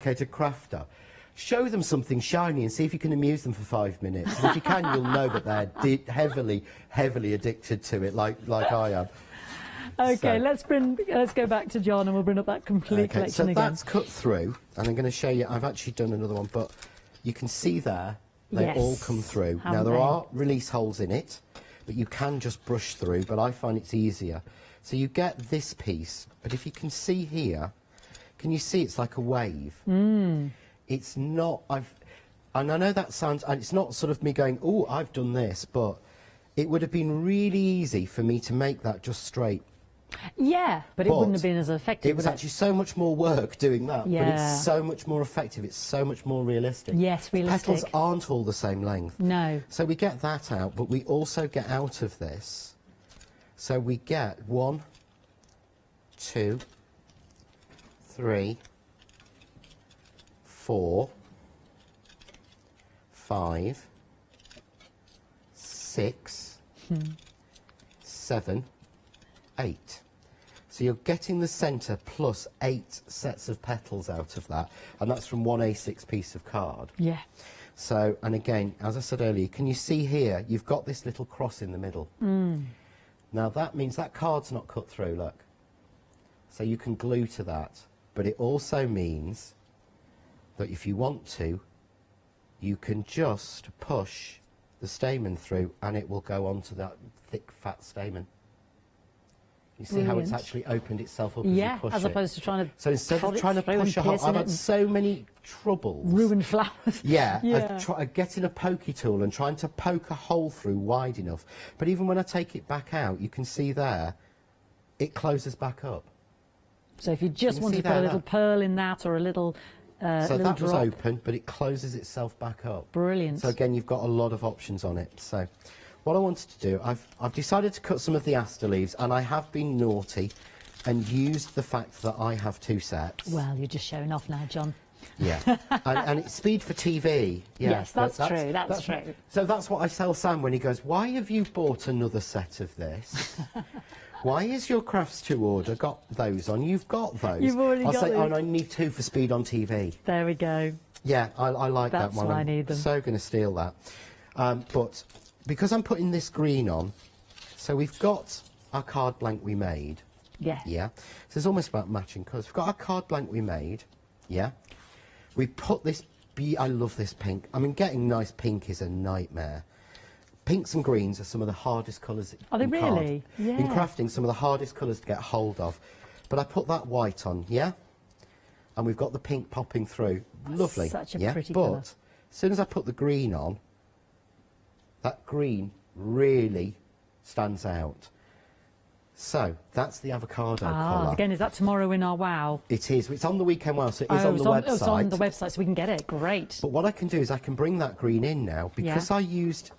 sophisticated crafter, show them something shiny and see if you can amuse them for 5 minutes. And if you can, you'll know that they're heavily addicted to it, like I am. Okay, So, let's go back to John, and we'll bring up that complete collection so again. that's cut through, and I'm going to show you. I've actually done another one, but you can see there they all come through. Now there are release holes in it, but you can just brush through. But I find it's easier. So you get this piece, but if you can see here, can you see it's like a wave? It's not. And I know that sounds, and it's not sort of me going, oh, I've done this, but it would have been really easy for me to make that just straight. Yeah, but it wouldn't have been as effective. It was actually so much more work doing that, but it's so much more effective. It's so much more realistic. Yes, realistic. Petals aren't all the same length. No. So we get that out, but we also get out of this. So we get 1, 2, 3, 4, 5, 6, 7, 8. So you're getting the centre plus 8 sets of petals out of that, and that's from one A6 piece of card. Yeah. So, and again, as I said earlier, can you see here, you've got this little cross in the middle. Now that means that card's not cut through, look. So you can glue to that, but it also means that if you want to, you can just push the stamen through and it will go onto that thick, fat stamen. You see how it's actually opened itself up as you push it? as opposed to trying to. So instead of trying to push a hole, I've had so many troubles. Ruined flowers. Yeah, getting a pokey tool and trying to poke a hole through wide enough. But even when I take it back out, you can see there, it closes back up. So if you just want to put a little pearl in that or a little so that was drop. open, but it closes itself back up. Brilliant. So again, you've got a lot of options on it. So what I wanted to do, I've decided to cut some of the aster leaves, and I have been naughty and used the fact that I have 2 sets. Well, you're just showing off now, John. Yeah, and it's speed for TV. Yeah, yes, that's true. That's true. So that's what I tell Sam when he goes, "Why have you bought another set of this? Why is your crafts to order got those on? You've got those." You've already got say, those. "Oh, and I need 2 for speed on TV." There we go. Yeah, I like That's that one. why I need them. I'm so going to steal that. But because I'm putting this green on, so we've got our card blank we made. Yeah. Yeah. So it's almost about matching colours. We've got our card blank we made. Yeah. We put this. I love this pink. I mean, getting nice pink is a nightmare. Pinks and greens are some of the hardest colours. Are they really? Yeah. In crafting, some of the hardest colours to get hold of. But I put that white on, yeah? And we've got the pink popping through. Lovely. Such a yeah? pretty but colour. as soon as I put the green on, that green really stands out. So that's the avocado colour. Again, is that tomorrow in our WOW? It is. It's on the weekend WOW, so it is on the website. It's on the website, so we can get it. Great. But what I can do is I can bring that green in now because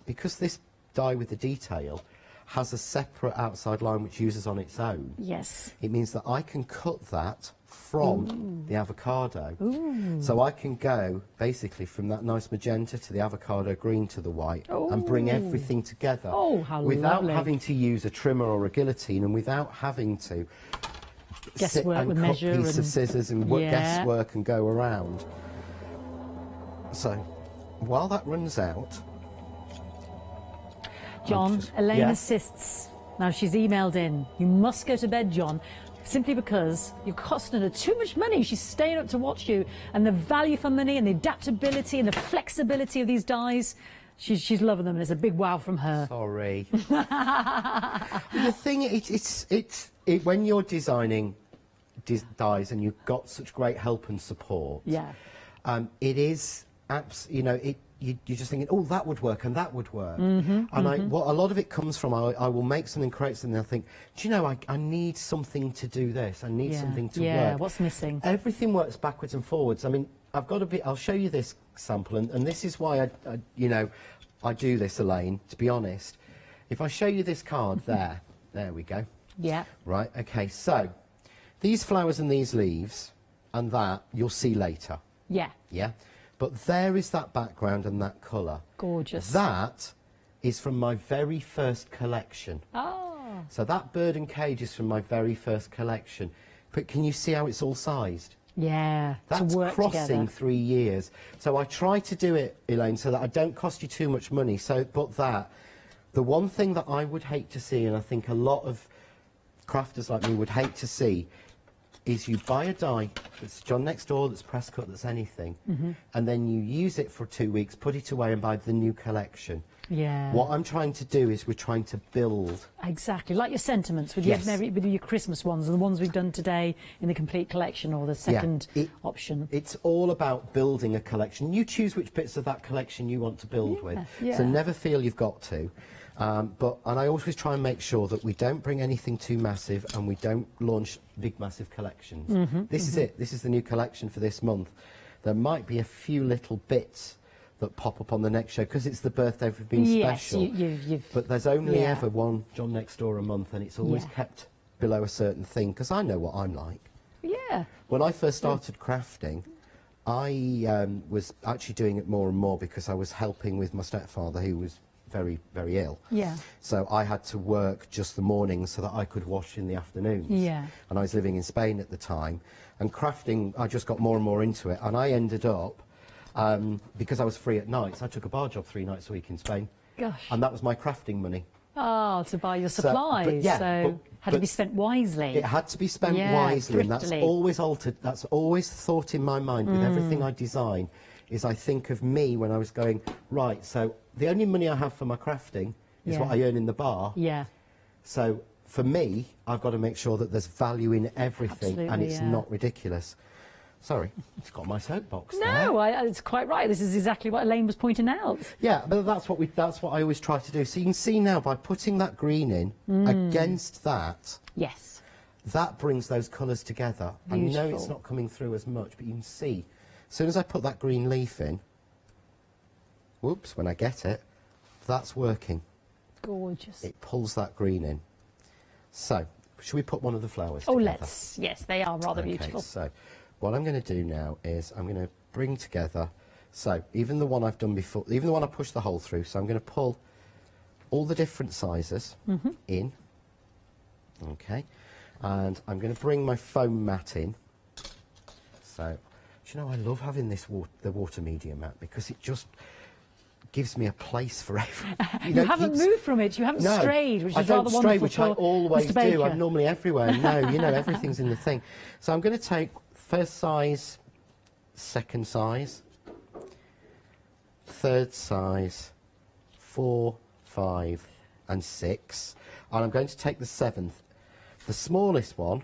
because this die with the detail has a separate outside line which uses on its own. Yes. It means that I can cut that from the avocado. So I can go basically from that nice magenta to the avocado green to the white and bring everything together without having to use a trimmer or a guillotine and without having to sit and cut piece of scissors and guesswork and go around. So while that runs out, John, Elaine assists. Now she's emailed in. You must go to bed, John, simply because you're costing her too much money. She's staying up to watch you, and the value for money and the adaptability and the flexibility of these dies, she's loving them, and it's a big wow from her. Sorry. The thing, when you're designing dies and you've got such great help and support, it is you're just thinking, oh, that would work and that would work. And a lot of it comes from, I will make something, create something, and I think, do you know, I need something to do this. I need something to work. Yeah, what's missing? Everything works backwards and forwards. I mean, I'll show you this sample, and this is why I do this, Elaine, to be honest. If I show you this card there we go. Yeah. Right, okay, so these flowers and these leaves and that you'll see later. Yeah. Yeah. But there is that background and that colour. Gorgeous. That is from my very first collection. So that bird and cage is from my very first collection. But can you see how it's all sized? Yeah, That's to work crossing together. 3 years. So I try to do it, Elaine, so that I don't cost you too much money. The one thing that I would hate to see, and I think a lot of crafters like me would hate to see, is you buy a die that's John next door, that's press cut, that's anything, and then you use it for 2 weeks, put it away and buy the new collection. Yeah. What I'm trying to do is we're trying to build. Exactly, like your sentiments with, Yes. with your Christmas ones, and the ones we've done today in the complete collection or the second option. It's all about building a collection. You choose which bits of that collection you want to build with. Yeah. So never feel you've got to. And I always try and make sure that we don't bring anything too massive and we don't launch big, massive collections. This is it. This is the new collection for this month. There might be a few little bits that pop up on the next show because it's the birthday of being special. But there's only ever one John Next Door a month, and it's always kept below a certain thing because I know what I'm like. Yeah. When I first started crafting, I was actually doing it more and more because I was helping with my stepfather, who was very, very ill. Yeah. So I had to work just the mornings so that I could wash in the afternoons. Yeah. And I was living in Spain at the time. And crafting, I just got more and more into it. And I ended up, because I was free at nights, I took a bar job 3 nights a week in Spain. Gosh. And that was my crafting money. Oh, to buy your supplies. Had to be spent wisely. It had to be spent wisely, and that's always altered. That's always thought in my mind with everything I design. Is I think of me when I was going, right, so the only money I have for my crafting is what I earn in the bar. Yeah. So for me, I've got to make sure that there's value in everything and it's not ridiculous. Sorry, it's got my soapbox there. No, it's quite right. This is exactly what Elaine was pointing out. Yeah, but that's what I always try to do. So you can see now by putting that green in against that, yes, that brings those colours together. Beautiful. I know it's not coming through as much, but you can see, as soon as I put that green leaf in, whoops, when I get it, that's working. Gorgeous. It pulls that green in. So, should we put one of the flowers together? Let's. Yes, they are rather beautiful. So, what I'm going to do now is I'm going to bring together, so even the one I've done before, even the one I pushed the hole through, so I'm going to pull all the different sizes in, okay, and I'm going to bring my foam mat in. So, do you know, I love having this the water media mat because it just gives me a place for everything. You haven't moved from it. You haven't strayed, which is rather wonderful. I don't stray, which I always do. I'm normally everywhere. No, you know, everything's in the thing. So I'm going to take first size, second size, third size, 4, 5, and 6, and I'm going to take the 7th. The smallest one,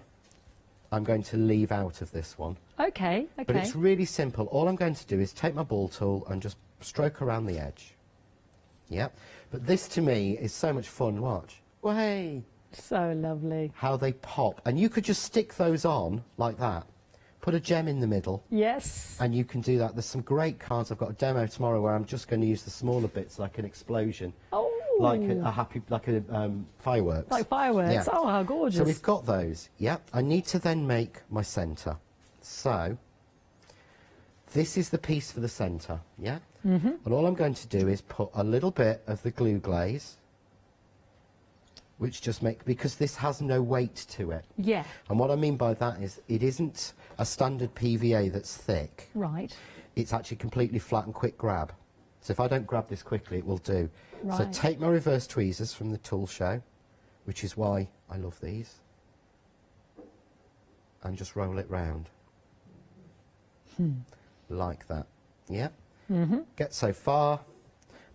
I'm going to leave out of this one. Okay. But it's really simple. All I'm going to do is take my ball tool and just stroke around the edge. Yep. But this to me is so much fun. Watch. Way. So lovely. How they pop. And you could just stick those on like that. Put a gem in the middle. Yes. And you can do that. There's some great cards. I've got a demo tomorrow where I'm just going to use the smaller bits like an explosion. Oh. Like fireworks. Like fireworks. Yeah. Oh, how gorgeous. So we've got those. Yep. I need to then make my centre. So this is the piece for the centre. Yeah. And all I'm going to do is put a little bit of the glue glaze, which just because this has no weight to it. Yeah. And what I mean by that is it isn't a standard PVA that's thick. Right. It's actually completely flat and quick grab. So if I don't grab this quickly, it will do. Right. So take my reverse tweezers from the tool show, which is why I love these, and just roll it round. Like that. Yeah? Get so far,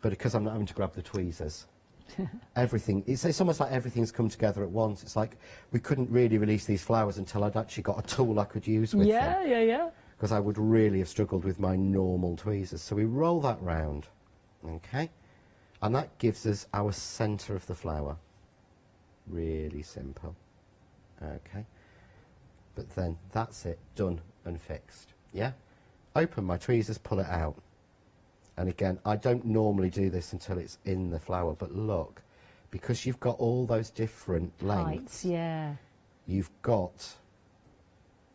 but because I'm not having to grab the tweezers, everything, it's almost like everything's come together at once. It's like we couldn't really release these flowers until I'd actually got a tool I could use with them. Yeah. Because I would really have struggled with my normal tweezers. So we roll that round, okay? And that gives us our centre of the flower. Really simple, okay? But then that's it, done and fixed, yeah? Open my tweezers, pull it out. And again, I don't normally do this until it's in the flower, but look, because you've got all those different lengths, yeah, you've got,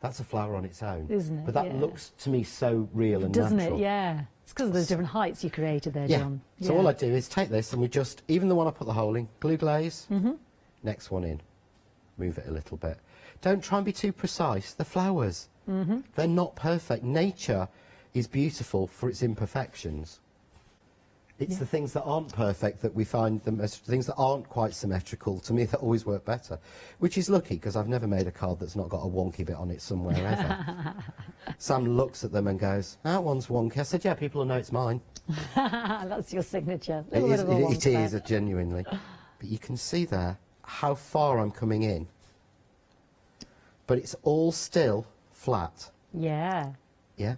that's a flower on its own. Isn't it? But that looks to me so real and doesn't natural. It? Yeah. It's because of those different heights you created there, John. So all I do is take this and we just, even the one I put the hole in, glue glaze, next one in, move it a little bit. Don't try and be too precise. The flowers, They're not perfect. Nature is beautiful for its imperfections. It's the things that aren't perfect that we find things that aren't quite symmetrical, to me, that always work better. Which is lucky, because I've never made a card that's not got a wonky bit on it somewhere ever. Sam looks at them and goes, that one's wonky. I said, yeah, people will know it's mine. That's your signature. It is, genuinely. But you can see there how far I'm coming in. But it's all still flat. Yeah. Yeah?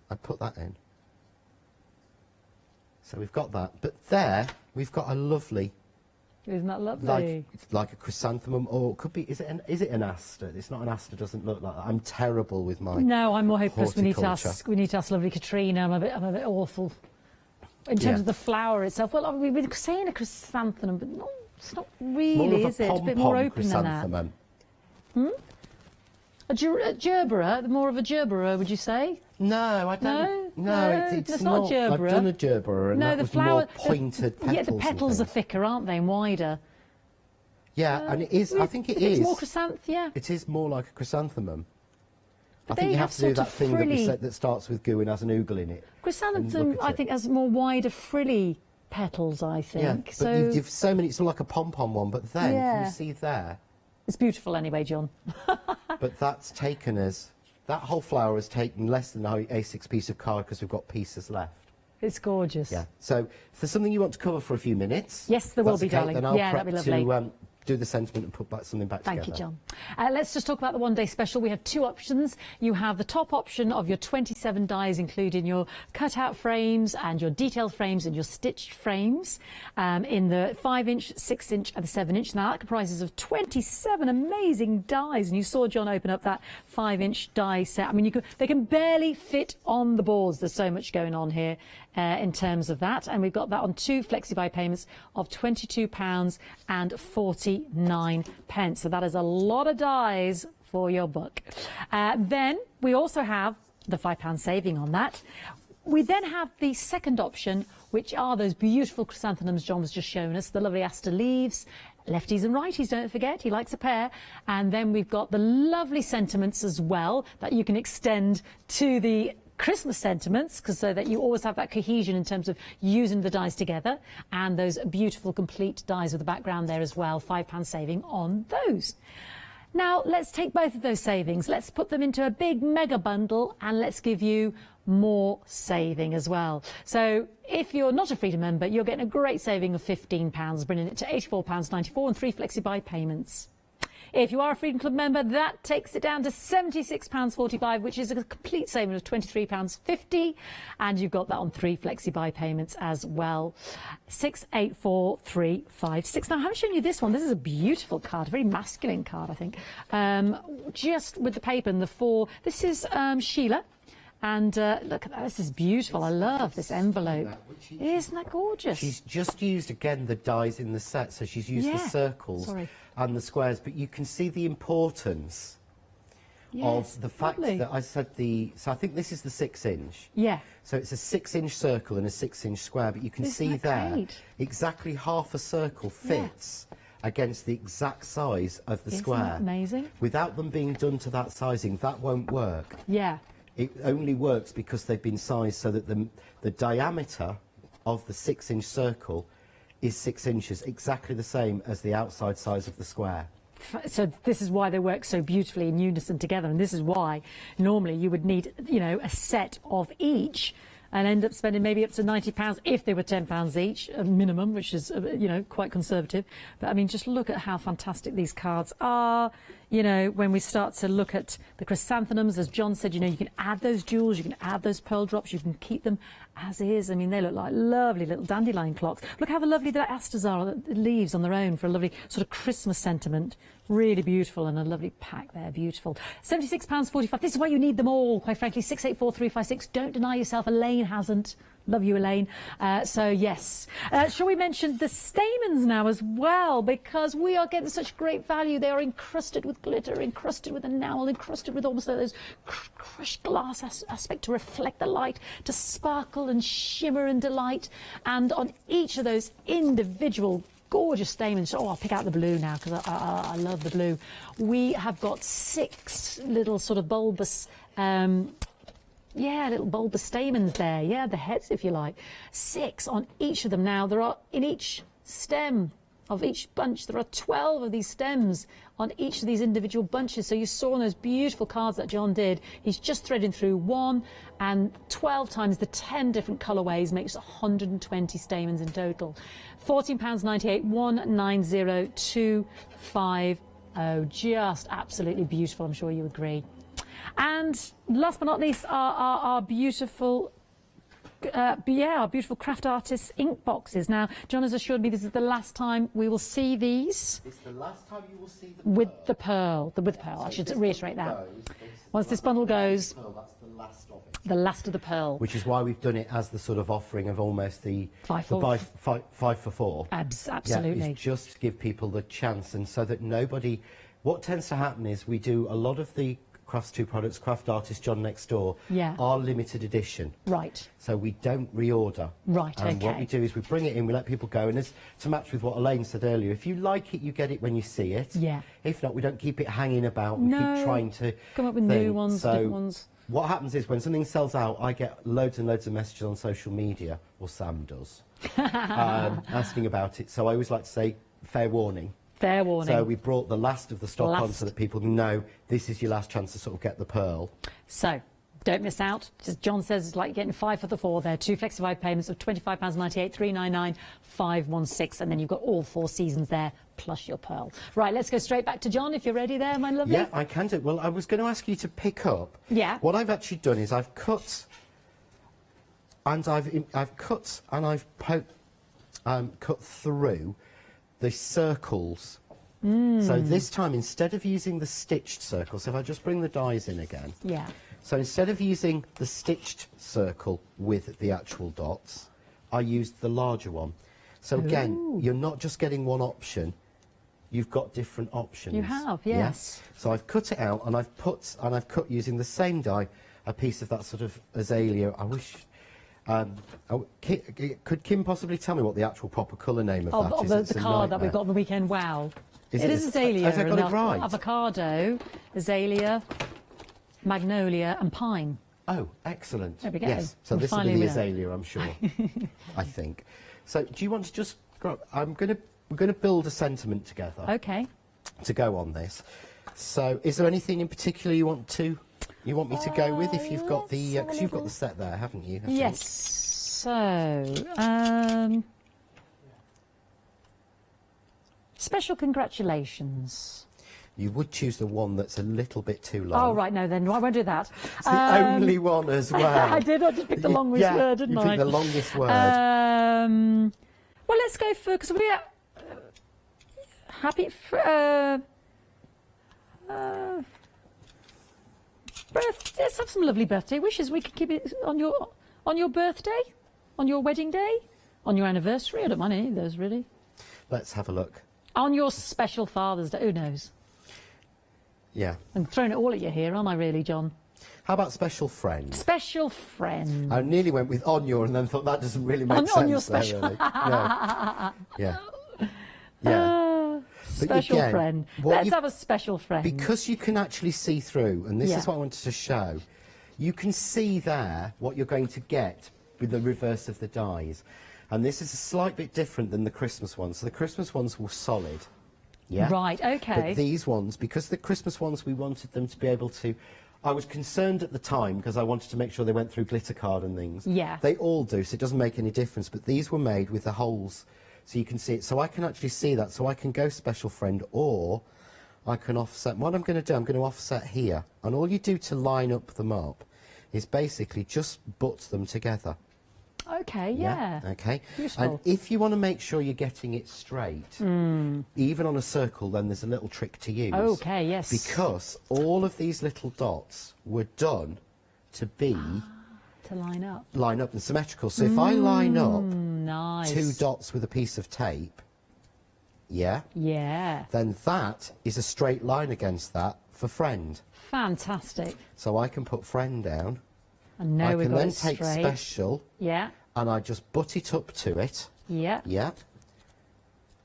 I'd put that in. So we've got that. But there, we've got a lovely... Isn't that lovely? Like a chrysanthemum, or it could be... Is it an aster? It's not an aster, doesn't look like that. I'm terrible with my No, I'm more hopeless. We need to horticulture. ask lovely Katrina. I'm a bit awful. In terms of the flower itself, well, we've been saying a chrysanthemum, but no, it's not really, is it? It's a bit more open than that. A gerbera, more of a gerbera, would you say? No, I don't. No, it's not a gerbera. I've done a gerbera, and that was more pointed petals. Yeah, the petals are thicker, aren't they, and wider. Yeah, and it is. I think it is. It's more chrysanthemum. Yeah. It is more like a chrysanthemum. But I think you have to do that thing that we said that starts with goo and has an oogle in it. Chrysanthemum, I think, has more wider frilly petals. I think. Yeah, but so you've so many. It's like a pom-pom one, but then can you see there? It's beautiful anyway, John. But that's taken as... That whole flower has taken less than A6 piece of card because we've got pieces left. It's gorgeous. Yeah. So if there's something you want to cover for a few minutes... Yes, there will be, darling. Then I'll that'd be lovely. to do the sentiment and put something back together. Thank you, John. Let's just talk about the one-day special. We have two options. You have the top option of your 27 dies, including your cut-out frames and your detailed frames and your stitched frames in the 5-inch, 6-inch and the 7-inch. Now, that comprises of 27 amazing dies. And you saw John open up that 5-inch die set. I mean, they can barely fit on the boards. There's so much going on here in terms of that. And we've got that on 2 flexi-buy payments of £22.49. So that is a lot of dies for your buck. Then we also have the £5 saving on that. We then have the second option, which are those beautiful chrysanthemums John was just showing us, the lovely aster leaves, lefties and righties, don't forget, he likes a pair. And then we've got the lovely sentiments as well that you can extend to the Christmas sentiments, so that you always have that cohesion in terms of using the dies together, and those beautiful complete dies with the background there as well. £5 saving on those. Now let's take both of those savings, let's put them into a big mega bundle, and let's give you more saving as well. So if you're not a Freedom member, you're getting a great saving of £15, bringing it to £84.94 and 3 flexi-buy payments. If you are a Freedom Club member, that takes it down to £76.45, which is a complete saving of £23.50. And you've got that on 3 flexi-buy payments as well. 684356. Now, I haven't shown you this one. This is a beautiful card, a very masculine card, I think. Just with the paper and the 4. This is Sheila. And look at that, this is beautiful. I love this envelope. Isn't that gorgeous? She's just used, again, the dies in the set. So she's used the circles and the squares. But you can see the importance of the fact that I said so I think this is the 6-inch. Yeah. So it's a 6-inch circle and a 6-inch square. But you can see there, exactly half a circle fits against the exact size of the square. Isn't that amazing? Without them being done to that sizing, that won't work. Yeah. It only works because they've been sized so that the diameter of the 6-inch circle is 6 inches, exactly the same as the outside size of the square. So this is why they work so beautifully in unison together, and this is why normally you would need, you know, a set of each and end up spending maybe up to £90 if they were £10 each, a minimum, which is, you know, quite conservative. But I mean, just look at how fantastic these cards are. You know, when we start to look at the chrysanthemums, as John said, you know, you can add those jewels, you can add those pearl drops, you can keep them as is. I mean, they look like lovely little dandelion clocks. Look how lovely the asters are, the leaves on their own for a lovely sort of Christmas sentiment. Really beautiful, and a lovely pack there, beautiful. £76.45. This is why you need them all, quite frankly. 684356. Don't deny yourself. Elaine hasn't. Love you, Elaine. So, yes. Shall we mention the stamens now as well? Because we are getting such great value. They are encrusted with glitter, encrusted with enamel, encrusted with almost those crushed glass aspect to reflect the light, to sparkle and shimmer and delight. And on each of those individual gorgeous stamens. Oh, I'll pick out the blue now because I love the blue. We have got 6 little sort of bulbous, little bulbous stamens there. Yeah, the heads, if you like. 6 on each of them. Now, there are, in each stem of each bunch, there are 12 of these stems on each of these individual bunches. So you saw in those beautiful cards that John did, he's just threading through 1 and 12 times the 10 different colourways makes 120 stamens in total. £14.98, 190250. Just absolutely beautiful, I'm sure you agree. And last but not least are our beautiful our beautiful craft artists ink boxes. Now, John has assured me this is the last time we will see these. It's the last time you will see the pearl. With the pearl. I should reiterate that. Once this bundle goes, that's the last of it. the last of the pearl. Which is why we've done it as the sort of offering of almost the 5 for 4. Absolutely. Yeah, it's just to give people the chance, and so that nobody... What tends to happen is we do a lot of the Crafts 2 products, Craft Artist John Next Door, are limited edition. Right. So we don't reorder. Right, and what we do is we bring it in, we let people go, and as to match with what Elaine said earlier, if you like it, you get it when you see it. Yeah. If not, we don't keep it hanging about. We keep trying to come up with new ones, different ones. What happens is when something sells out, I get loads and loads of messages on social media, or Sam does, asking about it. So I always like to say, fair warning. Fair warning. So we brought the last of the stock on so that people know this is your last chance to sort of get the pearl. So don't miss out. As John says, it's like getting 5 for the 4 there. 2 flexified payments of £25.98, £399, £516, and then you've got all 4 seasons there plus your pearl. Right, let's go straight back to John if you're ready there, my lovely. Yeah, I can do. Well, I was going to ask you to pick up. Yeah. What I've actually done is I've cut and I've cut and I've cut through the circles. So this time, instead of using the stitched circles, if I just bring the dies in again. Yeah. So instead of using the stitched circle with the actual dots, I used the larger one. So again, you're not just getting one option, you've got different options. You have, yes. Yeah? So I've cut it out and I've cut using the same die a piece of that sort of azalea. I wish. Could Kim possibly tell me what the actual proper colour name of that is? The card that we've got on the weekend. Wow. It is azalea. Has I got it right? Avocado, azalea, magnolia and pine. Oh, excellent. There we go. Yes. So this will be the azalea, I'm sure. I think. So do you want to just... we're going to build a sentiment together. Okay. To go on this. So is there anything in particular you want me to go with if you've got the... because you've got the set there, haven't you? Yes. So... special congratulations. You would choose the one that's a little bit too long. Oh, right, no, then I won't do that. It's the only one as well. I just picked the longest word, didn't I? You picked the longest word. Well, let's go for... because we are... happy... let's have some lovely birthday wishes. We can keep it on your birthday, on your wedding day, on your anniversary. I don't mind any of those, really. Let's have a look. On your special Father's Day. Who knows? Yeah. I'm throwing it all at you here, aren't I, really, John? How about special friend? Special friend. I nearly went with on your and then thought that doesn't really make sense. On your special. There, really. No. Yeah. Yeah. Special again, friend. Let's have a special friend. Because you can actually see through, and this is what I wanted to show, you can see there what you're going to get with the reverse of the dies. And this is a slight bit different than the Christmas ones. So the Christmas ones were solid. Yeah. Right, okay. But these ones, because the Christmas ones, we wanted them to be able to... I was concerned at the time because I wanted to make sure they went through glitter card and things. Yeah. They all do, so it doesn't make any difference. But these were made with the holes, so you can see it. So I can actually see that. So I can go special friend, or I can offset. What I'm going to do, I'm going to offset here. And all you do to line up them up is basically just butt them together. Okay, yeah. Okay. Useful. And if you want to make sure you're getting it straight, even on a circle, then there's a little trick to use. Okay, yes. Because all of these little dots were done to be... to line up. Line up and symmetrical. So if I line up nice. 2 dots with a piece of tape, yeah, then that is a straight line against that for friend. Fantastic. So I can put friend down. And now I we've can got then it take straight. special. Yeah. And I just butt it up to it. Yeah. Yeah.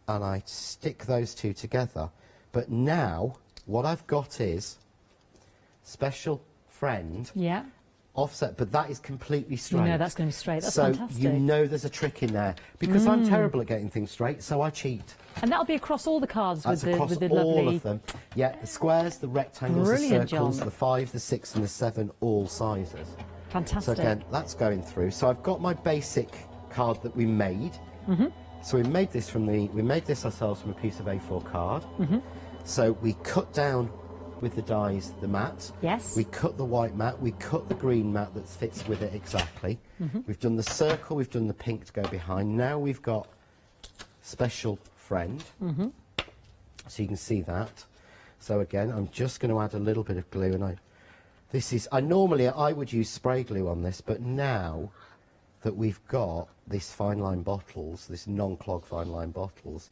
and I stick those two together. But now what I've got is special friend. Yeah. Offset, but that is completely straight. You know that's going to be straight. That's so fantastic. you know there's a trick in there because I'm terrible at getting things straight, so I cheat. And that'll be across all the cards That's with across the all lovely... of them. Yeah, the squares, the rectangles, Brilliant, the circles, John. the 5, the 6 and the 7, all sizes. Fantastic. So again, that's going through. So I've got my basic card that we made. So we made this ourselves from a piece of A4 card. So we cut down with the dies the mat. Yes. We cut the white mat, we cut the green mat that fits with it exactly. We've done the circle, we've done the pink to go behind. Now we've got special friend. So you can see that. So again, I'm just going to add a little bit of glue, and normally I would use spray glue on this, but now that we've got this fine line bottles, this non-clog fine line bottles,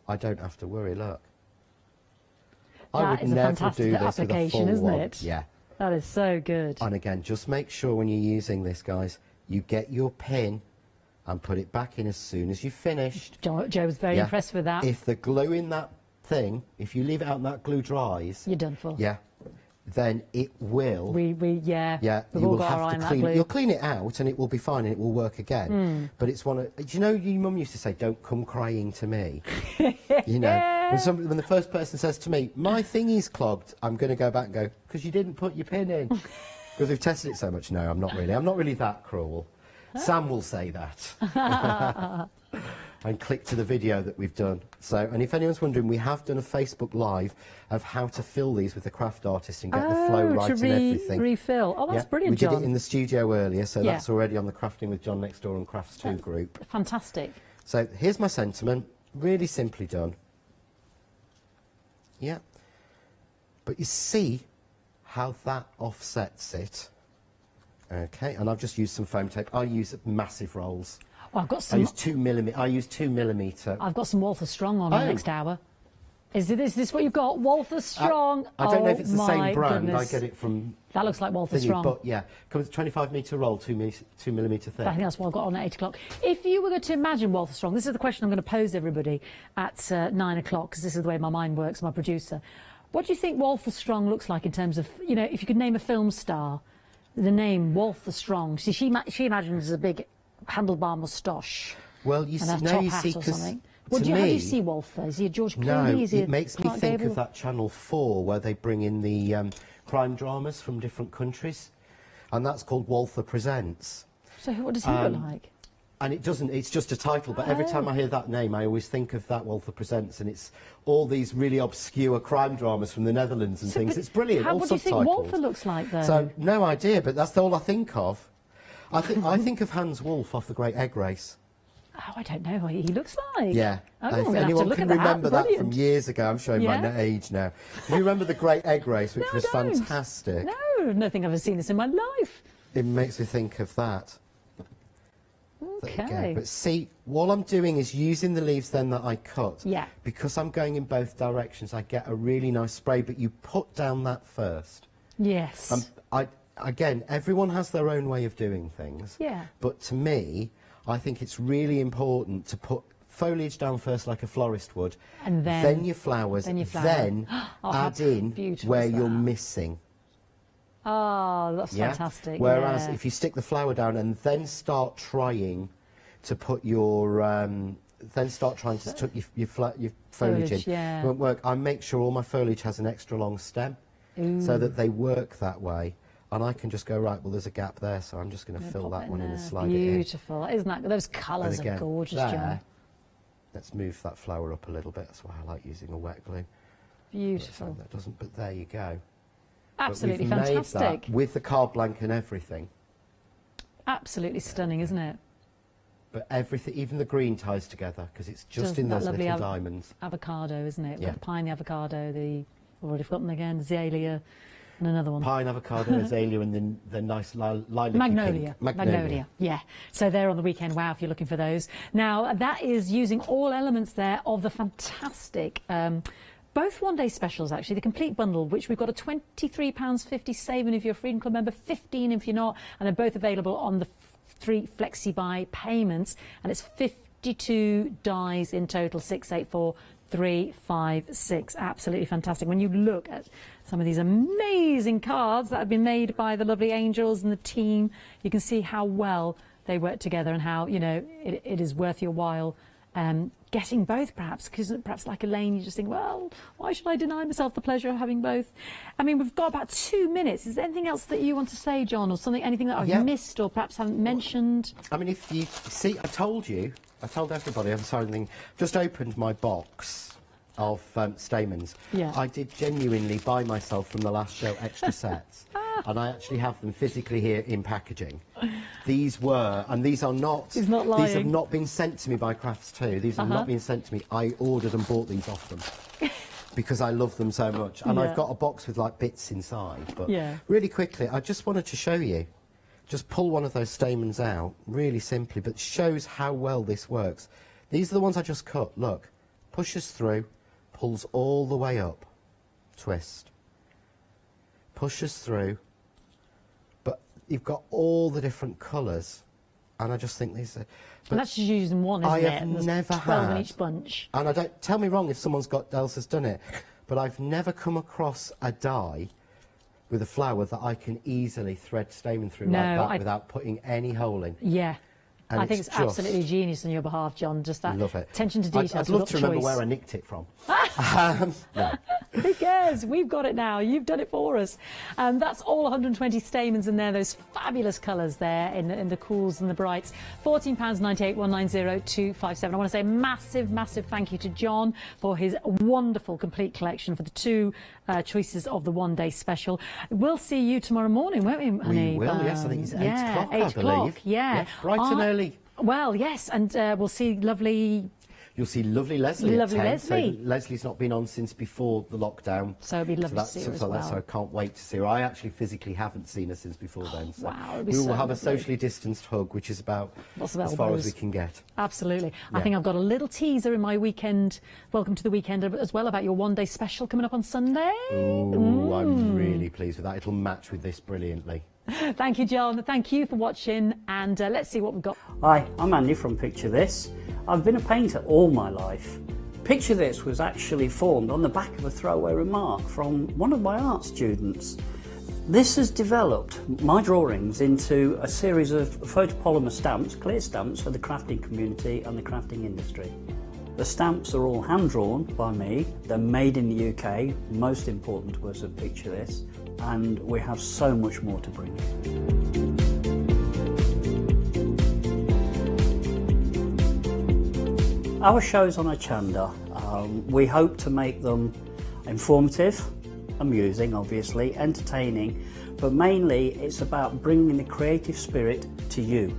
I don't have to worry, look. I would never do this with a full isn't one. it? Yeah. That is so good. And again, just make sure when you're using this, guys, you get your pin and put it back in as soon as you've finished. Joe was very impressed with that. If the glue in that thing, if you leave it out and that glue dries, You're done for. yeah, then it will. Yeah, Yeah, we've you all will got our eye have on to that clean glue. it. You'll clean it out and it will be fine and it will work again. But it's one of, do you know, your mum used to say, don't come crying to me. You know, when the first person says to me, my thingy's clogged, I'm going to go back and go, because you didn't put your pin in. Because we've tested it so much. No, I'm not really that cruel. Sam will say that. And click to the video that we've done. So, and if anyone's wondering, we have done a Facebook Live of how to fill these with the craft artist and get the flow right and everything. Refill. Oh, that's brilliant, We John. did it in the studio earlier, so that's already on the Crafting with John Next Door and Crafts 2 group. Fantastic. So here's my sentiment, really simply done. Yeah. But you see how that offsets it. Okay, and I've just used some foam tape. I use massive rolls. Well, I've got I some. use 2 millimetre. I've got some Walther Strong on in the next hour. Is this what you've got? Walther Strong. I don't know if it's the same brand. Goodness. I get it from. That looks like Walther thingy, Strong. But yeah, comes 25 metre roll, 2 millimetre thick. I think that's what I've got on at 8 o'clock. If you were going to imagine Walther Strong, this is the question I'm going to pose everybody at 9 o'clock, because this is the way my mind works, my producer. What do you think Walther Strong looks like in terms of, you know, if you could name a film star, the name Walther Strong? See, she imagines a big handlebar moustache. Well, you see, no, you see, because how do you see Walther? Is he a George Clooney? No, Is he it makes me Clark think Gable? of that Channel 4 where they bring in the crime dramas from different countries, and that's called Walther Presents. So what does he look like? And it doesn't, it's just a title, but every time I hear that name, I always think of that Walther Presents, and it's all these really obscure crime dramas from the Netherlands and things. It's brilliant, all What do you think subtitles. Walther looks like, though? So, no idea, but that's all I think of. I think of Hans Wolf off The Great Egg Race. Oh, I don't know what he looks like. Yeah. Oh, If I'm gonna have to anyone look can at remember that from Brilliant. years ago, I'm showing my age now. If you remember The Great Egg Race, which No, I was don't. fantastic. No, I don't think I've ever seen this in my life. It makes me think of that. There you go. Okay. But see, what I'm doing is using the leaves then that I cut. Yeah. Because I'm going in both directions, I get a really nice spray, but you put down that first. Yes. Again, everyone has their own way of doing things. Yeah. But to me, I think it's really important to put foliage down first like a florist would, And then your flowers, then your flower. then Oh, add how in beautiful where is you're that? missing. Oh, that's Yeah? fantastic. Whereas yeah. if you stick the flower down and then start trying to put your tuck your foliage in, yeah. it won't work. I make sure all my foliage has an extra long stem so that they work that way. And I can just go, right, well, there's a gap there, so I'm just going to fill that one in and slide it in. Beautiful. Isn't that, those colours And again, are gorgeous, there, John. let's move that flower up a little bit. That's why I like using a wet glue. Beautiful. That doesn't, but there you go. Absolutely but we've fantastic. made that with the card blank and everything. Absolutely stunning, isn't it? But everything, even the green ties together because it's just Does in that those lovely little diamonds. Avocado, isn't it? We've Yeah. got the pine, the avocado, I've already forgotten again, azalea, and another one. Pine, avocado, azalea, and then the nice lilac Magnolia. pink. Magnolia, yeah. So they're on the weekend, wow, if you're looking for those. Now, that is using all elements there of the fantastic, both one-day specials, actually, the complete bundle, which we've got a £23.50 saving if you're a Freedom Club member, 15 if you're not, and they're both available on the 3 flexi-buy payments, and it's 52 dies in total, 684356. Absolutely fantastic. When you look at some of these amazing cards that have been made by the lovely angels and the team, you can see how well they work together and how, you know, it is worth your while getting both, perhaps, because perhaps like Elaine, you just think, well, why should I deny myself the pleasure of having both? I mean, we've got about 2 minutes. Is there anything else that you want to say, John, or something, anything that I've missed or perhaps haven't mentioned? I mean, if you see, I told everybody, I'm sorry, just opened my box of stamens. Yeah. I did genuinely buy myself from the last show extra sets, and I actually have them physically here in packaging. These were, and these are not, He's not lying. These have not been sent to me by Crafts 2. These have not been sent to me. I ordered and bought these off them because I love them so much. And I've got a box with like bits inside. But really quickly, I just wanted to show you. Just pull one of those stamens out, really simply, but shows how well this works. These are the ones I just cut. Look, pushes through, pulls all the way up, twist, pushes through. You've got all the different colours, and I just think these are... And that's just using one, isn't it? I have never 12 had... in each bunch. And I don't... Tell me wrong if someone else has done it, but I've never come across a die with a flower that I can easily thread stamen through like that without putting any hole in. Yeah. And I think it's absolutely genius on your behalf, John. Just that attention to detail. I'd love to remember where I nicked it from. No. Who cares? We've got it now. You've done it for us. That's all 120 stamens in there, those fabulous colours there in the cools and the brights. £14.98, 190257. I want to say massive, massive thank you to John for his wonderful complete collection for the 2 choices of the one-day special. We'll see you tomorrow morning, won't we, honey? We will, yes. I think it's 8 o'clock, 8 I o'clock, believe. Yeah. Bright and early. Well, yes, and we'll see lovely... You'll see lovely Leslie Lovely at 10. Leslie. So Leslie's not been on since before the lockdown. So it'd be lovely to see her as well. So I can't wait to see her. I actually physically haven't seen her since before then. So wow, it'd be we will so have lovely. a socially distanced hug, which is about as far as we can get. Absolutely. I think I've got a little teaser in my weekend, welcome to the weekend as well, about your one-day special coming up on Sunday. Ooh, I'm really pleased with that. It'll match with this brilliantly. Thank you, John. Thank you for watching, and let's see what we've got. Hi, I'm Andy from Picture This. I've been a painter all my life. Picture This was actually formed on the back of a throwaway remark from one of my art students. This has developed my drawings into a series of photopolymer stamps, clear stamps for the crafting community and the crafting industry. The stamps are all hand-drawn by me, they're made in the UK, most important to us at Picture This, and we have so much more to bring you. Our shows on Hochanda, we hope to make them informative, amusing obviously, entertaining, but mainly it's about bringing the creative spirit to you.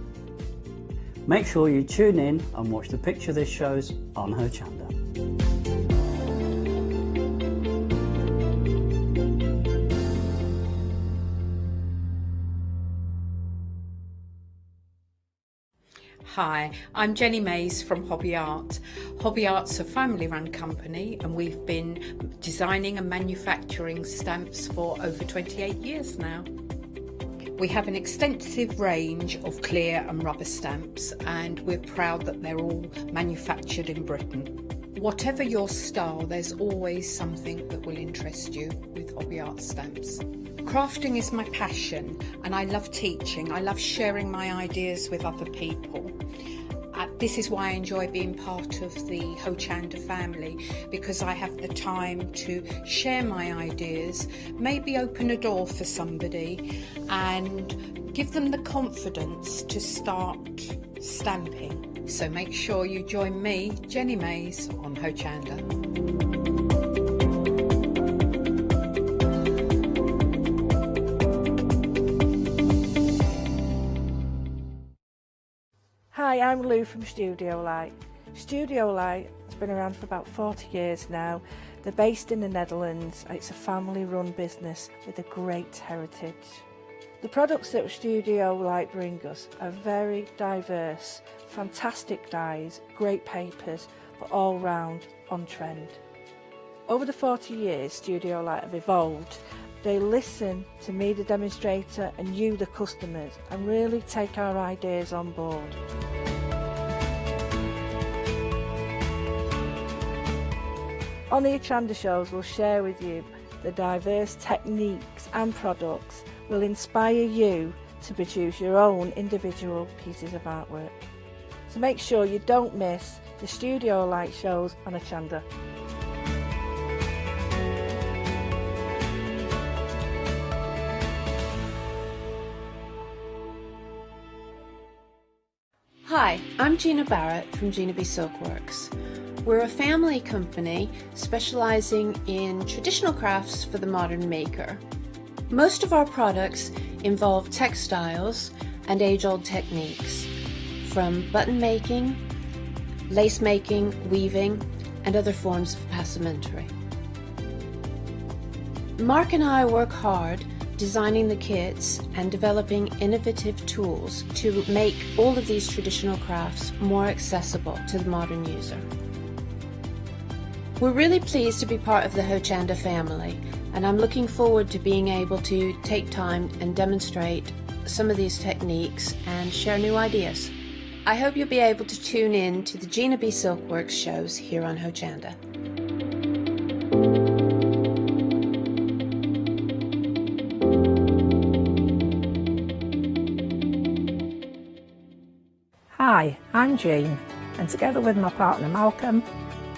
Make sure you tune in and watch the Picture This shows on Hochanda. Hi, I'm Jenny Mays from Hobby Art. Hobby Art's a family-run company and we've been designing and manufacturing stamps for over 28 years now. We have an extensive range of clear and rubber stamps and we're proud that they're all manufactured in Britain. Whatever your style, there's always something that will interest you with Hobby Art stamps. Crafting is my passion and I love teaching. I love sharing my ideas with other people. This is why I enjoy being part of the Hochanda family, because I have the time to share my ideas, maybe open a door for somebody and give them the confidence to start stamping. So make sure you join me, Jenny Mays, on Hochanda. Hi, I'm Lou from Studio Light. Studio Light has been around for about 40 years now. They're based in the Netherlands. It's a family-run business with a great heritage. The products that Studio Light bring us are very diverse, fantastic dyes, great papers, but all round on trend. Over the 40 years Studio Light have evolved. They listen to me, the demonstrator, and you, the customers, and really take our ideas on board. On the Hochanda shows, we'll share with you the diverse techniques and products will inspire you to produce your own individual pieces of artwork. So make sure you don't miss the studio light shows on Hochanda. Hi, I'm Gina Barrett from Gina B Silkworks. We're a family company specializing in traditional crafts for the modern maker. Most of our products involve textiles and age-old techniques, from button making, lace making, weaving, and other forms of passementerie. Mark and I work hard designing the kits and developing innovative tools to make all of these traditional crafts more accessible to the modern user. We're really pleased to be part of the Hochanda family, and I'm looking forward to being able to take time and demonstrate some of these techniques and share new ideas. I hope you'll be able to tune in to the Gina B Silkworks shows here on Hochanda. Hi, I'm Jean, and together with my partner Malcolm,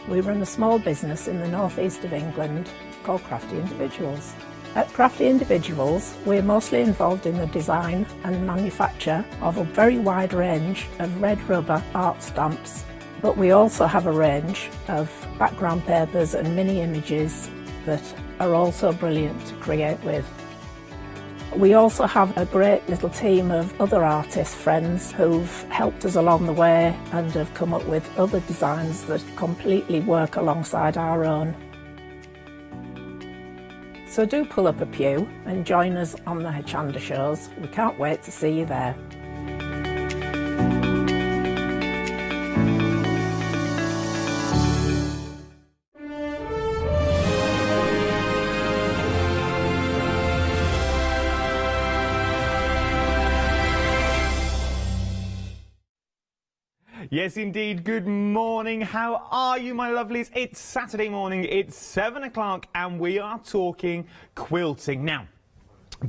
we run a small business in the northeast of England called Crafty Individuals. At Crafty Individuals, we're mostly involved in the design and manufacture of a very wide range of red rubber art stamps, but we also have a range of background papers and mini images that are also brilliant to create with. We also have a great little team of other artist friends who've helped us along the way and have come up with other designs that completely work alongside our own. So do pull up a pew and join us on the Hochanda shows. We can't wait to see you there. Yes, indeed. Good morning. How are you, my lovelies? It's Saturday morning. It's 7 o'clock and we are talking quilting. Now,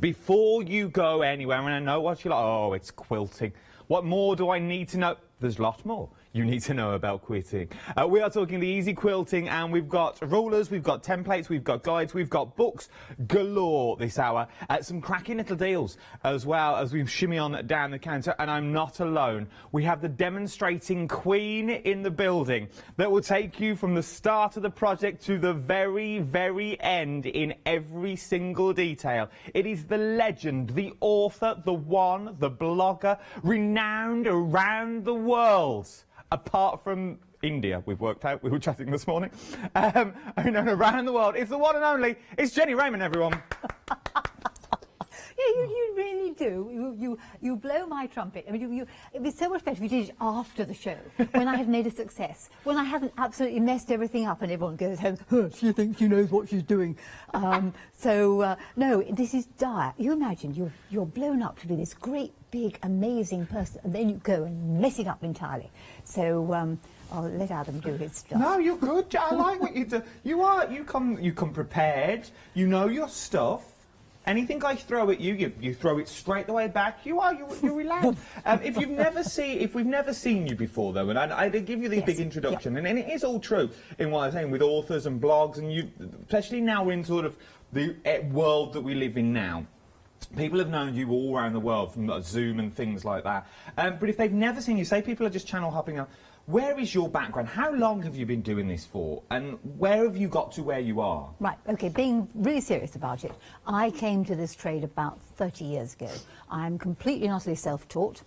before you go anywhere, and I know what you're like, oh, it's quilting. What more do I need to know? There's lots more you need to know about quilting. We are talking the easy quilting, and we've got rulers, we've got templates, we've got guides, we've got books galore this hour. Some cracking little deals as well as we shimmy on down the counter, and I'm not alone. We have the demonstrating queen in the building that will take you from the start of the project to the very, very end in every single detail. It is the legend, the author, the one, the blogger, renowned around the world. Apart from India, we've worked out, we were chatting this morning, around the world. It's the one and only, it's Jenny Raymond, everyone. Yeah, you really do. You blow my trumpet. I mean, it'd be so much better if you did it after the show, when I have made a success, when I haven't absolutely messed everything up and everyone goes home, oh, she thinks she knows what she's doing. No, this is dire. You imagine you're blown up to be this great, big, amazing person, and then you go and mess it up entirely. So I'll let Adam do his stuff. No, you're good. I like what you do. You come prepared. You know your stuff. Anything I throw at you, you throw it straight the way back. You're relaxed. If we've never seen you before, though, and I did give you the big introduction, and it is all true in what I'm saying with authors and blogs, and you, especially now we're in sort of the world that we live in now. People have known you all around the world from Zoom and things like that. But if they've never seen you, say people are just channel hopping up. Where is your background? How long have you been doing this for? And where have you got to where you are? Right, okay, being really serious about it, I came to this trade about 30 years ago. I'm completely and utterly self-taught.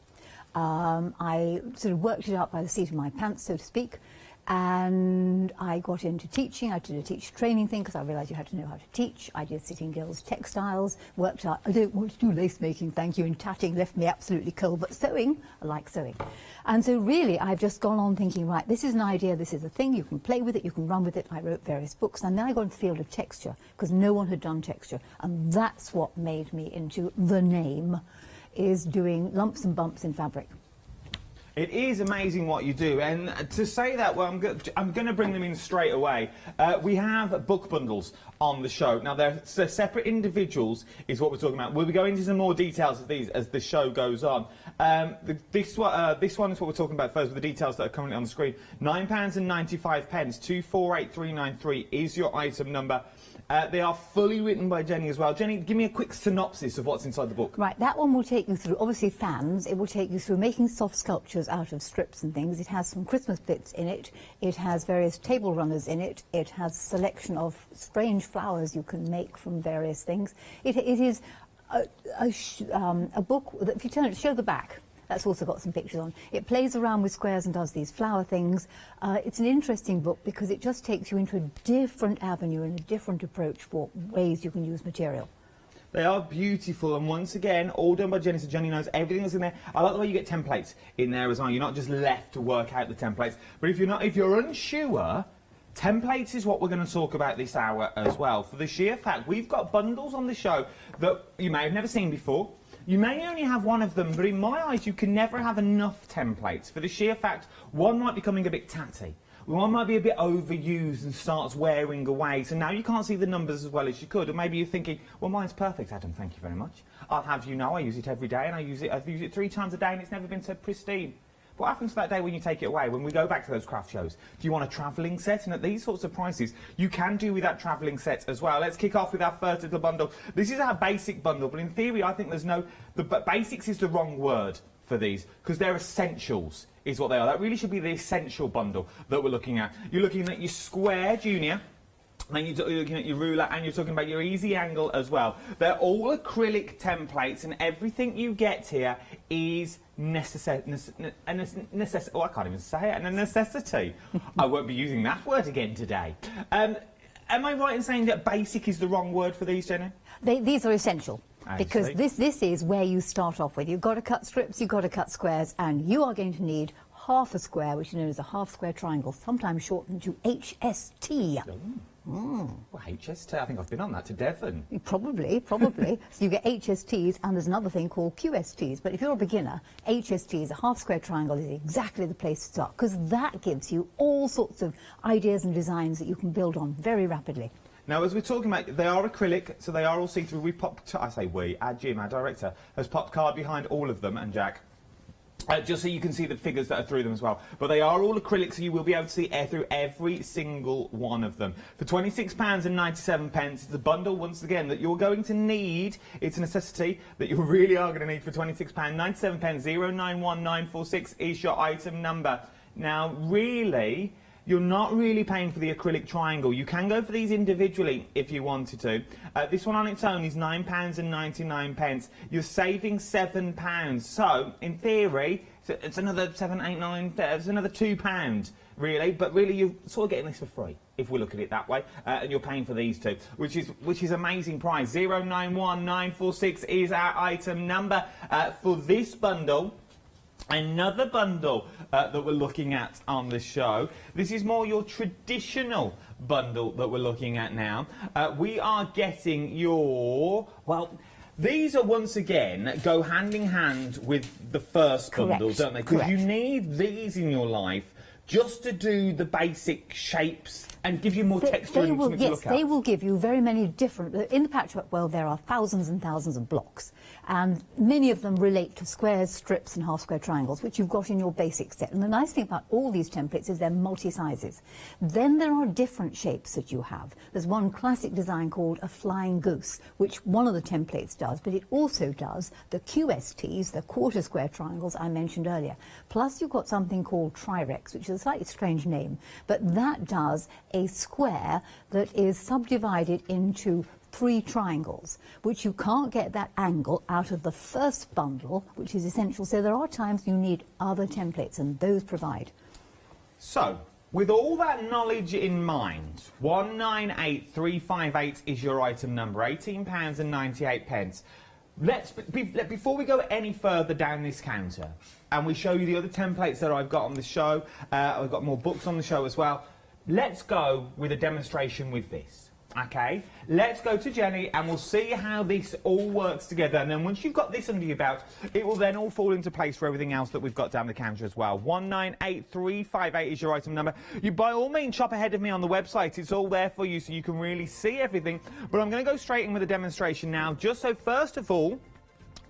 I sort of worked it out by the seat of my pants, so to speak. And I got into teaching. I did a teacher training thing because I realised you had to know how to teach. I did Sitting Girls textiles, worked out, I don't want to do lace making, thank you, and tatting left me absolutely cold, but sewing, I like sewing. And so really I've just gone on thinking, right, this is an idea, this is a thing, you can play with it, you can run with it. I wrote various books, and then I got into the field of texture because no one had done texture, and that's what made me into the name, is doing lumps and bumps in fabric. It is amazing what you do, and to say that, well, I'm going to bring them in straight away. We have book bundles on the show. Now, they're separate individuals, is what we're talking about. We'll be going into some more details of these as the show goes on. This one is what we're talking about first, with the details that are currently on the screen. £9.95, 248393 is your item number. They are fully written by Jenny as well. Jenny, give me a quick synopsis of what's inside the book. Right, that one will take you through, obviously fans, it will take you through making soft sculptures out of strips and things. It has some Christmas bits in it, it has various table runners in it, it has a selection of strange flowers you can make from various things. It is a book that, if you turn it, show the back. That's also got some pictures on. It plays around with squares and does these flower things. It's an interesting book because it just takes you into a different avenue and a different approach for ways you can use material. They are beautiful, and once again, all done by Jenny, so Jenny knows everything that's in there. I like the way you get templates in there as well. You're not just left to work out the templates. But if you're unsure, templates is what we're going to talk about this hour as well. For the sheer fact, we've got bundles on the show that you may have never seen before. You may only have one of them, but in my eyes, you can never have enough templates. For the sheer fact, one might be becoming a bit tatty. One might be a bit overused and starts wearing away, so now you can't see the numbers as well as you could. Or maybe you're thinking, well, mine's perfect, Adam, thank you very much. I'll have you know I use it every day, and I use it 3 times a day, and it's never been so pristine. What happens to that day when you take it away, when we go back to those craft shows? Do you want a travelling set? And at these sorts of prices, you can do with that travelling set as well. Let's kick off with our first little bundle. This is our basic bundle, but in theory, I think basics is the wrong word for these, because they're essentials, is what they are. That really should be the essential bundle that we're looking at. You're looking at your square junior, and you're looking at your ruler, and you're talking about your easy angle as well. They're all acrylic templates, and everything you get here is a necessity. I won't be using that word again today. Am I right in saying that basic is the wrong word for these, Jenny? These are essential. Because this is where you start off with. You've got to cut strips, you've got to cut squares, and you are going to need half a square, which is known as a half square triangle, sometimes shortened to HST. Well, HST, I think I've been on that to Devon. Probably. So you get HSTs, and there's another thing called QSTs. But if you're a beginner, HSTs, a half square triangle, is exactly the place to start, because that gives you all sorts of ideas and designs that you can build on very rapidly. Now, as we're talking about, they are acrylic, so they are all see-through. We've popped, I say we, our Jim, our director, has popped card behind all of them, and Jack, just so you can see the figures that are through them as well. But they are all acrylic, so you will be able to see through every single one of them. For £26.97, it's the bundle, once again, that you're going to need. It's a necessity that you really are going to need for £26.97. 091946 is your item number. Now, really, you're not really paying for the acrylic triangle. You can go for these individually if you wanted to. This one on its own is £9.99. You're saving £7. So, in theory, it's another 7, 8, 9, it's another £2, really. But really, you're sort of getting this for free, if we look at it that way. And you're paying for these two, which is amazing price. 091946 is our item number for this bundle. Another bundle that we're looking at on the show. This is more your traditional bundle that we're looking at now. We are getting your, well, these are once again go hand in hand with the first bundle, don't they? Because you need these in your life just to do the basic shapes and give you more texture and something to look at. They will give you very many different... In the patchwork world, there are thousands and thousands of blocks, and many of them relate to squares, strips and half-square triangles, which you've got in your basic set. And the nice thing about all these templates is they're multi-sizes. Then there are different shapes that you have. There's one classic design called a flying goose, which one of the templates does, but it also does the QSTs, the quarter-square triangles I mentioned earlier. Plus, you've got something called Trirex, which is a slightly strange name, but that does a square that is subdivided into 3 triangles, which you can't get that angle out of the first bundle, which is essential. So there are times you need other templates, and those provide. So, with all that knowledge in mind, 198358 is your item number, £18.98. Before we go any further down this counter, and we show you the other templates that I've got on the show, I've got more books on the show as well, let's go with a demonstration with this. Okay, let's go to Jenny and we'll see how this all works together, and then once you've got this under your belt, it will then all fall into place for everything else that we've got down the counter as well. 198358 is your item number. You by all means shop ahead of me on the website, it's all there for you so you can really see everything, but I'm going to go straight in with a demonstration now, just so first of all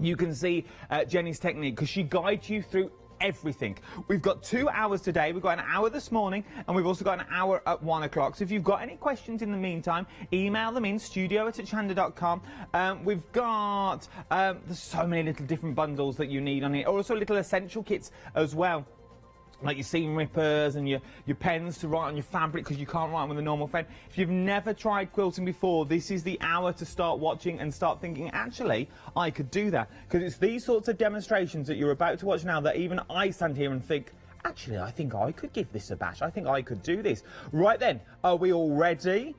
you can see Jenny's technique, because she guides you through everything. We've got 2 hours today. We've got an hour this morning, and we've also got an hour at 1 o'clock. So if you've got any questions in the meantime, email them in, studio@hochanda.com. We've got, there's so many little different bundles that you need on it. Also little essential kits as well, like your seam rippers and your pens to write on your fabric, because you can't write with a normal pen. If you've never tried quilting before, this is the hour to start watching and start thinking, actually, I could do that. Because it's these sorts of demonstrations that you're about to watch now that even I stand here and think, actually, I think I could give this a bash. I think I could do this. Right then, are we all ready?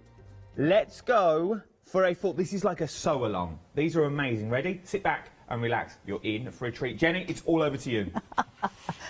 Let's go for a full... This is like a sew-along. These are amazing. Ready? Sit back and relax. You're in for a treat. Jenny, it's all over to you.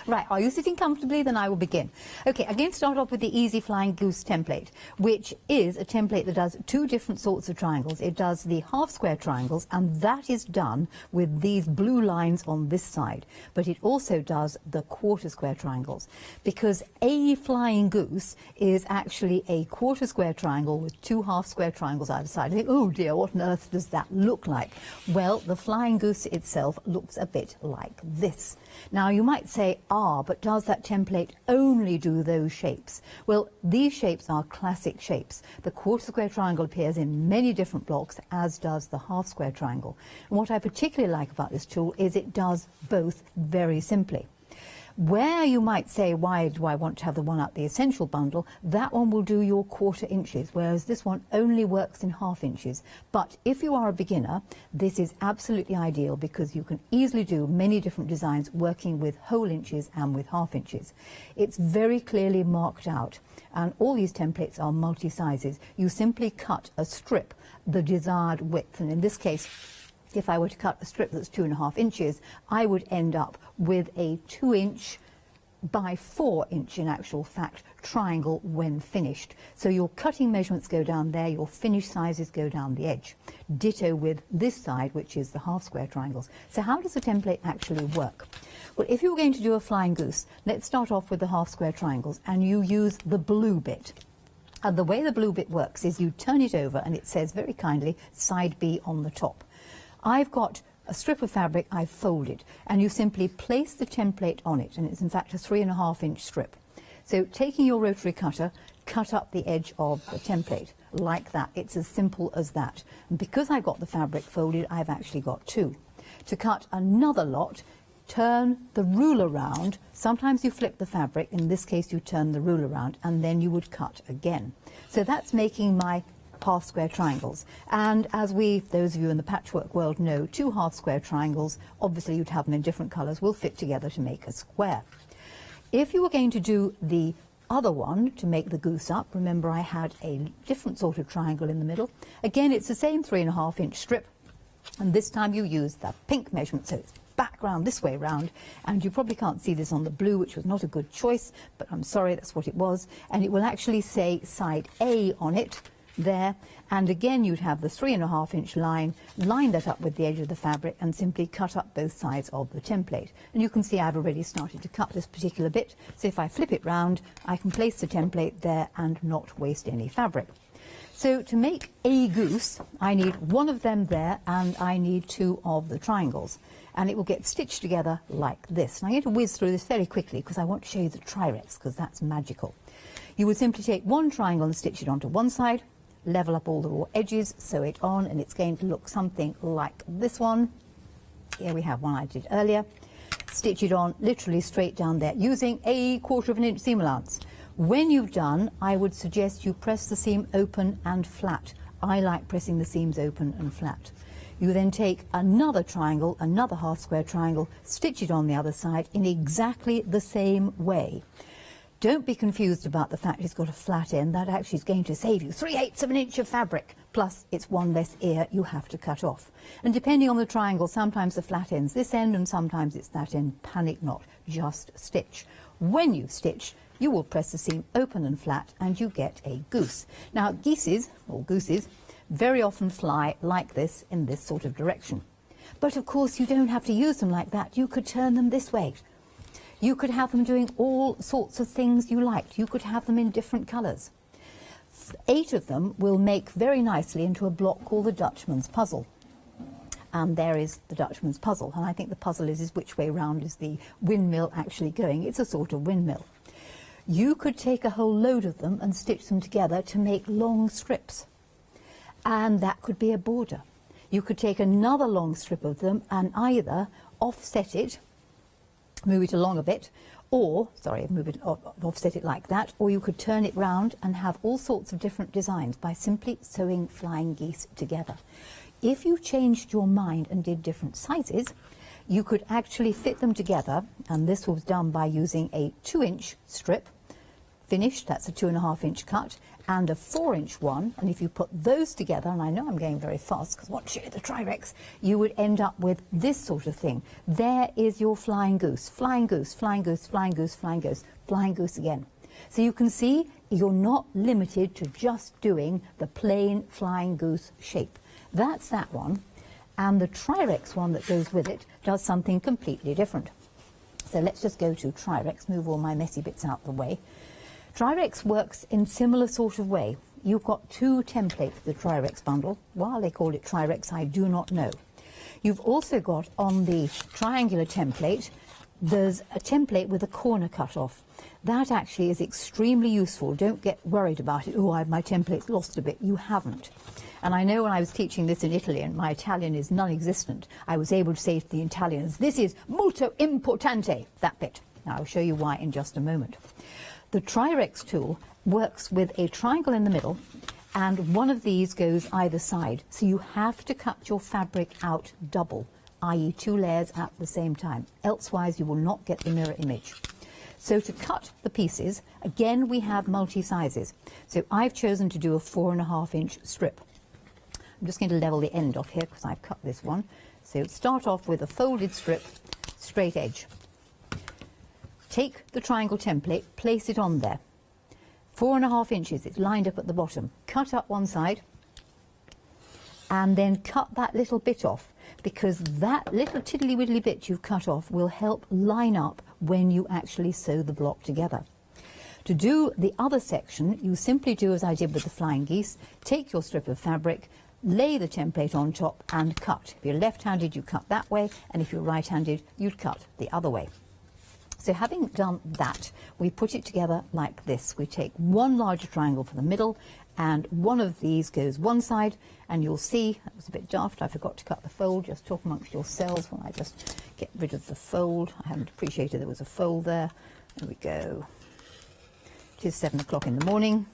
Right, are you sitting comfortably? Then I will begin. Okay, I'm going to start off with the Easy Flying Goose template, which is a template that does two different sorts of triangles. It does the half square triangles, and that is done with these blue lines on this side. But it also does the quarter square triangles, because a flying goose is actually a quarter square triangle with two half square triangles either side. You think, oh dear, what on earth does that look like? Well, the flying goose itself looks a bit like this. Now, you might say, but does that template only do those shapes? Well, these shapes are classic shapes. The quarter square triangle appears in many different blocks, as does the half square triangle. And what I particularly like about this tool is it does both very simply. Where you might say, why do I want to have the one out the essential bundle, that one will do your quarter inches, whereas this one only works in half inches. But if you are a beginner, this is absolutely ideal, because you can easily do many different designs working with whole inches and with half inches. It's very clearly marked out, and all these templates are multi-sizes. You simply cut a strip the desired width, and in this case, if I were to cut a strip that's 2.5 inches, I would end up with a 2-inch by 4-inch, in actual fact, triangle when finished. So your cutting measurements go down there, your finished sizes go down the edge. Ditto with this side, which is the half square triangles. So how does the template actually work? Well, if you're going to do a flying goose, let's start off with the half square triangles, and you use the blue bit. And the way the blue bit works is you turn it over, and it says very kindly, side B on the top. I've got a strip of fabric I've folded, and you simply place the template on it, and it's in fact a 3.5-inch strip. So taking your rotary cutter, cut up the edge of the template like that. It's as simple as that. And because I've got the fabric folded, I've actually got two. To cut another lot, turn the ruler round. Sometimes you flip the fabric, in this case you turn the ruler round, and then you would cut again. So that's making my half square triangles. And as those of you in the patchwork world know, two half square triangles, obviously you'd have them in different colours, will fit together to make a square. If you were going to do the other one to make the goose up, remember I had a different sort of triangle in the middle. Again, it's the same 3.5-inch strip, and this time you use the pink measurement, so it's back round this way round, and you probably can't see this on the blue, which was not a good choice, but I'm sorry, that's what it was. And it will actually say side A on it there, and again you'd have the 3.5-inch line, line that up with the edge of the fabric, and simply cut up both sides of the template. And you can see I've already started to cut this particular bit, so if I flip it round, I can place the template there and not waste any fabric. So to make a goose, I need one of them there, and I need two of the triangles, and it will get stitched together like this. And I'm going to whiz through this very quickly because I want to show you the Tri-Rex, because that's magical. You would simply take one triangle and stitch it onto one side, level up all the raw edges, sew it on, and it's going to look something like this one. Here we have one I did earlier. Stitch it on literally straight down there using a 1/4 inch seam allowance. When you've done, I would suggest you press the seam open and flat. I like pressing the seams open and flat. You then take another triangle, another half square triangle, stitch it on the other side in exactly the same way. Don't be confused about the fact it's got a flat end. That actually is going to save you 3/8 of an inch of fabric, plus it's one less ear you have to cut off. And depending on the triangle, sometimes the flat end's this end and sometimes it's that end. Panic not. just stitch. When you've stitched, you will press the seam open and flat and you get a goose. Now geeses, or gooses, very often fly like this in this sort of direction. But of course you don't have to use them like that. You could turn them this way. You could have them doing all sorts of things you liked. You could have them in different colours. 8 of them will make very nicely into a block called the Dutchman's Puzzle. And there is the Dutchman's Puzzle. And I think the puzzle is which way round is the windmill actually going. It's a sort of windmill. You could take a whole load of them and stitch them together to make long strips. And that could be a border. You could take another long strip of them and either offset it, move it along a bit, or, sorry, move it, offset it like that, or you could turn it round and have all sorts of different designs by simply sewing flying geese together. If you changed your mind and did different sizes, you could actually fit them together, and this was done by using a 2-inch strip, finished, that's a 2.5-inch cut, and a 4-inch one, and if you put those together, and I know I'm going very fast because watch it, the Trirex, you would end up with this sort of thing. There is your flying goose, flying goose, flying goose, flying goose, flying goose, flying goose again. So you can see you're not limited to just doing the plain flying goose shape. That's that one, and the Trirex one that goes with it does something completely different. So let's just go to Trirex, move all my messy bits out the way. Trirex works in similar sort of way. You've got 2 templates for the Trirex bundle. Why they call it Trirex, I do not know. You've also got on the triangular template, there's a template with a corner cut off. That actually is extremely useful. Don't get worried about it. Oh, my template's lost a bit. You haven't. And I know when I was teaching this in Italy, and my Italian is non-existent, I was able to say to the Italians, this is molto importante, that bit. Now I'll show you why in just a moment. The Trirex tool works with a triangle in the middle, and one of these goes either side. So you have to cut your fabric out double, i.e. 2 layers at the same time. Elsewise, you will not get the mirror image. So to cut the pieces, again, we have multi-sizes. So I've chosen to do a 4.5-inch strip. I'm just going to level the end off here because I've cut this one. So start off with a folded strip, straight edge. Take the triangle template, place it on there. 4.5 inches, it's lined up at the bottom. Cut up one side and then cut that little bit off, because that little tiddly-widdly bit you've cut off will help line up when you actually sew the block together. To do the other section, you simply do as I did with the flying geese. Take your strip of fabric, lay the template on top and cut. If you're left-handed, you cut that way, and if you're right-handed, you'd cut the other way. So having done that, we put it together like this. We take one larger triangle for the middle, and one of these goes one side, and you'll see, that was a bit daft, I forgot to cut the fold. Just talk amongst yourselves when I just get rid of the fold. I haven't appreciated there was a fold there. There we go. It is 7 o'clock in the morning.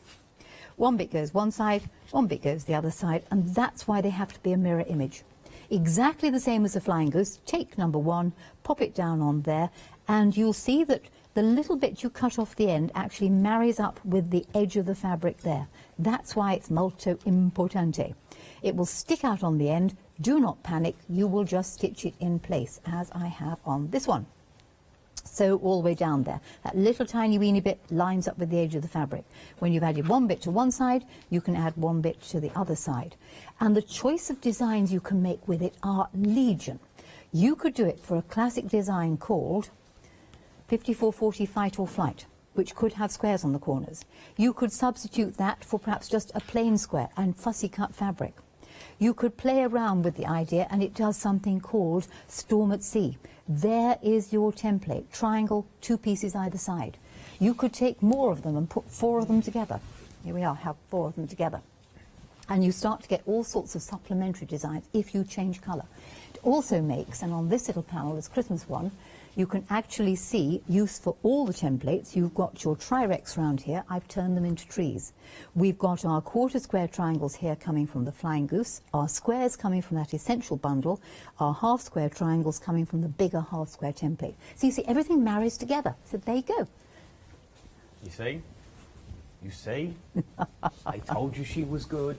One bit goes one side, one bit goes the other side, and that's why they have to be a mirror image. Exactly the same as the flying goose. Take number 1, pop it down on there, and you'll see that the little bit you cut off the end actually marries up with the edge of the fabric there. That's why it's molto importante. It will stick out on the end. Do not panic. You will just stitch it in place, as I have on this one. So all the way down there. That little tiny weeny bit lines up with the edge of the fabric. When you've added one bit to one side, you can add one bit to the other side. And the choice of designs you can make with it are legion. You could do it for a classic design called 5440 Fight or Flight, which could have squares on the corners. You could substitute that for perhaps just a plain square and fussy cut fabric. You could play around with the idea, and it does something called Storm at Sea. There is your template, triangle, 2 pieces either side. You could take more of them and put 4 of them together. Here we are, have 4 of them together. And you start to get all sorts of supplementary designs if you change colour. It also makes, and on this little panel, this Christmas one, you can actually see use for all the templates. You've got your Trirex round here. I've turned them into trees. We've got our quarter square triangles here coming from the flying goose, our squares coming from that essential bundle, our half square triangles coming from the bigger half square template. So you see, everything marries together. So there you go. You see? You see? I told you she was good.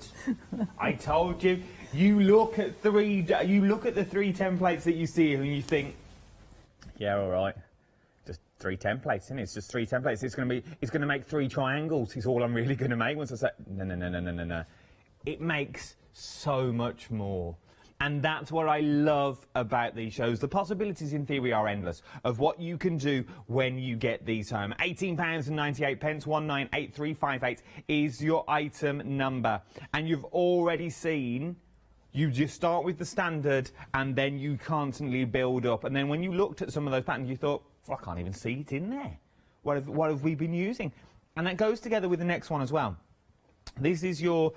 I told you. You look at the 3 templates that you see and you think, yeah, all right. 3 templates, isn't it? It's just 3 templates. It's going to make 3 triangles. Is all I'm really going to make. Once I say no. It makes so much more. And that's what I love about these shows. The possibilities in theory are endless of what you can do when you get these home. £18.98, 198358 is your item number. And you've already seen, you just start with the standard and then you constantly build up. And then when you looked at some of those patterns, you thought, well, I can't even see it in there. What have we been using? And that goes together with the next one as well. This is your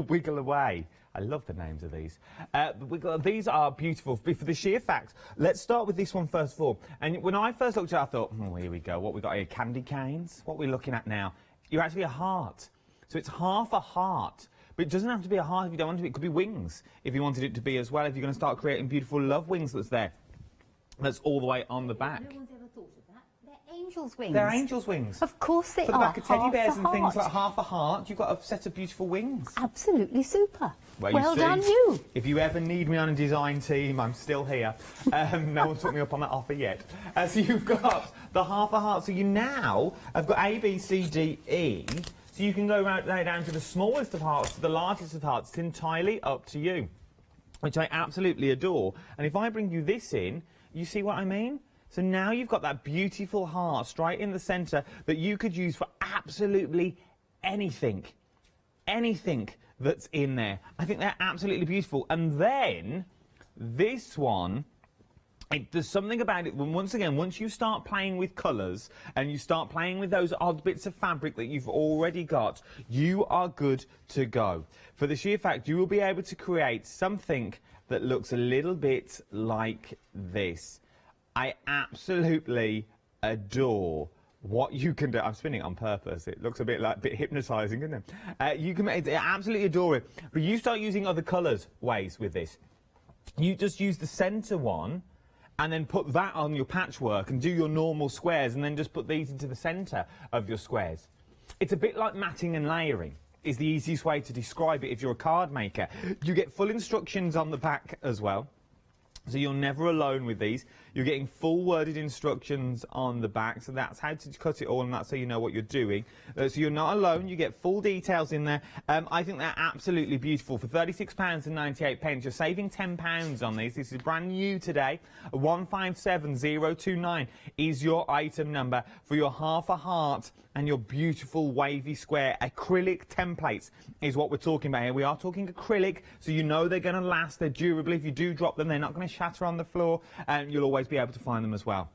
wiggle away. I love the names of these. These are beautiful. For the sheer fact, let's start with this one first of all. And when I first looked at it, I thought, oh, here we go. What we got here? Candy canes. What we're looking at now? You're actually a heart. So it's half a heart. But it doesn't have to be a heart if you don't want it to be. It could be wings if you wanted it to be as well. If you're going to start creating beautiful love wings that's there. That's all the way on the back. No one's ever thought of that. They're angel's wings. They're angel's wings. Of course they are. For the back of teddy bears and things like heart. half a heart, you've got a set of beautiful wings. Absolutely super. Well done, you. If you ever need me on a design team, I'm still here. No one took me up on that offer yet. So you've got the half a heart. So you now have got A, B, C, D, E. So you can go right down to the smallest of hearts to the largest of hearts. It's entirely up to you, which I absolutely adore. And if I bring you this in, you see what I mean? So now you've got that beautiful heart straight in the centre that you could use for absolutely anything. Anything that's in there. I think they're absolutely beautiful. And then this one, there's something about it, once again, once you start playing with colours and you start playing with those odd bits of fabric that you've already got, you are good to go. For the sheer fact, you will be able to create something that looks a little bit like this. I absolutely adore what you can do. I'm spinning it on purpose. It looks a bit hypnotising, doesn't it? You can absolutely adore it. But you start using other colours ways with this. You just use the centre one and then put that on your patchwork and do your normal squares and then just put these into the centre of your squares. It's a bit like matting and layering is the easiest way to describe it if you're a card maker. You get full instructions on the back as well. So you're never alone with these. You're getting full worded instructions on the back, so that's how to cut it all, and that's how you know what you're doing. So you're not alone. You get full details in there. I think they're absolutely beautiful. For £36.98, you're saving £10 on these. This is brand new today. 157029 is your item number for your half a heart and your beautiful wavy square acrylic templates is what we're talking about here. We are talking acrylic, so you know they're going to last. They're durable. If you do drop them, they're not going to shatter on the floor, and you'll always be able to find them as well.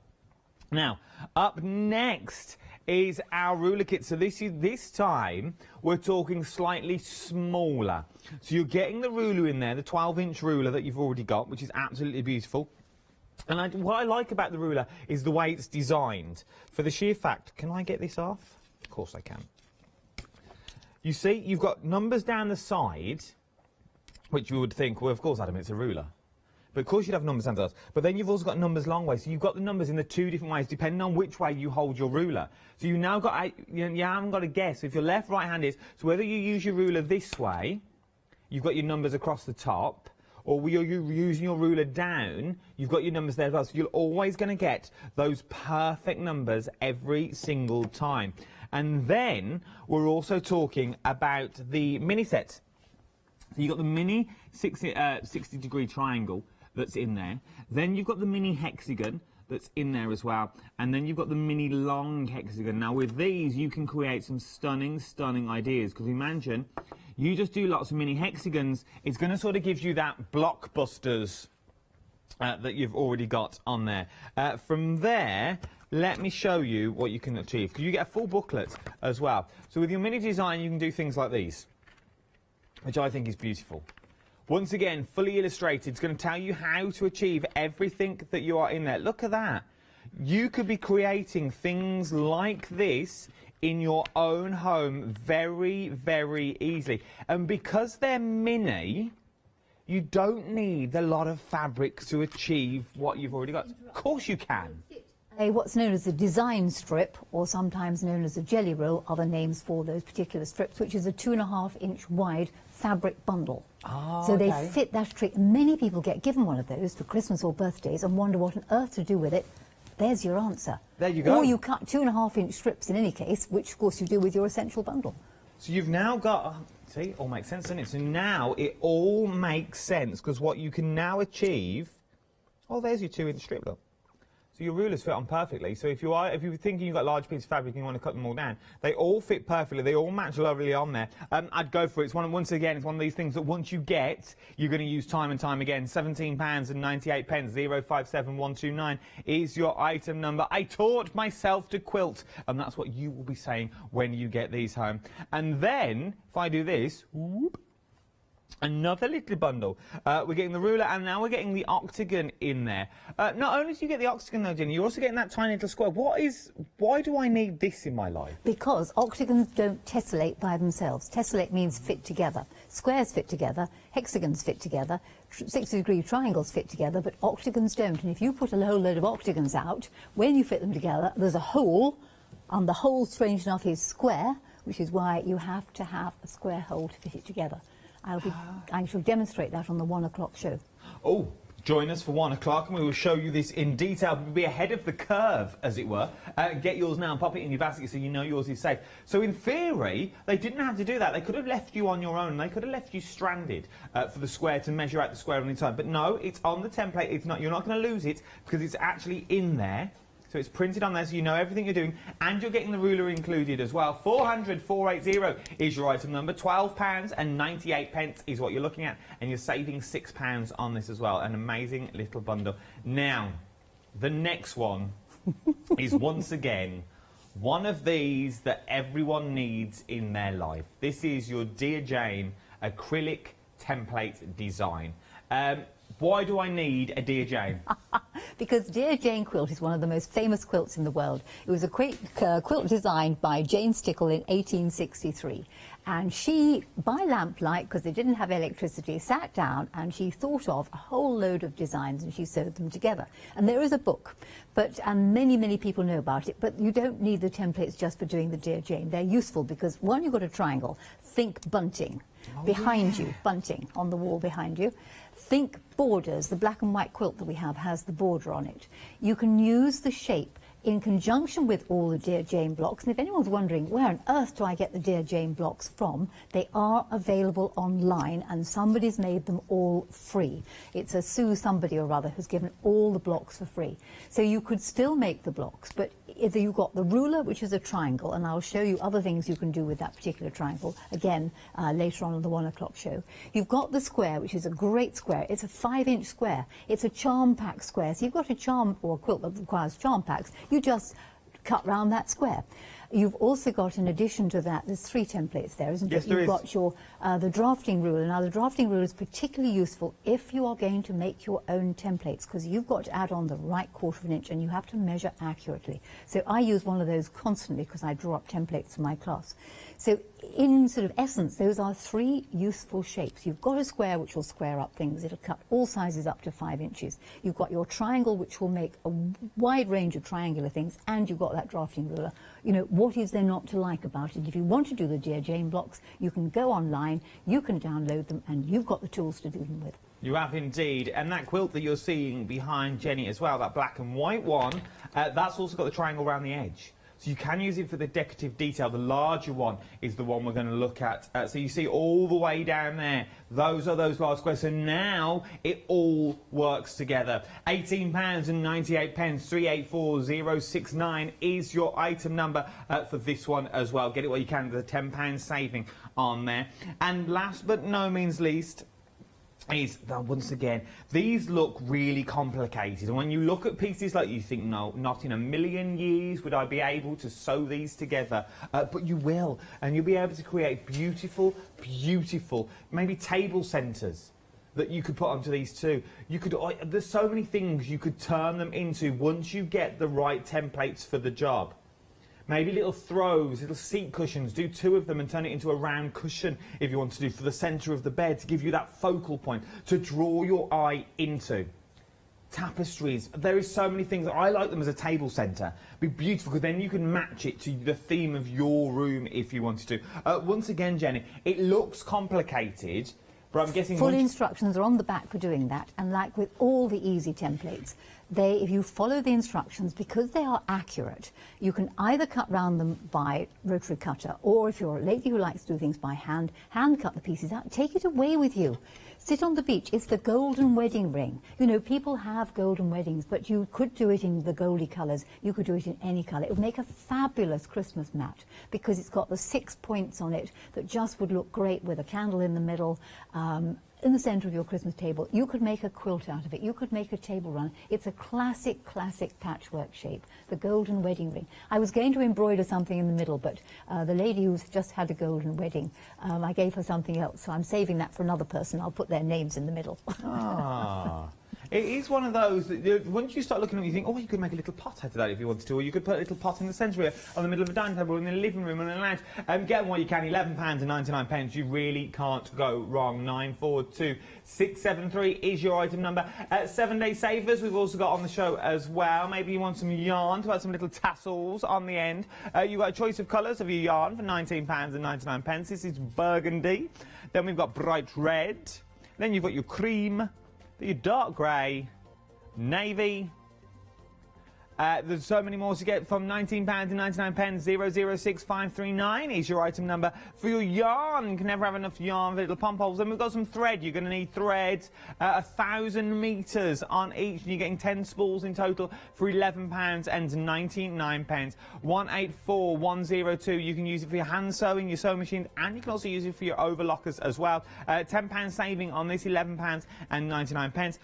Now, up next is our ruler kit. So this time we're talking slightly smaller. So you're getting the ruler in there, the 12-inch ruler that you've already got, which is absolutely beautiful. And what I like about the ruler is the way it's designed. For the sheer fact, can I get this off? Of course I can. You see, you've got numbers down the side, which you would think, well, of course, Adam, it's a ruler. But of course you'd have numbers down the side. But then you've also got numbers long ways. So you've got the numbers in the 2 different ways, depending on which way you hold your ruler. So you've now got, you haven't got to guess. If you're left, right-handed, so whether you use your ruler this way, you've got your numbers across the top, or you're using your ruler down, you've got your numbers there as well. So you're always going to get those perfect numbers every single time. And then we're also talking about the mini set. So you've got the mini 60-degree triangle that's in there. Then you've got the mini hexagon that's in there as well. And then you've got the mini long hexagon. Now with these, you can create some stunning, stunning ideas. Because imagine, you just do lots of mini hexagons, it's going to sort of give you that blockbusters that you've already got on there. From there, let me show you what you can achieve, because you get a full booklet as well. So with your mini design, you can do things like these, which I think is beautiful. Once again, fully illustrated. It's going to tell you how to achieve everything that you are in there. Look at that. You could be creating things like this in your own home very, very easily. And because they're mini, you don't need a lot of fabric to achieve what you've already got. Of course you can. What's known as a design strip, or sometimes known as a jelly roll, are the names for those particular strips, which is a 2.5-inch wide fabric bundle. Oh, so okay. They fit that trick. Many people get given one of those for Christmas or birthdays and wonder what on earth to do with it. there's your answer. There you go. Or you cut 2.5-inch strips in any case, which of course you do with your essential bundle. So you've now got, see, all makes sense, doesn't it? So now it all makes sense, because what you can now achieve, oh, there's your 2-inch strip, look. So your rulers fit on perfectly. So if you're thinking you've got a large piece of fabric and you want to cut them all down, they all fit perfectly. They all match lovely on there. I'd go for it. Once again, it's one of these things that once you get, you're going to use time and time again. £17.98, 057129 is your item number. I taught myself to quilt, and that's what you will be saying when you get these home. And then, if I do this, whoop, another little bundle. We're getting the ruler, and now we're getting the octagon in there. Not only do you get the octagon though, Jenny, you're also getting that tiny little square. Why do I need this in my life? Because octagons don't tessellate by themselves. Tessellate means fit together. Squares fit together, hexagons fit together, 60-degree triangles fit together, but octagons don't. And if you put a whole load of octagons out, when you fit them together, there's a hole, and the hole, strange enough, is square, which is why you have to have a square hole to fit it together. I shall demonstrate that on the 1 o'clock show. Oh, join us for 1 o'clock and we will show you this in detail. We'll be ahead of the curve, as it were. Get yours now and pop it in your basket so you know yours is safe. So in theory, they didn't have to do that. They could have left you on your own. They could have left you stranded for the square to measure out the square on the time. But no, it's on the template. It's not. You're not going to lose it because it's actually in there. So it's printed on there so you know everything you're doing, and you're getting the ruler included as well. 400,480 is your item number. £12.98 is what you're looking at, and you're saving £6 on this as well. An amazing little bundle. Now, the next one is once again one of these that everyone needs in their life. This is your Dear Jane acrylic template design. Why do I need a Dear Jane? Because Dear Jane quilt is one of the most famous quilts in the world. It was a quilt designed by Jane Stickle in 1863. And she, by lamplight, because they didn't have electricity, sat down and she thought of a whole load of designs and she sewed them together. And there is a book, and many people know about it, but you don't need the templates just for doing the Dear Jane. They're useful because, one, you've got a triangle. Think bunting behind you, bunting on the wall behind you. Think borders. The black and white quilt that we have has the border on it. You can use the shape in conjunction with all the Dear Jane blocks. And if anyone's wondering, where on earth do I get the Dear Jane blocks from? They are available online, and somebody's made them all free. It's a Sue somebody or other who's given all the blocks for free. So you could still make the blocks, but either you've got the ruler, which is a triangle, and I'll show you other things you can do with that particular triangle, again, later on the 1 o'clock show. You've got the square, which is a great square. It's a 5-inch square. It's a charm pack square. So you've got a charm or a quilt that requires charm packs. You just cut round that square. You've also got, in addition to that, there's 3 templates there, isn't yes, it? You've got your the drafting ruler. Now, the drafting ruler is particularly useful if you are going to make your own templates, because you've got to add on the right 1/4 inch and you have to measure accurately. So I use one of those constantly because I draw up templates for my class. So in sort of essence, those are 3 useful shapes. You've got a square, which will square up things. It'll cut all sizes up to 5 inches. You've got your triangle, which will make a wide range of triangular things, and you've got that drafting ruler. You know, what is there not to like about it? If you want to do the Dear Jane blocks, you can go online, you can download them, and you've got the tools to do them with. You have indeed. And that quilt that you're seeing behind Jenny as well, that black and white one, that's also got the triangle around the edge. So you can use it for the decorative detail. The larger one is the one we're going to look at. So you see all the way down there, those are those large squares. So now it all works together. £18.98, 384069 is your item number for this one as well. Get it while you can. There's a £10 saving on there. And last but no means least, is that once again, these look really complicated, and when you look at pieces like you think, no, not in a million years would I be able to sew these together, but you will, and you'll be able to create beautiful, maybe table centres that you could put onto these too. You could, there's so many things you could turn them into once you get the right templates for the job. Maybe little throws, little seat cushions, do 2 of them and turn it into a round cushion if you want to do for the centre of the bed to give you that focal point to draw your eye into. Tapestries, there is so many things. I like them as a table centre. Be beautiful, because then you can match it to the theme of your room if you wanted to. Once again, Jenny, it looks complicated, but I'm guessing... Full instructions are on the back for doing that, and like with all the easy templates, if you follow the instructions, because they are accurate, you can either cut round them by rotary cutter, or if you're a lady who likes to do things by hand cut the pieces out, take it away with you. Sit on the beach. It's the golden wedding ring. You know, people have golden weddings, but you could do it in the goldy colours. You could do it in any colour. It would make a fabulous Christmas mat because it's got the 6 points on it that just would look great with a candle in the middle. In the centre of your Christmas table. You could make a quilt out of it. You could make a table run. It's a classic patchwork shape, the golden wedding ring. I was going to embroider something in the middle, but the lady who's just had a golden wedding, I gave her something else, so I'm saving that for another person. I'll put their names in the middle. Ah. It is one of those that once you start looking at it, you think, oh, you could make a little pot out of that if you wanted to, or you could put a little pot in the centre here, on the middle of a dining table, in the living room, or in the lounge. Get what you can, £11.99. You really can't go wrong. 942673 is your item number. 7-day savers we've also got on the show as well. Maybe you want some yarn to add some little tassels on the end. You've got a choice of colours of your yarn for £19.99. This is burgundy. Then we've got bright red. Then you've got your cream. Your dark grey, navy. There's so many more to get from £19.99. 006539 is your item number for your yarn. You can never have enough yarn for little pom-poms. Then we've got some thread. You're going to need thread, 1,000 metres on each, and you're getting 10 spools in total for £11.99. 184102. You can use it for your hand sewing, your sewing machines, and you can also use it for your overlockers as well. £10 saving on this, £11.99.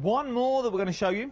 One more that we're going to show you.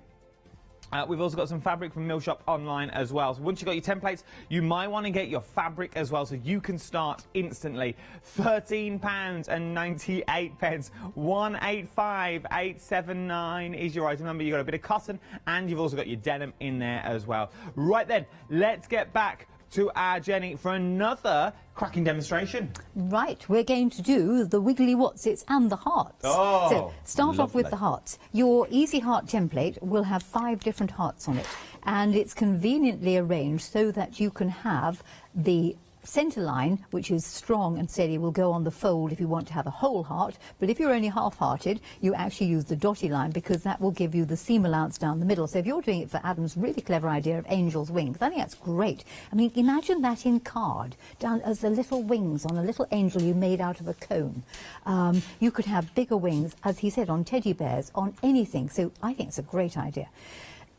We've also got some fabric from Mill Shop online as well. So once you've got your templates, you might want to get your fabric as well so you can start instantly. £13.98. 185879 is your item number. You've got a bit of cotton and you've also got your denim in there as well. Right then, let's get back to our Jenny for another cracking demonstration. Right, we're going to do the wiggly whatsits and the hearts. Oh, so start off with the hearts. Your easy heart template will have 5 different hearts on it, and it's conveniently arranged so that you can have the centre line, which is strong and steady, will go on the fold if you want to have a whole heart, but if you're only half-hearted, you actually use the dotty line because that will give you the seam allowance down the middle. So if you're doing it for Adam's really clever idea of angel's wings, I think that's great. I mean, imagine that in card, down as the little wings on a little angel you made out of a cone. You could have bigger wings, as he said, on teddy bears, on anything, so I think it's a great idea.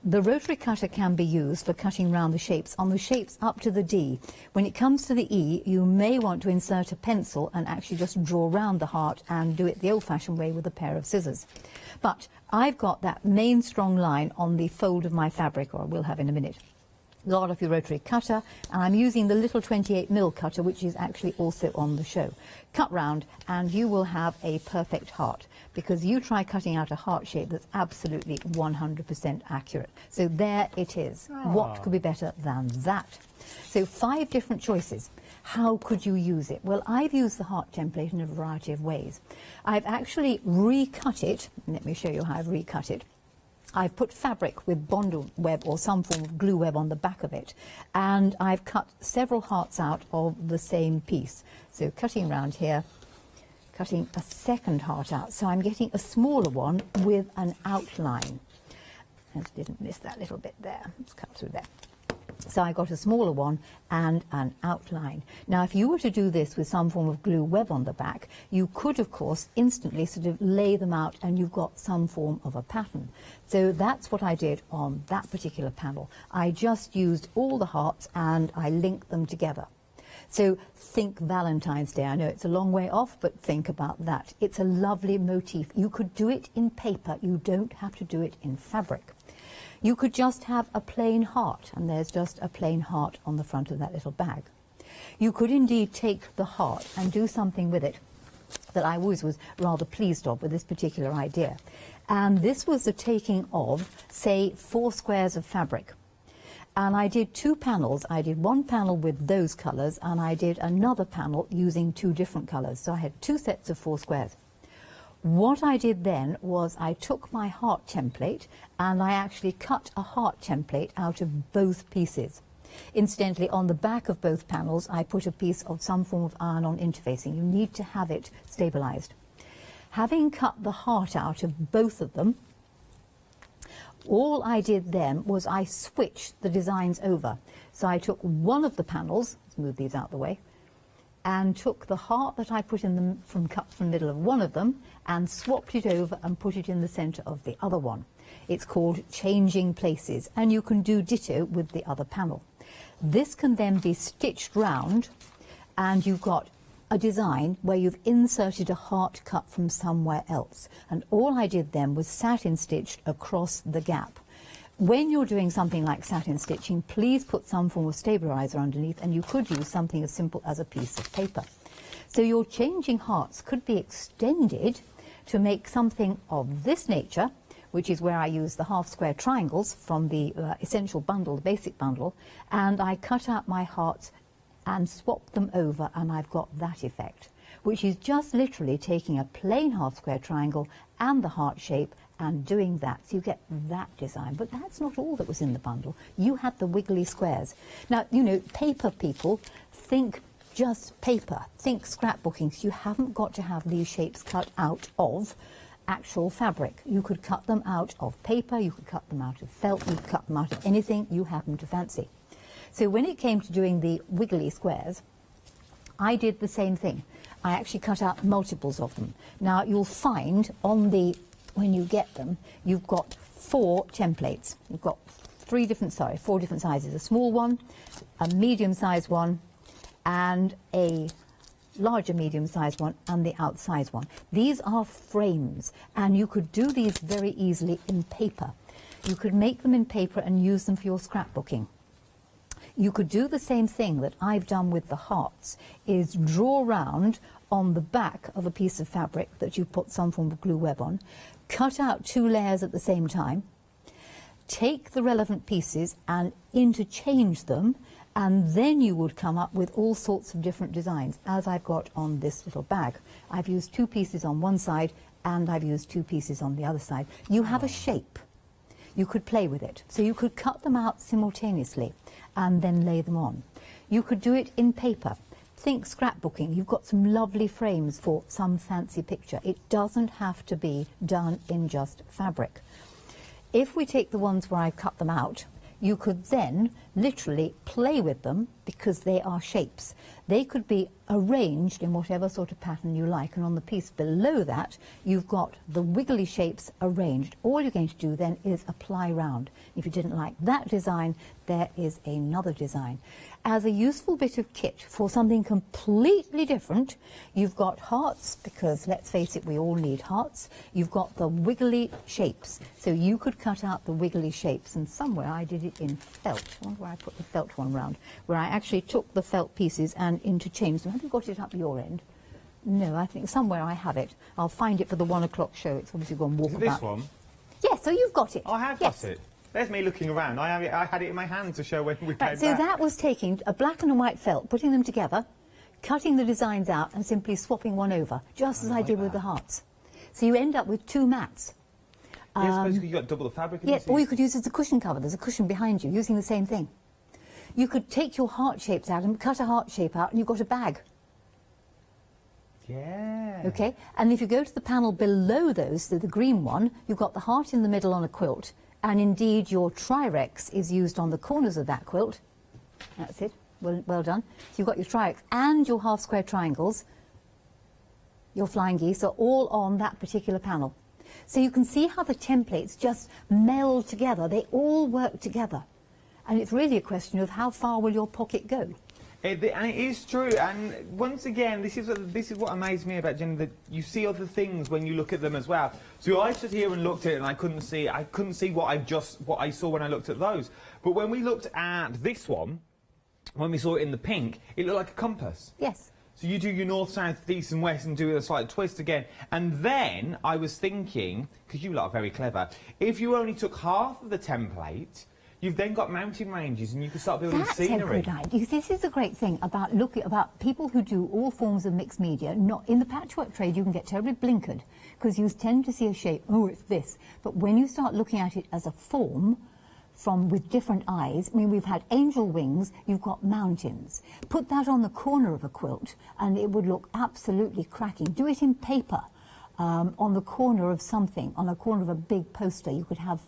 The rotary cutter can be used for cutting round the shapes, on the shapes up to the D. When it comes to the E, you may want to insert a pencil and actually just draw round the heart and do it the old-fashioned way with a pair of scissors. But I've got that main strong line on the fold of my fabric, or I will have in a minute. Lot of your rotary cutter, and I'm using the little 28mm cutter, which is actually also on the show. Cut round and you will have a perfect heart, because you try cutting out a heart shape that's absolutely 100% accurate. So there it is. What could be better than that? So 5 different choices. How could you use it? Well, I've used the heart template in a variety of ways. I've actually recut it. Let me show you how I've recut it. I've put fabric with bond web or some form of glue web on the back of it, and I've cut several hearts out of the same piece. So cutting around here, cutting a second heart out. So I'm getting a smaller one with an outline. I didn't miss that little bit there. Let's cut through there. So I got a smaller one and an outline. Now, if you were to do this with some form of glue web on the back, you could, of course, instantly sort of lay them out and you've got some form of a pattern. So that's what I did on that particular panel. I just used all the hearts and I linked them together. So think Valentine's Day. I know it's a long way off, but think about that. It's a lovely motif. You could do it in paper. You don't have to do it in fabric. You could just have a plain heart, and there's just a plain heart on the front of that little bag. You could indeed take the heart and do something with it that I always was rather pleased of with this particular idea. And this was the taking of, say, 4 squares of fabric. And I did 2 panels. I did one panel with those colours, and I did another panel using 2 different colours. So I had 2 sets of 4 squares. What I did then was I took my heart template and I actually cut a heart template out of both pieces. Incidentally, on the back of both panels, I put a piece of some form of iron-on interfacing. You need to have it stabilised. Having cut the heart out of both of them, All I did then was I switched the designs over. So I took one of the panels, let's move these out the way, and took the heart that I put in the cut from the middle of one of them and swapped it over and put it in the centre of the other one. It's called changing places, and you can do ditto with the other panel. This can then be stitched round, and you've got a design where you've inserted a heart cut from somewhere else. And all I did then was satin stitched across the gap. When you're doing something like satin stitching, please put some form of stabilizer underneath, and you could use something as simple as a piece of paper. So your changing hearts could be extended to make something of this nature, which is where I use the half square triangles from the essential bundle, the basic bundle, and I cut out my hearts and swap them over, and I've got that effect, which is just literally taking a plain half square triangle and the heart shape and doing that. So you get that design. But that's not all that was in the bundle. You had the wiggly squares. Now, you know, paper people think just paper, think scrapbooking. So you haven't got to have these shapes cut out of actual fabric. You could cut them out of paper, you could cut them out of felt, you could cut them out of anything you happen to fancy. So when it came to doing the wiggly squares, I did the same thing. I actually cut out multiples of them. Now you'll find on the, when you get them, you've got 4 templates. You've got 4 different sizes. A small one, a medium-sized one, and a larger medium-sized one, and the outsized one. These are frames, and you could do these very easily in paper. You could make them in paper and use them for your scrapbooking. You could do the same thing that I've done with the hearts, is draw round on the back of a piece of fabric that you put some form of glue web on, cut out 2 layers at the same time, take the relevant pieces and interchange them, and then you would come up with all sorts of different designs, as I've got on this little bag. I've used 2 pieces on one side and I've used 2 pieces on the other side. You have a shape. You could play with it. So you could cut them out simultaneously and then lay them on. You could do it in paper. Think scrapbooking. You've got some lovely frames for some fancy picture. It doesn't have to be done in just fabric. If we take the ones where I cut them out, you could then literally play with them because they are shapes. They could be arranged in whatever sort of pattern you like, and on the piece below that you've got the wiggly shapes arranged. All you're going to do then is apply round. If you didn't like that design, there is another design. As a useful bit of kit for something completely different, you've got hearts, because let's face it, we all need hearts. You've got the wiggly shapes, so you could cut out the wiggly shapes, and somewhere I did it in felt. I wonder where I put the felt one round, where I actually took the felt pieces and interchanged them. Have you got it up your end? No, I think somewhere I have it. I'll find it for the 1 o'clock show. It's obviously gone walkabout. Is it this one? Yes, so you've got it. I have got it. There's me looking around. I had it in my hand to show when we came back. So that was taking a black and a white felt, putting them together, cutting the designs out and simply swapping one over, just as I did with the hearts. So you end up with 2 mats. Yeah, I suppose you've got double the fabric. Yeah, or you could use it as a cushion cover. There's a cushion behind you, using the same thing. You could take your heart shapes out and cut a heart shape out, and you've got a bag. Yeah. Okay, and if you go to the panel below those, so the green one, you've got the heart in the middle on a quilt, and indeed your Trirex is used on the corners of that quilt. That's it, well done. So you've got your Trirex and your half square triangles, your flying geese are all on that particular panel. So you can see how the templates just meld together, they all work together. And it's really a question of how far will your pocket go. And it is true, and once again, this is what amazed me about Jenny, that you see other things when you look at them as well. So I stood here and looked at it, and I couldn't see what I saw when I looked at those. But when we looked at this one, when we saw it in the pink, it looked like a compass. Yes. So you do your north, south, east and west and do a slight twist again. And then I was thinking, because you lot are very clever, if you only took half of the template, you've then got mountain ranges and you can start building scenery. That's a good idea. This is a great thing about people who do all forms of mixed media. Not in the patchwork trade, you can get terribly blinkered because you tend to see a shape, oh, it's this. But when you start looking at it as a form, with different eyes, I mean, we've had angel wings, you've got mountains. Put that on the corner of a quilt and it would look absolutely cracking. Do it in paper, on the corner of something, on a corner of a big poster. You could have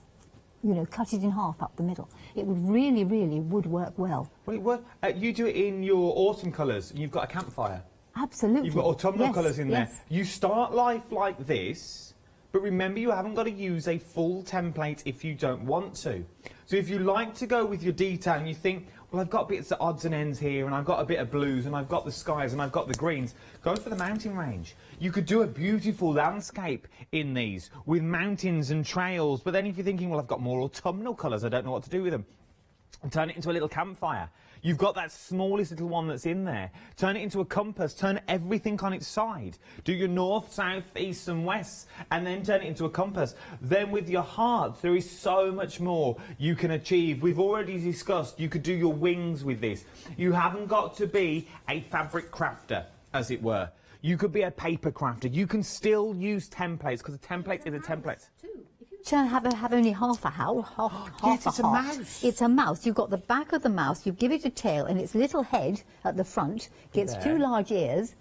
you know, cut it in half up the middle. It would really, really would work well. Well, you do it in your autumn colours, and you've got a campfire. Absolutely. You've got autumnal Yes, colours in there. yes. You start life like this, but remember you haven't got to use a full template if you don't want to. So if you like to go with your detail and you think, well, I've got bits of odds and ends here, and I've got a bit of blues, and I've got the skies, and I've got the greens, go for the mountain range. You could do a beautiful landscape in these with mountains and trails, but then if you're thinking, well, I've got more autumnal colours, I don't know what to do with them, turn it into a little campfire. You've got that smallest little one that's in there. Turn it into a compass. Turn everything on its side. Do your north, south, east and west, and then turn it into a compass. Then with your heart, there is so much more you can achieve. We've already discussed you could do your wings with this. You haven't got to be a fabric crafter, as it were. You could be a paper crafter. You can still use templates, because a template is a template. To have only half a house, Yes, it's a heart. mouse. It's a mouse. You've got the back of the mouse, you give it a tail, and its little head at the front gets There. 2 large ears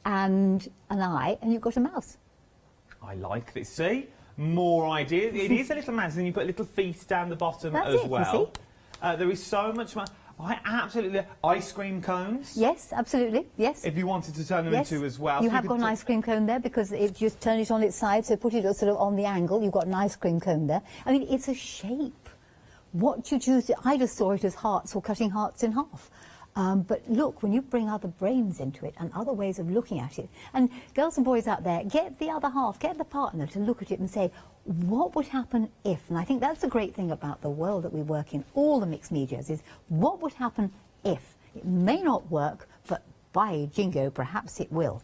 and an eye, and you've got a mouse. I like this. See? More ideas. It is a little mouse, and then you put little feet down the bottom That's as it, you well. see? There is so much more. I absolutely... Ice cream cones. Yes, absolutely, yes. If you wanted to turn them Yes, into as well. you So have could got an ice cream cone there because it just turn it on its side, so put it sort of on the angle. You've got an ice cream cone there. I mean, it's a shape. What you choose, I just saw it as hearts or cutting hearts in half. But look, when you bring other brains into it and other ways of looking at it, and girls and boys out there, get the other half, get the partner to look at it and say, what would happen if? And I think that's the great thing about the world that we work in, all the mixed medias, is what would happen if? It may not work, but by jingo, perhaps it will.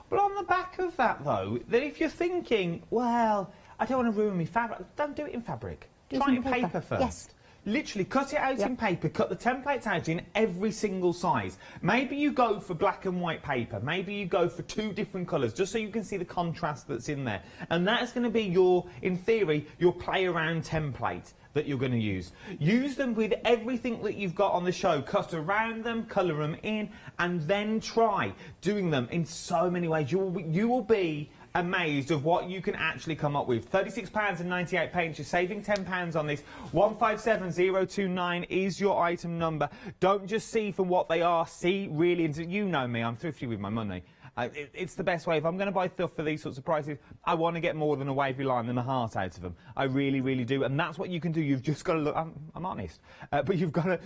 Well, on the back of that, though, that if you're thinking, well, I don't want to ruin my fabric, don't do it in fabric. Try it in paper first. Yes. Literally, cut it out in paper, cut the templates out in every single size. Maybe you go for black and white paper, maybe you go for 2 different colours, just so you can see the contrast that's in there. And that's going to be your, in theory, your play-around template that you're going to use. Use them with everything that you've got on the show. Cut around them, colour them in, and then try doing them in so many ways. You will be amazed of what you can actually come up with. £36.98. You're saving £10 on this. 157029 is your item number. Don't just see for what they are. See really into. You know me. I'm thrifty with my money. It's the best way. If I'm going to buy stuff for these sorts of prices, I want to get more than a wavy line and a heart out of them. I really, really do. And that's what you can do. You've just got to look. I'm honest, but you've got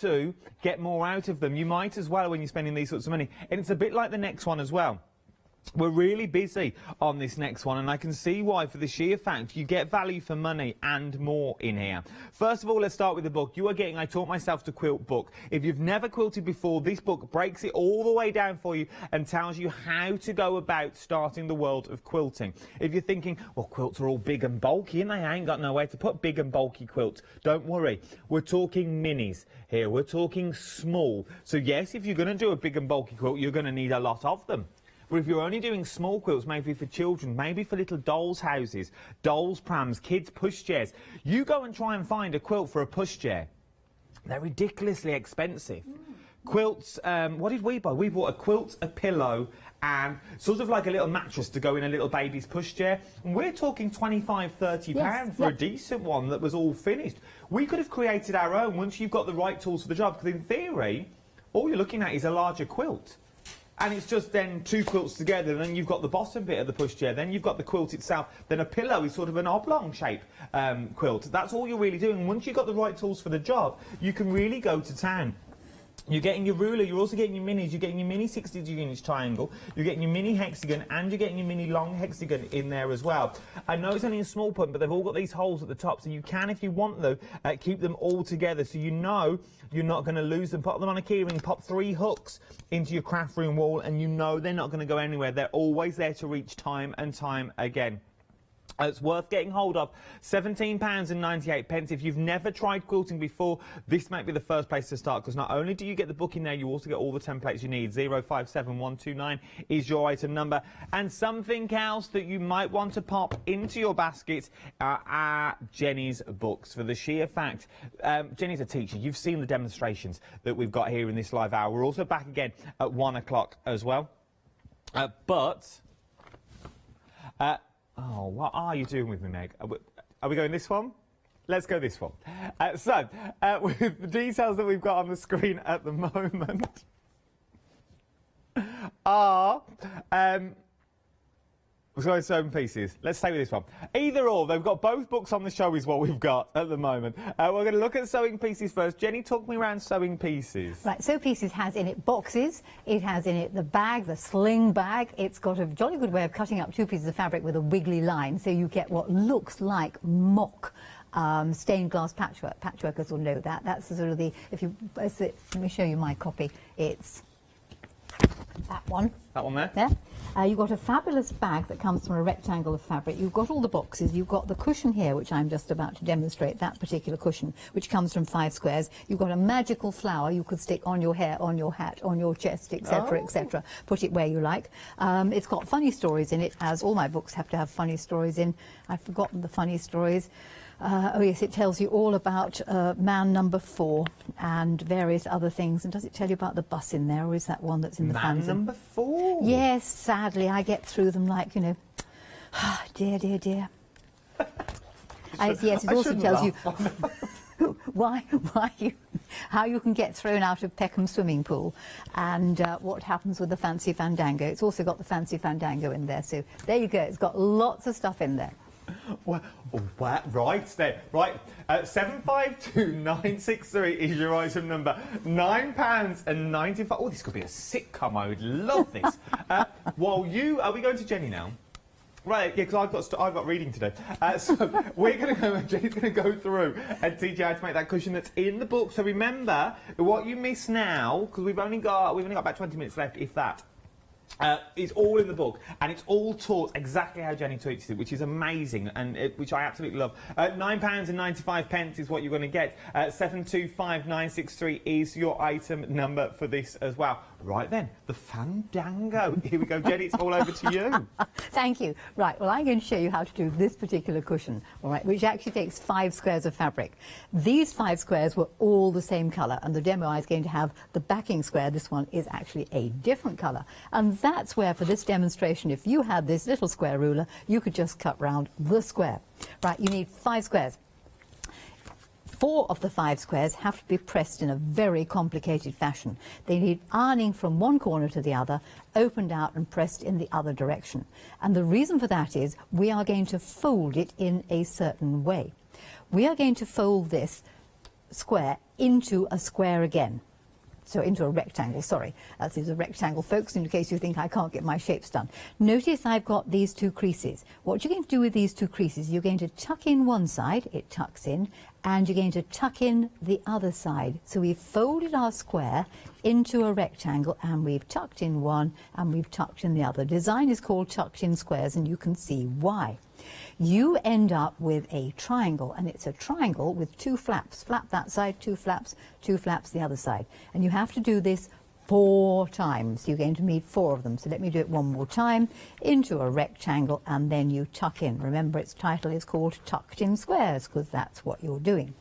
to get more out of them. You might as well when you're spending these sorts of money. And it's a bit like the next one as well. We're really busy on this next one, and I can see why, for the sheer fact you get value for money and more in here. First of all, let's start with the book. You are getting I Taught Myself to Quilt book. If you've never quilted before, this book breaks it all the way down for you and tells you how to go about starting the world of quilting. If you're thinking, well, quilts are all big and bulky and I ain't got nowhere to put big and bulky quilts, don't worry. We're talking minis here. We're talking small. So yes, if you're going to do a big and bulky quilt, you're going to need a lot of them. But if you're only doing small quilts, maybe for children, maybe for little dolls' houses, dolls' prams, kids' pushchairs, you go and try and find a quilt for a pushchair. They're ridiculously expensive. Quilts, what did we buy? We bought a quilt, a pillow, and sort of like a little mattress to go in a little baby's pushchair. And we're talking £25, £30 for a decent one that was all finished. We could have created our own once you've got the right tools for the job, because in theory, all you're looking at is a larger quilt. And it's just then 2 quilts together, and then you've got the bottom bit of the pushchair, then you've got the quilt itself, then a pillow is sort of an oblong shape quilt. That's all you're really doing. Once you've got the right tools for the job, you can really go to town. You're getting your ruler, you're also getting your minis, you're getting your mini 60-units triangle, you're getting your mini hexagon, and you're getting your mini long hexagon in there as well. I know it's only a small point, but they've all got these holes at the top, so you can, if you want though, keep them all together, so you know you're not going to lose them. Pop them on a keyring, pop 3 hooks into your craft room wall, and you know they're not going to go anywhere. They're always there to reach time and time again. It's worth getting hold of. £17.98. If you've never tried quilting before, this might be the first place to start, because not only do you get the book in there, you also get all the templates you need. 057129 is your item number. And something else that you might want to pop into your basket are Jenny's books, for the sheer fact Jenny's a teacher. You've seen the demonstrations that we've got here in this live hour. We're also back again at 1 o'clock as well. Oh, what are you doing with me, Meg? Are we going this one? let's go this one. With the details that we've got on the screen at the moment are we've got sewing pieces. Let's stay with this one. Either or, they've got both books on the show is what we've got at the moment. We're going to look at sewing pieces first. Jenny, talk me around sewing pieces. Right, sewing pieces has in it boxes, it has in it the bag, the sling bag. It's got a jolly good way of cutting up two pieces of fabric with a wiggly line, so you get what looks like mock stained glass patchwork. Patchworkers will know that. That's the sort of let me show you my copy. It's that one. That one there? There. You've got a fabulous bag that comes from a rectangle of fabric. You've got all the boxes. You've got the cushion here, which I'm just about to demonstrate, that particular cushion, which comes from 5 squares. You've got a magical flower you could stick on your hair, on your hat, on your chest, etc., etc. Put it where you like. It's got funny stories in it, as all my books have to have funny stories in. I've forgotten the funny stories. Oh yes, it tells you all about man number 4 and various other things. And does it tell you about the bus in there, or is that one that's in the fanzine? Man number 4? Yes, sadly, I get through them like, you know, dear, dear, dear. Yes, it also tells you how you can get thrown out of Peckham swimming pool and what happens with the fancy fandango. It's also got the fancy fandango in there, so there you go. It's got lots of stuff in there. Well, right there. Right, 752963 is your item number. £9.95. Oh, this could be a sitcom. I would love this. Are we going to Jenny now? Right, yeah, because I've got reading to do. So we're going to go, Jenny's going to go through and teach you how to make that cushion that's in the book. So remember, what you miss now, because we've only got about 20 minutes left, if that. It's all in the book, and it's all taught exactly how Jenny teaches it, which is amazing, and which I absolutely love. £9.95 is what you're going to get. 725963 is your item number for this as well. Right then, the fandango. Here we go, Jenny, it's all over to you. Thank you. Right, well, I'm going to show you how to do this particular cushion, all right, which actually takes 5 squares of fabric. These 5 squares were all the same colour, and the demo I was going to have the backing square, this one, is actually a different colour. And that's where, for this demonstration, if you had this little square ruler, you could just cut round the square. Right, you need 5 squares. 4 of the 5 squares have to be pressed in a very complicated fashion. They need ironing from one corner to the other, opened out and pressed in the other direction. And the reason for that is we are going to fold it in a certain way. We are going to fold this square into a square again. So into a rectangle, sorry. That is a rectangle, folks, in case you think I can't get my shapes done. Notice I've got these 2 creases. What you're going to do with these 2 creases, you're going to tuck in one side, it tucks in, and you're going to tuck in the other side. So we've folded our square into a rectangle, and we've tucked in one, and we've tucked in the other. Design is called tucked in squares, and you can see why. You end up with a triangle, and it's a triangle with 2 flaps. Flap that side, 2 flaps the other side. And you have to do this 4 times. You're going to need 4 of them. So let me do it one more time. Into a rectangle, and then you tuck in. Remember, its title is called Tucked in Squares, because that's what you're doing.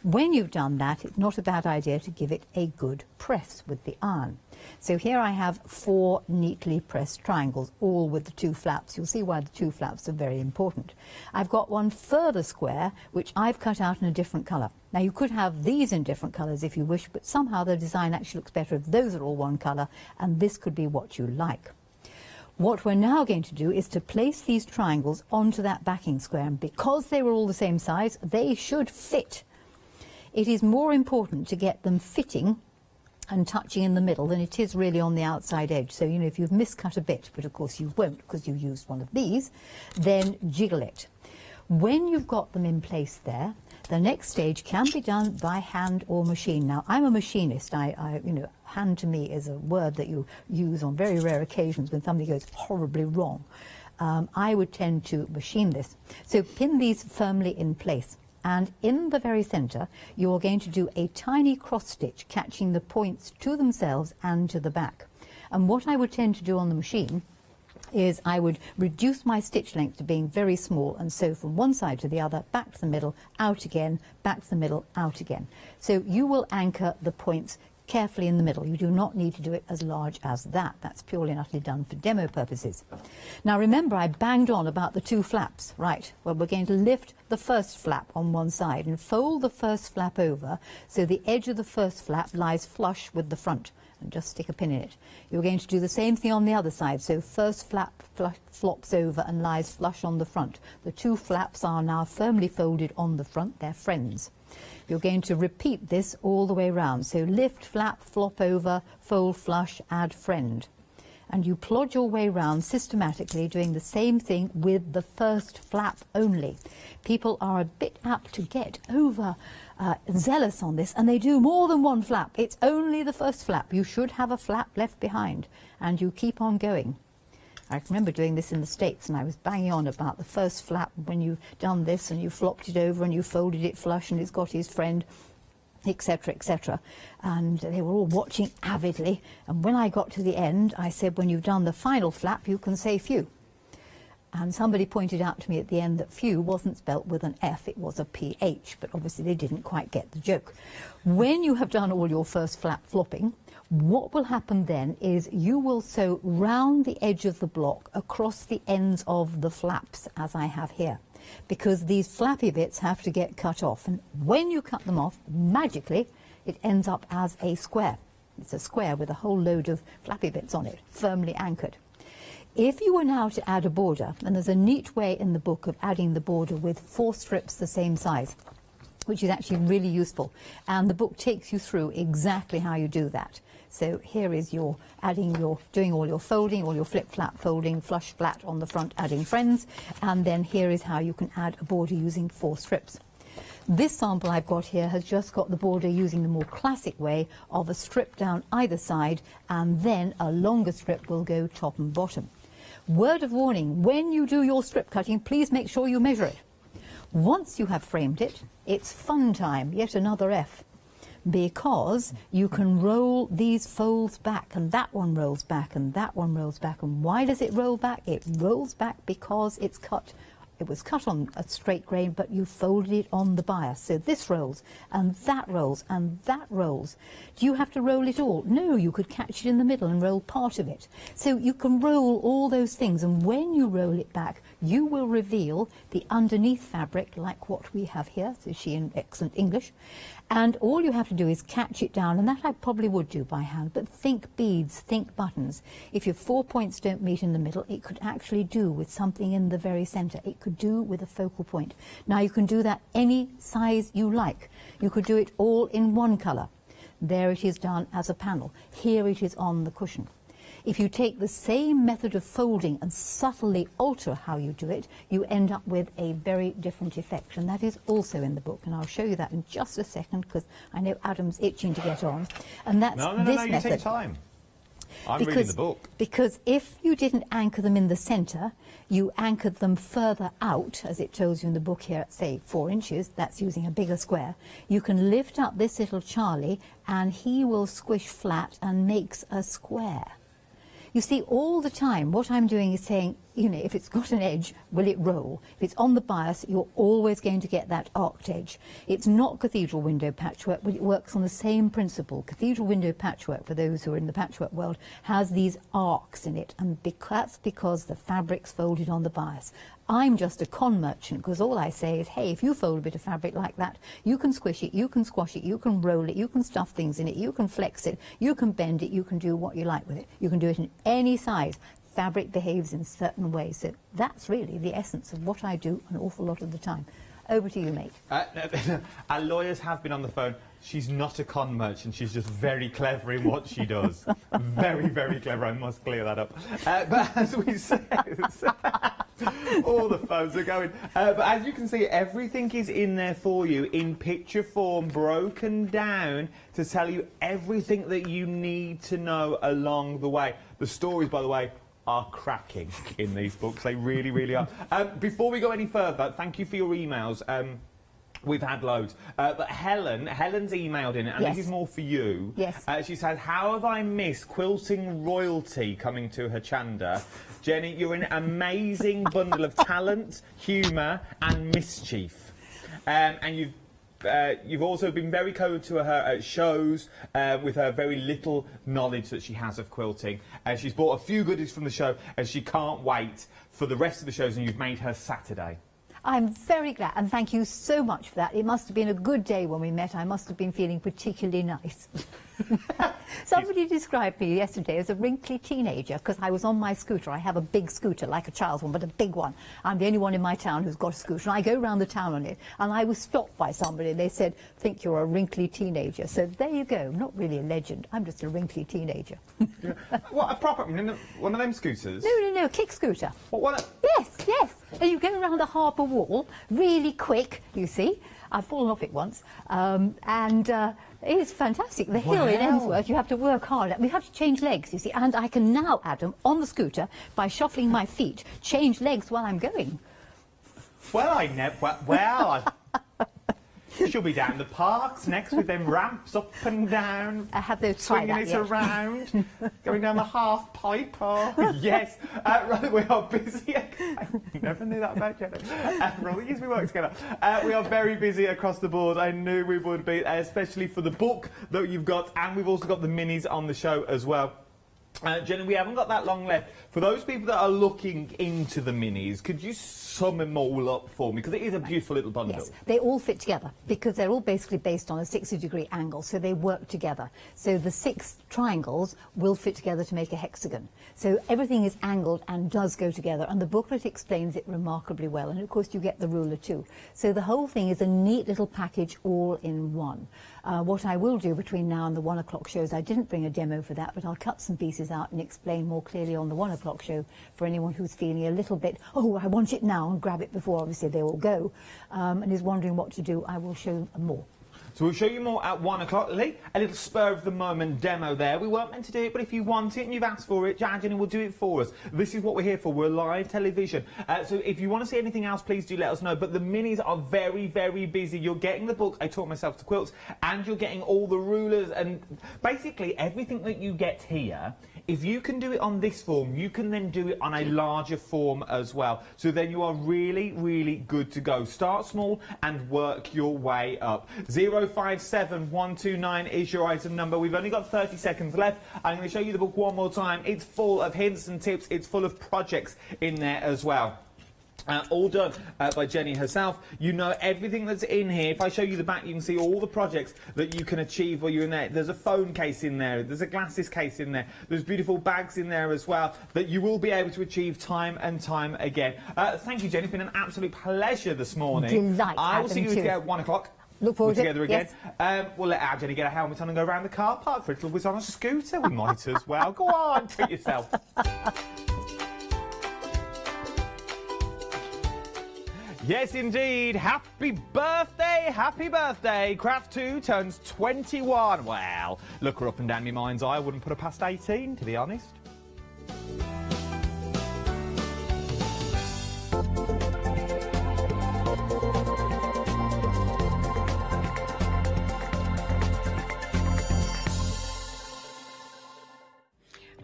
When you've done that, it's not a bad idea to give it a good press with the iron. So here I have 4 neatly pressed triangles, all with the 2 flaps. You'll see why the 2 flaps are very important. I've got one further square, which I've cut out in a different colour. Now, you could have these in different colours if you wish, but somehow the design actually looks better if those are all one colour, and this could be what you like. What we're now going to do is to place these triangles onto that backing square, and because they were all the same size, they should fit. It is more important to get them fitting and touching in the middle than it is really on the outside edge. So, you know, if you've miscut a bit, but of course you won't because you used one of these, then jiggle it. When you've got them in place there, the next stage can be done by hand or machine. Now, I'm a machinist. You know, hand to me is a word that you use on very rare occasions when somebody goes horribly wrong. I would tend to machine this. So pin these firmly in place. And in the very centre, you're going to do a tiny cross stitch, catching the points to themselves and to the back. And what I would tend to do on the machine is I would reduce my stitch length to being very small, and so from one side to the other, back to the middle, out again, back to the middle, out again. So you will anchor the points carefully in the middle. You do not need to do it as large as that. That's purely and utterly done for demo purposes. Now remember, I banged on about the 2 flaps. Right, well, we're going to lift the first flap on one side and fold the first flap over so the edge of the first flap lies flush with the front, and just stick a pin in it. You're going to do the same thing on the other side, so first flap flops over and lies flush on the front. The 2 flaps are now firmly folded on the front, they're friends. You're going to repeat this all the way round, so lift, flap, flop over, fold flush, add friend. And you plod your way round systematically, doing the same thing with the first flap only. People are a bit apt to get over zealous on this, and they do more than 1 flap. It's only the first flap. You should have a flap left behind, and you keep on going. I remember doing this in the States, and I was banging on about the first flap when you've done this and you flopped it over and you folded it flush and it's got his friend, etc., etc. And they were all watching avidly. And when I got to the end, I said, when you've done the final flap, you can say few. And somebody pointed out to me at the end that few wasn't spelt with an F, it was a PH, but obviously they didn't quite get the joke. When you have done all your first flap flopping, what will happen then is you will sew round the edge of the block across the ends of the flaps, as I have here, because these flappy bits have to get cut off. And when you cut them off, magically, it ends up as a square. It's a square with a whole load of flappy bits on it, firmly anchored. If you were now to add a border, and there's a neat way in the book of adding the border with 4 strips the same size, which is actually really useful, and the book takes you through exactly how you do that. So here is your doing all your folding, all your flip-flap folding, flush flat on the front, adding friends, and then here is how you can add a border using 4 strips. This sample I've got here has just got the border using the more classic way of a strip down either side, and then a longer strip will go top and bottom. Word of warning, when you do your strip cutting, please make sure you measure it. Once you have framed it, it's fun time, yet another F, because you can roll these folds back, and that one rolls back, and that one rolls back. And why does it roll back? It rolls back because it's cut. It was cut on a straight grain, but you folded it on the bias. So this rolls, and that rolls, and that rolls. Do you have to roll it all? No, you could catch it in the middle and roll part of it. So you can roll all those things, and when you roll it back, you will reveal the underneath fabric, like what we have here, so she in excellent English. And all you have to do is catch it down, and that I probably would do by hand, but think beads, think buttons. If your 4 points don't meet in the middle, it could actually do with something in the very centre. It could do with a focal point. Now you can do that any size you like. You could do it all in one colour. There it is done as a panel. Here it is on the cushion. If you take the same method of folding and subtly alter how you do it, you end up with a very different effect, and that is also in the book, and I'll show you that in just a second because I know Adam's itching to get on. And that's no, this you method. take time. I'm reading the book. Because if you didn't anchor them in the centre, you anchored them further out, as it tells you in the book here at, say, 4 inches, that's using a bigger square, you can lift up this little Charlie and he will squish flat and makes a square. You see, all the time, what I'm doing is saying, you know, if it's got an edge, will it roll? If it's on the bias, you're always going to get that arced edge. It's not cathedral window patchwork, but it works on the same principle. Cathedral window patchwork, for those who are in the patchwork world, has these arcs in it, and that's because the fabric's folded on the bias. I'm just a con merchant, because all I say is, hey, if you fold a bit of fabric like that, you can squish it, you can squash it, you can roll it, you can stuff things in it, you can flex it, you can bend it, you can do what you like with it. You can do it in any size. Fabric behaves in certain ways. So that's really the essence of what I do an awful lot of the time. Over to you, mate. Our lawyers have been on the phone. She's not a con merchant. She's just very clever in what she does. Very, very clever. I must clear that up. But as we said, all the phones are going. But as you can see, everything is in there for you in picture form, broken down to tell you everything that you need to know along the way. The stories, by the way, are cracking in these books. They really, really are. Before we go any further, thank you for your emails. We've had loads. But Helen's emailed in, and yes. This is more for you. Yes. She said, how have I missed quilting royalty coming to Hochanda? Jenny, you're an amazing bundle of talent, humour and mischief. And you've you've also been very kind to her at shows with her very little knowledge that she has of quilting. She's bought a few goodies from the show and she can't wait for the rest of the shows, and you've made her Saturday. I'm very glad, and thank you so much for that. It must have been a good day when we met. I must have been feeling particularly nice. Somebody described me yesterday as a wrinkly teenager because I was on my scooter. I have a big scooter, like a child's one, but a big one. I'm the only one in my town who's got a scooter, and I go around the town on it, and I was stopped by somebody. They said, "Think you're a wrinkly teenager." So there you go. Not really a legend. I'm just a wrinkly teenager. Yeah. What, a proper, one of them scooters? No, a kick scooter. What? Yes. And you go around the harbour wall really quick, you see. I've fallen off it once. It's fantastic. The hill in Emsworth, you have to work hard. We have to change legs, you see. And I can now, Adam, on the scooter, by shuffling my feet, change legs while I'm going. She'll be down the parks next with them ramps up and down. I have those swinging it around, going down the half pipe. Oh, yes. Right, we are busy. I never knew that about Jenna. Right, yes, we work together. We are very busy across the board. I knew we would be, especially for the book that you've got, and we've also got the minis on the show as well. Jenny, we haven't got that long left. For those people that are looking into the minis, could you sum them all up for me? Because it is a beautiful little bundle. Yes, they all fit together because they're all basically based on a 60-degree angle, so they work together. So the 6 triangles will fit together to make a hexagon. So everything is angled and does go together, and the booklet explains it remarkably well. And of course you get the ruler too. So the whole thing is a neat little package all in one. What I will do between now and the 1 o'clock shows, I didn't bring a demo for that, but I'll cut some pieces out and explain more clearly on the 1 o'clock show for anyone who's feeling a little bit, oh, I want it now, and grab it before obviously they all go, and is wondering what to do. I will show more. So we'll show you more at 1 o'clock. Lee, a little spur of the moment demo there. We weren't meant to do it, but if you want it and you've asked for it, Jenny will do it for us. This is what we're here for. We're live television. So if you want to see anything else, please do let us know. But the minis are very, very busy. You're getting the book, I Taught Myself to Quilt, and you're getting all the rulers and basically everything that you get here. If you can do it on this form, you can then do it on a larger form as well. So then you are really, really good to go. Start small and work your way up. 057129 is your item number. We've only got 30 seconds left. I'm going to show you the book one more time. It's full of hints and tips. It's full of projects in there as well. All done by Jenny herself. You know everything that's in here. If I show you the back, you can see all the projects that you can achieve while you're in there. There's a phone case in there. There's a glasses case in there. There's beautiful bags in there as well that you will be able to achieve time and time again. Thank you, Jenny. It's been an absolute pleasure this morning. Delight. I will see you again at 1 o'clock. Look forward to it. Together again. Yes. We'll let our Jenny get a helmet on and go around the car park for a little bit on a scooter. We might as well. Go on, treat yourself. Yes, indeed. Happy birthday, happy birthday. Craft 2 turns 21. Well, look her up and down my mind's eye. I wouldn't put her past 18, to be honest.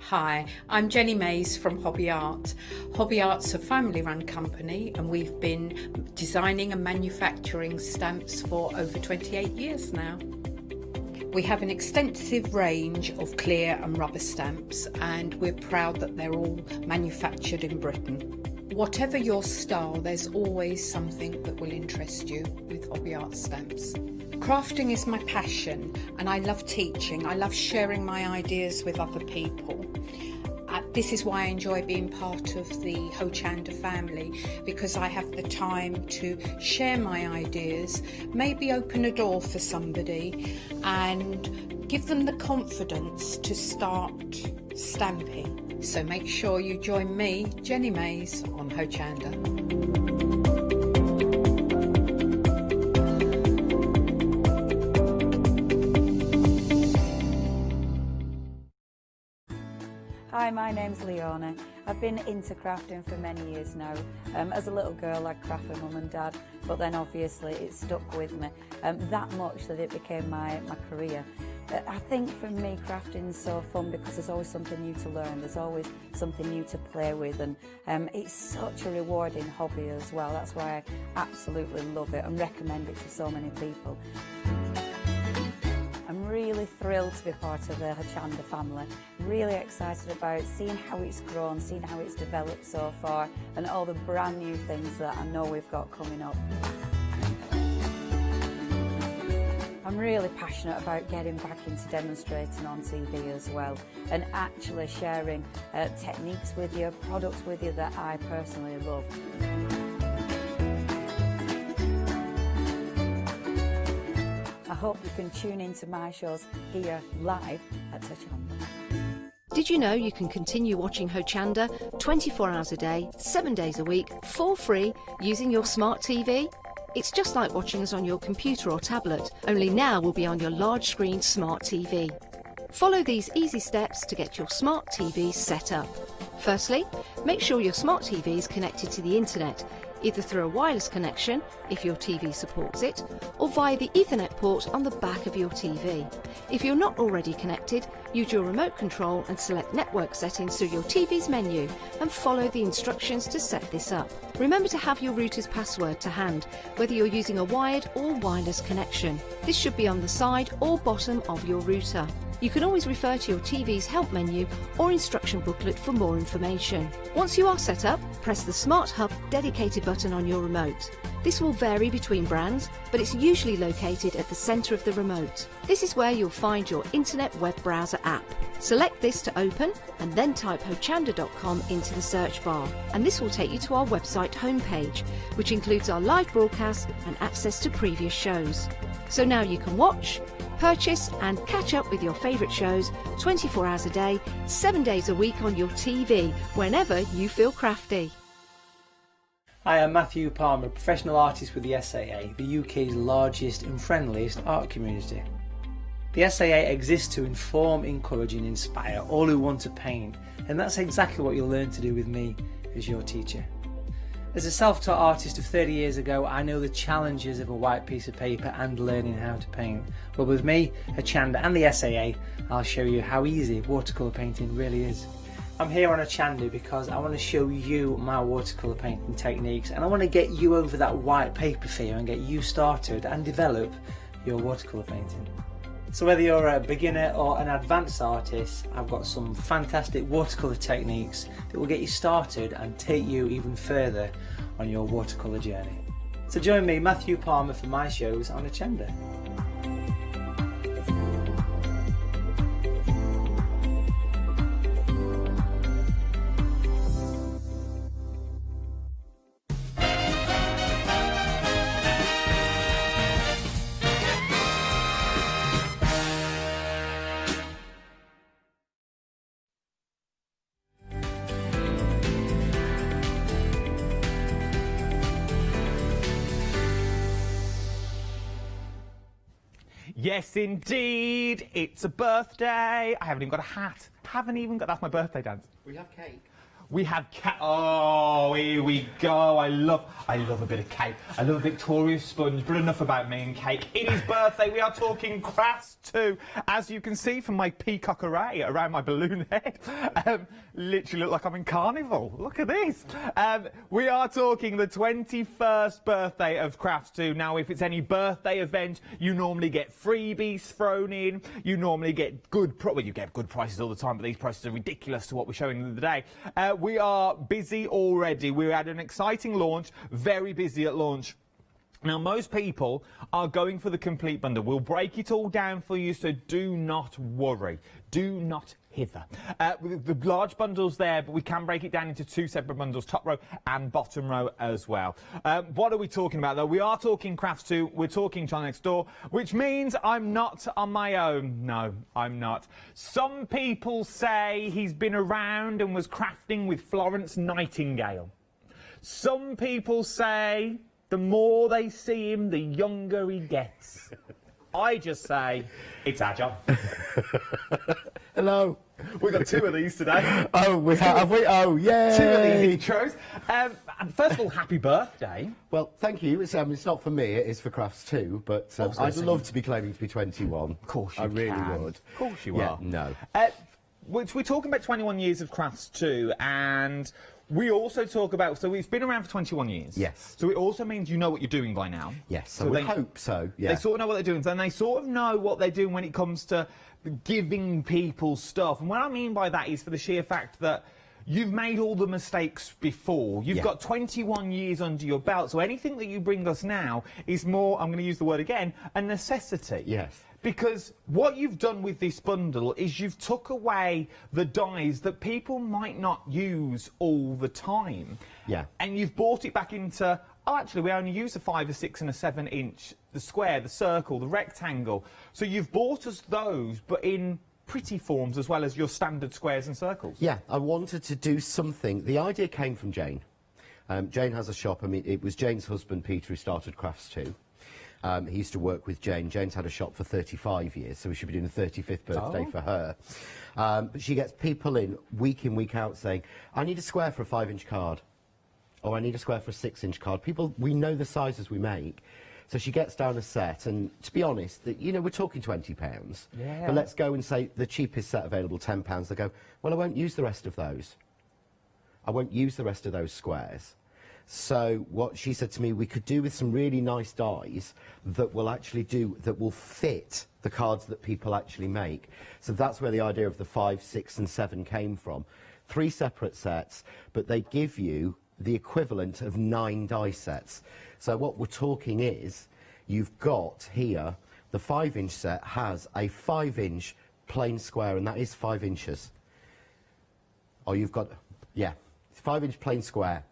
Hi, I'm Jenny Mays from Hobby Art. Hobby Art's a family-run company and we've been designing and manufacturing stamps for over 28 years now. We have an extensive range of clear and rubber stamps and we're proud that they're all manufactured in Britain. Whatever your style, there's always something that will interest you with Hobby Art stamps. Crafting is my passion and I love teaching. I love sharing my ideas with other people. This is why I enjoy being part of the Hochanda family, because I have the time to share my ideas, maybe open a door for somebody and give them the confidence to start stamping. So make sure you join me, Jenny Mays, on Hochanda. Hi, my name's Leona. I've been into crafting for many years now. As a little girl I'd craft for mum and dad, but then obviously it stuck with me that much that it became my career. I think for me crafting's so fun because there's always something new to learn, there's always something new to play with, and it's such a rewarding hobby as well. That's why I absolutely love it and recommend it to so many people. I'm really thrilled to be part of the Hochanda family. Really excited about seeing how it's grown, seeing how it's developed so far, and all the brand new things that I know we've got coming up. I'm really passionate about getting back into demonstrating on TV as well, and actually sharing techniques with you, products with you that I personally love. I hope you can tune into my shows here live at Hochanda. Did you know you can continue watching Hochanda 24 hours a day, 7 days a week, for free using your smart TV? It's just like watching us on your computer or tablet, only now we'll be on your large screen smart TV. Follow these easy steps to get your smart TV set up. Firstly, make sure your smart TV is connected to the internet, either through a wireless connection, if your TV supports it, or via the Ethernet port on the back of your TV. If you're not already connected, use your remote control and select network settings through your TV's menu and follow the instructions to set this up. Remember to have your router's password to hand, whether you're using a wired or wireless connection. This should be on the side or bottom of your router. You can always refer to your TV's help menu or instruction booklet for more information. Once you are set up, press the Smart Hub dedicated button on your remote. This will vary between brands, but it's usually located at the centre of the remote. This is where you'll find your internet web browser app. Select this to open and then type hochanda.com into the search bar, and this will take you to our website homepage, which includes our live broadcasts and access to previous shows. So now you can watch, purchase and catch up with your favourite shows 24 hours a day, 7 days a week on your TV, whenever you feel crafty. Hi, I'm Matthew Palmer, professional artist with the SAA, the UK's largest and friendliest art community. The SAA exists to inform, encourage and inspire all who want to paint, and that's exactly what you'll learn to do with me as your teacher. As a self-taught artist of 30 years ago, I know the challenges of a white piece of paper and learning how to paint. But with me, Hochanda and the SAA, I'll show you how easy watercolour painting really is. I'm here on Hochanda because I want to show you my watercolour painting techniques, and I want to get you over that white paper fear and get you started and develop your watercolour painting. So whether you're a beginner or an advanced artist, I've got some fantastic watercolour techniques that will get you started and take you even further on your watercolour journey. So join me, Matthew Palmer, for my shows on Hochanda. Yes, indeed. It's a birthday. I haven't even got a hat. That's my birthday dance. We have cake. We have oh, here we go. I love a bit of cake. I love a Victoria sponge, but enough about me and cake. It is birthday. We are talking crafts too. As you can see from my peacock array around my balloon head, literally look like I'm in carnival. Look at this. We are talking the 21st birthday of Crafts 2. Now, if it's any birthday event, you normally get freebies thrown in. You normally get good you get good prices all the time, but these prices are ridiculous to what we're showing today. We are busy already. We had an exciting launch, very busy at launch. Now, most people are going for the complete bundle. We'll break it all down for you, so do not worry. Do not hither. The large bundle's there, but we can break it down into two separate bundles, top row and bottom row as well. What are we talking about, though? We are talking Crafts 2. We're talking John Next Door, which means I'm not on my own. No, I'm not. Some people say he's been around and was crafting with Florence Nightingale. Some people say the more they see him, the younger he gets. I just say, it's our John. Hello. We've got 2 of these today. Oh, have we? Oh, yay! 2 of these intros. First of all, happy birthday. Well, thank you. It's not for me, it is for Crafts too, but I'd love to be claiming to be 21. Of course you I really can. would. Of course you yeah, are. No. We're talking about 21 years of Crafts too, and we also talk about, so it's been around for 21 years. Yes. So it also means you know what you're doing by now. Yes, so we hope so, yeah. They sort of know what they're doing, and they sort of know what they're doing when it comes to giving people stuff. And what I mean by that is for the sheer fact that you've made all the mistakes before. You've got 21 years under your belt, so anything that you bring us now is more, I'm going to use the word again, a necessity. Yes. Because what you've done with this bundle is you've took away the dies that people might not use all the time. Yeah. And you've brought it back into, oh, actually, we only use a 5, a 6 and a 7 inch, the square, the circle, the rectangle. So you've bought us those, but in pretty forms as well as your standard squares and circles. Yeah, I wanted to do something. The idea came from Jane. Jane has a shop. I mean, it was Jane's husband, Peter, who started Crafts too. He used to work with Jane. Jane's had a shop for 35 years, so we should be doing the 35th birthday for her. But she gets people in, week out, saying, I need a square for a 5-inch card, or I need a square for a 6-inch card. People, we know the sizes we make. So she gets down a set, and to be honest, you know, we're talking £20. Yeah. But let's go and say the cheapest set available, £10. They go, well, I won't use the rest of those. I won't use the rest of those squares. So what she said to me, we could do with some really nice dies that will actually that will fit the cards that people actually make. So that's where the idea of the 5, 6 and 7 came from. 3 separate sets, but they give you the equivalent of 9 die sets. So what we're talking is, you've got here, the 5-inch set has a 5-inch plain square, and that is 5 inches. Or you've got, yeah, 5-inch plain square.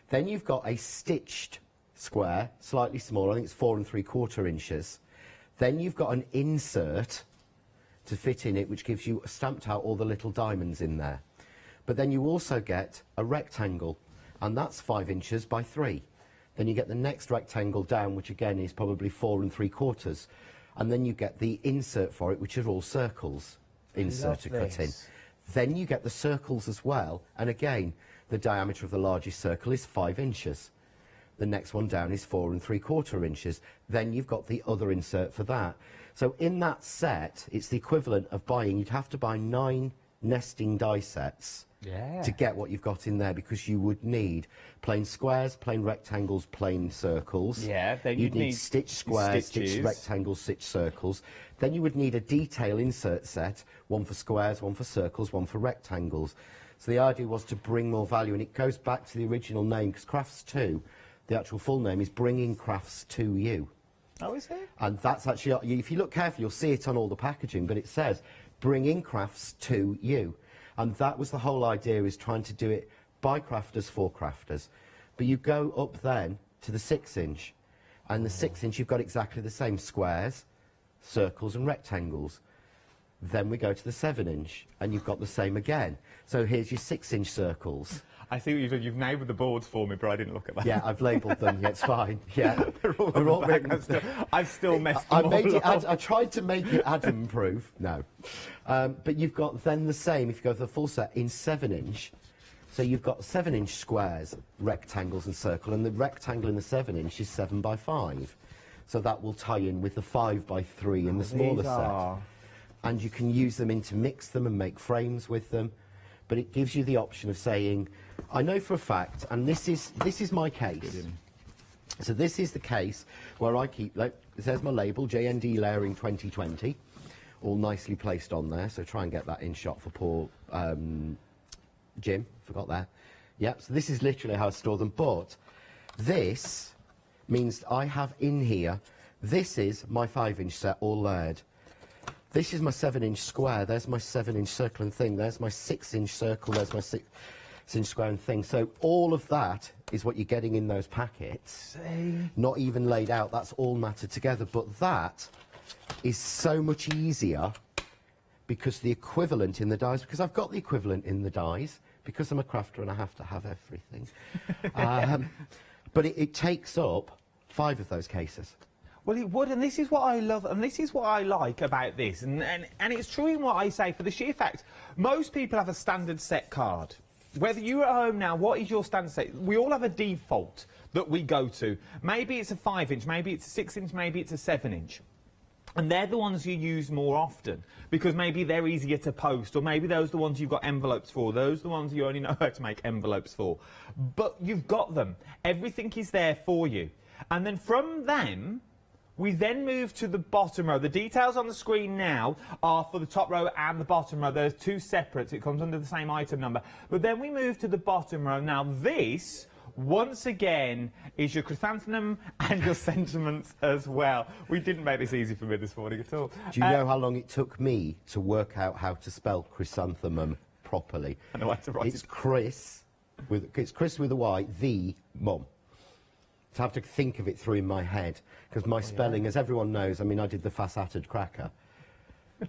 Then you've got a stitched square, slightly smaller, I think it's 4 3/4 inches. Then you've got an insert to fit in it, which gives you stamped out all the little diamonds in there. But then you also get a rectangle, and that's 5 inches by 3. Then you get the next rectangle down, which again is probably 4 3/4. And then you get the insert for it, which are all circles, insert to cut in. Then you get the circles as well, and again, the diameter of the largest circle is 5 inches. The next one down is 4 3/4 inches. Then you've got the other insert for that. So in that set, it's the equivalent of buying, you'd have to buy 9 nesting die sets to get what you've got in there, because you would need plain squares, plain rectangles, plain circles. Yeah, then you'd need stitched squares, stitched rectangles, stitched circles. Then you would need a detail insert set, one for squares, one for circles, one for rectangles. So the idea was to bring more value, and it goes back to the original name, because Crafts 2, the actual full name is Bringing Crafts to You. Oh, is it? And that's actually, if you look carefully, you'll see it on all the packaging, but it says Bringing Crafts to You. And that was the whole idea, is trying to do it by crafters for crafters. But you go up then to the 6-inch, and the 6-inch you've got exactly the same squares, circles and rectangles. Then we go to the 7-inch, and you've got the same again. So here's your 6-inch circles. I see what you've done. You've labelled the boards for me, but I didn't look at that. Yeah, I've labelled them. Yeah, it's fine. Yeah, they're all written. I've still messed them all up. I tried to make it Adam-proof. No, but you've got then the same if you go for the full set in 7-inch. So you've got 7-inch squares, rectangles, and circle, and the rectangle in the 7-inch is 7 by 5. So that will tie in with the 5 by 3 in the smaller set. And you can use them to mix them and make frames with them. But it gives you the option of saying, I know for a fact, and this is my case. So this is the case where I keep, like, there's my label, JND Layering 2020, all nicely placed on there. So try and get that in shot for poor Jim, forgot that. Yep, so this is literally how I store them. But this means I have in here, this is my 5-inch set all layered. This is my 7-inch square, there's my 7-inch circle and thing, there's my 6-inch circle, there's my 6-inch square and thing. So all of that is what you're getting in those packets. Not even laid out, that's all matted together. But that is so much easier because the equivalent in the dies, because I've got the equivalent in the dies, because I'm a crafter and I have to have everything. But it takes up 5 of those cases. Well, it would, and this is what I love, and this is what I like about this, and it's true in what I say, for the sheer fact, most people have a standard set card. Whether you're at home now, what is your standard set? We all have a default that we go to. Maybe it's a 5-inch, maybe it's a 6-inch, maybe it's a 7-inch. And they're the ones you use more often, because maybe they're easier to post, or maybe those are the ones you've got envelopes for, those are the ones you only know how to make envelopes for. But you've got them. Everything is there for you. And then from them, we then move to the bottom row. The details on the screen now are for the top row and the bottom row. There's two separates. It comes under the same item number. But then we move to the bottom row. Now this, once again, is your chrysanthemum and your sentiments as well. We didn't make this easy for me this morning at all. Do you know how long it took me to work out how to spell chrysanthemum properly? I know how to write it's Chris with a Y, the mum. To have to think of it through in my head, because my spelling, as everyone knows, I mean, I did the facetted cracker,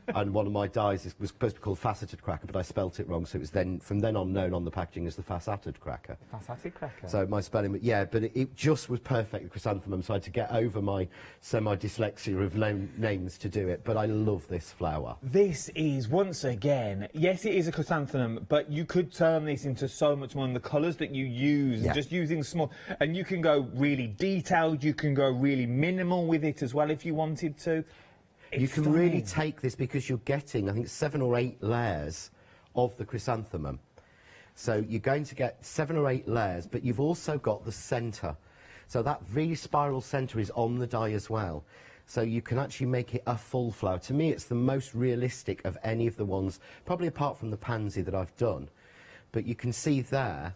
and one of my dies was supposed to be called faceted cracker, but I spelt it wrong, so it was then, from then on, known on the packaging as the facetted cracker. Facetted cracker. So my spelling, yeah, but it just was perfect, the chrysanthemum, so I had to get over my semi-dyslexia of names to do it, but I love this flower. This is, once again, yes, it is a chrysanthemum, but you could turn this into so much more, and the colours that you use, yeah. just using small, and you can go really detailed, you can go really minimal with it as well if you wanted to. You can really take this, because you're getting, I think, 7 or 8 layers of the chrysanthemum. So you're going to get 7 or 8 layers, but you've also got the centre. So that really spiral centre is on the die as well. So you can actually make it a full flower. To me, it's the most realistic of any of the ones, probably apart from the pansy that I've done. But you can see there,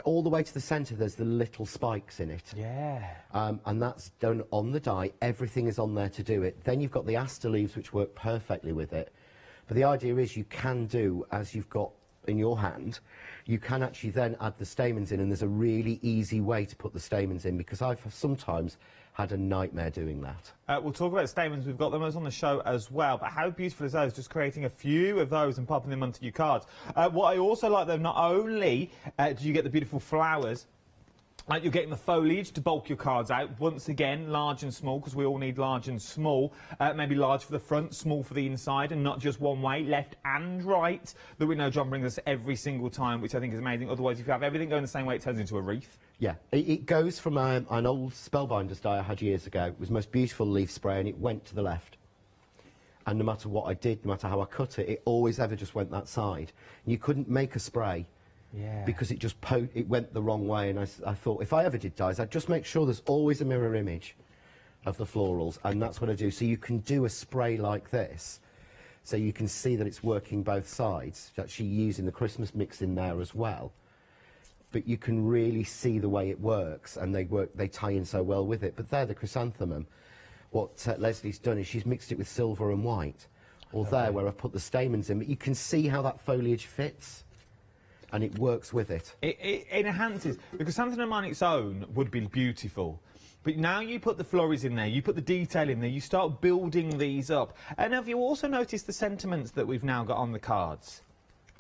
all the way to the centre, there's the little spikes in it. Yeah. And that's done on the die. Everything is on there to do it. Then you've got the aster leaves, which work perfectly with it. But the idea is you can do, as you've got in your hand, you can actually then add the stamens in, and there's a really easy way to put the stamens in, because I've sometimes had a nightmare doing that. We'll talk about stamens. We've got them on the show as well. But how beautiful is those? Just creating a few of those and popping them onto your cards. What I also like, though, not only do you get the beautiful flowers, you're getting the foliage to bulk your cards out. Once again, large and small, because we all need large and small. Maybe large for the front, small for the inside, and not just one way, left and right, that we know John brings us every single time, which I think is amazing. Otherwise, if you have everything going the same way, it turns into a wreath. Yeah, it goes from an old Spellbinders die I had years ago. It was the most beautiful leaf spray, and it went to the left. And no matter what I did, no matter how I cut it, it always ever just went that side. And you couldn't make a spray. Yeah. Because it just it went the wrong way, and I thought if I ever did dies, I'd just make sure there's always a mirror image of the florals, and that's what I do. So you can do a spray like this, so you can see that it's working both sides. It's actually using the Christmas mix in there as well, but you can really see the way it works, and they tie in so well with it. But there, the chrysanthemum, what Leslie's done is she's mixed it with silver and white, or there where I've put the stamens in, but you can see how that foliage fits. And it works with it. It enhances, because chrysanthemum on its own would be beautiful. But now you put the florries in there, you put the detail in there, you start building these up. And have you also noticed the sentiments that we've now got on the cards?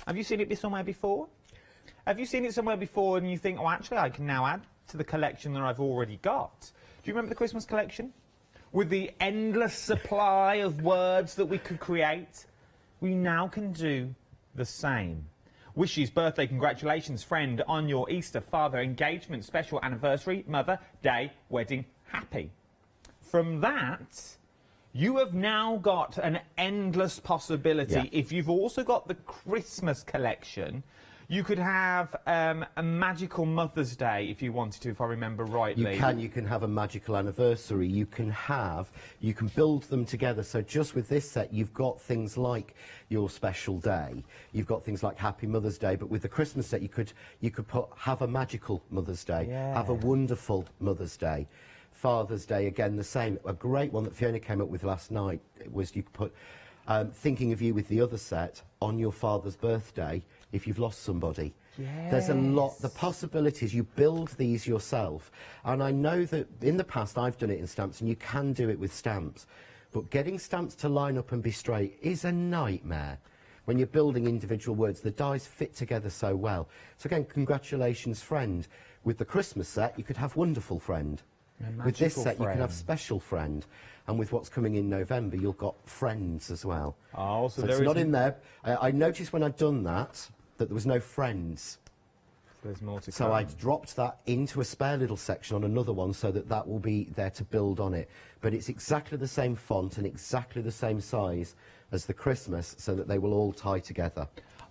Have you seen it somewhere before? Have you seen it somewhere before and you think, oh, actually, I can now add to the collection that I've already got? Do you remember the Christmas collection? With the endless supply of words that we could create? We now can do the same. Wishes, birthday, congratulations, friend, on your Easter, father, engagement, special anniversary, mother, day, wedding, happy. From that, you have now got an endless possibility. Yeah. If you've also got the Christmas collection, you could have a magical Mother's Day if you wanted to, if I remember rightly. You can have a magical anniversary. You can build them together. So just with this set, you've got things like your special day. You've got things like Happy Mother's Day. But with the Christmas set, you could have a magical Mother's Day, have a wonderful Mother's Day. Father's Day, again, the same. A great one that Fiona came up with last night was you could put thinking of you with the other set on your father's birthday if you've lost somebody. Yes. There's a lot, the possibilities, you build these yourself. And I know that in the past I've done it in stamps, and you can do it with stamps, but getting stamps to line up and be straight is a nightmare. When you're building individual words, the dies fit together so well. So again, congratulations, friend. With the Christmas set, you could have wonderful friend. With this set, you can have special friend, and with what's coming in November, you've got friends as well. Oh, so it's not in there. I noticed when I'd done that there was no friends. There's more to come. So I dropped that into a spare little section on another one so that will be there to build on it. But it's exactly the same font and exactly the same size as the Christmas, so that they will all tie together.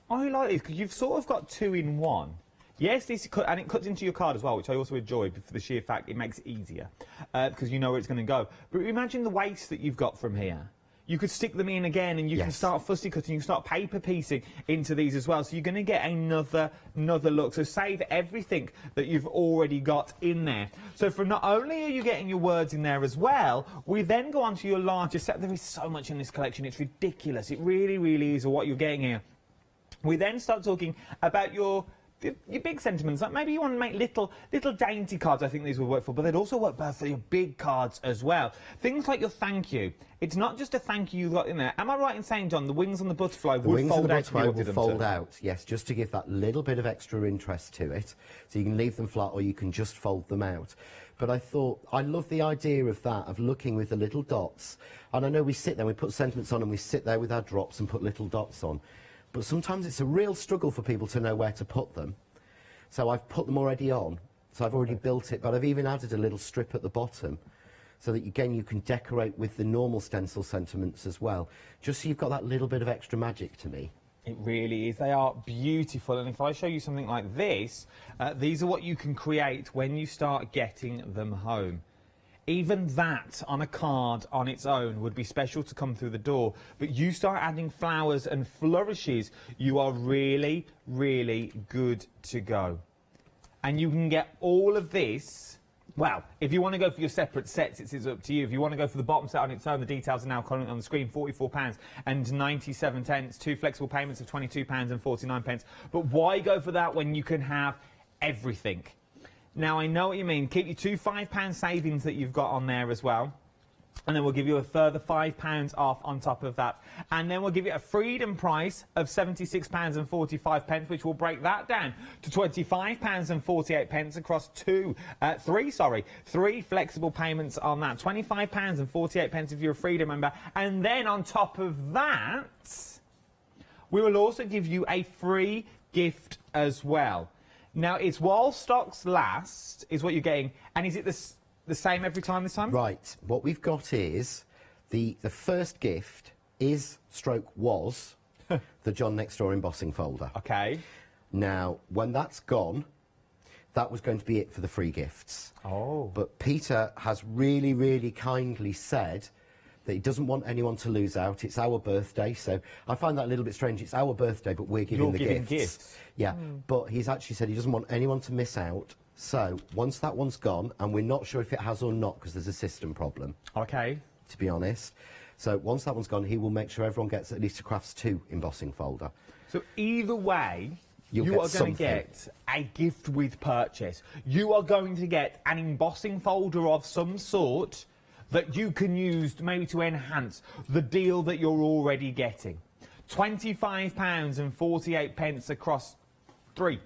I like this because you've sort of got two in one. Yes, and it cuts into your card as well, which I also enjoy for the sheer fact it makes it easier because you know where it's going to go. But imagine the waste that you've got from here. You could stick them in again, and you can start fussy cutting. You can start paper piecing into these as well. So you're going to get another look. So save everything that you've already got in there. So from not only are you getting your words in there as well, we then go on to your larger set. There is so much in this collection. It's ridiculous. It really, really is what you're getting here. We then start talking about your big sentiments, like maybe you want to make little dainty cards. I think these will work for, but they'd also work better for your big cards as well. Things like your thank you. It's not just a thank you you've got in there. Am I right in saying, John, the wings on the butterfly would fold out? The wings on the butterfly will fold out, yes, just to give that little bit of extra interest to it. So you can leave them flat or you can just fold them out. But I thought, I love the idea of that, of looking with the little dots. And I know we sit there, we put sentiments on and we sit there with our drops and put little dots on. But sometimes it's a real struggle for people to know where to put them. So I've put them already on. So I've already built it, but I've even added a little strip at the bottom so that, again, you can decorate with the normal stencil sentiments as well. Just so you've got that little bit of extra magic to me. It really is. They are beautiful. And if I show you something like this, these are what you can create when you start getting them home. Even that on a card on its own would be special to come through the door. But you start adding flowers and flourishes, you are really, really good to go. And you can get all of this. Well, if you want to go for your separate sets, it's up to you. If you want to go for the bottom set on its own, the details are now currently on the screen, £44.97, 2 flexible payments of £22.49. But why go for that when you can have everything? Now, I know what you mean. Keep your two £5 savings that you've got on there as well. And then we'll give you a further £5 off on top of that. And then we'll give you a freedom price of £76.45, which will break that down to £25.48 across three flexible payments on that. £25.48 if you're a freedom member. And then on top of that, we will also give you a free gift as well. Now, it's while stocks last is what you're getting. And is it the same every time this time? Right. What we've got is the first gift was the John Next Door embossing folder. Okay. Now, when that's gone, that was going to be it for the free gifts. Oh. But Peter has really, really kindly said that he doesn't want anyone to lose out. It's our birthday, so I find that a little bit strange. It's our birthday, but we're giving the gifts. Yeah, but he's actually said he doesn't want anyone to miss out. So once that one's gone, and we're not sure if it has or not because there's a system problem. Okay. To be honest. So once that one's gone, he will make sure everyone gets at least a Crafts 2 embossing folder. So either way, you are going to get a gift with purchase. You are going to get an embossing folder of some sort that you can use maybe to enhance the deal that you're already getting. £25.48 across 3.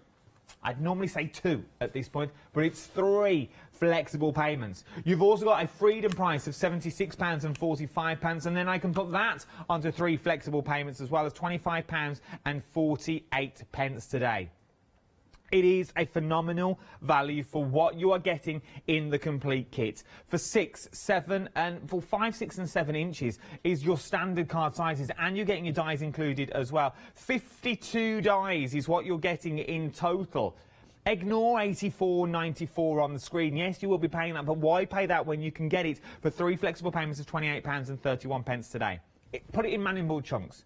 I'd normally say 2 at this point, but it's 3 flexible payments. You've also got a freedom price of £76.45, and then I can put that onto 3 flexible payments as well as £25.48 today. It is a phenomenal value for what you are getting in the complete kit. For 5, 6 and 7 inches is your standard card sizes, and you're getting your dies included as well. 52 dies is what you're getting in total. Ignore £84.94 on the screen. Yes, you will be paying that, but why pay that when you can get it for 3 flexible payments of £28.31 today? Put it in man in ball chunks.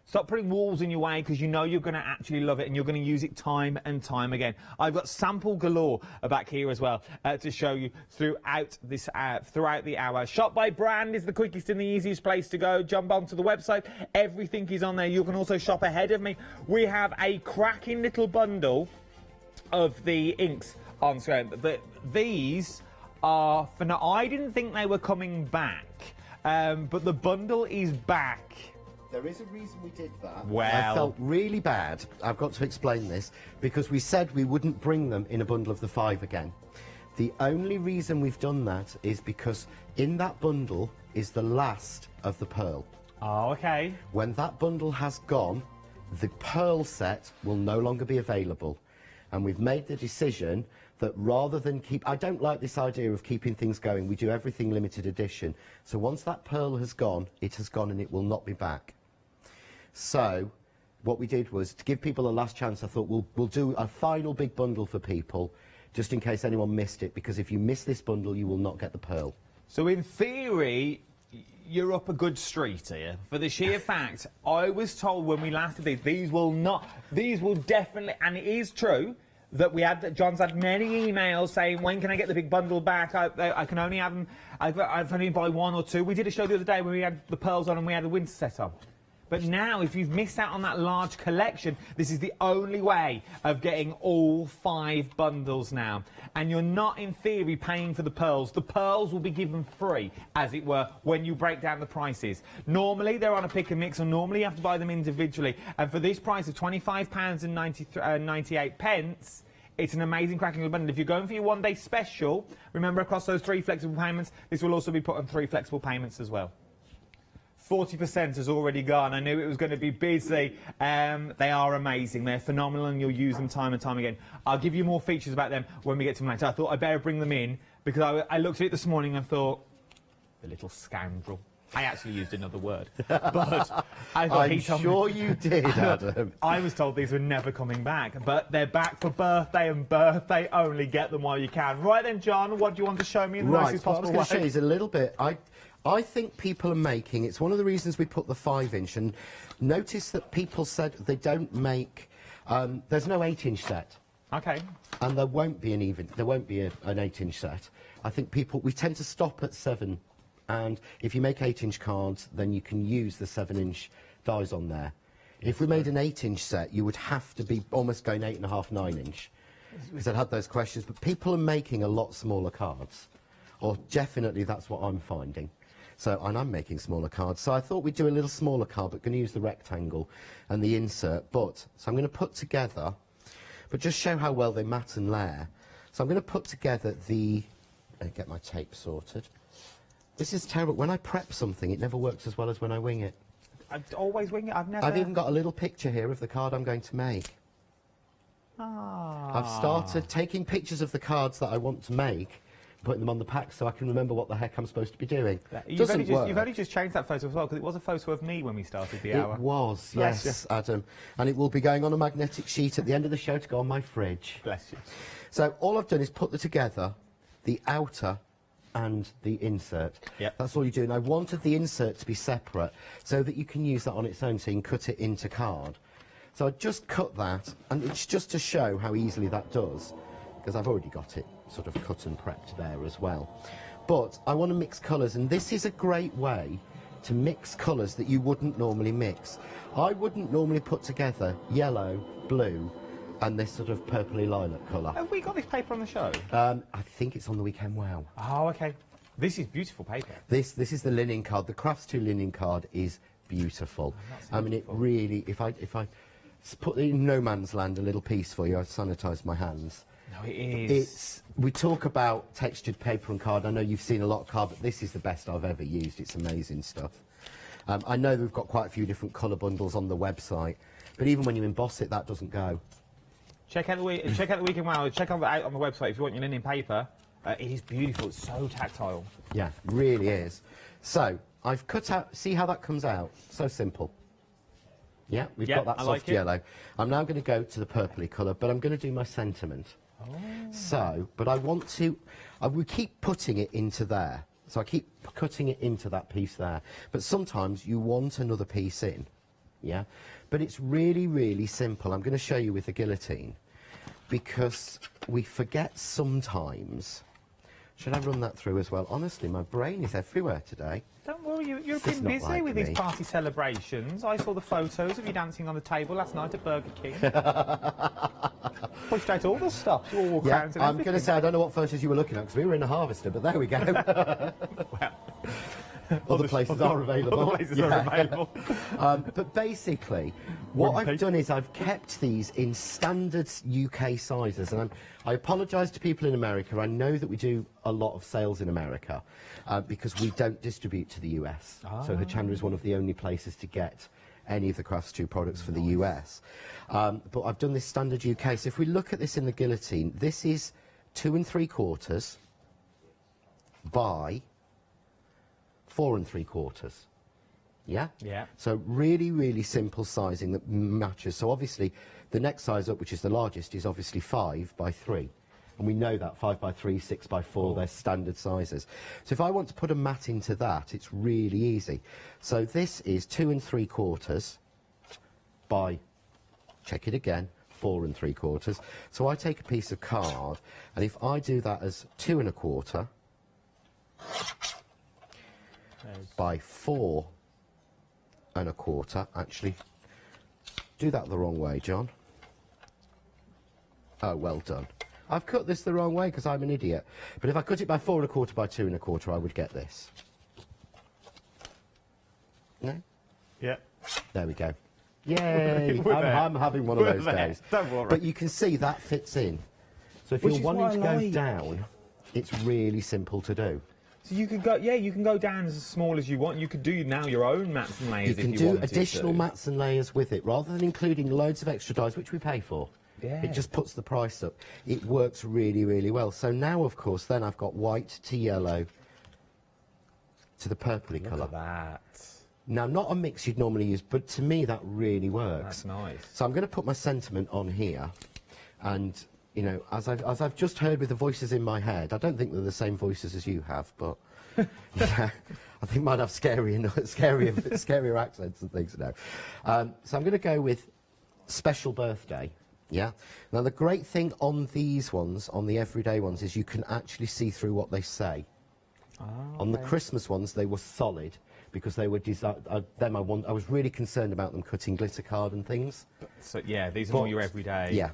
Stop putting walls in your way because you know you're going to actually love it and you're going to use it time and time again. I've got sample galore back here as well to show you throughout the hour. Shop by brand is the quickest and the easiest place to go. Jump onto the website. Everything is on there. You can also shop ahead of me. We have a cracking little bundle of the inks on screen. These are for now. I didn't think they were coming back, but the bundle is back. There is a reason we did that. Well, I felt really bad. I've got to explain this because we said we wouldn't bring them in a bundle of the 5 again. The only reason we've done that is because in that bundle is the last of the pearl. Oh, okay. When that bundle has gone, the pearl set will no longer be available. And we've made the decision that rather than keep... I don't like this idea of keeping things going. We do everything limited edition. So once that pearl has gone, it has gone and it will not be back. So what we did was, to give people a last chance, I thought we'll do a final big bundle for people, just in case anyone missed it, because if you miss this bundle, you will not get the pearl. So in theory, you're up a good street here. For the sheer fact, I was told when we last did these will definitely, and it is true, that John's had many emails saying, when can I get the big bundle back? I can only have them, I've only buy one or two. We did a show the other day where we had the pearls on and we had the winter set on. But now, if you've missed out on that large collection, this is the only way of getting all 5 bundles now. And you're not, in theory, paying for the pearls. The pearls will be given free, as it were, when you break down the prices. Normally, they're on a pick and mix, and normally you have to buy them individually. And for this price of £25.98, it's an amazing cracking little bundle. If you're going for your one-day special, remember, across those 3 flexible payments, this will also be put on 3 flexible payments as well. 40% has already gone. I knew it was going to be busy. They are amazing. They're phenomenal, and you'll use them time and time again. I'll give you more features about them when we get to them later. I thought I'd better bring them in because I looked at it this morning and thought, the little scoundrel. I actually used another word, but I thought I'm sure you did, Adam. I was told these were never coming back, but they're back for birthday and birthday only. Get them while you can. Right then, John, what do you want to show me in the nicest possible way? What I was going to show you is a little bit. I think people are making, it's one of the reasons we put the 5-inch, and notice that people said they don't make, there's no 8-inch set. Okay. And there won't be an 8-inch set. I think we tend to stop at 7, and if you make 8-inch cards, then you can use the 7-inch dies on there. If we made an 8-inch set, you would have to be almost going 8.5, 9-inch, because I'd had those questions, but people are making a lot smaller cards, or definitely that's what I'm finding. So, and I'm making smaller cards, so I thought we'd do a little smaller card, but going to use the rectangle and the insert. So I'm going to put together, but just show how well they mat and layer. So I'm going to put together get my tape sorted. This is terrible. When I prep something, it never works as well as when I wing it. I always wing it. I've even got a little picture here of the card I'm going to make. Ah. I've started taking pictures of the cards that I want to make, putting them on the pack so I can remember what the heck I'm supposed to be doing. You've only just changed that photo as well, because it was a photo of me when we started the hour. It was, yes, Adam. And it will be going on a magnetic sheet at the end of the show to go on my fridge. Bless you. So all I've done is put together the outer and the insert. Yep. That's all you do. And I wanted the insert to be separate so that you can use that on its own, so you can cut it into card. So I just cut that, and it's just to show how easily that does, because I've already got it sort of cut and prepped there as well. But I want to mix colours, and this is a great way to mix colours that you wouldn't normally mix. I wouldn't normally put together yellow, blue, and this sort of purpley lilac colour. Have we got this paper on the show? I think it's on the Weekend Wow. Oh, okay. This is beautiful paper. This is the linen card. The Crafts 2 linen card is beautiful. I mean, it really, if I put in no man's land a little piece for you, I've sanitised my hands. No, it is. We talk about textured paper and card. I know you've seen a lot of card, but this is the best I've ever used. It's amazing stuff. I know we've got quite a few different colour bundles on the website, but even when you emboss it, that doesn't go. Check out the Weekend Wow. Check out on the website if you want your linen paper. It is beautiful. It's so tactile. Yeah, really is. So I've cut out. See how that comes out? So simple. Yeah, we've got that soft yellow. I'm now going to go to the purpley colour, but I'm going to do my sentiment. Oh. So, but I want to. We keep putting it into there. So I keep cutting it into that piece there. But sometimes you want another piece in. Yeah, but it's really, really simple. I'm going to show you with the guillotine, because we forget sometimes. Should I run that through as well? Honestly, my brain is everywhere today. Don't worry, you've been busy with these party celebrations. I saw the photos of you dancing on the table last night at Burger King. Pushed out all the stuff, all crowns and I'm going to say I don't know what photos you were looking at, because we were in a Harvester, but there we go. Well, other places are available. Other places are available. But basically, What I've done is I've kept these in standard UK sizes, and I apologise to people in America. I know that we do a lot of sales in America because we don't distribute to the US. So Hochanda is one of the only places to get any of the Craft Stew products for the US. But I've done this standard UK. So if we look at this in the guillotine, this is 2 3/4 by 4 3/4. Yeah? Yeah. So really, really simple sizing that matches. So obviously, the next size up, which is the largest, is obviously 5 by 3. And we know that 5 by 3, 6 by 4, they're standard sizes. So if I want to put a mat into that, it's really easy. So this is 2 3/4 by, check it again, 4 3/4. So I take a piece of card, and if I do that as 2 1/4 by 4 1/4, actually, do that the wrong way, John. Oh, well done. I've cut this the wrong way because I'm an idiot. But if I cut it by 4 1/4 by 2 1/4, I would get this. No? Yeah. There we go. Yay! I'm having one of those days. Don't worry. But you can see that fits in. So if you're wanting to go down, it's really simple to do. So you could go, you can go down as small as you want. You could do now your own mats and layers if you wanted to. You can do additional mats and layers with it, rather than including loads of extra dies, which we pay for. Yeah. It just puts the price up. It works really, really well. So now, of course, then I've got white to yellow to the purpley colour. Look at that. Now, not a mix you'd normally use, but to me that really works. That's nice. So I'm going to put my sentiment on here, and you know, as I've just heard with the voices in my head, I don't think they're the same voices as you have, but yeah, I think mine have scarier accents and things now. So I'm going to go with special birthday. Yeah. Now the great thing on these ones, on the everyday ones, is you can actually see through what they say. Oh, on the Christmas ones, they were solid because they were designed. I was really concerned about them cutting glitter card and things. So yeah, these are more your everyday. Yeah.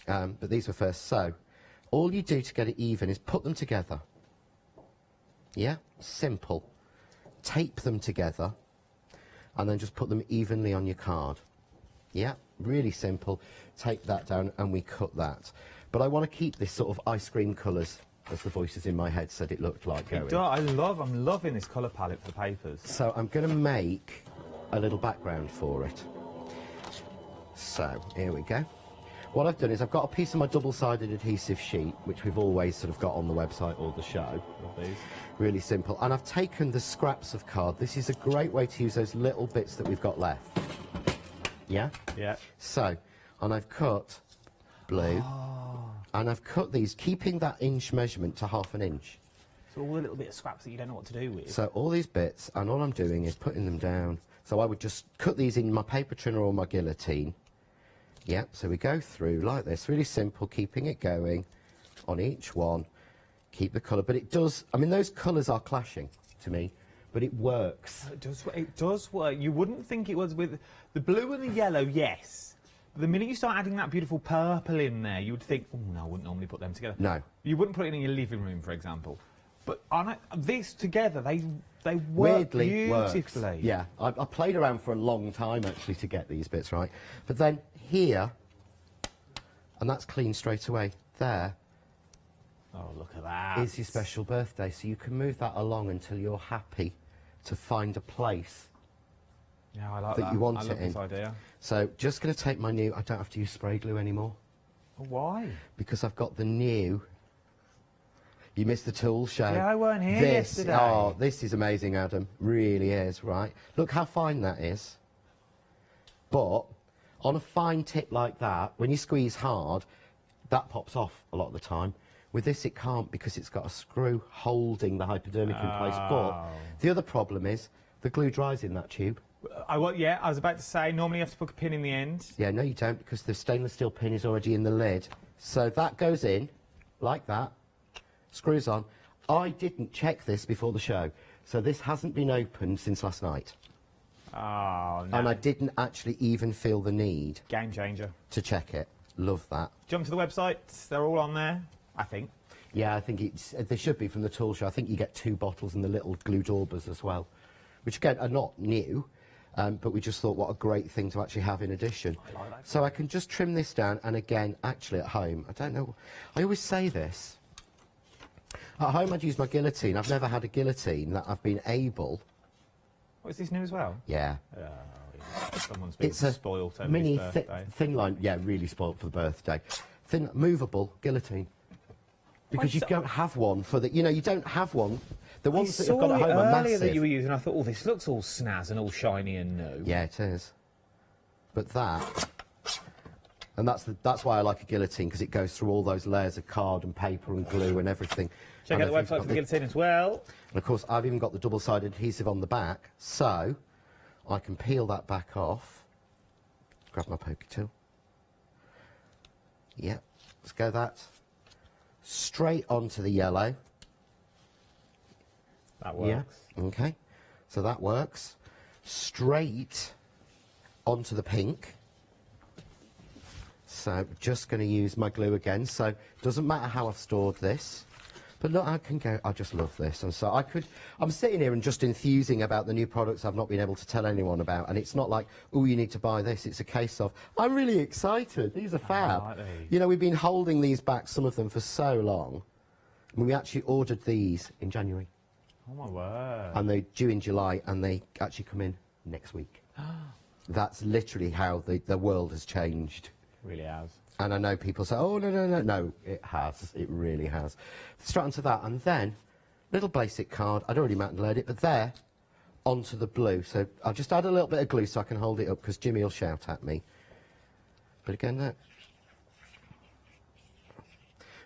But these were first. So all you do to get it even is put them together. Yeah, simple. Tape them together and then just put them evenly on your card. Yeah, really simple. Take that down and we cut that. But I want to keep this sort of ice cream colours, as the voices in my head said it looked like going. I'm loving this colour palette for the papers. So I'm going to make a little background for it. So here we go. What I've done is I've got a piece of my double-sided adhesive sheet, which we've always sort of got on the website or the show. Really simple. And I've taken the scraps of card. This is a great way to use those little bits that we've got left. Yeah? Yeah. So, and I've cut blue, and I've cut these, keeping that inch measurement to 1/2 inch. So all the little bit of scraps that you don't know what to do with. So all these bits, and all I'm doing is putting them down. So I would just cut these in my paper trimmer or my guillotine. Yeah, so we go through like this, really simple, keeping it going on each one. Keep the colour, but it does, I mean, those colours are clashing to me, but it works. It does work. You wouldn't think it was with the blue and the yellow, yes. The minute you start adding that beautiful purple in there, you would think, oh no, I wouldn't normally put them together. No. You wouldn't put it in your living room, for example. But on this together, they work Weirdly beautifully. Works. Yeah, I played around for a long time actually to get these bits right. But then here, and that's clean straight away, there. Oh, look at that. Is your special birthday, so you can move that along until you're happy to find a place. Yeah, I like that you want I it love in. this idea. So just going to take my new, I don't have to use spray glue anymore. Why? Because I've got the new, you missed the tool show. Yeah, I weren't here yesterday. Oh, this is amazing, Adam. Really is, right? Look how fine that is. But on a fine tip like that, when you squeeze hard, that pops off a lot of the time. With this, it can't because it's got a screw holding the hypodermic in place. But the other problem is the glue dries in that tube. I was about to say, normally you have to put a pin in the end. Yeah, no, you don't, because the stainless steel pin is already in the lid. So that goes in, like that, screws on. I didn't check this before the show, so this hasn't been opened since last night. Oh, no. And I didn't actually even feel the need. Game changer. To check it. Love that. Jump to the website, they're all on there, I think. Yeah, I think they should be from the tool show. I think you get 2 bottles and the little glue daubers as well, which again are not new. but we just thought what a great thing to actually have in addition. So I can just trim this down, and again, actually at home, I don't know, I always say this, at home I'd use my guillotine. I've never had a guillotine that I've been able... What, is this new as well? Yeah. Someone's been It's a spoilt over mini his birthday. thin line, yeah, really spoilt for the birthday. Thin, movable guillotine. Because you don't have one for the, you know, you don't have one. The ones that you've got at home are massive. that you were using, I thought, oh, this looks all snaz and all shiny and new. Yeah, it is. But that, and that's why I like a guillotine, because it goes through all those layers of card and paper and glue and everything. Check out the website for the guillotine as well. And of course, I've even got the double-sided adhesive on the back, so I can peel that back off. Grab my poker tool. Yeah, let's go that straight onto the yellow. That works. Yeah, okay. So that works. Straight onto the pink. So just going to use my glue again. So it doesn't matter how I've stored this. But look, I can go, I just love this. And so I'm sitting here and just enthusing about the new products I've not been able to tell anyone about. And it's not like, oh, you need to buy this. It's a case of, I'm really excited. These are fab. like these. You know, we've been holding these back, some of them, for so long. And we actually ordered these in January. Oh, my word. And they're due in July, and they actually come in next week. That's literally how the world has changed. It really has. And I know people say, oh, no, no, no. No, it has. It really has. Straight onto that. And then, little basic card. I'd already mat and laid it, but there, onto the blue. So I'll just add a little bit of glue so I can hold it up, because Jimmy will shout at me. But again, that.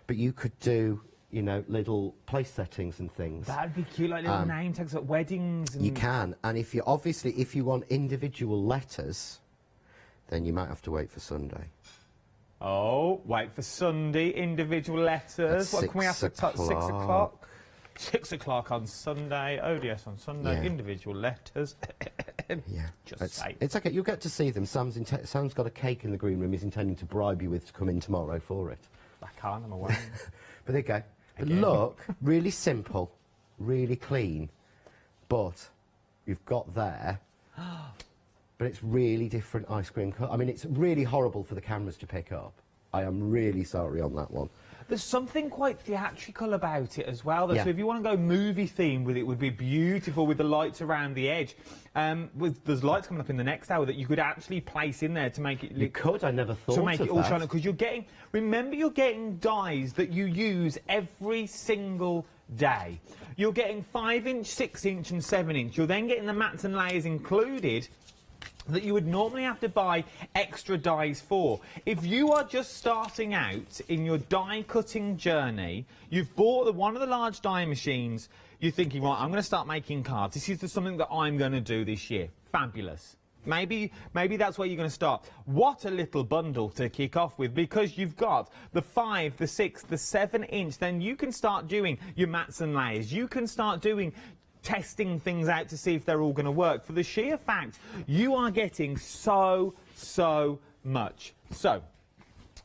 But you could do, you know, little place settings and things. That'd be cute, like little name tags at weddings. And you can. And if you, obviously, if you want individual letters, then you might have to wait for Sunday. Oh, wait for Sunday, individual letters. What can we have to touch? 6 o'clock? 6 o'clock on Sunday, ODS on Sunday, Yeah. individual letters. Yeah. Just say. It's okay, you'll get to see them. Sam's got a cake in the green room he's intending to bribe you with to come in tomorrow for it. I can't, I'm away. But there you go. But Again. look, really simple, really clean, but you've got there, but it's really different ice cream colour. I mean, it's really horrible for the cameras to pick up. I am really sorry on that one. There's something quite theatrical about it as well. Yeah. So if you want to go movie theme with it, would be beautiful with the lights around the edge. There's lights coming up in the next hour that you could actually place in there to make it. You could. I never thought to make of it all that. shiny, because you're getting. Remember, you're getting dies that you use every single day. You're getting 5-inch, 6-inch, and 7-inch. You're then getting the mats and layers included that you would normally have to buy extra dies for. If you are just starting out in your die cutting journey, you've bought one of the large die machines, you're thinking, right, I'm going to start making cards. This is something that I'm going to do this year. Fabulous. Maybe that's where you're going to start. What a little bundle to kick off with, because you've got the 5, the 6, the 7-inch. Then you can start doing your mats and layers. You can start doing testing things out to see if they're all going to work, for the sheer fact you are getting so much. So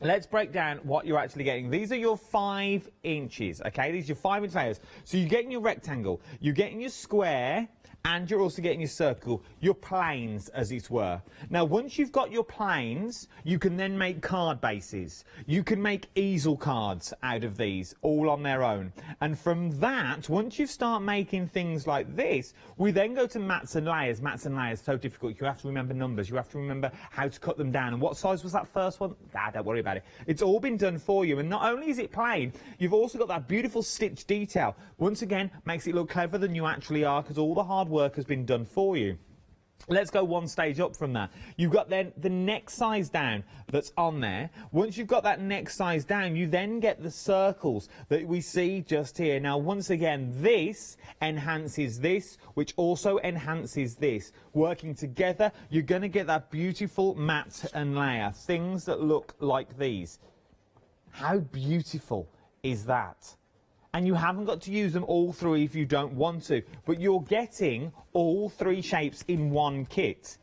let's break down what you're actually getting. These are your 5 inches, okay? These are your 5-inch layers. So you're getting your rectangle, you're getting your square, and you're also getting your circle, your planes, as it were. Now, once you've got your planes, you can then make card bases. You can make easel cards out of these, all on their own. And from that, once you start making things like this, we then go to mats and layers. Mats and layers, so difficult. You have to remember numbers. You have to remember how to cut them down. And what size was that first one? Don't worry about it. It's all been done for you. And not only is it plain, you've also got that beautiful stitch detail. Once again, makes it look cleverer than you actually are, because all the hard work has been done for you. Let's go one stage up from that. You've got then the next size down that's on there. Once you've got that next size down, you then get the circles that we see just here. Now, once again, this enhances this, which also enhances this. Working together, you're going to get that beautiful mat and layer, things that look like these. How beautiful is that? And you haven't got to use them all 3 if you don't want to, but you're getting all 3 shapes in one kit.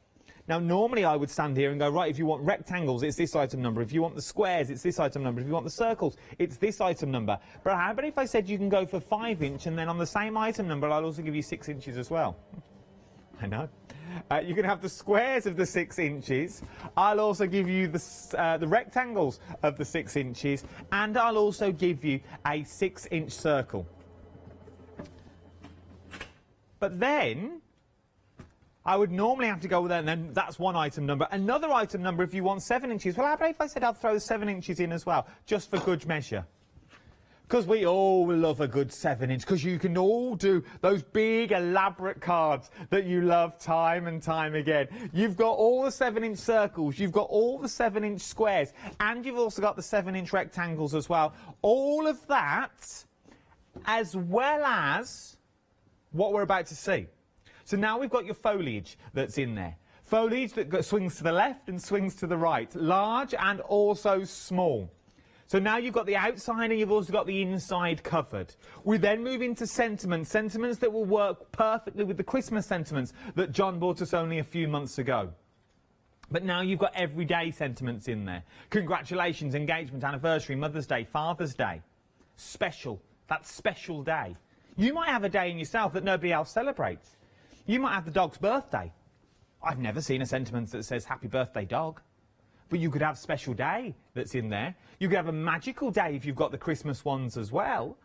Now, normally I would stand here and go, right, if you want rectangles, it's this item number. If you want the squares, it's this item number. If you want the circles, it's this item number. But how about if I said you can go for 5-inch, and then on the same item number, I'll also give you 6 inches as well? I know. You can have the squares of the 6 inches. I'll also give you the rectangles of the 6 inches, and I'll also give you a 6-inch circle. But then I would normally have to go with that, and then that's one item number. Another item number, if you want 7 inches, well, how about if I said I'll throw the 7 inches in as well, just for good measure? Because we all love a good 7-inch, because you can all do those big, elaborate cards that you love time and time again. You've got all the 7-inch circles, you've got all the 7-inch squares, and you've also got the 7-inch rectangles as well. All of that, as well as what we're about to see. So now we've got your foliage that's in there. Foliage that swings to the left and swings to the right, large and also small. So now you've got the outside and you've also got the inside covered. We then move into sentiments, sentiments that will work perfectly with the Christmas sentiments that John bought us only a few months ago. But now you've got everyday sentiments in there. Congratulations, engagement, anniversary, Mother's Day, Father's Day. Special, that special day. You might have a day in yourself that nobody else celebrates. You might have the dog's birthday. I've never seen a sentiment that says happy birthday dog. But you could have special day that's in there. You could have a magical day if you've got the Christmas ones as well.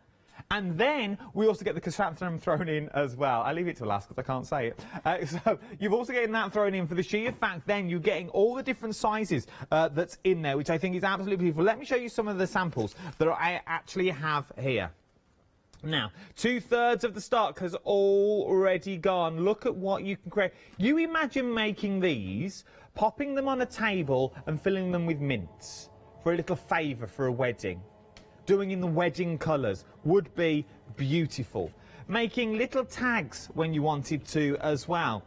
And then we also get the chrysanthemum thrown in as well. I leave it to last because I can't say it. So you've also getting that thrown in for the sheer fact then you're getting all the different sizes that's in there, which I think is absolutely beautiful. Let me show you some of the samples that I actually have here. Now, 2/3 of the stock has already gone. Look at what you can create. You imagine making these, popping them on a table and filling them with mints for a little favour for a wedding. Doing in the wedding colours would be beautiful. Making little tags when you wanted to as well.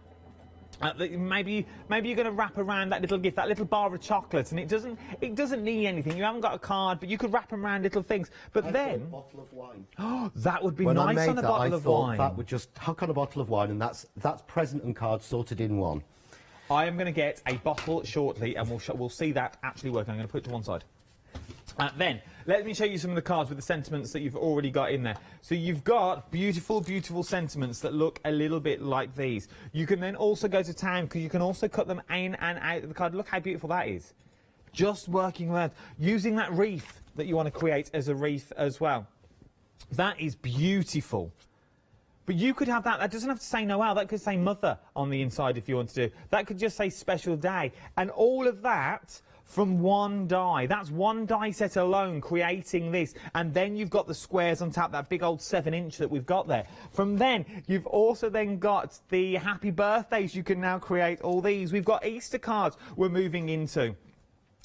Maybe you're going to wrap around that little gift, that little bar of chocolate, and it doesn't need anything. You haven't got a card, but you could wrap around little things. But then, a bottle of wine. Oh, that would be When nice I made on a that, bottle I of thought wine. that would just hook on a bottle of wine, and that's present and card sorted in one. I am going to get a bottle shortly, and we'll see that actually working. I'm going to put it to one side. Then, let me show you some of the cards with the sentiments that you've already got in there. So you've got beautiful, beautiful sentiments that look a little bit like these. You can then also go to town, because you can also cut them in and out of the card. Look how beautiful that is. Just working with, using that wreath that you want to create as a wreath as well. That is beautiful. But you could have that. That doesn't have to say Noel. That could say Mother on the inside if you want to do. That could just say Special Day. And all of that from one die. That's one die set alone creating this. And then you've got the squares on top, that big old 7-inch that we've got there. From then, you've also then got the happy birthdays. You can now create all these. We've got Easter cards we're moving into.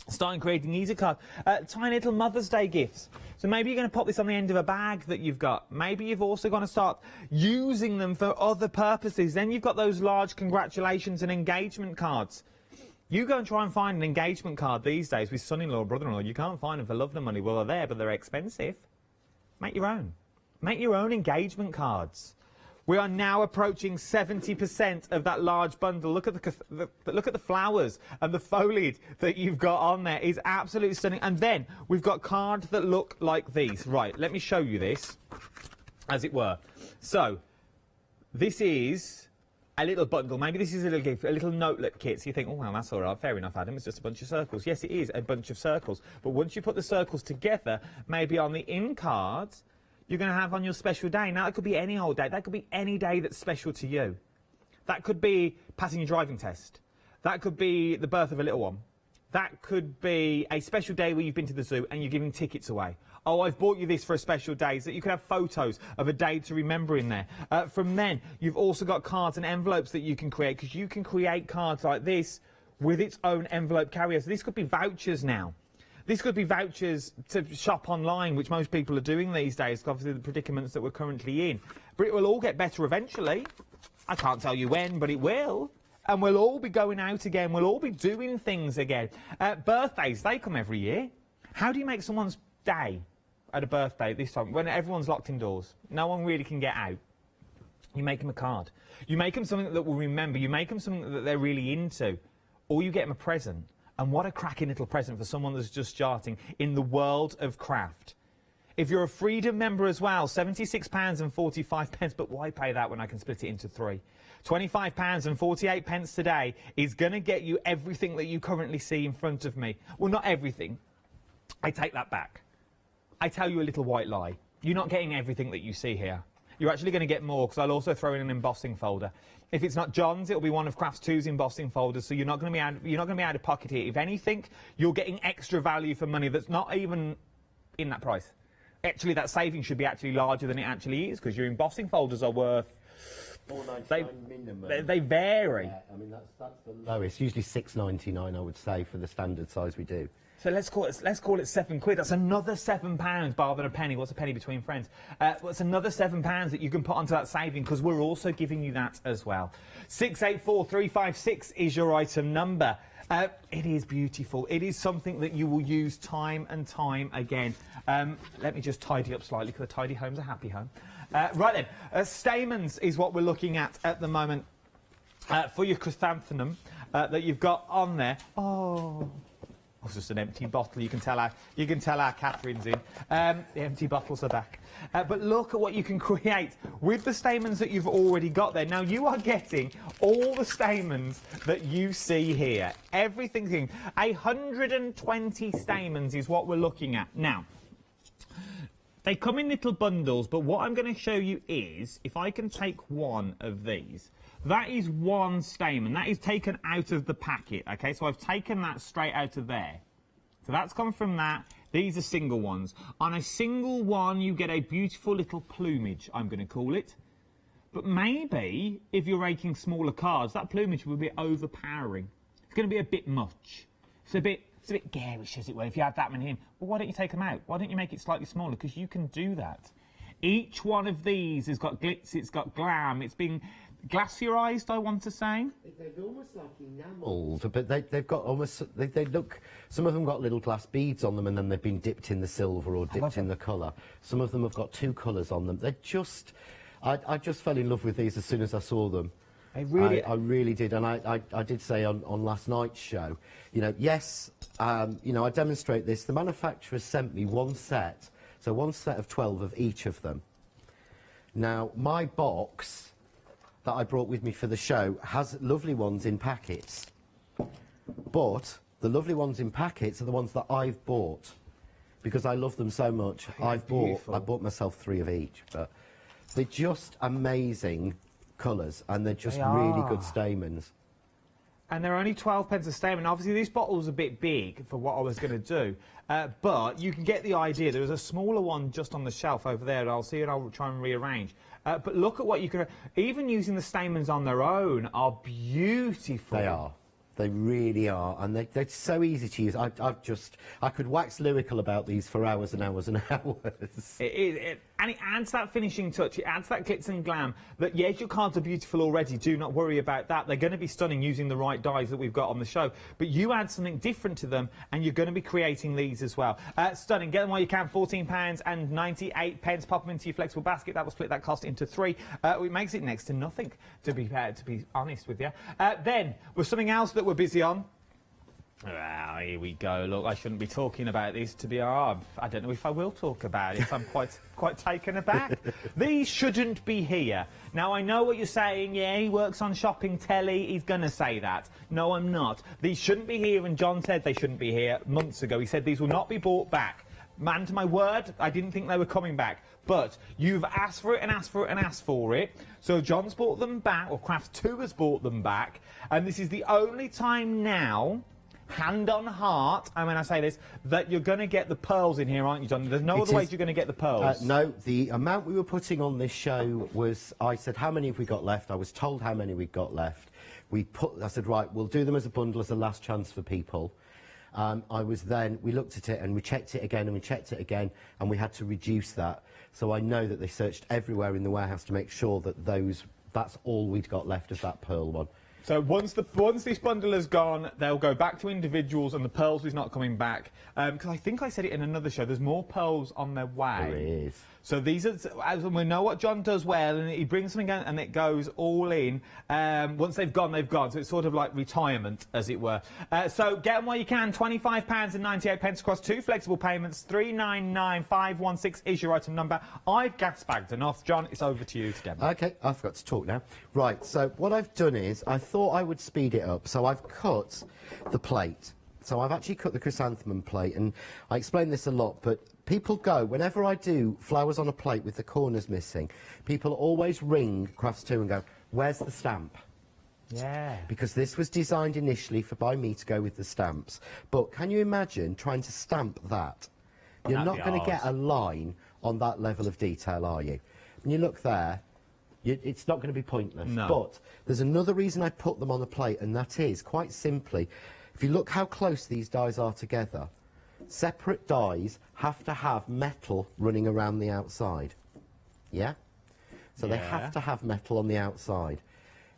Starting creating Easter cards. Tiny little Mother's Day gifts. So maybe you're going to pop this on the end of a bag that you've got. Maybe you've also going to start using them for other purposes. Then you've got those large congratulations and engagement cards. You go and try and find an engagement card these days with son-in-law or brother-in-law. You can't find them for love nor money. Well, they're there, but they're expensive. Make your own. Make your own engagement cards. We are now approaching 70% of that large bundle. Look at look at the flowers and the foliage that you've got on there. It's absolutely stunning. And then we've got cards that look like these. Right, let me show you this, as it were. So, this is a little bundle. Maybe this is a little gift, a little notelet kit. So you think, oh, well, that's all right. Fair enough, Adam. It's just a bunch of circles. Yes, it is a bunch of circles. But once you put the circles together, maybe on the in card, you're going to have on your special day. Now, it could be any old day. That could be any day that's special to you. That could be passing your driving test. That could be the birth of a little one. That could be a special day where you've been to the zoo and you're giving tickets away. Oh, I've bought you this for a special day, so that you could have photos of a day to remember in there. From then, you've also got cards and envelopes that you can create, because you can create cards like this with its own envelope carrier. So this could be vouchers now. This could be vouchers to shop online, which most people are doing these days, obviously the predicaments that we're currently in. But it will all get better eventually. I can't tell you when, but it will. And we'll all be going out again. We'll all be doing things again. Birthdays, they come every year. How do you make someone's day at a birthday this time, when everyone's locked indoors? No one really can get out. You make them a card. You make them something that will remember. You make them something that they're really into. Or you get them a present. And what a cracking little present for someone that's just starting in the world of craft. If you're a Freedom member as well, £76.45, but why pay that when I can split it into 3? £25.48 today is going to get you everything that you currently see in front of me. Well, not everything. I take that back. I tell you a little white lie. You're not getting everything that you see here. You're actually going to get more, because I'll also throw in an embossing folder. If it's not John's, it'll be one of Crafts 2's embossing folders, so you're not going to be out of pocket here. If anything, you're getting extra value for money that's not even in that price. Actually, that saving should be actually larger than it actually is, because your embossing folders are worth... $4.99 minimum. They vary. Yeah, I mean, that's the lowest. Usually $6.99, I would say, for the standard size we do. So let's call it £7. That's another £7, bar than a penny. What's a penny between friends? What's another £7 that you can put onto that saving, because we're also giving you that as well. 684356 is your item number. It is beautiful. It is something that you will use time and time again. Let me just tidy up slightly, because a tidy home's a happy home. Right then, stamens is what we're looking at the moment for your chrysanthemum that you've got on there. Oh. It's just an empty bottle. You can tell our Catherine's in. The empty bottles are back. But look at what you can create with the stamens that you've already got there. Now you are getting all the stamens that you see here. Everything. 120 stamens is what we're looking at. Now, they come in little bundles, but what I'm going to show you is, if I can take one of these, that is one stamen. That is taken out of the packet, okay? So I've taken that straight out of there. So that's come from that. These are single ones. On a single one, you get a beautiful little plumage, I'm going to call it. But maybe, if you're making smaller cards, that plumage will be overpowering. It's going to be a bit much. It's a bit garish, as it were, if you have that many in. Well, why don't you take them out? Why don't you make it slightly smaller? Because you can do that. Each one of these has got glitz, it's got glam, it's been glaciarised, I want to say. They're almost like enamelled, but they've got almost, they look, some of them got little glass beads on them, and then they've been dipped in the silver or dipped in the colour. Some of them have got 2 colours on them. They're just, I just fell in love with these as soon as I saw them. I really did, and I did say on last night's show, you know, yes, you know, I demonstrate this. The manufacturer sent me one set, so one set of 12 of each of them. Now, my box that I brought with me for the show has lovely ones in packets, but the lovely ones in packets are the ones that I've bought because I love them so much. I bought myself 3 of each, but they're just amazing colours, and they're just really good stamens. And they're only 12p a stamen. Obviously, this bottle's a bit big for what I was going to do, but you can get the idea. There is a smaller one just on the shelf over there, and I'll see it. I'll try and rearrange. But look at what you can. Even using the stamens on their own are beautiful. They are. They really are, and they're so easy to use. I could wax lyrical about these for hours and hours and hours. And it adds that finishing touch, it adds that glitz and glam, that yes, your cards are beautiful already, do not worry about that. They're going to be stunning using the right dyes that we've got on the show, but you add something different to them, and you're going to be creating these as well. Stunning, get them while you can, £14.98, pop them into your flexible basket. That will split that cost into 3. It makes it next to nothing, to be honest with you. Then, with something else that we're busy on. Well, here we go. Look, I shouldn't be talking about this, to be honest. I don't know if I will talk about it. I'm quite taken aback. These shouldn't be here. Now, I know what you're saying. Yeah, he works on shopping telly. He's going to say that. No, I'm not. These shouldn't be here, and John said they shouldn't be here months ago. He said these will not be brought back. Man, to my word, I didn't think they were coming back. But you've asked for it and asked for it and asked for it. So John's brought them back, or Crafts 2 has brought them back. And this is the only time now, hand on heart, and when I say this, that you're going to get the pearls in here, aren't you, John? There's no other ways you're going to get the pearls. No, the amount we were putting on this show was, I said, how many have we got left? I was told how many we'd got left. I said, right, we'll do them as a bundle as a last chance for people. We looked at it and we checked it again and we checked it again, and we had to reduce that. So I know that they searched everywhere in the warehouse to make sure that that's all we'd got left of that pearl one. So once this bundle is gone, they'll go back to individuals, and the pearls is not coming back. Because I think I said it in another show, there's more pearls on their way. There is. So these are, as we know what John does well, and he brings something out and it goes all in. Once they've gone, they've gone. So it's sort of like retirement, as it were. So get them while you can. £25.98 across 2 flexible payments. 399516 is your item number. I've gas bagged enough. John, it's over to you to demo. Okay, I forgot to talk now. Right, so what I've done is, I thought I would speed it up, so I've cut the plate. So I've actually cut the chrysanthemum plate, and I explain this a lot, but people go, whenever I do flowers on a plate with the corners missing, people always ring Crafts2 and go, where's the stamp? Yeah. Because this was designed initially by me to go with the stamps. But can you imagine trying to stamp that? You're not going to get a line on that level of detail, are you? When you look there, it's not going to be pointless. No. But there's another reason I put them on the plate, and that is, quite simply, if you look how close these dies are together, separate dies have to have metal running around the outside. Yeah? So they have to have metal on the outside.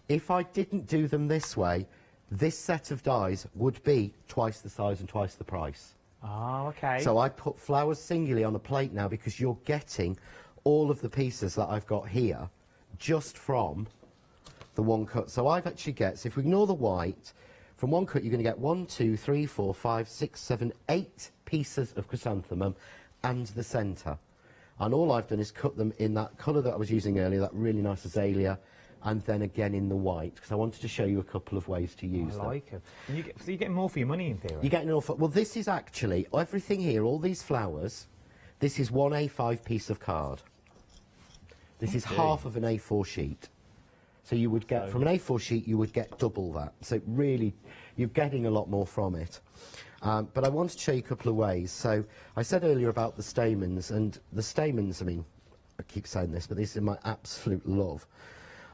If I didn't do them this way, this set of dies would be twice the size and twice the price. Oh, okay. So I put flowers singularly on a plate now, because you're getting all of the pieces that I've got here just from the one cut. So I've actually got, so if we ignore the white, from one cut you're going to get 1, 2, 3, 4, 5, 6, 7, 8 pieces of chrysanthemum and the centre. And all I've done is cut them in that colour that I was using earlier, that really nice azalea, and then again in the white, because I wanted to show you a couple of ways to use them. I like it. So you're getting more for your money, in theory? You're getting an awful... Well, this is actually, everything here, all these flowers, this is one A5 piece of card. This is half of an A4 sheet. So you would get, from an A4 sheet, you would get double that. So really, you're getting a lot more from it. But I wanted to show you a couple of ways. So I said earlier about the stamens, and the stamens, I mean, I keep saying this, but this is my absolute love.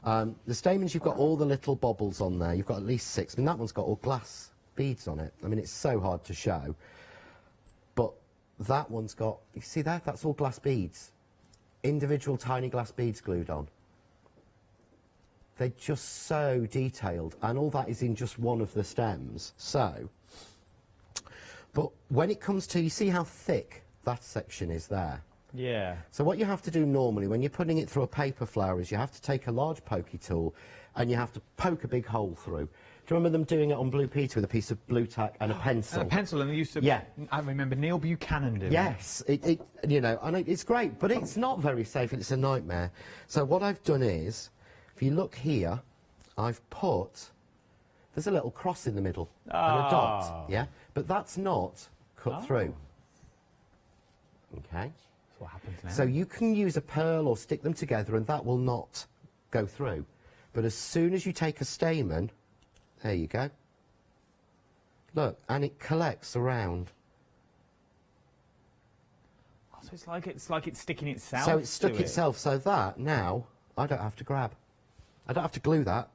The stamens, you've got all the little bobbles on there. You've got at least 6. I mean, that one's got all glass beads on it. I mean, it's so hard to show. But that one's got, you see that? That's all glass beads. Individual tiny glass beads glued on. They're just so detailed, and all that is in just one of the stems. So, but when it comes to, you see how thick that section is there? Yeah. So what you have to do normally when you're putting it through a paper flower is you have to take a large pokey tool and you have to poke a big hole through. Do you remember them doing it on Blue Peter with a piece of blue tack and a pencil? And a pencil, and they used to... Yeah. I remember Neil Buchanan doing it. Yes, you know, and it's great, but it's not very safe, and it's a nightmare. So what I've done is, if you look here, I've put, there's a little cross in the middle and a dot, yeah? But that's not cut through. Okay? That's what happens now. So you can use a pearl or stick them together and that will not go through. But as soon as you take a stamen, there you go. Look, and it collects around. Oh, so it's like it's sticking itself. So it's stuck to itself, so that now I don't have to grab. I don't have to glue that.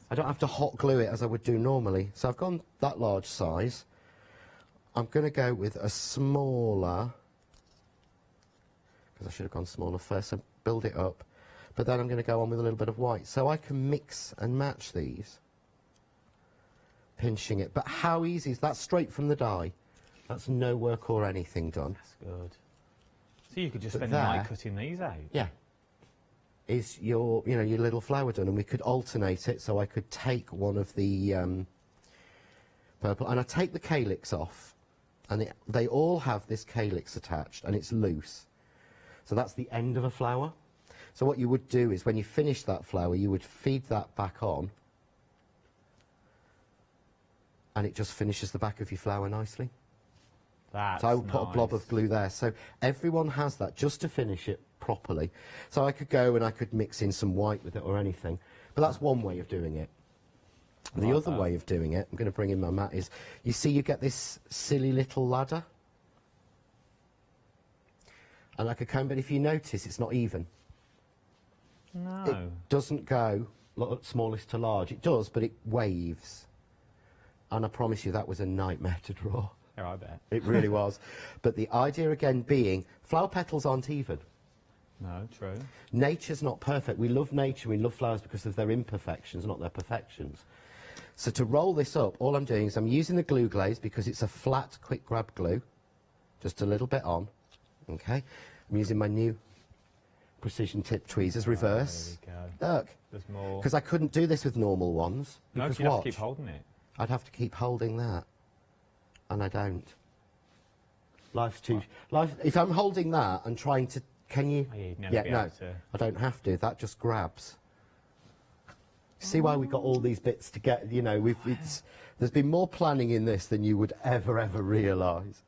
I don't have to hot glue it as I would do normally. So I've gone that large size. I'm going to go with a smaller, because I should have gone smaller first, so build it up. But then I'm going to go on with a little bit of white. So I can mix and match these, pinching it. But how easy is that? Straight from the die. That's no work or anything done. That's good. So you could just spend the night cutting these out? Yeah. Is your, you know, your little flower done, and we could alternate it, so I could take one of the purple, and I take the calyx off, and they all have this calyx attached, and it's loose. So that's the end of a flower. So what you would do is, when you finish that flower, you would feed that back on, and it just finishes the back of your flower nicely. That's so I would put a blob of glue there. So everyone has that, just to finish it properly. So I could go and I could mix in some white with it or anything. But that's one way of doing it. The other way of doing it, I'm going to bring in my mat, is, you see you get this silly little ladder? And like a comb, but if you notice, it's not even. No. It doesn't go smallest to large. It does, but it waves. And I promise you, that was a nightmare to draw. Yeah, I bet. It really was. But the idea again being, flower petals aren't even. No, true. Nature's not perfect. We love nature, we love flowers because of their imperfections, not their perfections. So to roll this up, all I'm doing is I'm using the glue glaze because it's a flat, quick grab glue. Just a little bit on, okay? I'm using my new precision tip tweezers, reverse. There we go. Look. There's more. Because I couldn't do this with normal ones. No, Because you'd have watch, to keep holding it. I'd have to keep holding that. And I don't. Life's too... if I'm holding that and trying to... Can you... Oh, yeah, you'd never be no, able to. I don't have to. That just grabs. See why we got all these bits to get, you know, there's been more planning in this than you would ever realise.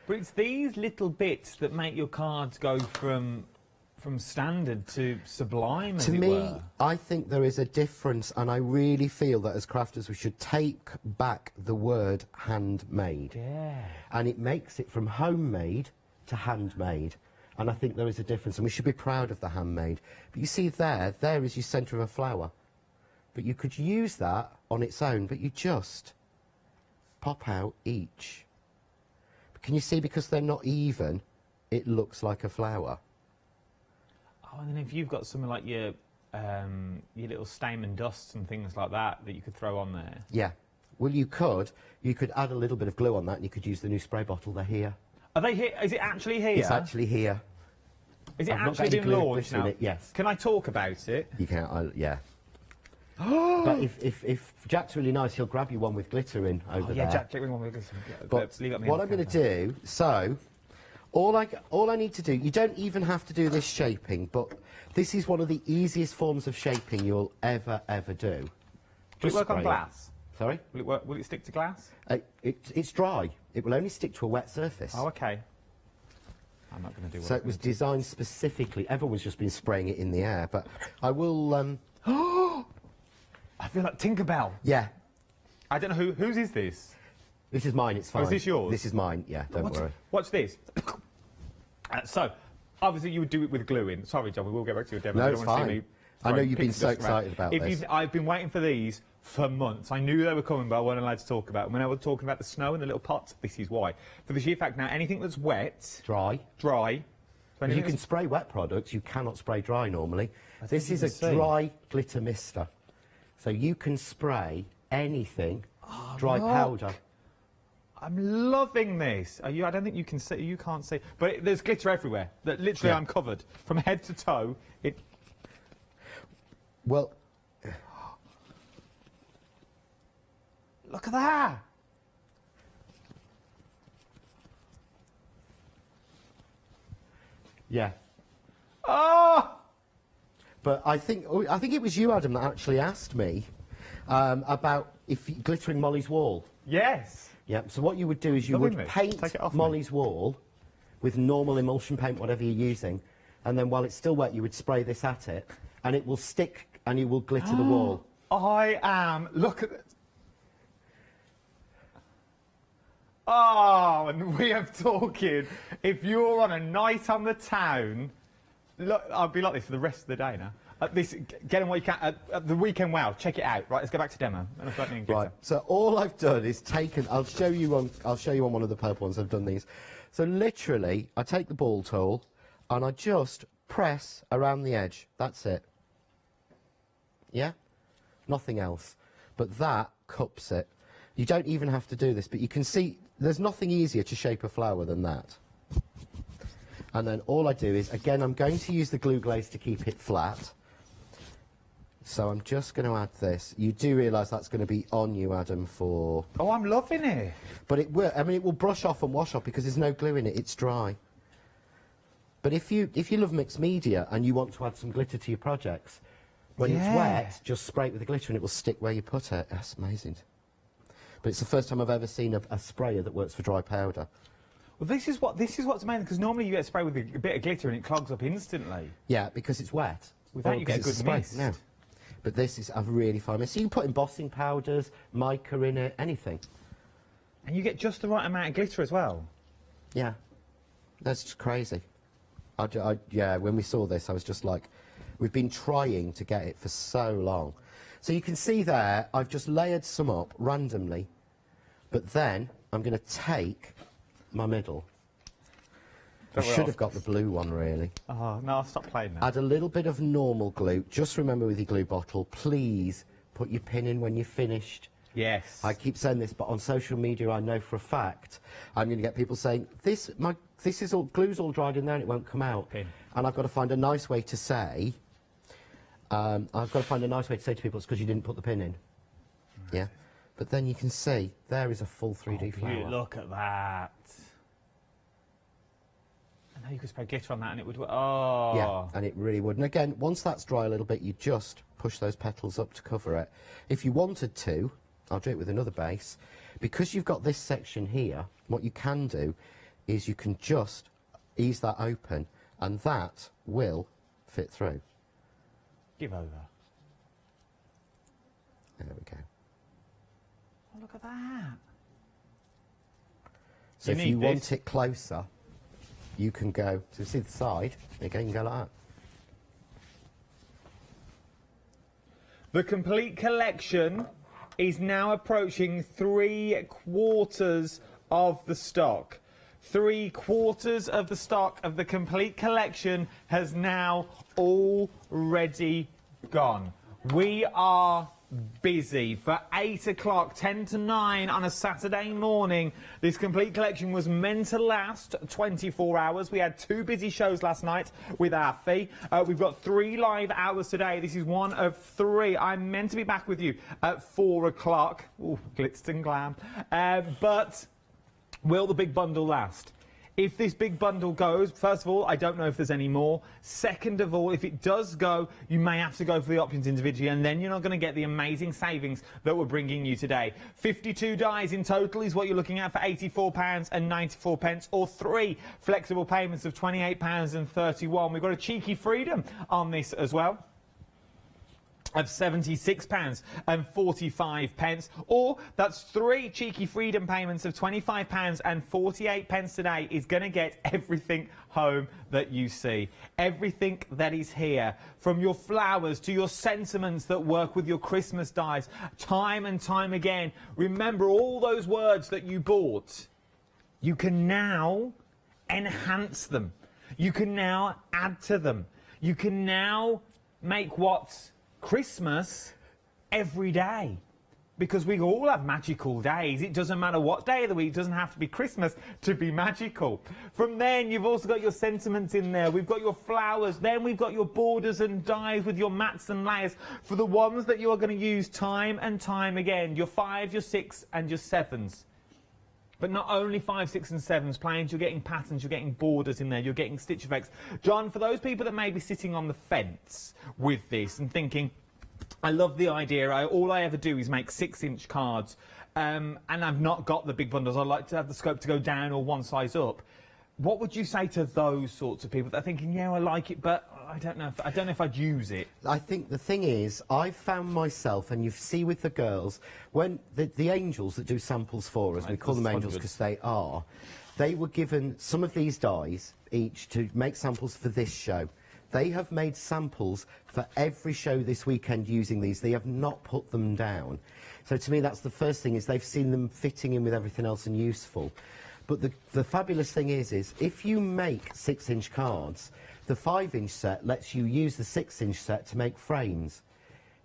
But it's these little bits that make your cards go from standard to sublime, as it were. To me, I think there is a difference, and I really feel that as crafters we should take back the word handmade. Yeah. And it makes it from homemade to handmade. And I think there is a difference, and we should be proud of the handmade. But you see there is your centre of a flower. But you could use that on its own, but you just pop out each. Can you see, because they're not even, it looks like a flower. Oh, and then if you've got something like your little stamen dusts and things like that you could throw on there. Yeah. Well, you could add a little bit of glue on that, and you could use the new spray bottle. They're here. Are they here? Is it actually here? It's actually here. Is it I've not actually got any been glue launched in now? it, yes. Can I talk about it? You can, yeah. But if Jack's really nice, he'll grab you one with glitter in over there. Yeah, Jack, get me one with glitter. But what I'm going to do, so, all I need to do, you don't even have to do this shaping, but this is one of the easiest forms of shaping you'll ever do. Will it work on spray glass? Sorry? Will it stick to glass? It's dry. It will only stick to a wet surface. Oh, okay. I'm not going to do what So it was designed specifically. Everyone's just been spraying it in the air, but I will... I feel like Tinkerbell. Yeah. I don't know whose is this? This is mine, it's fine. Oh, is this yours? This is mine, yeah, don't worry. Watch this. So, obviously you would do it with glue in. Sorry, John, we will get back to your demo. No, I it's don't want to fine. see me I know throwing you've been pixie so dust around. excited about this. I've been waiting for these for months. I knew they were coming, but I wasn't allowed to talk about them. When I was talking about the snow and the little pots, this is why. For the sheer fact, now, anything that's wet... Dry. So you can spray wet products, you cannot spray dry normally. This is a dry glitter mister. So you can spray anything, dry powder. I'm loving this. I don't think you can see. You can't see, but there's glitter everywhere. That literally, I'm covered from head to toe. Well, look at that. yeah. Oh! But I think it was you, Adam, that actually asked me about glittering Molly's wall. Yes. Yeah. So what you would do is you would paint Molly's wall with normal emulsion paint, whatever you're using, and then while it's still wet, you would spray this at it, and it will stick and it will glitter the wall. Look at it. Oh, and we are talking. If you're on a night on the town, look, I'll be like this for the rest of the day now. Get on what you can. The weekend, wow, check it out. Right, let's go back to demo. Right. So all I've done is taken. I'll show you on one of the purple ones. I've done these. So literally, I take the ball tool and I just press around the edge. That's it. Yeah. Nothing else. But that cups it. You don't even have to do this, but you can see there's nothing easier to shape a flower than that. And then all I do is, again, I'm going to use the glue glaze to keep it flat. So I'm just going to add this. You do realise that's going to be on you, Adam, for... Oh, I'm loving it. But it will, I mean, it will brush off and wash off because there's no glue in it. It's dry. But if you love mixed media and you want to add some glitter to your projects, when it's wet, just spray it with the glitter and it will stick where you put it. That's amazing. But it's the first time I've ever seen a sprayer that works for dry powder. Well, this is what's amazing, because normally you get sprayed with a bit of glitter and it clogs up instantly. Yeah, because it's wet. Without you get a good mist. No. But this is a really fine mist. So you can put embossing powders, mica in it, anything. And you get just the right amount of glitter as well. Yeah. That's just crazy. Yeah, when we saw this, I was just like, we've been trying to get it for so long. So you can see there, I've just layered some up randomly, but then I'm going to take my middle. You should have got the blue one, really. Oh, no, I'll stop playing now. Add a little bit of normal glue. Just remember with your glue bottle, please put your pin in when you're finished. Yes. I keep saying this, but on social media, I know for a fact I'm going to get people saying, this is all, glue's all dried in there and it won't come out. Pin. And I've got to find a nice way to say, to people, it's because you didn't put the pin in. Right. Yeah. But then you can see, there is a full 3D flower. Look at that. I know you could spray glitter on that and it would... Oh. Yeah, and it really would. And again, once that's dry a little bit, you just push those petals up to cover it. If you wanted to, I'll do it with another base. Because you've got this section here, what you can do is you can just ease that open and that will fit through. Give over. There we go. Oh, look at that. So if you want it closer, you can go, so see the side, again, you can go like that. The complete collection is now approaching 3/4 of the stock. 3/4 of the stock of the complete collection has now already gone. We are busy for 8 o'clock, 10 to 9 on a Saturday morning. This complete collection was meant to last 24 hours. We had 2 busy shows last night with our fee. We've got 3 live hours today. This is one of 3. I'm meant to be back with you at 4 o'clock. Ooh, glitz and glam. But will the big bundle last? If this big bundle goes, first of all, I don't know if there's any more. Second of all, if it does go, you may have to go for the options individually, and then you're not going to get the amazing savings that we're bringing you today. 52 dies in total is what you're looking at for £84.94, or 3 flexible payments of £28.31. We've got a cheeky freedom on this as well of £76.45, or that's 3 cheeky freedom payments of £25.48 today is going to get everything home that you see. Everything that is here, from your flowers to your sentiments that work with your Christmas dies, time and time again. Remember all those words that you bought. You can now enhance them. You can now add to them. You can now make what's Christmas every day, because we all have magical days. It doesn't matter what day of the week. It doesn't have to be Christmas to be magical. From then, you've also got your sentiments in there. We've got your flowers. Then we've got your borders and dies with your mats and layers for the ones that you are going to use time and time again. Your 5, your 6 and your 7s. But not only 5, 6 and 7s planes, you're getting patterns, you're getting borders in there, you're getting stitch effects. John, for those people that may be sitting on the fence with this and thinking, I love the idea, all I ever do is make 6-inch cards, and I've not got the big bundles, I'd like to have the scope to go down or one size up. What would you say to those sorts of people that are thinking, yeah, I like it, but I don't know if I'd use it? I think the thing is, I've found myself, and you see with the girls, when the angels that do samples for us, right, we call them angels because they were given some of these dies each to make samples for this show. They have made samples for every show this weekend using these. They have not put them down. So to me, that's the first thing, is they've seen them fitting in with everything else and useful. But the fabulous thing is if you make 6-inch cards, the 5-inch set lets you use the 6-inch set to make frames.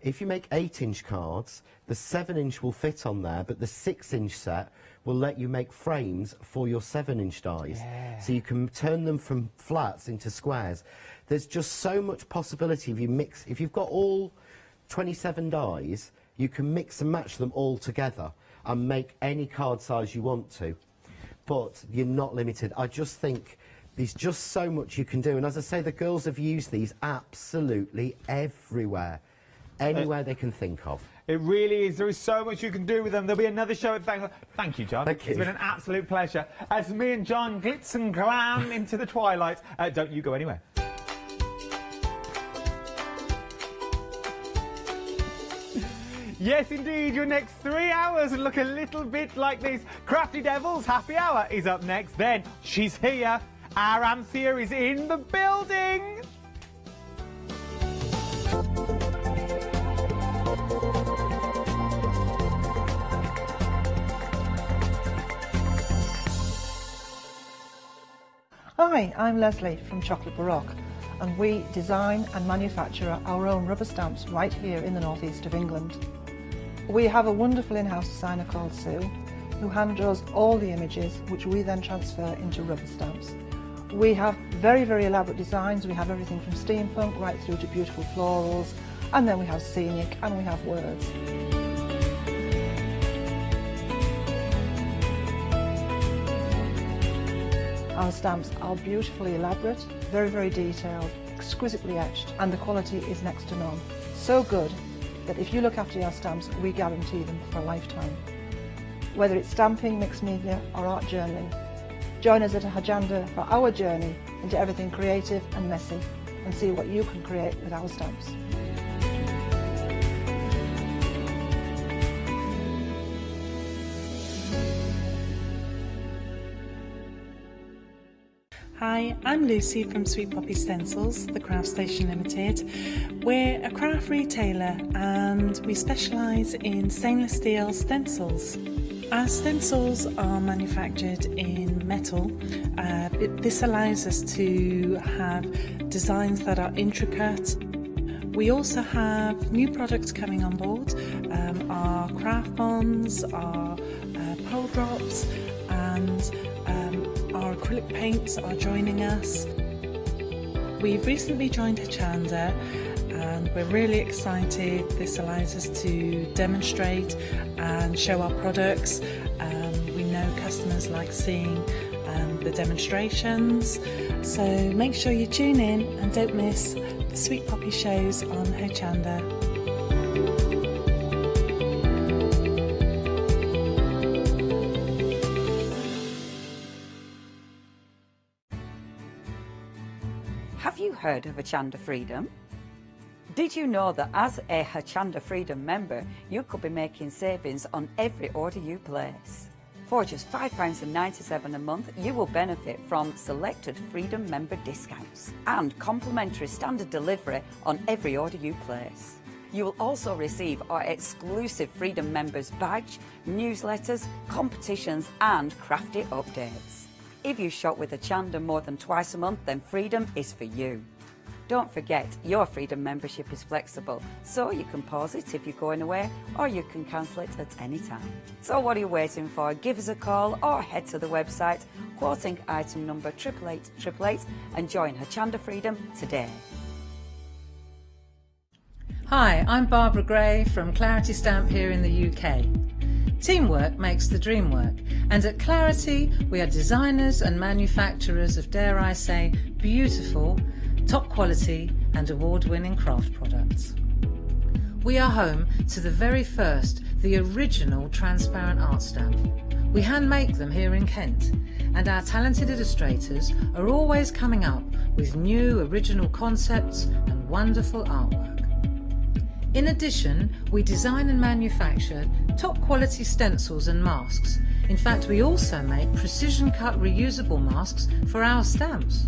If you make 8-inch cards, the 7-inch will fit on there, but the 6-inch set will let you make frames for your 7-inch dies. Yeah. So you can turn them from flats into squares. There's just so much possibility if you mix. If you've got all 27 dies, you can mix and match them all together and make any card size you want to. But you're not limited. I just think there's just so much you can do. And as I say, the girls have used these absolutely everywhere. Anywhere they can think of. It really is. There is so much you can do with them. There'll be another show at Thank you, John. Thank you. It's been an absolute pleasure. As me and John glitz and glam into the twilight. Don't you go anywhere. Yes, indeed, your next 3 hours look a little bit like this. Crafty Devils Happy Hour is up next. Then, she's here. Our Anthea is in the building. Hi, I'm Leslie from Chocolate Baroque, and we design and manufacture our own rubber stamps right here in the northeast of England. We have a wonderful in-house designer called Sue, who hand draws all the images, which we then transfer into rubber stamps. We have very, very elaborate designs. We have everything from steampunk right through to beautiful florals, and then we have scenic and we have words. Our stamps are beautifully elaborate, very, very detailed, exquisitely etched, and the quality is next to none. So good that if you look after your stamps, we guarantee them for a lifetime. Whether it's stamping, mixed media or art journaling, join us at Hochanda for our journey into everything creative and messy, and see what you can create with our stamps. Hi, I'm Lucy from Sweet Poppy Stencils, the Craft Station Limited. We're a craft retailer and we specialise in stainless steel stencils. Our stencils are manufactured in metal. This allows us to have designs that are intricate. We also have new products coming on board, our craft bonds, our pole drops, and our acrylic paints are joining us. We've recently joined Hochanda and we're really excited. This allows us to demonstrate and show our products. We know customers like seeing the demonstrations, so make sure you tune in and don't miss the Sweet Poppy shows on Hochanda. Have you heard of Hochanda Freedom? Did you know that as a Hochanda Freedom member, you could be making savings on every order you place? For just £5.97 a month, you will benefit from selected Freedom member discounts and complimentary standard delivery on every order you place. You will also receive our exclusive Freedom members badge, newsletters, competitions and crafty updates. If you shop with Hochanda more than twice a month, then Freedom is for you. Don't forget, your Freedom membership is flexible, so you can pause it if you're going away, or you can cancel it at any time. So what are you waiting for? Give us a call or head to the website, quoting item number 88888, and join Hochanda Freedom today. Hi, I'm Barbara Gray from Clarity Stamp here in the UK. Teamwork makes the dream work, and at Clarity we are designers and manufacturers of, dare I say, beautiful, top quality and award-winning craft products. We are home to the very first, the original transparent art stamp. We hand make them here in Kent, and our talented illustrators are always coming up with new original concepts and wonderful artwork. In addition, we design and manufacture top quality stencils and masks. In fact, we also make precision cut reusable masks for our stamps.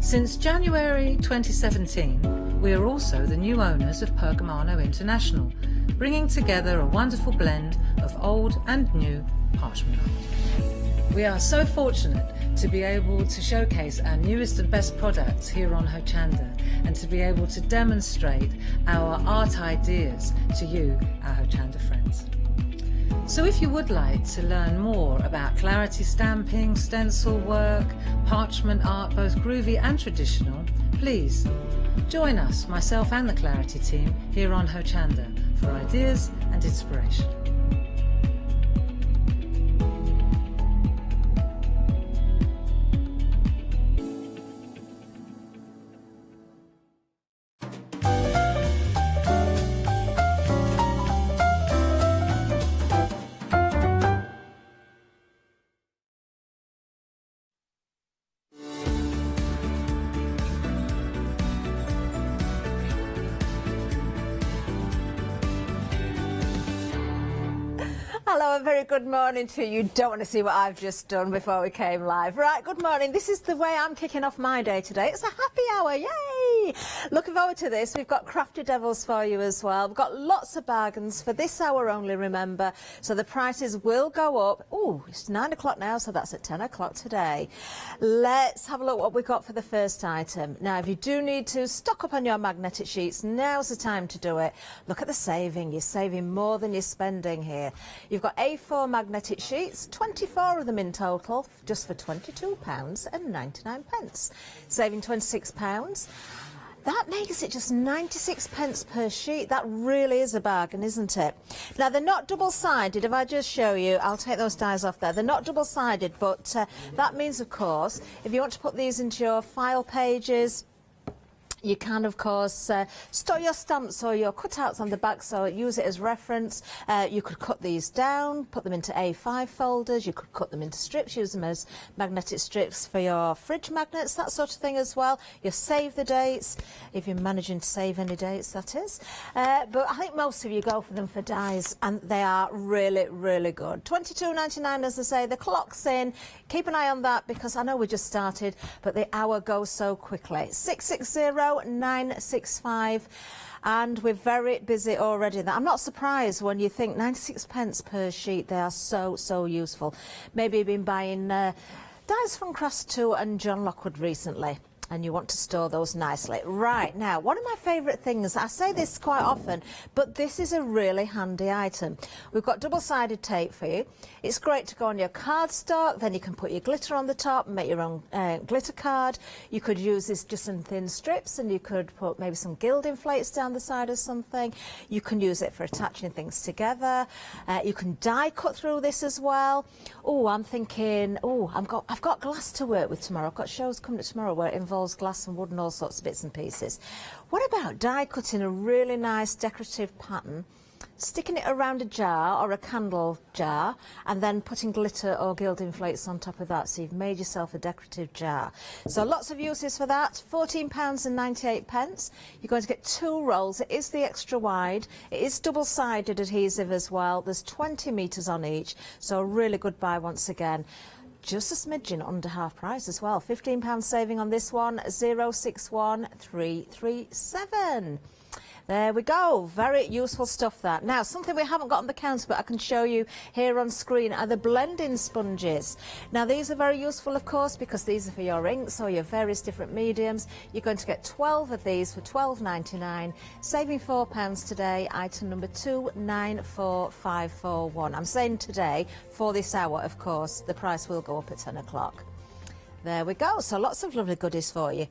Since January 2017, we are also the new owners of Pergamano International, bringing together a wonderful blend of old and new parchment art. We are so fortunate to be able to showcase our newest and best products here on Hochanda, and to be able to demonstrate our art ideas to you, our Hochanda friends. So if you would like to learn more about Clarity stamping, stencil work, parchment art, both groovy and traditional, please join us, myself and the Clarity team, here on Hochanda for ideas and inspiration. Hello, a very good morning to you. Don't want to see what I've just done before we came live. Right, good morning. This is the way I'm kicking off my day today. It's a happy hour, yay! Looking forward to this. We've got Crafty Devils for you as well. We've got lots of bargains for this hour only, remember. So the prices will go up. Oh, it's 9 o'clock now, so that's at 10 o'clock today. Let's have a look what we've got for the first item. Now, if you do need to stock up on your magnetic sheets, now's the time to do it. Look at the saving. You're saving more than you're spending here. You've got A4 magnetic sheets, 24 of them in total, just for £22.99. Saving £26. That makes it just 96 pence per sheet. That really is a bargain, isn't it? Now, they're not double-sided. If I just show you, I'll take those dies off there. They're not double-sided, but that means, of course, if you want to put these into your file pages, you can, of course, store your stamps or your cutouts on the back, so use it as reference. You could cut these down, put them into A5 folders. You could cut them into strips, use them as magnetic strips for your fridge magnets, that sort of thing as well. You save the dates, if you're managing to save any dates, that is. But I think most of you go for them for dies, and they are really, really good. £22.99, as I say. The clock's in. Keep an eye on that, because I know we just started, but the hour goes so quickly. 660-965, and we're very busy already. I'm not surprised when you think 96 pence per sheet. They are so useful. Maybe you've been buying dies from Crafts 2 and John Lockwood recently, and you want to store those nicely. Right, now, one of my favourite things, I say this quite often, but this is a really handy item. We've got double-sided tape for you. It's great to go on your cardstock, then you can put your glitter on the top and make your own glitter card. You could use this just in thin strips, and you could put maybe some gilding flakes down the side or something. You can use it for attaching things together. You can die cut through this as well. Oh, I'm thinking, I've got glass to work with tomorrow. I've got shows coming tomorrow where it involves glass and wood and all sorts of bits and pieces. What about die cutting a really nice decorative pattern, sticking it around a jar or a candle jar, and then putting glitter or gilding flakes on top of that, so you've made yourself a decorative jar. So lots of uses for that. £14.98. You're going to get 2 rolls. It is the extra wide. It is double-sided adhesive as well. There's 20 metres on each, so a really good buy once again. Just a smidgen under half price as well. £15 saving on this one. 061337. There we go. Very useful stuff, that. Now, something we haven't got on the counter, but I can show you here on screen, are the blending sponges. Now, these are very useful, of course, because these are for your inks or your various different mediums. You're going to get 12 of these for £12.99, saving £4 today. Item number 294541. I'm saying today, for this hour, of course. The price will go up at 10 o'clock. There we go. So lots of lovely goodies for you.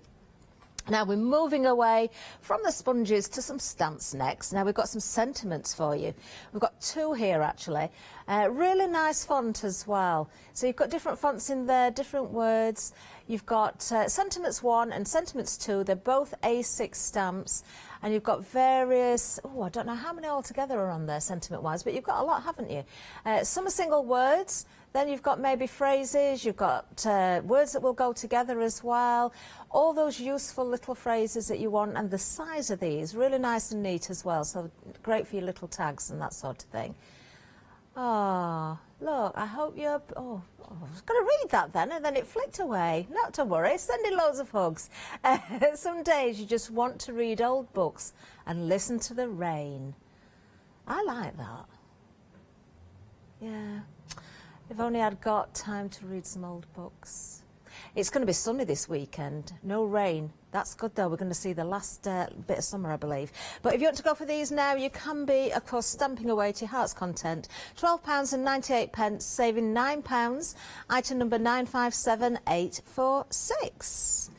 Now, we're moving away from the sponges to some stamps next. Now, we've got some sentiments for you. We've got 2 here, actually. Really nice font as well. So you've got different fonts in there, different words. You've got Sentiments 1 and Sentiments 2. They're both A6 stamps. And you've got various, I don't know how many altogether are on there, sentiment-wise, but you've got a lot, haven't you? Some are single words. Then you've got maybe phrases, you've got words that will go together as well. All those useful little phrases that you want, and the size of these, really nice and neat as well. So great for your little tags and that sort of thing. Oh, look, I hope you're... I was going to read that then, and then it flicked away. Not to worry, sending loads of hugs. Some days you just want to read old books and listen to the rain. I like that. Yeah. If only I'd got time to read some old books. It's going to be sunny this weekend, no rain. That's good though, we're going to see the last bit of summer, I believe. But if you want to go for these now, you can be, of course, stamping away to your heart's content. £12.98, saving £9. Item number 957846.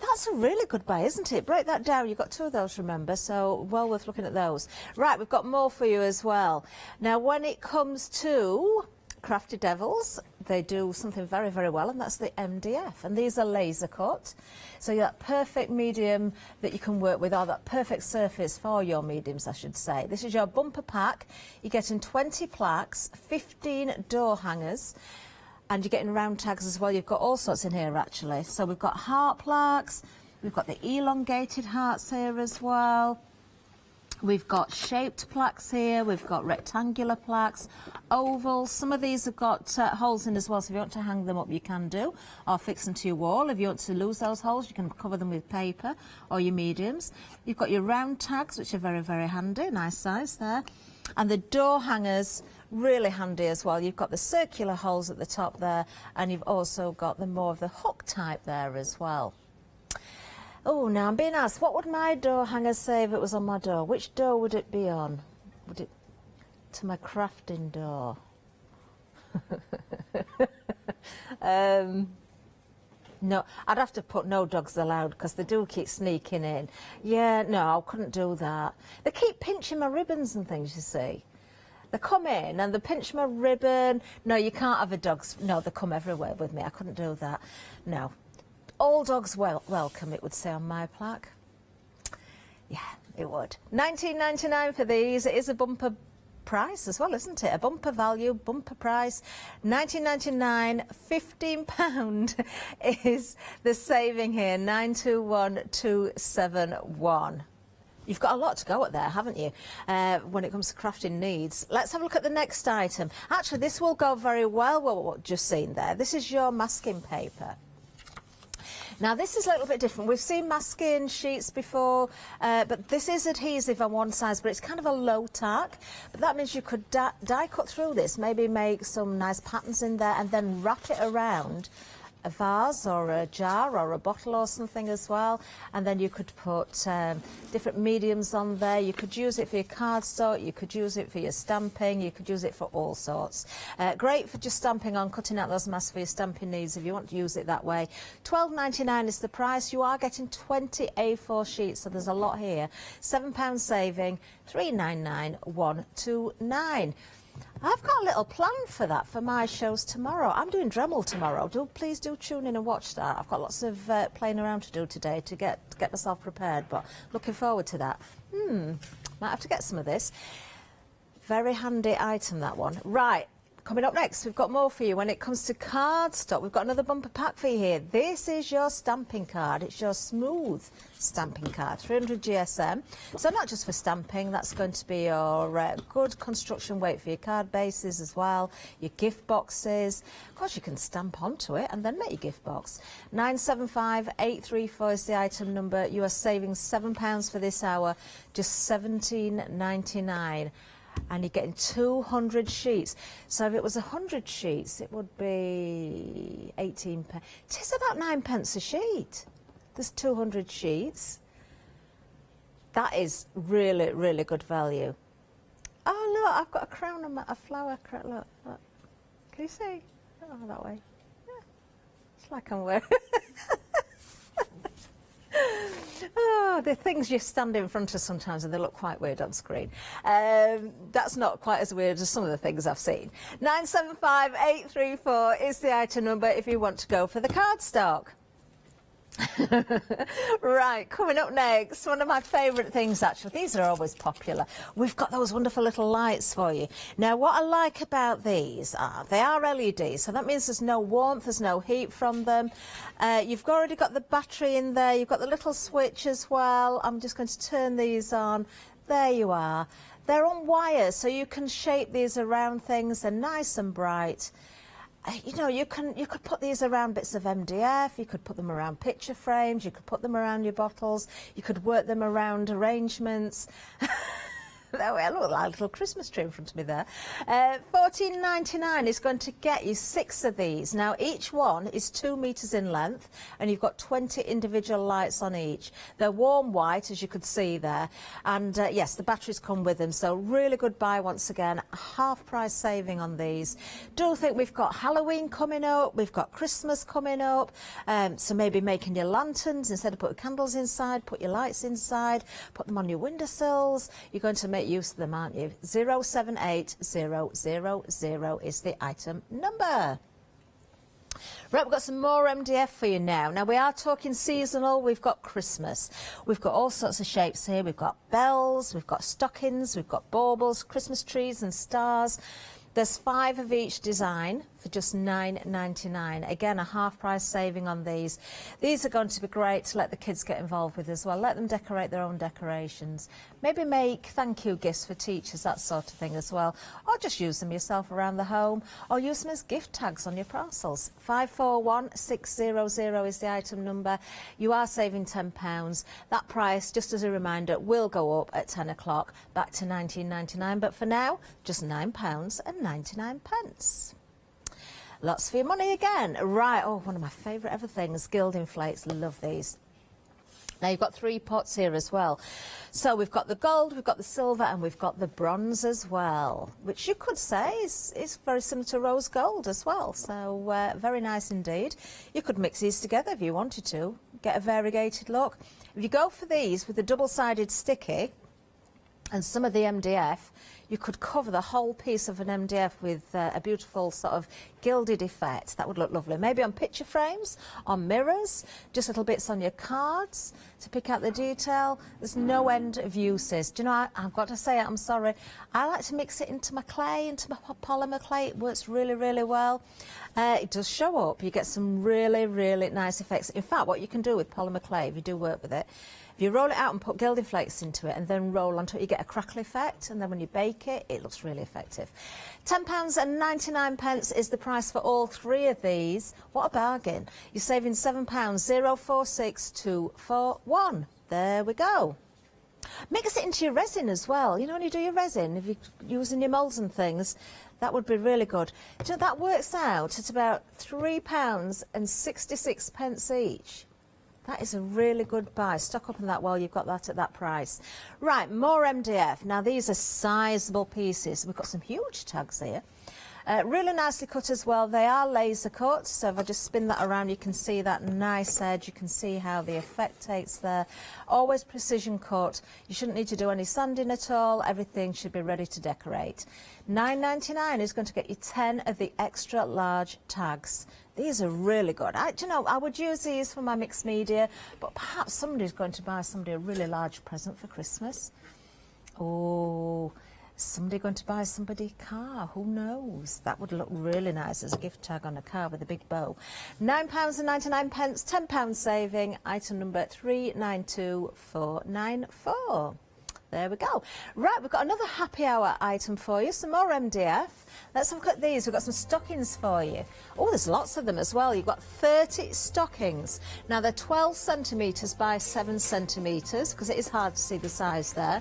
That's a really good buy, isn't it? Break that down. You've got 2 of those, remember, so well worth looking at those. Right, we've got more for you as well. Now, when it comes to Crafty Devils, they do something very, very well, and that's the MDF. And these are laser cut. So you're that perfect medium that you can work with, or that perfect surface for your mediums, I should say. This is your bumper pack. You're getting 20 plaques, 15 door hangers, and you're getting round tags as well. You've got all sorts in here, actually. So we've got heart plaques. We've got the elongated hearts here as well. We've got shaped plaques here, we've got rectangular plaques, ovals. Some of these have got holes in as well, so if you want to hang them up you can do, or fix them to your wall. If you want to lose those holes you can cover them with paper or your mediums. You've got your round tags, which are very, very handy, nice size there. And the door hangers, really handy as well. You've got the circular holes at the top there, and you've also got the more of the hook type there as well. Oh, now I'm being asked, what would my door hanger say if it was on my door? Which door would it be on? Would it to my crafting door? No, I'd have to put no dogs allowed because they do keep sneaking in. Yeah, no, I couldn't do that. They keep pinching my ribbons and things, you see. They come in and they pinch my ribbon. No, you can't have a dog's... No, they come everywhere with me. I couldn't do that. No. All dogs welcome, it would say on my plaque. Yeah, it would. $19.99 for these. It is a bumper price as well, isn't it? A bumper value, bumper price. $19.99, £15 is the saving here. 921271. You've got a lot to go at there, haven't you, when it comes to crafting needs. Let's have a look at the next item. Actually, this will go very well with what we've just seen there. This is your masking paper. Now this is a little bit different. We've seen masking sheets before, but this is adhesive on one side, but it's kind of a low tack. But that means you could die cut through this, maybe make some nice patterns in there and then wrap it around a vase or a jar or a bottle or something as well, and then you could put different mediums on there. You could use it for your cardstock, you could use it for your stamping, you could use it for all sorts. Great for just stamping on, cutting out those masks for your stamping needs if you want to use it that way. $12.99 is the price. You are getting 20 A4 sheets, so there's a lot here. £7 saving, $399,129. I've got a little plan for that for my shows tomorrow. I'm doing Dremel tomorrow. Please do tune in and watch that. I've got lots of playing around to do today to get myself prepared, but looking forward to that. Might have to get some of this. Very handy item, that one. Right. Coming up next, we've got more for you. When it comes to cardstock, we've got another bumper pack for you here. This is your stamping card. It's your smooth stamping card, 300 GSM. So not just for stamping, that's going to be your good construction weight for your card bases as well, your gift boxes. Of course, you can stamp onto it and then make your gift box. 975834 is the item number. You are saving £7 for this hour, just $17.99. And you're getting 200 sheets. So if it was 100 sheets, it would be 18 pence. It is about 9 pence a sheet. There's 200 sheets. That is really, really good value. Oh, look, I've got a crown on a flower crown. Look. Can you see? Oh, that way. Yeah. It's like I'm wearing... Oh, the things you stand in front of sometimes and they look quite weird on screen. That's not quite as weird as some of the things I've seen. 975834 is the item number if you want to go for the cardstock. Right, coming up next, one of my favourite things actually, these are always popular. We've got those wonderful little lights for you. Now what I like about these are, they are LEDs, so that means there's no warmth, there's no heat from them. You've already got the battery in there, you've got the little switch as well. I'm just going to turn these on. There you are. They're on wires, so you can shape these around things. They're nice and bright. You know, you could put these around bits of MDF, you could put them around picture frames, you could put them around your bottles, you could work them around arrangements. There we are, look like a little Christmas tree in front of me there. $14.99 is going to get you 6 of these. Now each one is 2 metres in length and you've got 20 individual lights on each. They're warm white, as you could see there, and yes, the batteries come with them, so really good buy once again. Half price saving on these. Do think we've got Halloween coming up, we've got Christmas coming up, so maybe making your lanterns, instead of putting candles inside, put your lights inside, put them on your windowsills. You're going to make use of them, aren't you? 078000 is the item number. Right, we've got some more MDF for you now. Now we are talking seasonal, we've got Christmas. We've got all sorts of shapes here. We've got bells, we've got stockings, we've got baubles, Christmas trees and stars. There's 5 of each design for just $9.99. Again, a half price saving on these. These are going to be great to let the kids get involved with as well. Let them decorate their own decorations. Maybe make thank you gifts for teachers, that sort of thing as well. Or just use them yourself around the home, or use them as gift tags on your parcels. 541600 is the item number. You are saving £10. That price, just as a reminder, will go up at 10 o'clock back to $19.99, but for now, just £9.99. Lots for your money again. Right, oh, one of my favourite ever things, gilding flakes. Love these. Now, you've got 3 pots here as well. So we've got the gold, we've got the silver, and we've got the bronze as well, which you could say is very similar to rose gold as well. So very nice indeed. You could mix these together if you wanted to, get a variegated look. If you go for these with the double-sided sticky and some of the MDF, you could cover the whole piece of an MDF with a beautiful sort of gilded effect. That would look lovely. Maybe on picture frames, on mirrors, just little bits on your cards to pick out the detail. There's no end of uses. Do you know, I've got to say it, I'm sorry. I like to mix it into my clay, into my polymer clay. It works really, really well. It does show up. You get some really, really nice effects. In fact, what you can do with polymer clay, if you do work with it, if you roll it out and put gilding flakes into it and then roll onto it, you get a crackle effect, and then when you bake it, it looks really effective. £10.99 is the price for all 3 of these. What a bargain. You're saving £7, 046241. There we go. Mix it into your resin as well. You know, when you do your resin, if you're using your moulds and things, that would be really good. Do you know, that works out at about £3.66 each. That is a really good buy. Stock up on that while you've got that at that price. Right, more MDF. Now, these are sizable pieces. We've got some huge tags here. Really nicely cut as well. They are laser cut, so if I just spin that around, you can see that nice edge. You can see how the effect takes there. Always precision cut. You shouldn't need to do any sanding at all. Everything should be ready to decorate. $9.99 is going to get you 10 of the extra large tags. These are really good. Do you know, I would use these for my mixed media, but perhaps somebody's going to buy somebody a really large present for Christmas. Oh, somebody going to buy somebody a car, who knows? That would look really nice as a gift tag on a car with a big bow. £9.99, £10 saving, item number 392494. There we go. Right, we've got another happy hour item for you, some more MDF. Let's have a look at these. We've got some stockings for you. Oh, there's lots of them as well. You've got 30 stockings. Now, they're 12 centimetres by 7 centimetres, because it is hard to see the size there.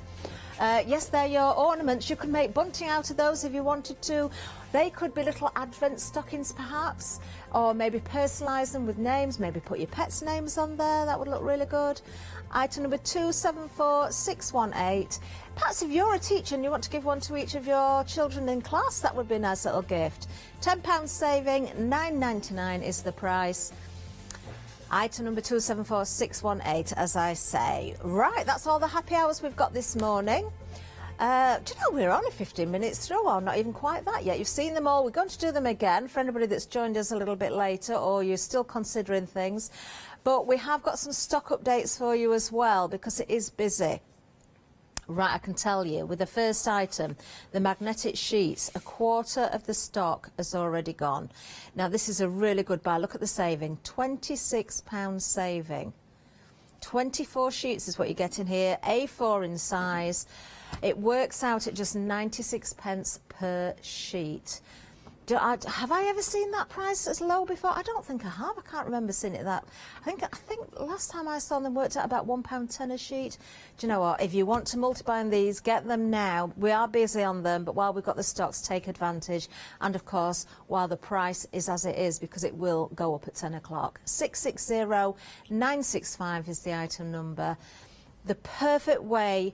Yes, they're your ornaments. You can make bunting out of those if you wanted to. They could be little advent stockings, perhaps, or maybe personalise them with names, maybe put your pets' names on there. That would look really good. Item number 274618. Perhaps if you're a teacher and you want to give one to each of your children in class, that would be a nice little gift. £10 saving, $9.99 is the price. Item number 274618, as I say. Right, that's all the happy hours we've got this morning. Do you know, we're only 15 minutes through, or not even quite that yet. You've seen them all. We're going to do them again for anybody that's joined us a little bit later, or you're still considering things. But we have got some stock updates for you as well, because it is busy. Right, I can tell you, with the first item, the magnetic sheets, a quarter of the stock has already gone. Now, this is a really good buy. Look at the saving, £26 saving. 24 sheets is what you get in here, A4 in size. It works out at just 96p per sheet. Have I ever seen that price as low before? I don't think I have. I can't remember seeing it that. I think last time I saw them worked out about £1.10 a sheet. Do you know what? If you want to multiply on these, get them now. We are busy on them, but while we've got the stocks, take advantage. And of course, while the price is as it is, because it will go up at 10 o'clock. 660965 is the item number. The perfect way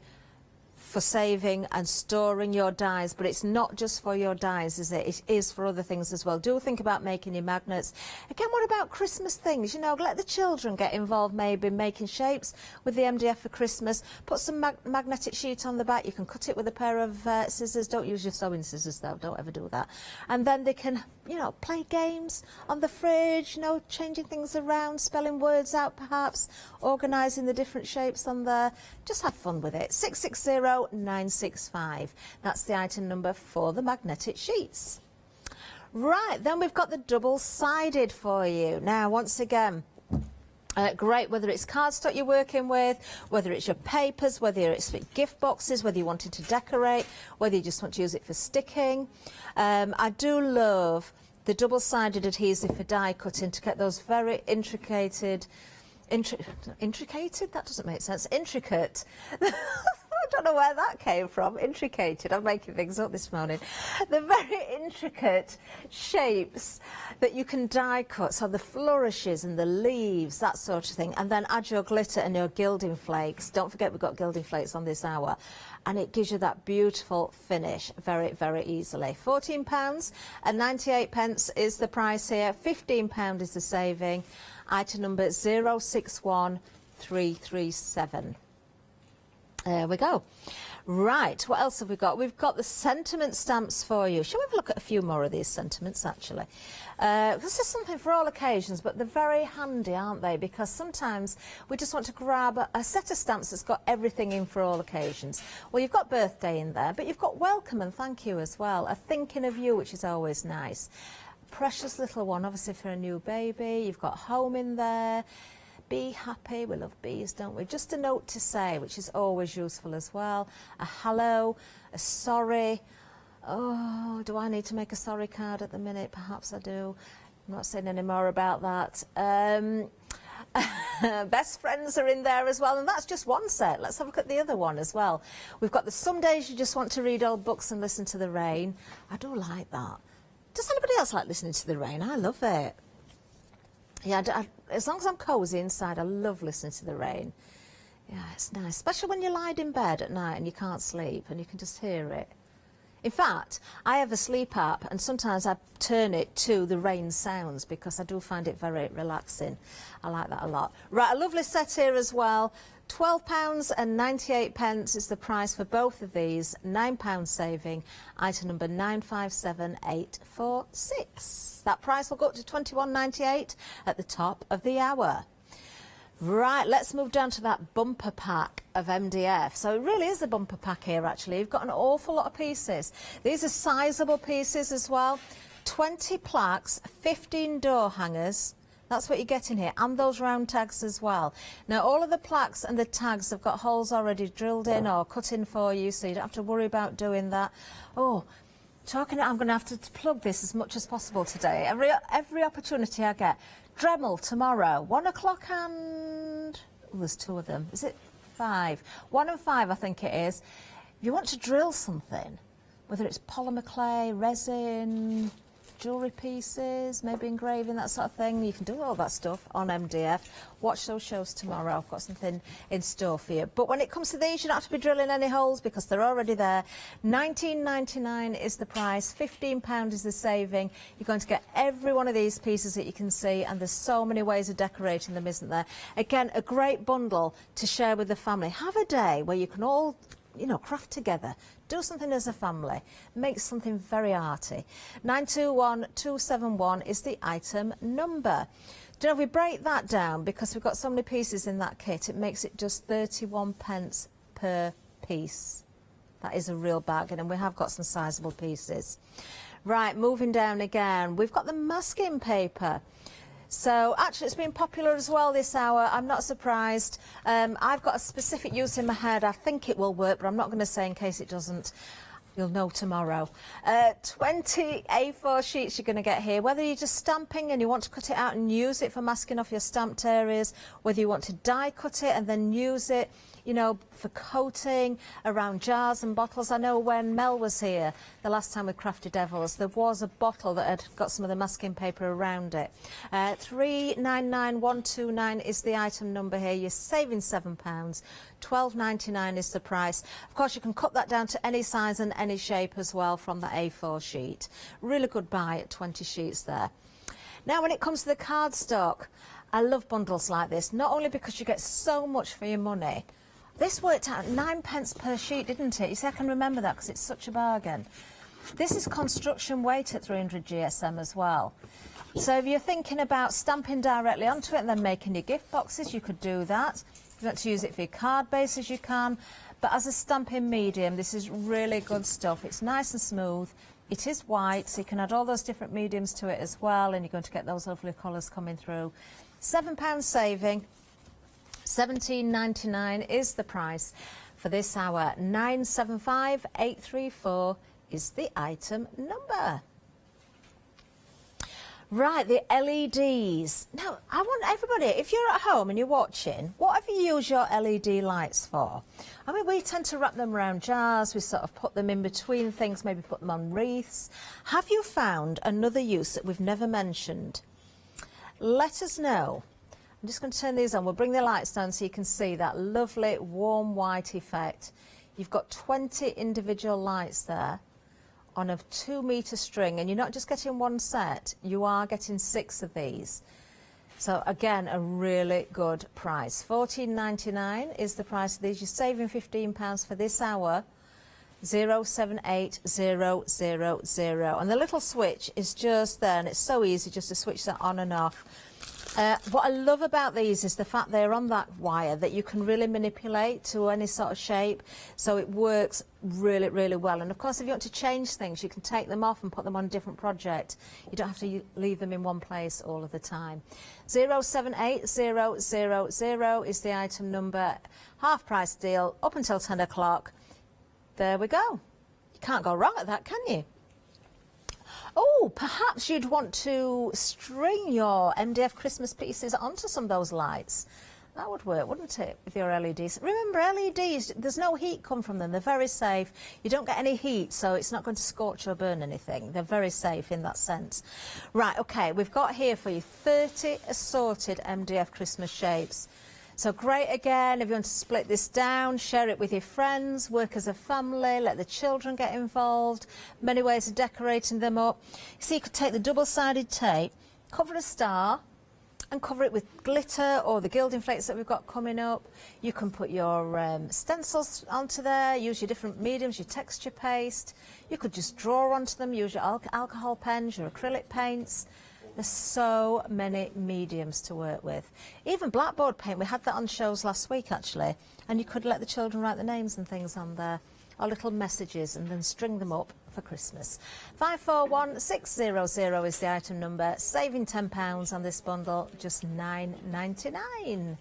for saving and storing your dies, but it's not just for your dies, is it? It is for other things as well. Do think about making your magnets. Again, what about Christmas things? You know, let the children get involved, maybe making shapes with the MDF for Christmas. Put some magnetic sheet on the back. You can cut it with a pair of scissors. Don't use your sewing scissors, though. Don't ever do that. And then they can, you know, play games on the fridge, you know, changing things around, spelling words out perhaps, organising the different shapes on there. Just have fun with it. 660965. That's the item number for the magnetic sheets. Right, then we've got the double-sided for you. Now, once again, great, whether it's cardstock you're working with, whether it's your papers, whether it's for gift boxes, whether you wanted to decorate, whether you just want to use it for sticking. I do love the double-sided adhesive for die cutting to get those very intricate, that doesn't make sense, intricate. I don't know where that came from, intricated, I'm making things up this morning. The very intricate shapes that you can die cut, so the flourishes and the leaves, that sort of thing, and then add your glitter and your gilding flakes. Don't forget we've got gilding flakes on this hour, and it gives you that beautiful finish very, very easily. £14.98 is the price here, £15 is the saving. Item number 061337. There we go. Right, what else have we got? We've got the sentiment stamps for you. Shall we have a look at a few more of these sentiments, actually? This is something for all occasions, but they're very handy, aren't they? Because sometimes we just want to grab a set of stamps that's got everything in for all occasions. Well, you've got birthday in there, but you've got welcome and thank you as well. A thinking of you, which is always nice. Precious little one, obviously, for a new baby. You've got home in there. Be happy, we love bees, don't we? Just a note to say, which is always useful as well. A hello, a sorry. Oh, do I need to make a sorry card at the minute? Perhaps I do. I'm not saying any more about that. Best friends are in there as well, and that's just one set. Let's have a look at the other one as well. We've got the some days you just want to read old books and listen to the rain. I do like that. Does anybody else like listening to the rain? I love it. Yeah, as long as I'm cosy inside, I love listening to the rain. Yeah, it's nice, especially when you lie in bed at night and you can't sleep and you can just hear it. In fact, I have a sleep app and sometimes I turn it to the rain sounds because I do find it very relaxing. I like that a lot. Right, a lovely set here as well. £12.98 is the price for both of these. £9 saving. Item number 957846. That price will go up to £21.98 at the top of the hour. Right, let's move down to that bumper pack of MDF. So it really is a bumper pack here, actually. You've got an awful lot of pieces. These are sizable pieces as well. 20 plaques, 15 door hangers. That's what you get in here, and those round tags as well. Now, all of the plaques and the tags have got holes already drilled in or cut in for you, so you don't have to worry about doing that. Oh, I'm going to have to plug this as much as possible today. Every opportunity I get. Dremel tomorrow, 1 o'clock and... Oh, there's two of them. Is it 5? 1 and 5, I think it is. If you want to drill something, whether it's polymer clay, resin, jewellery pieces, maybe engraving, that sort of thing, you can do all that stuff on MDF. Watch those shows tomorrow. I've got something in store for you. But when it comes to these, you don't have to be drilling any holes because they're already there. £19.99 is the price, £15 is the saving. You're going to get every one of these pieces that you can see, and there's so many ways of decorating them, isn't there? Again, a great bundle to share with the family. Have a day where you can all, you know, craft together. Do something as a family. Make something very arty. 921271 is the item number. Do you know, if we break that down, because we've got so many pieces in that kit, it makes it just 31p per piece. That is a real bargain, and we have got some sizable pieces. Right, moving down again, we've got the masking paper. So actually it's been popular as well this hour. I'm not surprised. I've got a specific use in my head. I think it will work, but I'm not going to say in case it doesn't. You'll know tomorrow. 20 A4 sheets you're going to get here. Whether you're just stamping and you want to cut it out and use it for masking off your stamped areas, whether you want to die cut it and then use it, you know, for coating around jars and bottles. I know when Mel was here the last time we crafted Devils, there was a bottle that had got some of the masking paper around it. 399129 is the item number here. You're saving £7. £12.99 is the price. Of course, you can cut that down to any size and any shape as well from the A4 sheet. Really good buy at 20 sheets there. Now, when it comes to the cardstock, I love bundles like this, not only because you get so much for your money. This worked out 9p per sheet, didn't it? You see, I can remember that because it's such a bargain. This is construction weight at 300 GSM as well. So if you're thinking about stamping directly onto it and then making your gift boxes, you could do that. If you want to use it for your card bases, you can. But as a stamping medium, this is really good stuff. It's nice and smooth, It is white, so you can add all those different mediums to it as well, and you're going to get those lovely colours coming through. £7 saving, £17.99 is the price for this hour. 975834 is the item number. Right, the LEDs. Now, I want everybody, if you're at home and you're watching, what have you used your LED lights for? I mean, we tend to wrap them around jars, we sort of put them in between things, maybe put them on wreaths. Have you found another use that we've never mentioned? Let us know. I'm just going to turn these on. We'll bring the lights down so you can see that lovely warm white effect. You've got 20 individual lights there on a 2-metre string, and you're not just getting one set, you are getting 6 of these. So again, a really good price. £14.99 is the price of these. You're saving £15 for this hour. 078000, and the little switch is just there, and it's so easy just to switch that on and off. What I love about these is the fact they're on that wire that you can really manipulate to any sort of shape, so it works really, really well. And of course, if you want to change things, you can take them off and put them on a different project. You don't have to leave them in one place all of the time. 078000 is the item number. Half price deal up until 10 o'clock. There we go. You can't go wrong at that, can you? Oh, perhaps you'd want to string your MDF Christmas pieces onto some of those lights. That would work, wouldn't it, with your LEDs? Remember, LEDs, there's no heat come from them. They're very safe. You don't get any heat, so it's not going to scorch or burn anything. They're very safe in that sense. Right, OK, we've got here for you 30 assorted MDF Christmas shapes. So great again, if you want to split this down, share it with your friends, work as a family, let the children get involved. Many ways of decorating them up. So you could take the double-sided tape, cover a star, and cover it with glitter or the gilding flakes that we've got coming up. You can put your stencils onto there, use your different mediums, your texture paste. You could just draw onto them, use your alcohol pens, your acrylic paints. There's so many mediums to work with. Even blackboard paint, we had that on shows last week actually, and you could let the children write the names and things on there, or little messages, and then string them up for Christmas. 541600 is the item number, saving £10 on this bundle, just £9.99.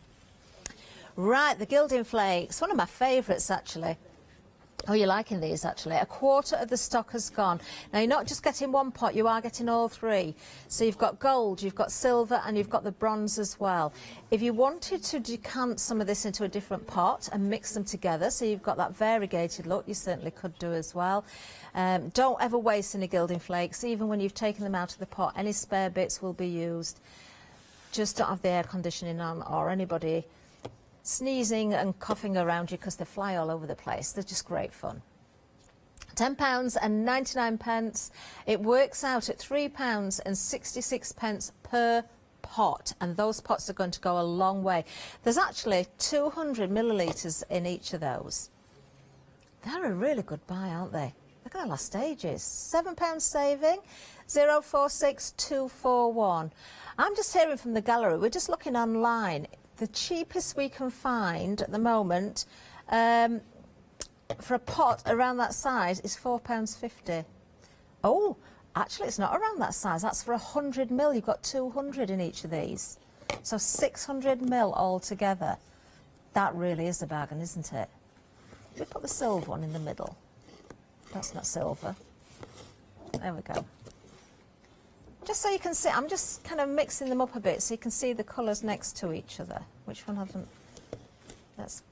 Right, the gilding flakes, one of my favourites actually. Oh, you're liking these actually. A quarter of the stock has gone. Now you're not just getting one pot, you are getting all 3. So you've got gold, you've got silver, and you've got the bronze as well. If you wanted to decant some of this into a different pot and mix them together, so you've got that variegated look, you certainly could do as well. Don't ever waste any gilding flakes, even when you've taken them out of the pot. Any spare bits will be used. Just don't have the air conditioning on, or anybody sneezing and coughing around you because they fly all over the place. They're just great fun. £10.99. It works out at £3.66 per pot, and those pots are going to go a long way. There's actually 200 millilitres in each of those. They're a really good buy, aren't they? They're going to last ages. £7 saving, 046241. I'm just hearing from the gallery, we're just looking online. The cheapest we can find at the moment for a pot around that size is £4.50. Oh, actually it's not around that size. That's for 100 mil. You've got 200 in each of these. So 600 mil altogether. That really is a bargain, isn't it? We put the silver one in the middle. That's not silver. There we go. Just so you can see, I'm just kind of mixing them up a bit so you can see the colours next to each other. Which one haven't? That's.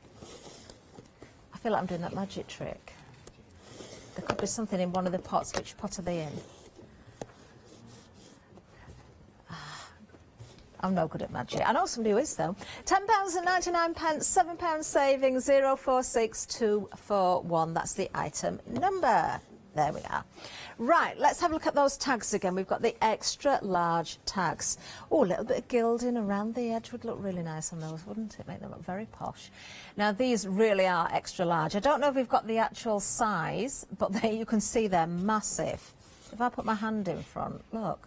I feel like I'm doing that magic trick. There could be something in one of the pots. Which pot are they in? I'm no good at magic. I know somebody who is though. £10.99, £7 savings, 046241. That's the item number. There we are. Right, let's have a look at those tags again. We've got the extra large tags. Oh, a little bit of gilding around the edge would look really nice on those, wouldn't it? Make them look very posh. Now, these really are extra large. I don't know if we've got the actual size, but there you can see they're massive. If I put my hand in front, look.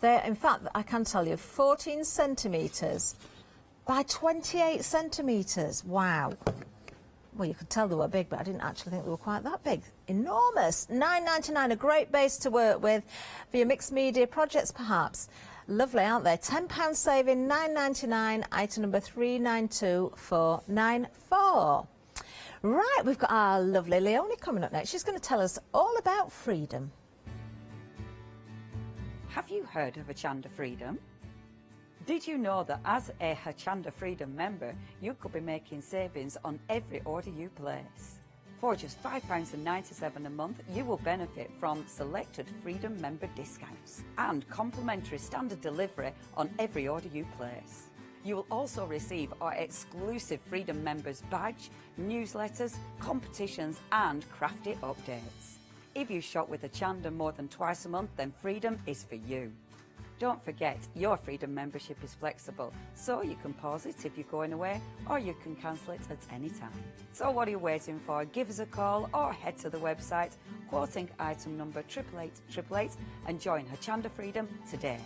They're, in fact, I can tell you, 14 centimetres by 28 centimetres. Wow. well, you could tell they were big, but I didn't actually think they were quite that big. Enormous. £9.99, a great base to work with for your mixed media projects, perhaps. Lovely, aren't they? £10 saving, £9.99, item number 392494. Right, we've got our lovely Leonie coming up next. She's going to tell us all about freedom. Have you heard of Hochanda Freedom? Did you know that as a Hochanda Freedom member, you could be making savings on every order you place? For just £5.97 a month, you will benefit from selected Freedom member discounts and complimentary standard delivery on every order you place. You will also receive our exclusive Freedom members badge, newsletters, competitions and crafty updates. If you shop with Hochanda more than twice a month, then Freedom is for you. Don't forget, your Freedom membership is flexible, so you can pause it if you're going away, or you can cancel it at any time. So what are you waiting for? Give us a call or head to the website, quoting item number 88888, and join Hochanda Freedom today.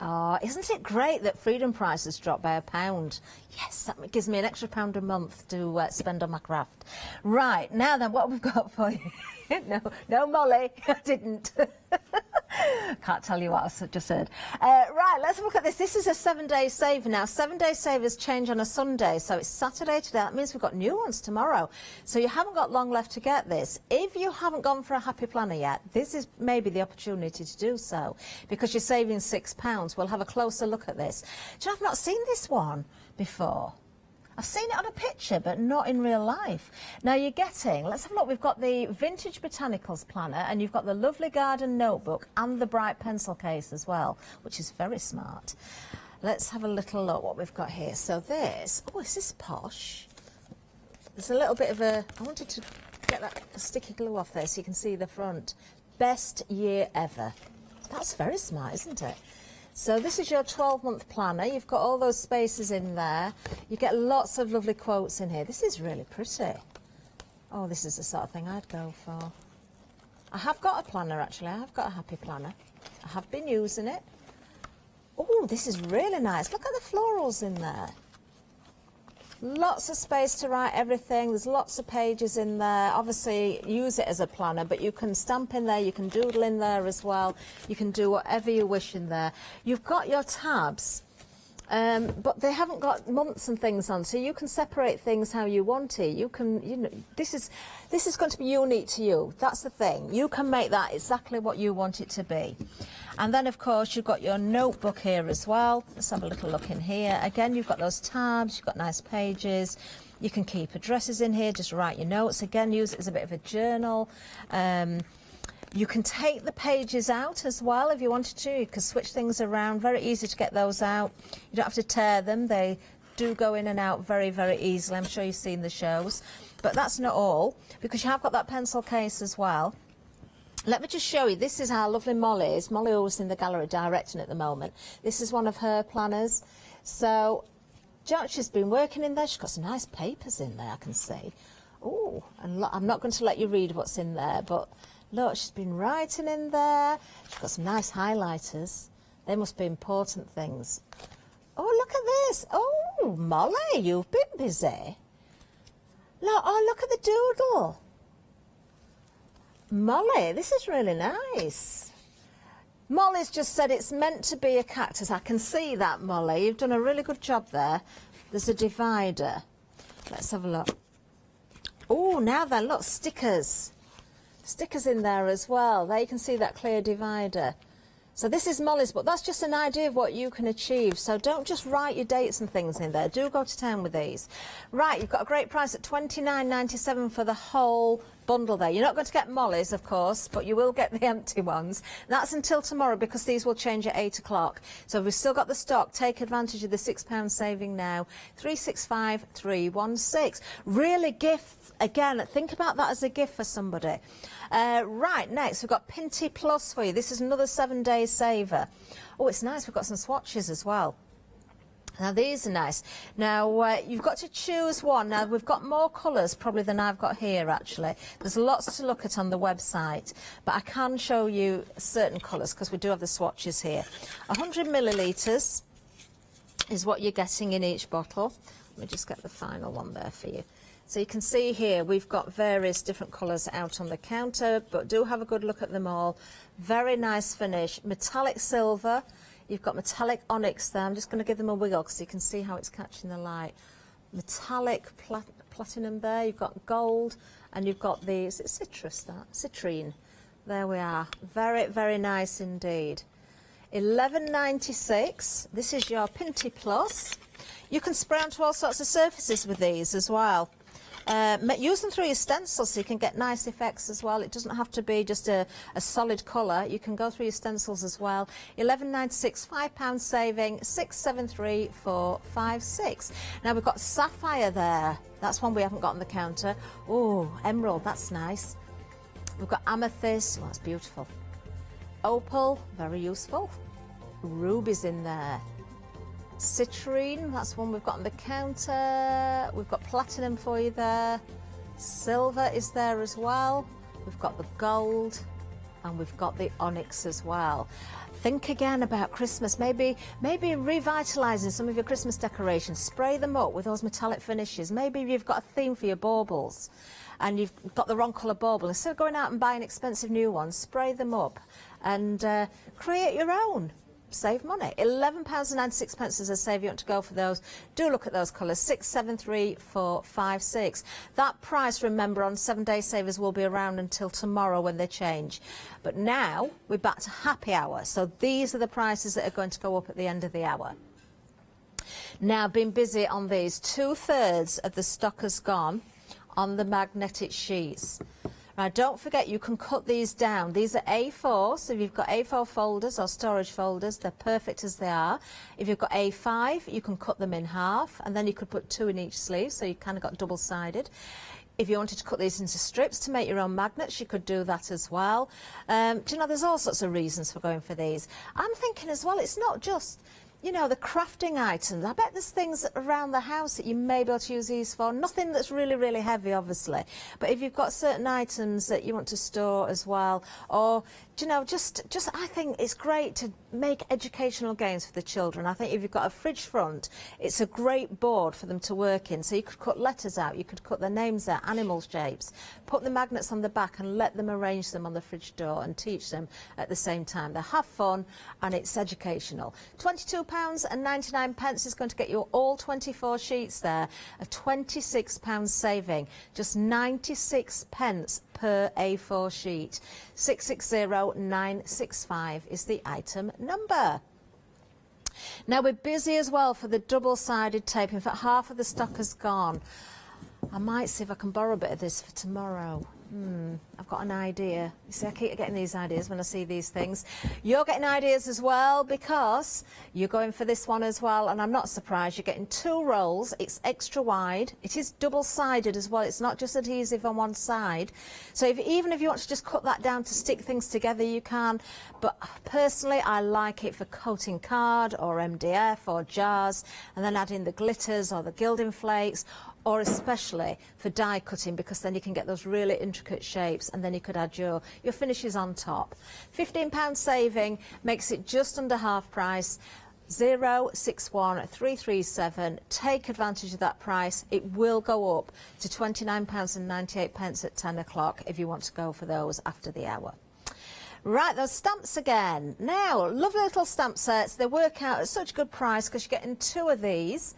Oh, isn't it great that Freedom prices dropped by £1? Yes, that gives me an extra £1 a month to spend on my craft. Right, now then, what we've got for you. No, Molly, I didn't. Can't tell you what I just said. Right, let's look at this. This is a 7-day saver. Now, 7-day savers change on a Sunday, so it's Saturday today. That means we've got new ones tomorrow. So you haven't got long left to get this. If you haven't gone for a happy planner yet, this is maybe the opportunity to do so, because you're saving £6. We'll have a closer look at this. Do you know, I've not seen this one before. I've seen it on a picture, but not in real life. Now you're getting, let's have a look, we've got the Vintage Botanicals planner, and you've got the lovely garden notebook and the bright pencil case as well, which is very smart. Let's have a little look what we've got here. So this, oh, is this posh? There's a little bit of a, I wanted to get that sticky glue off there so you can see the front. Best year ever. That's very smart, isn't it? So this is your 12-month planner. You've got all those spaces in there. You get lots of lovely quotes in here. This is really pretty. Oh, this is the sort of thing I'd go for. I have got a planner, actually. I have got a happy planner. I have been using it. Oh, this is really nice. Look at the florals in there. Lots of space to write everything. There's lots of pages in there. Obviously, use it as a planner, but you can stamp in there, you can doodle in there as well. You can do whatever you wish in there. You've got your tabs, but they haven't got months and things on, so you can separate things how you want it. You can, you know, this is going to be unique to you. That's the thing. You can make that exactly what you want it to be. And then, of course, you've got your notebook here as well. Let's have a little look in here. Again, you've got those tabs, you've got nice pages. You can keep addresses in here, just write your notes. Again, use it as a bit of a journal. You can take the pages out as well if you wanted to. You can switch things around. Very easy to get those out. You don't have to tear them. They do go in and out very, very easily. I'm sure you've seen the shows. But that's not all, because you have got that pencil case as well. Let me just show you. This is how lovely Molly is. Molly always in the gallery directing at the moment. This is one of her planners. So, she's been working in there. She's got some nice papers in there, I can see. Oh, and I'm not going to let you read what's in there, but look, she's been writing in there. She's got some nice highlighters. They must be important things. Oh, look at this. Oh, Molly, you've been busy. Look, oh, look at the doodle. Molly, this is really nice. Molly's just said it's meant to be a cactus. I can see that, Molly. You've done a really good job there. There's a divider. Let's have a look. Oh, now then, look, stickers. Stickers in there as well. There you can see that clear divider. So this is Molly's, but that's just an idea of what you can achieve. So don't just write your dates and things in there. Do go to town with these. Right, you've got a great price at $29.97 for the whole bundle there. You're not going to get Molly's, of course, but you will get the empty ones. That's until tomorrow, because these will change at 8 o'clock. So we've still got the stock. Take advantage of the £6 saving now. 365,316. Really gifts. Again, think about that as a gift for somebody. Right, next we've got Pinty Plus for you. This is another 7-day saver. Oh, it's nice. We've got some swatches as well. Now, these are nice. Now, you've got to choose one. Now, we've got more colours probably than I've got here, actually. There's lots to look at on the website, but I can show you certain colours because we do have the swatches here. 100 millilitres is what you're getting in each bottle. Let me just get the final one there for you. So you can see here we've got various different colours out on the counter, but do have a good look at them all. Very nice finish. Metallic silver. You've got metallic onyx there. I'm just going to give them a wiggle because you can see how it's catching the light. Metallic platinum there. You've got gold, and you've got the, is it citrus, that? Citrine. There we are. Very, very nice indeed. $11.96. This is your Pinty Plus. You can spray onto all sorts of surfaces with these as well. Use them through your stencils so you can get nice effects as well. It doesn't have to be just a solid colour. You can go through your stencils as well. $11.96, £5 saving, 673,456. Now we've got sapphire there. That's one we haven't got on the counter. Oh, emerald, that's nice. We've got amethyst, oh, that's beautiful. Opal, very useful. Rubies in there. Citrine, that's one we've got on the counter. We've got platinum for you there. Silver is there as well. We've got the gold, and we've got the onyx as well. Think again about Christmas. Maybe revitalising some of your Christmas decorations. Spray them up with those metallic finishes. Maybe you've got a theme for your baubles and you've got the wrong colour bauble. Instead of going out and buying expensive new ones, spray them up and create your own. Save money. £11.96 as a save. You want to go for those. Do look at those colours. 673,456. That price, remember, on 7-day savers will be around until tomorrow when they change. But now we're back to happy hour. So these are the prices that are going to go up at the end of the hour. Now, been busy on these. 2/3 of the stock has gone on the magnetic sheets. Now, don't forget, you can cut these down. These are A4, so if you've got A4 folders or storage folders, they're perfect as they are. If you've got A5, you can cut them in half, and then you could put 2 in each sleeve, so you kind of got double-sided. If you wanted to cut these into strips to make your own magnets, you could do that as well. Do you know, there's all sorts of reasons for going for these. I'm thinking as well, it's not just, you know, the crafting items. I bet there's things around the house that you may be able to use these for. Nothing that's really, really heavy, obviously. But if you've got certain items that you want to store as well, or, do you know, just I think it's great to make educational games for the children. I think if you've got a fridge front, it's a great board for them to work in. So you could cut letters out, you could cut their names out, animal shapes, put the magnets on the back and let them arrange them on the fridge door and teach them at the same time. They have fun and it's educational. £22.99 is going to get you all 24 sheets there, a £26 saving, just 96 pence per A4 sheet. 660965 is the item number. Now we're busy as well for the double-sided tape. In fact, half of the stock has gone. I might see if I can borrow a bit of this for tomorrow. I've got an idea. You see, I keep getting these ideas when I see these things. You're getting ideas as well because you're going for this one as well, and I'm not surprised. You're getting 2 rolls. It's extra wide. It is double-sided as well. It's not just adhesive on one side. So even if you want to just cut that down to stick things together, you can. But personally, I like it for coating card or MDF or jars, and then add in the glitters or the gilding flakes, or especially for die cutting, because then you can get those really intricate shapes and then you could add your finishes on top. £15 saving makes it just under half price. 061337. Take advantage of that price. It will go up to £29.98 at 10 o'clock if you want to go for those after the hour. Right, those stamps again. Now, lovely little stamp sets. They work out at such a good price because you're getting 2 of these.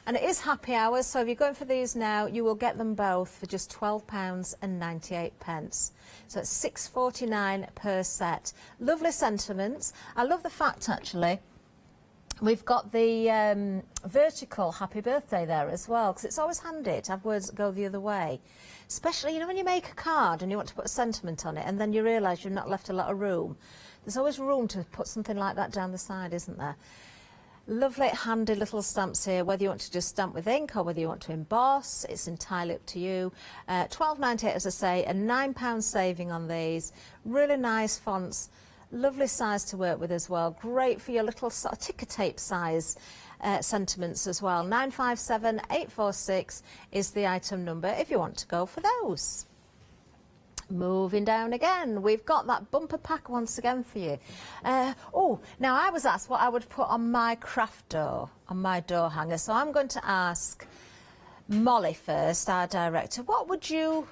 And it is happy hours, so if you're going for these now, you will get them both for just £12.98. So it's £6.49 per set. Lovely sentiments. I love the fact, actually, we've got the vertical happy birthday there as well, because it's always handy to have words that go the other way. Especially, you know, when you make a card and you want to put a sentiment on it and then you realise you've not left a lot of room. There's always room to put something like that down the side, isn't there? Lovely, handy little stamps here, whether you want to just stamp with ink or whether you want to emboss, it's entirely up to you. £12.98, as I say, a £9 saving on these. Really nice fonts, lovely size to work with as well. Great for your little sort of ticker tape size sentiments as well. 957846 is the item number if you want to go for those. Moving down again, we've got that bumper pack once again for you. Oh, now I was asked what I would put on my craft door, on my door hanger. So I'm going to ask Molly first, our director. What would you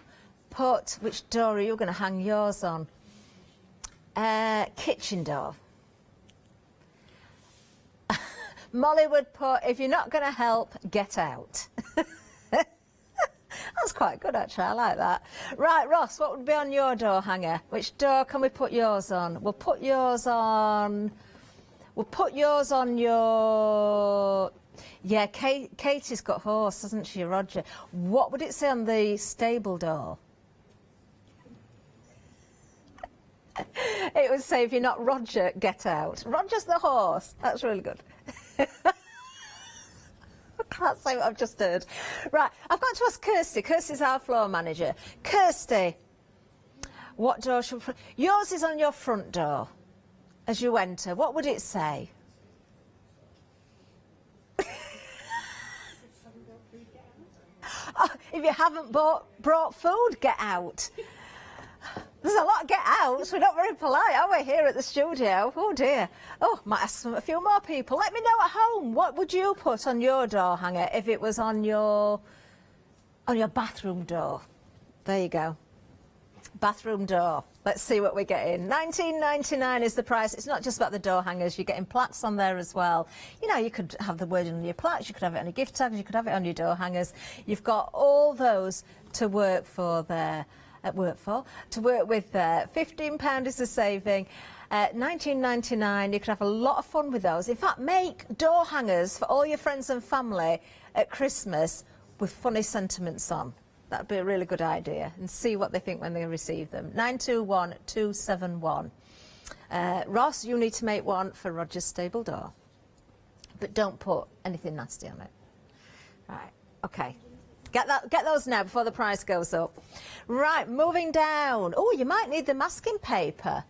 put, which door are you going to hang yours on? Kitchen door. Molly would put, if you're not going to help, get out. That's quite good, actually. I like that. Right, Ross, what would be on your door hanger? Which door can we put yours on? We'll put yours on... We'll put yours on your... Yeah, Katie's got horse, hasn't she, Roger? What would it say on the stable door? It would say, if you're not Roger, get out. Roger's the horse. That's really good. I can't say what I've just heard. Right, I've got to ask Kirsty. Kirsty's our floor manager. Kirsty, what door should we put? Yours is on your front door as you enter. What would it say? Oh, if you haven't brought food, get out. There's a lot of get outs. We're not very polite, are we, here at the studio? Oh dear. Oh, might ask a few more people. Let me know at home. What would you put on your door hanger if it was on your bathroom door? There you go. Bathroom door. Let's see what we're getting. $19.99 is the price. It's not just about the door hangers. You're getting plaques on there as well. You know, you could have the wording on your plaques. You could have it on your gift tags. You could have it on your door hangers. You've got all those to work for there. To work with there. £15 is the saving. $19.99. You could have a lot of fun with those. In fact, make door hangers for all your friends and family at Christmas with funny sentiments on. That'd be a really good idea, and see what they think when they receive them. 921271. Ross, you need to make one for Roger's stable door, but don't put anything nasty on it. Right, okay. Get those now before the price goes up. Right, moving down. Oh, you might need the masking paper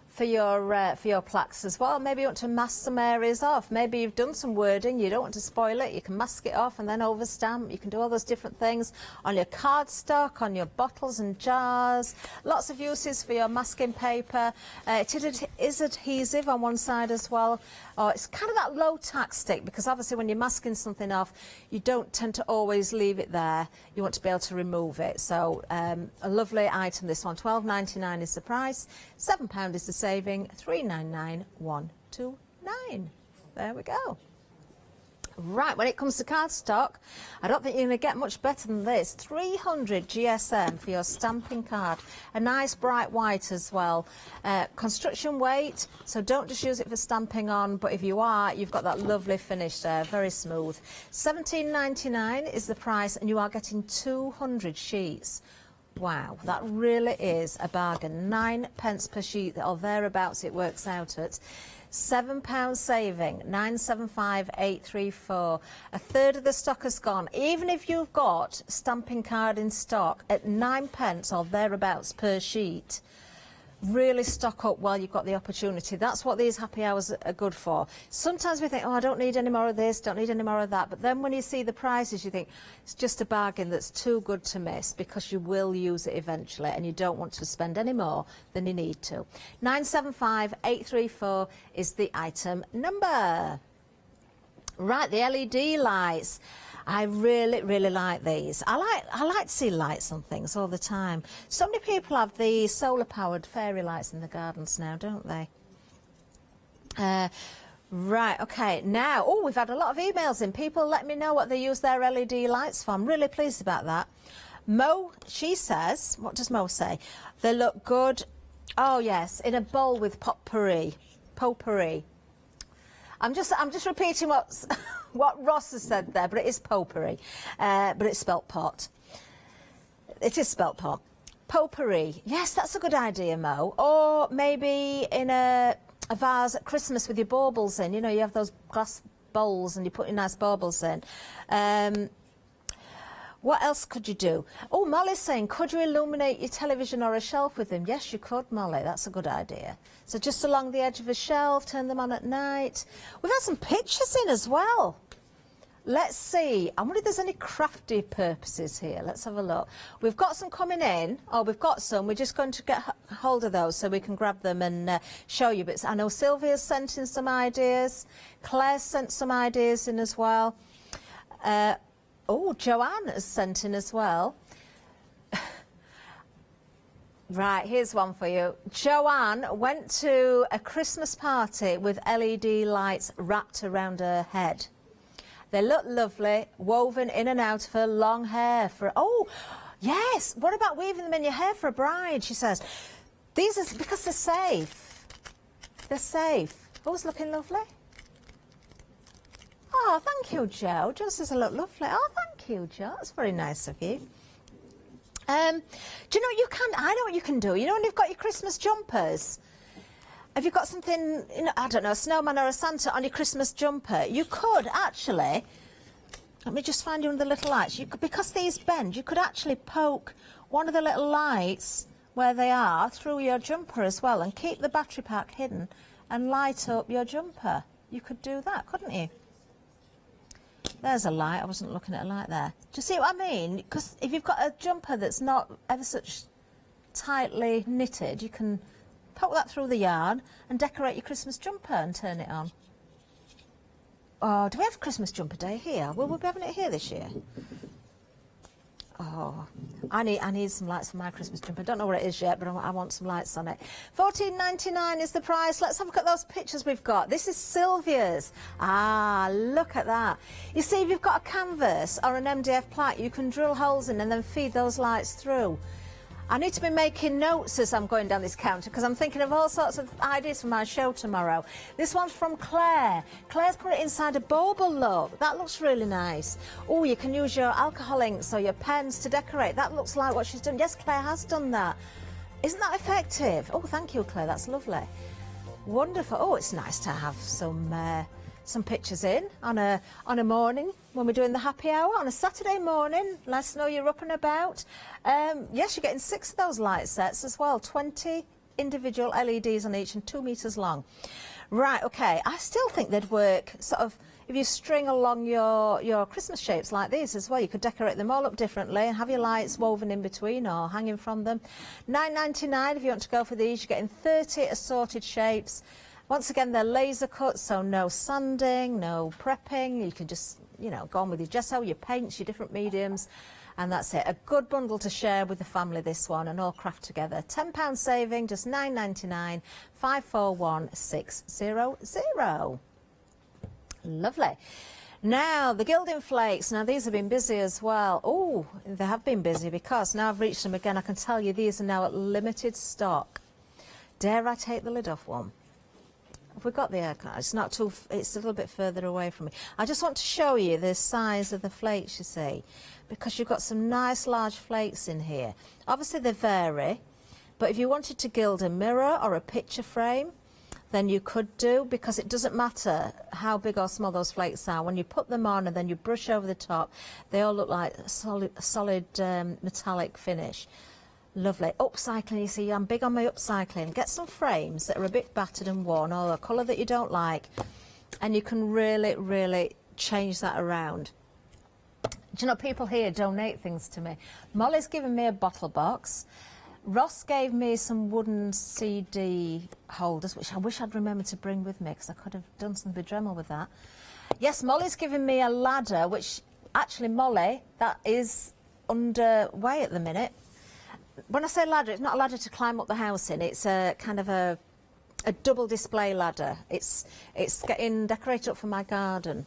for your plaques as well. Maybe you want to mask some areas off. Maybe you've done some wording, you don't want to spoil it. You can mask it off and then overstamp. You can do all those different things on your cardstock, on your bottles and jars. Lots of uses for your masking paper. It is adhesive on one side as well. Oh, it's kind of that low tack stick, because obviously when you're masking something off, you don't tend to always leave it there. You want to be able to remove it. So a lovely item, this one. £12.99 is the price. £7 is the saving. £399,129. There we go. Right, when it comes to cardstock, I don't think you're going to get much better than this. 300 GSM for your stamping card. A nice bright white as well. Construction weight, so don't just use it for stamping on, but if you are, you've got that lovely finish there, very smooth. £17.99 is the price, and you are getting 200 sheets. Wow, that really is a bargain. 9p per sheet, or thereabouts it works out at. £7 saving, 975,834. A third of the stock has gone. Even if you've got stamping card in stock at 9p or thereabouts per sheet, really stock up while you've got the opportunity. That's what these happy hours are good for. Sometimes we think, oh, I don't need any more of this, don't need any more of that. But then when you see the prices, you think it's just a bargain that's too good to miss, because you will use it eventually and you don't want to spend any more than you need to. 975,834 is the item number. Right, the LED lights. I really, really like these. I like to see lights on things all the time. So many people have the solar-powered fairy lights in the gardens now, don't they? Right, okay. Now, oh, we've had a lot of emails in. People let me know what they use their LED lights for. I'm really pleased about that. Mo, she says, what does Mo say? They look good. Oh, yes, in a bowl with potpourri. Potpourri. I'm just repeating what Ross has said there, but it is potpourri, but it's spelt pot. It is spelt pot. Potpourri. Yes, that's a good idea, Mo. Or maybe in a vase at Christmas with your baubles in. You know, you have those glass bowls and you put your nice baubles in. What else could you do? Oh, Molly's saying, could you illuminate your television or a shelf with them? Yes, you could, Molly. That's a good idea. So just along the edge of a shelf, turn them on at night. We've had some pictures in as well. Let's see. I wonder if there's any crafty purposes here. Let's have a look. We've got some coming in. Oh, we've got some. We're just going to get hold of those so we can grab them and show you. But I know Sylvia's sent in some ideas. Claire's sent some ideas in as well. Oh, Joanne has sent in as well. Right, here's one for you. Joanne went to a Christmas party with LED lights wrapped around her head. They look lovely, woven in and out of her long hair. Oh, yes. What about weaving them in your hair for a bride? She says. These are because they're safe. They're safe. Oh, it's looking lovely. Oh, thank you, Jo. Jo says they look lovely. Oh, thank you, Jo. That's very nice of you. Do you know what you can? I know what you can do. You know when you've got your Christmas jumpers. Have you got something, you know, I don't know, a snowman or a Santa on your Christmas jumper? You could actually, let me just find you one of the little lights. You could, because these bend, you could actually poke one of the little lights where they are through your jumper as well and keep the battery pack hidden and light up your jumper. You could do that, couldn't you? There's a light. I wasn't looking at a light there. Do you see what I mean? Because if you've got a jumper that's not ever such tightly knitted, you can poke that through the yarn and decorate your Christmas jumper and turn it on. Oh, do we have Christmas jumper day here? Will we be having it here this year? Oh, I need some lights for my Christmas jumper. I don't know what it is yet, but I want some lights on it. $14.99 is the price. Let's have a look at those pictures we've got. This is Sylvia's. Ah, look at that. You see, if you've got a canvas or an MDF plate, you can drill holes in and then feed those lights through. I need to be making notes as I'm going down this counter because I'm thinking of all sorts of ideas for my show tomorrow. This one's from Claire. Claire's put it inside a bauble look. That looks really nice. Oh, you can use your alcohol inks or your pens to decorate. That looks like what she's done. Yes, Claire has done that. Isn't that effective? Oh, thank you, Claire. That's lovely. Wonderful. Oh, it's nice to have some pictures in on a morning when we're doing the happy hour on a Saturday morning. Let us know you're up and about. Yes, you're getting 6 of those light sets as well. 20 individual LEDs on each and 2 meters long. Right, okay. I still think they'd work sort of if you string along your Christmas shapes like these as well. You could decorate them all up differently and have your lights woven in between or hanging from them. $9.99 if you want to go for these. You're getting 30 assorted shapes. Once again, they're laser cut, so no sanding, no prepping. You can just, you know, go on with your gesso, your paints, your different mediums, and that's it. A good bundle to share with the family, this one, and all craft together. £10 saving, just $9.99, 541600. Lovely. Now, the gilding flakes. Now, these have been busy as well. Oh, they have been busy because now I've reached them again. I can tell you these are now at limited stock. Dare I take the lid off one? Have we got the air? It's not too. It's a little bit further away from me. I just want to show you the size of the flakes, you see, because you've got some nice large flakes in here. Obviously they vary, but if you wanted to gild a mirror or a picture frame, then you could do, because it doesn't matter how big or small those flakes are. When you put them on and then you brush over the top, they all look like a solid metallic finish. Lovely. Upcycling, you see, I'm big on my upcycling. Get some frames that are a bit battered and worn or a colour that you don't like, and you can really, really change that around. Do you know, people here donate things to me. Molly's given me a bottle box. Ross gave me some wooden CD holders, which I wish I'd remembered to bring with me because I could have done some bedremmel with that. Yes, Molly's given me a ladder, which actually, Molly, that is underway at the minute. When I say ladder, it's not a ladder to climb up the house in. It's a kind of a double display ladder. It's getting decorated up for my garden.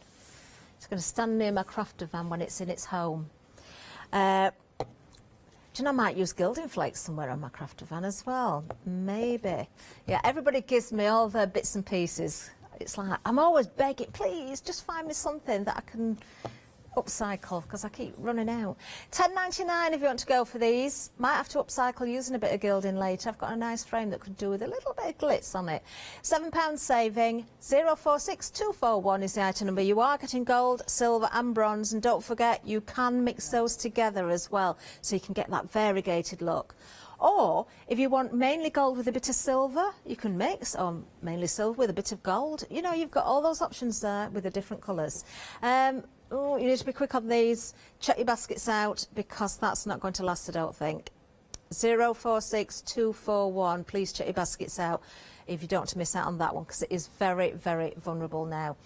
It's going to stand near my crafter van when it's in its home. Do you know, I might use gilding flakes somewhere on my crafter van as well. Maybe. Yeah, everybody gives me all their bits and pieces. It's like, I'm always begging, please, just find me something that I can upcycle, because I keep running out. $10.99 if you want to go for these. Might have to upcycle using a bit of gilding later. I've got a nice frame that could do with a little bit of glitz on it. £7 saving. 046241 is the item number. You are getting gold, silver and bronze, and don't forget you can mix those together as well, so you can get that variegated look. Or if you want mainly gold with a bit of silver, you can mix, or mainly silver with a bit of gold. You know, you've got all those options there with the different colours. Oh, you need to be quick on these. Check your baskets out because that's not going to last, I don't think. 046241. Please check your baskets out if you don't want to miss out on that one because it is very, very vulnerable now.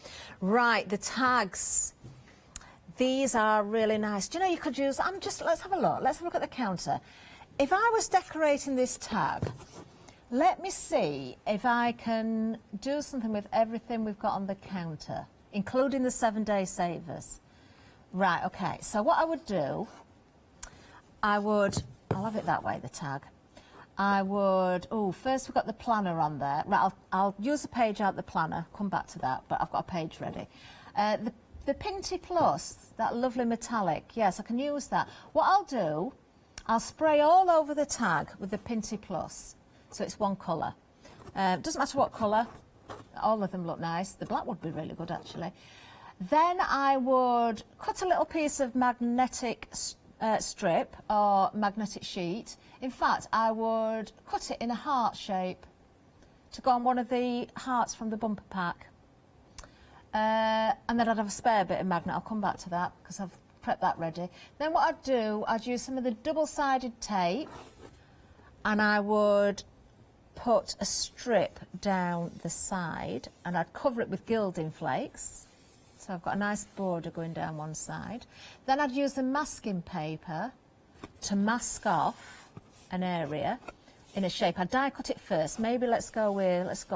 Right, the tags. These are really nice. Do you know you could use, let's have a look. Let's have a look at the counter. If I was decorating this tag, let me see if I can do something with everything we've got on the counter, including the 7-day savers. Right, okay. So what I would do, I'll have it that way, the tag. First we've got the planner on there. Right, I'll use a page out the planner, come back to that, but I've got a page ready. The Pinty Plus, that lovely metallic, yes, I can use that. What I'll do, I'll spray all over the tag with the Pinty Plus, so it's one colour. Doesn't matter what colour, all of them look nice. The black would be really good, actually. Then I would cut a little piece of magnetic strip or magnetic sheet. In fact, I would cut it in a heart shape to go on one of the hearts from the bumper pack. And then I'd have a spare bit of magnet. I'll come back to that because I've prepped that ready. Then what I'd do, I'd use some of the double-sided tape and I would put a strip down the side and I'd cover it with gilding flakes. So I've got a nice border going down one side. Then I'd use the masking paper to mask off an area in a shape. I'd die cut it first. Maybe let's go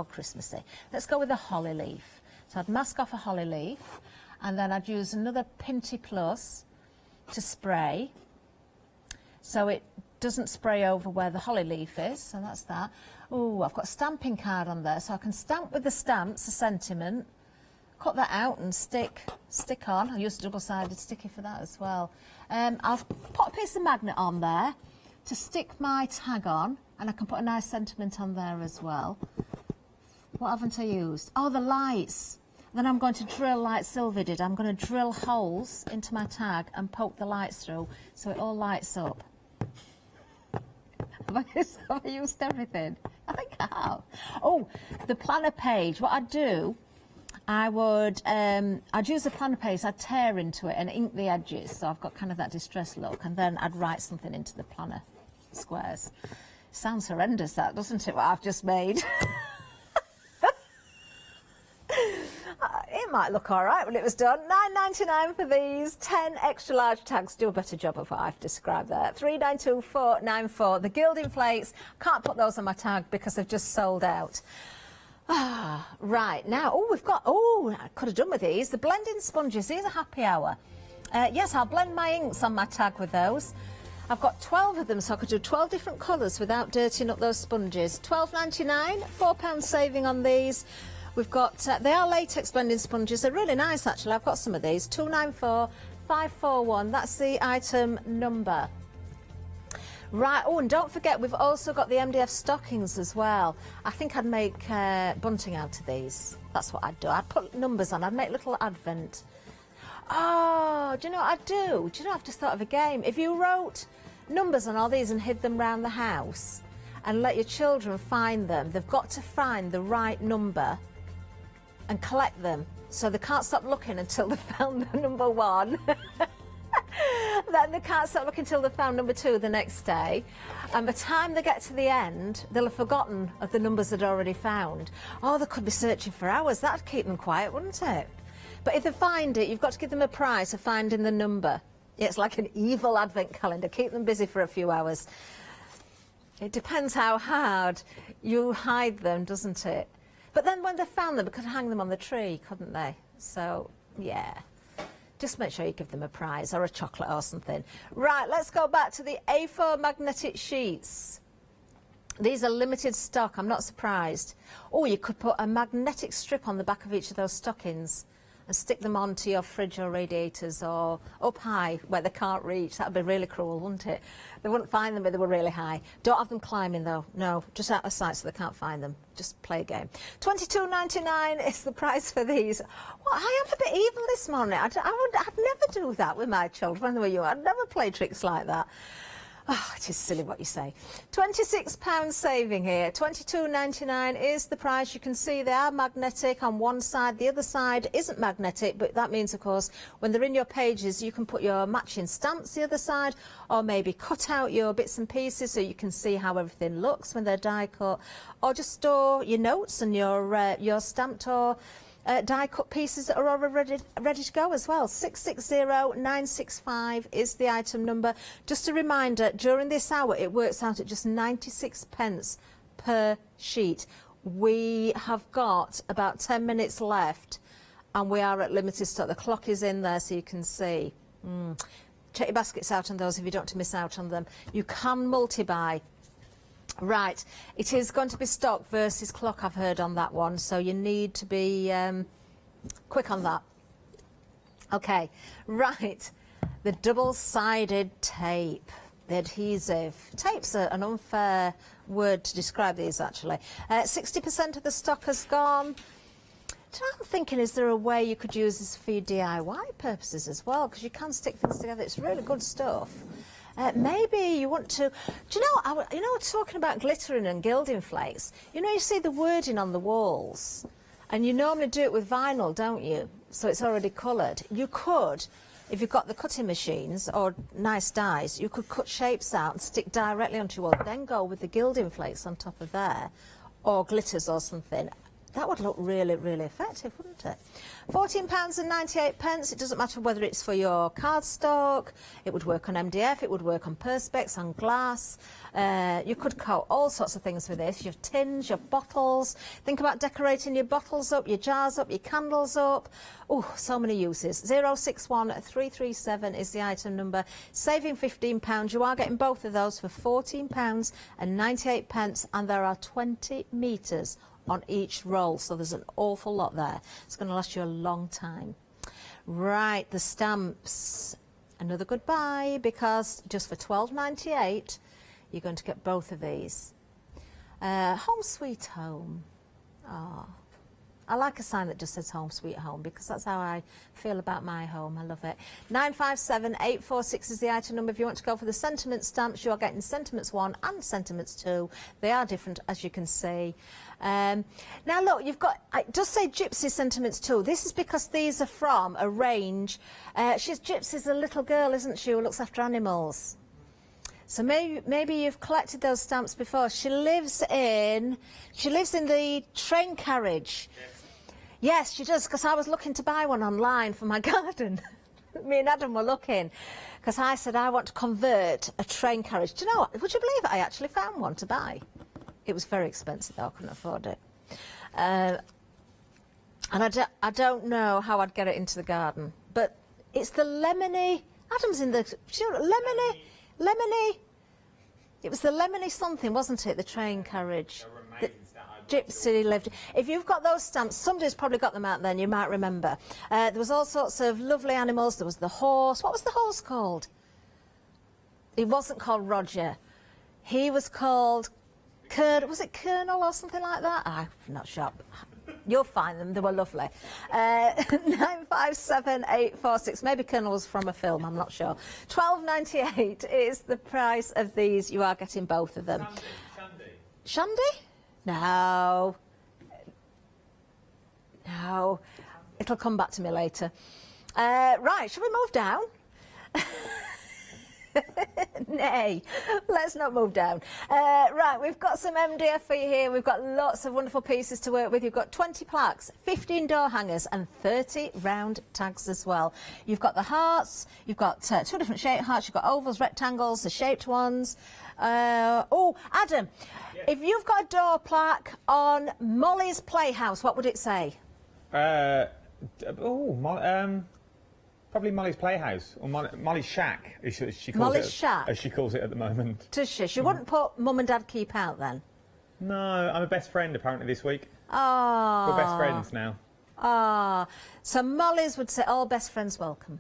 Christmassy. Let's go with a holly leaf. So I'd mask off a holly leaf and then I'd use another Pinty Plus to spray so it doesn't spray over where the holly leaf is, so that's that. Oh, I've got a stamping card on there, so I can stamp with the stamps, a sentiment, cut that out and stick on. I use a double-sided sticky for that as well. I'll put a piece of magnet on there to stick my tag on, and I can put a nice sentiment on there as well. What haven't I used? Oh, the lights. Then I'm going to drill, like Sylvie did, I'm going to drill holes into my tag and poke the lights through so it all lights up. Have I used everything? I think I have. Oh, the planner page. What I'd do, I'd use the planner page, I'd tear into it and ink the edges, so I've got kind of that distressed look, and then I'd write something into the planner squares. Sounds horrendous, that, doesn't it, what I've just made? It might look all right when it was done. £9.99 for these 10 extra large tags. Do a better job of what I've described there. £3.92,494. The gilding flakes, can't put those on my tag because they've just sold out. Right, now, I could have done with these. The blending sponges, these are happy hour. Yes, I'll blend my inks on my tag with those. I've got 12 of them, so I could do 12 different colours without dirtying up those sponges. £12.99, £4 saving on these. We've got, they are latex blending sponges. They're really nice, actually. I've got some of these. 294541. That's the item number. Right, oh, and don't forget, we've also got the MDF stockings as well. I think I'd make bunting out of these. That's what I'd do. I'd put numbers on. I'd make little advent. Oh, do you know what I'd do? Do you know, I've just thought of a game. If you wrote numbers on all these and hid them round the house and let your children find them, they've got to find the right number and collect them, so they can't stop looking until they've found the number 1. Then they can't stop looking until they've found number 2 the next day, and by the time they get to the end they'll have forgotten of the numbers they'd already found. Oh, they could be searching for hours. That'd keep them quiet, wouldn't it? But if they find it, you've got to give them a prize for finding the number. It's like an evil advent calendar. Keep them busy for a few hours. It depends how hard you hide them, doesn't it? But then when they found them, they could hang them on the tree, couldn't they? So, yeah. Just make sure you give them a prize or a chocolate or something. Right, let's go back to the A4 magnetic sheets. These are limited stock, I'm not surprised. Oh, you could put a magnetic strip on the back of each of those stockings and stick them onto your fridge or radiators or up high where they can't reach. That would be really cruel, wouldn't it? They wouldn't find them if they were really high. Don't have them climbing though. No, just out of sight so they can't find them. Just play a game. £22.99 is the price for these. Well, I am a bit evil this morning. I'd never do that with my children when they were young. I'd never play tricks like that. Oh, it is silly what you say. £26 saving here. £22.99 is the price. You can see they are magnetic on one side. The other side isn't magnetic, but that means, of course, when they're in your pages, you can put your matching stamps the other side, or maybe cut out your bits and pieces so you can see how everything looks when they're die cut, or just store your notes and your stamped or die cut pieces that are already ready to go as well. 660965 is the item number. Just a reminder, during this hour it works out at just 96p per sheet. We have got about 10 minutes left and we are at limited stock. The clock is in there so you can see. Check your baskets out on those if you don't want to miss out on them. You can multi-buy. Right, it is going to be stock versus clock, I've heard on that one, so you need to be quick on that. Okay, right, the double-sided tape, the adhesive. Tape's an unfair word to describe these, actually. 60% of the stock has gone. I'm thinking, is there a way you could use this for your DIY purposes as well? Because you can stick things together, it's really good stuff. Maybe you want to, do you know, talking about glittering and gilding flakes, you know, you see the wording on the walls, and you normally do it with vinyl, don't you? So it's already coloured. You could, if you've got the cutting machines or nice dies, you could cut shapes out and stick directly onto your wall, then go with the gilding flakes on top of there, or glitters or something. That would look really, really effective, wouldn't it? £14.98. It doesn't matter whether it's for your cardstock. It would work on MDF. It would work on perspex, on glass. You coat all sorts of things with this. Your tins, your bottles. Think about decorating your bottles up, your jars up, your candles up. Oh, so many uses. 061337 is the item number. Saving £15. You are getting both of those for £14.98, and there are 20 metres on each roll, so there's an awful lot there. It's going to last you a long time. Right, the stamps. Another good buy, because just for £12.98 you're going to get both of these. Home Sweet Home. Oh, I like a sign that just says Home Sweet Home, because that's how I feel about my home. I love it. 957846 is the item number. If you want to go for the sentiment stamps, you are getting Sentiments 1 and Sentiments 2. They are different, as you can see. Now look, you've got, I just say Gypsy Sentiments 2. This is because these are from a range. Gypsy's a little girl, isn't she, who looks after animals. So maybe you've collected those stamps before. She lives in the train carriage. Yes, she does, because I was looking to buy one online for my garden. Me and Adam were looking, because I said I want to convert a train carriage. Do you know what? Would you believe it? I actually found one to buy. It was very expensive though, I couldn't afford it. And I don't know how I'd get it into the garden, but it's the lemony. Adam's in the lemony. It was the lemony something, wasn't it? The train carriage. Gypsy lived. If you've got those stamps, somebody's probably got them out there and you might remember. There was all sorts of lovely animals. There was the horse. What was the horse called? He wasn't called Roger. He was called was it Colonel or something like that? I'm not sure. You'll find them. They were lovely. 957846. Maybe Colonel was from a film. I'm not sure. £12.98 is the price of these. You are getting both of them. Shandy? No. No. It'll come back to me later. Right, shall we move down? Nay, let's not move down. Right, we've got some MDF for you here. We've got lots of wonderful pieces to work with. You've got 20 plaques, 15 door hangers and 30 round tags as well. You've got the hearts, you've got two different shaped hearts, you've got ovals, rectangles, the shaped ones. Oh, Adam, if you've got a door plaque on Molly's Playhouse, what would it say? Probably Molly's Playhouse, or Molly's Shack, as she calls Molly's it. Shack? As she calls it at the moment. Does she? She wouldn't put Mum and Dad Keep Out then? No, I'm a best friend apparently this week. Oh. We're best friends now. Ah, so Molly's would say all best friends welcome.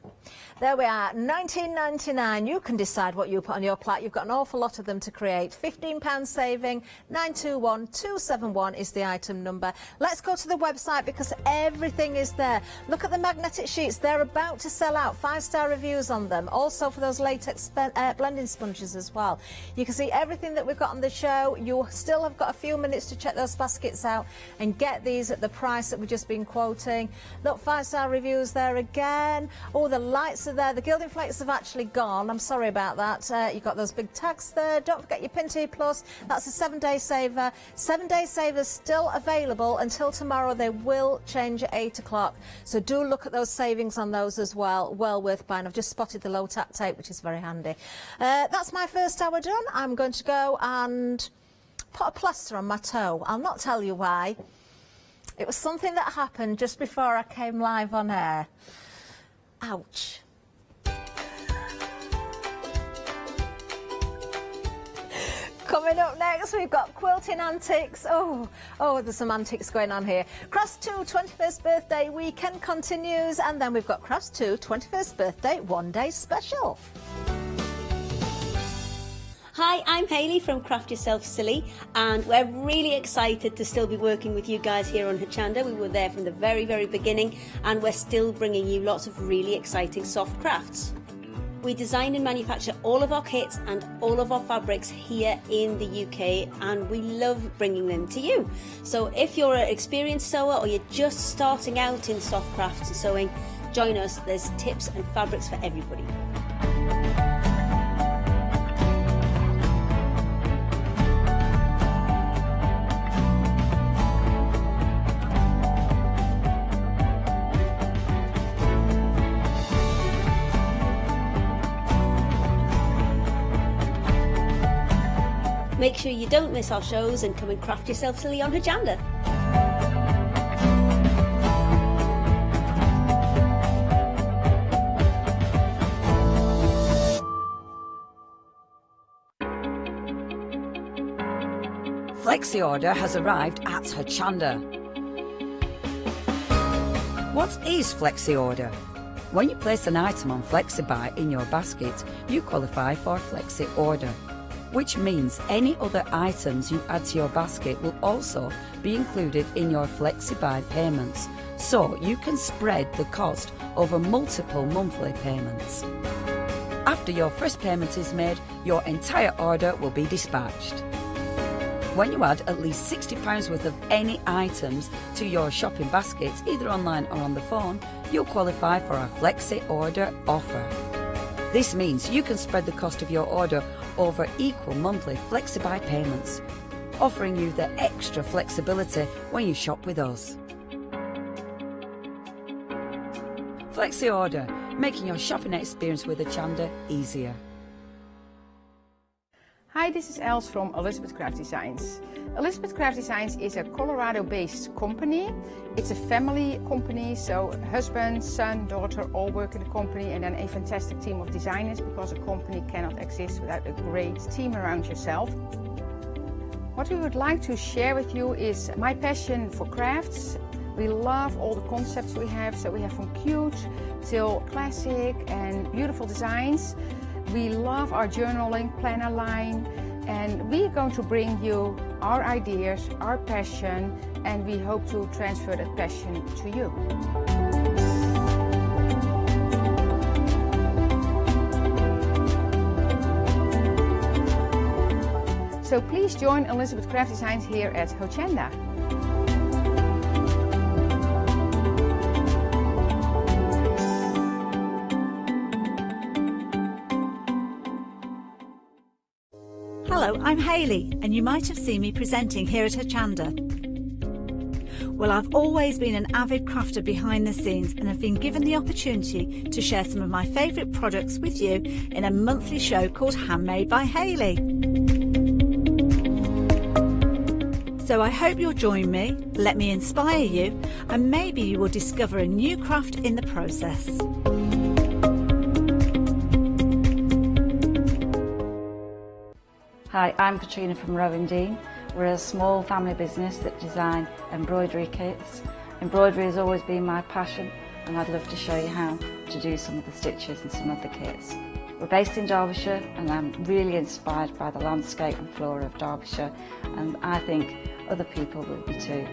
There we are, £19.99. You can decide what you put on your plate. You've got an awful lot of them to create. £15 saving, 921271 is the item number. Let's go to the website because everything is there. Look at the magnetic sheets. They're about to sell out. 5-star reviews on them. Also for those latex blending sponges as well. You can see everything that we've got on the show. You still have got a few minutes to check those baskets out and get these at the price that we've just been quoting. Look, 5-star reviews there again. Oh, the lights are there. The gilding flakes have actually gone. I'm sorry about that. You've got those big tags there. Don't forget your Pinty Plus. That's a 7-day saver. 7-day savers still available until tomorrow. They will change at 8 o'clock. So do look at those savings on those as well. Well worth buying. I've just spotted the low tap tape, which is very handy. That's my first hour done. I'm going to go and put a plaster on my toe. I'll not tell you why. It was something that happened just before I came live on air. Ouch. Coming up next, we've got quilting antics. Oh, there's some antics going on here. Crafts 2 21st birthday weekend continues, and then we've got Crafts 2 21st birthday one-day special. Hi, I'm Hayley from Craft Yourself Silly, and we're really excited to still be working with you guys here on Hochanda. We were there from the very, very beginning, and we're still bringing you lots of really exciting soft crafts. We design and manufacture all of our kits and all of our fabrics here in the UK, and we love bringing them to you. So if you're an experienced sewer or you're just starting out in soft crafts and sewing, join us. There's tips and fabrics for everybody. Make sure you don't miss our shows and come and craft yourself silly on Hochanda. Flexi order has arrived at Hochanda. What is Flexi order? When you place an item on FlexiBuy in your basket, you qualify for Flexi order, which means any other items you add to your basket will also be included in your FlexiBuy payments, so you can spread the cost over multiple monthly payments. After your first payment is made, your entire order will be dispatched. When you add at least £60 worth of any items to your shopping baskets, either online or on the phone, you'll qualify for our Flexi order offer. This means you can spread the cost of your order over equal monthly FlexiBuy payments, offering you the extra flexibility when you shop with us. Flexi order, making your shopping experience with Hochanda easier. Hi, this is Els from Elizabeth Craft Designs. Elizabeth Craft Designs is a Colorado-based company. It's a family company, so husband, son, daughter all work in the company, and then a fantastic team of designers, because a company cannot exist without a great team around yourself. What we would like to share with you is my passion for crafts. We love all the concepts we have, so we have from cute till classic and beautiful designs. We love our journaling planner line, and we're going to bring you our ideas, our passion, and we hope to transfer that passion to you. So please join Elizabeth Craft Designs here at Hochanda. Hello, I'm Hayley, and you might have seen me presenting here at Hochanda. Well, I've always been an avid crafter behind the scenes, and have been given the opportunity to share some of my favourite products with you in a monthly show called Handmade by Hayley. So I hope you'll join me, let me inspire you, and maybe you will discover a new craft in the process. Hi, I'm Katrina from Rowan Dean. We're a small family business that design embroidery kits, Embroidery has always been my passion, and I'd love to show you how to do some of the stitches and some of the kits. We're based in Derbyshire, and I'm really inspired by the landscape and flora of Derbyshire, and I think other people will be too.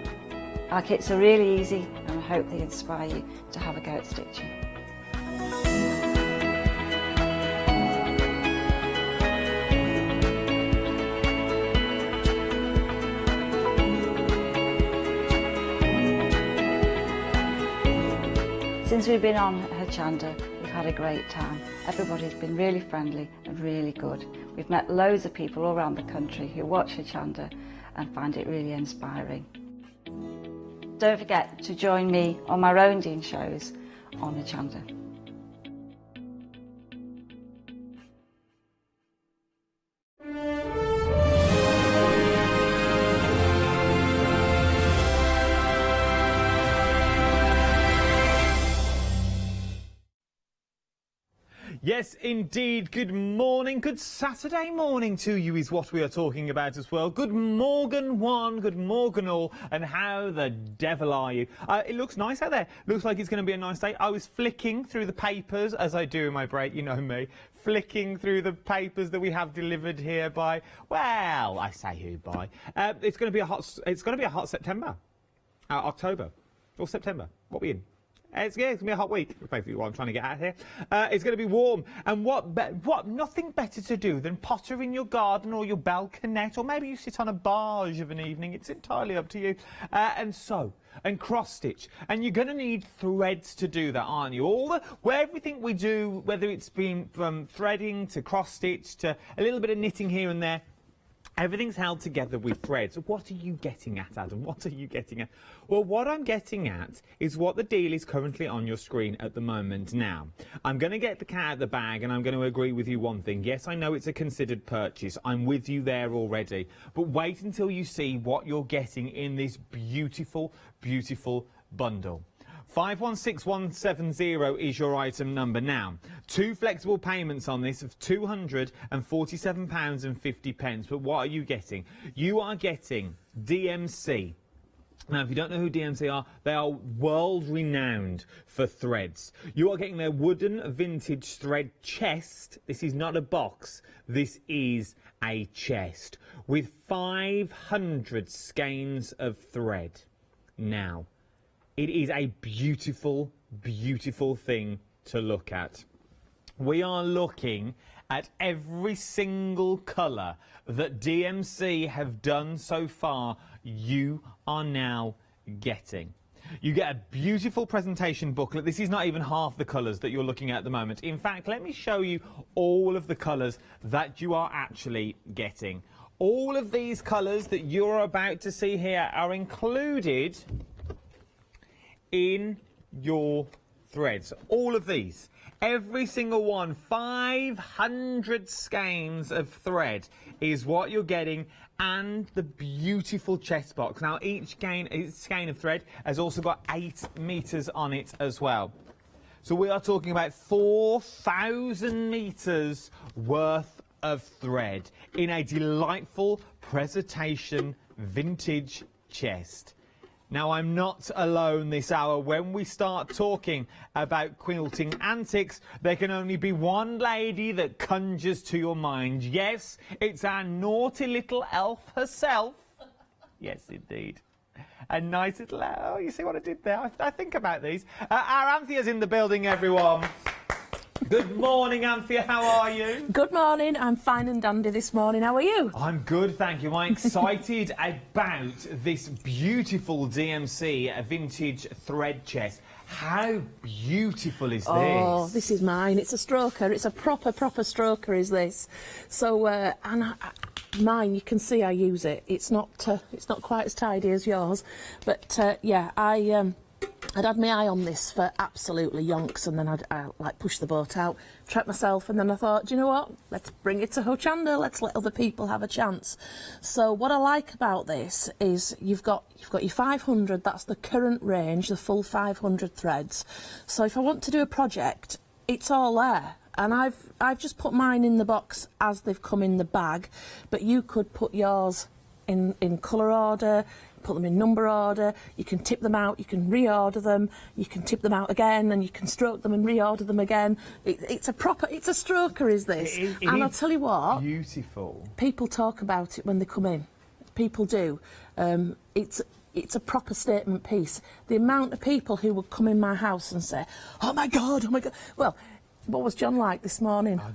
Our kits are really easy, and I hope they inspire you to have a go at stitching. Since we've been on Hochanda, we've had a great time. Everybody's been really friendly and really good. We've met loads of people all around the country who watch Hochanda and find it really inspiring. Don't forget to join me on my rounding shows on Hochanda. Yes, indeed. Good morning. Good Saturday morning to you is what we are talking about as well. Good morgen one, good morgen all, and how the devil are you? It looks nice out there. Looks like it's going to be a nice day. I was flicking through the papers, as I do in my break, you know me, flicking through the papers that we have delivered here by, well, I say who by. It's going to be a hot September. October. Or September. What are we in? It's going to be a hot week, basically what I'm trying to get at here. It's going to be warm, and nothing better to do than potter in your garden or your balconette, or maybe you sit on a barge of an evening, it's entirely up to you, and sew and cross stitch, and you're going to need threads to do that, aren't you? Everything we do, whether it's been from threading to cross stitch to a little bit of knitting here and there, everything's held together with threads. What are you getting at, Adam? What are you getting at? Well, what I'm getting at is what the deal is currently on your screen at the moment. Now, I'm going to get the cat out of the bag, and I'm going to agree with you one thing. Yes, I know it's a considered purchase. I'm with you there already. But wait until you see what you're getting in this beautiful, beautiful bundle. 516170 is your item number. Now, 2 flexible payments on this of £247.50. But what are you getting? You are getting DMC. Now, if you don't know who DMC are, they are world-renowned for threads. You are getting their wooden vintage thread chest. This is not a box. This is a chest with 500 skeins of thread. Now, it is a beautiful, beautiful thing to look at. We are looking at every single colour that DMC have done so far. You are now getting. You get a beautiful presentation booklet. This is not even half the colours that you're looking at the moment. In fact, let me show you all of the colours that you are actually getting. All of these colours that you're about to see here are included in your threads. All of these, every single one, 500 skeins of thread is what you're getting, and the beautiful chest box. Now, each skein of thread has also got 8 metres on it as well. So we are talking about 4,000 metres worth of thread in a delightful presentation vintage chest. Now, I'm not alone this hour. When we start talking about quilting antics, there can only be one lady that conjures to your mind. Yes, it's our naughty little elf herself. Yes, indeed. A nice little elf. Oh, you see what I did there? I think about these. Our Anthea's in the building, everyone. Good morning, Anthea. How are you? Good morning. I'm fine and dandy this morning. How are you? I'm good, thank you. I'm excited about this beautiful DMC vintage thread chest. How beautiful is this? Oh, this is mine. It's a stroker. It's a proper stroker, is this. So, mine, you can see I use it. It's not quite as tidy as yours, but yeah, I'd had my eye on this for absolutely yonks, and then I'd like push the boat out, trap myself, and then I thought, do you know what? Let's bring it to Hochanda. Let's let other people have a chance. So what I like about this is you've got your 500. That's the current range, the full 500 threads. So if I want to do a project, it's all there. And I've just put mine in the box as they've come in the bag, but you could put yours in colour order, put them in number order, you can tip them out, you can reorder them, you can tip them out again, and you can stroke them and reorder them again. It's a stroker, is this? And I'll tell you what, beautiful. People talk about it when they come in. People do. It's a proper statement piece. The amount of people who would come in my house and say, oh my God. Well, what was John like this morning? Our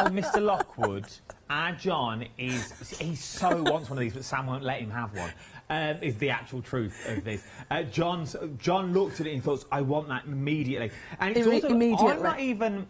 Mr. Lockwood, our John he so wants one of these, but Sam won't let him have one. Is the actual truth of this. John looked at it and thought, I want that immediately. And it's also, immediately.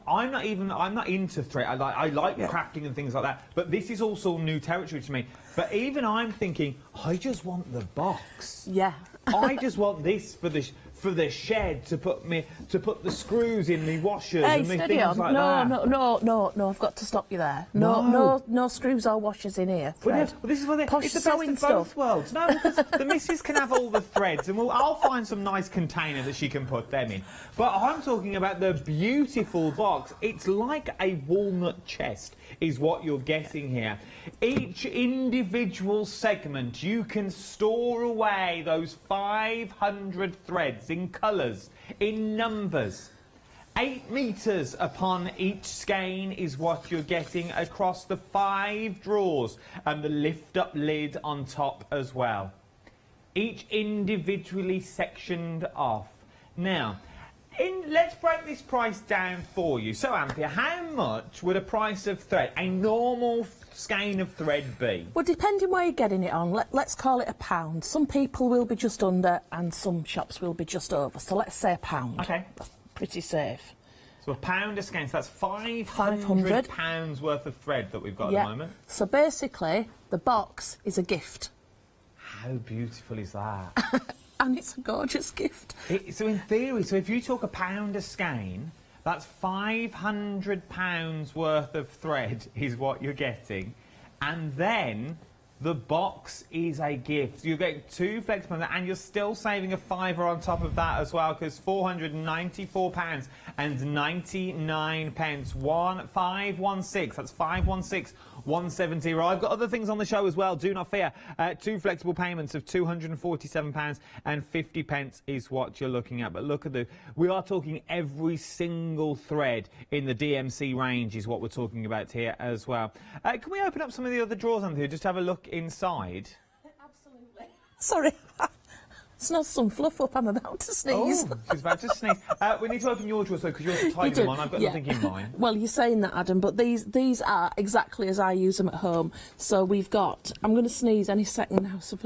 I'm not into thread. I like crafting and things like that. But this is also new territory to me. But even I'm thinking, I just want the box. Yeah. I just want this for the shed to put the screws in the washers and the things like that. No, I've got to stop you there. No screws or washers in here. Thread. Well, this is what it's the best of both worlds. No, because the missus can have all the threads, and I'll find some nice container that she can put them in. But I'm talking about the beautiful box. It's like a walnut chest, is what you're getting here. Each individual segment, you can store away those 500 threads in colours, in numbers. 8 metres upon each skein is what you're getting across the 5 drawers, and the lift-up lid on top as well. Each individually sectioned off. Now, let's break this price down for you. So, Anthea, how much would a price of thread, a normal skein of thread, be? Well, depending where you're getting it on, let's call it £1. Some people will be just under and some shops will be just over. So let's say £1. Okay. That's pretty safe. So £1 a skein, so that's £500 worth of thread that we've got at the moment. So basically, the box is a gift. How beautiful is that? And it's a gorgeous gift. So in theory, so if you took £1 a skein, that's £500 worth of thread is what you're getting. And then the box is a gift. You get 2 flexible, and you're still saving a £5 on top of that as well, because £494 and 99 pence. 516. That's 516 170. I've got other things on the show as well. Do not fear. 2 flexible payments of £247 and 50 pence is what you're looking at. But look at we are talking every single thread in the DMC range is what we're talking about here as well. Can we open up some of the other drawers, Anthony, just have a look inside? Absolutely. Sorry. Snuff some fluff up, I'm about to sneeze. Oh, she's about to sneeze. We need to open your drawers, though, because yours are tight in mine. I've got nothing in mine. Well, you're saying that, Adam, but these are exactly as I use them at home. So we've got... I'm going to sneeze any second now, so...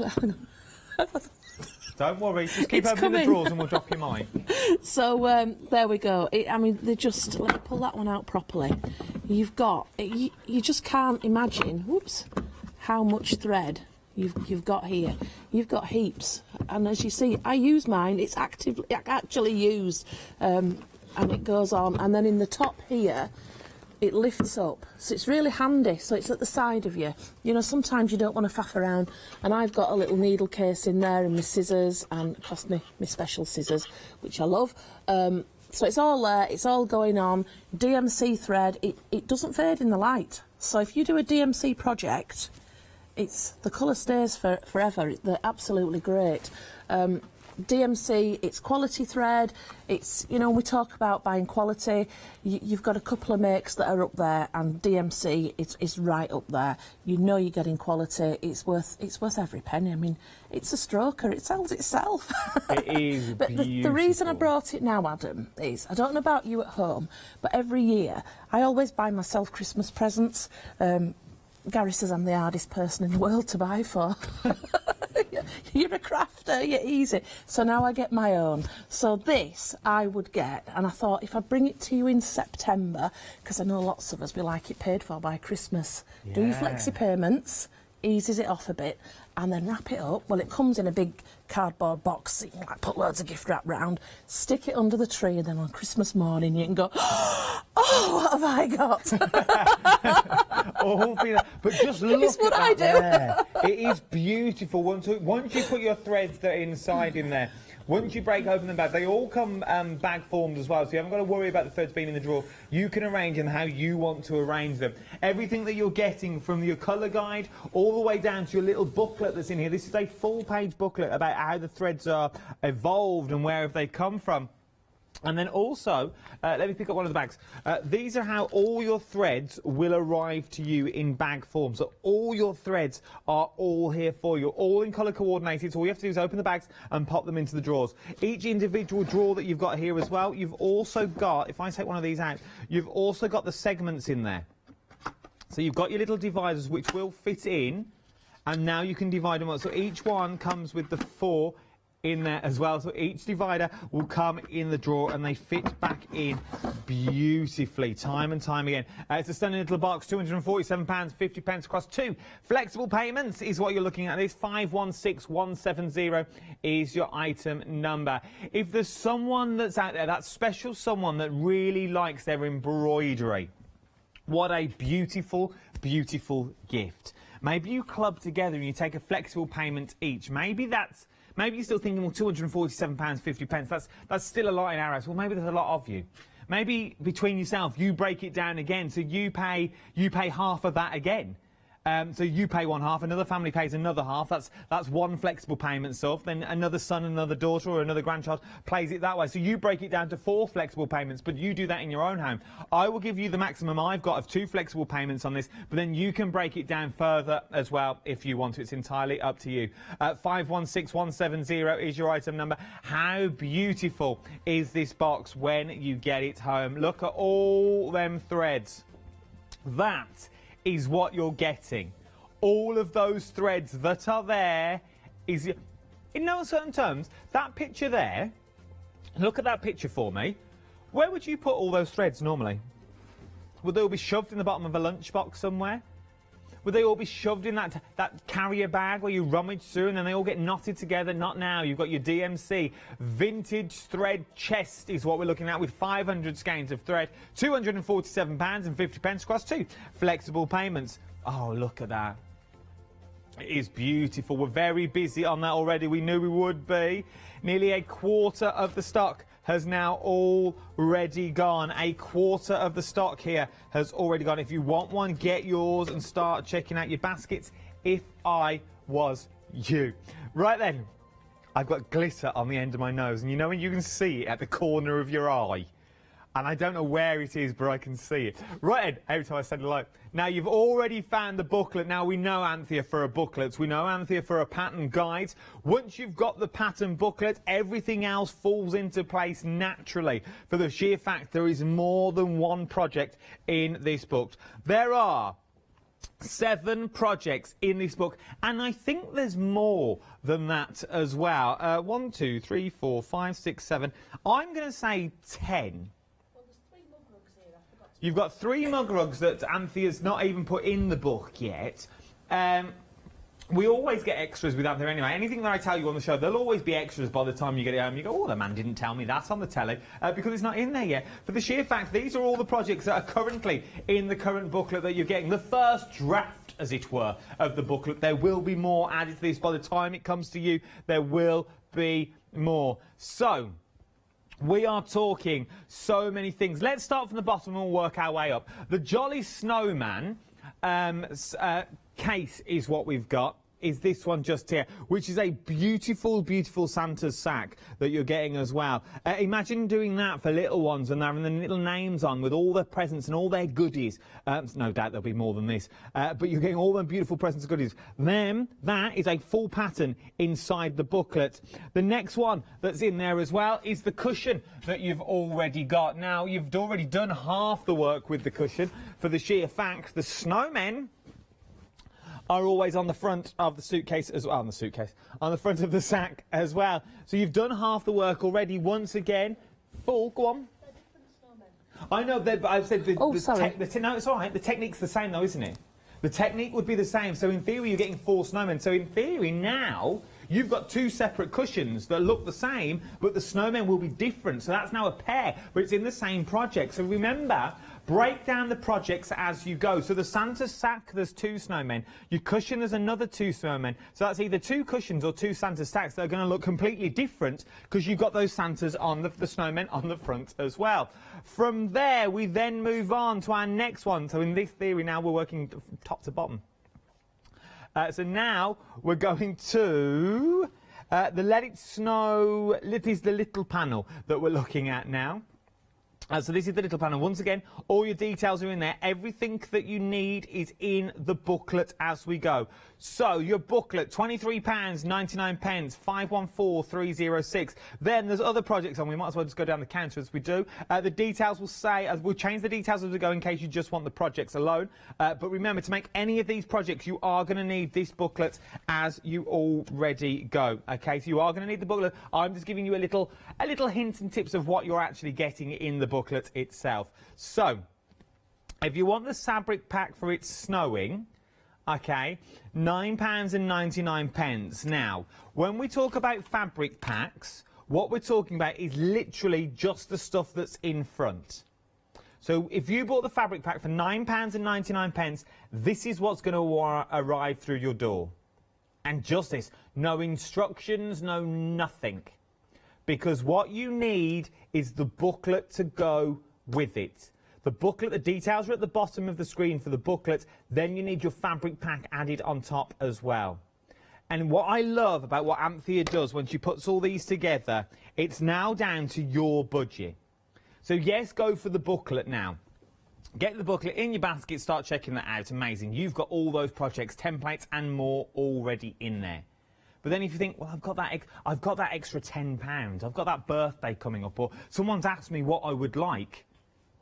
Don't worry, just keep opening the drawers and we'll drop your mine. So, there we go. Let me pull that one out properly. You've got... You just can't imagine, how much thread you've got here. You've got heaps, and as you see, I use mine. It's actually used, and it goes on. And then in the top here, it lifts up, so it's really handy. So it's at the side of you. You know, sometimes you don't want to faff around, and I've got a little needle case in there, and my scissors, and it cost me my special scissors, which I love. So it's all there. It's all going on. DMC thread. It doesn't fade in the light. So if you do a DMC project, the colour stays forever. They're absolutely great. DMC, it's quality thread. It's, you know, we talk about buying quality. You've got a couple of makes that are up there, and DMC is right up there. You know you're getting quality. It's worth every penny. I mean, it's a stroker. It sells itself. It is But the reason I brought it now, Adam, is I don't know about you at home, but every year I always buy myself Christmas presents. Gary says I'm the hardest person in the world to buy for. You're a crafter, you're easy. So now I get my own. So this I would get, and I thought if I bring it to you in September, because I know lots of us, we like it paid for by Christmas. Yeah. Do your flexi payments, eases it off a bit, and then wrap it up. Well, it comes in a big cardboard box, so you can put loads of gift wrap round, stick it under the tree, and then on Christmas morning you can go, oh, what have I got? But just look It's what I do. There. It is beautiful. Once you put your threads that are inside in there, Once you break open the bag, they all come bag formed as well, so you haven't got to worry about the threads being in the drawer. You can arrange them how you want to arrange them. Everything that you're getting from your colour guide all the way down to your little booklet that's in here. This is a full-page booklet about how the threads are evolved and where have they come from. And then also, let me pick up one of the bags. These are how all your threads will arrive to you in bag form. So all your threads are all here for you, all in colour coordinated. So all you have to do is open the bags and pop them into the drawers. Each individual drawer that you've got here as well, you've also got, if I take one of these out, you've also got the segments in there. So you've got your little dividers which will fit in, and now you can divide them up. So each one comes with the 4 in there as well, so each divider will come in the drawer and they fit back in beautifully time and time again. It's a stunning little box, £247.50 across 2 flexible payments is what you're looking at. This 516170 is your item number. If there's someone that's out there, that special someone that really likes their embroidery, what a beautiful, beautiful gift. Maybe you club together and you take a flexible payment each. Maybe you're still thinking, well, £247.50, that's still a lot in our house. Well, maybe there's a lot of you. Maybe between yourself, you break it down again, so you pay half of that again. So you pay one half, another family pays another half. That's one flexible payment sort. Then another son, another daughter, or another grandchild plays it that way. So you break it down to 4 flexible payments, but you do that in your own home. I will give you the maximum I've got of 2 flexible payments on this, but then you can break it down further as well if you want to. It's entirely up to you. 516170 is your item number. How beautiful is this box when you get it home? Look at all them threads. That is what you're getting. All of those threads that are there is, in no certain terms, that picture there, look at that picture for me. Where would you put all those threads normally? Would they all be shoved in the bottom of a lunchbox somewhere? Would they all be shoved in that carrier bag where you rummage through and then they all get knotted together? Not now. You've got your DMC vintage thread chest is what we're looking at, with 500 skeins of thread, £247.50 across 2 flexible payments. Oh, look at that. It is beautiful. We're very busy on that already. We knew we would be. Nearly a quarter of the stock has now already gone. A quarter of the stock here has already gone. If you want one, get yours and start checking out your baskets if I was you. Right then, I've got glitter on the end of my nose, and you know when you can see it at the corner of your eye? And I don't know where it is, but I can see it. Right, Ed, every time I said hello. Now, you've already found the booklet. Now, we know Anthea for a booklet. We know Anthea for a pattern guide. Once you've got the pattern booklet, everything else falls into place naturally, for the sheer fact there is more than one project in this book. There are 7 projects in this book, and I think there's more than that as well. 1, 2, 3, 4, 5, 6, 7. I'm going to say 10. You've got 3 mug rugs that Anthea's not even put in the book yet. We always get extras with Anthea anyway. Anything that I tell you on the show, there'll always be extras by the time you get it home. You go, oh, the man didn't tell me that on the telly, because it's not in there yet. For the sheer fact, these are all the projects that are currently in the current booklet that you're getting. The first draft, as it were, of the booklet. There will be more added to this. By the time it comes to you, there will be more. So, we are talking so many things. Let's start from the bottom and we'll work our way up. The Jolly Snowman case is what we've got. Is this one just here, which is a beautiful, beautiful Santa's sack that you're getting as well. Imagine doing that for little ones and having the little names on with all their presents and all their goodies. No doubt there'll be more than this, but you're getting all them beautiful presents and goodies. Then, that is a full pattern inside the booklet. The next one that's in there as well is the cushion that you've already got. Now, you've already done half the work with the cushion, for the sheer fact the snowmen are always on the front of the suitcase as well, on the front of the sack as well. So you've done half the work already. Once again, full, go on. I know, but I've said no, it's all right. The technique's the same though, isn't it? The technique would be the same. So in theory, you're getting 4 snowmen. So in theory, now You've got two separate cushions that look the same, but the snowmen will be different. So that's now a pair, but it's in the same project. So remember, break down the projects as you go. So the Santa sack, there's 2 snowmen. Your cushion, there's another 2 snowmen. So that's either 2 cushions or 2 Santa stacks that are going to look completely different because you've got those Santas on the snowmen on the front as well. From there, we then move on to our next one. So in this theory now, we're working top to bottom. So now we're going to the Let It Snow. It is the little panel that we're looking at now. So this is the little panel. Once again, all your details are in there. Everything that you need is in the booklet as we go. So your booklet, £23.99, 514306. Then there's other projects on. We might as well just go down the counter as we do. The details will say, as we'll change the details as we go in case you just want the projects alone. But remember, to make any of these projects, you are going to need this booklet as you already go. Okay, so you are going to need the booklet. I'm just giving you a little hints and tips of what you're actually getting in the booklet itself. So, if you want the fabric pack for its snowing, okay, £9.99. Now, when we talk about fabric packs, what we're talking about is literally just the stuff that's in front. So if you bought the fabric pack for £9.99, this is what's going to arrive through your door. And just this, no instructions, no nothing. Because what you need is the booklet to go with it. The booklet, the details are at the bottom of the screen for the booklet. Then you need your fabric pack added on top as well. And what I love about what Anthea does when she puts all these together, it's now down to your budget. So yes, go for the booklet now. Get the booklet in your basket, start checking that out. Amazing. You've got all those projects, templates and more already in there. But then if you think, well, I've got that extra £10, I've got that birthday coming up, or someone's asked me what I would like,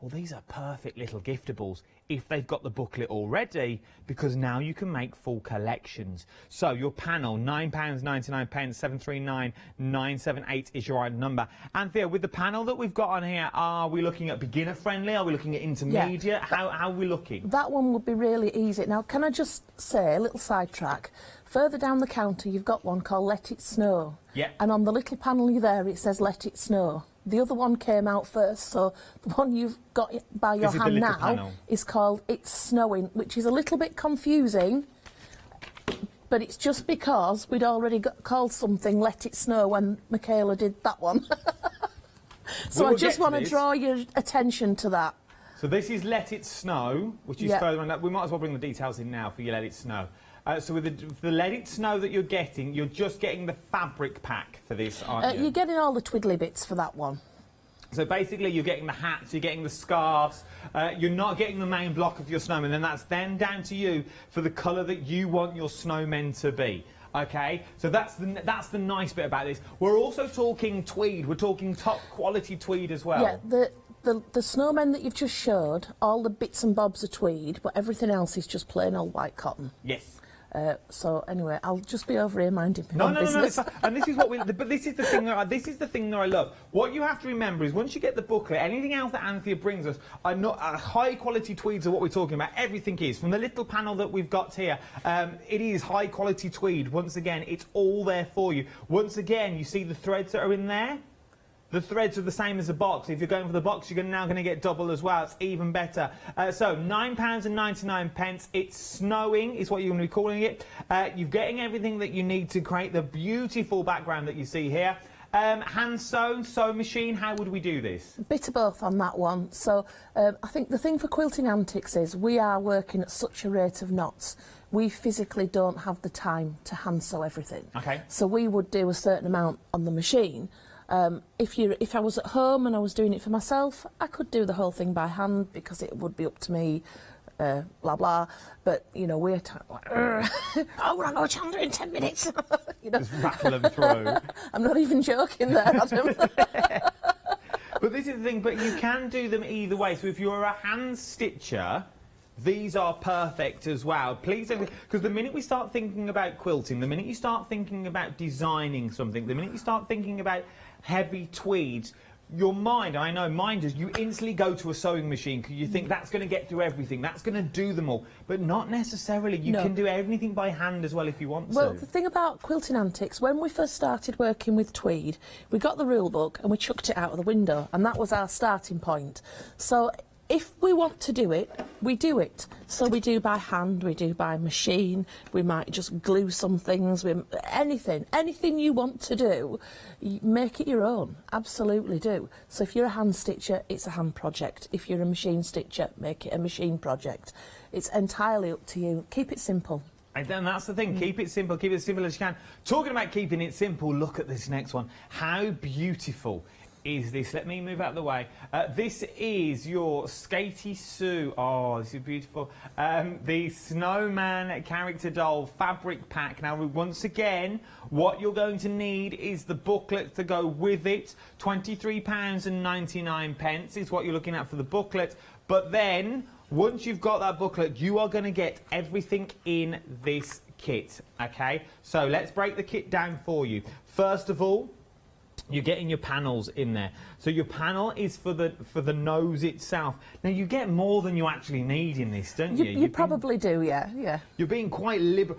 well, these are perfect little giftables if they've got the booklet already, because now you can make full collections. So your panel, £9.99, 739978 is your item number. Anthea, with the panel that we've got on here, are we looking at beginner friendly? Are we looking at intermediate? Yeah, how are we looking? That one would be really easy. Now, can I just say a little sidetrack? Further down the counter, you've got one called Let It Snow. Yeah. And on the little panel there, it says Let It Snow. The other one came out first, so the one you've got by your hand now is called It's Snowing, which is a little bit confusing, but it's just because we'd already called something Let It Snow when Michaela did that one. So I just want to draw your attention to that. So this is Let It Snow, which is further on that. We might as well bring the details in now for your Let It Snow. So with the Let It Snow that you're getting, you're just getting the fabric pack for this, aren't you? You're getting all the twiddly bits for that one. So basically you're getting the hats, you're getting the scarves, you're not getting the main block of your snowmen, and that's then down to you for the colour that you want your snowmen to be. Okay, so that's the nice bit about this. We're also talking tweed, we're talking top quality tweed as well. Yeah, the snowmen that you've just showed, all the bits and bobs are tweed, but everything else is just plain old white cotton. Yes. So anyway, I'll just be over here minding my own business. No, and this is what but this is the thing that I love. What you have to remember is once you get the booklet, anything else that Anthea brings us are not high quality tweeds are what we're talking about. Everything is from the little panel that we've got here. It is high quality tweed. Once again, it's all there for you. Once again, you see the threads that are in there. The threads are the same as the box. If you're going for the box, you're now going to get double as well. It's even better. So £9.99. It's snowing is what you're going to be calling it. You're getting everything that you need to create the beautiful background that you see here. Hand sewn, sewing machine, how would we do this? A bit of both on that one. So I think the thing for Quilting Antics is we are working at such a rate of knots. We physically don't have the time to hand sew everything. Okay. So we would do a certain amount on the machine. If I was at home and I was doing it for myself, I could do the whole thing by hand because it would be up to me, blah blah. But you know, we're like, oh, we're on Hochanda in 10 minutes. You know? Just rattle them through. I'm not even joking there, Adam. But this is the thing. But you can do them either way. So if you're a hand stitcher, these are perfect as well. Please don't, because the minute we start thinking about quilting, the minute you start thinking about designing something, the minute you start thinking about heavy tweeds, your mind, I know mine does, you instantly go to a sewing machine because you think that's going to get through everything, that's going to do them all. But not necessarily. You can do everything by hand as well if you want to. Well, the thing about Quilting Antics, when we first started working with tweed, we got the rule book and we chucked it out of the window, and that was our starting point. So if we want to do it, we do it. So we do by hand, we do by machine, we might just glue some things, anything you want to do, make it your own, absolutely do. So if you're a hand stitcher, it's a hand project. If you're a machine stitcher, make it a machine project. It's entirely up to you. Keep it simple. And that's the thing, keep it simple as you can. Talking about keeping it simple, look at this next one. How beautiful is this? Let me move out of the way. This is your Skatey Sue. Oh, this is beautiful. The Snowman Character Doll Fabric Pack. Now, once again, what you're going to need is the booklet to go with it. £23.99 is what you're looking at for the booklet. But then, once you've got that booklet, you are going to get everything in this kit, okay? So let's break the kit down for you. First of all, you're getting your panels in there. So your panel is for the nose itself. Now, you get more than you actually need in this, don't you? You probably do, yeah. You're being quite liberal.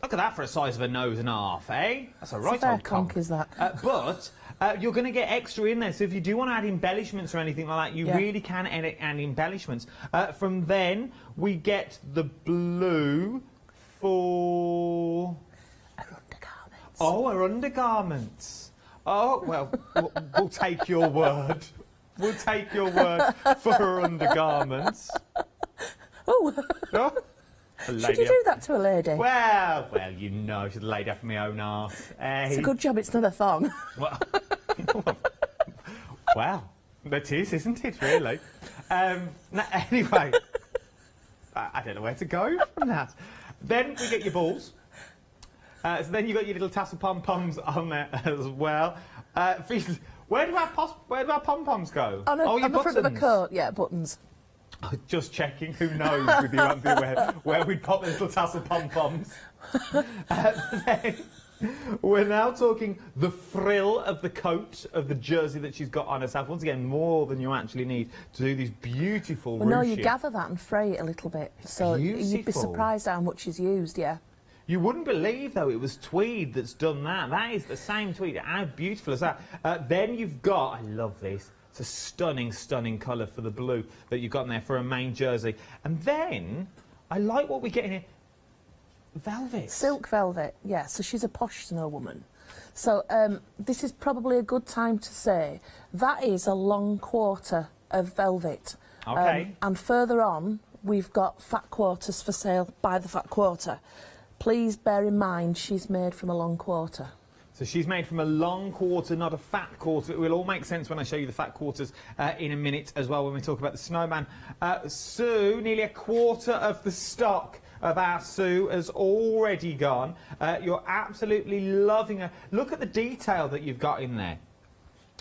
Look at that for a size of a nose and a half, eh? That's a right old conk, is that? But you're going to get extra in there. So if you do want to add embellishments or anything like that, you really can add embellishments. From then, we get the blue for... Our undergarments. Oh, our undergarments. Oh, well, we'll take your word. We'll take your word for her undergarments. Oh. Should you do that to a lady? Well, you know, she's laid off my own arse. It's a good job it's not a thong. Well, that is, isn't it, really? Anyway, I don't know where to go from that. Then we get your balls. So then you've got your little tassel pom-poms on there as well. Where do our pom-poms go? On the front of a coat, yeah, buttons. Just checking, who knows with you, won't be aware where we'd pop the little tassel pom-poms. Then we're now talking the frill of the coat of the jersey that she's got on herself. Once again, more than you actually need to do these beautiful Well, no, you ruches. gather that and fray it a little bit. So you'd be surprised how much is used, yeah. You wouldn't believe, though, it was tweed that's done that. That is the same tweed. How beautiful is that? Then you've got, I love this, it's a stunning, stunning colour for the blue that you've got in there for a main jersey. And then, I like what we get in here, velvet. Silk velvet, yeah, so she's a posh snow woman. So this is probably a good time to say that is a long quarter of velvet. Okay. And further on, we've got fat quarters for sale by the fat quarter. Please bear in mind she's made from a long quarter. So she's made from a long quarter, not a fat quarter. It will all make sense when I show you the fat quarters in a minute as well when we talk about the snowman. Sue, nearly a quarter of the stock of our Sue has already gone. You're absolutely loving her. Look at the detail that you've got in there.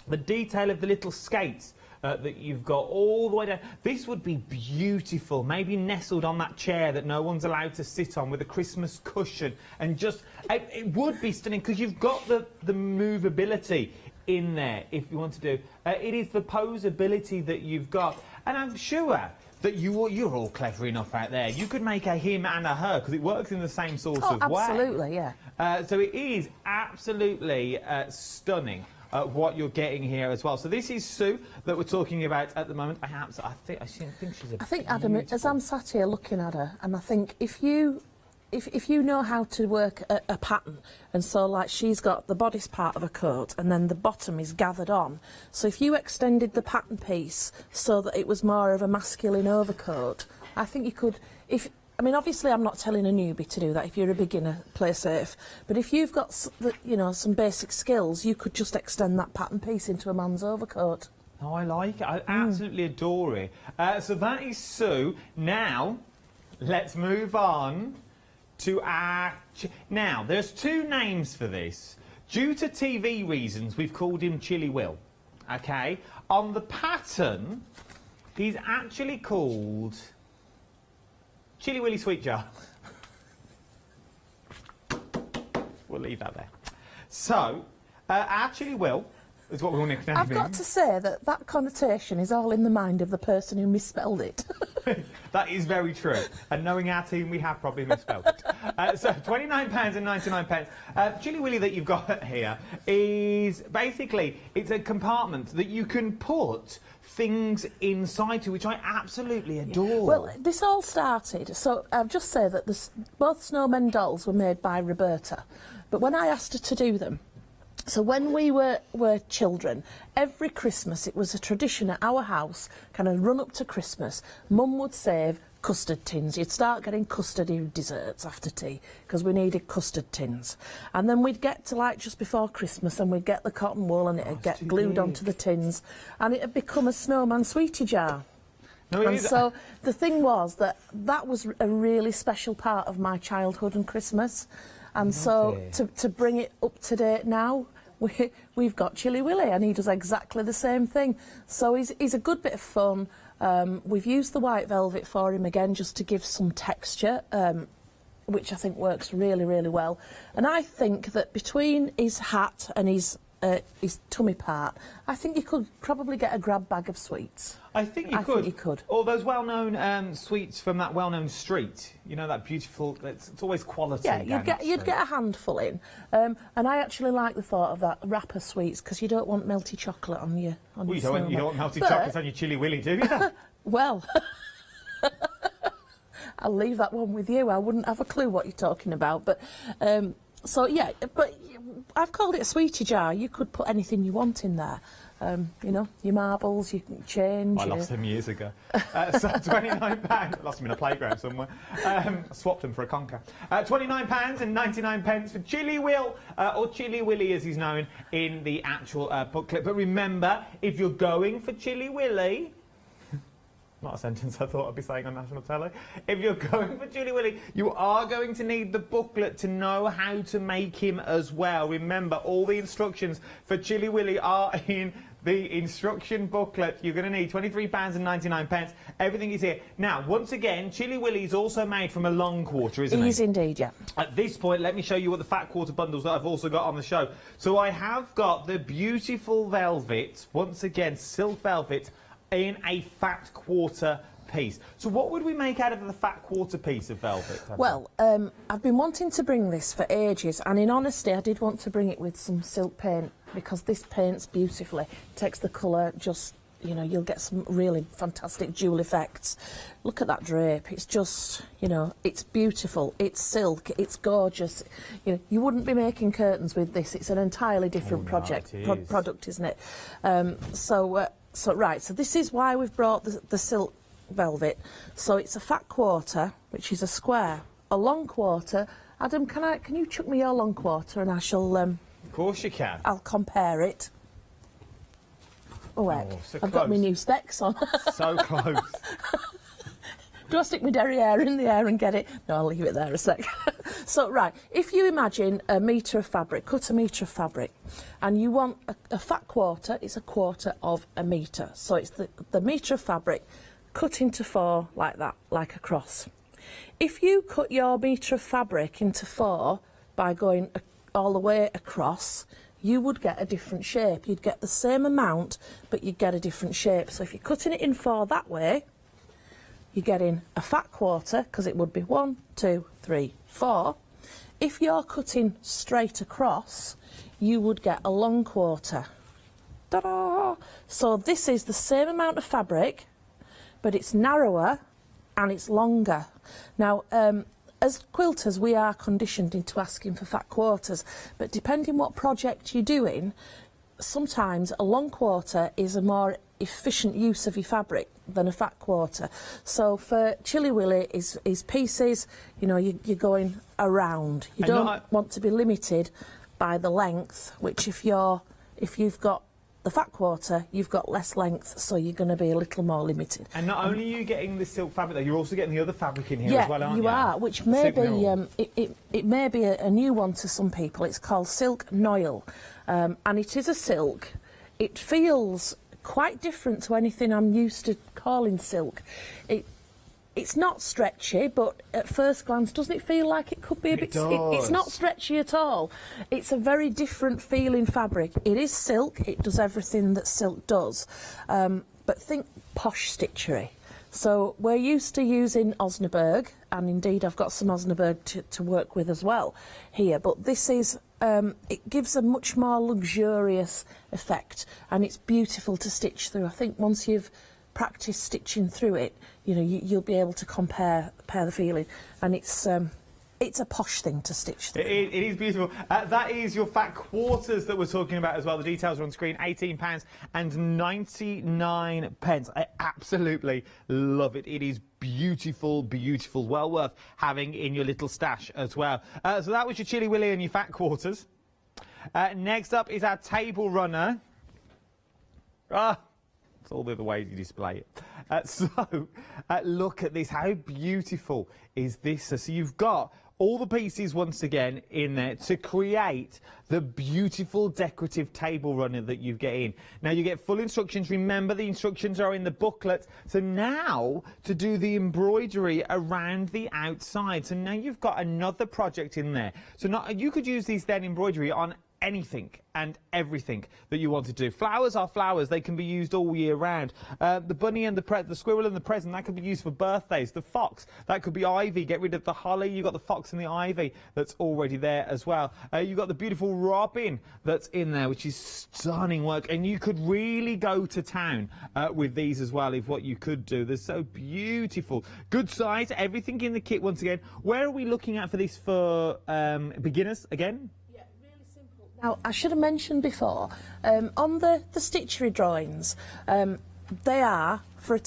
The detail of the little skates that you've got all the way down. This would be beautiful, maybe nestled on that chair that no one's allowed to sit on with a Christmas cushion, and just, it would be stunning because you've got the movability in there if you want to do. It is the posability that you've got, and I'm sure that you're all clever enough out there. You could make a him and a her because it works in the same sort of way. Absolutely, yeah. So it is absolutely stunning. What you're getting here as well. So this is Sue that we're talking about at the moment. I think she's a I think, Adam, as I'm sat here looking at her, and I think if you know how to work a pattern, and so like she's got the bodice part of a coat and then the bottom is gathered on, so if you extended the pattern piece so that it was more of a masculine overcoat, I think you could, I mean, obviously, I'm not telling a newbie to do that. If you're a beginner, play safe. But if you've got, some basic skills, you could just extend that pattern piece into a man's overcoat. Oh, I like it. I absolutely adore it. So that is Sue. Now, let's move on to our... Now, there's two names for this. Due to TV reasons, we've called him Chilly Will. OK? On the pattern, he's actually called... Chilly Willy Sweet Jar. We'll leave that there. So, our Chilly Will is what we'll nickname I've got to say that connotation is all in the mind of the person who misspelled it. That is very true. And knowing our team, we have probably misspelled it. So £29.99. Chilly Willy that you've got here is basically, it's a compartment that you can put things inside to, which I absolutely adore. Well, this all started, so I'll just say that both snowmen dolls were made by Roberta, but when I asked her to do them, so when we were children, every Christmas it was a tradition at our house, kind of run up to Christmas, Mum would save custard tins. You'd start getting custardy desserts after tea because we needed custard tins. And then we'd get to like just before Christmas and we'd get the cotton wool and it'd get glued onto the tins and it'd become a snowman sweetie jar. And so the thing was that was a really special part of my childhood and Christmas. And so to bring it up to date now, we've got Chilly Willy and he does exactly the same thing. So he's a good bit of fun. We've used the white velvet for him again just to give some texture, which I think works really, really well. And I think that between his hat and his tummy part, I think you could probably get a grab bag of sweets. I think you could. All those well-known sweets from that well-known street. You know, that beautiful, it's always quality. Yeah, you'd get a handful in. And I actually like the thought of that wrapper sweets because you don't want melty chocolate on your you don't want melty chocolate on your Chilly Willy, do you? Well, I'll leave that one with you. I wouldn't have a clue what you're talking about. But so, yeah, but I've called it a sweetie jar. You could put anything you want in there. You know, your marbles, you can change. I lost them years ago. So £29. Lost them in a playground somewhere. I swapped them for a conker. £29.99 for Chilly Will, or Chilly Willy as he's known in the actual booklet. But remember, if you're going for Chilly Willy, not a sentence I thought I'd be saying on national telly. If you're going for Chilly Willy, you are going to need the booklet to know how to make him as well. Remember, all the instructions for Chilly Willy are in the instruction booklet. You're going to need £23.99. Everything is here. Now, once again, Chilly Willy is also made from a long quarter, isn't it? He is indeed, yeah. At this point, let me show you what the fat quarter bundles that I've also got on the show. So I have got the beautiful velvet, once again, silk velvet, in a fat quarter piece. So what would we make out of the fat quarter piece of velvet? Well, I've been wanting to bring this for ages, and in honesty I did want to bring it with some silk paint because this paints beautifully, takes the colour, just, you know, you'll get some really fantastic jewel effects. Look at that drape, it's just, you know, it's beautiful, it's silk, it's gorgeous. You know, you wouldn't be making curtains with this, it's an entirely different product, isn't it? So this is why we've brought the silk velvet. So it's a fat quarter, which is a square. A long quarter. Adam, can you chuck me your long quarter and I shall... of course you can. I'll compare it. Oh, heck. So I've got my new specs on. So close. Do I stick my derriere in the air and get it? No, I'll leave it there a sec. So, right, if you imagine a metre of fabric, cut a metre of fabric, and you want a fat quarter, it's a quarter of a metre. So it's the metre of fabric cut into 4 like that, like a cross. If you cut your metre of fabric into 4 by going all the way across, you would get a different shape. You'd get the same amount, but you'd get a different shape. So if you're cutting it in 4 that way, you're getting a fat quarter, because it would be 1, 2, 3, 4. If you're cutting straight across, you would get a long quarter. Ta-da! So this is the same amount of fabric, but it's narrower and it's longer. Now, as quilters, we are conditioned into asking for fat quarters, but depending what project you're doing, sometimes a long quarter is a more efficient use of your fabric than a fat quarter. So for Chilly Willy, his pieces, you know, you're going around. You don't want to be limited by the length, which if you've got the fat quarter, you've got less length, so you're going to be a little more limited. And not only are you getting the silk fabric, though, you're also getting the other fabric in here as well, aren't you? Yeah, you are, which may be, it may be a new one to some people. It's called silk noil, and it is a silk. It feels quite different to anything I'm used to calling silk. It's not stretchy, but at first glance, doesn't it feel like it could be a bit... It's not stretchy at all. It's a very different feeling fabric. It is silk. It does everything that silk does. But think posh stitchery. So we're used to using Osnaburg, and indeed I've got some Osnaburg to work with as well here. But this is... it gives a much more luxurious effect, and it's beautiful to stitch through. I think once you've practice stitching through it, you know, you'll be able to compare the feeling, and it's a posh thing to stitch through. It is beautiful. That is your fat quarters that we're talking about as well. The details are on screen. £18.99. I absolutely love it. It is beautiful, beautiful. Well worth having in your little stash as well. So that was your Chilly Willy and your fat quarters. Next up is our table runner. It's all the other ways you display it. Look at this. How beautiful is this? So you've got all the pieces once again in there to create the beautiful decorative table runner that you get in. Now you get full instructions. Remember, the instructions are in the booklet. So now to do the embroidery around the outside. So now you've got another project in there. So you could use these then embroidery on anything and everything that you want to do. Flowers are flowers. They can be used all year round. The bunny and the squirrel and the present, that could be used for birthdays. The fox, that could be ivy. Get rid of the holly. You've got the fox and the ivy that's already there as well. You've got the beautiful robin that's in there, which is stunning work. And you could really go to town with these as well, if what you could do. They're so beautiful. Good size. Everything in the kit once again. Where are we looking at for this for beginners again? Now, I should have mentioned before, on the stitchery drawings, they are, for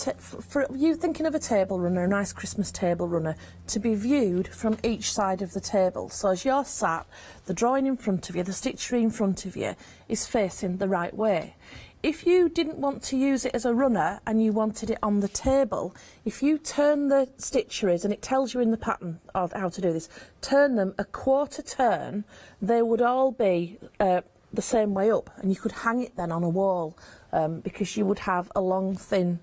you thinking of a table runner, a nice Christmas table runner, to be viewed from each side of the table. So as you're sat, the drawing in front of you, the stitchery in front of you, is facing the right way. If you didn't want to use it as a runner and you wanted it on the table, if you turn the stitcheries, and it tells you in the pattern of how to do this, turn them a quarter turn, they would all be the same way up, and you could hang it then on a wall, because you would have a long, thin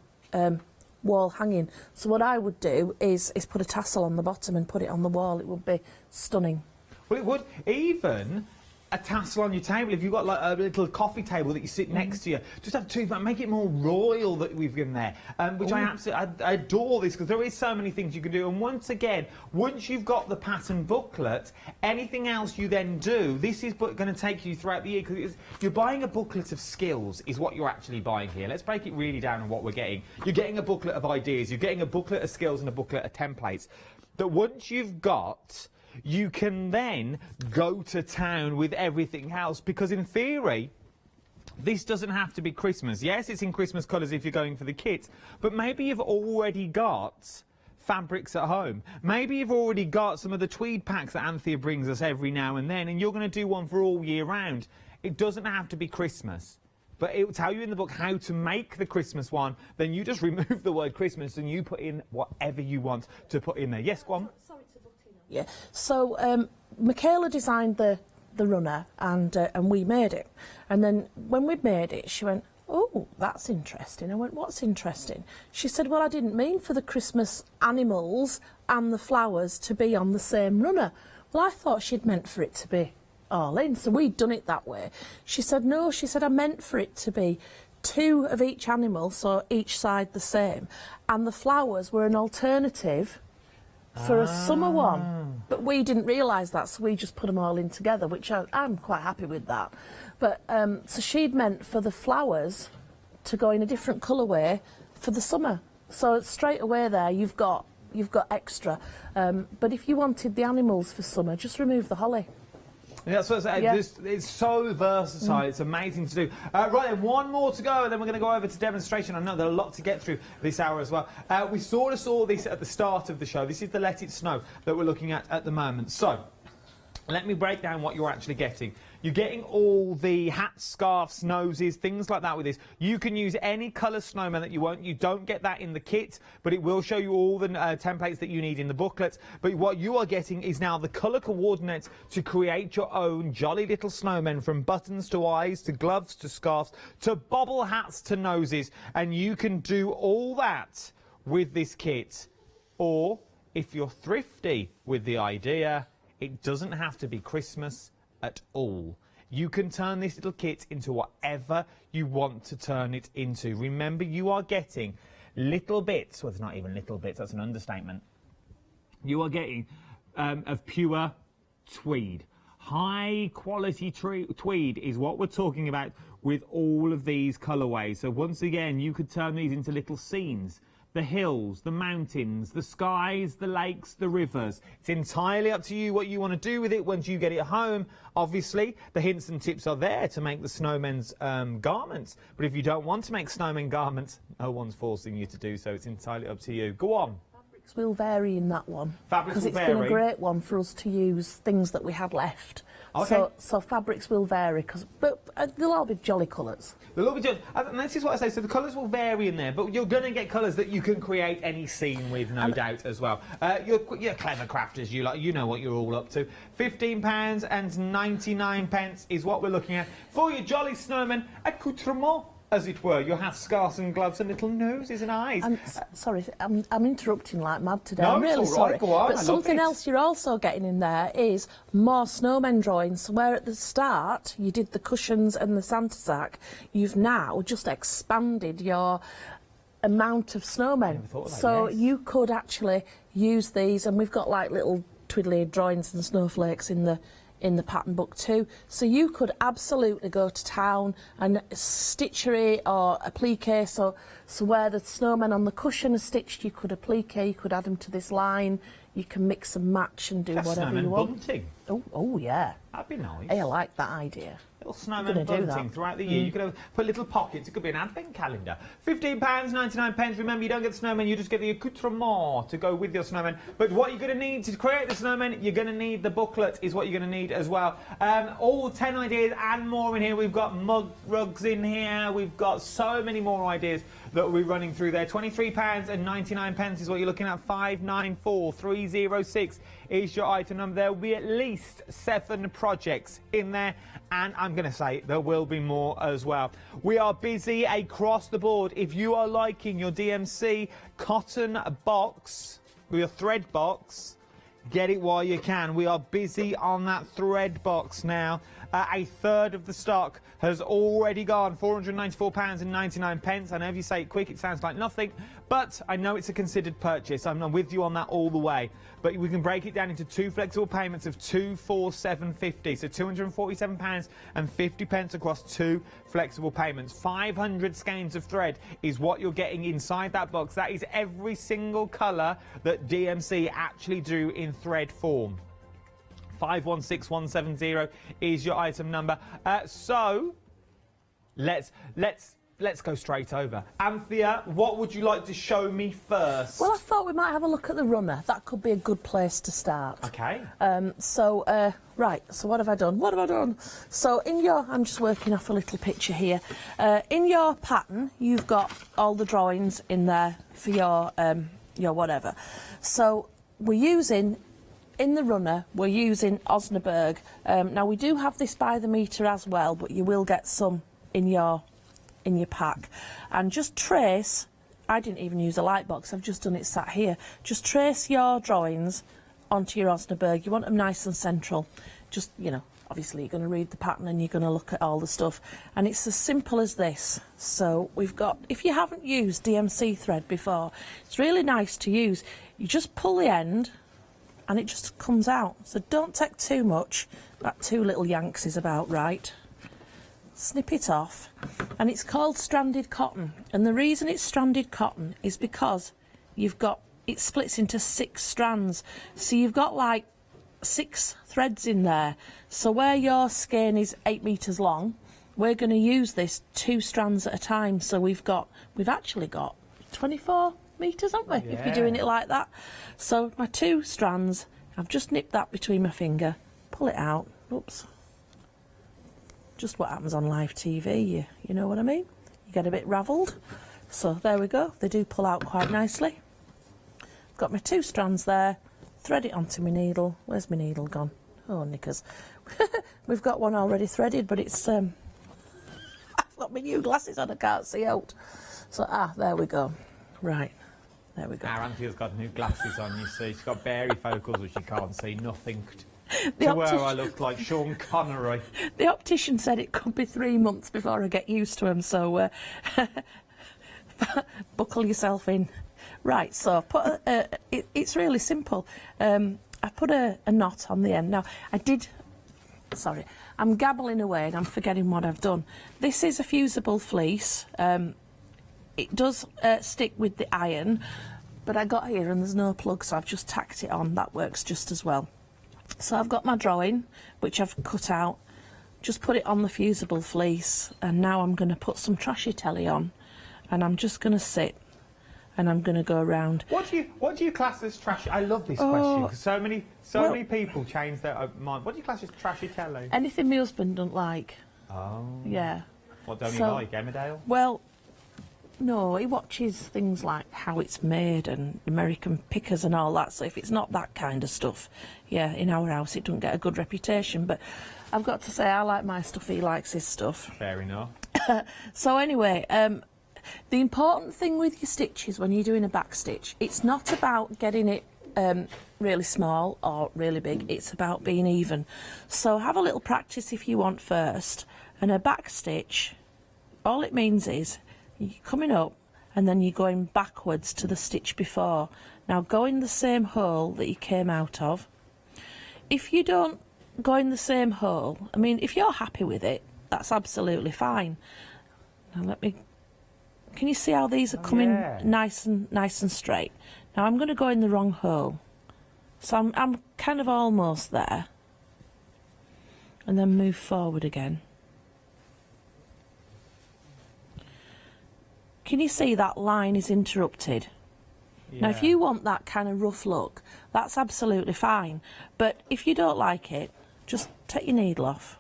wall hanging. So what I would do is put a tassel on the bottom and put it on the wall. It would be stunning. Well, it would even... a tassel on your table, if you've got like a little coffee table that you sit next to you, just have two, but make it more royal that we've given there, which I absolutely I adore this, because there is so many things you can do. And once again, once you've got the pattern booklet, anything else you then do, this is going to take you throughout the year, because you're buying a booklet of skills is what you're actually buying here. Let's break it really down on what we're getting. You're getting a booklet of ideas, you're getting a booklet of skills and a booklet of templates that once you've got, you can then go to town with everything else, because in theory, this doesn't have to be Christmas. Yes, it's in Christmas colours if you're going for the kit, but maybe you've already got fabrics at home. Maybe you've already got some of the tweed packs that Anthea brings us every now and then, and you're going to do one for all year round. It doesn't have to be Christmas. But it will tell you in the book how to make the Christmas one. Then you just remove the word Christmas and you put in whatever you want to put in there. Yes, go on. Yeah. So Michaela designed the runner, and we made it. And then when we made it, she went, "Oh, that's interesting." I went, "What's interesting?" She said, "Well, I didn't mean for the Christmas animals and the flowers to be on the same runner." Well, I thought she'd meant for it to be all in, so we'd done it that way. She said, "No," she said, "I meant for it to be two of each animal, so each side the same, and the flowers were an alternative for a summer one." But we didn't realise that, so we just put them all in together, which I'm quite happy with that. But so she'd meant for the flowers to go in a different colourway for the summer. So straight away there you've got extra. But if you wanted the animals for summer, just remove the holly. Yeah, that's what I say. It's so versatile. It's amazing to do. Right, then, one more to go, and then we're going to go over to demonstration. I know there's a lot to get through this hour as well. We sort of saw this at the start of the show. This is the Let It Snow that we're looking at the moment. So, let me break down what you're actually getting. You're getting all the hats, scarves, noses, things like that with this. You can use any colour snowman that you want. You don't get that in the kit, but it will show you all the templates that you need in the booklet. But what you are getting is now the colour coordinates to create your own jolly little snowmen, from buttons to eyes to gloves to scarves to bobble hats to noses. And you can do all that with this kit. Or if you're thrifty with the idea, it doesn't have to be Christmas at all. You can turn this little kit into whatever you want to turn it into. Remember, you are getting little bits, well, it's not even little bits, that's an understatement. You are getting of pure tweed. High quality tweed is what we're talking about with all of these colourways. So once again, you could turn these into little scenes. The hills, the mountains, the skies, the lakes, the rivers. It's entirely up to you what you want to do with it once you get it home. Obviously, the hints and tips are there to make the snowmen's garments. But if you don't want to make snowmen garments, no one's forcing you to do so. It's entirely up to you. Go on. Fabrics will vary in that one. Fabrics will vary. Because it's been a great one for us to use things that we had left. Okay. So fabrics will vary, but they'll all be jolly colours. They'll all be jolly. And this is what I say, so the colours will vary in there, but you're going to get colours that you can create any scene with, no doubt, as well. You're clever crafters, you know what you're all up to. £15.99 is what we're looking at for your jolly snowman accoutrement, as it were. Your hats, scarves and gloves and little noses and eyes. Sorry, I'm interrupting like mad today. No, I'm really it's all right. sorry. Go on, but something else you're also getting in there is more snowmen drawings. Where at the start you did the cushions and the Santa sack, you've now just expanded your amount of snowmen. So you could actually use these, and we've got like little twiddly drawings and snowflakes in the pattern book too. So you could absolutely go to town and stitchery or applique, so where the snowmen on the cushion are stitched, you could applique, you could add them to this line, you can mix and match and do whatever you want. Bunting. Oh yeah. That'd be nice. Hey, I like that idea. Little snowman bunting throughout the year. You could have put little pockets. It could be an advent calendar. £15.99. Remember, you don't get the snowman, you just get the accoutrement to go with your snowman. But what you're going to need to create the snowman, you're going to need the booklet is what you're going to need as well. All 10 ideas and more in here. We've got mug rugs in here. We've got so many more ideas that we're running through there. £23.99 is what you're looking at. 594306 is your item number. There will be at least 7 projects in there, and I'm going to say there will be more as well. We are busy across the board. If you are liking your DMC cotton box, your thread box, get it while you can. We are busy on that thread box now. A third of the stock has already gone, £494.99. I know if you say it quick, it sounds like nothing, but I know it's a considered purchase. I'm with you on that all the way. But we can break it down into 2 flexible payments of £247.50, so £247.50 across 2 flexible payments. 500 skeins of thread is what you're getting inside that box. That is every single colour that DMC actually do in thread form. 516170 is your item number. So let's go straight over. Anthea, what would you like to show me first? Well, I thought we might have a look at the runner. That could be a good place to start. Okay. Right, so what have I done? So I'm just working off a little picture here. In your pattern, you've got all the drawings in there for your whatever. So we're using, in the runner, we're using Osnaburg. Now, we do have this by the metre as well, but you will get some in your pack. And just trace, I didn't even use a light box, I've just done it sat here. Just trace your drawings onto your Osnaburg. You want them nice and central. Just, obviously you're going to read the pattern and you're going to look at all the stuff. And it's as simple as this. So we've got, if you haven't used DMC thread before, it's really nice to use. You just pull the end and it just comes out. So don't take too much. That 2 little yanks is about right. Snip it off, and it's called stranded cotton. And the reason it's stranded cotton is because it splits into 6 strands. So you've got like 6 threads in there. So where your skein is 8 metres long, we're going to use this 2 strands at a time. So we've actually got 24 metres, haven't we? Yeah. If you're doing it like that. So my 2 strands, I've just nipped that between my finger, pull it out. Oops. Just what happens on live TV, you know what I mean? You get a bit ravelled. So there we go, they do pull out quite nicely. Got my 2 strands there, thread it onto my needle. Where's my needle gone? Oh, knickers. We've got one already threaded, but it's, I've got my new glasses on, I can't see out. So, there we go. Right, There we go. Our Anthea's got new glasses on, you see. She's got varifocals, which you can't see nothing. The To where I looked like Sean Connery. The optician said it could be 3 months before I get used to them, so buckle yourself in. Right, so I've put it's really simple. I put a knot on the end. Now, sorry, I'm gabbling away and I'm forgetting what I've done. This is a fusible fleece. It does stick with the iron, but I got here and there's no plug, so I've just tacked it on. That works just as well. So I've got my drawing, which I've cut out, just put it on the fusible fleece, and now I'm going to put some trashy telly on, and I'm just going to sit, and I'm going to go around. What do you class as trashy? I love this question, because so many people change their mind. What do you class as trashy telly? Anything my husband don't like. Oh. Yeah. What don't you like, Emmerdale? Well, no, he watches things like How It's Made and American Pickers and all that, so if it's not that kind of stuff, yeah, in our house it doesn't get a good reputation, but I've got to say I like my stuff, he likes his stuff. Fair enough. So anyway, the important thing with your stitches when you're doing a back stitch, it's not about getting it really small or really big, it's about being even. So have a little practice if you want first, and a back stitch, all it means is you're coming up and then you're going backwards to the stitch before. Now go in the same hole that you came out of. If you don't go in the same hole, I mean, if you're happy with it, that's absolutely fine. Now can you see how these are coming nice and straight? Now I'm going to go in the wrong hole. So I'm kind of almost there. And then move forward again. Can you see that line is interrupted? Yeah. Now, if you want that kind of rough look, that's absolutely fine. But if you don't like it, just take your needle off,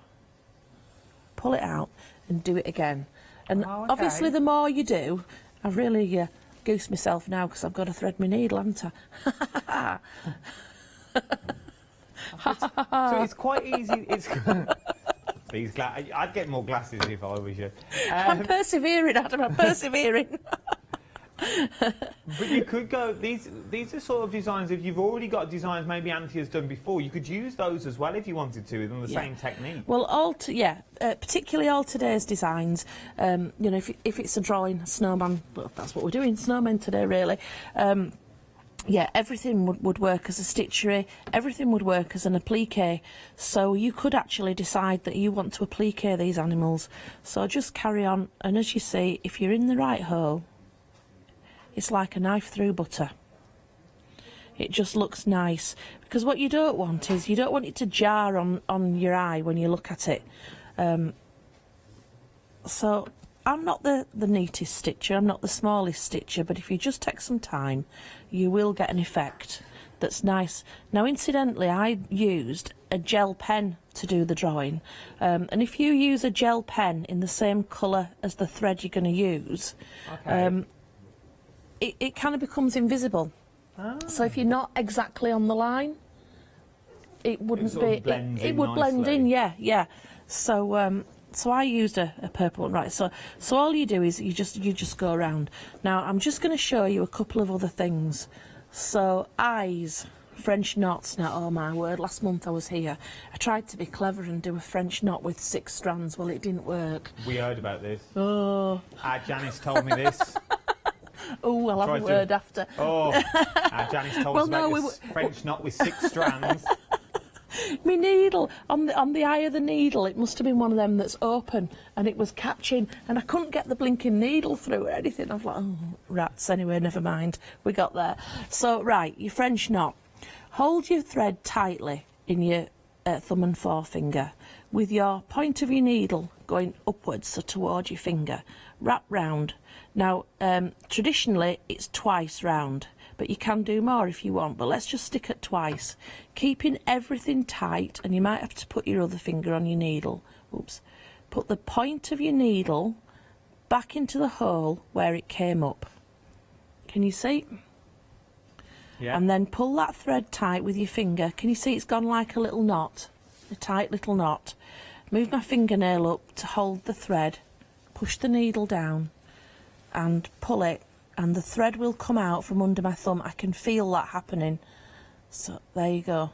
pull it out, and do it again. And obviously, the more you do, I've really goosed myself now because I've got to thread my needle, haven't I? So it's quite easy. I'd get more glasses if I was you. I'm persevering, Adam, I'm persevering. But you could go, these are sort of designs, if you've already got designs maybe Anthea's done before, you could use those as well if you wanted to, on the same technique. Well, particularly all today's designs, you know, if it's a drawing, a snowman, well, that's what we're doing, snowmen today really. Yeah, everything would work as a stitchery, everything would work as an applique, so you could actually decide that you want to applique these animals. So just carry on, and as you see, if you're in the right hole, it's like a knife through butter. It just looks nice, because what you don't want is, you don't want it to jar on your eye when you look at it. So I'm not the neatest stitcher, I'm not the smallest stitcher, but if you just take some time, you will get an effect that's nice. Now, incidentally, I used a gel pen to do the drawing, and if you use a gel pen in the same colour as the thread you're going to use, it kind of becomes invisible. So if you're not exactly on the line, it wouldn't be. It would blend in, yeah. So I used a purple one, right? So all you do is you just go around. Now I'm just going to show you a couple of other things. So eyes, French knots. Now, oh my word! Last month I was here. I tried to be clever and do a French knot with 6 strands. Well, it didn't work. We heard about this. Oh. Janice told me this. Oh, I'll have a word after. Oh, Janice told us about this French knot with 6 strands. My needle, on the eye of the needle, it must have been one of them that's open, and it was catching, and I couldn't get the blinking needle through or anything. I was like, oh, rats. Anyway, never mind. We got there. So, right, your French knot. Hold your thread tightly in your thumb and forefinger, with your point of your needle going upwards, so toward your finger. Wrap round. Now, traditionally, it's twice round, but you can do more if you want, but let's just stick at twice. Keeping everything tight, and you might have to put your other finger on your needle. Oops. Put the point of your needle back into the hole where it came up. Can you see? Yeah. And then pull that thread tight with your finger. Can you see it's gone like a little knot? A tight little knot. Move my fingernail up to hold the thread. Push the needle down and pull it, and the thread will come out from under my thumb. I can feel that happening. So there you go.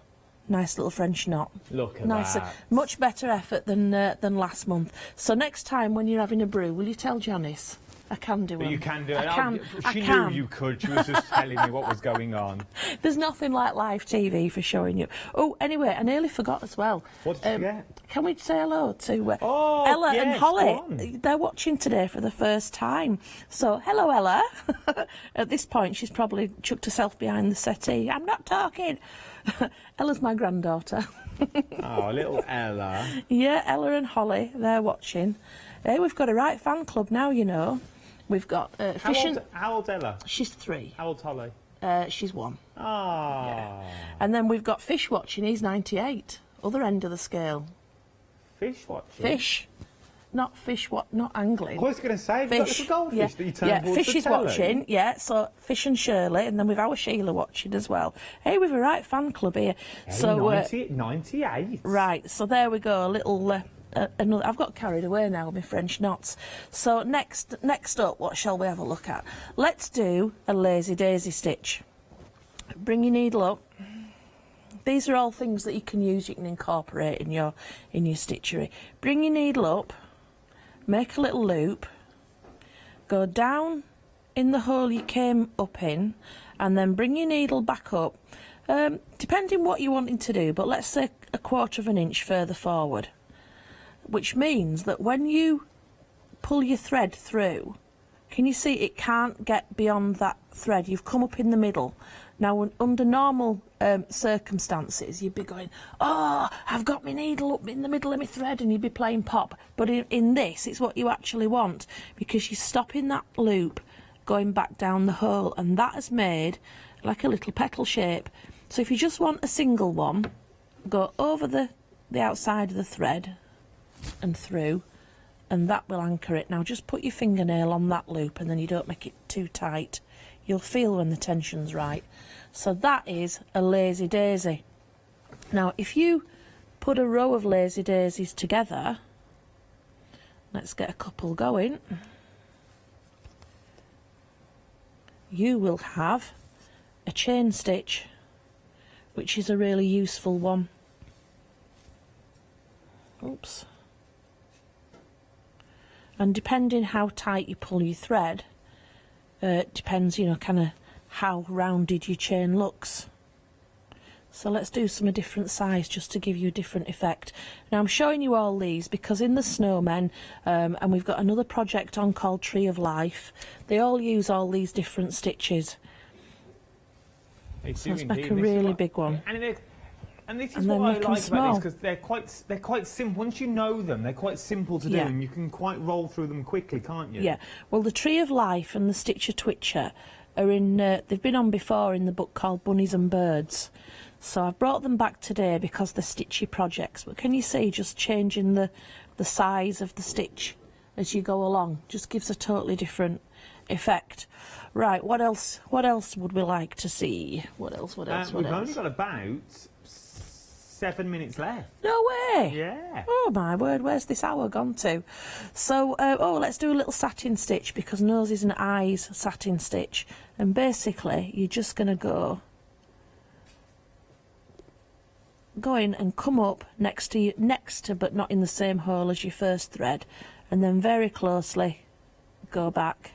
Nice little French knot. Look at Nice, that. much better effort than last month. So next time when you're having a brew, will you tell Janice? I can do it. You can do it. I She can. knew you could. She was just telling me what was going on. There's nothing like live TV for showing you. Oh, anyway, I nearly forgot as well. What did you get? Can we say hello to Oh, Ella yes, and go Holly? on. They're watching today for the first time. So, hello, Ella. At this point, she's probably chucked herself behind the settee. I'm not talking. Ella's my granddaughter. Oh, little Ella. Yeah, Ella and Holly, they're watching. Hey, we've got a right fan club now, you know. We've got How old's Ella? She's 3. How old's Holly? She's 1. Oh. Yeah. And then we've got Fish watching. He's 98. Other end of the scale. Fish watching? Fish. Not fish, not angling. I was going to say, you've got little goldfish that you turn towards Fish the is telly. watching, yeah, so Fish and Shirley, and then we've our Sheila watching as well. Hey, we've a right fan club here. Hey, so 98. Right, so there we go, a little... another, I've got carried away now with my French knots. So next up, what shall we have a look at? Let's do a lazy daisy stitch. Bring your needle up. These are all things that you can use, you can incorporate in your stitchery. Bring your needle up, make a little loop, go down in the hole you came up in, and then bring your needle back up, depending what you're wanting to do, but let's say a 1/4 of an inch further forward. Which means that when you pull your thread through, can you see it can't get beyond that thread? You've come up in the middle. Now, under normal circumstances, you'd be going, oh, I've got my needle up in the middle of my thread, and you'd be playing pop. But in this, it's what you actually want, because you're stopping that loop going back down the hole, and that has made like a little petal shape. So if you just want a single one, go over the outside of the thread and through, and that will anchor it. Now just put your fingernail on that loop, and then you don't make it too tight. You'll feel when the tension's right. So that is a lazy daisy. Now if you put a row of lazy daisies together, let's get a couple going, you will have a chain stitch, which is a really useful one. Oops. And depending how tight you pull your thread, depends, you know, kind of how rounded your chain looks. So let's do some a different size just to give you a different effect. Now I'm showing you all these because in the snowmen, and we've got another project on called Tree of Life, they all use all these different stitches. So let's make a really big one. And this is what I like about these, because they're quite simple. Once you know them, they're quite simple to do, and you can quite roll through them quickly, can't you? Yeah. Well, the Tree of Life and the Stitcher Twitcher are in. They've been on before in the book called Bunnies and Birds. So I've brought them back today because they're stitchy projects. But can you see just changing the size of the stitch as you go along just gives a totally different effect. Right. What else? What else would we like to see? What else? What else? We've only got about 7 minutes left. No way! Yeah. Oh my word, where's this hour gone to? So, let's do a little satin stitch, because noses and eyes satin stitch. And basically, you're just going to go in and come up next to, but not in the same hole as your first thread. And then very closely go back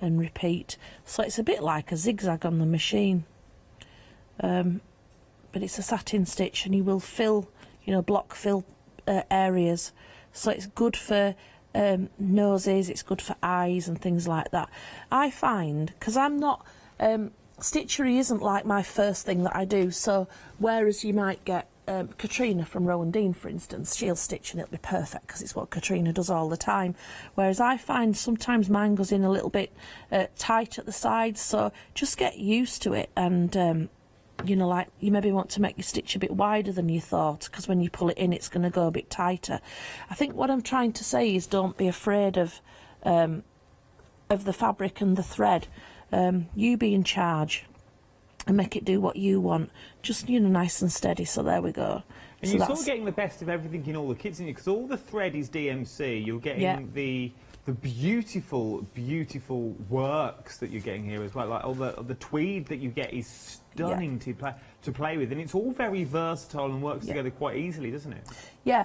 and repeat. So it's a bit like a zigzag on the machine. But it's a satin stitch, and you will fill, you know, block fill areas. So it's good for noses, it's good for eyes and things like that. I find, because I'm not, stitchery isn't like my first thing that I do, so whereas you might get Katrina from Rowan Dean, for instance, she'll stitch and it'll be perfect because it's what Katrina does all the time. Whereas I find sometimes mine goes in a little bit tight at the sides, so just get used to it, and you know, like you maybe want to make your stitch a bit wider than you thought, because when you pull it in it's going to go a bit tighter. I think what I'm trying to say is don't be afraid of the fabric and the thread. You be in charge and make it do what you want, just, you know, nice and steady. So there we go. And so you're sort of getting the best of everything in all the kits, isn't you? Because all the thread is DMC. You're getting the the beautiful, beautiful works that you're getting here as well. Like all the tweed that you get is stunning to play with, and it's all very versatile and works together quite easily, doesn't it? Yeah,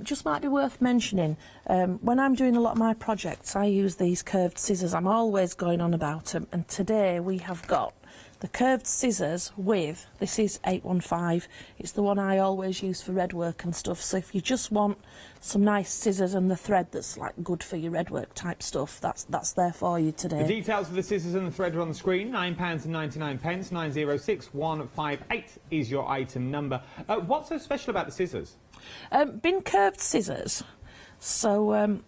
just might be worth mentioning, when I'm doing a lot of my projects, I use these curved scissors. I'm always going on about them, and today we have got the curved scissors with, this is 815, it's the one I always use for red work and stuff, so if you just want some nice scissors and the thread that's like good for your red work type stuff, that's there for you today. The details for the scissors and the thread are on the screen. £9.99, 906158 is your item number. What's so special about the scissors? Been curved scissors, so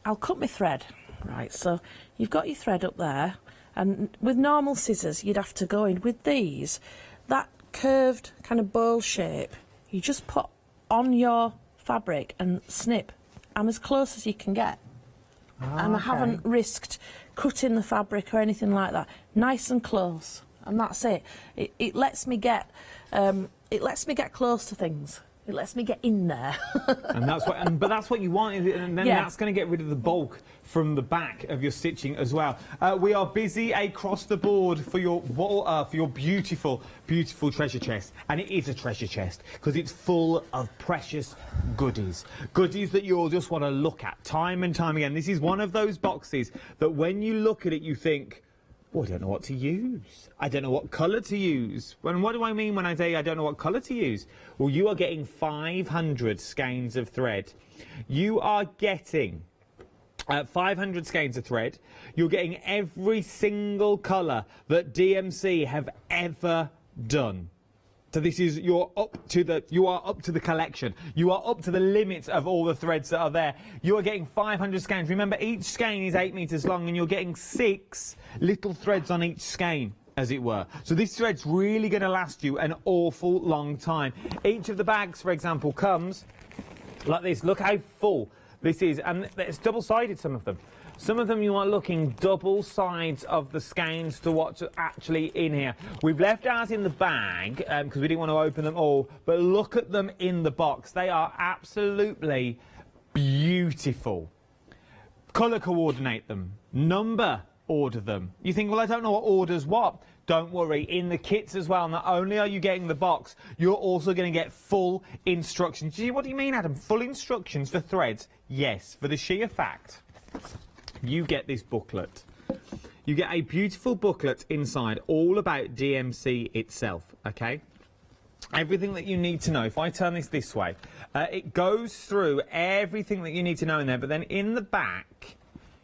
I'll cut my thread, right, so you've got your thread up there, and with normal scissors you'd have to go in. With these, that curved kind of bowl shape, you just put on your fabric and snip. I'm as close as you can get. And I haven't risked cutting the fabric or anything like that. Nice and close, and that's it. It lets me get close to things. It lets me get in there. And that's what, but that's what you want, and then that's going to get rid of the bulk from the back of your stitching as well. We are busy across the board for your beautiful, beautiful treasure chest, and it is a treasure chest because it's full of precious goodies that you'll just want to look at time and time again. This is one of those boxes that when you look at it, you think, well, I don't know what to use. I don't know what colour to use. And what do I mean when I say I don't know what colour to use? Well, you are getting 500 skeins of thread. You are getting 500 skeins of thread. You're getting every single colour that DMC have ever done. So this is, you are up to the collection. You are up to the limits of all the threads that are there. You are getting 500 skeins. Remember, each skein is 8 metres long, and you're getting 6 little threads on each skein, as it were. So this thread's really going to last you an awful long time. Each of the bags, for example, comes like this. Look how full this is, and it's double-sided, some of them. Some of them you are looking double sides of the skeins to what's actually in here. We've left ours in the bag because we didn't want to open them all, but look at them in the box. They are absolutely beautiful. Colour coordinate them, number order them. You think, well, I don't know what orders what. Don't worry, in the kits as well, not only are you getting the box, you're also going to get full instructions. What do you mean, Adam? Full instructions for threads? Yes, for the sheer fact you get this booklet. You get a beautiful booklet inside all about DMC itself, okay? Everything that you need to know. If I turn this way, it goes through everything that you need to know in there, but then in the back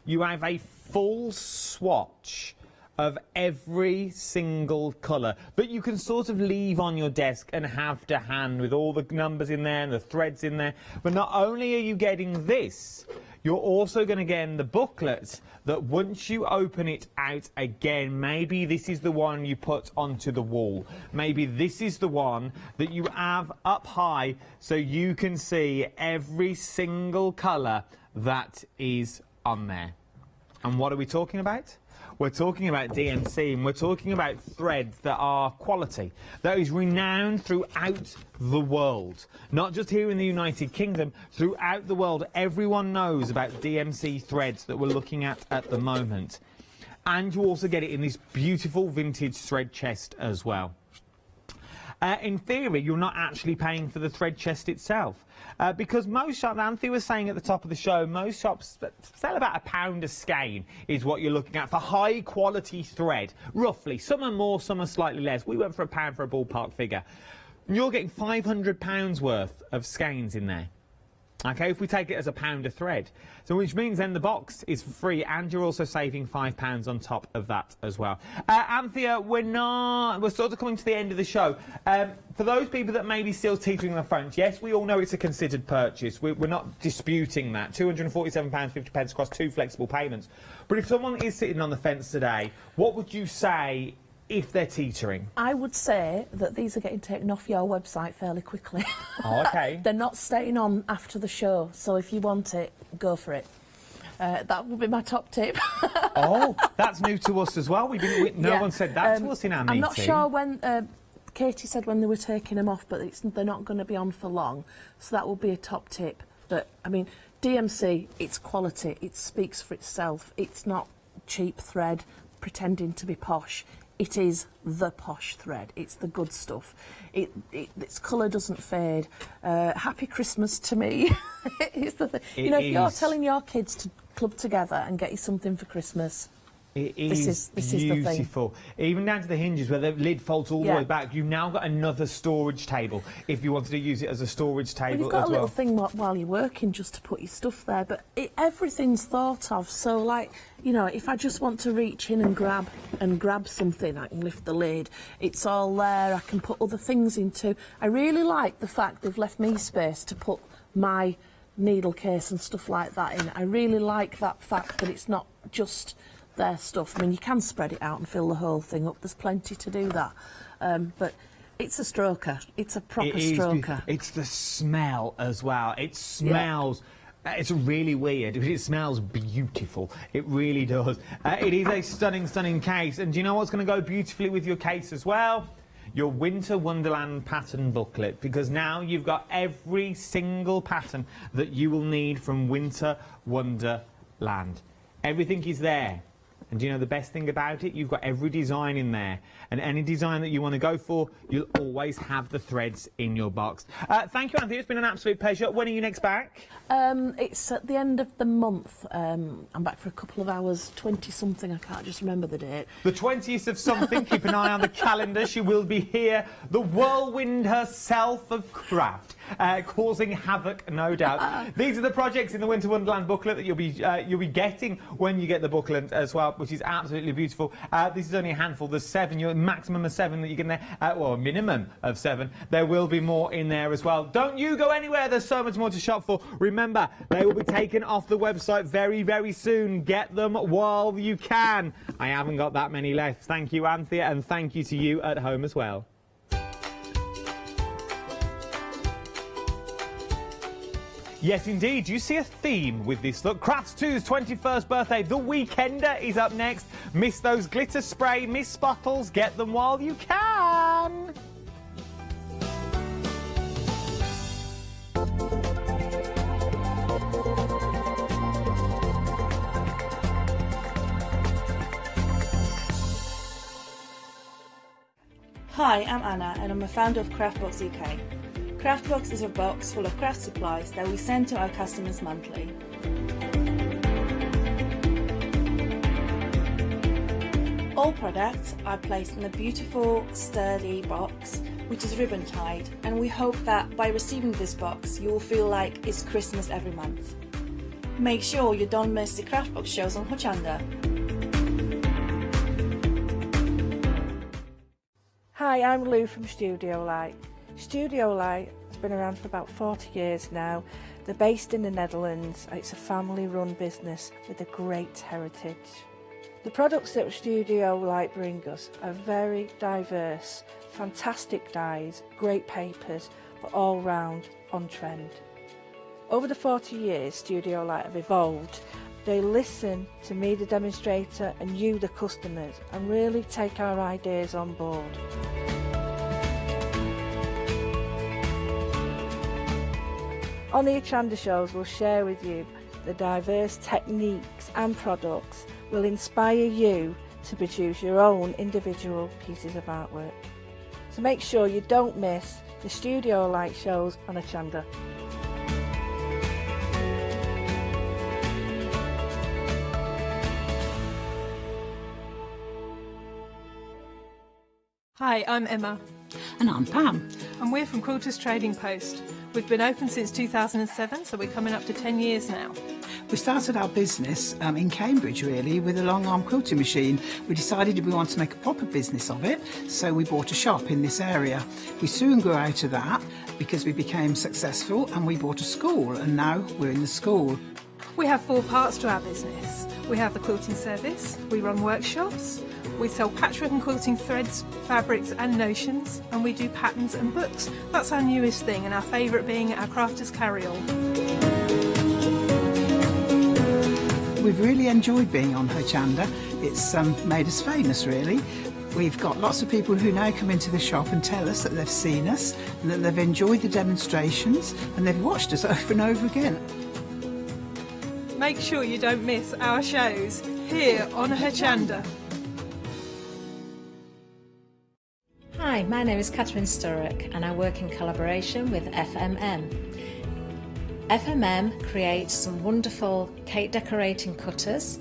you have a full swatch of every single colour that you can sort of leave on your desk and have to hand with all the numbers in there and the threads in there. But not only are you getting this, you're also going to get in the booklet that once you open it out again, maybe this is the one you put onto the wall. Maybe this is the one that you have up high so you can see every single colour that is on there. And what are we talking about? We're talking about DMC, and we're talking about threads that are quality, that is renowned throughout the world. Not just here in the United Kingdom, throughout the world. Everyone knows about DMC threads that we're looking at the moment. And you also get it in this beautiful vintage thread chest as well. In theory, you're not actually paying for the thread chest itself. Because most shops, Anthony was saying at the top of the show, most shops sell about £1 a skein is what you're looking at for high quality thread, roughly. Some are more, some are slightly less. We went for £1 for a ballpark figure. You're getting £500 worth of skeins in there. Okay, if we take it as £1 a thread. So which means then the box is free, and you're also saving £5 on top of that as well. Anthea, we're sort of coming to the end of the show. For those people that may be still teetering on the fence, yes, we all know it's a considered purchase. We're not disputing that. £247.50 across 2 flexible payments. But if someone is sitting on the fence today, what would you say if they're teetering? I would say that these are getting taken off your website fairly quickly. Oh, okay. They're not staying on after the show, so if you want it, go for it. That would be my top tip. Oh, that's new to us as well. No one said that to us in our meeting. I'm not sure when... Katie said when they were taking them off, but they're not going to be on for long, so that will be a top tip. But, I mean, DMC, it's quality, it speaks for itself. It's not cheap thread pretending to be posh. It is the posh thread. It's the good stuff. Its colour doesn't fade. Happy Christmas to me. It's the thing. You know, if you're telling your kids to club together and get you something for Christmas, this is the thing. Beautiful. Even down to the hinges where the lid folds all the way back. You've now got another storage table if you wanted to use it as a storage table. Well, you've got a little thing while you're working just to put your stuff there, but everything's thought of. So, like, you know, if I just want to reach in and grab something, I can lift the lid. It's all there. I can put other things into. I really like the fact they've left me space to put my needle case and stuff like that in. I really like that fact that it's not just their stuff. I mean, you can spread it out and fill the whole thing up. There's plenty to do that. But it's a stroker. It's a proper stroker. It's the smell as well. It smells... It's really weird, but it smells beautiful. It really does. It is a stunning, stunning case. And do you know what's going to go beautifully with your case as well? Your Winter Wonderland pattern booklet, because now you've got every single pattern that you will need from Winter Wonderland. Everything is there. And do you know the best thing about it? You've got every design in there. And any design that you want to go for, you'll always have the threads in your box. Thank you, Anthea. It's been an absolute pleasure. When are you next back? It's at the end of the month. I'm back for a couple of hours, 20-something. I can't just remember the date. The 20th of something. Keep an eye on the calendar. She will be here. The whirlwind herself of craft, causing havoc, no doubt. These are the projects in the Winter Wonderland booklet that you'll be getting when you get the booklet as well, which is absolutely beautiful. This is only a handful. There's 7. You're maximum of 7 that you get in there. Well, a minimum of 7. There will be more in there as well. Don't you go anywhere. There's so much more to shop for. Remember, they will be taken off the website very, very soon. Get them while you can. I haven't got that many left. Thank you, Anthea, and thank you to you at home as well. Yes, indeed. You see a theme with this look. Crafts 2's 21st birthday, The Weekender, is up next. Miss those glitter spray, miss bottles. Get them while you can. Hi, I'm Anna and I'm a founder of Craftbox UK. Craftbox is a box full of craft supplies that we send to our customers monthly. All products are placed in a beautiful, sturdy box, which is ribbon tied, and we hope that by receiving this box, you will feel like it's Christmas every month. Make sure you don't miss the Craftbox shows on Hochanda. Hi, I'm Lou from Studio Light. Studio Light has been around for about 40 years now. They're based in the Netherlands. It's a family-run business with a great heritage. The products that Studio Light bring us are very diverse, fantastic dyes, great papers, but all round on trend. Over the 40 years Studio Light have evolved. They listen to me, the demonstrator, and you, the customers, and really take our ideas on board. On the Hochanda shows, we'll share with you the diverse techniques and products will inspire you to produce your own individual pieces of artwork. So make sure you don't miss the Studio Light shows on Hochanda. Hi, I'm Emma. And I'm Pam. And we're from Quilters Trading Post. We've been open since 2007, so we're coming up to 10 years now. We started our business in Cambridge, really, with a long-arm quilting machine. We decided we wanted to make a proper business of it, so we bought a shop in this area. We soon grew out of that because we became successful, and we bought a school, and now we're in the school. We have 4 parts to our business. We have the quilting service, we run workshops, we sell patchwork and quilting threads, fabrics and notions, and we do patterns and books. That's our newest thing, and our favourite being our Crafters Carry-All. We've really enjoyed being on Hochanda. It's made us famous, really. We've got lots of people who now come into the shop and tell us that they've seen us, and that they've enjoyed the demonstrations, and they've watched us over and over again. Make sure you don't miss our shows here on Hochanda. Hi, my name is Catherine Sturrock and I work in collaboration with FMM. FMM creates some wonderful cake decorating cutters.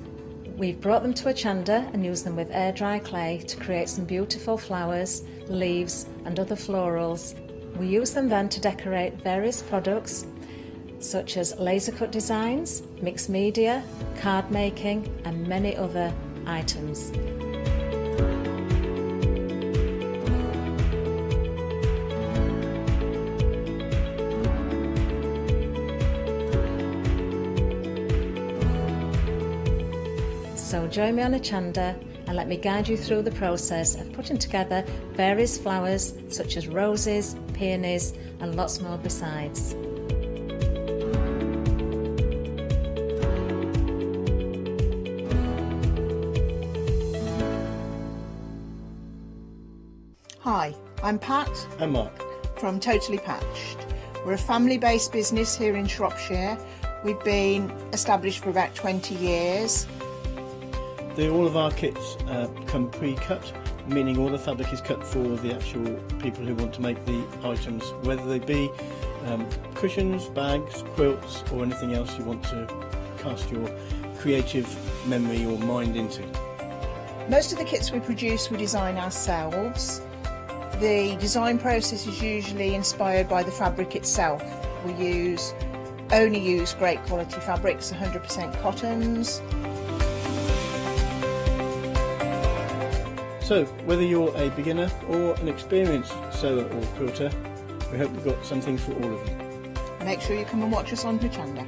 We've brought them to Hochanda and used them with air dry clay to create some beautiful flowers, leaves and other florals. We use them then to decorate various products such as laser cut designs, mixed media, card making and many other items. So join me on Hochanda and let me guide you through the process of putting together various flowers such as roses, peonies and lots more besides. Hi, I'm Pat. And Mark. From Totally Patched. We're a family-based business here in Shropshire. We've been established for about 20 years. All of our kits come pre-cut, meaning all the fabric is cut for the actual people who want to make the items, whether they be cushions, bags, quilts or anything else you want to cast your creative memory or mind into. Most of the kits we produce we design ourselves. The design process is usually inspired by the fabric itself. We only use great quality fabrics, 100% cottons. So, whether you're a beginner or an experienced sewer or quilter, we hope we've got something for all of you. Make sure you come and watch us on Hochanda.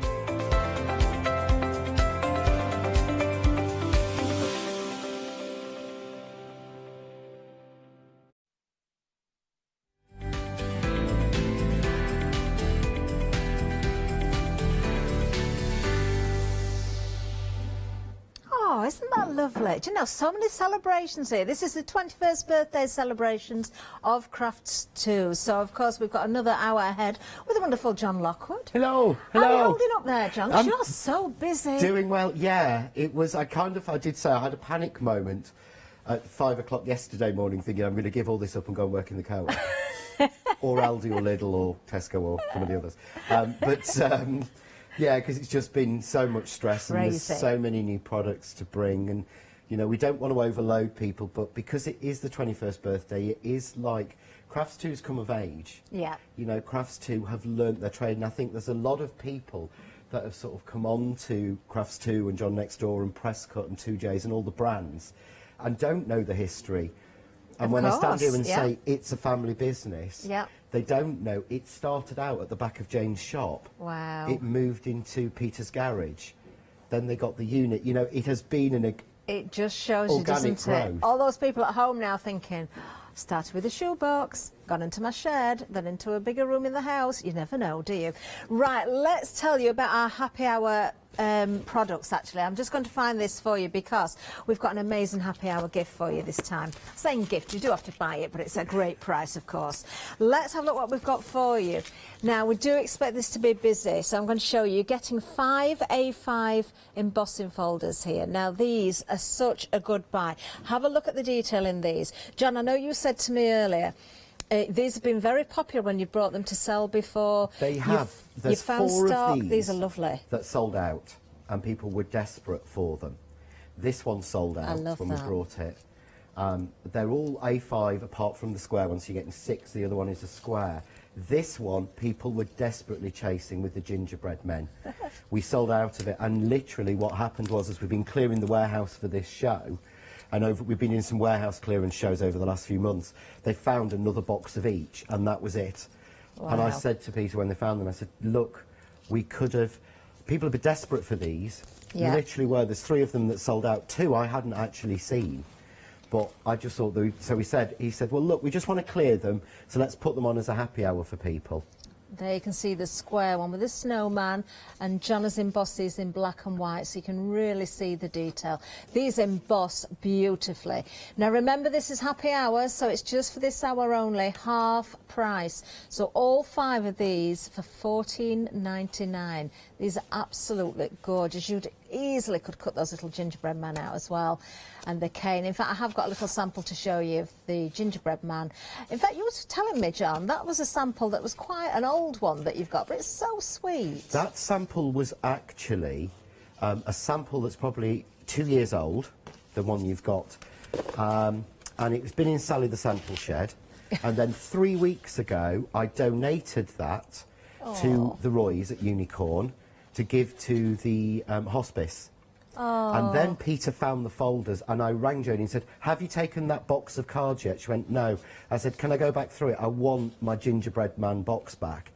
Oh, isn't that lovely? Do you know, so many celebrations here. This is the 21st birthday celebrations of Crafts 2. So, of course, we've got another hour ahead with the wonderful John Lockwood. Hello, How are you hello. holding up there, John? 'Cause you're so busy. Doing well, yeah. It was, I did say I had a panic moment at 5 o'clock yesterday morning thinking I'm going to give all this up and go and work in the car wash. Or Aldi or Lidl or Tesco or some of the others. Yeah, because it's just been so much stress and there's so many new products to bring, and you know we don't want to overload people, but because it is the 21st birthday, it is like Crafts 2's come of age. Yeah. You know, Crafts 2 have learnt their trade, and I think there's a lot of people that have sort of come on to Crafts 2 and John Next Door and Presscut and 2J's and all the brands and don't know the history. And when I stand here and say it's a family business, they don't know it started out at the back of Jane's shop. Wow. It moved into Peter's garage. Then they got the unit. You know, it has been an It just shows you, doesn't growth. it? All those people at home now thinking, started with a shoebox, gone into my shed, then into a bigger room in the house. You never know, do you? Right, let's tell you about our happy hour products, actually. I'm just going to find this for you because we've got an amazing happy hour gift for you this time. Saying gift, you do have to buy it, but it's a great price, of course. Let's have a look what we've got for you. Now, we do expect this to be busy, so I'm going to show you. You're getting 5 A5 embossing folders here. Now, these are such a good buy. Have a look at the detail in these. John, I know you said to me earlier, these have been very popular when you brought them to sell before. They have. There's you found 4 stock. of These are lovely. that sold out, and people were desperate for them. This one sold out when we brought it. They're all A5 apart from the square one, so you're getting 6. The other one is a square. This one, people were desperately chasing with the gingerbread men. We sold out of it, and literally what happened was, as we've been clearing the warehouse for this show, and we've been in some warehouse clearance shows over the last few months, they found another box of each, and that was it. Wow. And I said to Peter when they found them, I said, look, we could have... People have been desperate for these. Yeah. Literally were. There's 3 of them that sold out. 2 I hadn't actually seen. But I just thought... So he said, well, look, we just want to clear them, so let's put them on as a happy hour for people. There you can see the square one with the snowman, and John has embossed these in black and white, so you can really see the detail. These emboss beautifully. Now remember, this is happy hours, so it's just for this hour only, half price. So all 5 of these for $14.99. These are absolutely gorgeous. You'd easily could cut those little gingerbread man out as well, and the cane. In fact, I have got a little sample to show you of the gingerbread man. In fact, you were telling me, John, that was a sample that was quite an old one that you've got, but it's so sweet. That sample was actually a sample that's probably 2 years old, the one you've got, and it's been in Sally the sample shed, and then 3 weeks ago I donated that to the Roys at Unicorn to give to the hospice. And then Peter found the folders, and I rang Jodie and said, have you taken that box of cards yet? She went, no. I said, can I go back through it? I want my gingerbread man box back.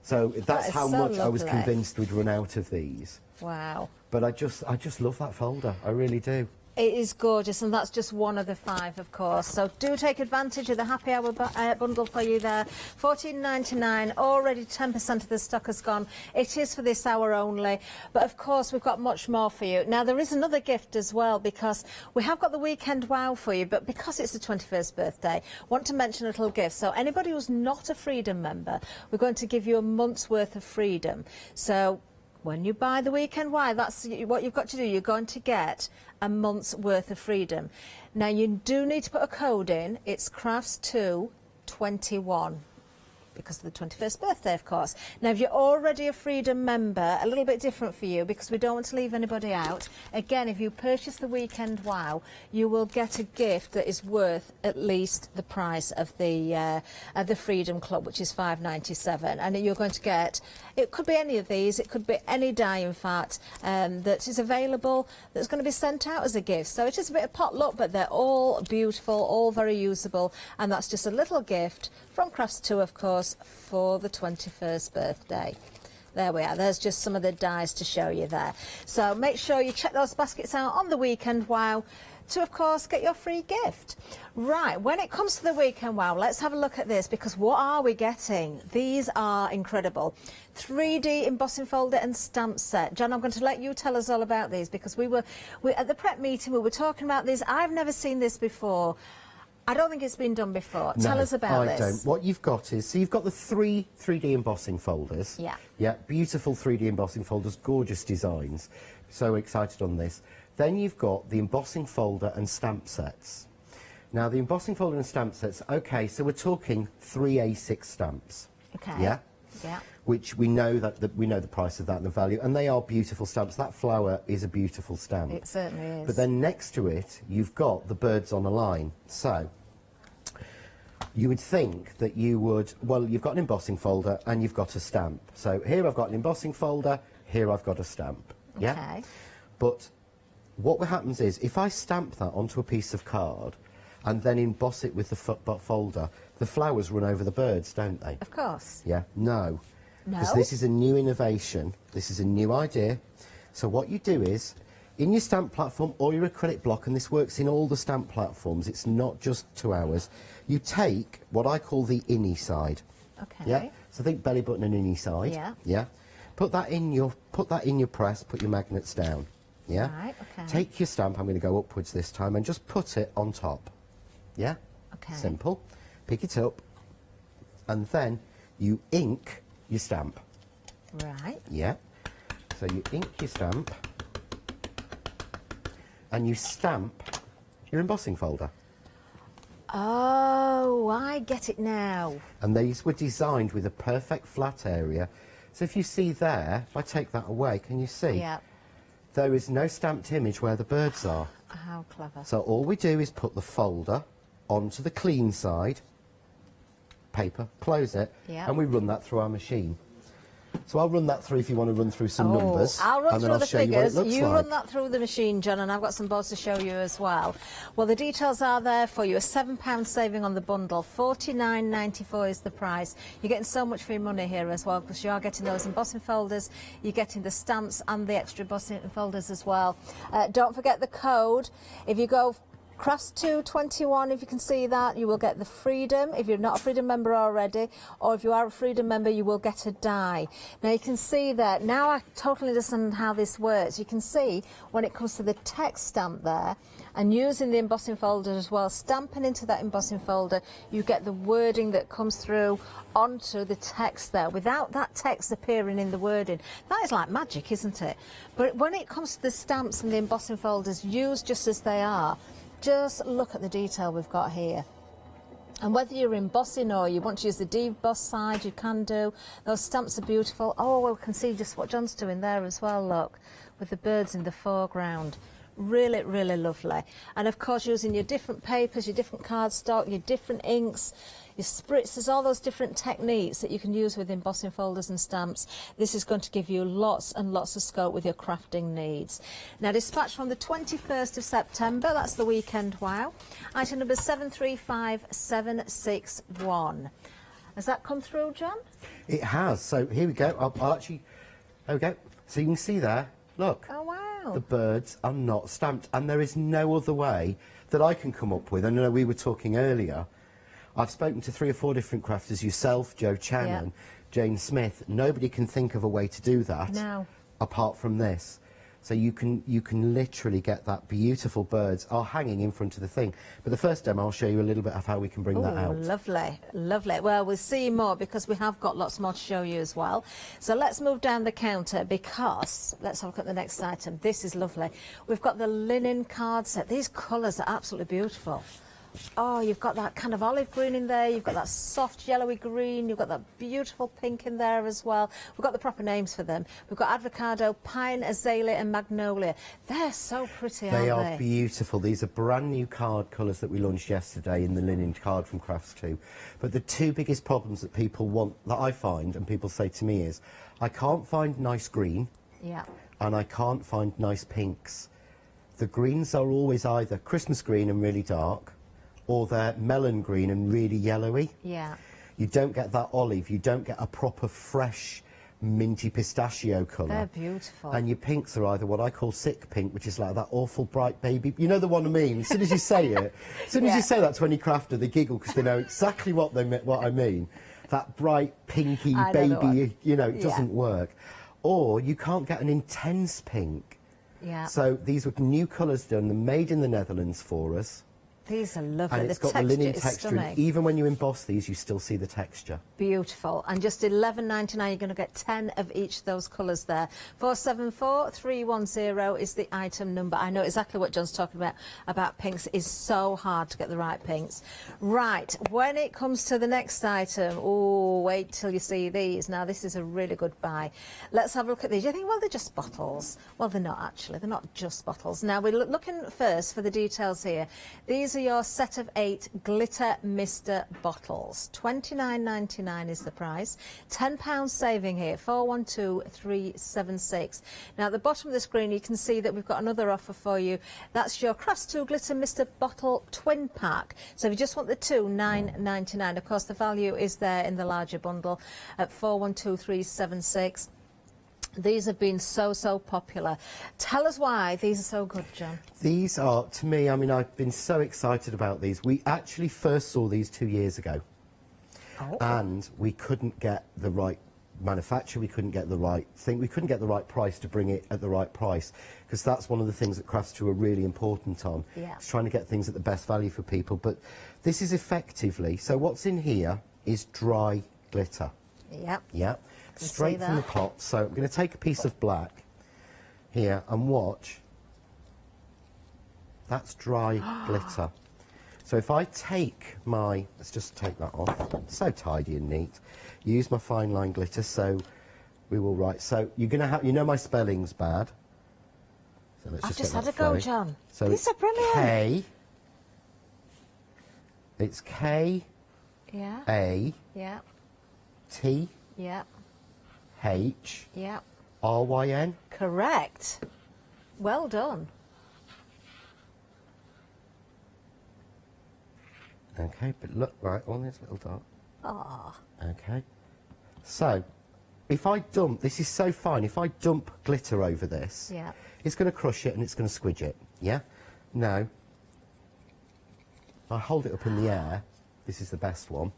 So that's how much I was convinced we'd run out of these. Wow. But I just love that folder. I really do. It is gorgeous, and that's just one of the 5, of course. So do take advantage of the happy hour bundle for you there. $14.99. Already 10% of the stock has gone. It is for this hour only. But of course, we've got much more for you. Now, there is another gift as well, because we have got the weekend wow for you, but because it's the 21st birthday, I want to mention a little gift. So anybody who's not a Freedom member, we're going to give you a month's worth of Freedom. So when you buy the weekend wow, that's what you've got to do. You're going to get a month's worth of Freedom. Now, you do need to put a code in. It's crafts221, because of the 21st birthday, of course. Now, if you're already a Freedom member, a little bit different for you, because we don't want to leave anybody out. Again, if you purchase the weekend wow, you will get a gift that is worth at least the price of the Freedom Club, which is $5.97, and you're going to get, it could be any of these, it could be any die, in fact, that is available, that's going to be sent out as a gift. So it is a bit of potluck, but they're all beautiful, all very usable, and that's just a little gift from Crafts2, of course, for the 21st birthday. There we are. There's just some of the dies to show you there. So make sure you check those baskets out on the weekend wow to, of course, get your free gift. Right, when it comes to the weekend wow, let's have a look at this, because what are we getting? These are incredible. 3D embossing folder and stamp set. John, I'm going to let you tell us all about these, because we at the prep meeting, we were talking about these. I've never seen this before. I don't think it's been done before. No, Tell us about I this. don't. What you've got is, so you've got the 3 3D embossing folders. Yeah. Yeah, beautiful 3D embossing folders, gorgeous designs. So excited on this. Then you've got the embossing folder and stamp sets. Now, the embossing folder and stamp sets, okay, so we're talking 3 A6 stamps. Okay. Yeah? Yeah. Which we know we know the price of that and the value, and they are beautiful stamps. That flower is a beautiful stamp. It certainly is. But then next to it, you've got the birds on a line. So you would think that you would, well, you've got an embossing folder and you've got a stamp. So here I've got an embossing folder, here I've got a stamp. Yeah? Okay. But what happens is, if I stamp that onto a piece of card and then emboss it with the folder, the flowers run over the birds, don't they? Of course. Yeah? No. No? Because this is a new innovation. This is a new idea. So what you do is, in your stamp platform or your acrylic block, and this works in all the stamp platforms, it's not just 2 hours, you take what I call the innie side. Okay. Yeah? So think belly button and innie side. Yeah. Yeah? Put that in your press, put your magnets down. Yeah? Right, okay. Take your stamp, I'm going to go upwards this time, and just put it on top. Yeah? Okay. Simple. Pick it up, and then you ink your stamp. Right. Yeah. So you ink your stamp, and you stamp your embossing folder. Oh, I get it now. And these were designed with a perfect flat area. So if you see there, if I take that away, can you see? Yeah. There is no stamped image where the birds are. How clever. So all we do is put the folder onto the clean side, paper, close it, Yeah. and we run that through our machine. So I'll run that through if you want to run through some numbers. I'll run and then through I'll the show you what it figures. looks You like. run that through the machine, John, and I've got some boards to show you as well. Well, the details are there for you. A £7 saving on the bundle. $49.94 is the price. You're getting so much for your money here as well, because you are getting those embossing folders, you're getting the stamps and the extra embossing folders as well. Don't forget the code. If you go Crafts 221, if you can see that, you will get the Freedom if you're not a Freedom member already, or if you are a Freedom member, you will get a die. Now you can see that, now I totally understand how this works. You can see when it comes to the text stamp there, and using the embossing folder as well, stamping into that embossing folder, you get the wording that comes through onto the text there without that text appearing in the wording. That is like magic, isn't it? But when it comes to the stamps and the embossing folders, used just as they are, just look at the detail we've got here. And whether you're embossing or you want to use the deboss side, you can do. Those stamps are beautiful. Oh, well, we can see just what John's doing there as well, look, with the birds in the foreground. Really, really lovely. And of course, using your different papers, your different cardstock, your different inks, your spritzers, all those different techniques that you can use with embossing folders and stamps. This is going to give you lots and lots of scope with your crafting needs. Now, dispatch from the 21st of September, that's the weekend wow. Item number 735761. Has that come through, John? It has. So here we go. I'll actually, there we go. So you can see there, look. Oh, wow. The birds are not stamped, and there is no other way that I can come up with. I know we were talking earlier. I've spoken to 3 or 4 different crafters, yourself, Joe Channon, Jane Smith. Nobody can think of a way to do that apart from this. So you can literally get that beautiful birds are hanging in front of the thing. But the first demo, I'll show you a little bit of how we can bring that out. Lovely, lovely. Well, we'll see more because we have got lots more to show you as well. So let's move down the counter because, let's have a look at the next item. This is lovely. We've got the linen card set. These colours are absolutely beautiful. Oh, you've got that kind of olive green in there, you've got that soft yellowy green, you've got that beautiful pink in there as well. We've got the proper names for them. We've got avocado, pine, azalea and magnolia. They're so pretty, aren't they? They are beautiful. These are brand new card colours that we launched yesterday in the linen card from Crafts 2. But the 2 biggest problems that people want, that I find, and people say to me is, I can't find nice green, and I can't find nice pinks. The greens are always either Christmas green and really dark, or they're melon green and really yellowy. You don't get that olive, you don't get a proper fresh minty pistachio colour. They're beautiful. And your pinks are either what I call sick pink, which is like that awful bright baby, you know the one I mean. As soon as you say it, as soon as you say that to any crafter, they giggle because they know exactly what I mean. That bright pinky baby, you know, it doesn't work. Or you can't get an intense pink. So these were new colours done, they're made in the Netherlands for us. These are lovely. And it's got the linen texture, and even when you emboss these, you still see the texture. Beautiful. And just £11.99, you're going to get 10 of each of those colours there. 474310 is the item number. I know exactly what John's talking about pinks. It is so hard to get the right pinks. Right, when it comes to the next item, oh, wait till you see these. Now, this is a really good buy. Let's have a look at these. You think, well, they're just bottles. Well, they're not actually. They're not just bottles. Now, we're looking first for the details here. These are your set of 8 glitter mister bottles. £29.99 is the price. £10 saving here, 412376. Now at the bottom of the screen you can see that we've got another offer for you. That's your Crafts 2 glitter mister bottle twin pack. So if you just want the 2, £9.99. Of course the value is there in the larger bundle at 412376. These have been so popular. Tell us why these are so good, John. These are, to me, I mean, I've been so excited about these. We actually first saw these 2 years ago. And we couldn't get the right manufacturer, we couldn't get the right thing, we couldn't get the right price to bring it at the right price, because that's one of the things that Crafts 2 are really important on. It's trying to get things at the best value for people. But this is effectively, so what's in here is dry glitter. Straight from the pot. So I'm going to take a piece of black here and watch. That's dry glitter. So if I take my, let's just take that off. So tidy and neat. Use my fine line glitter. So we will write. So you're going to have, you know, my spelling's bad. So let's I've just had a go, John. So these are brilliant. K. It's K. A. T. H. R-Y-N. Correct. Well done. Okay, but look, right, on this little dot. Okay. So, if I dump, this is so fine, if I dump glitter over this, it's going to crush it and it's going to squidge it, Now, If I hold it up in the air, this is the best one.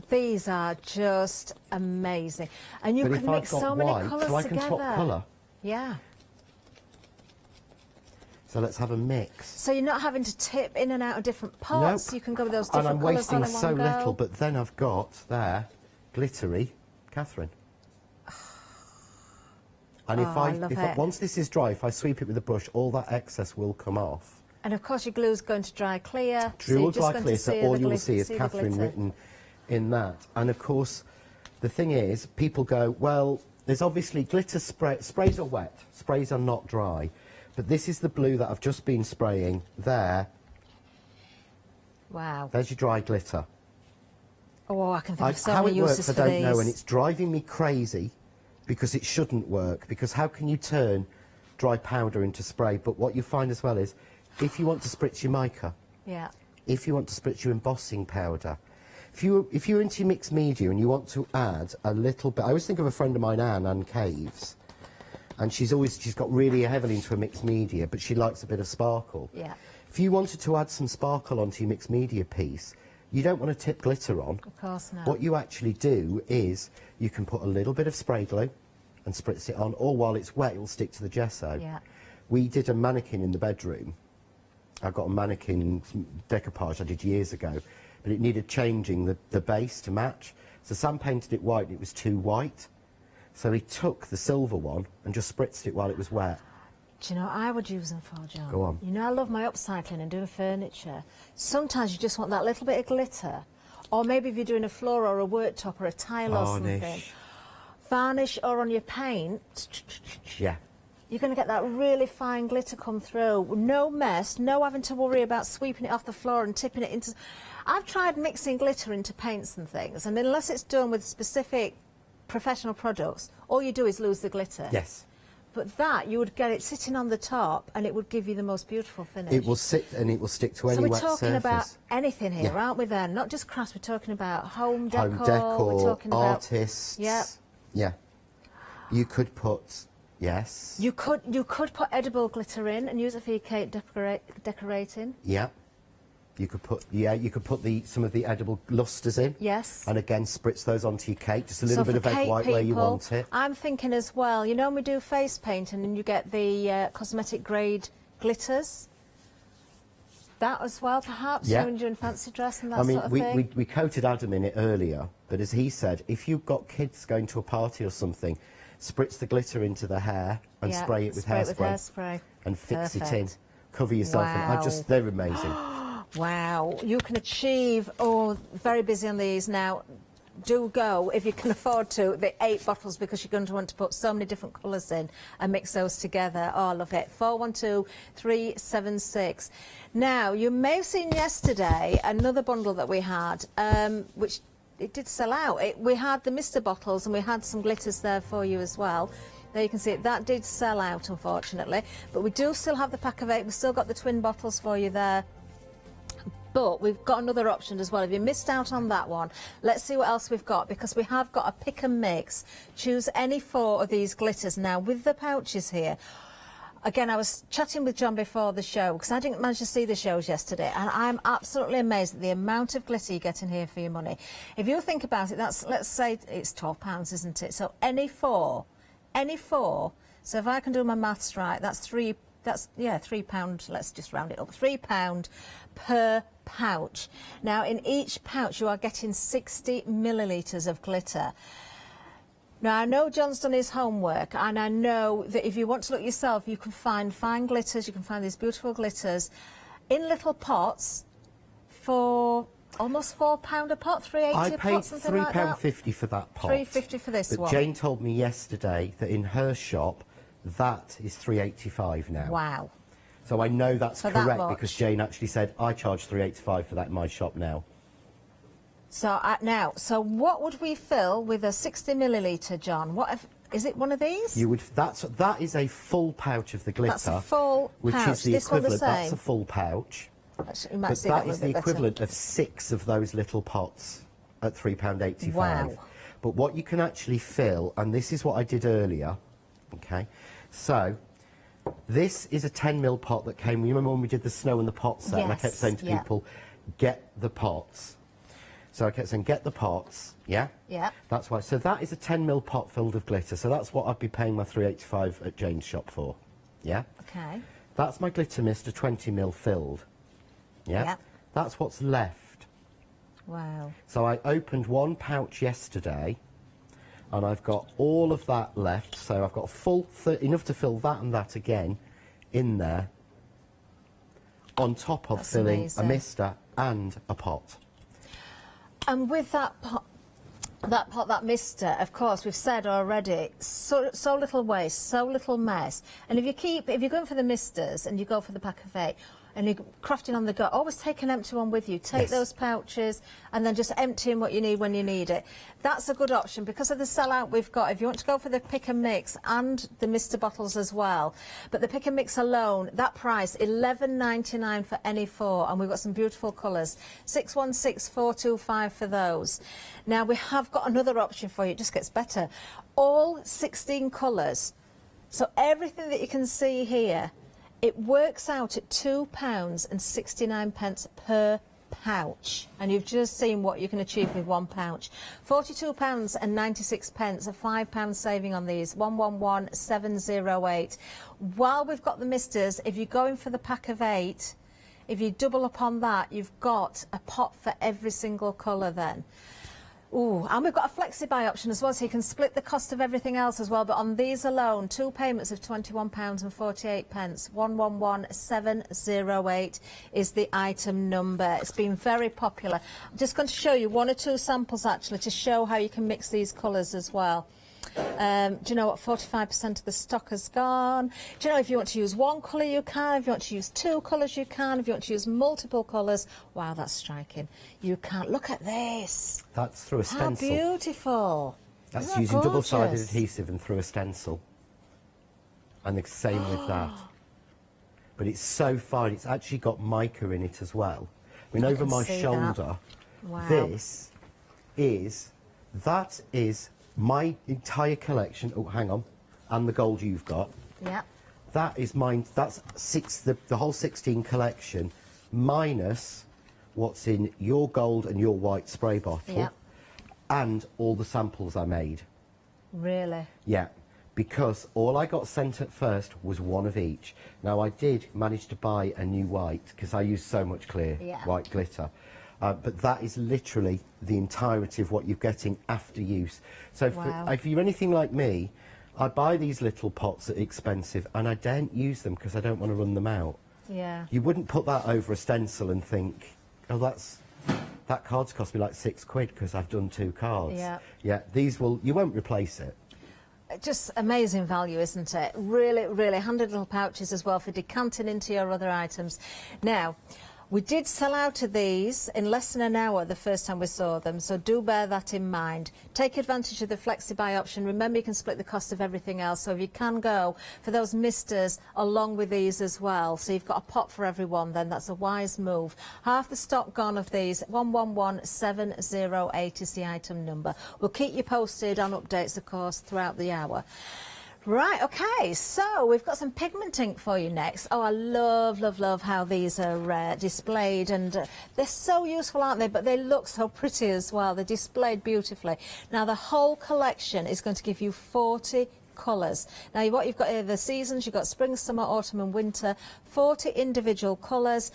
These are just amazing. And you can mix so many colours together. So I can swap colour. Yeah. So let's have a mix. So you're not having to tip in and out of different pots. Nope. You can go with those different colours. And I'm wasting so little, but then I've got there glittery Catherine. And once this is dry, if I sweep it with a brush, all that excess will come off. And of course your glue's going to dry clear. Glue will dry clear, so all you'll see is Catherine written in that. And of course, the thing is, people go, well, there's obviously glitter sprays are wet, sprays are not dry. But this is the blue that I've just been spraying there. Wow. There's your dry glitter. Oh, I can think of so many uses for these. How it works, I don't know, and it's driving me crazy because it shouldn't work. Because how can you turn dry powder into spray? But what you find as well is, if you want to spritz your mica, if you want to spritz your embossing powder, if you're into mixed media and you want to add a little bit, I always think of a friend of mine, Anne Caves, and she's got really heavily into a mixed media, but she likes a bit of sparkle. Yeah. If you wanted to add some sparkle onto your mixed media piece, you don't want to tip glitter on. Of course not. What you actually do is you can put a little bit of spray glue and spritz it on, or while it's wet, it will stick to the gesso. Yeah. We did a mannequin in the bedroom. I got a mannequin decoupage I did years ago, but it needed changing the base to match. So Sam painted it white and it was too white. So he took the silver one and just spritzed it while it was wet. Do you know what I would use them for, John? Go on. You know I love my upcycling and doing furniture. Sometimes you just want that little bit of glitter. Or maybe if you're doing a floor or a worktop or a tile or something. Varnish or on your paint. Yeah. You're going to get that really fine glitter come through. No mess, no having to worry about sweeping it off the floor and tipping it into... I've tried mixing glitter into paints and things, and unless it's done with specific professional products, all you do is lose the glitter. Yes. But that, you would get it sitting on the top, and it would give you the most beautiful finish. It will sit and it will stick to any wet surface. So we're talking about anything here, aren't we then? Not just crafts, we're talking about home decor. Home decor, we're talking about artists. Yeah. Yeah. You could put... Yes. You could put edible glitter in and use it for your cake decorating. Yeah. You could put some of the edible lustres in. Yes. And again spritz those onto your cake, just a little bit of egg white where you want it. I'm thinking as well, you know when we do face painting and you get the cosmetic grade glitters? That as well perhaps, when you're doing fancy dress and that sort of thing. We coated Adam in it earlier, but as he said, if you've got kids going to a party or something, spritz the glitter into the hair and spray it with hairspray. And fix it in. Cover yourself in. They're amazing. Wow, you can achieve, very busy on these now. Do go, if you can afford to, the 8 bottles because you're going to want to put so many different colours in and mix those together. Oh, I love it. 412376. Now, you may have seen yesterday another bundle that we had, which it did sell out. We had the Mr. bottles and we had some glitters there for you as well. There you can see it. That did sell out, unfortunately. But we do still have the pack of 8. We've still got the twin bottles for you there. But we've got another option as well. If you missed out on that one, let's see what else we've got, because we have got a pick and mix. Choose any 4 of these glitters. Now, with the pouches here, again, I was chatting with John before the show, because I didn't manage to see the shows yesterday, and I'm absolutely amazed at the amount of glitter you get in here for your money. If you think about it, that's, let's say it's £12, isn't it? So any 4, so if I can do my maths right, that's £3, let's just round it up, £3 per pouch. Now, in each pouch, you are getting 60 millilitres of glitter. Now, I know John's done his homework, and I know that if you want to look yourself, you can find fine glitters, you can find these beautiful glitters in little pots for almost £4 a pot, £3.80 a pot, something like that. I paid £3.50 for that pot. £3.50 for this one. But Jane told me yesterday that in her shop, that is £3.85 now. Wow. So I know that's correct that because Jane actually said, I charge £3.85 for that in my shop now. So so what would we fill with a 60 millilitre, John? Is it one of these? That is a full pouch of the glitter. That's a full pouch. Which is the equivalent. That's a full pouch. Actually, you might but see that is the better. equivalent of 6 of those little pots at £3.85. Wow. But what you can actually fill, and this is what I did earlier, okay? So This is a 10mm pot that came, you remember when we did the snow and the pot set? And I kept saying to people, get the pots. So I kept saying, get the pots, yeah? Yeah. That's why. So that is a 10mm pot filled with glitter. So that's what I'd be paying my £3.85 at Jane's shop for, yeah? Okay. That's my glitter mist, a 20mm filled, yeah? Yeah. That's what's left. Wow. So I opened one pouch yesterday, and I've got all of that left. So I've got full, enough to fill that and that again in there, on top of filling a mister and a pot. And with that pot, that mister, of course, we've said already, so little waste, so little mess. And if you're going for the misters and you go for the pack of 8, and you're crafting on the go, always take an empty one with you. Take those pouches and then just empty in what you need when you need it. That's a good option because of the sellout we've got. If you want to go for the pick and mix and the mister bottles as well, but the pick and mix alone, that price, $11.99 for any 4, and we've got some beautiful colours. 616425 for those. Now we have got another option for you. It just gets better. All 16 colours. So everything that you can see here, it works out at £2.69 per pouch, and you've just seen what you can achieve with 1 pouch. £42.96, a £5 saving on these. 111708. While we've got the misters, if you're going for the pack of 8, if you double up on that, you've got a pot for every single colour then. Ooh, and we've got a flexi-buy option as well, so you can split the cost of everything else as well. But on these alone, 2 payments of £21.48. 111708 is the item number. It's been very popular. I'm just going to show you 1 or 2 samples actually to show how you can mix these colours as well. Do you know what? 45% of the stock has gone. Do you know if you want to use 1 colour you can, if you want to use 2 colours you can, if you want to use multiple colours, wow, that's striking. You can't. Look at this. That's through a stencil. How beautiful. That's Isn't that using double-sided gorgeous? adhesive and through a stencil. And the same with that. But it's so fine. It's actually got mica in it as well. I mean, over my shoulder, wow. That is my entire collection. Oh, hang on. And the gold you've got. Yeah. That is mine. That's the whole 16 collection, minus what's in your gold and your white spray bottle. Yeah. And all the samples I made. Really? Yeah. Because all I got sent at first was 1 of each. Now, I did manage to buy a new white, because I use so much clear white glitter. But that is literally the entirety of what you're getting after use. So if you're anything like me, I buy these little pots that are expensive, and I don't use them because I don't want to run them out. Yeah. You wouldn't put that over a stencil and think, oh, that card's cost me like £6 because I've done 2 cards. Yeah. Yeah, you won't replace it. Just amazing value, isn't it? Really, really handy little pouches as well for decanting into your other items. Now, we did sell out of these in less than an hour the first time we saw them, so do bear that in mind. Take advantage of the flexi-buy option. Remember, you can split the cost of everything else, so if you can go for those misters along with these as well, so you've got a pot for everyone, then that's a wise move. Half the stock gone of these. 111708 is the item number. We'll keep you posted on updates, of course, throughout the hour. Right, okay, so we've got some pigment ink for you next. Oh, I love, love, love how these are displayed, and they're so useful, aren't they? But they look so pretty as well. They're displayed beautifully. Now, the whole collection is going to give you 40 colours. Now, what you've got here, the seasons, you've got spring, summer, autumn and winter, 40 individual colours.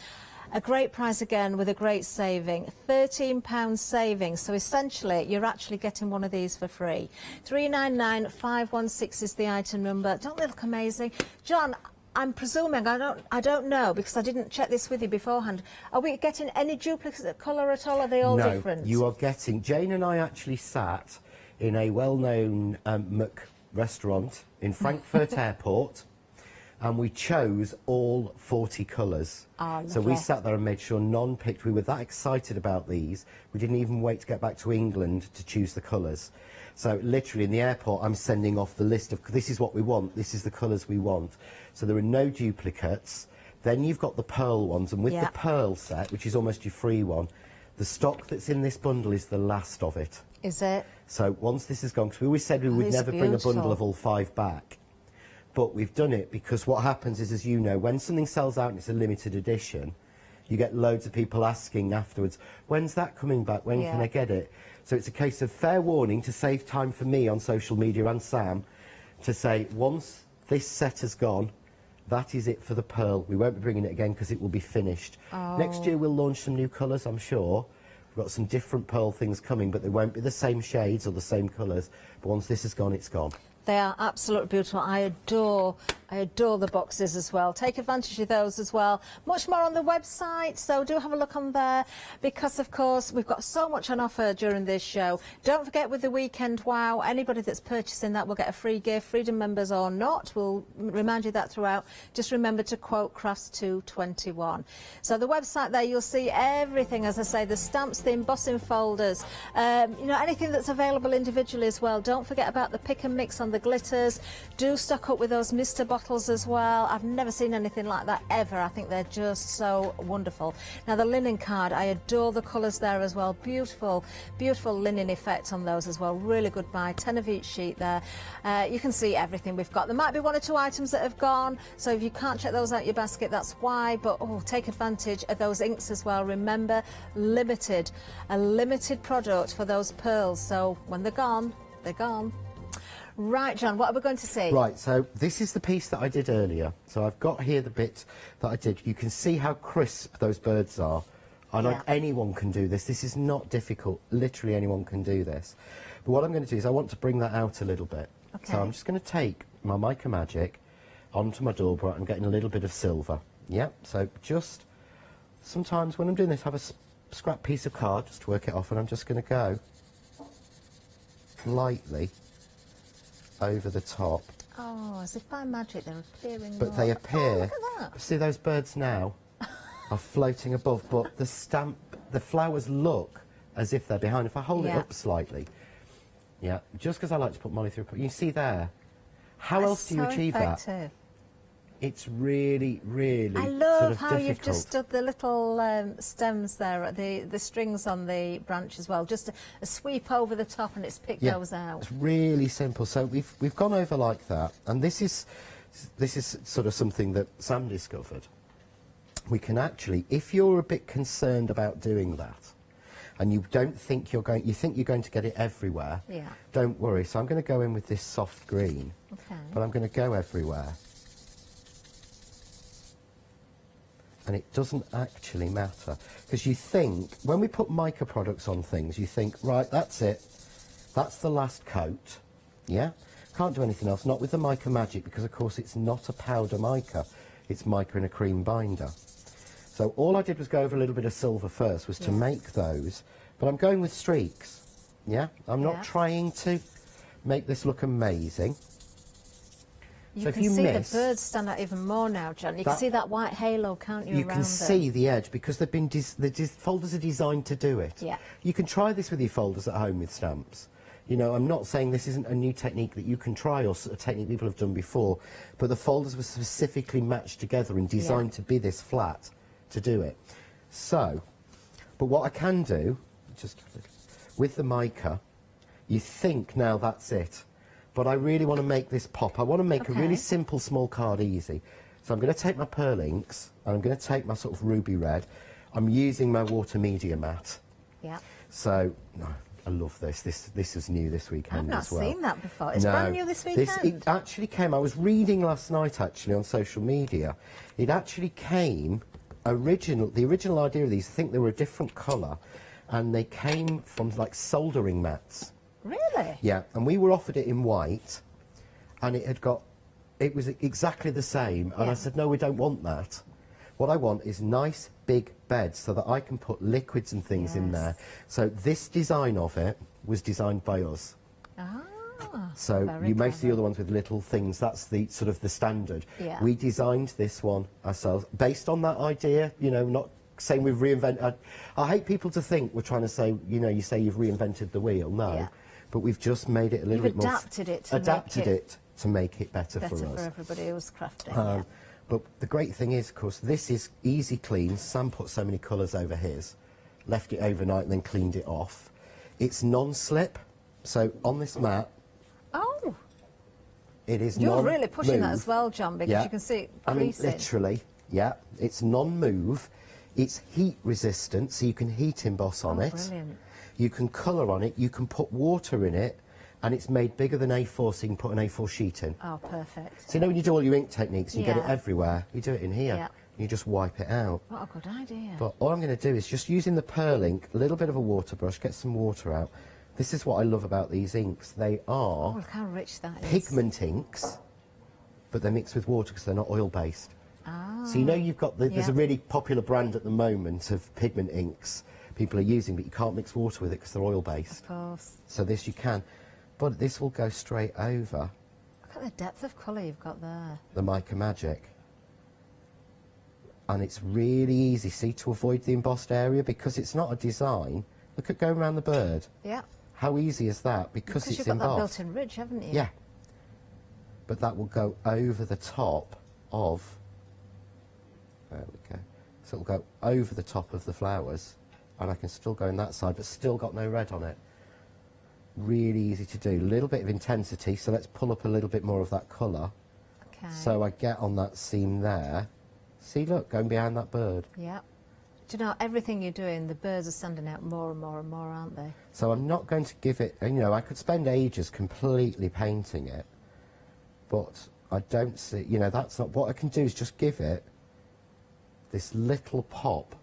A great price again with a great saving, £13 saving. So essentially, you're actually getting one of these for free. 399516 is the item number. Don't they look amazing? John, I'm presuming, I don't know, because I didn't check this with you beforehand. Are we getting any duplicate colour at all? Are they all different? No, you are getting... Jane and I actually sat in a well-known restaurant in Frankfurt Airport, and we chose all 40 colours. Oh, so we sat there and made sure none picked. We were that excited about these, we didn't even wait to get back to England to choose the colours. So literally in the airport, I'm sending off the list of, this is what we want, this is the colours we want. So there are no duplicates. Then you've got the pearl ones, and with the pearl set, which is almost your free one, the stock that's in this bundle is the last of it. Is it? So once this is gone, because we always said we would never bring a bundle of all 5 back. But we've done it because what happens is, as you know, when something sells out and it's a limited edition, you get loads of people asking afterwards, when's that coming back? When can I get it? So it's a case of fair warning to save time for me on social media and Sam to say, once this set has gone, that is it for the pearl. We won't be bringing it again because it will be finished. Next year we'll launch some new colours, I'm sure. We've got some different pearl things coming, but they won't be the same shades or the same colours. But once this is gone, it's gone. They are absolutely beautiful. I adore the boxes as well. Take advantage of those as well. Much more on the website, so do have a look on there because, of course, we've got so much on offer during this show. Don't forget with the Weekend Wow, anybody that's purchasing that will get a free gift, Freedom members or not. We'll remind you that throughout. Just remember to quote Crafts221. So the website there, you'll see everything, as I say, the stamps, the embossing folders, you know, anything that's available individually as well. Don't forget about the pick and mix on the glitters. Do stock up with those Mr. bottles as well. I've never seen anything like that ever. I think they're just so wonderful. Now the linen card, I adore the colours there as well. Beautiful, beautiful linen effect on those as well. Really good buy. 10 of each sheet there. You can see everything we've got. There might be 1 or 2 items that have gone, so if you can't check those out your basket, that's why. But take advantage of those inks as well. Remember, a limited product for those pearls. So when they're gone, they're gone. Right, John, what are we going to see? Right, so this is the piece that I did earlier. So I've got here the bit that I did. You can see how crisp those birds are. And anyone can do this. This is not difficult. Literally anyone can do this. But what I'm going to do is I want to bring that out a little bit. Okay. So I'm just going to take my Mica Magic onto my Dorbrot. I'm getting a little bit of silver. Yeah, so just sometimes when I'm doing this, I have a scrap piece of card, just to work it off, and I'm just going to go lightly over the top. Oh, as if by magic they're appearing. But they appear. Oh, look at that. See those birds now are floating above, but the flowers look as if they're behind. If I hold it up slightly, just because I like to put Molly through. You see there. How else do you achieve that? It's really, really I love sort of how difficult. you've just done the little stems there, the strings on the branch as well. Just a sweep over the top and it's picked those out. It's really simple. So we've gone over like that, and this is sort of something that Sam discovered. We can actually, if you're a bit concerned about doing that, and you think you're going to get it everywhere, don't worry. So I'm going to go in with this soft green, but I'm going to go everywhere. And it doesn't actually matter. Because you think, when we put mica products on things, you think, right, that's it. That's the last coat. Yeah? Can't do anything else. Not with the Mica Magic, because, of course, it's not a powder mica. It's mica in a cream binder. So all I did was go over a little bit of silver first, was to make those. But I'm going with streaks. Yeah? I'm not trying to make this look amazing. You can see the birds stand out even more now, John. You can see that white halo, can't you? You can see the edge because they've been the folders are designed to do it. Yeah. You can try this with your folders at home with stamps. You know, I'm not saying this isn't a new technique that you can try or a technique people have done before, but the folders were specifically matched together and designed to be this flat to do it. So, but what I can do, just with the mica, you think now that's it. But I really want to make this pop. I want to make a really simple small card easy. So I'm going to take my pearl inks, and I'm going to take my sort of ruby red. I'm using my water media mat. Yeah. So, I love this. This was new this weekend as well. I've not seen that before. It's brand new this weekend? It actually came, I was reading last night actually on social media. It actually came, the original idea of these, I think they were a different colour, and they came from like soldering mats. Really? Yeah, and we were offered it in white, and it was exactly the same, and I said, no, we don't want that. What I want is nice big beds so that I can put liquids and things in there. So this design of it was designed by us. So you may see other ones with little things. That's the sort of the standard. Yeah. We designed this one ourselves based on that idea. You know, not saying we've reinvented. I hate people to think we're trying to say, you know, you say you've reinvented the wheel. No. Yeah. But we've just made it a little bit more... adapted it to make it better for us. Better for everybody who's crafting, But the great thing is, of course, this is easy clean. Sam put so many colours over his, left it overnight and then cleaned it off. It's non-slip, so on this mat... It is You're non-move. really pushing that as well, John, because Yeah. you can see it I mean, creasing. literally, yeah. It's non-move. It's heat resistant, so you can heat emboss on it. Brilliant. You can colour on it. You can put water in it, and it's made bigger than A4, so you can put an A4 sheet in. Oh, perfect. So you know when you do all your ink techniques, you get it Yeah. everywhere. You do it in here. Yeah. You just wipe it out. What a good idea. But all I'm going to do is just using the pearl ink, a little bit of a water brush, get some water out. This is what I love about these inks. They are Look how rich that is. pigment inks, but they're mixed with water because they're not oil-based. Ah. So you know you've got, there's a Yeah. really popular brand at the moment of pigment inks people are using, but you can't mix water with it because they're oil-based. Of course. So this you can. But this will go straight over Look at the depth of colour you've got there. the Mica Magic. And it's really easy, see, to avoid the embossed area because it's not a design. Look at going around the bird. Yeah. How easy is that? Because it's you've got embossed. that built-in ridge, haven't you? Yeah. But that will go over the top of... There we go. So it'll go over the top of the flowers, and I can still go on that side, but still got no red on it. Really easy to do. A little bit of intensity, so let's pull up a little bit more of that colour. Okay. So I get on that seam there. See, look, going behind that bird. Yeah. Do you know, everything you're doing, the birds are standing out more and more and more, aren't they? So I'm not going to give it, you know, I could spend ages completely painting it, but I don't see, you know, that's not, what I can do is just give it this little pop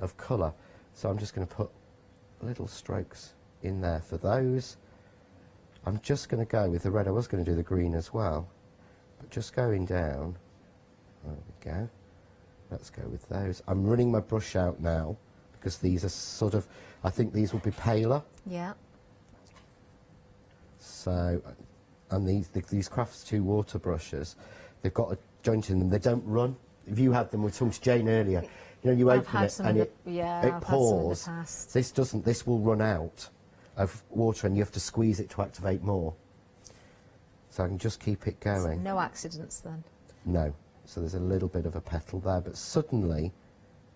of colour. So I'm just going to put little strokes in there for those. I'm just going to go with the red. I was going to do the green as well, but just going down. There we go. Let's go with those. I'm running my brush out now because these are sort of, I think these will be paler. Yeah. So, and these Crafts 2 water brushes, they've got a joint in them. They don't run. If you had them, we were talking to Jane earlier. You know, you I've open had it some and in it I've had some in the pours. past. This doesn't. This will run out of water, and you have to squeeze it to activate more. So I can just keep it So going. no accidents then. No. So there's a little bit of a petal there, but suddenly,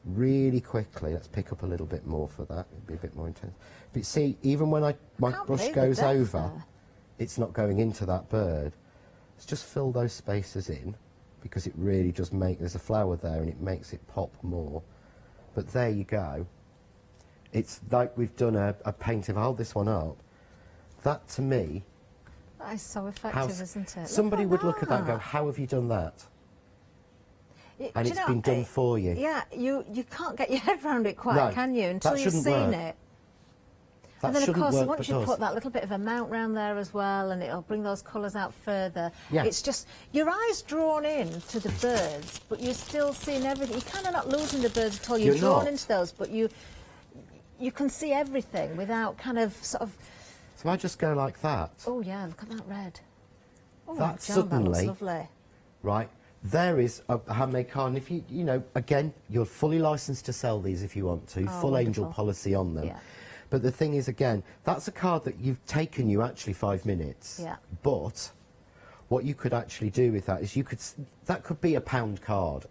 really quickly, let's pick up a little bit more for that. It'll be a bit more intense. But see, even when my Can't brush believe the goes depth over, there. it's not going into that bird. Let's just fill those spaces in, because it really does make, there's a flower there and it makes it pop more. But there you go. It's like we've done a painting. If I hold this one up, that to me, That is so effective, isn't it? somebody would look at that and go, how have you done that? And Do it's you know, been done for you. Yeah, you can't get your head around it quite, No, can you, until that you've shouldn't seen work. it. That And then, of shouldn't course, work, once but you does. put that little bit of a mount round there as well, and it'll bring those colours out further. Yeah. It's just, your eye's drawn in to the birds, but you're still seeing everything. You're kind of not losing the birds at all. You're drawn not. into those, but you can see everything without kind of sort of... So I just go like that. Oh, yeah, look at that red. Oh, That John, that looks suddenly- lovely. Right, there is a handmade card, and if you know, again, you're fully licensed to sell these if you want to, Oh, full angel wonderful. policy on them. Yeah. But the thing is, again, that's a card that you've taken you actually 5 minutes. Yeah. But what you could actually do with that is you could, that could be a £1 card.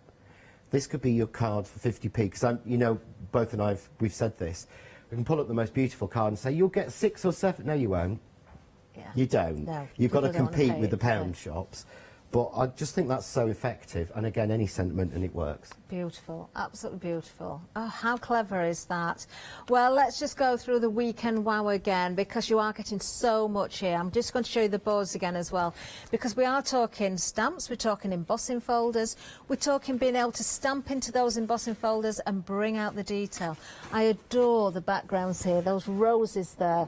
This could be your card for 50p, because you know, both and we've said this. We can pull up the most beautiful card and say, you'll get 6 or 7. No, you won't. Yeah. You don't. No, You've got to people don't wanna compete pay with the it, do they? pound shops. But I just think that's so effective. And again, any sentiment and it works. Beautiful, absolutely beautiful. Oh, how clever is that? Well, let's just go through the weekend wow again, because you are getting so much here. I'm just going to show you the boards again as well, because we are talking stamps, we're talking embossing folders, we're talking being able to stamp into those embossing folders and bring out the detail. I adore the backgrounds here, those roses there.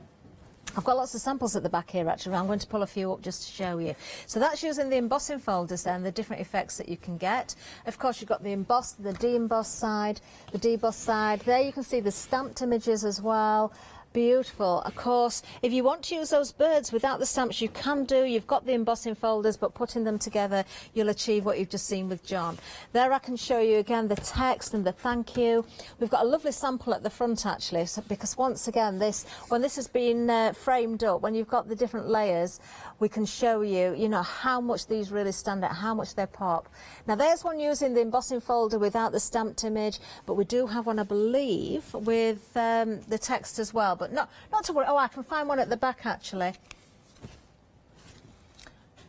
I've got lots of samples at the back here actually. I'm going to pull a few up just to show you. So that's using the embossing folders then, the different effects that you can get. Of course you've got the embossed, the de-embossed side, the debossed side. There you can see the stamped images as well. Beautiful. Of course, if you want to use those birds without the stamps, you can do. You've got the embossing folders, but putting them together, you'll achieve what you've just seen with John. There I can show you again the text and the thank you. We've got a lovely sample at the front actually, so, because once again, when this has been framed up, when you've got the different layers, we can show you, you know, how much these really stand out, how much they pop. Now there's one using the embossing folder without the stamped image, but we do have one, I believe, with the text as well. But not to worry. Oh, I can find one at the back actually.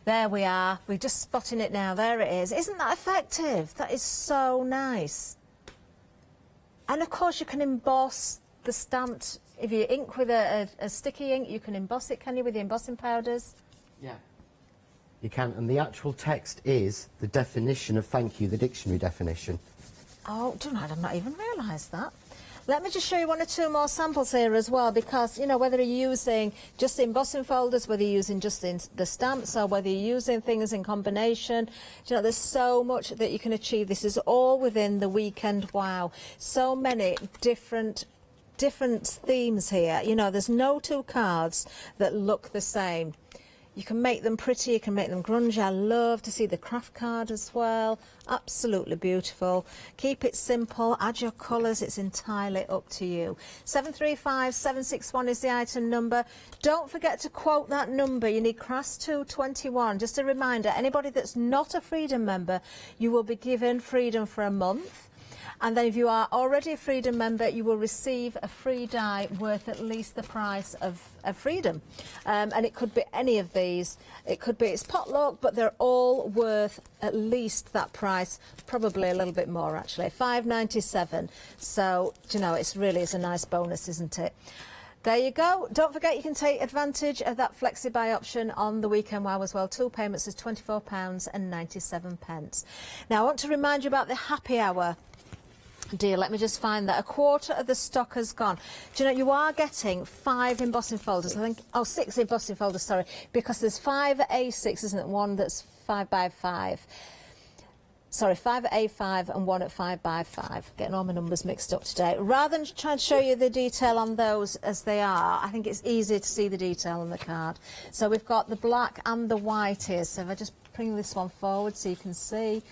There we are. We're just spotting it now. There it is. Isn't that effective? That is so nice. And of course you can emboss the stamped, if you ink with a sticky ink, you can emboss it, can you, with the embossing powders? Yeah. You can, and the actual text is the definition of thank you, the dictionary definition. Oh, do you know, I've not even realised that. Let me just show you one or two more samples here as well, because, you know, whether you're using just the embossing folders, whether you're using just the stamps, or whether you're using things in combination, you know, there's so much that you can achieve. This is all within the weekend wow. So many different themes here. You know, there's no two cards that look the same. You can make them pretty, you can make them grungy. I love to see the craft card as well. Absolutely beautiful. Keep it simple, add your colours, it's entirely up to you. 735761 is the item number. Don't forget to quote that number. You need CRAS 221. Just a reminder, anybody that's not a Freedom member, you will be given Freedom for a month. And then if you are already a Freedom member, you will receive a free die worth at least the price of Freedom. And it could be any of these. It could be, it's potluck, but they're all worth at least that price, probably a little bit more actually, $5.97. So, you know, it's really is a nice bonus, isn't it? There you go. Don't forget you can take advantage of that flexi-buy option on the weekend wow as well. 2 payments is £24.97. Now, I want to remind you about the happy hour deal. Let me just find that. A quarter of the stock has gone. Do you know, you are getting 5 embossing folders, I think. Oh, 6 embossing folders, sorry, because there's 5 at A6, isn't it? One that's 5x5. Sorry, 5 at A5 and 1 at 5x5. Getting all my numbers mixed up today. Rather than try and show you the detail on those as they are, I think it's easier to see the detail on the card. So we've got the black and the white here. So if I just bring this one forward so you can see.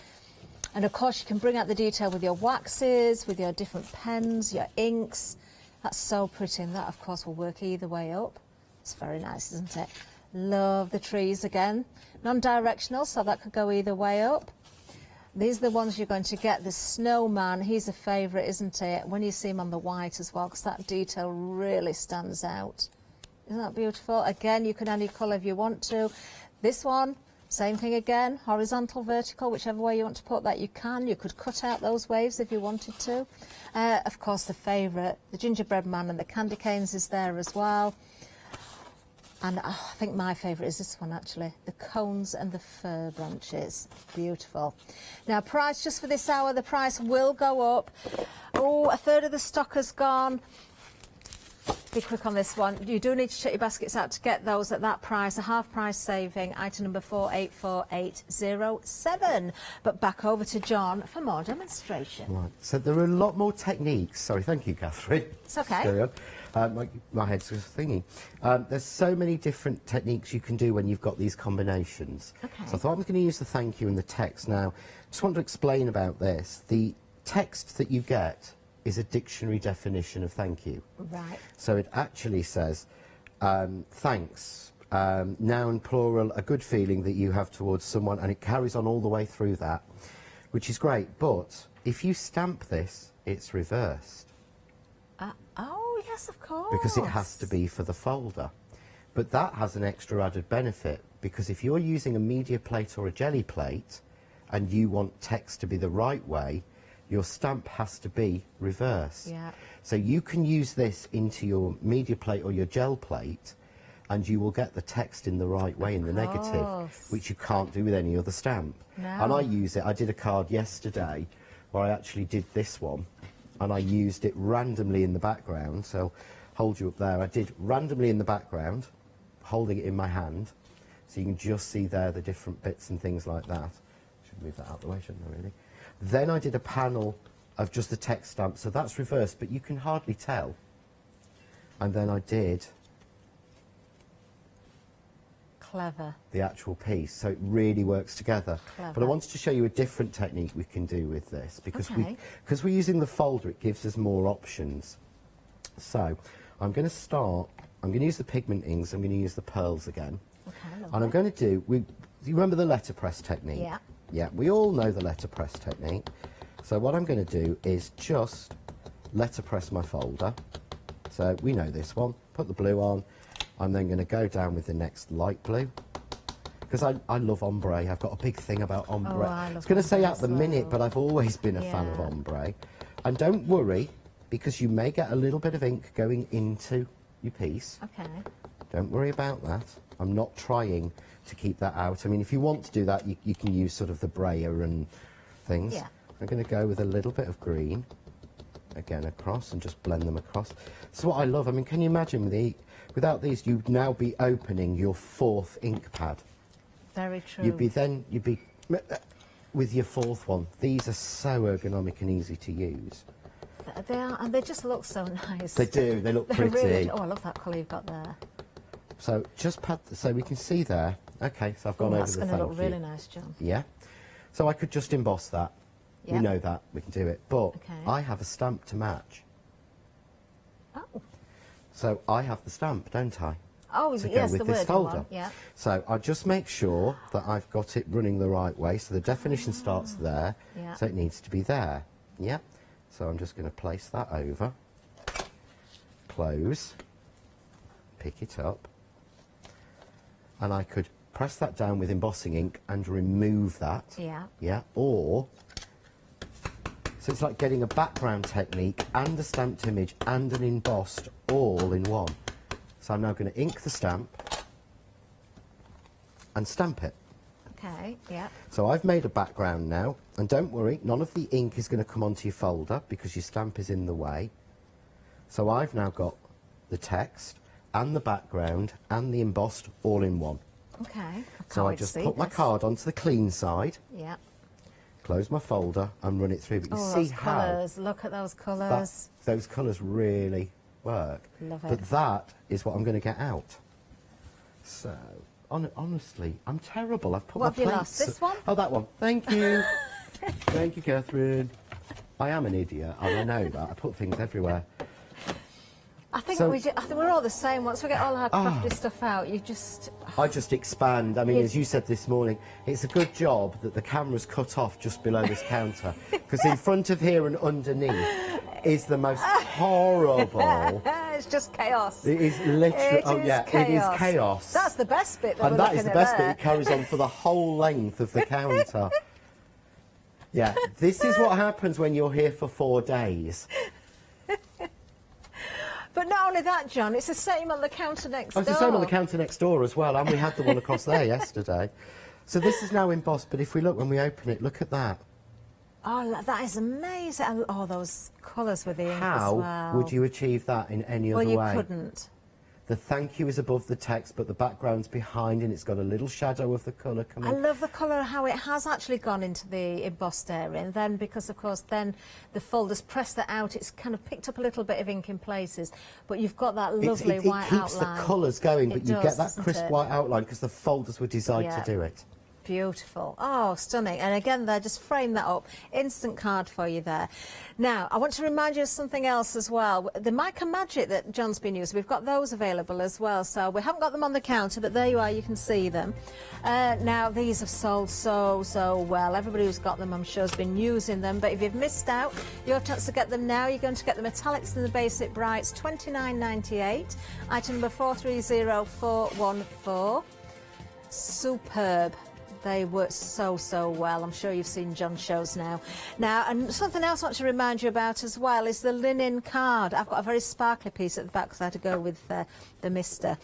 And of course you can bring out the detail with your waxes, with your different pens, your inks. That's so pretty, and that of course will work either way up. It's very nice, isn't it? Love the trees again. Non-directional, so that could go either way up. These are the ones you're going to get. The snowman, he's a favourite, isn't it? When you see him on the white as well, because that detail really stands out. Isn't that beautiful? Again, you can add any colour if you want to. This one, same thing again, horizontal, vertical, whichever way you want to put that you can. You could cut out those waves if you wanted to. Of course, the favourite, the gingerbread man and the candy canes is there as well. And I think my favourite is this one actually, the cones and the fir branches. Beautiful. Now, price just for this hour, the price will go up. Oh, a third of the stock has gone. Be quick on this one. You do need to check your baskets out to get those at that price. A half price saving, item number 484807. But back over to John for more demonstration. Right, so there are a lot more techniques. Sorry, thank you, Catherine. It's okay. Carry on. My head's just thingy. There's so many different techniques you can do when you've got these combinations. Okay. So I thought I was going to use the thank you and the text. Now, just want to explain about this. The text that you get is a dictionary definition of thank you. Right. So it actually says, thanks, noun plural, a good feeling that you have towards someone, and it carries on all the way through that, which is great. But if you stamp this, it's reversed. Oh, yes, of course. Because it has to be for the folder. But that has an extra added benefit, because if you're using a media plate or a jelly plate, and you want text to be the right way, your stamp has to be reversed. Yeah. So you can use this into your media plate or your gel plate, and you will get the text in the right way, in the negative, which you can't do with any other stamp. No. And I use it. I did a card yesterday where I actually did this one, and I used it randomly in the background. So hold you up there. I did randomly in the background, holding it in my hand, so you can just see there the different bits and things like that. Should move that out of the way, shouldn't I, really? Then I did a panel of just the text stamp, so that's reversed, but you can hardly tell. And then I did Clever. the actual piece, so it really works together. Clever. But I wanted to show you a different technique we can do with this, because Okay. we're using the folder, it gives us more options. So I'm going to start, I'm going to use the pigment inks, I'm going to use the pearls again. Okay, And I'm going to do, you remember the letterpress technique? Yeah. Yeah, we all know the letterpress technique. So what I'm going to do is just letterpress my folder. So we know this one. Put the blue on. I'm then going to go down with the next light blue. because I love ombre. I've got a big thing about ombre. Oh, I I was love going to say ombre at the as minute, well. but I've always been a fan of Yeah. ombre. And don't worry, because you may get a little bit of ink going into your piece. Okay. Don't worry about that. I'm not trying to keep that out. I mean, if you want to do that, you can use sort of the brayer and things. Yeah. I'm going to go with a little bit of green, again across, and just blend them across. So what I love, I mean, can you imagine without these, you'd now be opening your 4th ink pad. Very true. You'd be with your 4th one. These are so ergonomic and easy to use. They are, and they just look so nice. They do, they look They pretty. really do. Oh, I love that colour you've got there. So just so we can see there. Okay, so I've gone over That's the going to thank look you. really nice, John. Yeah. So I could just emboss that. Yeah. We know that, we can do it. But Okay. I have a stamp to match. Oh. So I have the stamp, don't I? Oh, to yes, go with the this word folder. one. Yeah. So I'll just make sure that I've got it running the right way. So the definition starts there, Yeah. so it needs to be there. Yeah. So I'm just going to place that over, close, pick it up, and I could press that down with embossing ink and remove that. Yeah. Yeah. Or, so it's like getting a background technique and a stamped image and an embossed all in one. So I'm now going to ink the stamp and stamp it. Okay, yeah. So I've made a background now, and don't worry, none of the ink is going to come onto your folder because your stamp is in the way. So I've now got the text and the background and the embossed all in one. Okay. So I just put my card onto the clean side, Yeah. close my folder and run it through. But you Oh, see those how colours. Look at those colours. those colours really work. Love it. But that is what I'm going to get out. So, honestly, I'm terrible. I've put What my have you plates. lost? This one? Oh, that one. Thank you. Thank you, Catherine. I am an idiot, and I know that. I put things everywhere. I think So- I think we're all the same. Once we get all our crafty stuff out, you just... I just expand. I mean, You- as you said this morning, it's a good job that the camera's cut off just below this counter, because in front of here and underneath is the most horrible... It's just chaos. It is literally... It oh, is yeah, chaos. it is chaos. That's the best bit that And we're that is looking the at best bit. there. It carries on for the whole length of the counter. Yeah, this is what happens when you're here for 4 days. But not only that, John, it's the same on the counter next door. Oh, it's the same on the counter next door as well, and we had the one across there yesterday. So this is now embossed, but if we look, when we open it, look at that. Oh, that is amazing. Oh, those colours with the ink as How well. would you achieve that in any Well, other you way? couldn't. The thank you is above the text, but the background's behind, and it's got a little shadow of the colour coming. I love the colour, how it has actually gone into the embossed area, and then because, of course, then the folder's pressed that out, it's kind of picked up a little bit of ink in places, but you've got that lovely it white keeps outline. the colours going, but It you does, get that doesn't crisp it? white outline because the folders were designed Yeah. to do it. Beautiful. Oh, stunning. And again, there, just frame that up. Instant card for you there. Now, I want to remind you of something else as well. The Mica Magic that John's been using, we've got those available as well. So we haven't got them on the counter, but there you are, you can see them. Now, these have sold so well. Everybody who's got them, I'm sure, has been using them. But if you've missed out, your chance to get them now, you're going to get the metallics and the basic brights, $29.98. Item number 430414. Superb. They work so well. I'm sure you've seen John's shows now. And something else I want to remind you about as well is the linen card. I've got a very sparkly piece at the back because I had to go with the mister.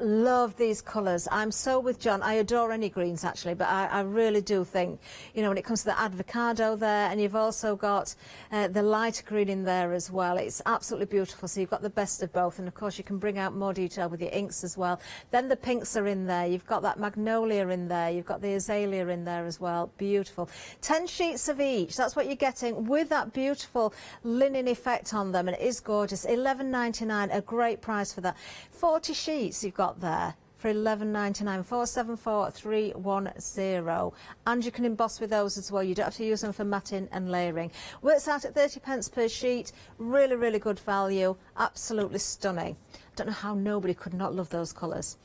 Love these colours. I'm so with John. I adore any greens actually, but I really do think, you know, when it comes to the avocado there, and you've also got the lighter green in there as well. It's absolutely beautiful. So you've got the best of both, and of course you can bring out more detail with your inks as well. Then the pinks are in there. You've got that magnolia in there. You've got the azalea in there as well. Beautiful. 10 sheets of each. That's what you're getting with that beautiful linen effect on them, and it is gorgeous. $11.99, a great price for that. 40 sheets you've got there for $11.99, 474310, and you can emboss with those as well. You don't have to use them for matting and layering. Works out at 30p per sheet. Really good value. Absolutely stunning. Don't know how nobody could not love those colours.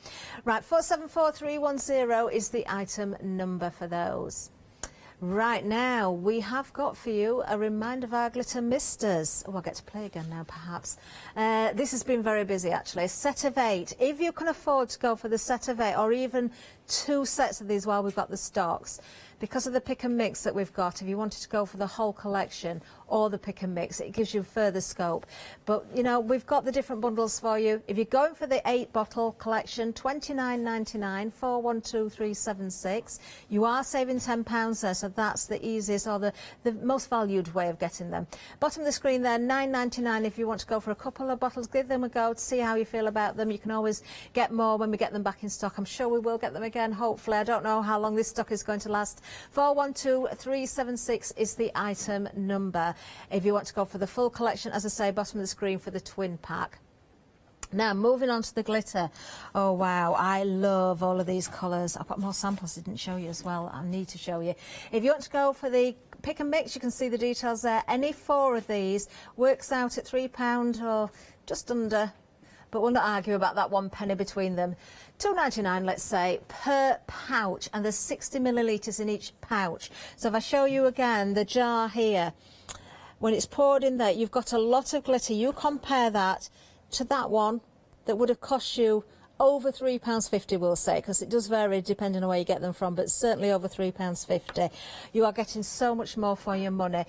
Right, 474310 is the item number for those. Right, now we have got for you a reminder of our glitter misters. Oh, I'll get to play again now, perhaps. This has been very busy, actually. A set of 8. If you can afford to go for the set of 8, or even 2 sets of these while we've got the stocks. Because of the pick and mix that we've got, if you wanted to go for the whole collection or the pick and mix, it gives you further scope. But, you know, we've got the different bundles for you. If you're going for the 8-bottle collection, $29.99, 412376, you are saving £10 there, so that's the easiest or the most valued way of getting them. Bottom of the screen there, $9.99 if you want to go for a couple of bottles. Give them a go to see how you feel about them. You can always get more when we get them back in stock. I'm sure we will get them again, hopefully. I don't know how long this stock is going to last. 412376 is the item number. If you want to go for the full collection, as I say, bottom of the screen for the twin pack. Now, moving on to the glitter. Oh, wow, I love all of these colours. I've got more samples I didn't show you as well. I need to show you. If you want to go for the pick and mix, you can see the details there. Any 4 of these works out at £3 or just under, but we'll not argue about that 1 penny between them. $2.99, let's say, per pouch, and there's 60 millilitres in each pouch. So if I show you again the jar here, when it's poured in there, you've got a lot of glitter. You compare that to that one that would have cost you over £3.50, we'll say, because it does vary depending on where you get them from, but certainly over £3.50. You are getting so much more for your money.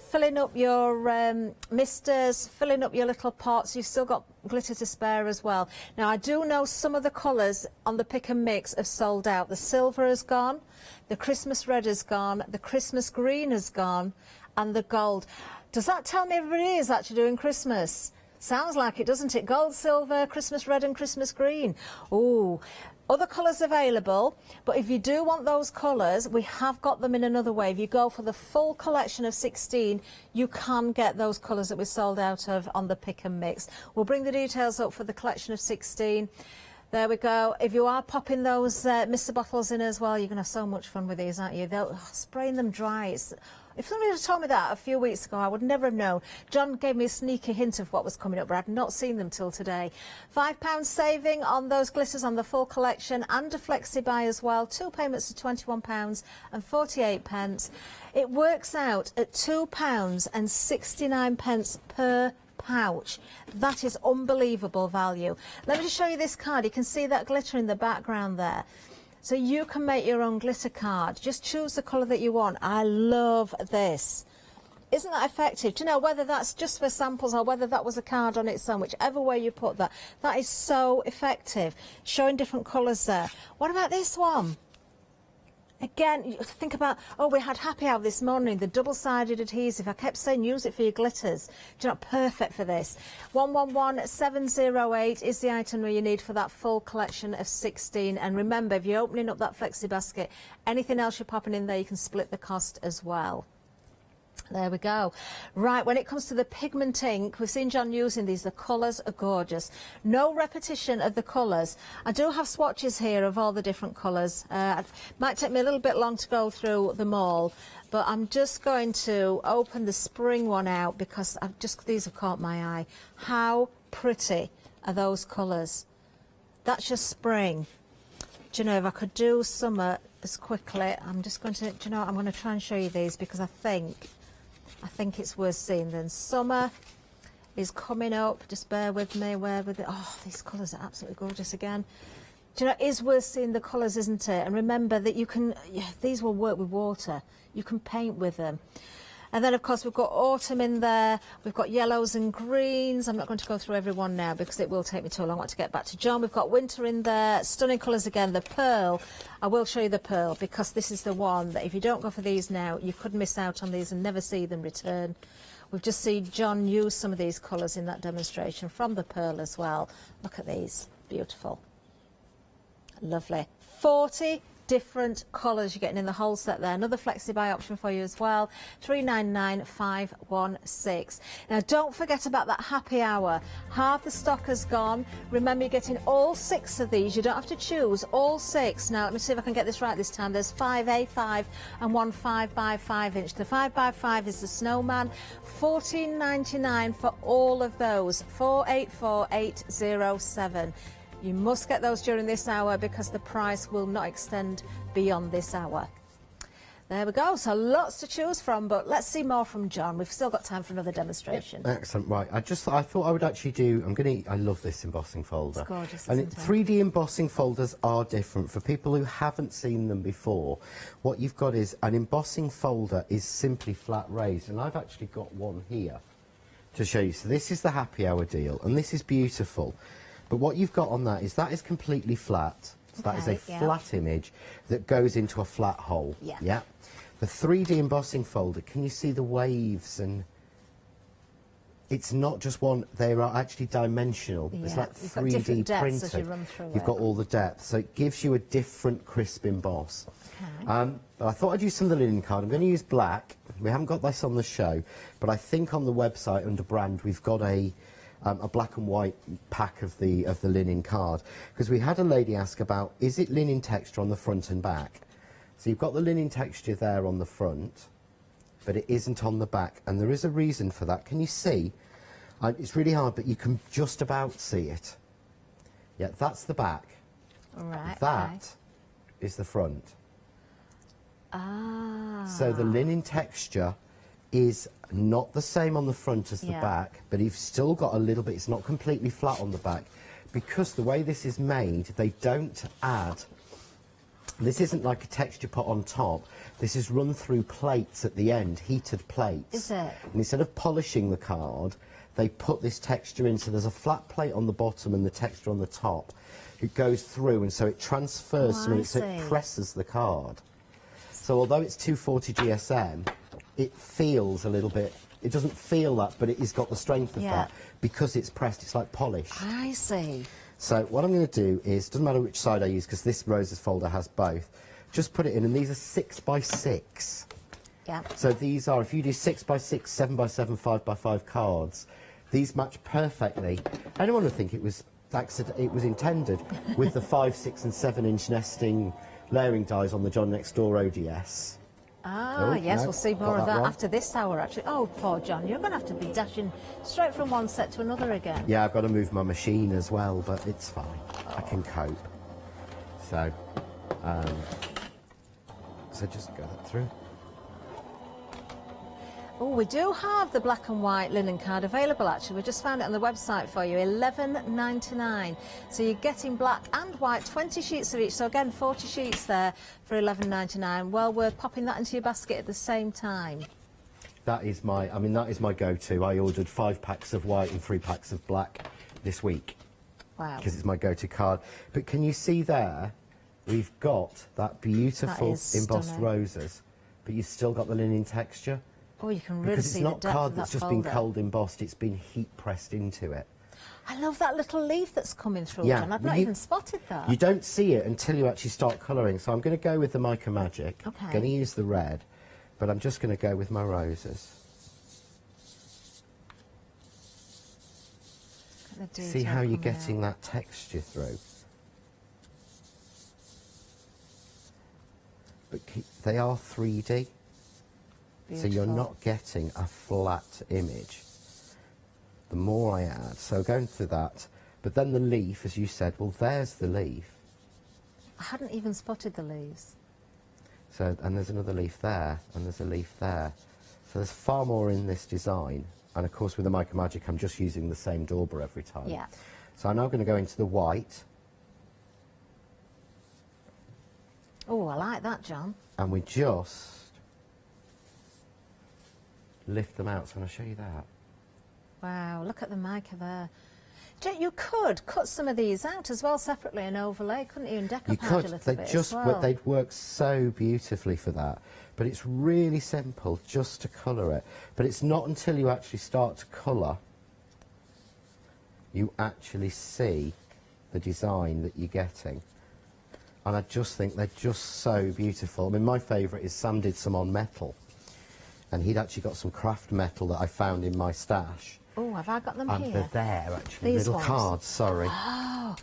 Filling up your misters, filling up your little pots, you've still got glitter to spare as well. Now, I do know some of the colours on the pick and mix have sold out. The silver has gone, the Christmas red has gone, the Christmas green has gone, and the gold. Does that tell me everybody is actually doing Christmas? Sounds like it, doesn't it? Gold, silver, Christmas red and Christmas green. Ooh, other colours available, but if you do want those colours, we have got them in another way. If you go for the full collection of 16, you can get those colours that we sold out of on the pick and mix. We'll bring the details up for the collection of 16. There we go. If you are popping those Mr. bottles in as well, you're going to have so much fun with these, aren't you? They'll spraying them dry. If somebody had told me that a few weeks ago, I would never have known. John gave me a sneaky hint of what was coming up, but I'd not seen them till today. £5 saving on those glitters on the full collection and a flexi buy as well. 2 payments of £21.48. It works out at £2.69 per pouch. That is unbelievable value. Let me just show you this card. You can see that glitter in the background there. So you can make your own glitter card. Just choose the colour that you want. I love this. Isn't that effective? Do you know whether that's just for samples or whether that was a card on its own, whichever way you put that, that is so effective. Showing different colours there. What about this one? Again, you think about, oh, we had happy hour this morning, the double-sided adhesive. I kept saying use it for your glitters. Do you know, perfect for this. 111708 is the item you need for that full collection of 16. And remember, if you're opening up that flexi basket, anything else you're popping in there, you can split the cost as well. There we go. Right, when it comes to the pigment ink, we've seen John using these. The colours are gorgeous. No repetition of the colours. I do have swatches here of all the different colours. It might take me a little bit long to go through them all, but I'm just going to open the spring one out because these have caught my eye. How pretty are those colours? That's just spring. Do you know, if I could do summer as quickly, I'm just going to, do you know, I'm going to try and show you these because I think it's worth seeing. Then summer is coming up. Just bear with me. Where with it? Oh, these colours are absolutely gorgeous again. Do you know, it is worth seeing the colours, isn't it? And remember that you can, these will work with water. You can paint with them. And then, of course, we've got autumn in there. We've got yellows and greens. I'm not going to go through every one now because it will take me too long. I want to get back to John. We've got winter in there. Stunning colours again. The pearl. I will show you the pearl because this is the one that if you don't go for these now, you could miss out on these and never see them return. We've just seen John use some of these colours in that demonstration from the pearl as well. Look at these. Beautiful. Lovely. 40 different colours you're getting in the whole set there. Another flexi buy option for you as well. 399516. Now don't forget about that happy hour. Half the stock has gone. Remember, you're getting all 6 of these. You don't have to choose all 6. Now let me see if I can get this right this time. There's 5 A5 and 1 5x5 inch. The 5x5 is the snowman. $14.99 for all of those. 484807. You must get those during this hour because the price will not extend beyond this hour. There we go. So lots to choose from, but let's see more from John. We've still got time for another demonstration. Excellent. Right. I thought I would actually do. I love this embossing folder. It's gorgeous, And isn't it? 3D embossing folders are different for people who haven't seen them before. What you've got is an embossing folder is simply flat raised, and I've actually got one here to show you. So this is the happy hour deal, and this is beautiful. But what you've got on that is completely flat. So that is a flat image that goes into a flat hole. Yeah. The 3D embossing folder, can you see the waves? And it's not just one, they are actually dimensional. It's like 3D printed. You've got all the depth, so it gives you a different crisp emboss. But I thought I'd use some of the linen card. I'm going to use black. We haven't got this on the show, but I think on the website under brand we've got a black and white pack of the linen card, because we had a lady ask about, is it linen texture on the front and back? So you've got the linen texture there on the front, but it isn't on the back, and there is a reason for that. Can you see? It's really hard, but you can just about see it. Yeah, that's the back. Right. That is the front. So the linen texture is not the same on the front as the back, but you've still got a little bit, it's not completely flat on the back, because the way this is made, they don't add, this isn't like a texture put on top, this is run through plates at the end, heated plates. Is it? And instead of polishing the card, they put this texture in, so there's a flat plate on the bottom and the texture on the top. It goes through, and so it transfers through, so it presses the card. So although it's 240 GSM, it feels a little bit, it doesn't feel that, but it has got the strength of that, because it's pressed, it's like polished. I see. So what I'm going to do is, doesn't matter which side I use, because this roses folder has both, just put it in, and these are 6x6. Yeah. So these are, if you do 6x6, 7x7, 5x5 cards, these match perfectly. I don't want to think it was intended with the 5, 6 and 7 inch nesting layering dies on the John Next Door ODS. Yes, we'll see more of that wrong. after this hour, actually. Oh, poor John, you're going to have to be dashing straight from one set to another again. Yeah, I've got to move my machine as well, but it's fine. I can cope. So just go that through. Oh, we do have the black and white linen card available, actually. We just found it on the website for you, $11.99. So you're getting black and white, 20 sheets of each. So again, 40 sheets there for $11.99. Well worth popping that into your basket at the same time. That is my go-to. I ordered 5 packs of white and 3 packs of black this week. Wow. Because it's my go-to card. But can you see there, we've got that beautiful embossed roses, but you've still got the linen texture. Oh, you can really because see it's not the depth card of that that's just folder. been cold embossed, it's been heat pressed into it. I love that little leaf that's coming through, John. I've not even spotted that. You don't see it until you actually start colouring. So I'm going to go with the Mica Magic. Okay. I'm going to use the red, but I'm just going to go with my roses. See how you're getting that texture through. But they are 3D. So you're not getting a flat image. The more I add, so going through that, but then the leaf, as you said, well, there's the leaf. I hadn't even spotted the leaves. So, and there's another leaf there, and there's a leaf there. So there's far more in this design. And of course, with the Mica Magic, I'm just using the same dauber every time. Yeah. So I'm now going to go into the white. Oh, I like that, John. And we just lift them out. So I'm going to show you that. Wow, look at the mica there. You could cut some of these out as well separately and overlay, couldn't you, and decoupage You could. a little bit as well. They'd work so beautifully for that. But it's really simple just to colour it. But it's not until you actually start to colour you actually see the design that you're getting. And I just think they're just so beautiful. I mean, my favourite is Sam did some on metal. And he'd actually got some craft metal that I found in my stash. Oh, have I got them and here? They're there, actually. These little ones? cards, sorry. Oh,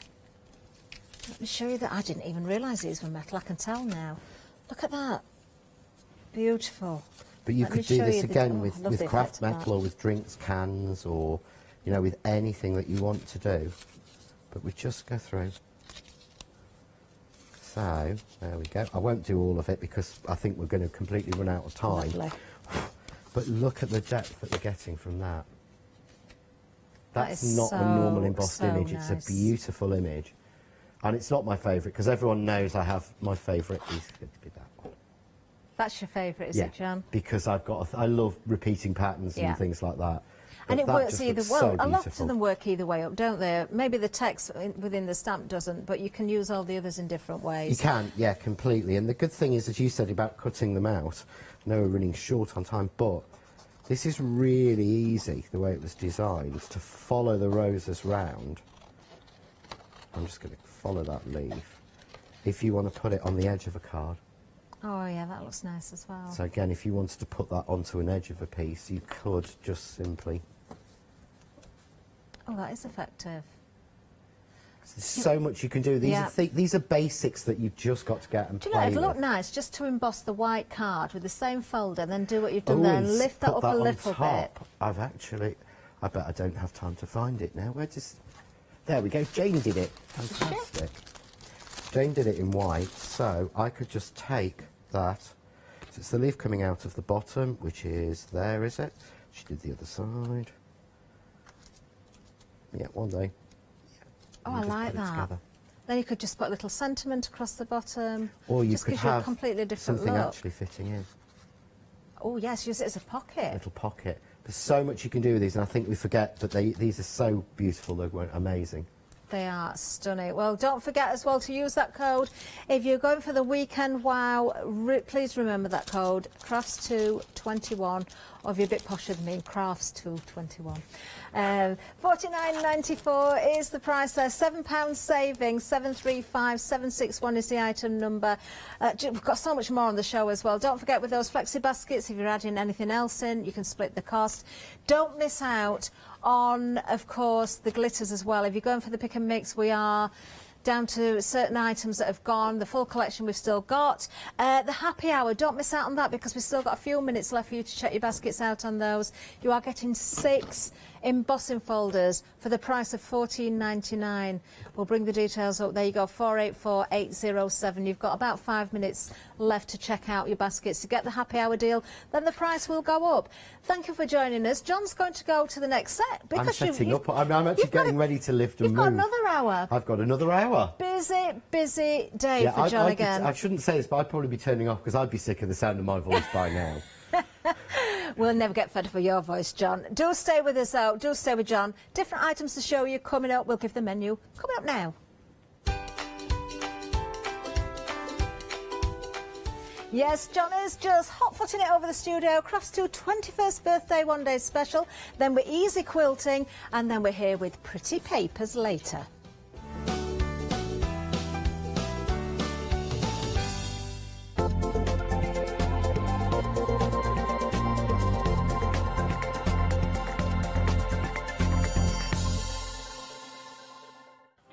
let me show you that. I didn't even realise these were metal. I can tell now. Look at that. Beautiful. But you Let me could do show this you the- again oh, I with love the craft effect of metal or with drinks cans or, you know, with anything that you want to do. But we just go through. So, there we go. I won't do all of it because I think we're going to completely run out of time. Lovely. But look at the depth that you're getting from that. That That's is not a normal embossed so image. nice. It's a beautiful image. And it's not my favourite because everyone knows I have my favourite is going to be that one. That's your favourite, is it, John? Because I love repeating patterns Yeah. and things like that. And But it that works just either looks way. so A lot of beautiful. them work either way up, don't they? Maybe the text within the stamp doesn't, but you can use all the others in different ways. You can, yeah, completely. And the good thing is, as you said about cutting them out, I know we're running short on time, but this is really easy, the way it was designed, to follow the roses round. I'm just going to follow that leaf. If you want to put it on the edge of a card. Oh, yeah, that looks nice as well. So again, if you wanted to put that onto an edge of a piece, you could just simply... Oh, that is effective. There's so much you can do. These are basics that you've just got to get and Do you know, play it'd look with. nice just to emboss the white card with the same folder, then do what you've done there and lift that put up that a on little bit. top. I bet I don't have time to find it now. There we go. Jane did it. Fantastic. Jane did it in white, so I could just take that. So it's the leaf coming out of the bottom, which is there, is it? She did the other side. Yeah, one day. Oh, I like that. Then you could just put a little sentiment across the bottom. Or you just could gives you a have completely different something look. actually fitting in. Oh, yes, use it as a pocket. Little pocket. There's so much you can do with these, and I think we forget that these are so beautiful. They're amazing. They are stunning. Well, don't forget as well to use that code. If you're going for the weekend wow, please remember that code, crafts221, or if you're a bit posher than me, crafts221. $49.94 is the price there. £7 saving. 735761 is the item number. We've got so much more on the show as well. Don't forget with those flexi baskets, if you're adding anything else in, you can split the cost. Don't miss out on, of course, the glitters as well. If you're going for the pick and mix, we are down to certain items that have gone. The full collection we've still got. The happy hour, don't miss out on that because we've still got a few minutes left for you to check your baskets out on those. You are getting 6 embossing folders for the price of $14.99. We'll bring the details up. There you go, 484807. You've got about 5 minutes left to check out your baskets to get the happy hour deal. Then the price will go up. Thank you for joining us. John's going to go to the next set. I'm setting up. I'm actually getting ready to lift and You've move. got another hour. I've got another hour. Busy day for John again. I shouldn't say this, but I'd probably be turning off because I'd be sick of the sound of my voice by now. We'll never get fed up with your voice, John. Do stay with us, though. Do stay with John. Different items to show you coming up. We'll give the menu coming up now. Yes, John is just hot-footing it over the studio. Crafts 2 21st birthday one-day special. Then we're easy quilting, and then we're here with pretty papers later.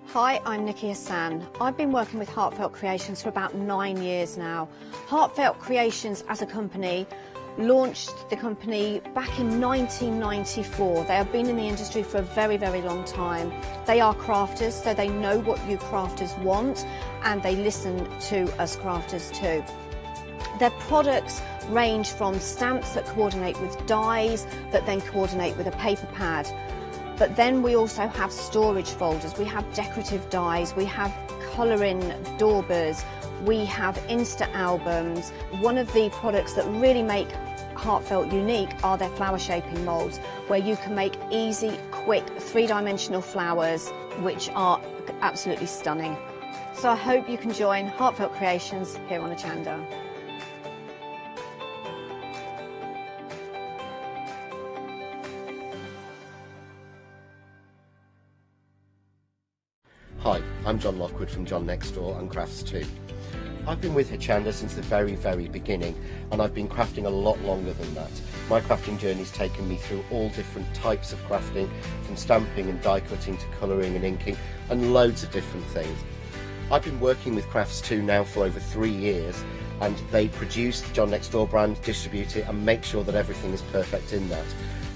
Hi, I'm Nikki Hassan. I've been working with Heartfelt Creations for about 9 years now. Heartfelt Creations as a company launched the company back in 1994. They have been in the industry for a very, very long time. They are crafters, so they know what you crafters want, and they listen to us crafters too. Their products range from stamps that coordinate with dies that then coordinate with a paper pad. But then we also have storage folders, we have decorative dies, we have colouring daubers, we have Insta albums. One of the products that really make Heartfelt unique are their flower shaping moulds, where you can make easy, quick, 3-dimensional flowers, which are absolutely stunning. So I hope you can join Heartfelt Creations here on Hochanda. Hi, I'm John Lockwood from John Next Door and Crafts 2. I've been with Hochanda since the very, very beginning, and I've been crafting a lot longer than that. My crafting journey's taken me through all different types of crafting, from stamping and die cutting to colouring and inking, and loads of different things. I've been working with Crafts 2 now for over 3 years, and they produce the John Next Door brand, distribute it, and make sure that everything is perfect in that.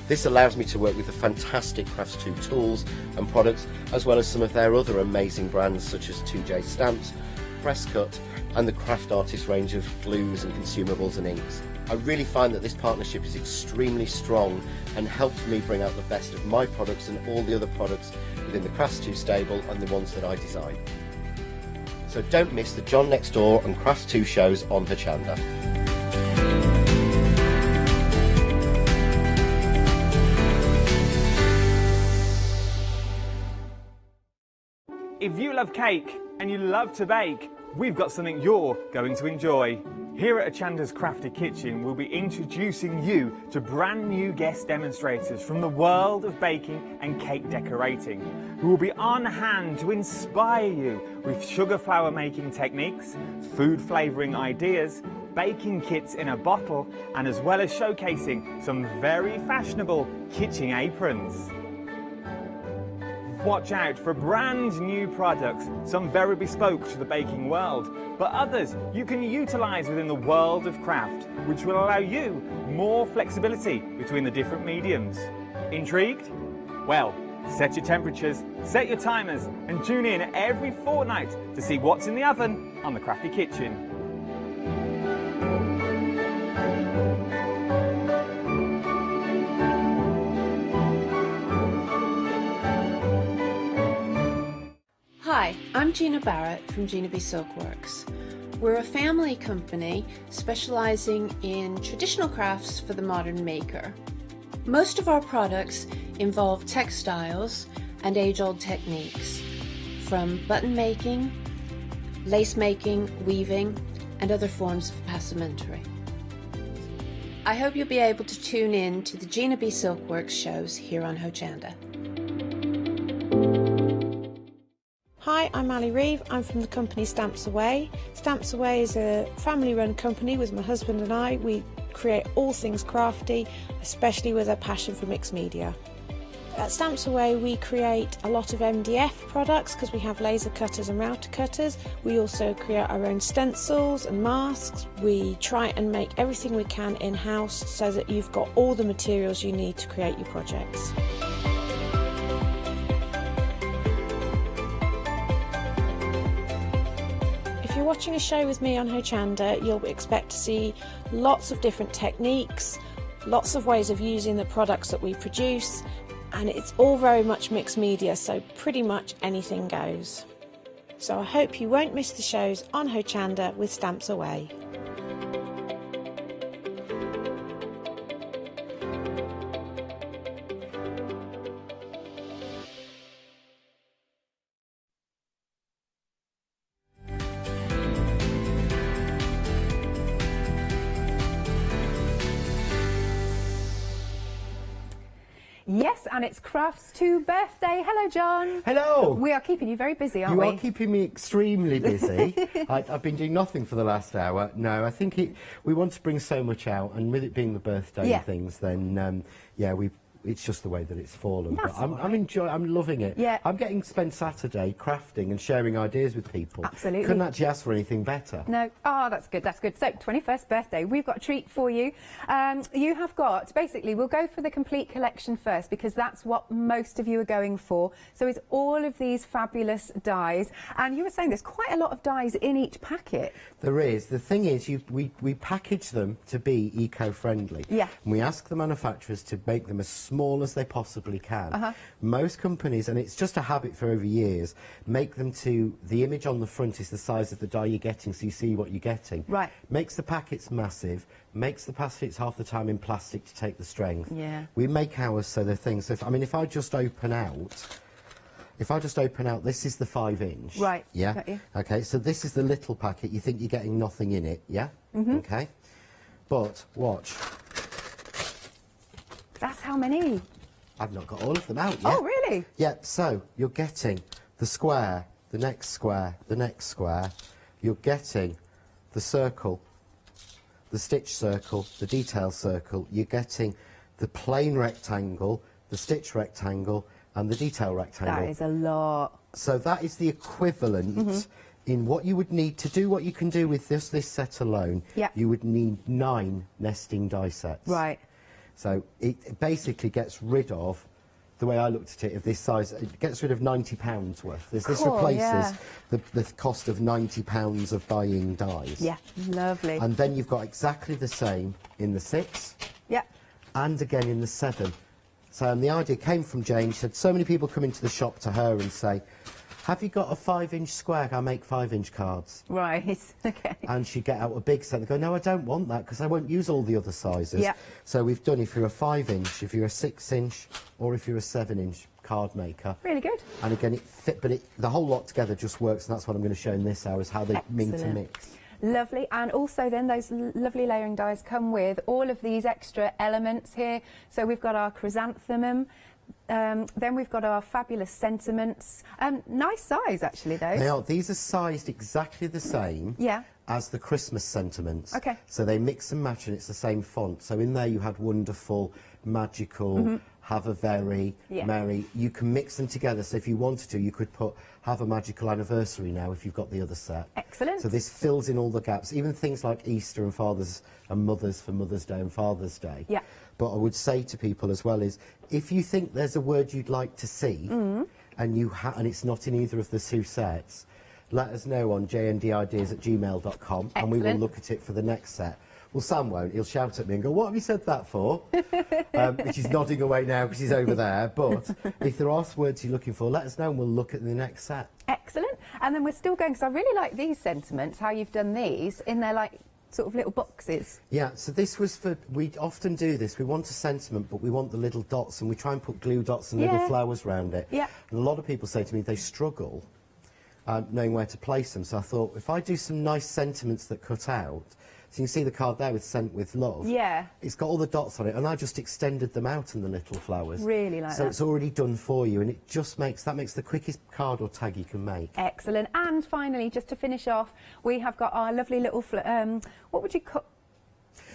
This allows me to work with the fantastic Crafts 2 tools and products, as well as some of their other amazing brands such as 2J Stamps, press cut and the craft artist range of glues and consumables and inks. I really find that this partnership is extremely strong and helps me bring out the best of my products and all the other products within the Crafts2 stable and the ones that I design. So don't miss the John Next Door and Crafts2 shows on Hochanda. If you love cake and you love to bake, we've got something you're going to enjoy. Here at Hochanda's Crafty Kitchen, we'll be introducing you to brand new guest demonstrators from the world of baking and cake decorating, who will be on hand to inspire you with sugar flour making techniques, food flavouring ideas, baking kits in a bottle, and as well as showcasing some very fashionable kitchen aprons. Watch out for brand new products, some very bespoke to the baking world, but others you can utilise within the world of craft, which will allow you more flexibility between the different mediums. Intrigued? Well, set your temperatures, set your timers, and tune in every fortnight to see what's in the oven on the Crafty Kitchen. Hi, I'm Gina Barrett from Gina B Silkworks. We're a family company specializing in traditional crafts for the modern maker. Most of our products involve textiles and age-old techniques, from button making, lace making, weaving, and other forms of passementerie. I hope you'll be able to tune in to the Gina B Silkworks shows here on Hochanda. Hi, I'm Ali Reeve. I'm from the company Stamps Away. Stamps Away is a family-run company with my husband and I. We create all things crafty, especially with a passion for mixed media. At Stamps Away we create a lot of MDF products because we have laser cutters and router cutters. We also create our own stencils and masks. We try and make everything we can in-house so that you've got all the materials you need to create your projects. If you're watching a show with me on Hochanda, you'll expect to see lots of different techniques, lots of ways of using the products that we produce, and it's all very much mixed media, so pretty much anything goes. So I hope you won't miss the shows on Hochanda with Stamps Away. Yes, and it's Crafts2 birthday. Hello, John. Hello. We are keeping you very busy, aren't we? You are keeping me extremely busy. I've been doing nothing for the last hour. No, I think we want to bring so much out, and with it being the birthday and things, then yeah, it's just the way that it's fallen. That's but I'm loving it. Yeah. I'm getting to spend Saturday crafting and sharing ideas with people. Absolutely. Couldn't actually ask for anything better. No. Oh, that's good. That's good. So, 21st birthday. We've got a treat for you. You have got, basically, we'll go for the complete collection first because that's what most of you are going for. So it's all of these fabulous dies. And you were saying there's quite a lot of dies in each packet. There is. The thing is, we package them to be eco-friendly. Yeah. And we ask the manufacturers to make them as small as they possibly can. Most companies, and it's just a habit for over years, make them to the image on the front is the size of the die you're getting, so you see what you're getting. Right. Makes the packets massive, makes the packets half the time in plastic to take the strength. Yeah. We make ours so they're things. So if I just open out, this is the 5-inch. Right. Yeah. Got you. Okay. So this is the little packet. You think you're getting nothing in it. Yeah. Okay. But watch. That's how many? I've not got all of them out yet. Oh, really? Yeah, so you're getting the square, the next square, the next square. You're getting the circle, the stitch circle, the detail circle. You're getting the plain rectangle, the stitch rectangle, and the detail rectangle. That is a lot. So that is the equivalent in what you would need to do what you can do with this set alone. Yeah. You would need 9 nesting die sets. Right. So it basically gets rid of the way I looked at it, of this size, it gets rid of £90 worth. This Cool, replaces yeah. the cost of £90 of buying dies. Yeah, lovely. And then you've got exactly the same in the 6. Yeah. And again in the 7. So the idea came from Jane. She said so many people come into the shop to her and say, have you got a 5-inch square? I make 5-inch cards. Right, okay. And she'd get out a big set and go, no, I don't want that because I won't use all the other sizes. Yeah. So we've done, if you're a 5-inch, if you're a 6-inch, or if you're a 7-inch card maker. Really good. And again, it fit, but the whole lot together just works, and that's what I'm going to show in this hour, is how they mean to mix. Lovely. And also then those lovely layering dies come with all of these extra elements here. So we've got our chrysanthemum, then we've got our fabulous sentiments. Nice size, actually, those. They are. These are sized exactly the same as the Christmas sentiments. Okay. So they mix and match, and it's the same font. So in there you had wonderful, magical, have a very, merry. You can mix them together. So if you wanted to, you could put have a magical anniversary now if you've got the other set. Excellent. So this fills in all the gaps, even things like Easter and Fathers and Mothers for Mother's Day and Father's Day. Yeah. But I would say to people as well is, if you think there's a word you'd like to see, and it's not in either of the 2 sets, let us know on jndideas@gmail.com, and we will look at it for the next set. Well, Sam won't. He'll shout at me and go, what have you said that for? Which he's nodding away now because he's over there. But if there are words you're looking for, let us know and we'll look at the next set. Excellent. And then we're still going, because I really like these sentiments, how you've done these in their, like, sort of little boxes. Yeah, so this was for, we often do this, we want a sentiment, but we want the little dots, and we try and put glue dots and little flowers around it. Yeah. And a lot of people say to me they struggle knowing where to place them, so I thought, if I do some nice sentiments that cut out, so you can see the card there with Sent With Love. Yeah. It's got all the dots on it, and I just extended them out in the little flowers. Really like that. So it's already done for you, and it just makes the quickest card or tag you can make. Excellent. And finally, just to finish off, we have got our lovely little, what would you call,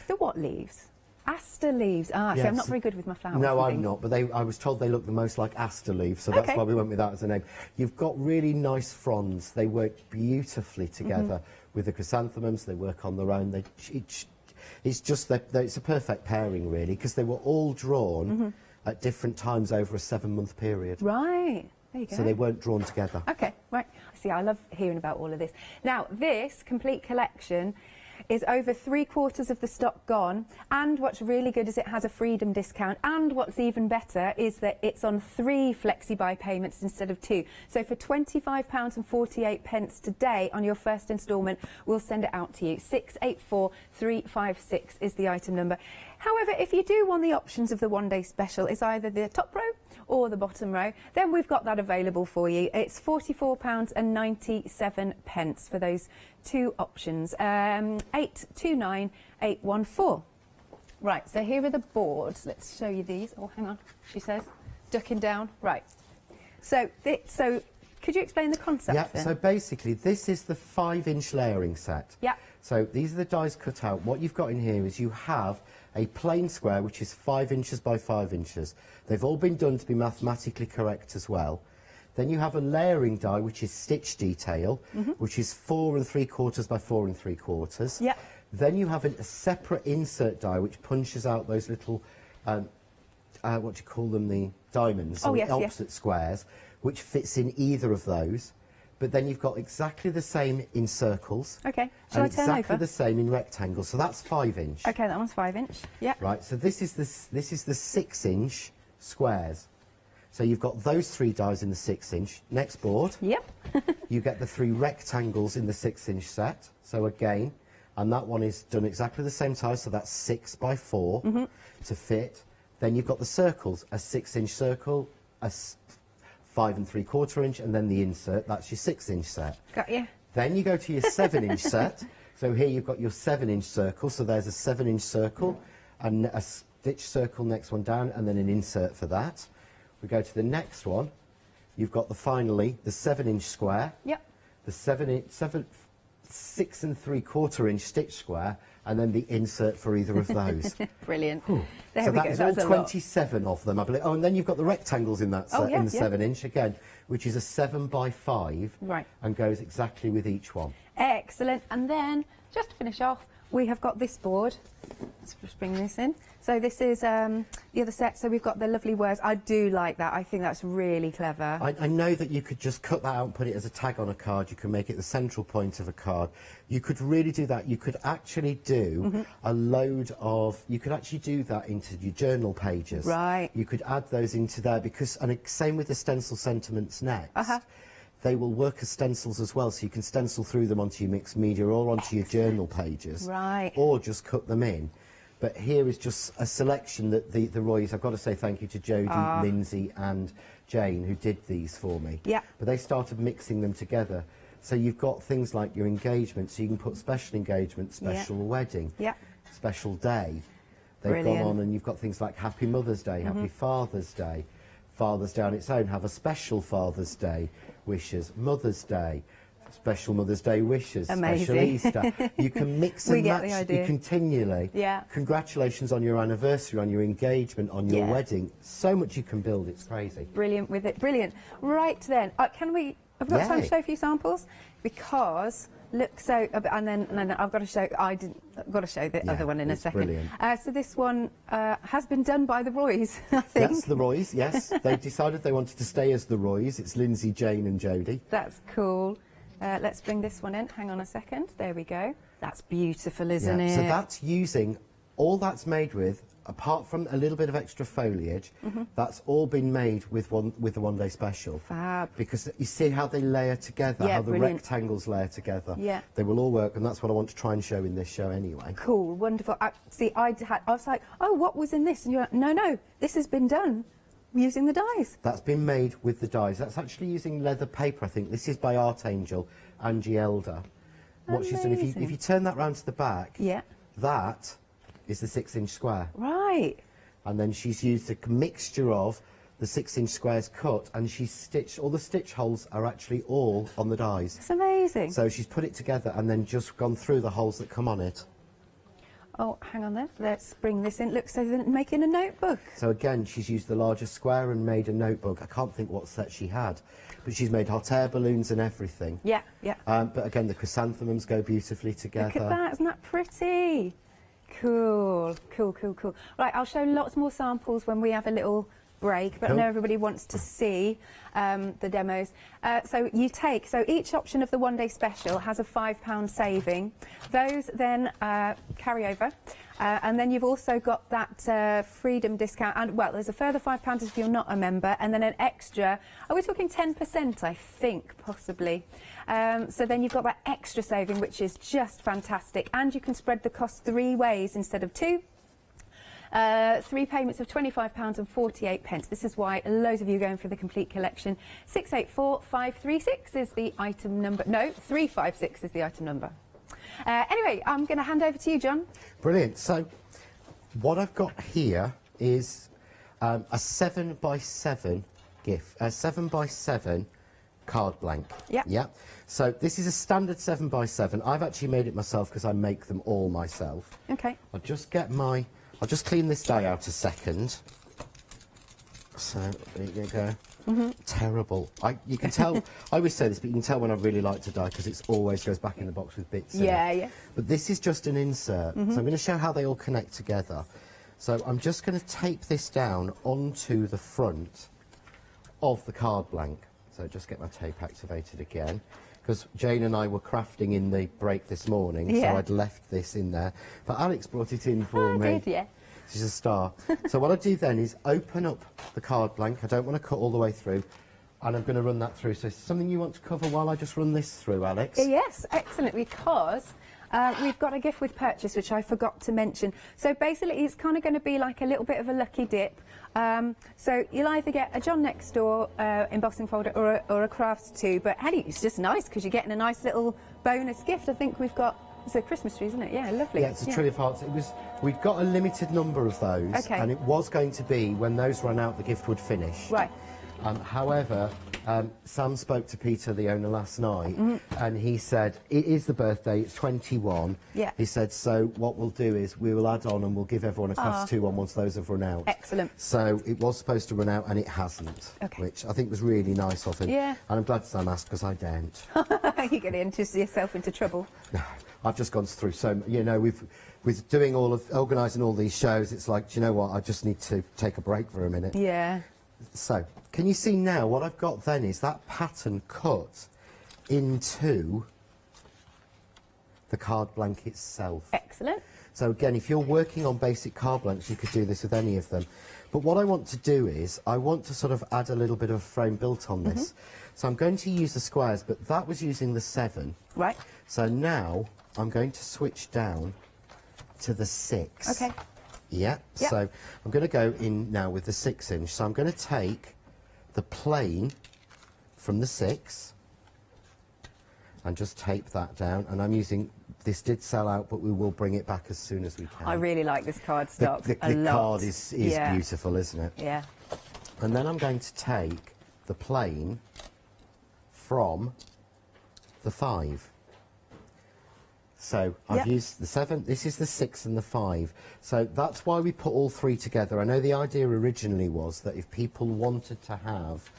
the what leaves? Aster leaves. Ah, Yes. so I'm not very good with my flowers. No, and I'm things. not, but I was told they look the most like aster leaves, so that's why we went with that as a name. You've got really nice fronds. They work beautifully together with the chrysanthemums. They work on their own. It's just it's a perfect pairing, really, because they were all drawn at different times over a 7-month period. Right. There you go. So they weren't drawn together. Okay, right. See, I love hearing about all of this. Now, this complete collection is over 3/4 of the stock gone, and what's really good is it has a freedom discount, and what's even better is that it's on 3 flexi-buy payments instead of 2. So for £25.48 today on your first instalment, we'll send it out to you. 684356 is the item number. However, if you do want the options of the one-day special, it's either the top row or the bottom row, then we've got that available for you. It's £44.97 for those 2 options. 829814. Right, so here are the boards. Let's show you these. Oh, hang on, she says. Ducking down. Right. So could you explain the concept Yeah, then? so basically this is the 5-inch layering set. Yeah. So these are the dies cut out. What you've got in here is you have a plain square which is 5 inches by 5 inches. They've all been done to be mathematically correct as well. Then you have a layering die which is stitch detail, which is 4 3/4 by 4 3/4. Yeah. Then you have a separate insert die which punches out those little, what do you call them, the diamonds, Oh, or yes, opposite squares, which fits in either of those. But then you've got exactly the same in circles. Okay. Shall I and turn exactly over? the same in rectangles. So that's 5 inch. Okay, that one's 5 inch. Yeah. Right. So this is the 6 inch squares. So you've got those 3 dies in the 6 inch. Next board. Yep. You get the 3 rectangles in the 6 inch set. So again, and that one is done exactly the same size. So that's 6 by 4 to fit. Then you've got the circles, a 6 inch circle, a 5 3/4 inch, and then the insert. That's your 6 inch set. Got you. Then you go to your 7 inch set. So here you've got your 7 inch circle. So there's a 7 inch circle and a stitch circle next one down, and then an insert for that. We go to the next one. You've got finally the 7 inch square. Yep. The 6 3/4 inch stitch square, and then the insert for either of those. Brilliant. There So we that go. is all That's a lot. 27 of them, I believe. Oh, and then you've got the rectangles in that set, Oh, yeah, in the yeah. 7 inch again, which is a 7 by 5, Right. and goes exactly with each one. Excellent. And then, just to finish off, we have got this board. Let's just bring this in. So this is the other set. So we've got the lovely words. I do like that. I think that's really clever. I know that you could just cut that out and put it as a tag on a card. You can make it the central point of a card. You could really do that. You could actually do a load of... You could actually do that into your journal pages. Right. You could add those into there because... And same with the stencil sentiments next. They will work as stencils as well, so you can stencil through them onto your mixed media or onto your journal pages. Right. Or just cut them in. But here is just a selection that the Roys... I've got to say thank you to Jodie, Lindsay and Jane who did these for me. Yeah. But they started mixing them together. So you've got things like your engagement, so you can put special engagement, special wedding, special day. They've gone on and you've got things like Happy Mother's Day, Happy Father's Day, Father's Day on its own, have a special Father's Day wishes, Mother's Day, special Mother's Day wishes, special Easter. You can mix and match continually. Yeah. Congratulations on your anniversary, on your engagement, on your wedding. So much you can build, it's crazy. Brilliant with it, brilliant. Right then, can we... I've got time to show a few samples because look so and then I've got to show I've got to show the other one in a second. Brilliant. So this one has been done by the Roys, I think. That's the Roys, yes. They decided they wanted to stay as the Roys. It's Lindsay, Jane and Jodie. That's cool. Let's bring this one in. Hang on a second. There we go. That's beautiful, isn't it? So that's using all that's made with, apart from a little bit of extra foliage, that's all been made with the one-day special. Fab. Because you see how they layer together, how the rectangles layer together. Yeah. They will all work, and that's what I want to try and show in this show anyway. Cool, wonderful. I was like, oh, what was in this? And you're like, no, this has been done using the dies. That's been made with the dies. That's actually using leather paper, I think. This is by Art Angel, Angie Elder. What she's done, if you turn that round to the back, that is the 6-inch square. Right. And then she's used a mixture of the 6-inch squares cut, and she's stitched, all the stitch holes are actually all on the dies. It's amazing. So she's put it together and then just gone through the holes that come on it. Oh, hang on there. Let's bring this in. Look, so they're making a notebook. So again, she's used the larger square and made a notebook. I can't think what set she had, but she's made hot air balloons and everything. Yeah. But again, the chrysanthemums go beautifully together. Look at that, isn't that pretty? Cool. Right, I'll show lots more samples when we have a little break, but I know everybody wants to see the demos. So each option of the one-day special has a £5 saving. Those then carry over. And then you've also got that freedom discount, and well, there's a further £5 if you're not a member, and then an extra, are we talking 10%, I think, possibly. So then you've got that extra saving, which is just fantastic, and you can spread the cost 3 ways instead of 2. 3 payments of £25 and 48p. This is why loads of you are going for the complete collection. 684536 is the item number. No, 356 is the item number. Anyway, I'm going to hand over to you, John. Brilliant. So what I've got here is a 7x7 gift, a 7x7 card blank. Yeah. So this is a standard 7x7. I've actually made it myself because I make them all myself. Okay. I'll just clean this die out a second. So there you go. Terrible. You can tell. I always say this, but you can tell when I really like to die because it always goes back in the box with bits. Yeah. But this is just an insert. So I'm going to show how they all connect together. So I'm just going to tape this down onto the front of the card blank. So just get my tape activated again, because Jane and I were crafting in the break this morning, so I'd left this in there. But Alex brought it in for me. I did, yeah. She's a star. So what I do then is open up the card blank. I don't want to cut all the way through, and I'm going to run that through. So is there something you want to cover while I just run this through, Alex? Yes, excellent, because we've got a gift with purchase, which I forgot to mention. So basically, it's kind of going to be like a little bit of a lucky dip. So you'll either get a John Next Door embossing folder or a Crafts too. But hey, it's just nice because you're getting a nice little bonus gift. I think we've got... It's a Christmas tree, isn't it? Yeah, lovely. Yeah, it's a tree of hearts. We'd got a limited number of those, and it was going to be when those ran out, the gift would finish. Right. However, Sam spoke to Peter, the owner, last night, and he said, it is the birthday, it's 21. Yeah. He said, so what we'll do is we will add on and we'll give everyone a class 2 one once those have run out. Excellent. So it was supposed to run out and it hasn't, which I think was really nice of him. Yeah. And I'm glad Sam asked, because I daren't. You get yourself into trouble. I've just gone through with doing organising all these shows, it's like, do you know what, I just need to take a break for a minute. Yeah. So, can you see now what I've got then is that pattern cut into the card blank itself. Excellent. So again, if you're working on basic card blanks, you could do this with any of them. But what I want to do is, I want to sort of add a little bit of a frame built on this. So I'm going to use the squares, but that was using the 7. Right. So now, I'm going to switch down to the 6. Okay. Yeah, yep. So I'm going to go in now with the 6-inch. So I'm going to take the plane from the 6 and just tape that down. And I'm using, this did sell out, but we will bring it back as soon as we can. I really like this card stock The a lot. card is beautiful, isn't it? Yeah. And then I'm going to take the plane from the 5. So I've used the 7, this is the 6 and the 5. So that's why we put all 3 together. I know the idea originally was that if people wanted to have,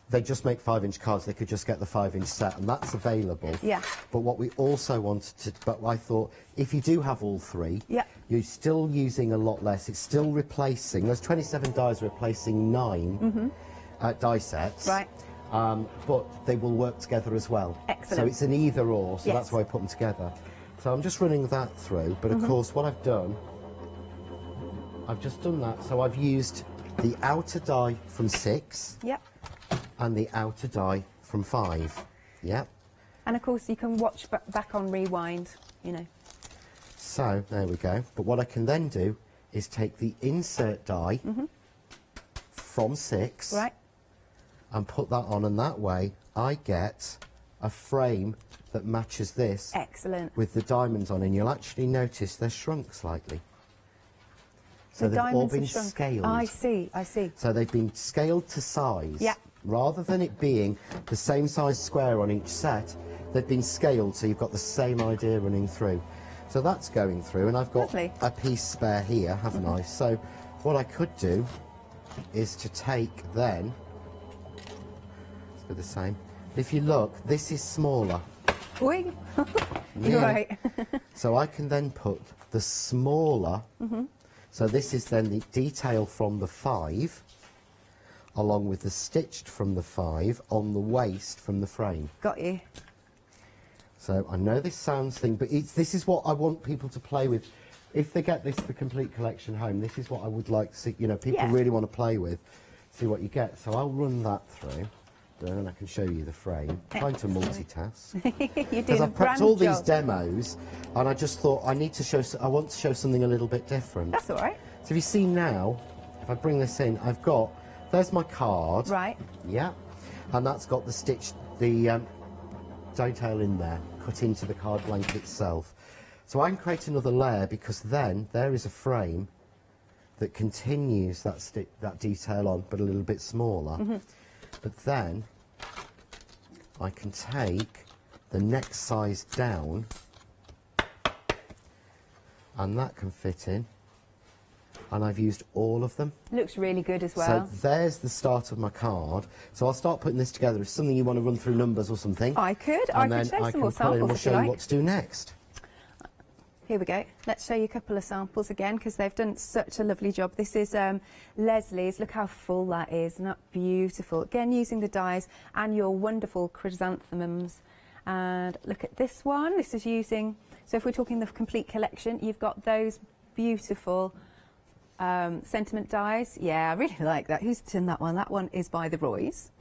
they just make 5-inch cards, they could just get the 5-inch set, and that's available. Yeah. But what we also wanted to, but I thought, if you do have all 3, you're still using a lot less. It's still replacing, those 27 dies replacing 9 die sets. Right. But they will work together as well. Excellent. So it's an either or, so that's why I put them together. So I'm just running that through, but of course what I've done, I've just done that. So I've used the outer die from 6 and the outer die from 5. Yep. And of course you can watch back on rewind, you know. So there we go. But what I can then do is take the insert die from 6 and put that on, and that way I get a frame that matches this. Excellent. With the diamonds on, and you'll actually notice they're shrunk slightly. So the they've all diamonds been have shrunk. scaled. I see, I see. So they've been scaled to size. Yeah. Rather than it being the same size square on each set, they've been scaled so you've got the same idea running through. So that's going through, and I've got a piece spare here, haven't I? So what I could do is to take then, let's do the same. If you look, this is smaller. Oi. You're right. So I can then put the smaller, so this is then the detail from the 5, along with the stitched from the 5 on the waist from the frame. Got you. So I know this sounds thing, but this is what I want people to play with. If they get the complete collection home, this is what I would like to see, you know, people really want to play with, see what you get. So I'll run that through. And I can show you the frame. Trying to multitask. Because I've prepped all these demos, and I just thought I need to show. I want to show something a little bit different. That's all right. So if you see now, if I bring this in, I've got. There's my card. Right. Yeah. And that's got the stitch, the detail in there, cut into the card blank itself. So I can create another layer, because then there is a frame that continues that detail on, but a little bit smaller. But then I can take the next size down, and that can fit in, and I've used all of them. Looks really good as well. So there's the start of my card. So I'll start putting this together. If something you want to run through numbers or something, I could. And I then could show I some can more pull in and samples we'll if show you you like. what to do next. Here we go. Let's show you a couple of samples again, because they've done such a lovely job. This is Leslie's. Look how full that is. Isn't that beautiful? Again, using the dies and your wonderful chrysanthemums. And look at this one. This is using, so if we're talking the complete collection, you've got those beautiful sentiment dies. Yeah, I really like that. Who's done that one? That one is by the Roys.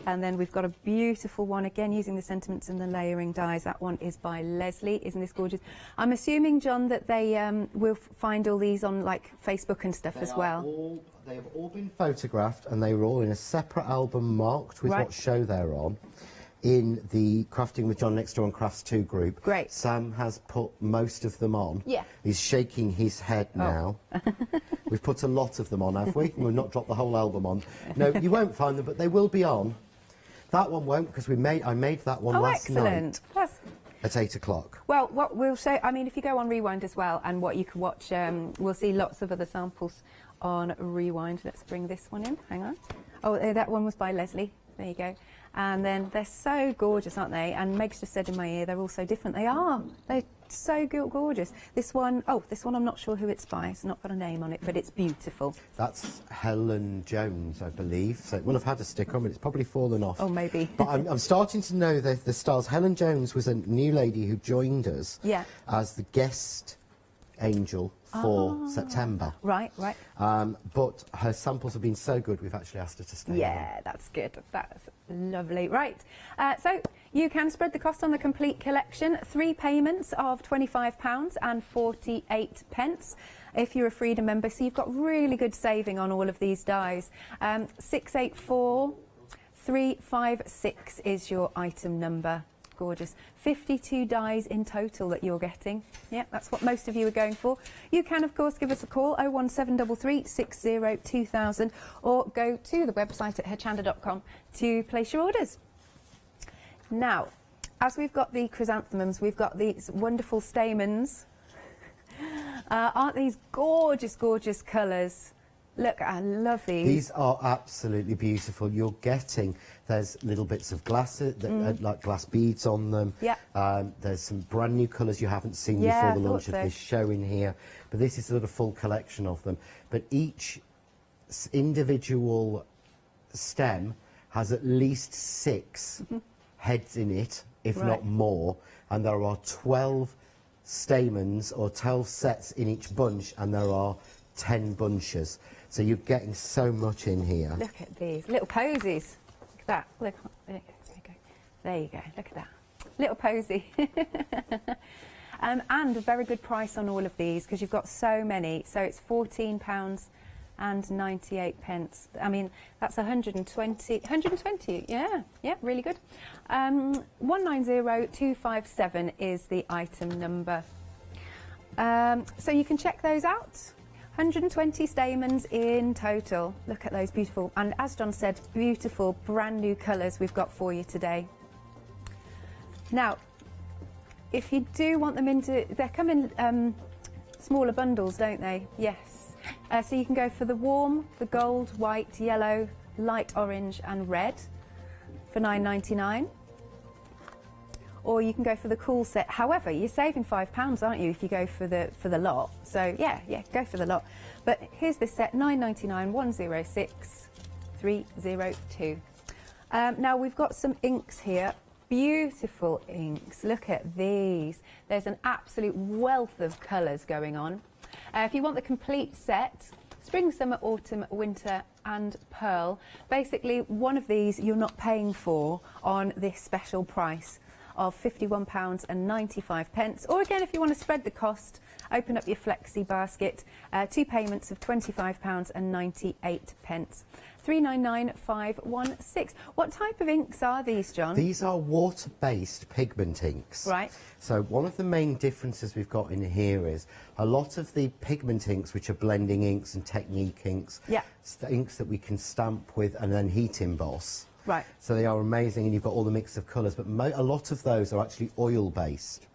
And then we've got a beautiful one, again, using the sentiments and the layering dies. That one is by Leslie. Isn't this gorgeous? I'm assuming, John, that they will find all these on, like, Facebook and stuff as well. They have all been photographed, and they were all in a separate album marked with what show they're on. in the Crafting with John Next Door and Crafts 2 group. Great. Sam has put most of them on. Yeah. He's shaking his head now. We've put a lot of them on, have we? We've not dropped the whole album on. No, you won't find them, but they will be on. That one won't, because I made that one last night. That's at 8 o'clock. Well, what we'll show, I mean, if you go on Rewind as well, and what you can watch, we'll see lots of other samples on Rewind. Let's bring this one in. Hang on. Oh, that one was by Leslie. There you go. And then they're so gorgeous, aren't they? And Meg's just said in my ear, they're all so different. They are. They're so gorgeous. This one I'm not sure who it's by. It's not got a name on it, but it's beautiful. That's Helen Jones, I believe. So it will have had a sticker on, but it's probably fallen off. Oh, maybe. But I'm starting to know the stars. Helen Jones was a new lady who joined us as the guest angel for September. Right. But her samples have been so good, we've actually asked her to stay on. Yeah, that's good. That's lovely. Right. So you can spread the cost on the complete collection. 3 payments of £25 and 48 pence if you're a Freedom member. So you've got really good saving on all of these dies. 684356 is your item number. Gorgeous. 52 dies in total that you're getting. Yeah, that's what most of you are going for. You can, of course, give us a call, 01733 60 2000, or go to the website at hochanda.com to place your orders. Now, as we've got the chrysanthemums, we've got these wonderful stamens. Aren't these gorgeous, gorgeous colours? Look, I love these. These are absolutely beautiful. You're getting, there's little bits of glass, like glass beads on them. Yeah. There's some brand new colours you haven't seen before the launch of this show in here. But this is sort of a full collection of them. But each individual stem has at least 6 heads in it, if not more. And there are 12 stamens or 12 sets in each bunch, and there are 10 bunches. So you're getting so much in here. Look at these little posies. Look at that. Look, there you go. There you go. Look at that. Little posy. And a very good price on all of these because you've got so many. So it's £14 and 98 pence. I mean, that's 120. Yeah, really good. 190257 is the item number. So you can check those out. 120 stamens in total. Look at those beautiful, and as John said, beautiful brand new colours we've got for you today. Now, if you do want them they come in smaller bundles, don't they? Yes. So you can go for the warm, the gold, white, yellow, light orange and red for £9.99. Or you can go for the cool set. However, you're saving £5, aren't you, if you go for the lot? So yeah, go for the lot. But here's this set, £9.99, 106 302. Now we've got some inks here. Beautiful inks. Look at these. There's an absolute wealth of colours going on. If you want the complete set, spring, summer, autumn, winter and pearl, basically one of these you're not paying for on this special price of £51 and 95 pence. Or again, if you want to spread the cost, open up your flexi basket, 2 payments of £25 and 98 pence. 399516. What type of inks are these, John? These are water-based pigment inks. Right. So one of the main differences we've got in here is a lot of the pigment inks, which are blending inks and technique inks, inks that we can stamp with and then heat emboss. Right. So they are amazing, and you've got all the mix of colours, but a lot of those are actually oil-based.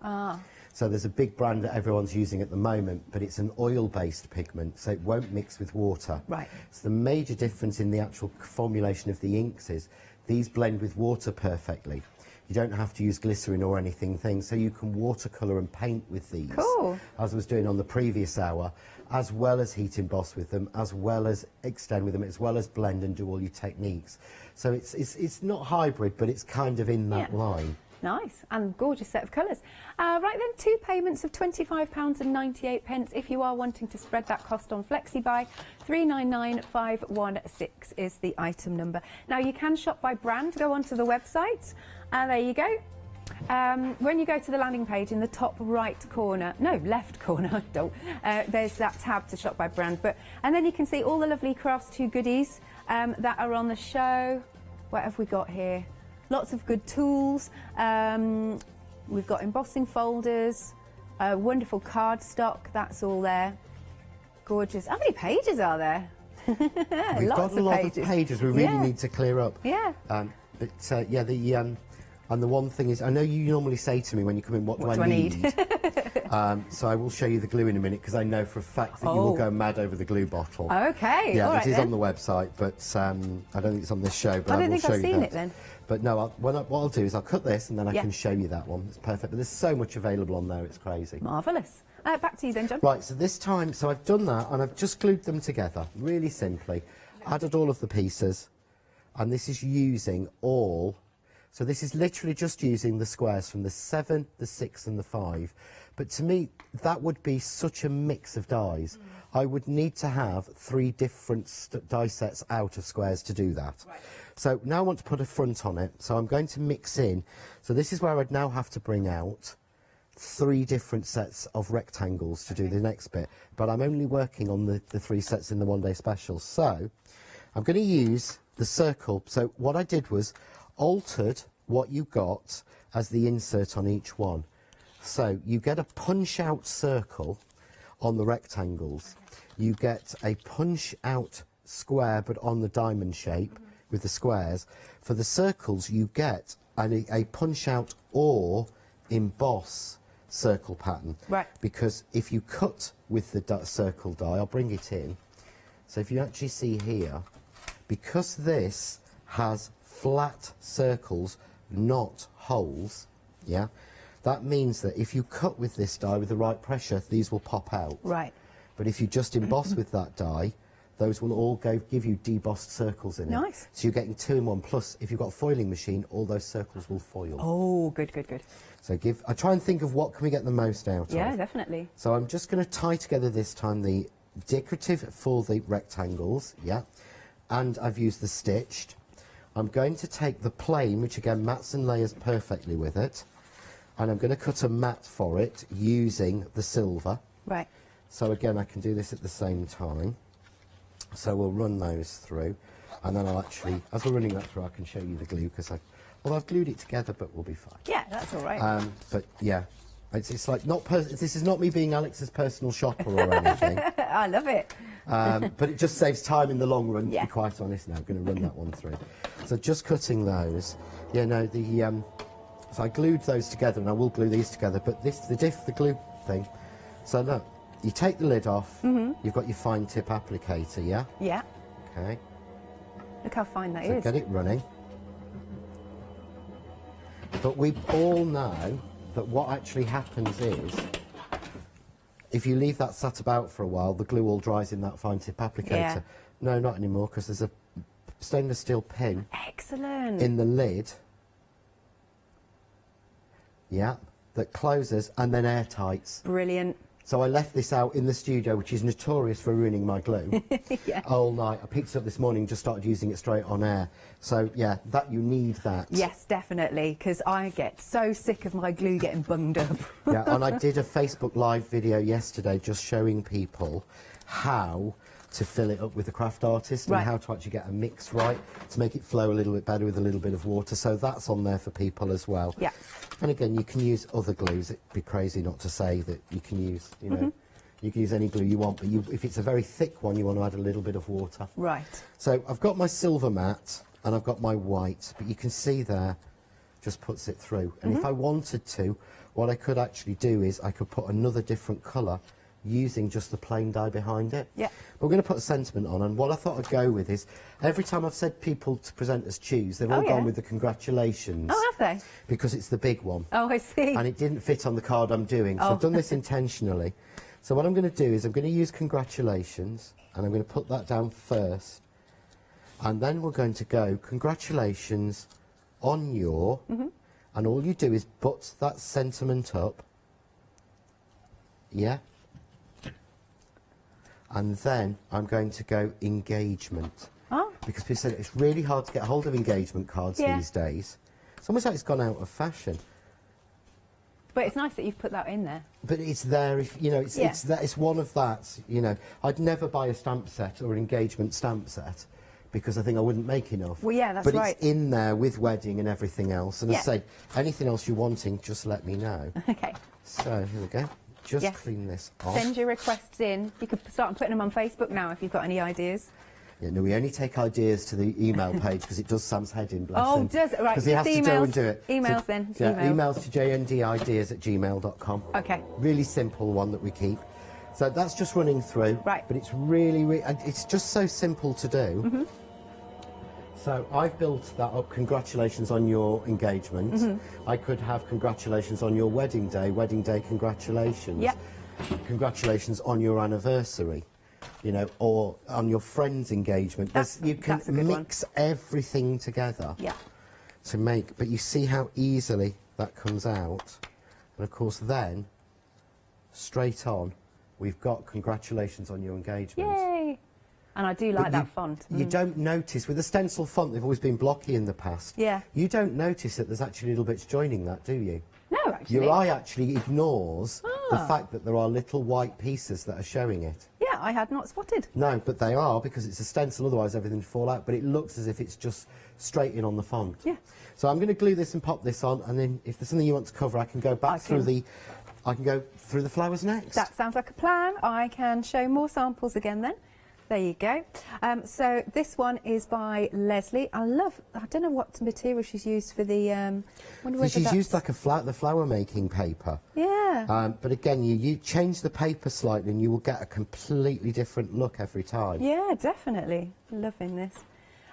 So there's a big brand that everyone's using at the moment, but it's an oil-based pigment, so it won't mix with water. Right. So the major difference in the actual formulation of the inks is these blend with water perfectly. You don't have to use glycerin or anything, so you can watercolour and paint with these. Cool. As I was doing on the previous hour, as well as heat emboss with them, as well as extend with them, as well as blend and do all your techniques. So it's not hybrid, but it's kind of in that line. Nice, and gorgeous set of colours. Right then, 2 payments of £25 and 98 pence if you are wanting to spread that cost on FlexiBuy. 399516 is the item number. Now you can shop by brand. Go onto the website, and there you go. When you go to the landing page, in the top left corner, there's that tab to shop by brand. And then you can see all the lovely Crafts 2 goodies that are on the show. What have we got here? lots of good tools. We've got embossing folders, wonderful cardstock, that's all there. Gorgeous. How many pages are there? We've got a lot of pages we really need to clear up. Yeah. But yeah, and the one thing is, I know you normally say to me when you come in, what do I need? So I will show you the glue in a minute, because I know for a fact that you will go mad over the glue bottle. Okay, yeah, all right, it is then. on the website, but I don't think it's on this show. But I don't will think show I've you seen that. it then. But no, what I'll do is I'll cut this and then I Yeah. can show you that one. It's perfect. But there's so much available on there, it's crazy. Marvellous. Back to you then, John. Right, so this time, so I've done that and I've just glued them together, really simply. Added all of the pieces, and this is using all, so this is literally just using the squares from the 7, the 6 and the 5. But to me, that would be such a mix of dies. I would need to have 3 different die sets out of squares to do that. Right. So now I want to put a front on it, so I'm going to mix in. So this is where I'd now have to bring out 3 different sets of rectangles to do the next bit, but I'm only working on the 3 sets in the one-day special. So I'm going to use the circle. So what I did was altered what you got as the insert on each one. So you get a punch-out circle on the rectangles. You get a punch-out square, but on the diamond shape with the squares. For the circles, you get a punch-out or emboss circle pattern. Right. Because if you cut with the circle die, I'll bring it in. So if you actually see here, because this has flat circles, not holes, yeah, that means that if you cut with this die with the right pressure, these will pop out. Right. But if you just emboss with that die, those will all give you debossed circles in it. Nice. So you're getting 2 in 1. Plus, if you've got a foiling machine, all those circles will foil. Oh, good, good, good. So I try and think of what can we get the most out of. Yeah, definitely. So I'm just going to tie together this time the decorative for the rectangles, yeah, and I've used the stitched. I'm going to take the plain, which again mats and layers perfectly with it, and I'm going to cut a mat for it using the silver. Right. So again, I can do this at the same time. So we'll run those through, and then I'll actually, as we're running that through, I can show you the glue, because I've glued it together, but we'll be fine. Yeah, that's all right. But yeah, it's like this is not me being Alex's personal shopper or anything. I love it. But it just saves time in the long run, Yeah. to be quite honest. Now I'm going to run that one through. So just cutting those. Yeah, no, so I glued those together, and I will glue these together. But the glue thing. So look, you take the lid off. You've got your fine tip applicator, yeah. Yeah. Okay. Look how fine that So is. get it running. But we all know that what actually happens is, if you leave that sat about for a while, the glue all dries in that fine tip applicator. Yeah. No, not anymore, because there's a stainless steel pin Excellent. in the lid, yeah, that closes and then airtights. Brilliant. So I left this out in the studio, which is notorious for ruining my glue, Yeah. all night. I picked it up this morning and just started using it straight on air. So yeah, you need that. Yes, definitely, because I get so sick of my glue getting bunged up. Yeah, and I did a Facebook Live video yesterday just showing people how to fill it up with the craft artist, Right. and how to actually get a mix right to make it flow a little bit better with a little bit of water. So that's on there for people as well. Yeah. And again, you can use other glues. It'd be crazy not to say that you can use, you know, you can use any glue you want, but if it's a very thick one, you want to add a little bit of water. Right. So I've got my silver mat and I've got my white, but you can see there, just puts it through. And if I wanted to, what I could actually do is I could put another different colour using just the plain dye behind it. Yeah. But we're going to put a sentiment on, and what I thought I'd go with is, every time I've said people to present as choose, they've all yeah. gone with the congratulations. Oh, have they? Because it's the big one. Oh, I see. And it didn't fit on the card I'm doing, so Oh. I've done this intentionally. So what I'm going to do is I'm going to use congratulations, and I'm going to put that down first. And then we're going to go congratulations on your, and all you do is butt that sentiment up. Yeah. And then I'm going to go engagement. Oh. Because people said it's really hard to get hold of engagement cards Yeah. these days. It's almost like it's gone out of fashion. But it's nice that you've put that in there. But it's there, if you know, Yeah. it's one of that. You know, I'd never buy a stamp set or an engagement stamp set, because I think I wouldn't make enough. Well, yeah, that's but right. It's in there with wedding and everything else. And as I say, anything else you're wanting, just let me know. Okay. So here we go. Just clean this off. Send your requests in. You could start putting them on Facebook now if you've got any ideas. Yeah, no, we only take ideas to the email page because it does Sam's head in, bless him. Oh, does it? Right, because he has to go and do it. Emails so, then. Yeah, emails to jndideas@gmail.com. Okay. Really simple one that we keep. So that's just running through. Right. But it's really, and it's just so simple to do. So I've built that up. Congratulations on your engagement. I could have congratulations on your wedding day congratulations. Yep. Congratulations on your anniversary. You know, or on your friend's engagement. You can mix everything together to make, but you see how easily that comes out. And of course then, straight on, we've got congratulations on your engagement. Yay! And I do like that font. You don't notice, with the stencil font, they've always been blocky in the past. Yeah. You don't notice that there's actually little bits joining that, do you? No, actually. Your eye actually ignores the fact that there are little white pieces that are showing it. Yeah, I had not spotted. No, but they are, because it's a stencil, otherwise everything would fall out, but it looks as if it's just straight in on the font. Yeah. So I'm going to glue this and pop this on, and then if there's something you want to cover, I can go back through the... I can go through the flowers next. That sounds like a plan. I can show more samples again then. There you go. So this one is by Leslie. I don't know what material she's used for the... she's used like the flower making paper. Yeah. But again, you change the paper slightly and you will get a completely different look every time. Yeah, definitely. Loving this.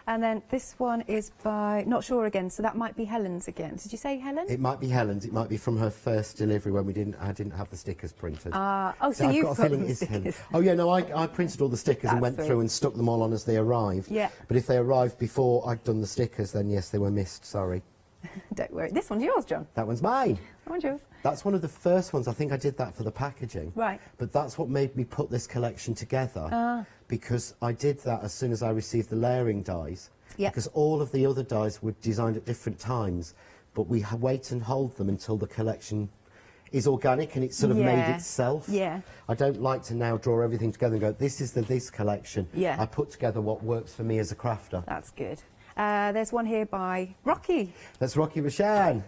And then this one is by, not sure again, so that might be Helen's again. Did you say Helen? It might be Helen's. It might be from her first delivery when I didn't have the stickers printed. So you've got a feeling it's Helen. Oh yeah, no, I printed all the stickers and went through and stuck them all on as they arrived. Yeah. But if they arrived before I'd done the stickers, then yes, they were missed. Sorry. Don't worry. This one's yours, John. That one's mine. That one's yours. That's one of the first ones. I think I did that for the packaging. Right. But that's what made me put this collection together. Because I did that as soon as I received the layering dies. Yep. Because all of the other dies were designed at different times, but we wait and hold them until the collection is organic and it's sort of made itself. Yeah. I don't like to now draw everything together and go, this is this collection. Yeah. I put together what works for me as a crafter. That's good. There's one here by Rocky. That's Rocky Rashan.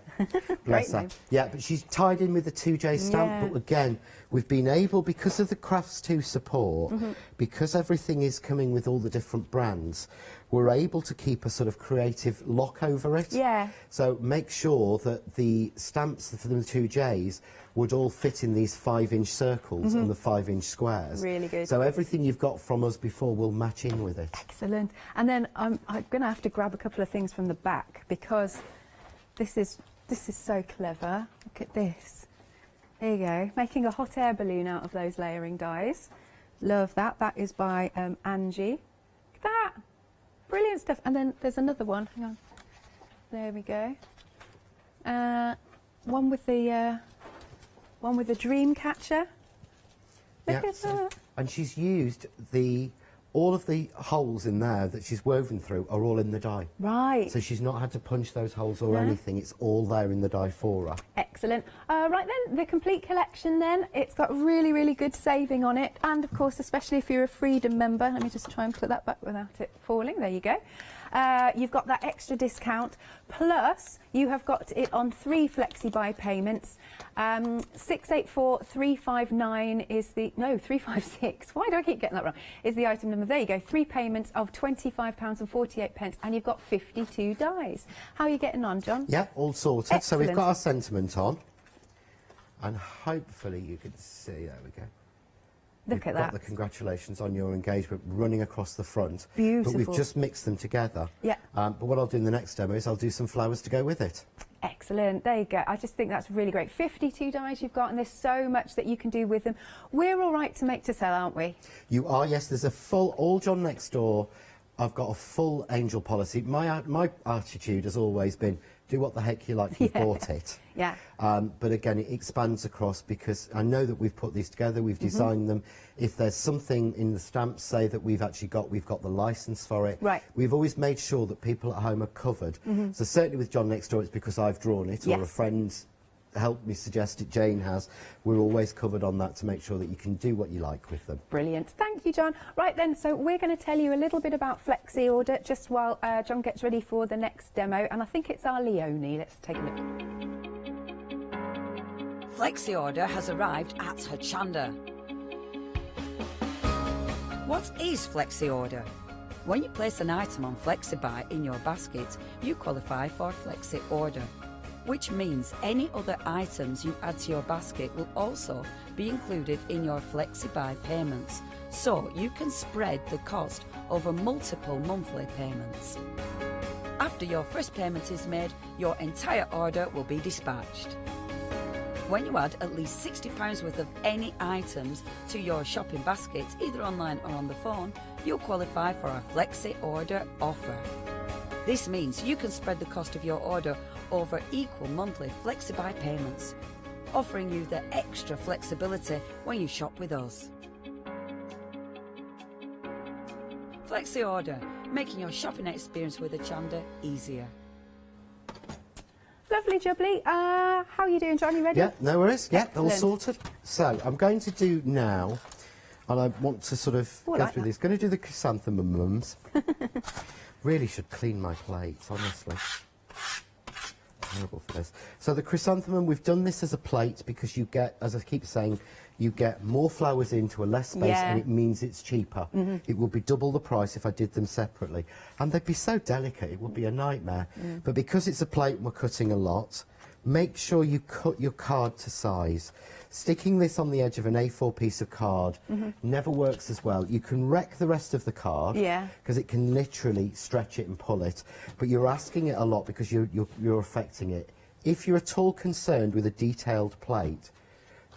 Bless her. Name. Yeah, but she's tied in with the 2J stamp. But again, we've been able, because of the Crafts 2 support, because everything is coming with all the different brands, we're able to keep a sort of creative lock over it. Yeah. So make sure that the stamps for the 2Js would all fit in these 5-inch circles and the 5-inch squares. Really good. So everything you've got from us before will match in with it. Excellent. And then I'm going to have to grab a couple of things from the back because this is so clever. Look at this. There you go. Making a hot air balloon out of those layering dies. Love that. That is by Angie. Look at that. Brilliant stuff. And then there's another one. Hang on. There we go. One with the dream catcher. Look at that. And she's used all of the holes in there that she's woven through are all in the die. Right. So she's not had to punch those holes or anything. It's all there in the die for her. Excellent. Right then, the complete collection then. It's got really, really good saving on it. And of course, especially if you're a Freedom member. Let me just try and put that back without it falling. There you go. You've got that extra discount. Plus, you have got it on 3 flexi-buy payments. 684359 is the... No, 356. Why do I keep getting that wrong? Is the item number. There you go. 3 payments of £25.48. And you've got 52 dies. How are you getting on, John? Yeah, all sorted. Excellent. So we've got our sentiment on. And hopefully you can see... There we go. Look at We've got that. the congratulations on your engagement running across the front. Beautiful. But we've just mixed them together. Yeah. But what I'll do in the next demo is I'll do some flowers to go with it. Excellent. There you go. I just think that's really great. 52 dies you've got, and there's so much that you can do with them. We're all right to make to sell, aren't we? You are, yes. There's a full... All John Next Door, I've got a full angel policy. My attitude has always been, do what the heck you like, you bought it. Yeah. But again, it expands across because I know that we've put these together, we've designed them. If there's something in the stamps, say that we've got the license for it. Right. We've always made sure that people at home are covered. So certainly with John Next Door, it's because I've drawn it or a friend helped me suggest it, Jane has, we're always covered on that to make sure that you can do what you like with them. Brilliant. Thank you, John. Right then, so we're going to tell you a little bit about Flexi Order just while John gets ready for the next demo, and I think it's our Leonie. Let's take a look. Flexi Order has arrived at Hochanda. What is Flexi Order? When you place an item on FlexiBuy in your basket, you qualify for Flexi Order, which means any other items you add to your basket will also be included in your FlexiBuy payments, so you can spread the cost over multiple monthly payments. After your first payment is made, your entire order will be dispatched. When you add at least £60 worth of any items to your shopping basket, either online or on the phone, you'll qualify for our Flexi Order offer. This means you can spread the cost of your order over equal monthly FlexiBuy payments, offering you the extra flexibility when you shop with us. Flexi Order, making your shopping experience with Hochanda easier. Lovely jubbly. How are you doing, John? You ready? Yeah, no worries. Yeah, all Excellent. sorted. So I'm going to do now, and I want to sort of Oh, I go like through that. these. Going to do the chrysanthemums. Really should clean my plates, honestly. Terrible for this. So the chrysanthemum, we've done this as a plate because you get, as I keep saying, you get more flowers into a less space, Yeah. and it means it's cheaper. Mhm. It would be double the price if I did them separately, and they'd be so delicate, it would be a nightmare. But because it's a plate and we're cutting a lot, make sure you cut your card to size. Sticking this on the edge of an A4 piece of card never works as well. You can wreck the rest of the card Yeah. because it can literally stretch it and pull it, but you're asking it a lot because you're affecting it. If you're at all concerned with a detailed plate,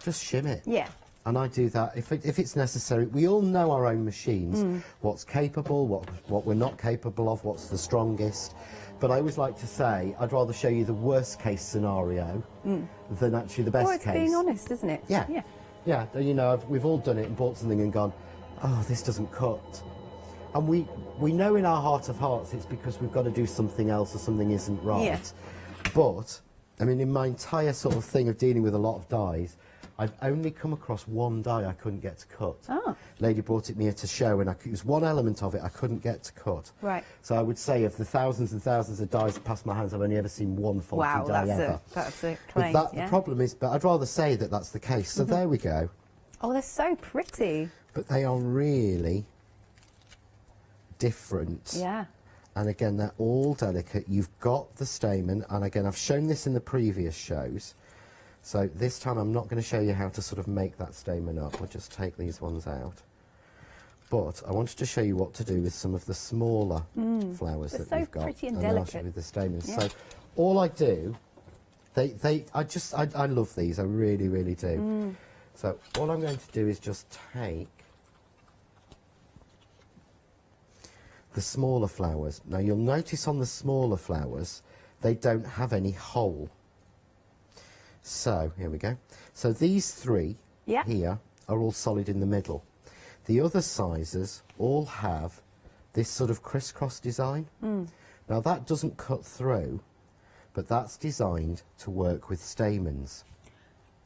just shim it. Yeah. And I do that if it's necessary. We all know our own machines, what's capable, what we're not capable of, what's the strongest. But I always like to say, I'd rather show you the worst case scenario than actually the best Well, it's case. being honest, isn't it? Yeah. Yeah. Yeah, you know, we've all done it and bought something and gone, oh, this doesn't cut. And we know in our heart of hearts it's because we've got to do something else or something isn't right. Yeah. But, I mean, in my entire sort of thing of dealing with a lot of dyes, I've only come across one dye I couldn't get to cut. Oh. Lady brought it me here to show, and it was one element of it I couldn't get to cut. Right. So I would say of the thousands and thousands of dyes that pass my hands, I've only ever seen one faulty Wow, dye that's ever. a But claim. that, yeah. the problem is, but I'd rather say that that's the case. So there we go. Oh, they're so pretty. But they are really different. Yeah. And again, they're all delicate. You've got the stamen, and again, I've shown this in the previous shows. So this time I'm not going to show you how to sort of make that stamen up. We'll just take these ones out. But I wanted to show you what to do with some of the smaller flowers They're that so we've got. pretty and then I'll delicate. show you with the stamens. Yeah. So all I do, I love these. I really, really do. So all I'm going to do is just take the smaller flowers. Now you'll notice on the smaller flowers, they don't have any hole. So, here we go. So these three here are all solid in the middle. The other sizes all have this sort of crisscross design. Now that doesn't cut through, but that's designed to work with stamens.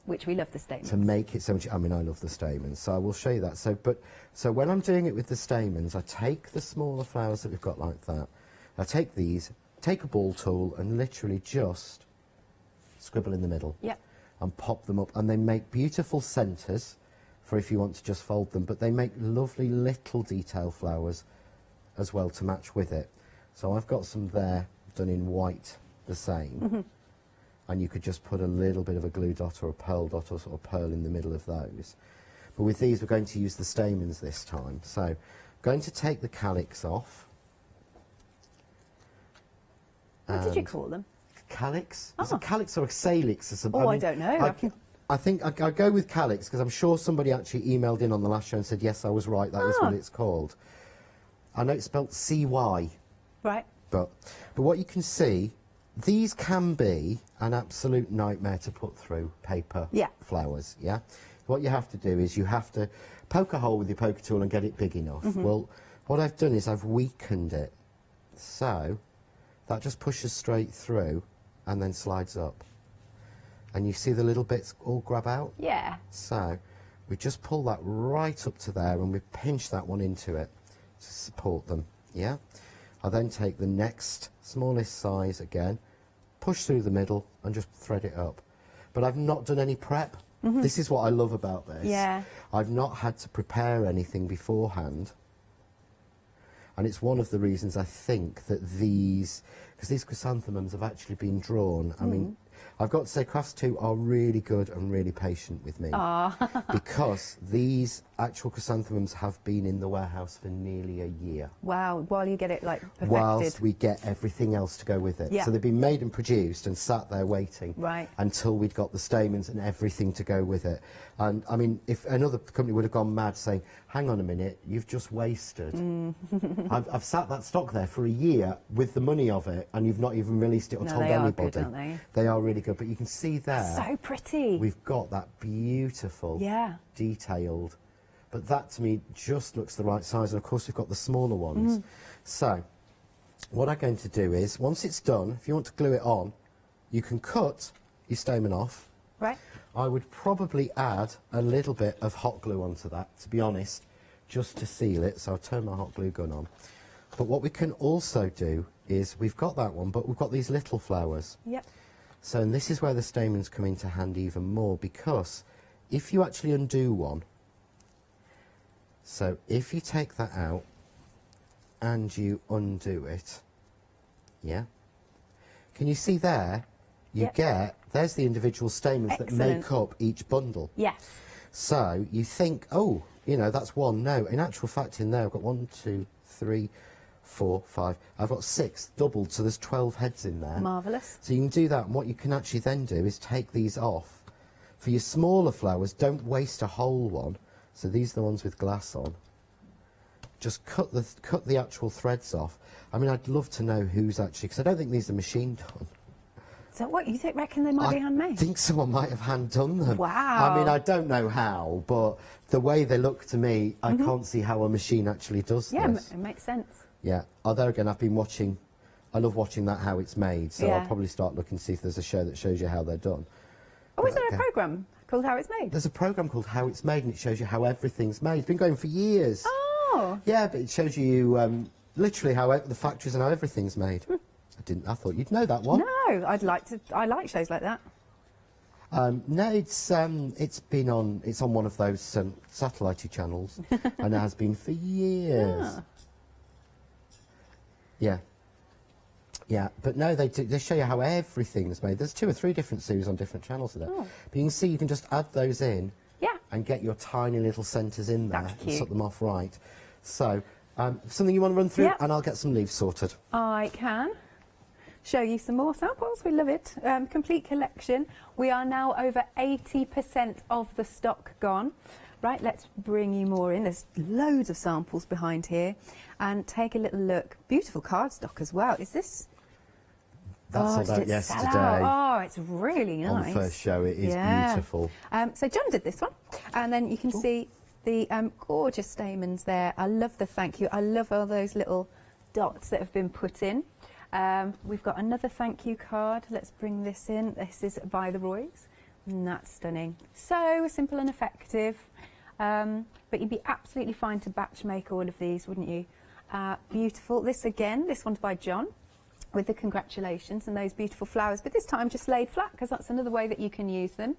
Which we love the stamens. To make it so much, I mean, I love the stamens, so I will show you that. So when I'm doing it with the stamens, I take the smaller flowers that we've got like that. I take these, take a ball tool and literally just scribble in the middle. Yep. And pop them up, and they make beautiful centres for if you want to just fold them, but they make lovely little detail flowers as well to match with it. So I've got some there done in white the same. And you could just put a little bit of a glue dot or a pearl dot or sort of pearl in the middle of those. But with these we're going to use the stamens this time. So I'm going to take the calyx off. What did you call them? Calyx? Is it calyx or a salix or something? Oh, I don't know. I think I go with calyx because I'm sure somebody actually emailed in on the last show and said, yes, I was right, that is what it's called. I know it's spelled C-Y. Right. But what you can see, these can be an absolute nightmare to put through paper flowers, yeah? What you have to do is you have to poke a hole with your poker tool and get it big enough. Well, what I've done is I've weakened it. So that just pushes straight through and then slides up. And you see the little bits all grab out? Yeah. So we just pull that right up to there and we pinch that one into it to support them, yeah? I then take the next smallest size again, push through the middle and just thread it up. But I've not done any prep. This is what I love about this. Yeah. I've not had to prepare anything beforehand. And it's one of the reasons I think that these chrysanthemums have actually been drawn. I mean, I've got to say Crafts 2 are really good and really patient with me. Because these actual chrysanthemums have been in the warehouse for nearly a year. Wow, while you get it like perfected. Whilst we get everything else to go with it. Yeah. So they've been made and produced and sat there waiting until we'd got the stamens and everything to go with it. And I mean, if another company would have gone mad saying, hang on a minute, you've just wasted. I've sat that stock there for a year with the money of it and you've not even released it or told anybody. Good, aren't they? They are really good, but you can see there. So pretty. We've got that beautiful, detailed, but that to me just looks the right size. And of course we've got the smaller ones. So what I'm going to do is, once it's done, if you want to glue it on, you can cut your stamen off. Right. I would probably add a little bit of hot glue onto that, to be honest, just to seal it. So I'll turn my hot glue gun on. But what we can also do is, we've got that one, but we've got these little flowers. Yep. So, and this is where the stamens come into hand even more, because if you actually undo one, so if you take that out and you undo it, yeah, can you see there, you get, there's the individual stamens that make up each bundle. Yes. So you think, oh, you know, that's one. No, in actual fact in there I've got 1, 2, 3, 4, 5. I've got 6 doubled, so there's 12 heads in there. Marvellous. So you can do that, and what you can actually then do is take these off. For your smaller flowers, don't waste a whole one. So these are the ones with glass on. Just cut the actual threads off. I mean, I'd love to know who's actually, because I don't think these are machine done. So what, you reckon they might be handmade? I think someone might have hand done them. Wow. I mean, I don't know how, but the way they look to me, I can't see how a machine actually does this. Yeah, it makes sense. Yeah, although again, I've been watching, I love watching that, how it's made, so Yeah. I'll probably start looking to see if there's a show that shows you how they're done. Oh, is there a programme called How It's Made? There's a programme called How It's Made, and it shows you how everything's made. It's been going for years. Oh. Yeah, but it shows you literally how the factories and how everything's made. I thought you'd know that one. No, I like shows like that. No, it's on one of those satellite channels, and it has been for years. Yeah. Yeah, but no, they show you how everything's made. There's 2 or 3 different series on different channels of that. But you can see you can just add those in and get your tiny little centres in there and set them off right. So, something you want to run through, and I'll get some leaves sorted. I can show you some more samples. We love it. Complete collection. We are now over 80% of the stock gone. Right, let's bring you more in. There's loads of samples behind here. And take a little look. Beautiful cardstock as well. Is this? That's sold out yesterday. Oh, it's really nice. On the first show, it is beautiful. So John did this one. And then you can see the gorgeous stamens there. I love the thank you. I love all those little dots that have been put in. We've got another thank you card. Let's bring this in. This is by the Roys. And that's stunning. So simple and effective. But you'd be absolutely fine to batch make all of these, wouldn't you? Beautiful. This one's by John, with the congratulations and those beautiful flowers, but this time just laid flat, because that's another way that you can use them.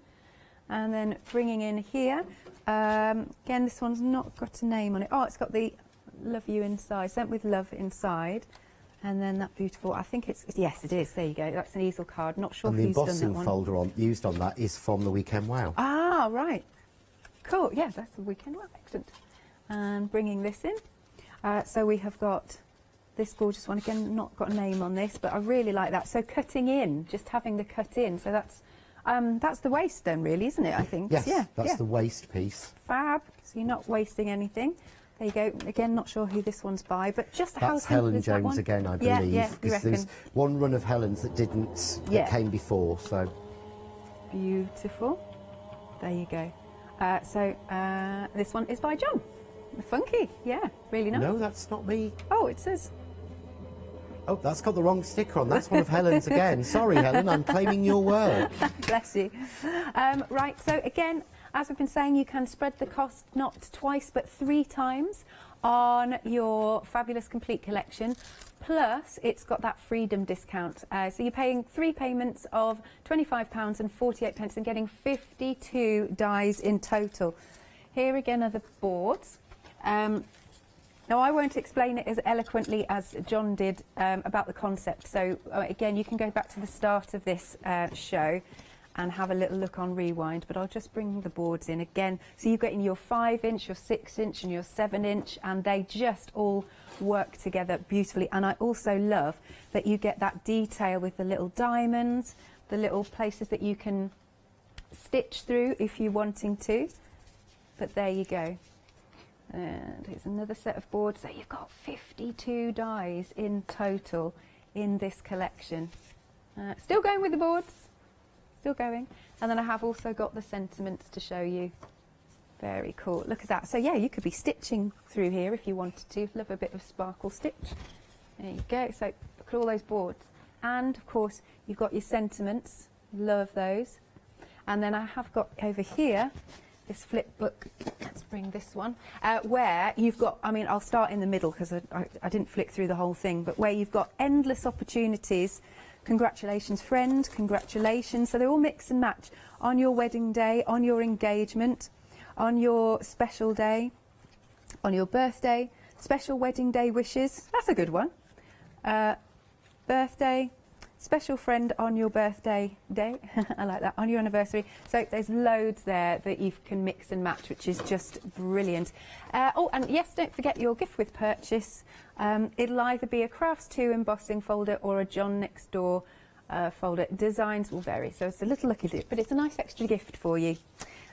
And then bringing in here, again, this one's not got a name on it. Oh, it's got the love you inside, sent with love inside. And then that beautiful, I think it's, yes, it is, there you go, that's an easel card, not sure who's done that one. And the embossing folder used on that is from the Weekend Wow. Ah, right. Cool, yeah, that's the Weekend Wow, excellent. And bringing this in, so we have got this gorgeous one, again, not got a name on this, but I really like that. So cutting in, just having the cut in, so that's the waste then really, isn't it, I think? Yes, yeah, that's the waste piece. Fab, so you're not wasting anything. There you go. Again, not sure who this one's by, but just how That's simple Helen is that Jones one? again, I believe. Yeah, you because there's reckon? one run of Helen's that that came before, so. Beautiful. There you go. This one is by John. Funky, yeah, really nice. No, that's not me. Oh, it says. Oh, that's got the wrong sticker on. That's one of Helen's again. Sorry, Helen, I'm claiming your work. Bless you. Right, so again, as we've been saying, you can spread the cost not twice but 3 times on your fabulous complete collection. Plus, it's got that freedom discount. So you're paying 3 payments of £25 and 48 pence and getting 52 dies in total. Here again are the boards. Now, I won't explain it as eloquently as John did about the concept. So, again, you can go back to the start of this show and have a little look on Rewind, but I'll just bring the boards in again. So you've got in your 5-inch, your 6-inch and your 7-inch, and they just all work together beautifully. And I also love that you get that detail with the little diamonds, the little places that you can stitch through if you're wanting to. But there you go. And here's another set of boards. So you've got 52 dies in total in this collection. Still going with the boards. Still going. And then I have also got the sentiments to show you. Very cool. Look at that. So yeah, you could be stitching through here if you wanted to. Love a bit of sparkle stitch. There you go. So look at all those boards. And of course, you've got your sentiments. Love those. And then I have got over here this flip book. Let's bring this one. Where you've got, I mean, I'll start in the middle because I didn't flick through the whole thing, but where you've got endless opportunities. Congratulations, friend, congratulations. So they all mix and match on your wedding day, on your engagement, on your special day, on your birthday, special wedding day wishes. That's a good one. Birthday, special friend on your birthday day. I like that. On your anniversary. So there's loads there that you can mix and match, which is just brilliant. Oh, and yes, don't forget your gift with purchase. It'll either be a Crafts 2 embossing folder or a John Next Door folder. Designs will vary, so it's a little lucky, but it's a nice extra gift for you.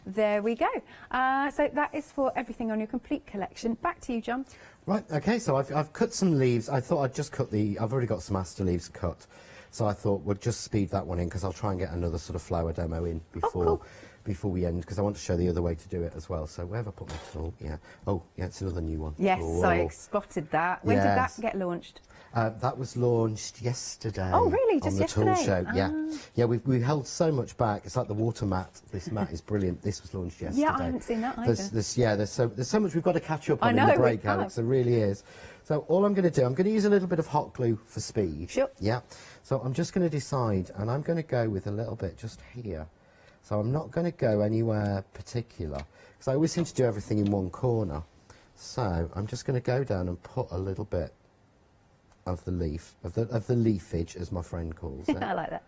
There we go. So that is for everything on your complete collection. Back to you, John. Right, okay, so I've cut some leaves. I thought I'd just cut I've already got some aster leaves cut. So I thought we'll just speed that one in because I'll try and get another sort of flower demo in before we end, because I want to show the other way to do it as well. So where have I put my tool? Yeah. Oh, yeah, it's another new one. Yes, oh. I spotted that. When did that get launched? That was launched yesterday. Oh, really? Just on the yesterday? tool show. Yeah. Yeah, we held so much back. It's like the water mat. This mat is brilliant. This was launched yesterday. Yeah, I haven't seen that either. There's so much we've got to catch up on in the break, Alex. There really is. So all I'm going to do, I'm going to use a little bit of hot glue for speed. Sure. Yeah. So I'm just going to decide, and I'm going to go with a little bit just here. So I'm not going to go anywhere particular, because I always seem to do everything in one corner. So I'm just going to go down and put a little bit of the leaf, of the leafage, as my friend calls it. I like that.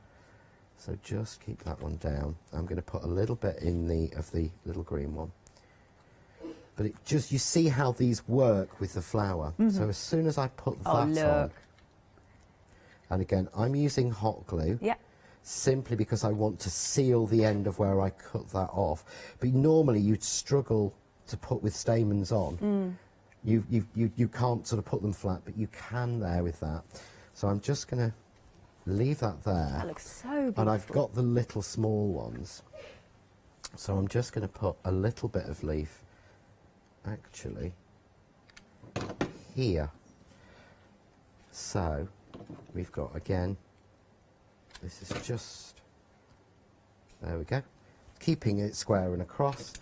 So just keep that one down. I'm going to put a little bit in of the little green one. But it just, you see how these work with the flower. Mm-hmm. So as soon as I put that on, and again, I'm using hot glue. Yeah. Simply because I want to seal the end of where I cut that off. But normally you'd struggle to put with stamens on. You can't sort of put them flat, but you can there with that. So I'm just going to leave that there. That looks so beautiful. And I've got the little small ones. So I'm just going to put a little bit of leaf, actually, here. So we've got, again, this is just, there we go, keeping it square and across,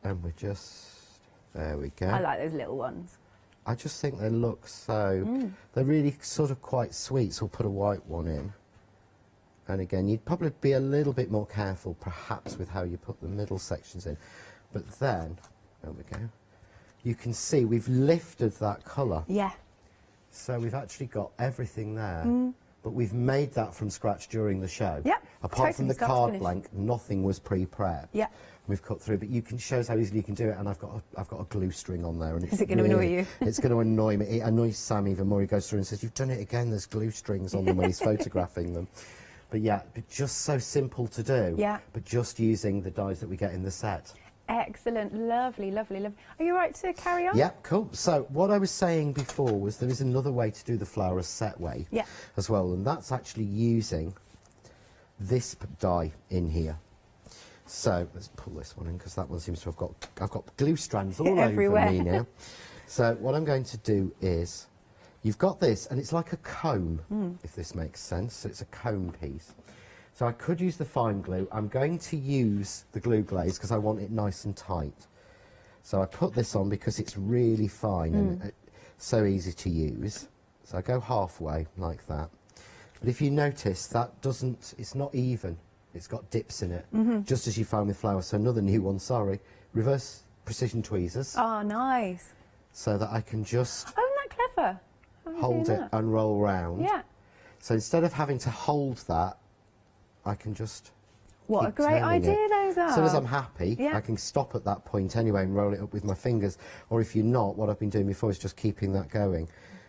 and we're just, there we go. I like those little ones. I just think they look so, they're really sort of quite sweet, so we'll put a white one in. And again, you'd probably be a little bit more careful, perhaps, with how you put the middle sections in. But then, there we go, you can see we've lifted that colour. Yeah. So we've actually got everything there. But we've made that from scratch during the show. Yep. Apart from the card blank, nothing was pre-prepped. Yeah. We've cut through, but you can show us how easily you can do it. And I've got a glue string on there, and it's Is it going to annoy you? It's going to annoy me. It annoys Sam even more. He goes through and says, "You've done it again. There's glue strings on them," when he's photographing them. But yeah, just so simple to do. Yeah. But just using the dies that we get in the set. Excellent, lovely, lovely, lovely. Are you right to carry on? Yeah, cool. So what I was saying before was there is another way to do the flower, a set way, as well, and that's actually using this die in here. So let's pull this one in, because that one seems to have I've got glue strands all over me now. So what I'm going to do is you've got this, and it's like a comb, if this makes sense. So it's a comb piece. So I could use the fine glue. I'm going to use the glue glaze because I want it nice and tight. So I put this on because it's really fine and so easy to use. So I go halfway like that. But if you notice, that doesn't, it's not even. It's got dips in it, just as you found with flowers. So another new one, sorry. Reverse precision tweezers. Oh, nice. So that I can just Oh, isn't that clever? How are you hold doing it that? and roll round. Yeah. So instead of having to hold that, I can just What a keep great turning idea it. those are. As soon as I'm happy, Yeah. I can stop at that point anyway and roll it up with my fingers. Or if you're not, what I've been doing before is just keeping that going.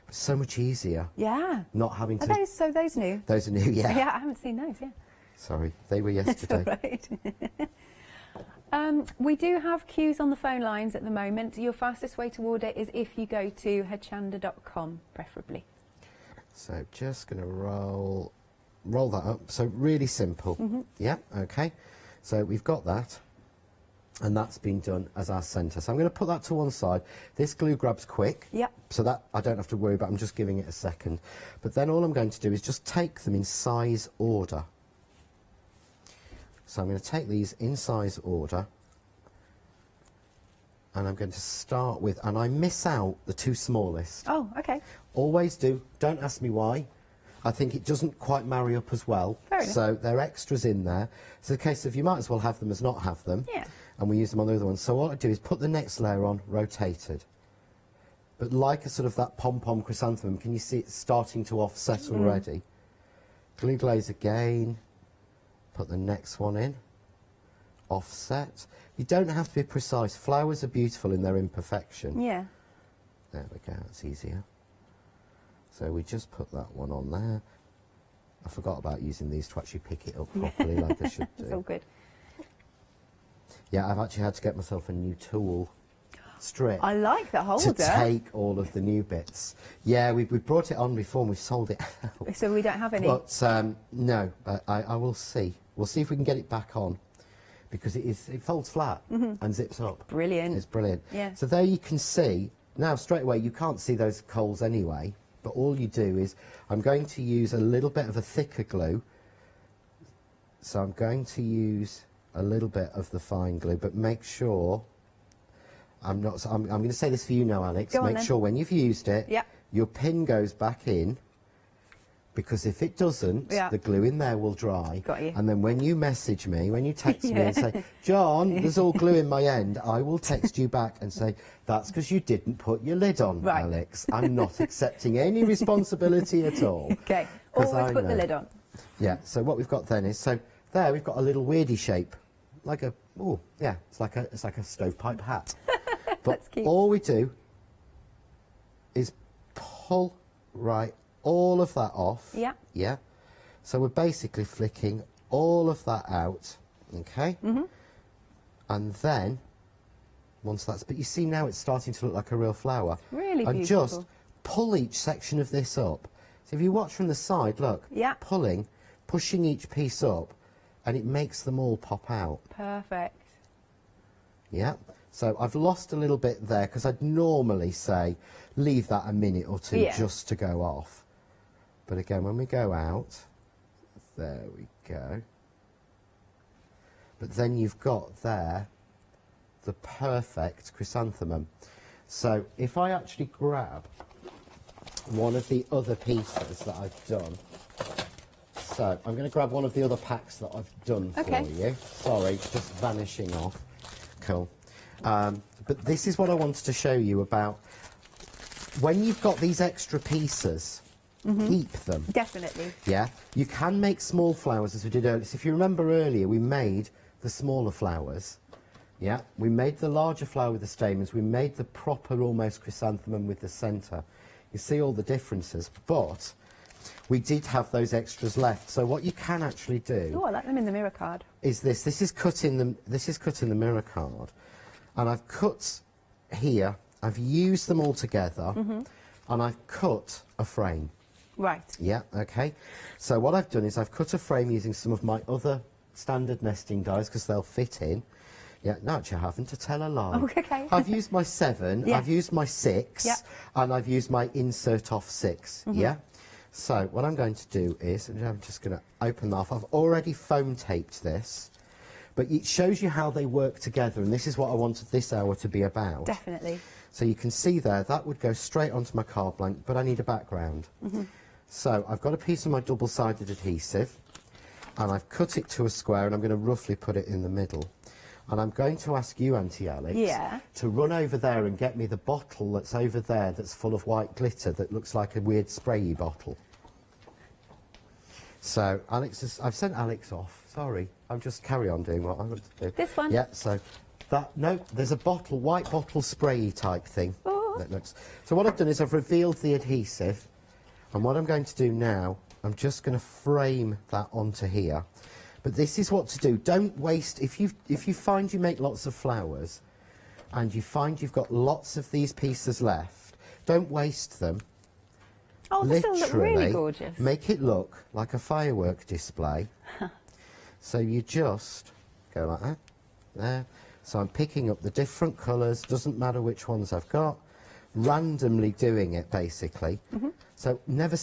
It's so much easier. Yeah. Not having to... Are those new? Those are new, yeah. Yeah, I haven't seen those, yeah. Sorry, they were yesterday. That's all right. We do have queues on the phone lines at the moment. Your fastest way to order is if you go to hochanda.com, preferably. So just going to roll that up. So really simple. Yeah, okay. So we've got that, and that's been done as our centre. So I'm going to put that to one side. This glue grabs quick. Yep. So that I don't have to worry about. I'm just giving it a second. But then all I'm going to do is just take them in size order. So I'm going to take these in size order, and I'm going to start with, and I miss out the two smallest. Oh, okay. Always do. Don't ask me why. I think it doesn't quite marry up as well. Fair enough. So they're extras in there. It's a case of you might as well have them as not have them. Yeah. And we use them on the other ones. So what I do is put the next layer on, rotated. But like a sort of that pom-pom chrysanthemum, can you see it starting to offset already? Glue glaze again. Put the next one in. Offset. You don't have to be precise. Flowers are beautiful in their imperfection. Yeah. There we go, that's easier. So we just put that one on there. I forgot about using these to actually pick it up properly like I should do. It's all good. Yeah, I've actually had to get myself a new tool strip. I like the holder. To take all of the new bits. Yeah, we brought it on before and we've sold it out. So we don't have any? But no, I will see. We'll see if we can get it back on, because it folds flat and zips up. Brilliant. It's brilliant. Yeah. So there you can see, now straight away you can't see those coals anyway, but all you do is, I'm going to use a little bit of a thicker glue. So I'm going to use a little bit of the fine glue, but make sure, I'm going to say this for you now, Alex. Go on, make then. sure when you've used it, Yep. your pin goes back in, because if it doesn't, Yeah. the glue in there will dry. Got you. And then when you message me, when you text me Yeah. and say, John, there's all glue in my end, I will text you back and say, that's because you didn't put your lid on, Right. Alex. I'm not accepting any responsibility at all. Okay. 'Cause Always I put the know. lid on. Yeah, so what we've got then is, so there we've got a little weirdy shape, like a, oh yeah, it's like a stovepipe hat. But That's cute. all we do is pull right all of that off. Yeah. Yeah. So we're basically flicking all of that out, okay? And then, once that's, but you see now it's starting to look like a real flower. Really and beautiful. just pull each section of this up. So if you watch from the side, look, Yeah. pushing each piece up, and it makes them all pop out. Perfect. Yeah. So I've lost a little bit there, because I'd normally say leave that a minute or two Yeah. just to go off. But again, when we go out, there we go. But then you've got there the perfect chrysanthemum. So if I actually grab one of the other pieces that I've done, so I'm going to grab one of the other packs that I've done Okay. for you. Sorry, just vanishing off. Cool. But this is what I wanted to show you about when you've got these extra pieces, keep them. Definitely. Yeah, you can make small flowers as we did earlier. So if you remember earlier, we made the smaller flowers. Yeah, we made the larger flower with the stamens. We made the proper almost chrysanthemum with the centre. You see all the differences, but we did have those extras left. So what you can actually do Oh, I like them in the mirror card. is this. This is cut in the mirror card, and I've cut here. I've used them all together, and I've cut a frame. Right. Yeah, okay. So what I've done is I've cut a frame using some of my other standard nesting dies, because they'll fit in. Yeah, no, actually I haven't, to tell a lie. Oh, okay. I've used my 7, Yes. I've used my 6, Yep. and I've used my insert off 6, yeah? So what I'm going to do is, I'm just going to open that off. I've already foam taped this, but it shows you how they work together, and this is what I wanted this hour to be about. Definitely. So you can see there, that would go straight onto my card blank, but I need a background. So I've got a piece of my double-sided adhesive, and I've cut it to a square, and I'm going to roughly put it in the middle. And I'm going to ask you, Auntie Alex, to run over there and get me the bottle that's over there that's full of white glitter that looks like a weird sprayy bottle. So I've sent Alex off. Sorry, I'll just carry on doing what I want to do. This one? Yeah, so there's a bottle, white bottle sprayy type thing. That looks. So what I've done is I've revealed the adhesive, and what I'm going to do now, I'm just going to frame that onto here. But this is what to do. Don't waste, if you find you make lots of flowers and you find you've got lots of these pieces left, don't waste them. Oh, this will look really gorgeous. Make it look like a firework display. So you just go like that, there. So I'm picking up the different colours, doesn't matter which ones I've got, randomly doing it basically. So never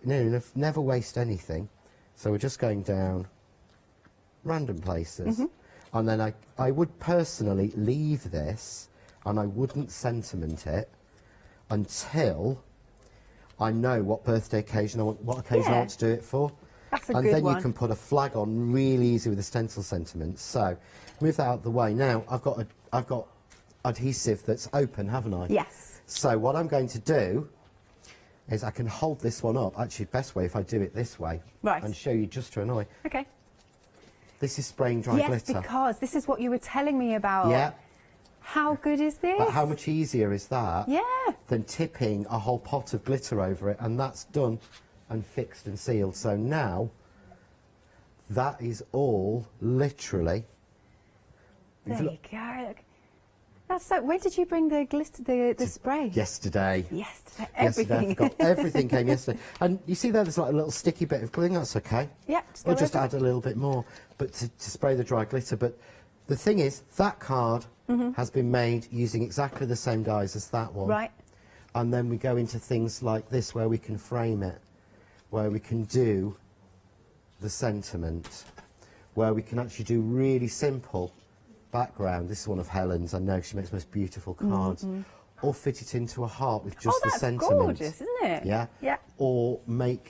never waste anything. So we're just going down random places, and then I would personally leave this and I wouldn't sentiment it until I know what birthday occasion I want, I want to do it for. That's a and good then one. you can put a flag on really easy with the stencil sentiments. So move that out of the way. Now I've got adhesive that's open, haven't I? Yes. So what I'm going to do is I can hold this one up. Actually, best way if I do it this way, right, and show you just to annoy. Okay. This is spraying dry glitter. Yes, because this is what you were telling me about. Yeah. How good is this? But how much easier is that than tipping a whole pot of glitter over it? And that's done and fixed and sealed. So now that is all literally. There you go. Look. That's so. Where did you bring the glitter, the spray? Yesterday. Yesterday. Yesterday, I Everything. forgot. Everything came yesterday. And you see there's like a little sticky bit of glue. That's okay. Yeah. We'll just add a little bit more, but to spray the dry glitter. But the thing is, that card has been made using exactly the same dies as that one. Right. And then we go into things like this where we can frame it, where we can do the sentiment, where we can actually do really simple background. This is one of Helen's. I know she makes the most beautiful cards. Or fit it into a heart with just the sentiment. Oh, that's gorgeous, isn't it? Yeah. Yeah. Or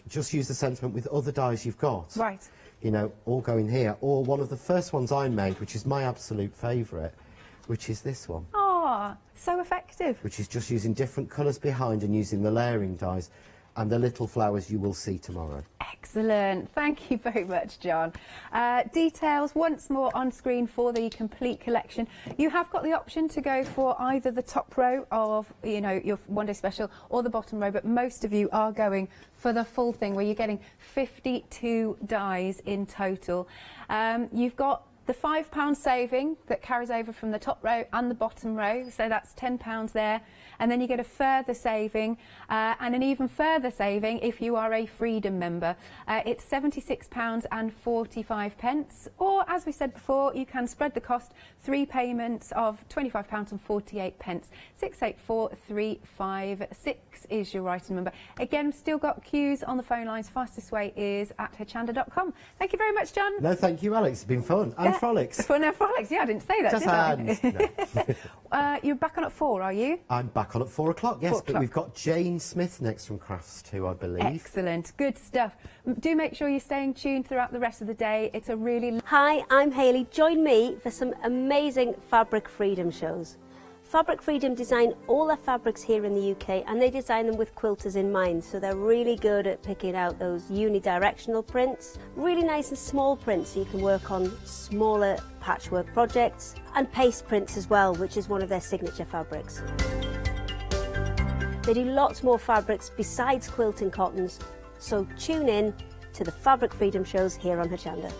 just use the sentiment with other dies you've got. Right. You know, all go in here. Or one of the first ones I made, which is my absolute favourite, which is this one. Oh, so effective. Which is just using different colours behind and using the layering dies and the little flowers you will see tomorrow. Excellent. Thank you very much, John. Details once more on screen for the complete collection. You have got the option to go for either the top row of, you know, your one-day special or the bottom row, but most of you are going for the full thing where you're getting 52 dies in total. You've got the £5 saving that carries over from the top row and the bottom row, so that's £10 there. And then you get a further saving and an even further saving if you are a Freedom member. It's £76.45, or as we said before, you can spread the cost, 3 payments of £25.48. 684356 is your writing number. Again, we've still got queues on the phone lines. Fastest way is at hochanda.com. Thank you very much, John. No, thank you, Alex. It's been fun. And frolics. Fun and frolics. Yeah, I didn't say that, Just did hands. I? You're back on at 4, are you? I'm back on at 4 o'clock, yes, 4 but o'clock. we've got Jane Smith next from Crafts too, I believe. Excellent. Good stuff. Do make sure you're staying tuned throughout the rest of the day. It's a really... Hi, I'm Hayley. Join me for some amazing Fabric Freedom shows. Fabric Freedom design all their fabrics here in the UK, and they design them with quilters in mind, so they're really good at picking out those unidirectional prints, really nice and small prints so you can work on smaller patchwork projects, and paste prints as well, which is one of their signature fabrics. They do lots more fabrics besides quilting cottons, so tune in to the Fabric Freedom shows here on Hochanda.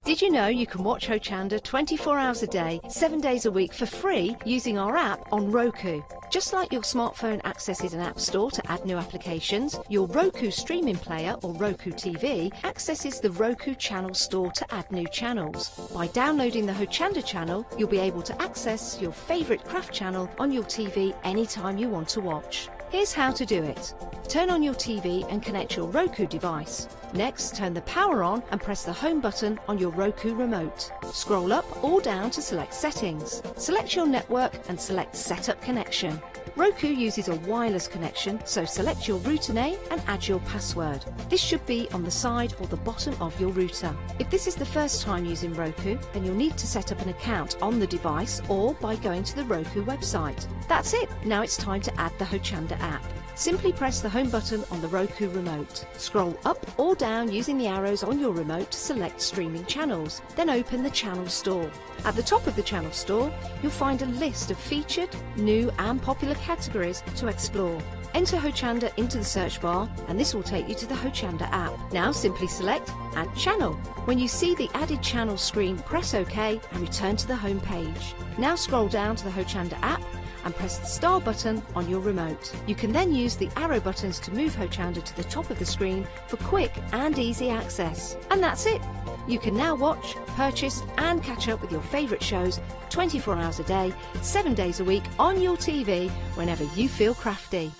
Did Did you know you can watch Hochanda 24 hours a day, 7 days a week for free using our app on Roku? Just like your smartphone accesses an app store to add new applications, your Roku streaming player or Roku TV accesses the Roku channel store to add new channels. By downloading the Hochanda channel, you'll be able to access your favourite craft channel on your TV anytime you want to watch. Here's how to do it. Turn on your TV and connect your Roku device. Next, turn the power on and press the home button on your Roku remote. Scroll up or down to select settings. Select your network and select Setup Connection. Roku uses a wireless connection, so select your router name and add your password. This should be on the side or the bottom of your router. If this is the first time using Roku, then you'll need to set up an account on the device or by going to the Roku website. That's it. Now it's time to add the Hochanda app. Simply press the home button on the Roku remote. Scroll up or down using the arrows on your remote to select streaming channels. Then open the channel store. At the top of the channel store, you'll find a list of featured, new and popular categories to explore. Enter Hochanda into the search bar and this will take you to the Hochanda app. Now simply select Add Channel. When you see the added channel screen, press OK and return to the home page. Now scroll down to the Hochanda app and press the star button on your remote. You can then use the arrow buttons to move Hochanda to the top of the screen for quick and easy access. And that's it! You can now watch, purchase and catch up with your favourite shows 24 hours a day, 7 days a week on your TV whenever you feel crafty.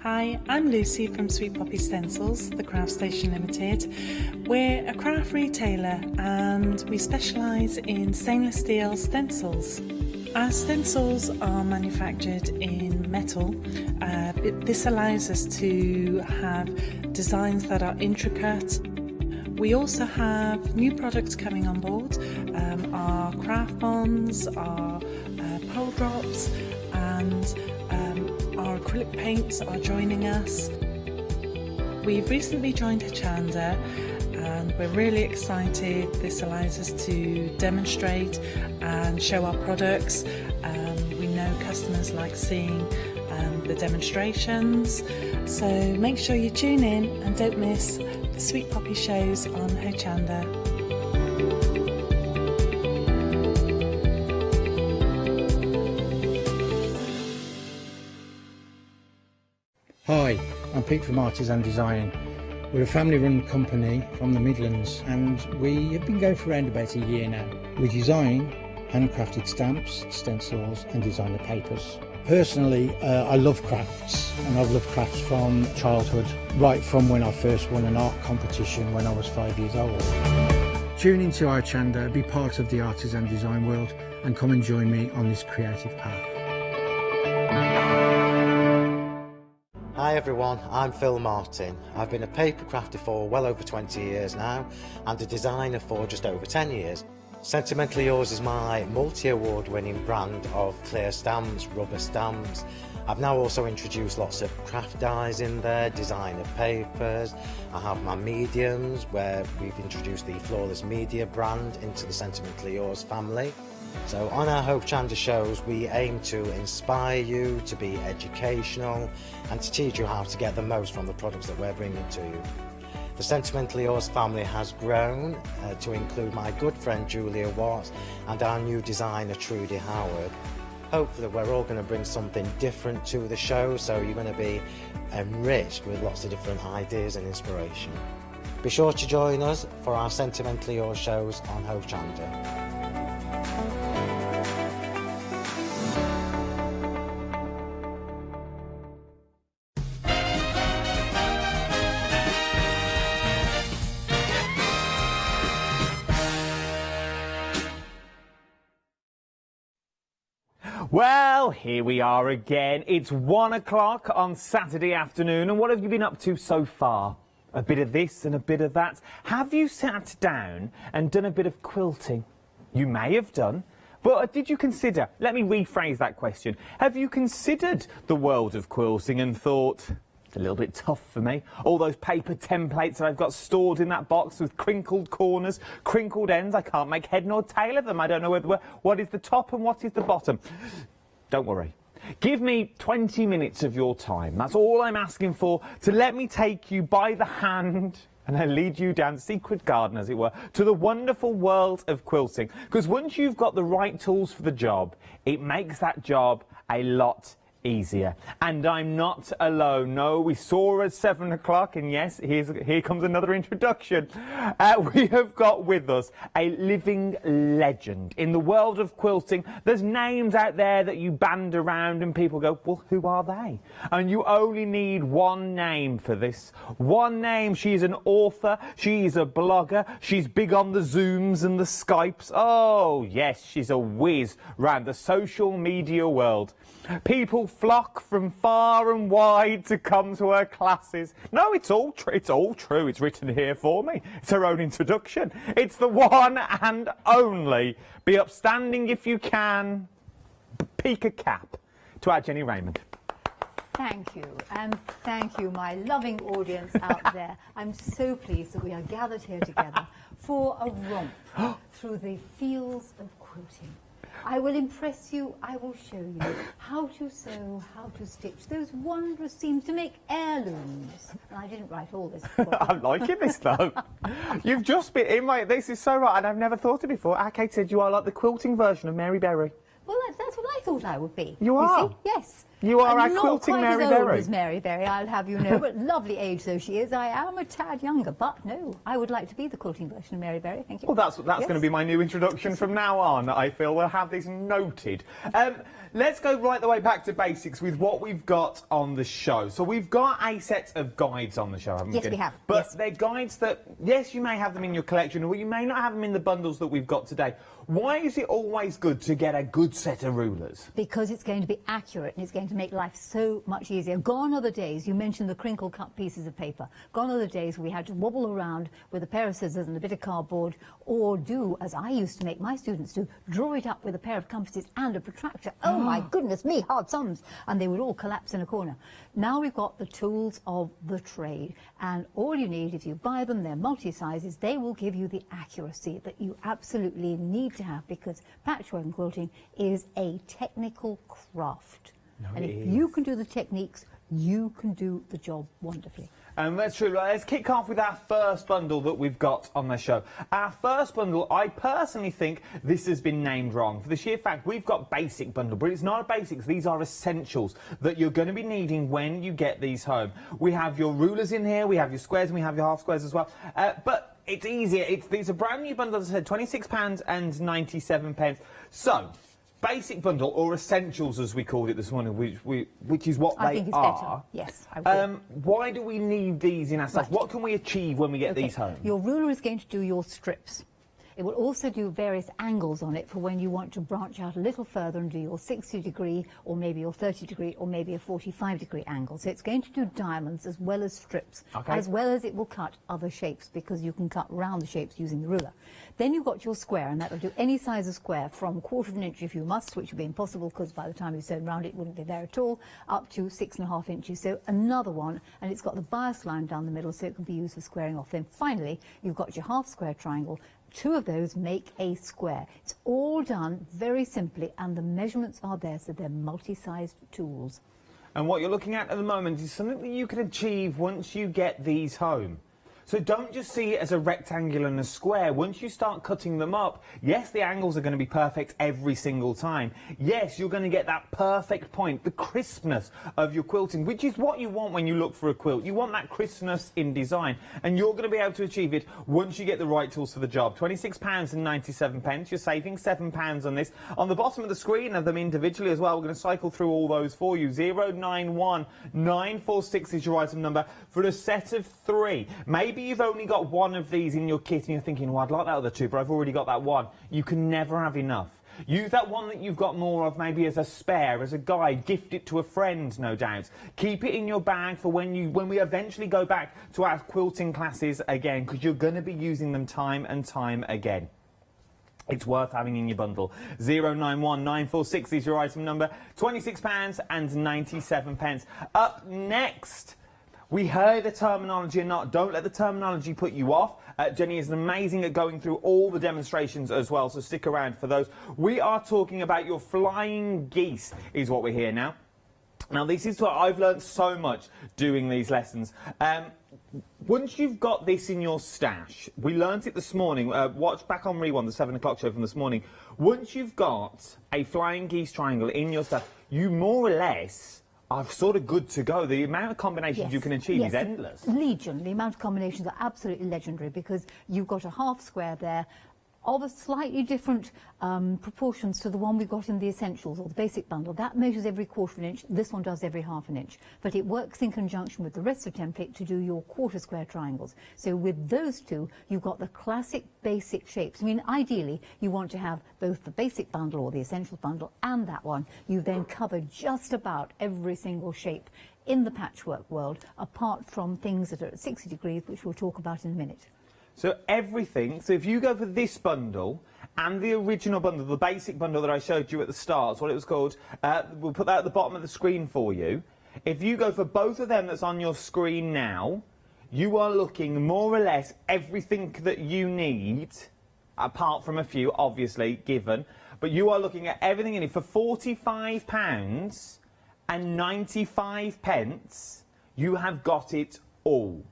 Hi, I'm Lucy from Sweet Poppy Stencils, the Craft Station Limited. We're a craft retailer and we specialise in stainless steel stencils. Our stencils are manufactured in metal. This allows us to have designs that are intricate. We also have new products coming on board, our craft bonds, our pole drops and our acrylic paints are joining us. We've recently joined Hochanda and we're really excited. This allows us to demonstrate and show our products. We know customers like seeing the demonstrations, so make sure you tune in and don't miss the Sweet Poppy shows on Hochanda. Hi, I'm Pete from Artists and Design. We're a family-run company from the Midlands and we have been going for around about a year now. We design handcrafted stamps, stencils and designer papers. Personally, I love crafts and I've loved crafts from childhood, right from when I first won an art competition when I was 5 years old. Tune into Hochanda, be part of the Artists and Design world and come and join me on this creative path. Hi everyone, I'm Phil Martin. I've been a paper crafter for well over 20 years now and a designer for just over 10 years. Sentimentally Yours is my multi-award winning brand of clear stamps, rubber stamps. I've now also introduced lots of craft dyes in there, designer papers. I have my mediums where we've introduced the Flawless Media brand into the Sentimentally Yours family. So on our Hochanda shows we aim to inspire you, to be educational and to teach you how to get the most from the products that we're bringing to you. The Sentimentally Yours family has grown to include my good friend Julia Watts and our new designer Trudy Howard. Hopefully we're all going to bring something different to the show, so you're going to be enriched with lots of different ideas and inspiration. Be sure to join us for our Sentimentally Yours shows on Hochanda. Well, here we are again. It's 1 o'clock on Saturday afternoon, and what have you been up to so far? A bit of this and a bit of that. Have you sat down and done a bit of quilting? You may have done, but did you consider, let me rephrase that question, have you considered the world of quilting and thought, it's a little bit tough for me, all those paper templates that I've got stored in that box with crinkled corners, crinkled ends, I can't make head nor tail of them, I don't know what is the top and what is the bottom. Don't worry. Give me 20 minutes of your time. That's all I'm asking for, to let me take you by the hand And I lead you down the secret garden, as it were, to the wonderful world of quilting. Because once you've got the right tools for the job, it makes that job a lot easier. And I'm not alone. No, we saw at 7 o'clock, and yes, here comes another introduction. We have got with us a living legend in the world of quilting. There's names out there that you band around and people go, well, who are they? And you only need one name for this. One name. She's an author. She's a blogger. She's big on the Zooms and the Skypes. Oh, yes, she's a whiz round the social media world. People flock from far and wide to come to her classes. No, it's all true. It's written here for me. It's her own introduction. It's the one and only. Be upstanding if you can. Peek a cap to our Jenny Raymond. Thank you, and thank you, my loving audience out there. I'm so pleased that we are gathered here together for a romp through the fields of quilting. I will impress you, I will show you how to sew, how to stitch those wondrous seams to make heirlooms. And I didn't write all this. I'm liking this though. You've just been in my... This is so right, and I've never thought it before. Kate said you are like the quilting version of Mary Berry. Well, that's what I thought I would be. You are? You see? Yes. You are I'm our quilting Mary not quite as old Berry. as Mary Berry, I'll have you know, but lovely age though she is, I am a tad younger, but no, I would like to be the quilting version of Mary Berry, thank you. Well, that's going to be my new introduction from now on, I feel. We'll have this noted. Let's go right the way back to basics with what we've got on the show. So we've got a set of guides on the show, haven't we? Yes, we have. But yes. they're guides that, yes, you may have them in your collection, or you may not have them in the bundles that we've got today. Why is it always good to get a good set of rulers? Because it's going to be accurate and it's going to make life so much easier. Gone are the days, you mentioned the crinkle cut pieces of paper, gone are the days we had to wobble around with a pair of scissors and a bit of cardboard, or do, as I used to make my students do, draw it up with a pair of compasses and a protractor. Oh my goodness me, hard sums! And they would all collapse in a corner. Now we've got the tools of the trade, and all you need, if you buy them, they're multi-sizes, they will give you the accuracy that you absolutely need to have, because patchwork and quilting is a technical craft. No, and it if is. you can do the techniques, you can do the job wonderfully. That's true. Let's kick off with our first bundle that we've got on the show. Our first bundle, I personally think this has been named wrong. For the sheer fact, we've got basic bundle, but it's not a basics. These are essentials that you're going to be needing when you get these home. We have your rulers in here, we have your squares, and we have your half squares as well. But it's easier. It's a brand new bundle, as I said, £26.97. So, basic bundle, or essentials as we called it this morning, which is what I they think it's are. better. Yes, I would. Why do we need these in our stuff? What can we achieve when we get these home? Your ruler is going to do your strips. It will also do various angles on it for when you want to branch out a little further and do your 60-degree or maybe your 30-degree or maybe a 45-degree angle. So it's going to do diamonds as well as strips, as well as it will cut other shapes, because you can cut round the shapes using the ruler. Then you've got your square, and that will do any size of square from 1/4 of an inch if you must, which would be impossible because by the time you've sewn round it wouldn't be there at all, up to 6.5 inches. So another one, and it's got the bias line down the middle so it can be used for squaring off. Then finally, you've got your half square triangle. 2 of those make a square. It's all done very simply, and the measurements are there, so they're multi-sized tools. And what you're looking at the moment is something that you can achieve once you get these home. So don't just see it as a rectangle and a square. Once you start cutting them up, yes, the angles are going to be perfect every single time. Yes, you're going to get that perfect point, the crispness of your quilting, which is what you want when you look for a quilt. You want that crispness in design, and you're going to be able to achieve it once you get the right tools for the job. £26.97. You're saving £7 on this. On the bottom of the screen are them individually as well. We're going to cycle through all those for you. 091946 is your item number for a set of 3. Maybe you've only got one of these in your kit and you're thinking, well, I'd like that other 2, but I've already got that one. You can never have enough. Use that one that you've got more of maybe as a spare, as a guide. Gift it to a friend, no doubt. Keep it in your bag for when we eventually go back to our quilting classes again, because you're going to be using them time and time again. It's worth having in your bundle. 091946 is your item number. £26.97. Up next, we heard the terminology or not. Don't let the terminology put you off. Jenny is amazing at going through all the demonstrations as well, so stick around for those. We are talking about your flying geese, is what we're here now. Now, this is what I've learned so much doing these lessons. Once you've got this in your stash, we learnt it this morning, watch back on Rewind, the 7 o'clock show from this morning. Once you've got a flying geese triangle in your stash, you more or less are sort of good to go. The amount of combinations you can achieve is endless. Legion. The amount of combinations are absolutely legendary because you've got a half square there of a slightly different proportions to the one we got in the Essentials or the basic bundle. That measures every 1/4 inch, this one does every 1/2 inch. But it works in conjunction with the rest of the template to do your 1/4 square triangles. So with those two, you've got the classic basic shapes. I mean, ideally, you want to have both the basic bundle or the Essentials bundle and that one. You then cover just about every single shape in the patchwork world, apart from things that are at 60 degrees, which we'll talk about in a minute. So everything, so if you go for this bundle and the original bundle, the basic bundle that I showed you at the start, that's what it was called, we'll put that at the bottom of the screen for you. If you go for both of them that's on your screen now, you are looking more or less everything that you need, apart from a few, obviously, given, but you are looking at everything in it for £45 and 95 pence, you have got it all.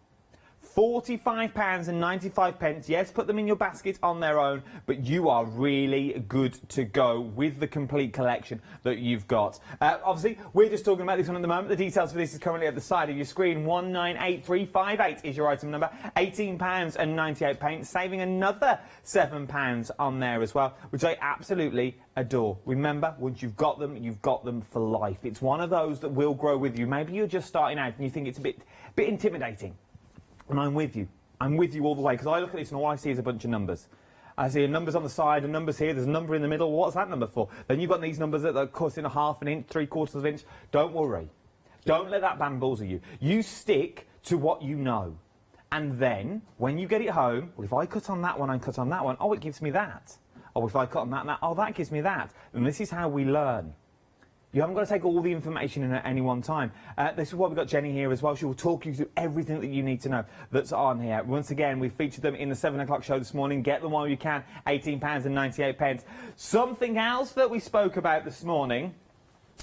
£45 and 95 pence. Yes, put them in your basket on their own, but you are really good to go with the complete collection that you've got. Obviously, we're just talking about this one at the moment. The details for this is currently at the side of your screen. 198358 is your item number. £18 and 98 pence, saving another £7 on there as well, which I absolutely adore. Remember, once you've got them for life. It's one of those that will grow with you. Maybe you're just starting out and you think it's a bit intimidating. And I'm with you. I'm with you all the way, because I look at this and all I see is a bunch of numbers. I see numbers on the side and numbers here. There's a number in the middle. What's that number for? Then you've got these numbers that are cut in a 1/2 inch, 3/4 inch. Don't worry. Don't let that bamboozle you. You stick to what you know. And then, when you get it home, well, if I cut on that one and cut on that one, oh, it gives me that. Oh, if I cut on that, oh, that gives me that. And this is how we learn. You haven't got to take all the information in at any one time. This is why we've got Jenny here as well. She will talk you through everything that you need to know that's on here. Once again, we featured them in the 7 o'clock show this morning. Get them while you can. £18 and 98 pence. Something else that we spoke about this morning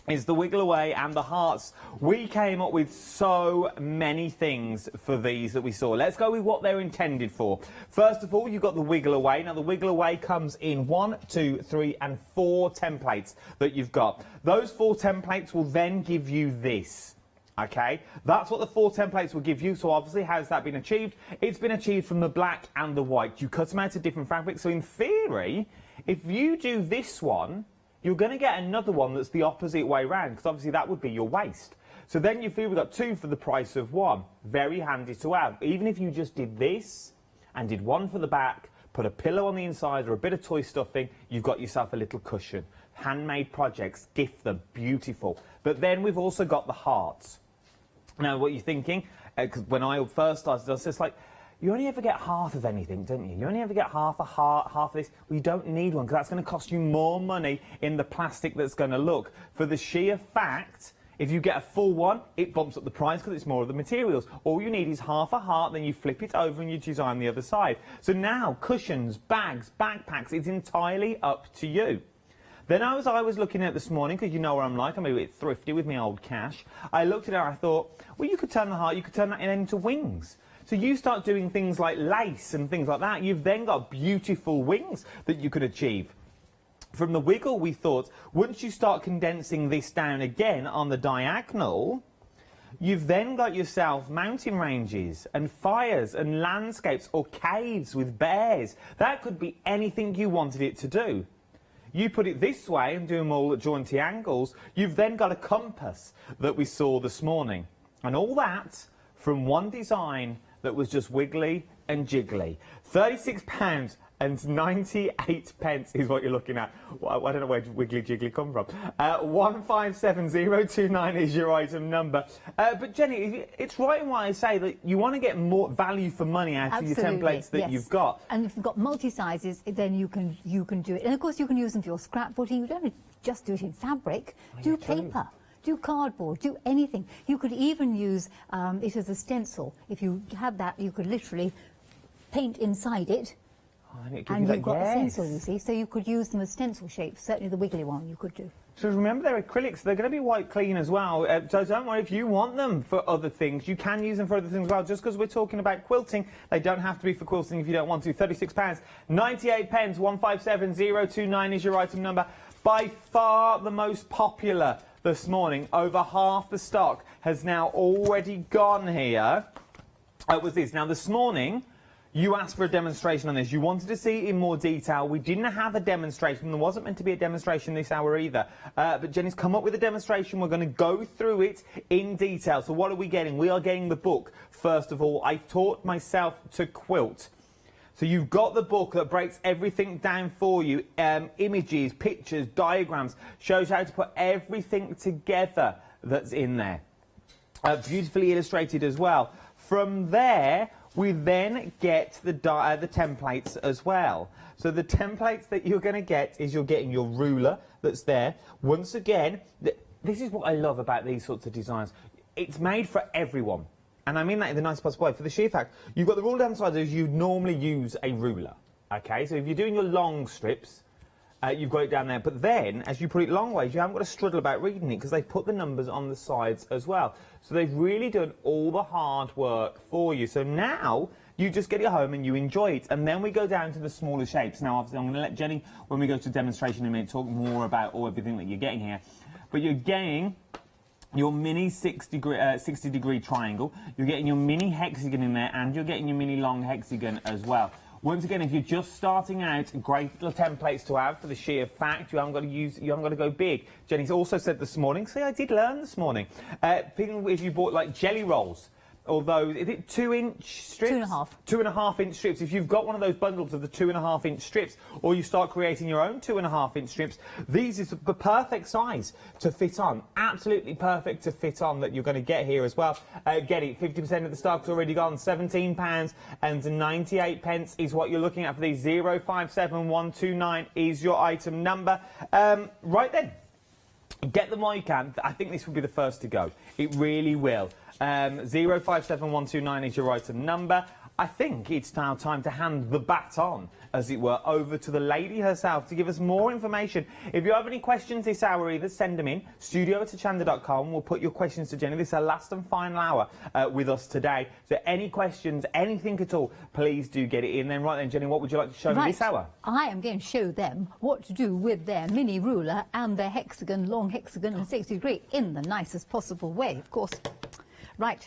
is the wiggle away and the hearts. We came up with so many things for these that we saw. Let's go with what they're intended for. First of all, you've got the wiggle away. Now, the wiggle away comes in 1, 2, 3 and 4 templates that you've got. Those 4 templates will then give you this. Okay, that's what the 4 templates will give you. So obviously, how's that been achieved? It's been achieved from the black and the white. You cut them out of different fabrics. So in theory, if you do this one, you're going to get another one that's the opposite way round, because obviously that would be your waist. So then you feel we've got 2 for the price of 1. Very handy to have. Even if you just did this and did 1 for the back, put a pillow on the inside or a bit of toy stuffing, you've got yourself a little cushion. Handmade projects, gift them, beautiful. But then we've also got the hearts. Now, what you're thinking, because when I first started, I was just like, you only ever get half of anything, don't you? You only ever get half a heart, half of this. Well, you don't need one, because that's going to cost you more money in the plastic that's going to look. For the sheer fact, if you get a full one, it bumps up the price because it's more of the materials. All you need is half a heart, then you flip it over and you design the other side. So now, cushions, bags, backpacks, it's entirely up to you. Then as I was looking at it this morning, because you know what I'm like, I'm a bit thrifty with my old cash, I looked at it and I thought, well, you could turn the heart, you could turn that into wings. So you start doing things like lace and things like that, you've then got beautiful wings that you could achieve. From the wiggle, we thought, once you start condensing this down again on the diagonal, you've then got yourself mountain ranges and fires and landscapes or caves with bears. That could be anything you wanted it to do. You put it this way and do them all at jointy angles, you've then got a compass that we saw this morning. And all that from one design that was just wiggly and jiggly. £36 and 98 pence is what you're looking at. Well, I don't know where wiggly jiggly come from. 157029 is your item number. But Jenny, it's right in what I say that you want to get more value for money out of your templates that you've got. And if you've got multi-sizes, then you can do it. And of course you can use them for your scrapbooking. You don't just do it in fabric, do paper. Do cardboard, do anything. You could even use it as a stencil. If you had that, you could literally paint inside it And you've got stencil, you see, so you could use them as stencil shapes. Certainly the wiggly one you could do. So remember, they're acrylics. They're going to be white clean as well. So don't worry, if you want them for other things, you can use them for other things as well. Just because we're talking about quilting, they don't have to be for quilting if you don't want to. £36, 98 pence, 157029 is your item number. By far the most popular this morning. Over half the stock has now already gone here. Was this. Now, this morning, you asked for a demonstration on this. You wanted to see it in more detail. We didn't have a demonstration. There wasn't meant to be a demonstration this hour either. But Jenny's come up with a demonstration. We're going to go through it in detail. So what are we getting? We are getting the book, first of all. I taught myself to quilt. So you've got the book that breaks everything down for you. Images, pictures, diagrams. Shows you how to put everything together that's in there. Beautifully illustrated as well. From there, we then get the templates as well. So the templates that you're going to get is you're getting your ruler that's there. Once again, this is what I love about these sorts of designs. It's made for everyone. And I mean that in the nicest possible way. For the sheer fact, you've got the ruler down the side as you'd normally use a ruler. Okay, so if you're doing your long strips, you've got it down there. But then, as you put it long ways, you haven't got to struggle about reading it because they've put the numbers on the sides as well. So they've really done all the hard work for you. So now, you just get it home and you enjoy it. And then we go down to the smaller shapes. Now, obviously, I'm going to let Jenny, when we go to demonstration in a minute, talk more about everything that you're getting here. But you're getting your mini 60-degree triangle. You're getting your mini hexagon in there, and you're getting your mini long hexagon as well. Once again, if you're just starting out, great little templates to have for the sheer fact you haven't got to go big. Jenny's also said this morning, see, I did learn this morning, if you bought like jelly rolls, although, is it 2-inch strips? 2.5. 2.5-inch strips. If you've got one of those bundles of the 2.5-inch strips, or you start creating your own 2.5-inch strips, these is the perfect size to fit on. Absolutely perfect to fit on that you're going to get here as well. Get it. 50% of the stock's already gone. £17 and 98 pence is what you're looking at for these. 057129 is your item number. Right then. Get them while you can. I think this will be the first to go. It really will. 057129 is your item number. I think it's now time to hand the baton, as it were, over to the lady herself to give us more information. If you have any questions this hour, either send them in, studio@hochanda.com. We'll put your questions to Jenny. This is our last and final hour with us today. So any questions, anything at all, please do get it in. Then right then, Jenny, what would you like to show me this hour? I am going to show them what to do with their mini ruler and their hexagon, long hexagon and 60-degree in the nicest possible way, of course. Right.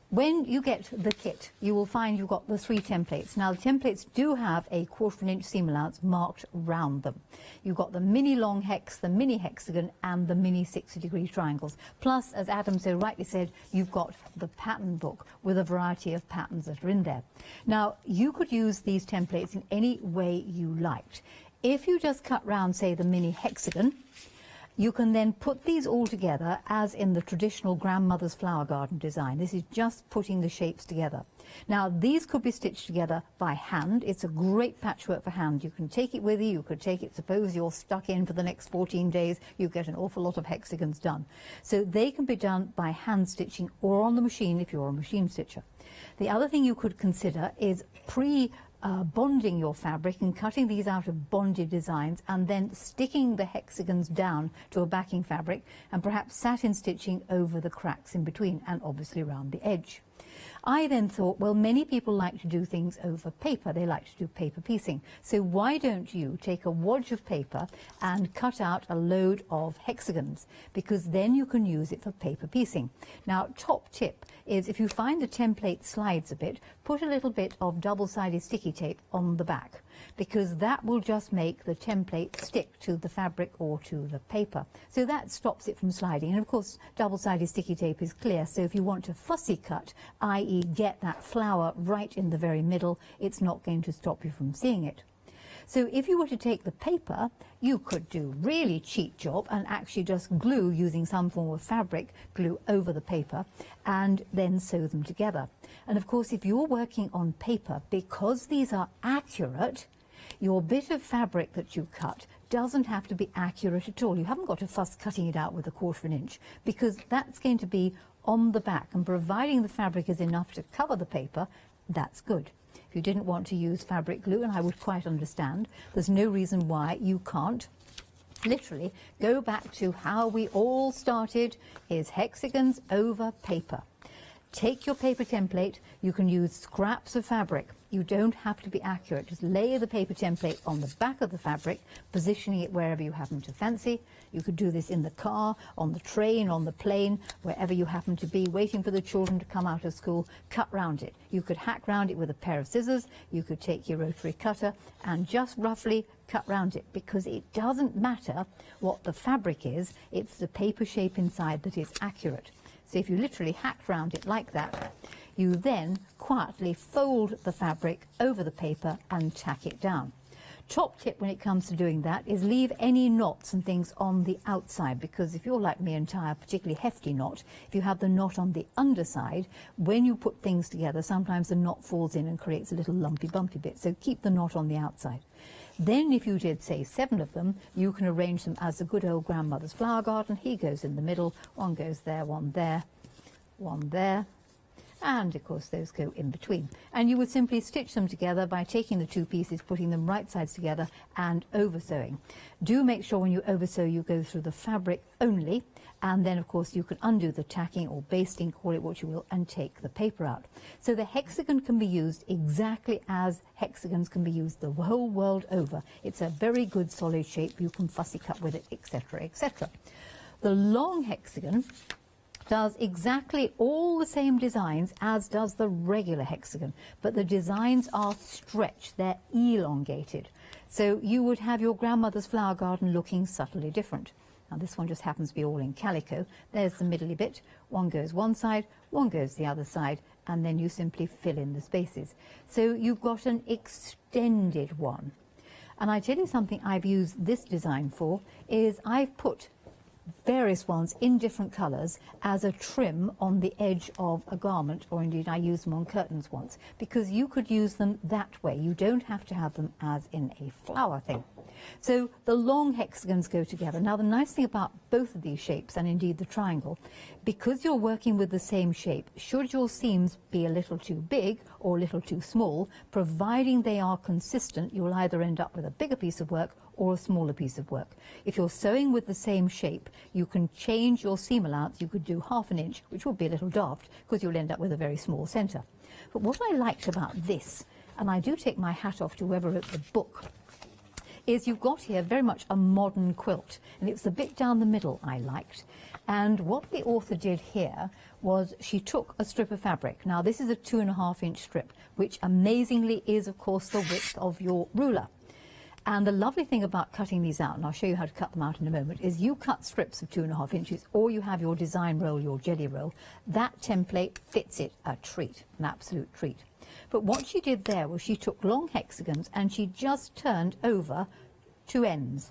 When you get the kit, you will find you've got the 3 templates. Now, the templates do have a 1/4 inch seam allowance marked round them. You've got the mini long hex, the mini hexagon, and the mini 60-degree triangles. Plus, as Adam so rightly said, you've got the pattern book with a variety of patterns that are in there. Now, you could use these templates in any way you liked. If you just cut round, say, the mini hexagon, you can then put these all together as in the traditional grandmother's flower garden design. This is just putting the shapes together. Now, these could be stitched together by hand. It's a great patchwork for hand. You can take it with you. You could take it, suppose you're stuck in for the next 14 days, you get an awful lot of hexagons done. So they can be done by hand stitching or on the machine if you're a machine stitcher. The other thing you could consider is bonding your fabric and cutting these out of bonded designs and then sticking the hexagons down to a backing fabric and perhaps satin stitching over the cracks in between and obviously around the edge. I then thought, well, many people like to do things over paper. They like to do paper piecing. So why don't you take a wad of paper and cut out a load of hexagons, because then you can use it for paper piecing. Now, top tip is if you find the template slides a bit, put a little bit of double-sided sticky tape on the back, because that will just make the template stick to the fabric or to the paper. So that stops it from sliding. And of course, double-sided sticky tape is clear. So if you want to fussy cut, i.e. get that flower right in the very middle, it's not going to stop you from seeing it. So if you were to take the paper, you could do really cheap job and actually just glue using some form of fabric, glue over the paper and then sew them together. And of course, if you're working on paper, because these are accurate, your bit of fabric that you cut doesn't have to be accurate at all. You haven't got to fuss cutting it out with a 1/4 inch, because that's going to be on the back, and providing the fabric is enough to cover the paper, that's good. If you didn't want to use fabric glue, and I would quite understand, there's no reason why you can't. Literally go back to how we all started, is hexagons over paper. Take your paper template, you can use scraps of fabric. You don't have to be accurate. Just lay the paper template on the back of the fabric, positioning it wherever you happen to fancy. You could do this in the car, on the train, on the plane, wherever you happen to be, waiting for the children to come out of school, cut round it. You could hack round it with a pair of scissors. You could take your rotary cutter and just roughly cut round it, because it doesn't matter what the fabric is, it's the paper shape inside that is accurate. So if you literally hack round it like that, you then quietly fold the fabric over the paper and tack it down. Top tip when it comes to doing that is leave any knots and things on the outside, because if you're like me and tie a particularly hefty knot, if you have the knot on the underside, when you put things together, sometimes the knot falls in and creates a little lumpy bumpy bit, so keep the knot on the outside. Then if you did, say, 7 of them, you can arrange them as a good old grandmother's flower garden. He goes in the middle, one goes there, one there, one there, and of course those go in between. And you would simply stitch them together by taking the 2 pieces, putting them right sides together and over sewing. Do make sure when you over sew you go through the fabric only, and then of course you can undo the tacking or basting, call it what you will, and take the paper out. So the hexagon can be used exactly as hexagons can be used the whole world over. It's a very good solid shape, you can fussy cut with it, etc., etc. The long hexagon does exactly all the same designs as does the regular hexagon, but the designs are stretched, they're elongated. So you would have your grandmother's flower garden looking subtly different. Now this one just happens to be all in calico. There's the middly bit, one goes one side, one goes the other side, and then you simply fill in the spaces. So you've got an extended one. And I tell you something I've used this design for, is I've put various ones in different colours as a trim on the edge of a garment, or indeed I used them on curtains once, because you could use them that way. You don't have to have them as in a flower thing. So the long hexagons go together. Now the nice thing about both of these shapes, and indeed the triangle, because you're working with the same shape, should your seams be a little too big or a little too small, providing they are consistent, you'll either end up with a bigger piece of work or a smaller piece of work. If you're sewing with the same shape, you can change your seam allowance. You could do 1/2 inch, which would be a little daft because you'll end up with a very small centre. But what I liked about this, and I do take my hat off to whoever wrote the book, is you've got here very much a modern quilt, and it's the bit down the middle I liked. And what the author did here was she took a strip of fabric. Now this is a 2.5 inch strip, which amazingly is of course the width of your ruler. And the lovely thing about cutting these out, and I'll show you how to cut them out in a moment, is you cut strips of 2.5 inches, or you have your design roll, your jelly roll. That template fits it a treat, an absolute treat. But what she did there was she took long hexagons and she just turned over 2 ends,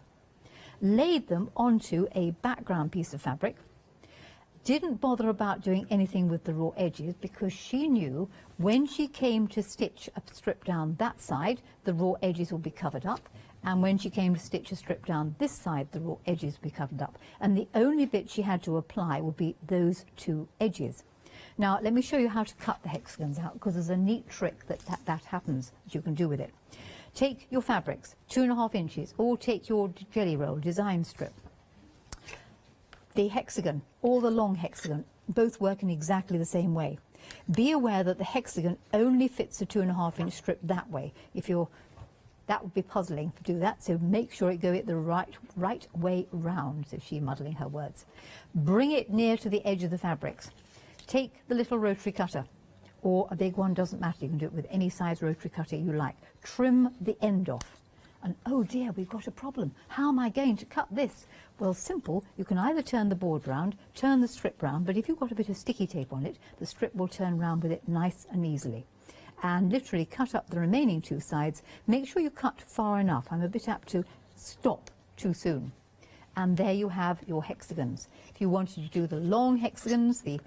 laid them onto a background piece of fabric, didn't bother about doing anything with the raw edges, because she knew when she came to stitch a strip down that side, the raw edges will be covered up, and when she came to stitch a strip down this side, the raw edges will be covered up, and the only bit she had to apply would be those 2 edges. Now let me show you how to cut the hexagons out, because there's a neat trick that happens that you can do with it. Take your fabrics, 2.5 inches, or take your jelly roll design strip. The hexagon or the long hexagon both work in exactly the same way. Be aware that the hexagon only fits a 2.5 inch strip that way. That would be puzzling to do that, so make sure it goes the right way round. So she's muddling her words. Bring it near to the edge of the fabrics. Take the little rotary cutter, or a big one, doesn't matter, you can do it with any size rotary cutter you like. Trim the end off. And oh dear, we've got a problem. How am I going to cut this? Well, simple. You can either turn the board round, turn the strip round, but if you've got a bit of sticky tape on it, the strip will turn round with it nice and easily. And literally cut up the remaining 2 sides. Make sure you cut far enough. I'm a bit apt to stop too soon. And there you have your hexagons. If you wanted to do the long hexagons, the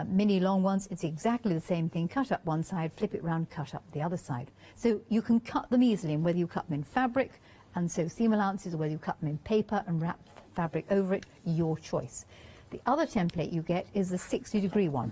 mini long ones, it's exactly the same thing. Cut up one side, flip it round, cut up the other side. So you can cut them easily, and whether you cut them in fabric and sew seam allowances, or whether you cut them in paper and wrap fabric over it, your choice. The other template you get is the 60-degree one.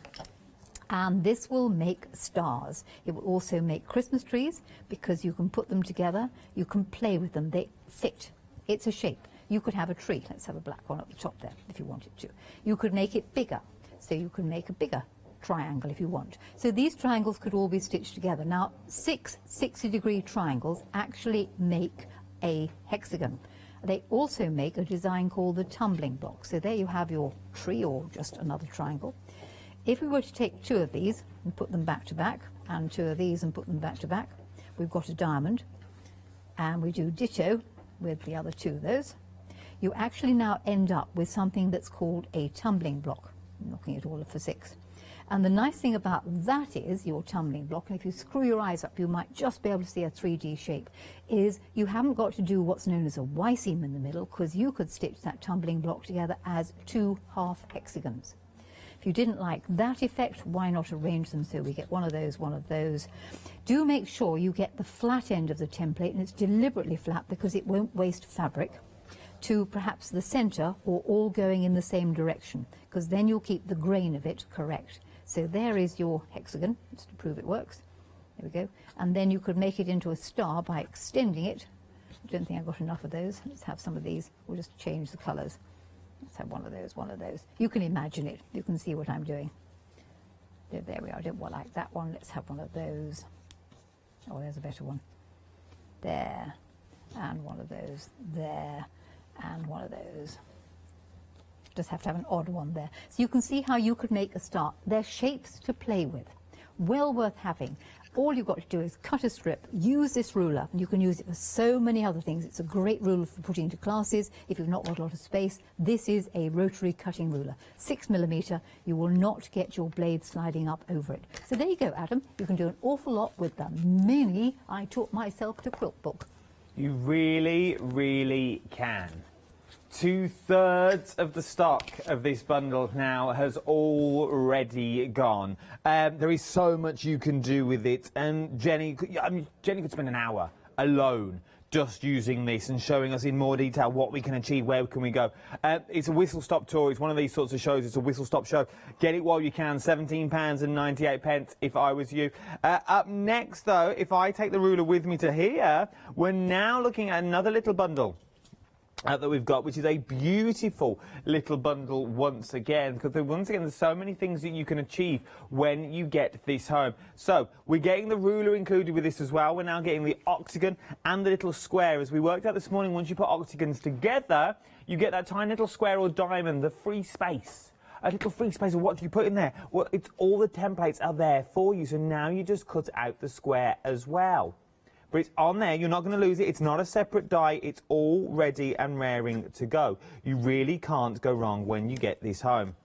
And this will make stars. It will also make Christmas trees because you can put them together. You can play with them. They fit. It's a shape. You could have a tree. Let's have a black one at the top there if you wanted to. You could make it bigger. So you can make a bigger triangle if you want. So these triangles could all be stitched together. Now, 6 60-degree triangles actually make a hexagon. They also make a design called the tumbling block. So there you have your tree or just another triangle. If we were to take 2 of these and put them back to back, and 2 of these and put them back to back, we've got a diamond. And we do ditto with the other 2 of those. You actually now end up with something that's called a tumbling block. I'm looking at all of for 6. And the nice thing about that is your tumbling block, and if you screw your eyes up you might just be able to see a 3D shape, is you haven't got to do what's known as a Y-seam in the middle, because you could stitch that tumbling block together as 2 half hexagons. If you didn't like that effect, why not arrange them so we get one of those, one of those. Do make sure you get the flat end of the template, and it's deliberately flat because it won't waste fabric, to perhaps the center or all going in the same direction, because then you'll keep the grain of it correct. So there is your hexagon, just to prove it works. There we go. And then you could make it into a star by extending it. I don't think I've got enough of those. Let's have some of these. We'll just change the colors. Let's have one of those, one of those. You can imagine it. You can see what I'm doing. There we are. I don't want like that one. Let's have one of those. Oh, there's a better one. There. And one of those. There. And one of those. Just have to have an odd one there. So you can see how you could make a star. They're shapes to play with. Well worth having. All you've got to do is cut a strip, use this ruler. You can use it for so many other things. It's a great ruler for putting into classes if you've not got a lot of space. This is a rotary cutting ruler. 6mm. You will not get your blade sliding up over it. So there you go, Adam. You can do an awful lot with the mini I Taught Myself to Quilt book. You really, really can. 2/3 of the stock of this bundle now has already gone. There is so much you can do with it, and Jenny could spend an hour alone just using this and showing us in more detail what we can achieve, where can we go. It's a whistle-stop tour. It's one of these sorts of shows. It's a whistle-stop show. Get it while you can. £17.98 if I was you. Up next, though, if I take the ruler with me to here, we're now looking at another little bundle that we've got, which is a beautiful little bundle once again, because once again there's so many things that you can achieve when you get this home. So we're getting the ruler included with this as well. We're now getting the octagon and the little square. As we worked out this morning, once you put octagons together you get that tiny little square or diamond, the free space. A little free space. What do you put in there? Well, it's all the templates are there for you, so now you just cut out the square as well. But it's on there, you're not going to lose it, it's not a separate die, it's all ready and raring to go. You really can't go wrong when you get this home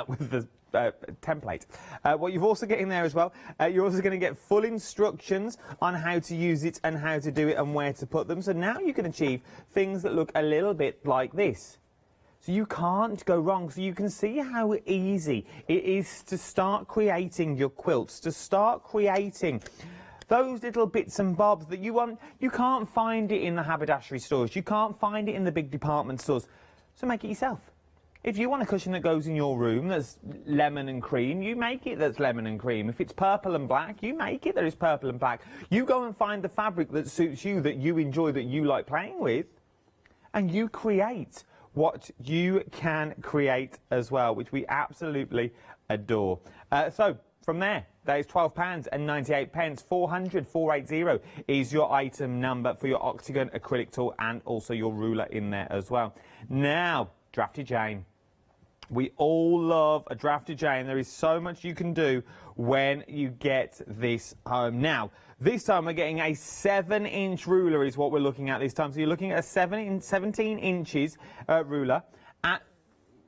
with the template. What you're also getting there as well, you're also going to get full instructions on how to use it and how to do it and where to put them. So now you can achieve things that look a little bit like this. So you can't go wrong. So you can see how easy it is to start creating your quilts, to start creating those little bits and bobs that you want. You can't find it in the haberdashery stores. You can't find it in the big department stores. So make it yourself. If you want a cushion that goes in your room that's lemon and cream, you make it that's lemon and cream. If it's purple and black, you make it that is purple and black. You go and find the fabric that suits you, that you enjoy, that you like playing with, and you create what you can create as well, which we absolutely adore. So from there, that is £12.98. 480 is your item number for your octagon acrylic tool, and also your ruler in there as well. Now, Drafty Jane. We all love a Drafty Jane. There is so much you can do when you get this home. Now, this time we're getting a 7-inch ruler is what we're looking at this time. So you're looking at a 17 inches ruler at...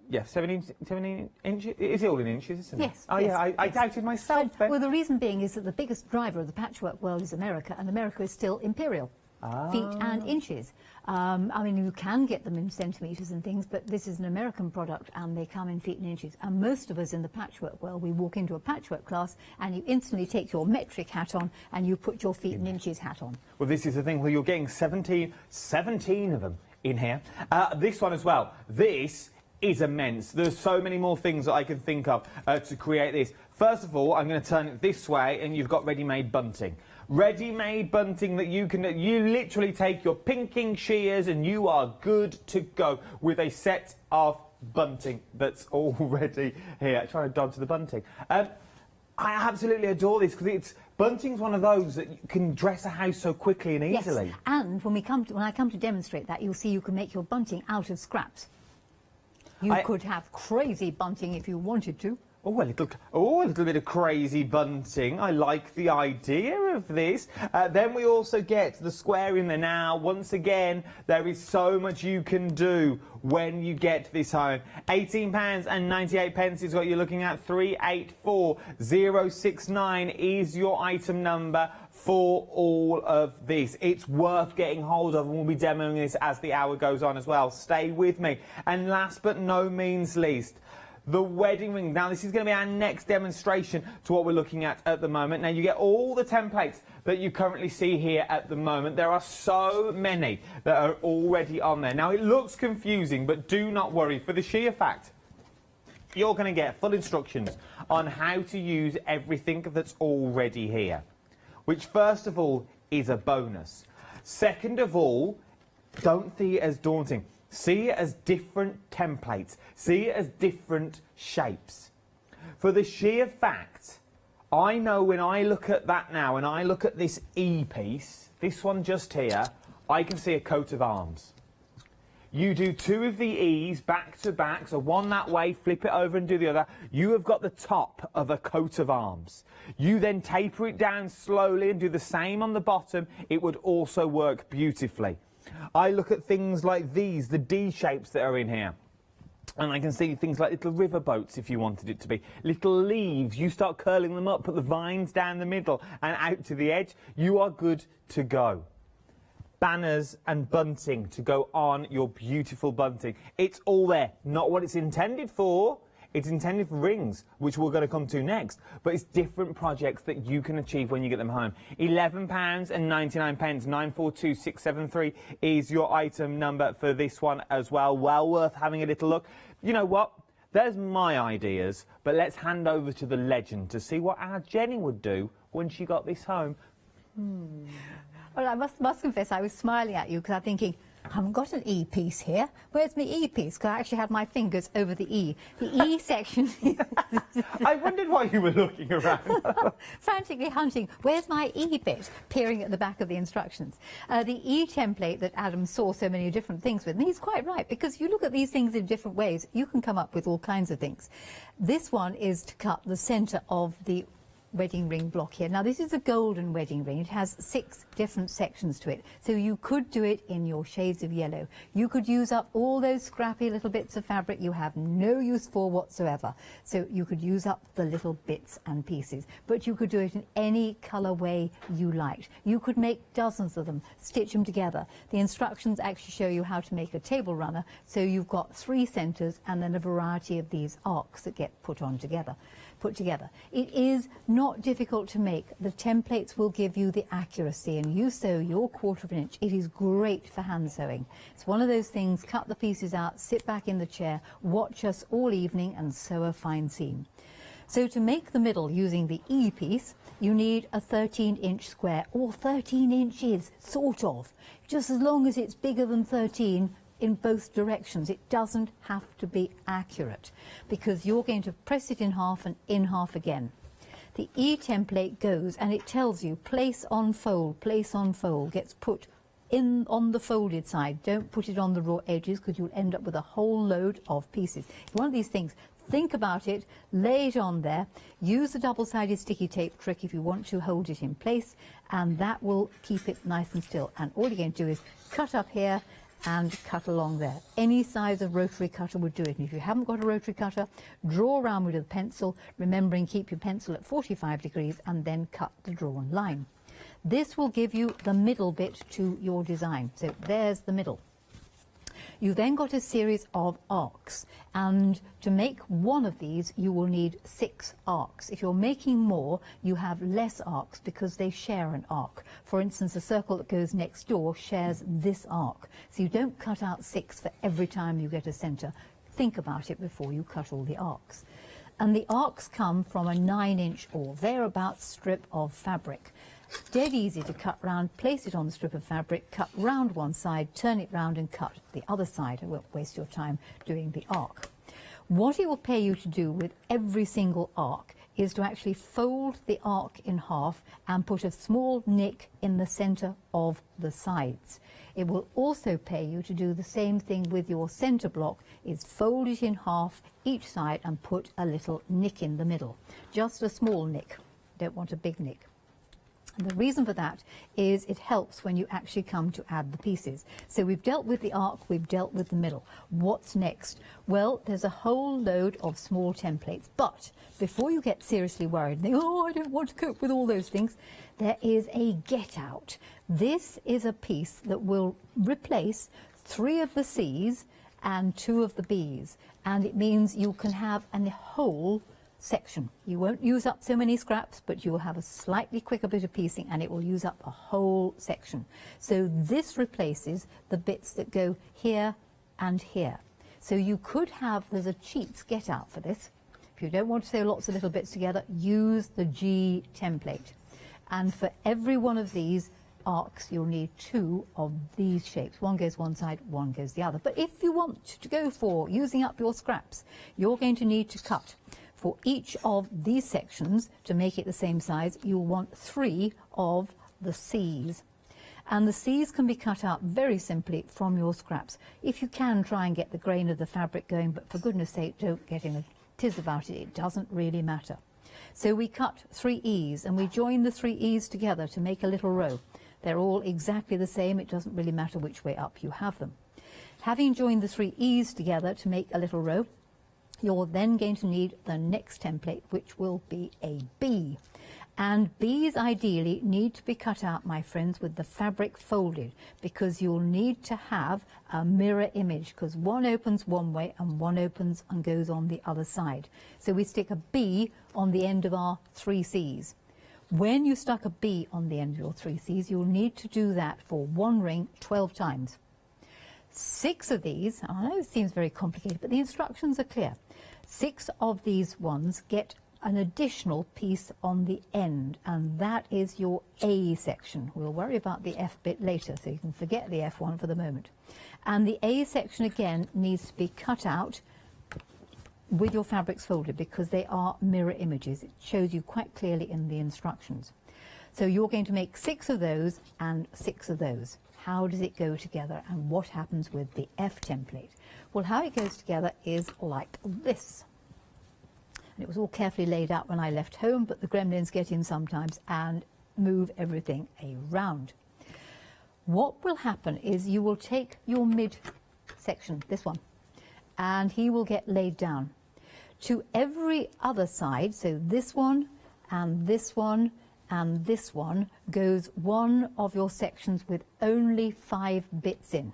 Yeah, 17 inches. Is it all in inches, isn't it? Yes. Oh, yes, yeah, I doubted myself then. Well, the reason being is that the biggest driver of the patchwork world is America, and America is still imperial. Feet and inches. I mean, you can get them in centimetres and things, but this is an American product and they come in feet and inches. And most of us in the patchwork world, we walk into a patchwork class and you instantly take your metric hat on and you put your feet and inches hat on. Well, this is the thing, well, you're getting 17 of them in here. This one as well. This is immense. There's so many more things that I can think of to create this. First of all, I'm going to turn it this way, and you've got ready-made bunting. Ready-made bunting that you literally take your pinking shears and you are good to go with a set of bunting that's already here. Trying to dodge the bunting. I absolutely adore this because bunting's one of those that you can dress a house so quickly and easily. Yes. And when I come to demonstrate that, you'll see you can make your bunting out of scraps. You could have crazy bunting if you wanted to. Oh, a little bit of crazy bunting. I like the idea of this. Then we also get the square in there. Now, once again, there is so much you can do when you get this home. £18.98 is what you're looking at. 384069 is your item number for all of this. It's worth getting hold of, and we'll be demoing this as the hour goes on as well. Stay with me. And last but no means least, the wedding ring. Now, this is going to be our next demonstration to what we're looking at the moment. Now, you get all the templates that you currently see here at the moment. There are so many that are already on there. Now, it looks confusing, but do not worry. For the sheer fact, you're going to get full instructions on how to use everything that's already here, which, first of all, is a bonus. Second of all, don't see it as daunting. See it as different templates. See it as different shapes. For the sheer fact, I know when I look at that now, and I look at this E piece, this one just here, I can see a coat of arms. You do two of the E's back to back, so one that way, flip it over and do the other. You have got the top of a coat of arms. You then taper it down slowly and do the same on the bottom. It would also work beautifully. I look at things like these, the D shapes that are in here. And I can see things like little river boats, if you wanted it to be. Little leaves, you start curling them up, put the vines down the middle and out to the edge. You are good to go. Banners and bunting to go on your beautiful bunting. It's all there. Not what it's intended for. It's intended for rings, which we're going to come to next. But it's different projects that you can achieve when you get them home. £11.99, 942673 is your item number for this one as well. Well worth having a little look. You know what? There's my ideas, but let's hand over to the legend to see what our Jenny would do when she got this home. Well, I must confess, I was smiling at you because I'm thinking, I haven't got an E piece here. Where's my E piece? Because I actually had my fingers over the E. The E section... I wondered why you were looking around. Frantically hunting. Where's my E bit? Peering at the back of the instructions. The E template that Adam saw so many different things with, and he's quite right, because you look at these things in different ways, you can come up with all kinds of things. This one is to cut the centre of the wedding ring block here. Now, this is a golden wedding ring. It has 6 different sections to it. So you could do it in your shades of yellow. You could use up all those scrappy little bits of fabric you have no use for whatsoever. So you could use up the little bits and pieces. But you could do it in any colour way you liked. You could make dozens of them, stitch them together. The instructions actually show you how to make a table runner. So you've got 3 centres and then a variety of these arcs that get put together. It is not difficult to make. The templates will give you the accuracy, and you sew your 1/4 inch. It is great for hand sewing. It's one of those things, cut the pieces out, sit back in the chair, watch us all evening and sew a fine seam. So to make the middle using the E piece, you need a 13-inch square, or 13 inches, sort of. Just as long as it's bigger than 13, in both directions. It doesn't have to be accurate because you're going to press it in half and in half again. The E template goes and it tells you place on fold, gets put in on the folded side. Don't put it on the raw edges because you'll end up with a whole load of pieces. One of these things, think about it, lay it on there, use the double-sided sticky tape trick if you want to hold it in place, and that will keep it nice and still. And all you're going to do is cut up here and cut along there. Any size of rotary cutter would do it. And if you haven't got a rotary cutter, draw around with a pencil, remembering keep your pencil at 45 degrees and then cut the drawn line. This will give you the middle bit to your design. So there's the middle. You then got a series of arcs, and to make one of these you will need 6 arcs. If you're making more, you have less arcs because they share an arc. For instance, the circle that goes next door shares this arc. So you don't cut out 6 for every time you get a centre. think about it before you cut all the arcs. And the arcs come from a 9-inch or thereabouts strip of fabric. Dead easy to cut round, place it on the strip of fabric, cut round one side, turn it round and cut the other side. I won't waste your time doing the arc. What it will pay you to do with every single arc is to actually fold the arc in half and put a small nick in the centre of the sides. It will also pay you to do the same thing with your centre block, is fold it in half each side and put a little nick in the middle. Just a small nick, don't want a big nick. And the reason for that is it helps when you actually come to add the pieces. So we've dealt with the arc, we've dealt with the middle. What's next? Well, there's a whole load of small templates, but before you get seriously worried and think, oh, I don't want to cope with all those things, there is a get out. This is a piece that will replace 3 of the C's and 2 of the B's, and it means you can have a whole section. You won't use up so many scraps, but you will have a slightly quicker bit of piecing and it will use up a whole section. So this replaces the bits that go here and here. So you could have, there's a cheats get out for this. If you don't want to sew lots of little bits together, use the G template. And for every one of these arcs, you'll need 2 of these shapes. One goes one side, one goes the other. But if you want to go for using up your scraps, you're going to need to cut. For each of these sections, to make it the same size, you'll want 3 of the C's. And the C's can be cut out very simply from your scraps. If you can, try and get the grain of the fabric going, but for goodness sake, don't get in a tiz about it. It doesn't really matter. So we cut 3 E's and we join the 3 E's together to make a little row. They're all exactly the same. It doesn't really matter which way up you have them. Having joined the 3 E's together to make a little row, you're then going to need the next template, which will be a B. And B's ideally need to be cut out, my friends, with the fabric folded, because you'll need to have a mirror image, because one opens one way and one opens and goes on the other side. So we stick a B on the end of our 3 C's. When you stuck a B on the end of your 3 C's, you'll need to do that for 1 ring 12 times. 6 of these, I know it seems very complicated, but the instructions are clear. 6 of these ones get an additional piece on the end, and that is your A section. We'll worry about the F bit later, so you can forget the F one for the moment. And the A section again needs to be cut out with your fabrics folded, because they are mirror images. It shows you quite clearly in the instructions. So you're going to make 6 of those and 6 of those. How does it go together, and what happens with the F template? Well, how it goes together is like this. And it was all carefully laid out when I left home, but the gremlins get in sometimes and move everything around. What will happen is you will take your mid section, this one, and he will get laid down. To every other side, so this one and this one and this one, goes one of your sections with only 5 bits in.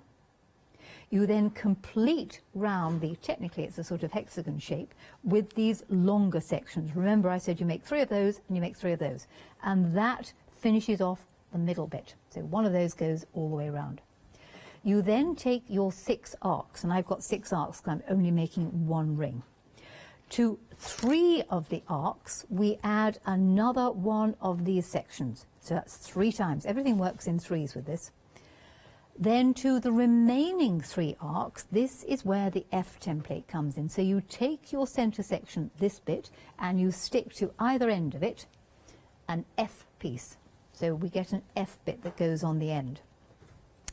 You then complete round the, technically it's a sort of hexagon shape, with these longer sections. Remember I said you make 3 of those and you make 3 of those. And that finishes off the middle bit. So one of those goes all the way around. You then take your 6 arcs, and I've got 6 arcs because I'm only making 1 ring. To 3 of the arcs, we add another 1 of these sections. So that's 3 times. Everything works in 3s with this. Then to the remaining 3 arcs, this is where the F template comes in. So you take your centre section, this bit, and you stick to either end of it an F piece. So we get an F bit that goes on the end.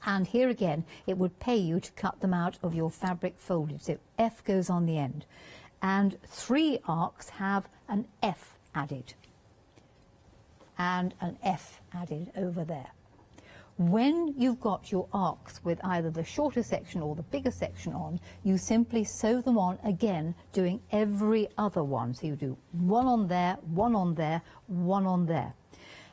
And here again, it would pay you to cut them out of your fabric folded. So F goes on the end. And 3 arcs have an F added. And an F added over there. When you've got your arcs with either the shorter section or the bigger section on, you simply sew them on again, doing every other one. So you do 1 on there, 1 on there, 1 on there.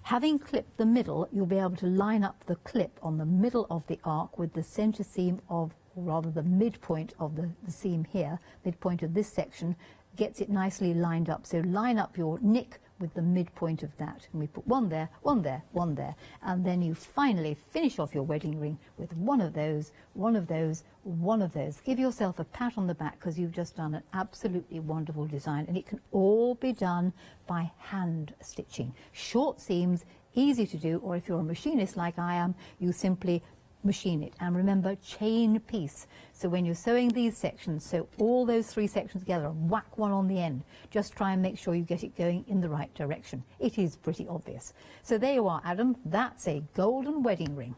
Having clipped the middle, you'll be able to line up the clip on the middle of the arc with the centre seam of, or rather the midpoint of the seam here, midpoint of this section, gets it nicely lined up. So line up your nick with the midpoint of that. And we put one there, one there, one there. And then you finally finish off your wedding ring with one of those, one of those, one of those. Give yourself a pat on the back because you've just done an absolutely wonderful design. And it can all be done by hand stitching. Short seams, easy to do, or if you're a machinist like I am, you simply machine it. And remember, chain piece. So when you're sewing these sections, sew all those 3 sections together and whack one on the end. Just try and make sure you get it going in the right direction. It is pretty obvious. So there you are, Adam. That's a golden wedding ring.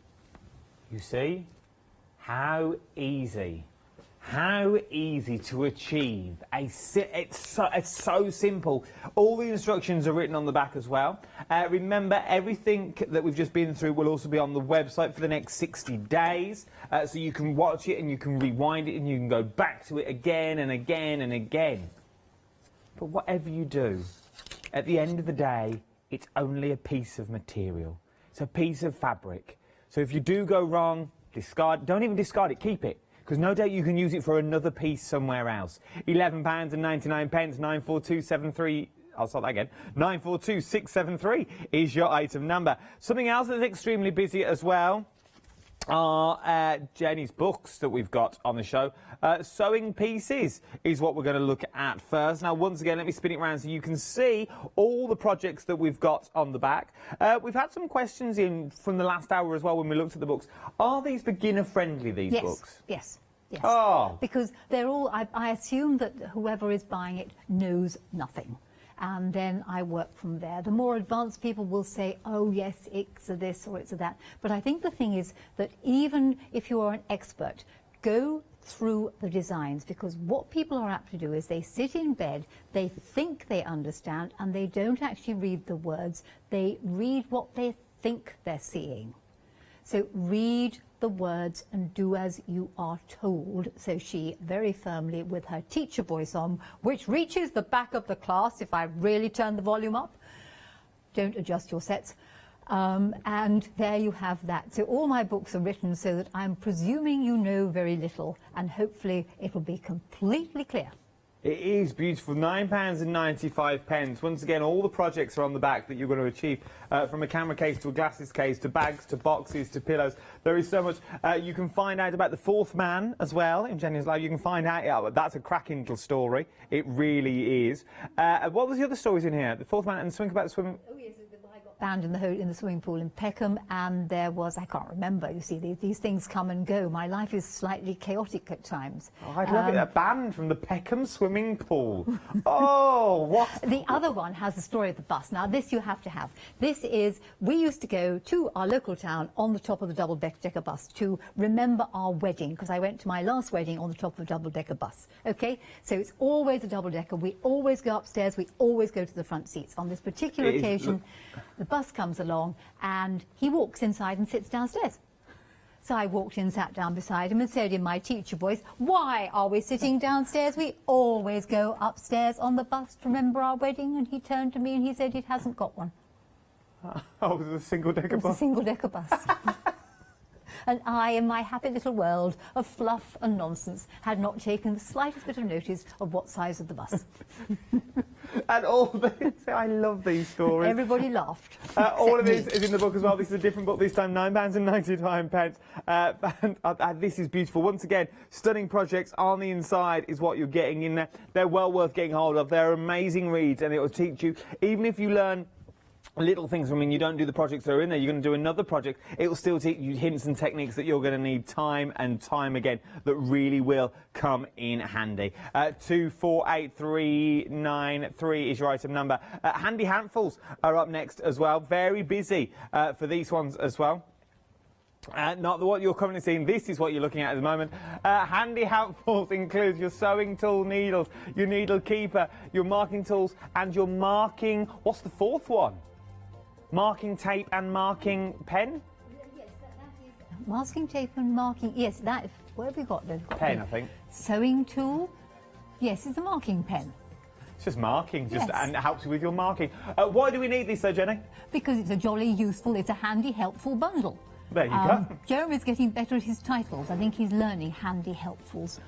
You see? How easy. How easy to achieve. It's so simple. All the instructions are written on the back as well. Remember, everything that we've just been through will also be on the website for the next 60 days. So you can watch it and you can rewind it and you can go back to it again and again and again. But whatever you do, at the end of the day, it's only a piece of material. It's a piece of fabric. So if you do go wrong, discard. Don't even discard it, keep it. Because no doubt you can use it for another piece somewhere else. £11.99, 94273. I'll start that again. 942673 is your item number. Something else that's extremely busy as well are Jenny's books that we've got on the show. Sewing pieces is what we're going to look at first. Now, once again, let me spin it around so you can see all the projects that we've got on the back. We've had some questions in from the last hour as well when we looked at the books. Are these beginner-friendly, these books? Yes. Yes. Oh. Because they're all, I assume that whoever is buying it knows nothing. And then I work from there. The more advanced people will say, oh yes, it's a this or it's a that. But I think the thing is that even if you are an expert, go through the designs, because what people are apt to do is they sit in bed, they think they understand, and they don't actually read the words. They read what they think they're seeing. So read the words and do as you are told. So she very firmly, with her teacher voice on, which reaches the back of the class if I really turn the volume up. Don't adjust your sets. And there you have that. So all my books are written so that I'm presuming you know very little, and hopefully it'll be completely clear. It is beautiful. £9.95. Once again, all the projects are on the back that you're going to achieve, from a camera case to a glasses case to bags to boxes to pillows. There is so much. You can find out about the fourth man as well in Jenny's life. You can find out, yeah, that's a cracking little story. It really is. What was the other stories in here? The fourth man and something about the swimming. Oh yes, I got banned in the swimming pool in Peckham, and there was, I can't remember. You see, these things come and go. My life is slightly chaotic at times. Oh, I'd love it. A band from the Peckham swimming pool. Oh, what? The other one has the story of the bus. Now, this you have to have. This is, we used to go to our local town on the top of the double-decker bus to remember our wedding, because I went to my last wedding on the top of a double-decker bus. Okay? So it's always a double-decker. We always go upstairs. We always go to the front seats. On this particular occasion, the bus comes along and he walks inside and sits downstairs. So I walked in, sat down beside him and said in my teacher voice, why are we sitting downstairs? We always go upstairs on the bus to remember our wedding. And he turned to me and he said it hasn't got one. Oh, it was a single-decker bus? It was a single-decker bus. And I, in my happy little world of fluff and nonsense, had not taken the slightest bit of notice of what size of the bus. And all this, I love these stories. Everybody laughed. All of this is in the book as well. This is a different book this time, £9.99. And this is beautiful. Once again, stunning projects on the inside is what you're getting in there. They're well worth getting hold of. They're amazing reads, and it will teach you, even if you learn little things. I mean, you don't do the projects that are in there, you're going to do another project. It will still teach you hints and techniques that you're going to need time and time again that really will come in handy. 248393 is your item number. Handy handfuls are up next as well. Very busy for these ones as well. Not what you're currently seeing, this is what you're looking at the moment. Handy handfuls includes your sewing tool needles, your needle keeper, your marking tools, and your marking, what's the fourth one? Marking tape and marking pen? Yes, that is masking tape and marking, yes, that, what have we got then? Pen, I think. Sewing tool, yes, it's a marking pen. It's just marking, Yes. and it helps you with your marking. Why do we need this though, Jenny? Because it's a jolly useful, it's a handy, helpful bundle. There you go. Jeremy's getting better at his titles. I think he's learning handy helpfuls.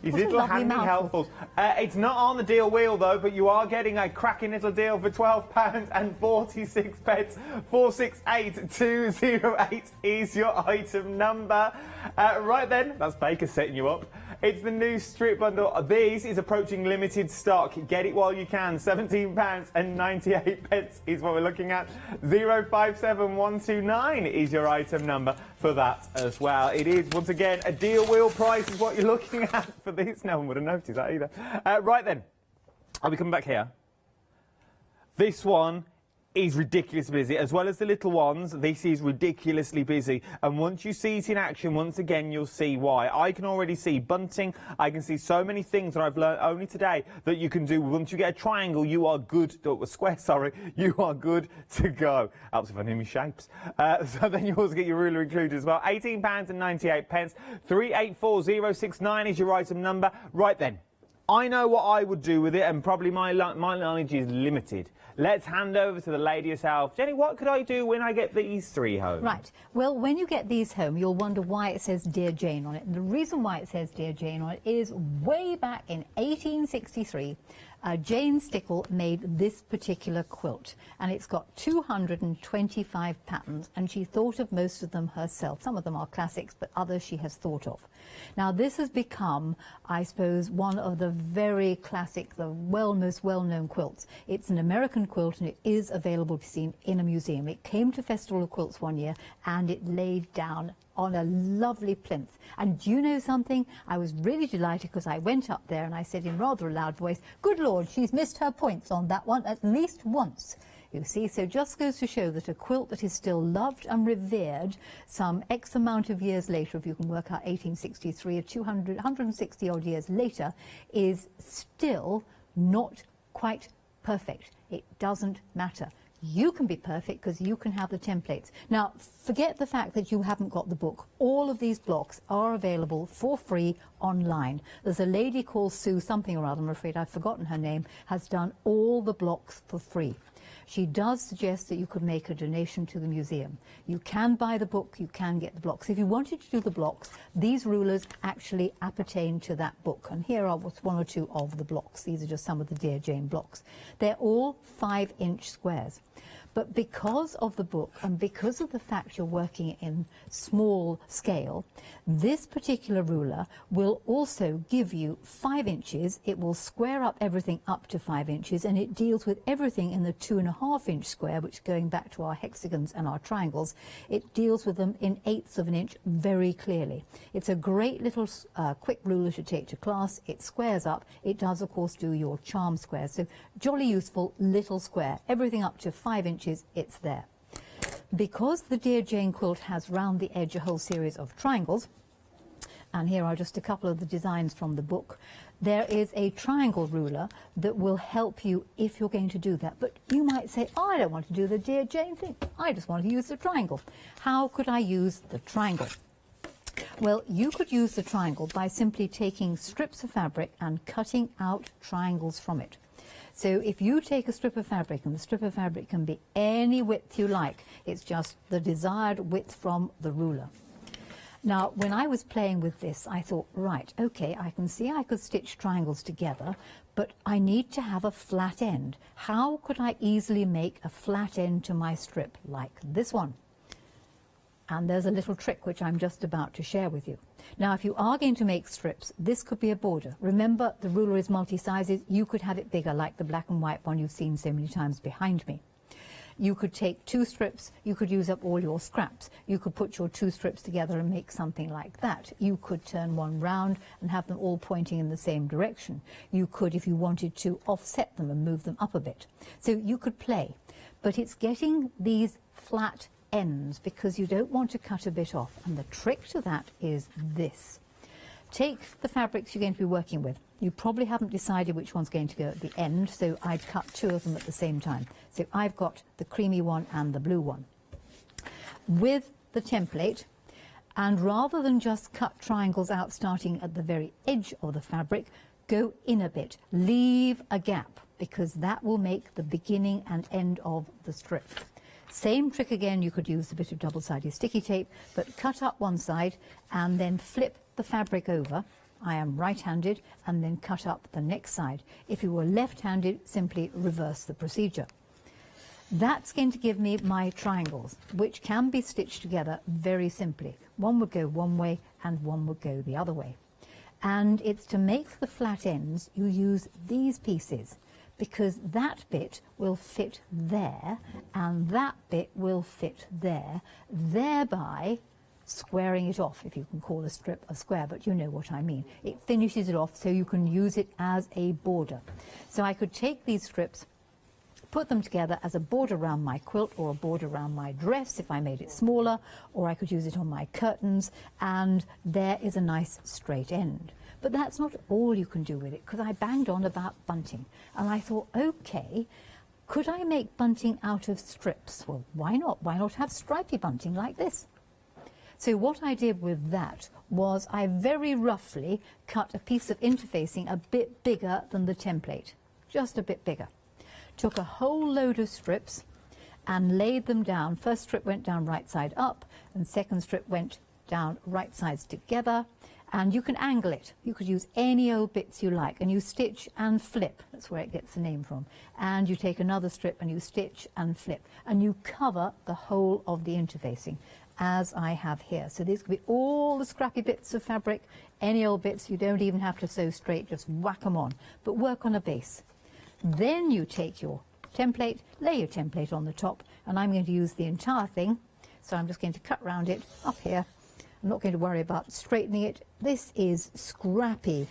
These What a little lovely handy mouthful. helpfuls. It's not on the deal wheel though, but you are getting a cracking little deal for £12.46. 468208 is your item number. Right then, that's Baker setting you up. It's the new strip bundle. This is approaching limited stock. Get it while you can. £17.98 is what we're looking at. 057129 is your item number for that as well. It is, once again, a deal wheel price is what you're looking at for this. No one would have noticed that either. Right then, I'll be coming back here. This one is ridiculously busy. As well as the little ones, this is ridiculously busy. And once you see it in action, once again, you'll see why. I can already see bunting. I can see so many things that I've learned only today that you can do. Once you get a triangle, you are good, a square, sorry, you are good to go. Helps if I knew my shapes. So then you also get your ruler included as well. £18.98. 384069 is your item number. Right then, I know what I would do with it, and probably my knowledge is limited. Let's hand over to the lady herself. Jenny, what could I do when I get these three home? Right. Well, when you get these home, you'll wonder why it says Dear Jane on it. And the reason why it says Dear Jane on it is way back in 1863, Jane Stickle made this particular quilt, and it's got 225 patterns, and she thought of most of them herself. Some of them are classics, but others she has thought of. Now, this has become, I suppose, one of the very classic, the most well-known quilts. It's an American quilt, and it is available to be seen in a museum. It came to Festival of Quilts one year, and it laid down on a lovely plinth. And do you know something? I was really delighted because I went up there and I said in rather a loud voice, "Good Lord, she's missed her points on that one at least once." You see, so just goes to show that a quilt that is still loved and revered some X amount of years later, if you can work out 1863, 160 odd years later, is still not quite perfect. It doesn't matter. You can be perfect because you can have the templates. Now, forget the fact that you haven't got the book. All of these blocks are available for free online. There's a lady called Sue something or other, I'm afraid I've forgotten her name, has done all the blocks for free. She does suggest that you could make a donation to the museum. You can buy the book, you can get the blocks. If you wanted to do the blocks, these rulers actually appertain to that book. And here are one or two of the blocks. These are just some of the Dear Jane blocks. They're all 5-inch squares. But because of the book and because of the fact you're working in small scale, this particular ruler will also give you 5 inches. It will square up everything up to 5 inches, and it deals with everything in the 2.5-inch square, which, going back to our hexagons and our triangles, it deals with them in 1/8 of an inch very clearly. It's a great little quick ruler to take to class. It squares up. It does, of course, do your charm squares. So jolly useful little square. Everything up to 5 inches. It's there. Because the Dear Jane quilt has round the edge a whole series of triangles, and here are just a couple of the designs from the book, there is a triangle ruler that will help you if you're going to do that. But you might say, oh, I don't want to do the Dear Jane thing. I just want to use the triangle. How could I use the triangle? Well, you could use the triangle by simply taking strips of fabric and cutting out triangles from it. So if you take a strip of fabric, and the strip of fabric can be any width you like, it's just the desired width from the ruler. Now, when I was playing with this, I thought, right, okay, I can see I could stitch triangles together, but I need to have a flat end. How could I easily make a flat end to my strip like this one? And there's a little trick which I'm just about to share with you. Now, if you are going to make strips, this could be a border. Remember, the ruler is multi-sizes. You could have it bigger, like the black and white one you've seen so many times behind me. You could take 2 strips, you could use up all your scraps. You could put your 2 strips together and make something like that. You could turn one round and have them all pointing in the same direction. You could, if you wanted to, offset them and move them up a bit. So you could play. But it's getting these flat ends because you don't want to cut a bit off. And the trick to that is this. Take the fabrics you're going to be working with. You probably haven't decided which one's going to go at the end, so I'd cut 2 of them at the same time. So I've got the creamy one and the blue one. With the template, and rather than just cut triangles out starting at the very edge of the fabric, go in a bit. Leave a gap, because that will make the beginning and end of the strip. Same trick again, you could use a bit of double-sided sticky tape, but cut up one side and then flip the fabric over. I am right-handed, and then cut up the next side. If you were left-handed, simply reverse the procedure. That's going to give me my triangles, which can be stitched together very simply. One would go one way and one would go the other way. And it's to make the flat ends, you use these pieces, because that bit will fit there and that bit will fit there, thereby squaring it off, if you can call a strip a square, but you know what I mean. It finishes it off so you can use it as a border. So I could take these strips, put them together as a border around my quilt or a border around my dress if I made it smaller, or I could use it on my curtains, and there is a nice straight end. But that's not all you can do with it, because I banged on about bunting, and I thought, okay, could I make bunting out of strips? Well, why not? Why not have stripy bunting like this? So what I did with that was I very roughly cut a piece of interfacing a bit bigger than the template, just a bit bigger. Took a whole load of strips and laid them down. First strip went down right side up, and second strip went down right sides together. And you can angle it. You could use any old bits you like, and you stitch and flip. That's where it gets the name from. And you take another strip and you stitch and flip, and you cover the whole of the interfacing, as I have here. So these could be all the scrappy bits of fabric, any old bits. You don't even have to sew straight, just whack them on, but work on a base. Then you take your template, lay your template on the top, and I'm going to use the entire thing. So I'm just going to cut round it up here. I'm not going to worry about straightening it. This is scrappy,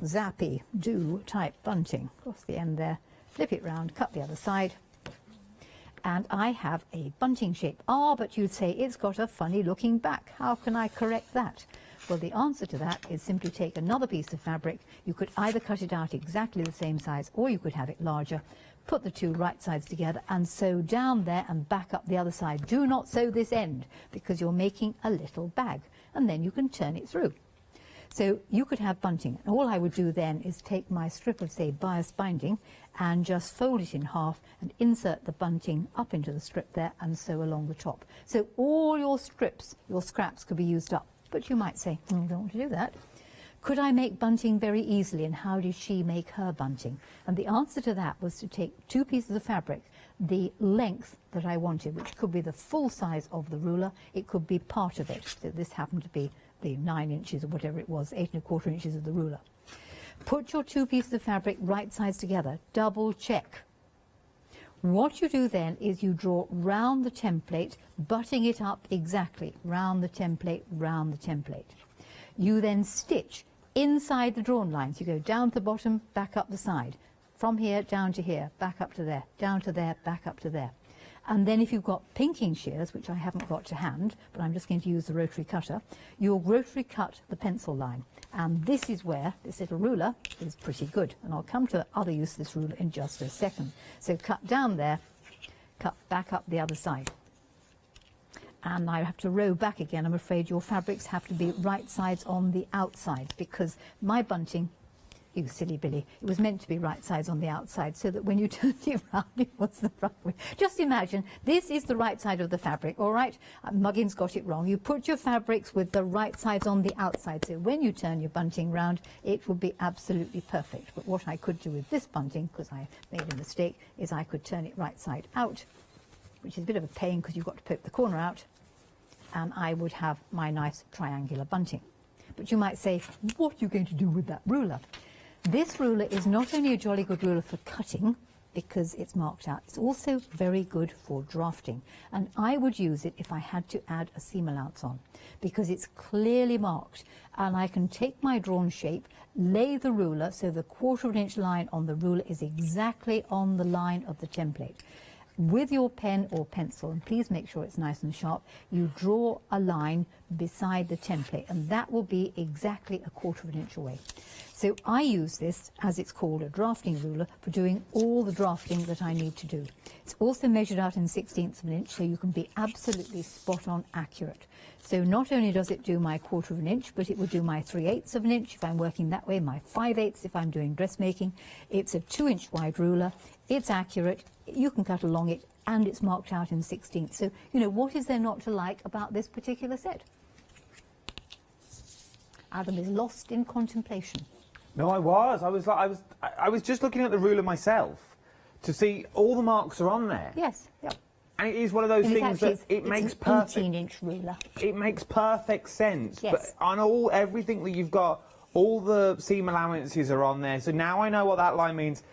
zappy, do type bunting. Across the end there, flip it round, cut the other side, and I have a bunting shape. Ah, but you'd say it's got a funny looking back. How can I correct that? Well, the answer to that is simply take another piece of fabric. You could either cut it out exactly the same size, or you could have it larger. Put the two right sides together and sew down there and back up the other side. Do not sew this end, because you're making a little bag, and then you can turn it through. So you could have bunting. And all I would do then is take my strip of, say, bias binding and just fold it in half and insert the bunting up into the strip there and sew along the top. So all your strips, your scraps, could be used up. But you might say, I don't want to do that. Could I make bunting very easily, and how did she make her bunting? And the answer to that was to take two pieces of fabric, the length that I wanted, which could be the full size of the ruler, it could be part of it. So this happened to be the 9 inches or whatever it was, 8 1/4 inches of the ruler. Put your two pieces of fabric right sides together, double check. What you do then is you draw round the template, butting it up exactly, round the template, round the template. You then stitch inside the drawn lines. You go down to the bottom, back up the side. From here, down to here, back up to there, down to there, back up to there. And then if you've got pinking shears, which I haven't got to hand, but I'm just going to use the rotary cutter, you'll rotary cut the pencil line. And this is where this little ruler is pretty good. And I'll come to other use of this ruler in just a second. So cut down there, cut back up the other side. And I have to row back again. I'm afraid your fabrics have to be right sides on the outside, because my bunting, you silly Billy, it was meant to be right sides on the outside, so that when you turned it round, it was the right way. Just imagine, this is the right side of the fabric, all right? Muggins got it wrong. You put your fabrics with the right sides on the outside, so when you turn your bunting round, it will be absolutely perfect. But what I could do with this bunting, because I made a mistake, is I could turn it right side out, which is a bit of a pain because you've got to poke the corner out, and I would have my nice triangular bunting. But you might say, what are you going to do with that ruler? This ruler is not only a jolly good ruler for cutting, because it's marked out, it's also very good for drafting. And I would use it if I had to add a seam allowance on, because it's clearly marked. And I can take my drawn shape, lay the ruler, so the 1/4 inch line on the ruler is exactly on the line of the template. With your pen or pencil, and please make sure it's nice and sharp, you draw a line beside the template, and that will be exactly a 1/4 inch away. So I use this, as it's called, a drafting ruler, for doing all the drafting that I need to do. It's also measured out in 1/16 of an inch, so you can be absolutely spot on accurate. So not only does it do my 1/4 inch, but it will do my 3/8 of an inch if I'm working that way, my 5/8 if I'm doing dressmaking. It's a 2 inch wide ruler. It's accurate. You can cut along it and it's marked out in 16th. So, you know, what is there not to like about this particular set? Adam is lost in contemplation. No, I was just looking at the ruler myself to see all the marks are on there. Yes, yep. And it is one of those things that it makes perfect. 18-inch ruler. It makes perfect sense. Yes. But on everything that you've got, all the seam allowances are on there. So now I know what that line means.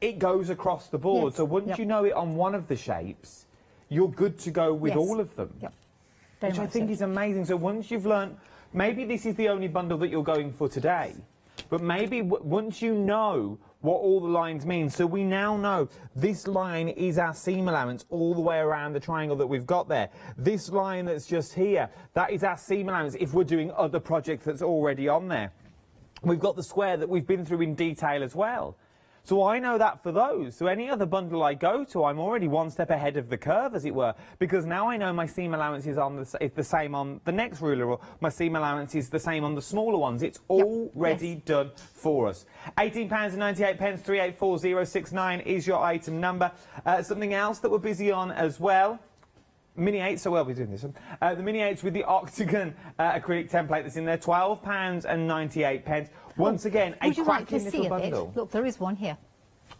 It goes across the board. Yes. So once you know it on one of the shapes, you're good to go with all of them. Yep. Which I think is amazing. So once you've learned, maybe this is the only bundle that you're going for today, but maybe once you know what all the lines mean, so we now know this line is our seam allowance all the way around the triangle that we've got there. This line that's just here, that is our seam allowance if we're doing other projects that's already on there. We've got the square that we've been through in detail as well. So I know that for those. So any other bundle I go to, I'm already one step ahead of the curve, as it were, because now I know my seam allowance is the same on the next ruler, or my seam allowance is the same on the smaller ones. It's already done for us. £18.98, 384069 is your item number. Something else that we're busy on as well. Mini 8, so we'll be doing this one. The Mini 8s with the octagon acrylic template that's in there, £12.98. Once again, a cracking little bundle. Look, there is one here.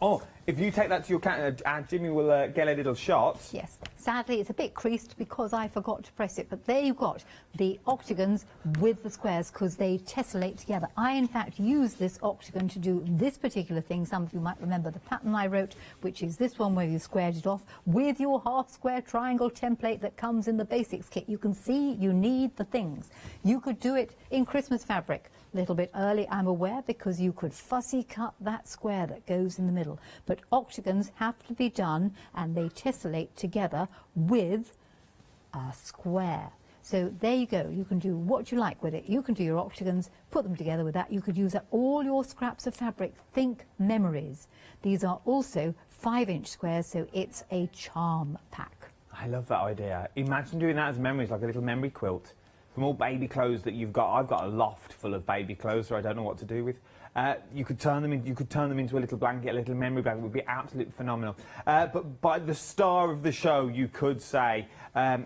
Oh, if you take that to your counter, Jimmy will get a little shot. Yes. Sadly, it's a bit creased because I forgot to press it, but there you've got the octagons with the squares because they tessellate together. I, in fact, used this octagon to do this particular thing. Some of you might remember the pattern I wrote, which is this one where you squared it off with your half-square triangle template that comes in the basics kit. You can see you need the things. You could do it in Christmas fabric. A little bit early, I'm aware, because you could fussy cut that square that goes in the middle. But octagons have to be done, and they tessellate together with a square. So there you go. You can do what you like with it. You can do your octagons, put them together with that. You could use up all your scraps of fabric. Think memories. These are also 5-inch squares, so it's a charm pack. I love that idea. Imagine doing that as memories, like a little memory quilt. From all baby clothes that you've got, I've got a loft full of baby clothes, so I don't know what to do with. You could turn them into a little blanket, a little memory blanket. It would be absolutely phenomenal. But by the star of the show, you could say,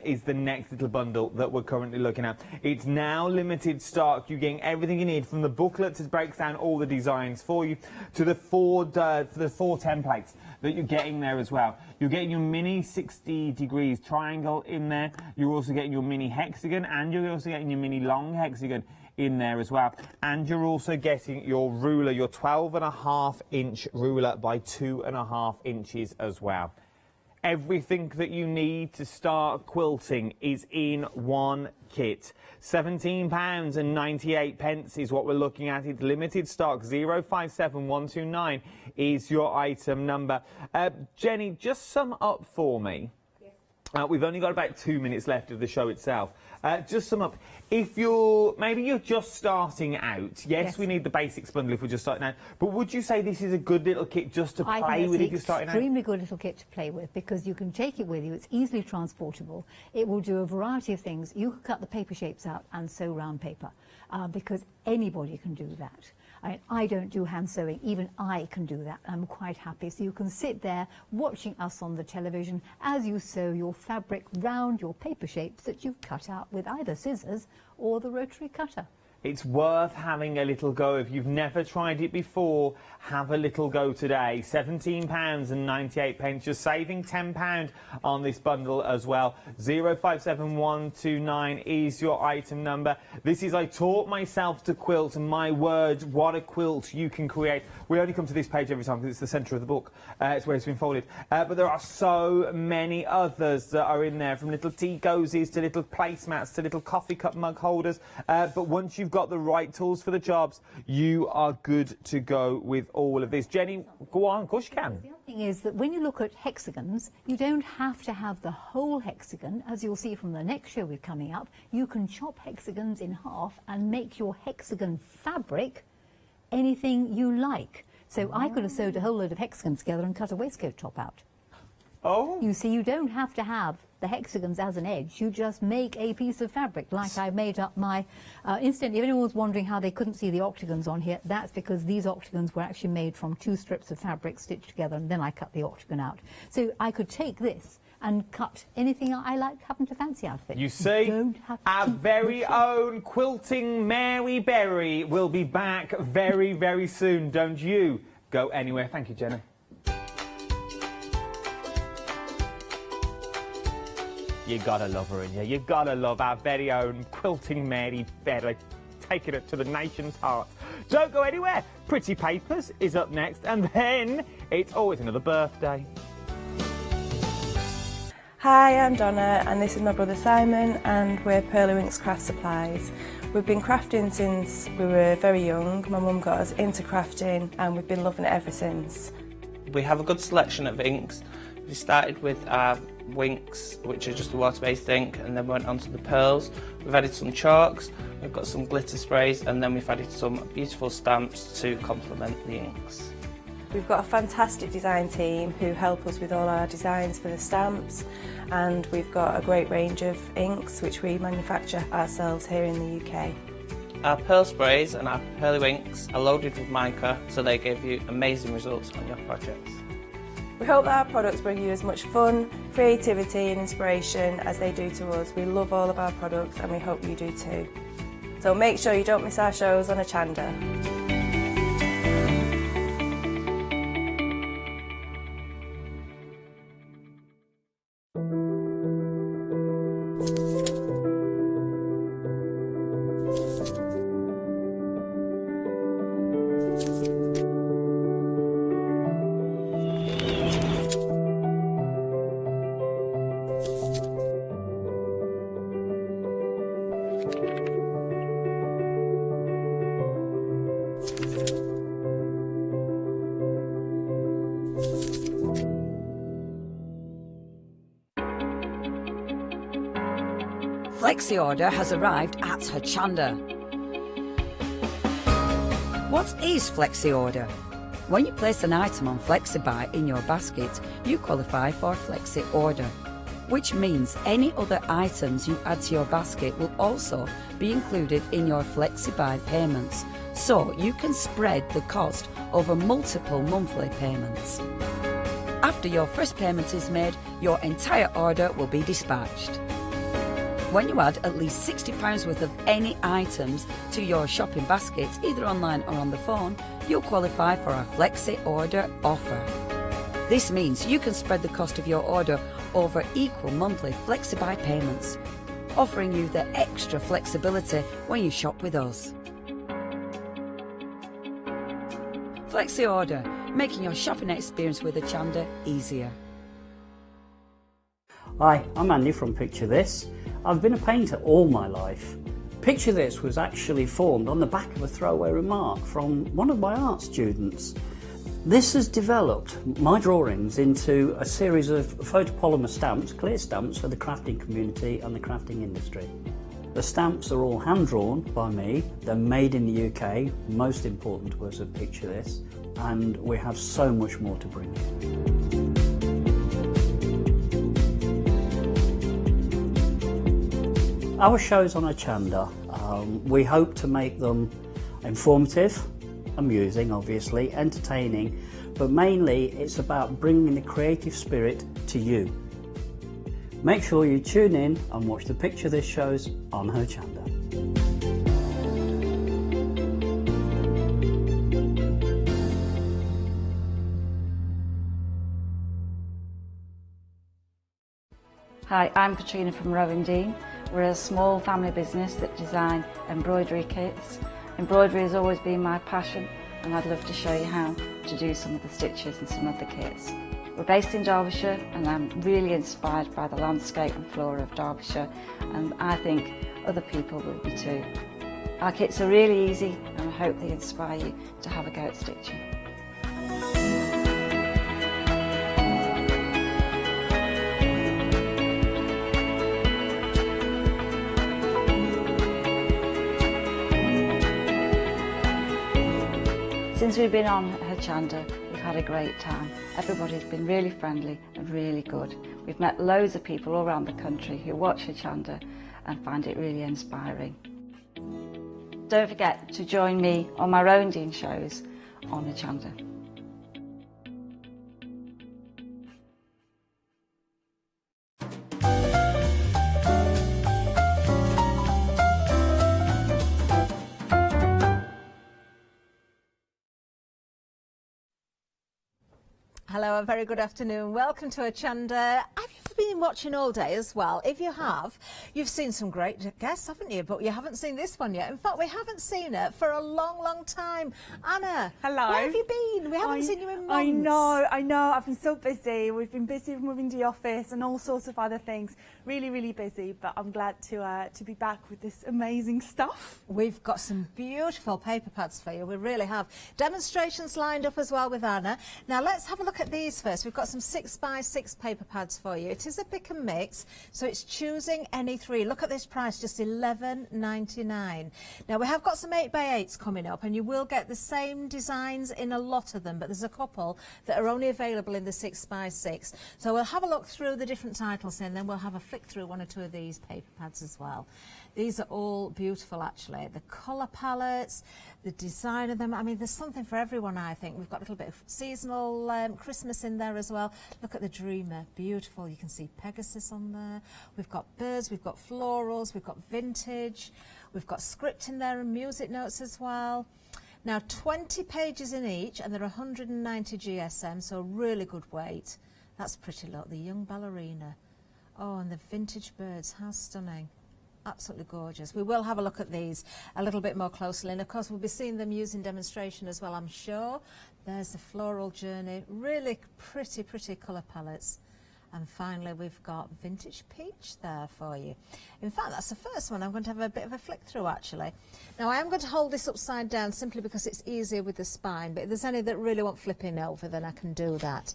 is the next little bundle that we're currently looking at. It's now limited stock. You're getting everything you need, from the booklet that breaks down all the designs for you to the four templates that you're getting there as well. You're getting your mini 60 degrees triangle in there. You're also getting your mini hexagon, and you're also getting your mini long hexagon in there as well. And you're also getting your ruler, your 12.5-inch ruler by 2.5 inches as well. Everything that you need to start quilting is in one kit. £17.98 is what we're looking at. It's limited stock. 057129 is your item number. Jenny, just sum up for me. We've only got about 2 minutes left of the show itself. Just sum up. If you're just starting out, yes, we need the basics bundle if we're just starting out, but would you say this is a good little kit just to play with if you're starting out? It's an extremely good little kit to play with because you can take it with you. It's easily transportable. It will do a variety of things. You can cut the paper shapes out and sew round paper because anybody can do that. I don't do hand sewing, even I can do that. I'm quite happy. So you can sit there watching us on the television as you sew your fabric round your paper shapes that you've cut out with either scissors or the rotary cutter. It's worth having a little go. If you've never tried it before, have a little go today. £17.98. You're saving £10 on this bundle as well. 057129 is your item number. This is I taught myself to quilt, and my word, what a quilt you can create. We only come to this page every time because it's the centre of the book. It's where it's been folded. But there are so many others that are in there, from little tea cozies to little placemats to little coffee cup mug holders. But once you've got the right tools for the jobs, you are good to go with all of this. Jenny, go on, of course you can. The other thing is that when you look at hexagons, you don't have to have the whole hexagon. As you'll see from the next show we're coming up, you can chop hexagons in half and make your hexagon fabric anything you like. So I could have sewed a whole load of hexagons together and cut a waistcoat top out. Oh. You see, you don't have to have the hexagons as an edge. You just make a piece of fabric, like I made up my instant. If anyone was wondering how they couldn't see the octagons on here, that's because these octagons were actually made from 2 strips of fabric stitched together, and then I cut the octagon out. So I could take this and cut anything I happen to fancy out of it. You see, our very own Quilting Mary Berry will be back very, very soon. Don't you go anywhere. Thank you, Jenny. You gotta love her in here. You gotta love our very own Quilting Mary Berry, taking it to the nation's heart. Don't go anywhere. Pretty Papers is up next, and then it's always another birthday. Hi, I'm Donna and this is my brother Simon, and we're Pearly Winks Craft Supplies. We've been crafting since we were very young. My mum got us into crafting and we've been loving it ever since. We have a good selection of inks. We started with our Winks, which are just a water-based ink, and then went on to the pearls. We've added some chalks, we've got some glitter sprays, and then we've added some beautiful stamps to complement the inks. We've got a fantastic design team who help us with all our designs for the stamps, and we've got a great range of inks which we manufacture ourselves here in the UK. Our pearl sprays and our Pearly Winks are loaded with mica, so they give you amazing results on your projects. We hope that our products bring you as much fun, creativity and inspiration as they do to us. We love all of our products and we hope you do too. So make sure you don't miss our shows on Hochanda. Flexi order has arrived at Hochanda. What is Flexi order? When you place an item on FlexiBuy in your basket, you qualify for Flexi order, which means any other items you add to your basket will also be included in your FlexiBuy payments, so you can spread the cost over multiple monthly payments. After your first payment is made, your entire order will be dispatched. When you add at least £60 worth of any items to your shopping baskets, either online or on the phone, you'll qualify for our Flexi Order offer. This means you can spread the cost of your order over equal monthly FlexiBuy payments, offering you the extra flexibility when you shop with us. Flexi Order, making your shopping experience with Hochanda easier. Hi, I'm Andy from Picture This. I've been a painter all my life. Picture This was actually formed on the back of a throwaway remark from one of my art students. This has developed my drawings into a series of photopolymer stamps, clear stamps for the crafting community and the crafting industry. The stamps are all hand-drawn by me, they're made in the UK, most important to us at Picture This, and we have so much more to bring you. Our shows on Hochanda, we hope to make them informative, amusing obviously, entertaining, but mainly it's about bringing the creative spirit to you. Make sure you tune in and watch the Picture This shows on Hochanda. Hi, I'm Katrina from Rowan Dean. We're a small family business that design embroidery kits. Embroidery has always been my passion, and I'd love to show you how to do some of the stitches and some of the kits. We're based in Derbyshire, and I'm really inspired by the landscape and flora of Derbyshire, and I think other people will be too. Our kits are really easy, and I hope they inspire you to have a go at stitching. Since we've been on Hochanda, we've had a great time. Everybody's been really friendly and really good. We've met loads of people all around the country who watch Hochanda and find it really inspiring. Don't forget to join me on my Rounding shows on Hochanda. Hello, a very good afternoon. Welcome to Hochanda. Have you been watching all day as well? If you have, you've seen some great guests, haven't you? But you haven't seen this one yet. In fact, we haven't seen her for a long, long time. Anna, hello. Where have you been? We haven't seen you in months. I know. I've been so busy. We've been busy moving the office and all sorts of other things. Really, really busy. But I'm glad to be back with this amazing stuff. We've got some beautiful paper pads for you. We really have. Demonstrations lined up as well with Anna. Now let's have a look at these first. We've got some 6x6 paper pads for you. It is a pick and mix, so it's choosing any three. Look at this price, just $11.99. Now we have got some 8x8s coming up, and you will get the same designs in a lot of them, but there's a couple that are only available in the 6x6. So we'll have a look through the different titles, and then we'll have a flick through one or two of these paper pads as well. These are all beautiful, actually. The colour palettes, the design of them. I mean, there's something for everyone, I think. We've got a little bit of seasonal Christmas in there as well. Look at the Dreamer. Beautiful. You can see Pegasus on there. We've got birds, we've got florals, we've got vintage. We've got script in there and music notes as well. Now, 20 pages in each, and they're 190 GSM, so really good weight. That's pretty. Look, the young ballerina. Oh, and the vintage birds. How stunning. Absolutely gorgeous. We will have a look at these a little bit more closely, and of course we'll be seeing them used in demonstration as well, I'm sure. There's the floral journey, really pretty colour palettes. And finally we've got vintage peach there for you. In fact, that's the first one. I'm going to have a bit of a flick through actually. Now I am going to hold this upside down simply because it's easier with the spine, but if there's any that really want flipping over, then I can do that.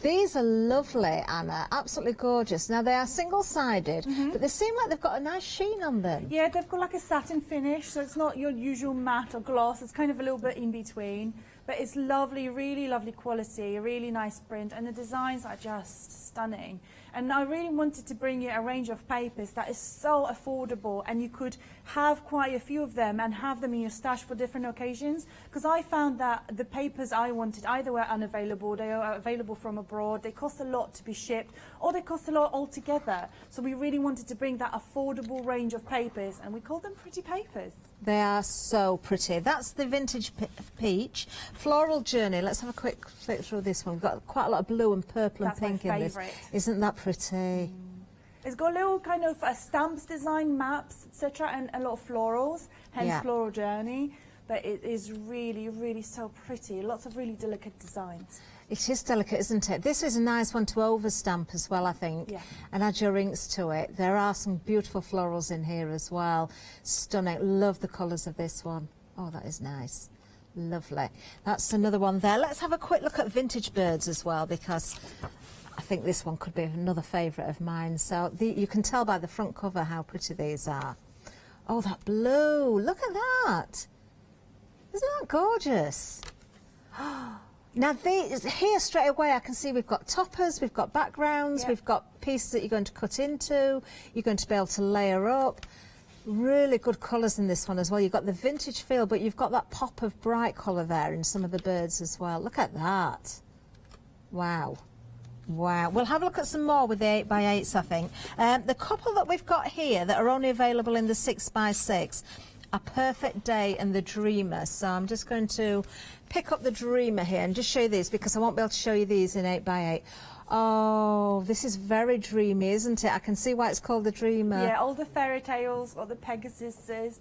These are lovely, Anna, absolutely gorgeous. Now they are single-sided, but they seem like they've got a nice sheen on them. Yeah, they've got like a satin finish, so it's not your usual matte or gloss. It's kind of a little bit in between, but it's lovely, really lovely quality, a really nice print, and the designs are just stunning. And I really wanted to bring you a range of papers that is so affordable, and you could have quite a few of them and have them in your stash for different occasions, because I found that the papers I wanted either were unavailable, they are available from abroad, they cost a lot to be shipped, or they cost a lot altogether. So we really wanted to bring that affordable range of papers, and we call them pretty papers. They are so pretty. That's the vintage peach. Floral journey. Let's have a quick flick through this one. We've got quite a lot of blue and purple and pink in this. Isn't that pretty? It's got little kind of stamps design, maps, etc., and a lot of florals, hence floral journey. But it is really, really so pretty. Lots of really delicate designs. It is delicate, isn't it? This is a nice one to overstamp as well, I think, and add your inks to it. There are some beautiful florals in here as well. Stunning. Love the colours of this one. Oh, that is nice. Lovely. That's another one there. Let's have a quick look at vintage birds as well, because I think this one could be another favourite of mine. So you can tell by the front cover how pretty these are. Oh, that blue. Look at that. Isn't that gorgeous? Now these here straight away I can see we've got toppers, we've got backgrounds, we've got pieces that you're going to cut into, you're going to be able to layer up. Really good colours in this one as well. You've got the vintage feel, but you've got that pop of bright colour there in some of the birds as well. Look at that. Wow. Wow. We'll have a look at some more with the 8x8s, I think. The couple that we've got here that are only available in the 6x6 are Perfect Day and the Dreamer. So I'm just going to pick up the Dreamer here and just show you these, because I won't be able to show you these in 8x8. Oh, this is very dreamy, isn't it? I can see why it's called the Dreamer. Yeah, all the fairy tales, all the Pegasuses,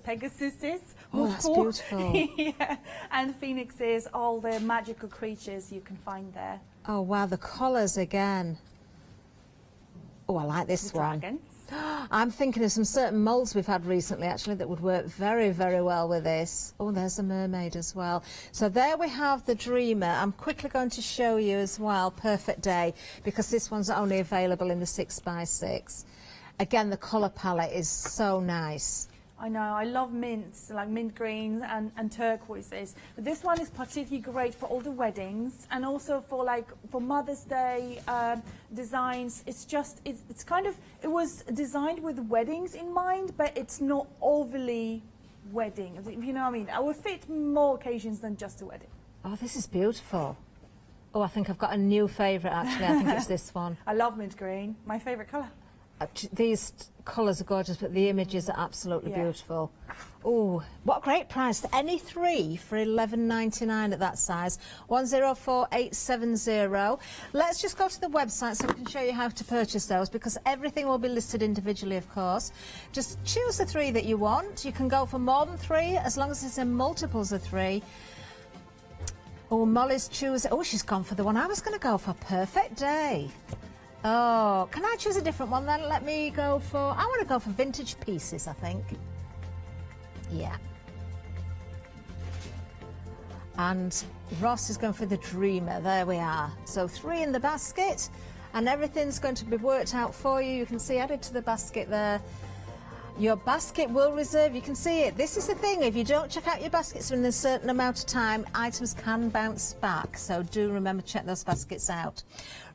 oh, that's beautiful. Yeah, and phoenixes, all the magical creatures you can find there. Oh wow, the colours again. Oh, I like this one. Dragons. I'm thinking of some certain moulds we've had recently actually that would work very, very well with this. Oh, there's a mermaid as well. So there we have the Dreamer. I'm quickly going to show you as well Perfect Day, because this one's only available in the 6x6. Again, the colour palette is so nice. I know, I love mints, like mint greens and turquoises. But this one is particularly great for all the weddings and also for for Mother's Day designs. It's kind of, it was designed with weddings in mind, but it's not overly wedding, if you know what I mean. I would fit more occasions than just a wedding. Oh, this is beautiful. Oh, I think I've got a new favourite actually. I think it's this one. I love mint green, my favourite colour. These colours are gorgeous, but the images are absolutely beautiful. Oh, what a great price. Any three for $11.99 at that size. 104870. Let's just go to the website so we can show you how to purchase those, because everything will be listed individually, of course. Just choose the three that you want. You can go for more than three, as long as it's in multiples of three. Oh, Molly's choosing. Oh, she's gone for the one I was going to go for. Perfect Day. Oh, can I choose a different one then? Let me go for, I want to go for vintage pieces, I think. Yeah. And Ross is going for the Dreamer. There we are. So 3 in the basket, and everything's going to be worked out for you. You can see added to the basket there. Your basket will reserve, you can see it. This is the thing, if you don't check out your baskets within a certain amount of time, items can bounce back. So do remember to check those baskets out.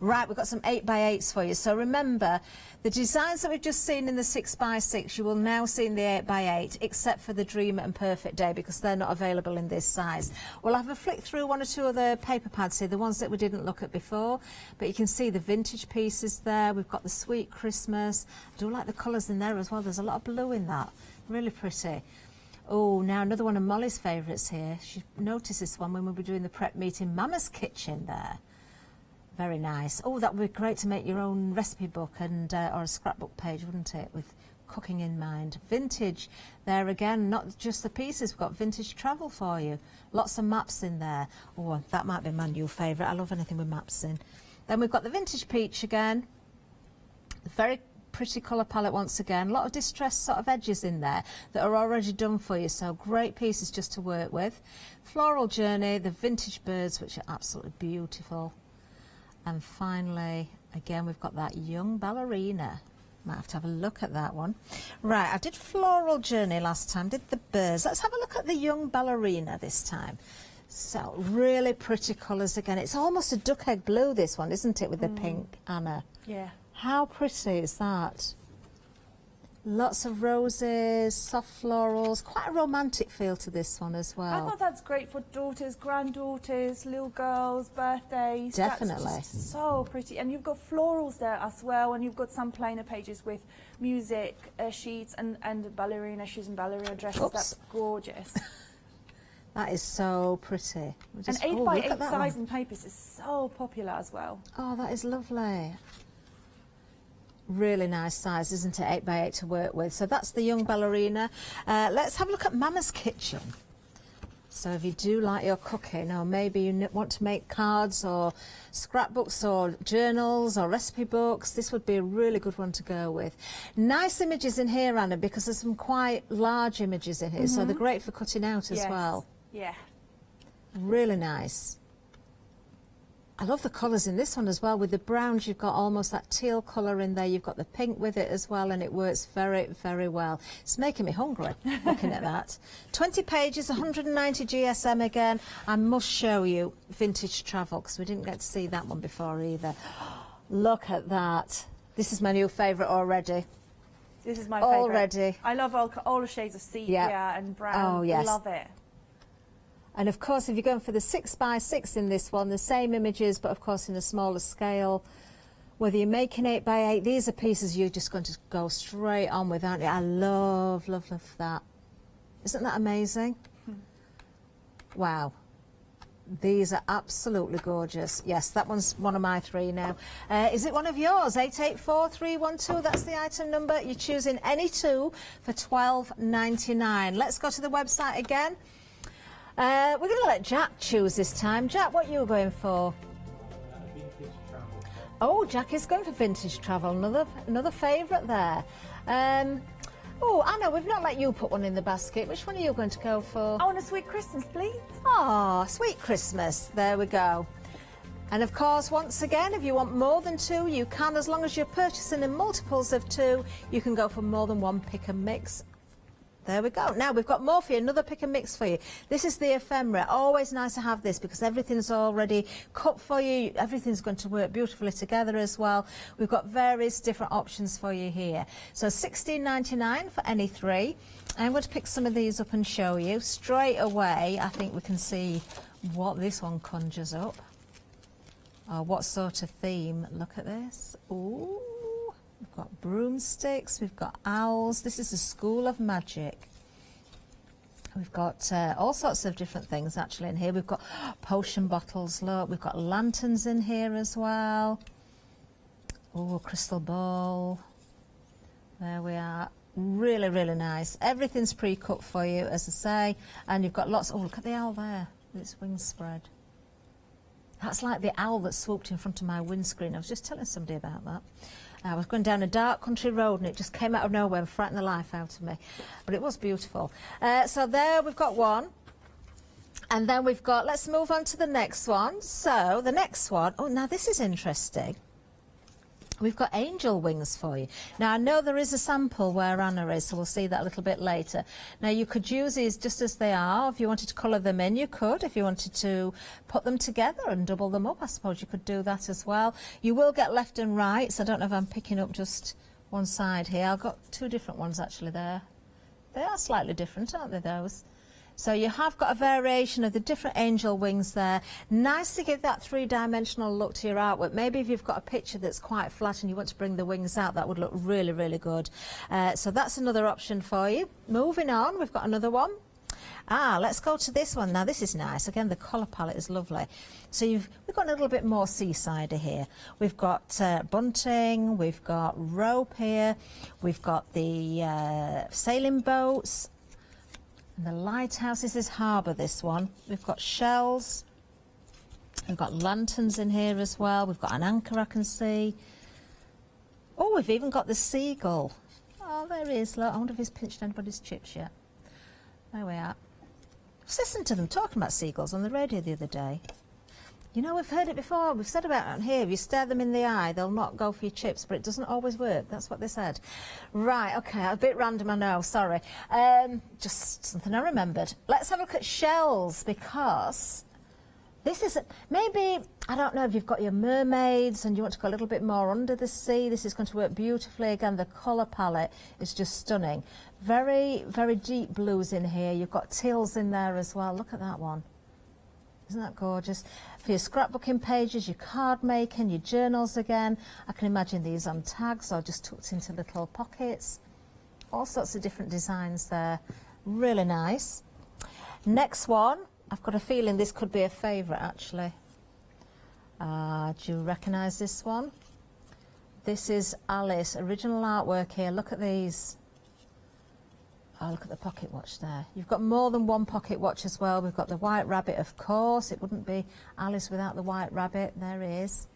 Right, we've got some 8x8s for you. So remember, the designs that we've just seen in the 6x6, you will now see in the 8x8, except for the Dreamer and Perfect Day, because they're not available in this size. We'll have a flick through one or two other paper pads here, the ones that we didn't look at before. But you can see the vintage pieces there. We've got the Sweet Christmas. I do like the colours in there as well. There's a lot of blue in that. Really pretty. Oh, now another one of Molly's favourites here. She noticed this one when we were doing the prep meet in Mama's kitchen there. Very nice. Oh, that would be great to make your own recipe book and or a scrapbook page, wouldn't it, with cooking in mind. Vintage there again, not just the pieces, we've got vintage travel for you. Lots of maps in there. Oh, that might be my new favourite. I love anything with maps in. Then we've got the vintage peach again. Very pretty colour palette once again. A lot of distressed sort of edges in there that are already done for you, so great pieces just to work with. Floral Journey, the vintage birds, which are absolutely beautiful. And finally, again, we've got that Young Ballerina. Might have to have a look at that one. Right, I did Floral Journey last time, did the birds. Let's have a look at the Young Ballerina this time. So, really pretty colours again. It's almost a duck egg blue, this one, isn't it, with the pink Anna? Yeah. How pretty is that? Lots of roses, soft florals, quite a romantic feel to this one as well. I thought that's great for daughters, granddaughters, little girls, birthdays. Definitely. That's just so pretty. And you've got florals there as well, and you've got some plainer pages with music sheets and ballerina shoes and ballerina dresses. Oops. That's gorgeous. That is so pretty. And 8x8 size and papers is so popular as well. Oh, that is lovely. Really nice size, isn't it? 8x8 to work with. So that's the Young Ballerina. Let's have a look at Mama's Kitchen. So if you do like your cooking, or maybe you want to make cards or scrapbooks or journals or recipe books, this would be a really good one to go with. Nice images in here, Anna, because there's some quite large images in here, so they're great for cutting out as well. Yeah. Really nice. I love the colours in this one as well. With the browns, you've got almost that teal colour in there. You've got the pink with it as well, and it works very, very well. It's making me hungry looking at that. 20 pages, 190 GSM again. I must show you Vintage Travel, because we didn't get to see that one before either. Look at that. This is my new favourite already. This is my favourite. Already. I love all the shades of sepia and brown. Oh, yes. Love it. And of course, if you're going for the 6x6 in this one, the same images, but of course in a smaller scale. Whether you're making 8x8, these are pieces you're just going to go straight on with, aren't you? I love, love, love that. Isn't that amazing? Wow. These are absolutely gorgeous. Yes, that one's one of my three now. Is it one of yours? 884312, that's the item number. You're choosing any two for $12.99. Let's go to the website again. We're going to let Jack choose this time. Jack, what are you going for? Vintage Travel. Oh, Jack is going for Vintage Travel. Another favourite there. Oh, Anna, we've not let you put one in the basket. Which one are you going to go for? I want a Sweet Christmas, please. Oh, Sweet Christmas. There we go. And of course, once again, if you want more than two, you can. As long as you're purchasing in multiples of two, you can go for more than one pick and mix. There we go. Now we've got more for you, another pick and mix for you. This is the ephemera. Always nice to have this because everything's already cut for you. Everything's going to work beautifully together as well. We've got various different options for you here. So $16.99 for any three. I'm going to pick some of these up and show you. Straight away, I think we can see what this one conjures up. What sort of theme. Look at this. Ooh. We've got broomsticks, we've got owls. This is a school of magic. We've got all sorts of different things actually in here. We've got potion bottles, look. We've got lanterns in here as well. Oh, crystal ball. There we are. Really, really nice. Everything's pre-cut for you, as I say. And you've got lots. Oh, look at the owl there with its wings spread. That's like the owl that swooped in front of my windscreen. I was just telling somebody about that. I was going down a dark country road and it just came out of nowhere and frightened the life out of me. But it was beautiful. So there we've got one. And then we've got, let's move on to the next one. So the next one, oh, now this is interesting. We've got angel wings for you. Now I know there is a sample where Anna is, so we'll see that a little bit later. Now you could use these just as they are. If you wanted to colour them in, you could. If you wanted to put them together and double them up, I suppose you could do that as well. You will get left and right, so I don't know if I'm picking up just one side here. I've got two different ones actually there. They are slightly different, aren't they, those? So you have got a variation of the different angel wings there. Nice to give that three-dimensional look to your artwork. Maybe if you've got a picture that's quite flat and you want to bring the wings out, that would look really, really good. So that's another option for you. Moving on, we've got another one. Let's go to this one. Now this is nice. Again, the colour palette is lovely. So we've got a little bit more seaside here. We've got bunting, we've got rope here, we've got the sailing boats, and the lighthouse. This is harbour, this one. We've got shells. We've got lanterns in here as well. We've got an anchor I can see. Oh, we've even got the seagull. Oh, there he is. Look, I wonder if he's pinched anybody's chips yet. There we are. Just listened to them talking about seagulls on the radio the other day. You know, we've heard it before. We've said about it on here. If you stare them in the eye, they'll not go for your chips, but it doesn't always work. That's what they said. Right, okay, a bit random, I know, sorry. Just something I remembered. Let's have a look at shells, because this is, maybe, I don't know if you've got your mermaids and you want to go a little bit more under the sea. This is going to work beautifully. Again, the colour palette is just stunning. Very, very deep blues in here. You've got teals in there as well. Look at that one. Isn't that gorgeous? For your scrapbooking pages, your card making, your journals again. I can imagine these on tags or just tucked into little pockets. All sorts of different designs there. Really nice. Next one, I've got a feeling this could be a favourite actually. Do you recognise this one? This is Alice, original artwork here. Look at these. Oh, look at the pocket watch there. You've got more than one pocket watch as well. We've got the white rabbit, of course. It wouldn't be Alice without the white rabbit. There he is.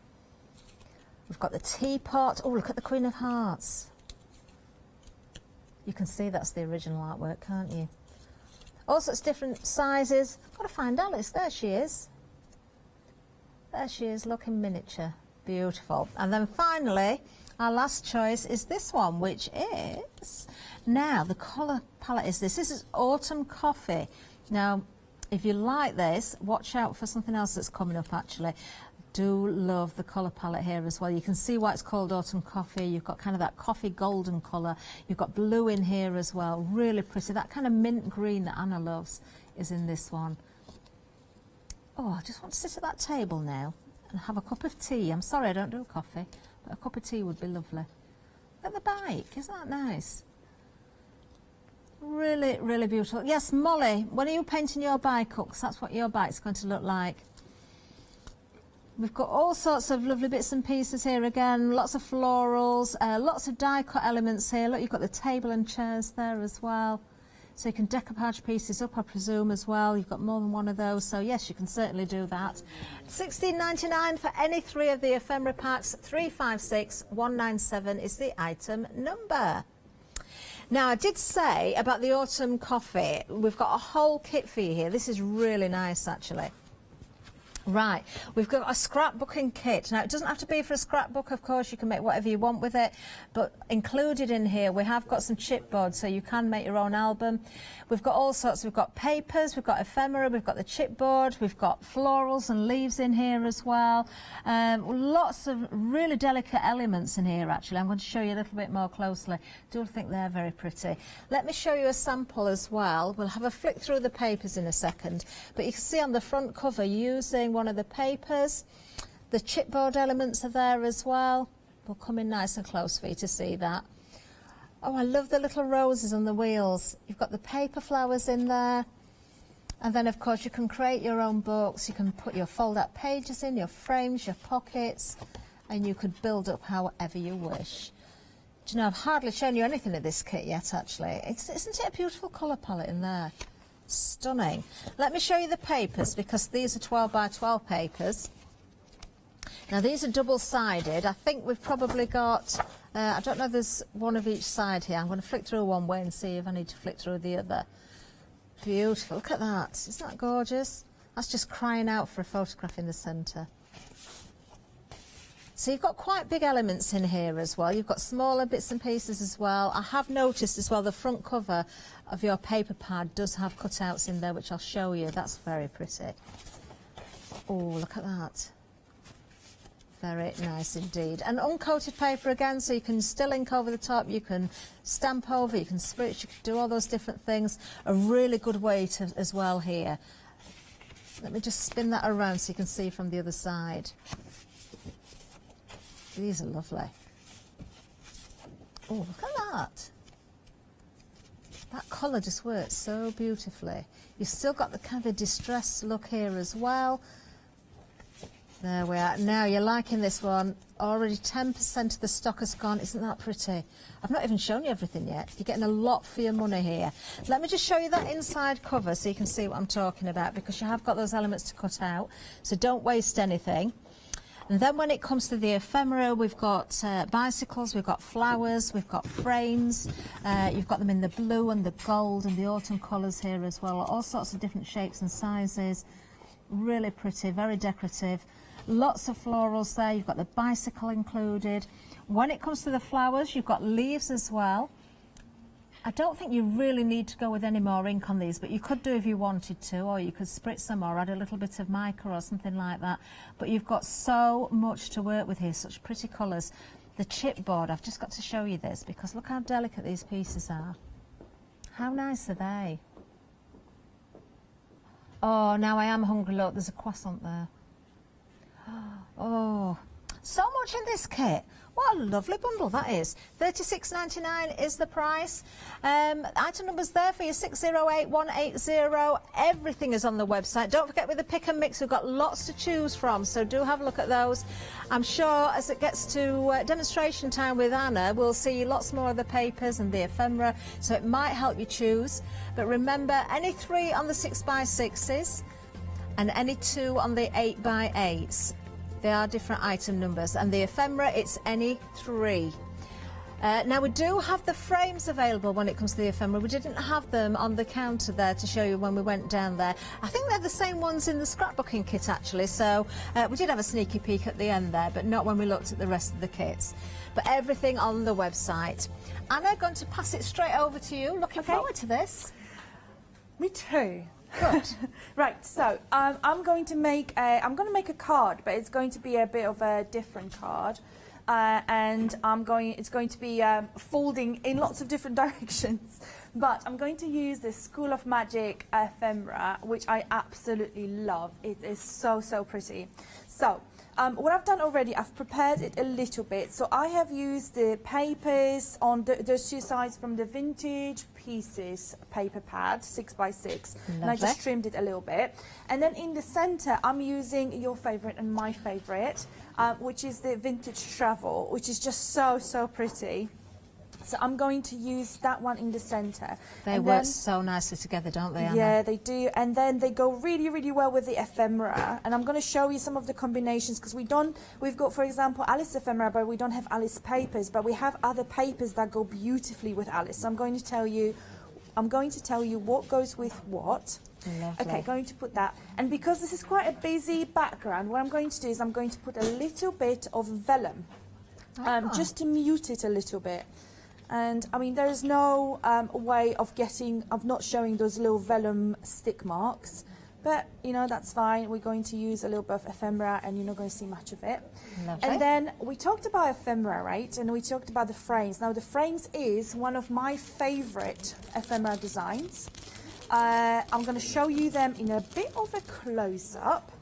We've got the teapot. Oh, look at the Queen of Hearts. You can see that's the original artwork, can't you? All sorts of different sizes. I've got to find Alice. There she is. There she is, look, in miniature. Beautiful. And then finally, our last choice is this one, which is, now the colour palette is this. This is Autumn Coffee. Now, if you like this, watch out for something else that's coming up actually. Do love the colour palette here as well. You can see why it's called Autumn Coffee. You've got kind of that coffee golden colour. You've got blue in here as well. Really pretty. That kind of mint green that Anna loves is in this one. Oh, I just want to sit at that table now and have a cup of tea. I'm sorry I don't do coffee, but a cup of tea would be lovely. Look at the bike, isn't that nice? Really, really beautiful. Yes, Molly, when are you painting your bike up? 'Cause that's what your bike's going to look like. We've got all sorts of lovely bits and pieces here again, lots of florals, lots of die cut elements here. Look, you've got the table and chairs there as well. So you can decoupage pieces up, I presume, as well. You've got more than one of those, so yes, you can certainly do that. $16.99 for any three of the ephemera packs. 356197 is the item number. Now, I did say about the Autumn Coffee, we've got a whole kit for you here. This is really nice, actually. Right, we've got a scrapbooking kit. Now, it doesn't have to be for a scrapbook, of course, you can make whatever you want with it, but included in here we have got some chipboard, so you can make your own album. We've got all sorts, we've got papers, we've got ephemera, we've got the chipboard, we've got florals and leaves in here as well. Lots of really delicate elements in here, actually. I'm going to show you a little bit more closely. I do think they're very pretty. Let me show you a sample as well. We'll have a flick through the papers in a second, but you can see on the front cover using one of the papers. The chipboard elements are there as well. We'll come in nice and close for you to see that. Oh, I love the little roses on the wheels. You've got the paper flowers in there. And then, of course, you can create your own books. You can put your fold-out pages in, your frames, your pockets, and you could build up however you wish. Do you know, I've hardly shown you anything of this kit yet, actually. Isn't it a beautiful colour palette in there? Stunning. Let me show you the papers, because these are 12 by 12 papers. Now these are double-sided. I think we've probably got, I don't know if there's one of each side here. I'm going to flick through one way and see if I need to flick through the other. Beautiful. Look at that. Isn't that gorgeous? That's just crying out for a photograph in the centre. So you've got quite big elements in here as well. You've got smaller bits and pieces as well. I have noticed as well the front cover of your paper pad does have cutouts in there, which I'll show you. That's very pretty. Oh, look at that. Very nice indeed. And uncoated paper again, so you can still ink over the top, you can stamp over, you can spritz, you can do all those different things. A really good way to as well here. Let me just spin that around so you can see from the other side. These are lovely. Oh, look at that. That colour just works so beautifully. You've still got the kind of distressed look here as well. There we are. Now you're liking this one. Already 10% of the stock has gone. Isn't that pretty? I've not even shown you everything yet. You're getting a lot for your money here. Let me just show you that inside cover so you can see what I'm talking about, because you have got those elements to cut out. So don't waste anything. And then when it comes to the ephemera, we've got bicycles, we've got flowers, we've got frames. You've got them in the blue and the gold and the autumn colours here as well. All sorts of different shapes and sizes. Really pretty, very decorative. Lots of florals there. You've got the bicycle included. When it comes to the flowers, you've got leaves as well. I don't think you really need to go with any more ink on these, but you could do if you wanted to, or you could spritz them or add a little bit of mica or something like that. But you've got so much to work with here, such pretty colours. The chipboard, I've just got to show you this, because look how delicate these pieces are. How nice are they? Oh, now I am hungry. Look, there's a croissant there. Oh, so much in this kit. What a lovely bundle that is. $36.99 is the price. Item numbers there for you, 608180. Everything is on the website. Don't forget, with the pick and mix, we've got lots to choose from, so do have a look at those. I'm sure as it gets to demonstration time with Anna, we'll see lots more of the papers and the ephemera, so it might help you choose. But remember, any 3 on the 6x6s and any 2 on the 8x8s. They are different item numbers, and the ephemera, it's any 3. Now we do have the frames available when it comes to the ephemera. We didn't have them on the counter there to show you when we went down there. I think they're the same ones in the scrapbooking kit actually, so we did have a sneaky peek at the end there, but not when we looked at the rest of the kits. But everything on the website. Anna, going to pass it straight over to you. Looking forward to this. Me too. Good. Right, so I'm going to make a card, but it's going to be a bit of a different card, and it's going to be folding in lots of different directions. But I'm going to use this School of Magic ephemera, which I absolutely love. It is so pretty. So what I've done already, I've prepared it a little bit. So I have used the papers on those 2 sides from the Vintage Pieces paper pad, 6x6. And I just trimmed it a little bit. And then in the center, I'm using your favorite and my favorite, which is the Vintage Travel, which is just so pretty. So I'm going to use that one in the center. They work so nicely together, don't they, Anna? Yeah, they do. And then they go really well with the ephemera. And I'm going to show you some of the combinations, because we've got, for example, Alice ephemera, but we don't have Alice papers. But we have other papers that go beautifully with Alice. So I'm going to tell you I'm going to tell you what goes with what. Lovely. Okay, going to put that. And because this is quite a busy background, what I'm going to do is I'm going to put a little bit of vellum, just to mute it a little bit. And I mean, there is no way of not showing those little vellum stick marks. But, you know, that's fine. We're going to use a little bit of ephemera and you're not going to see much of it. Lovely. And then we talked about ephemera, right? And we talked about the frames. Now, the frames is one of my favorite ephemera designs. I'm going to show you them in a bit of a close-up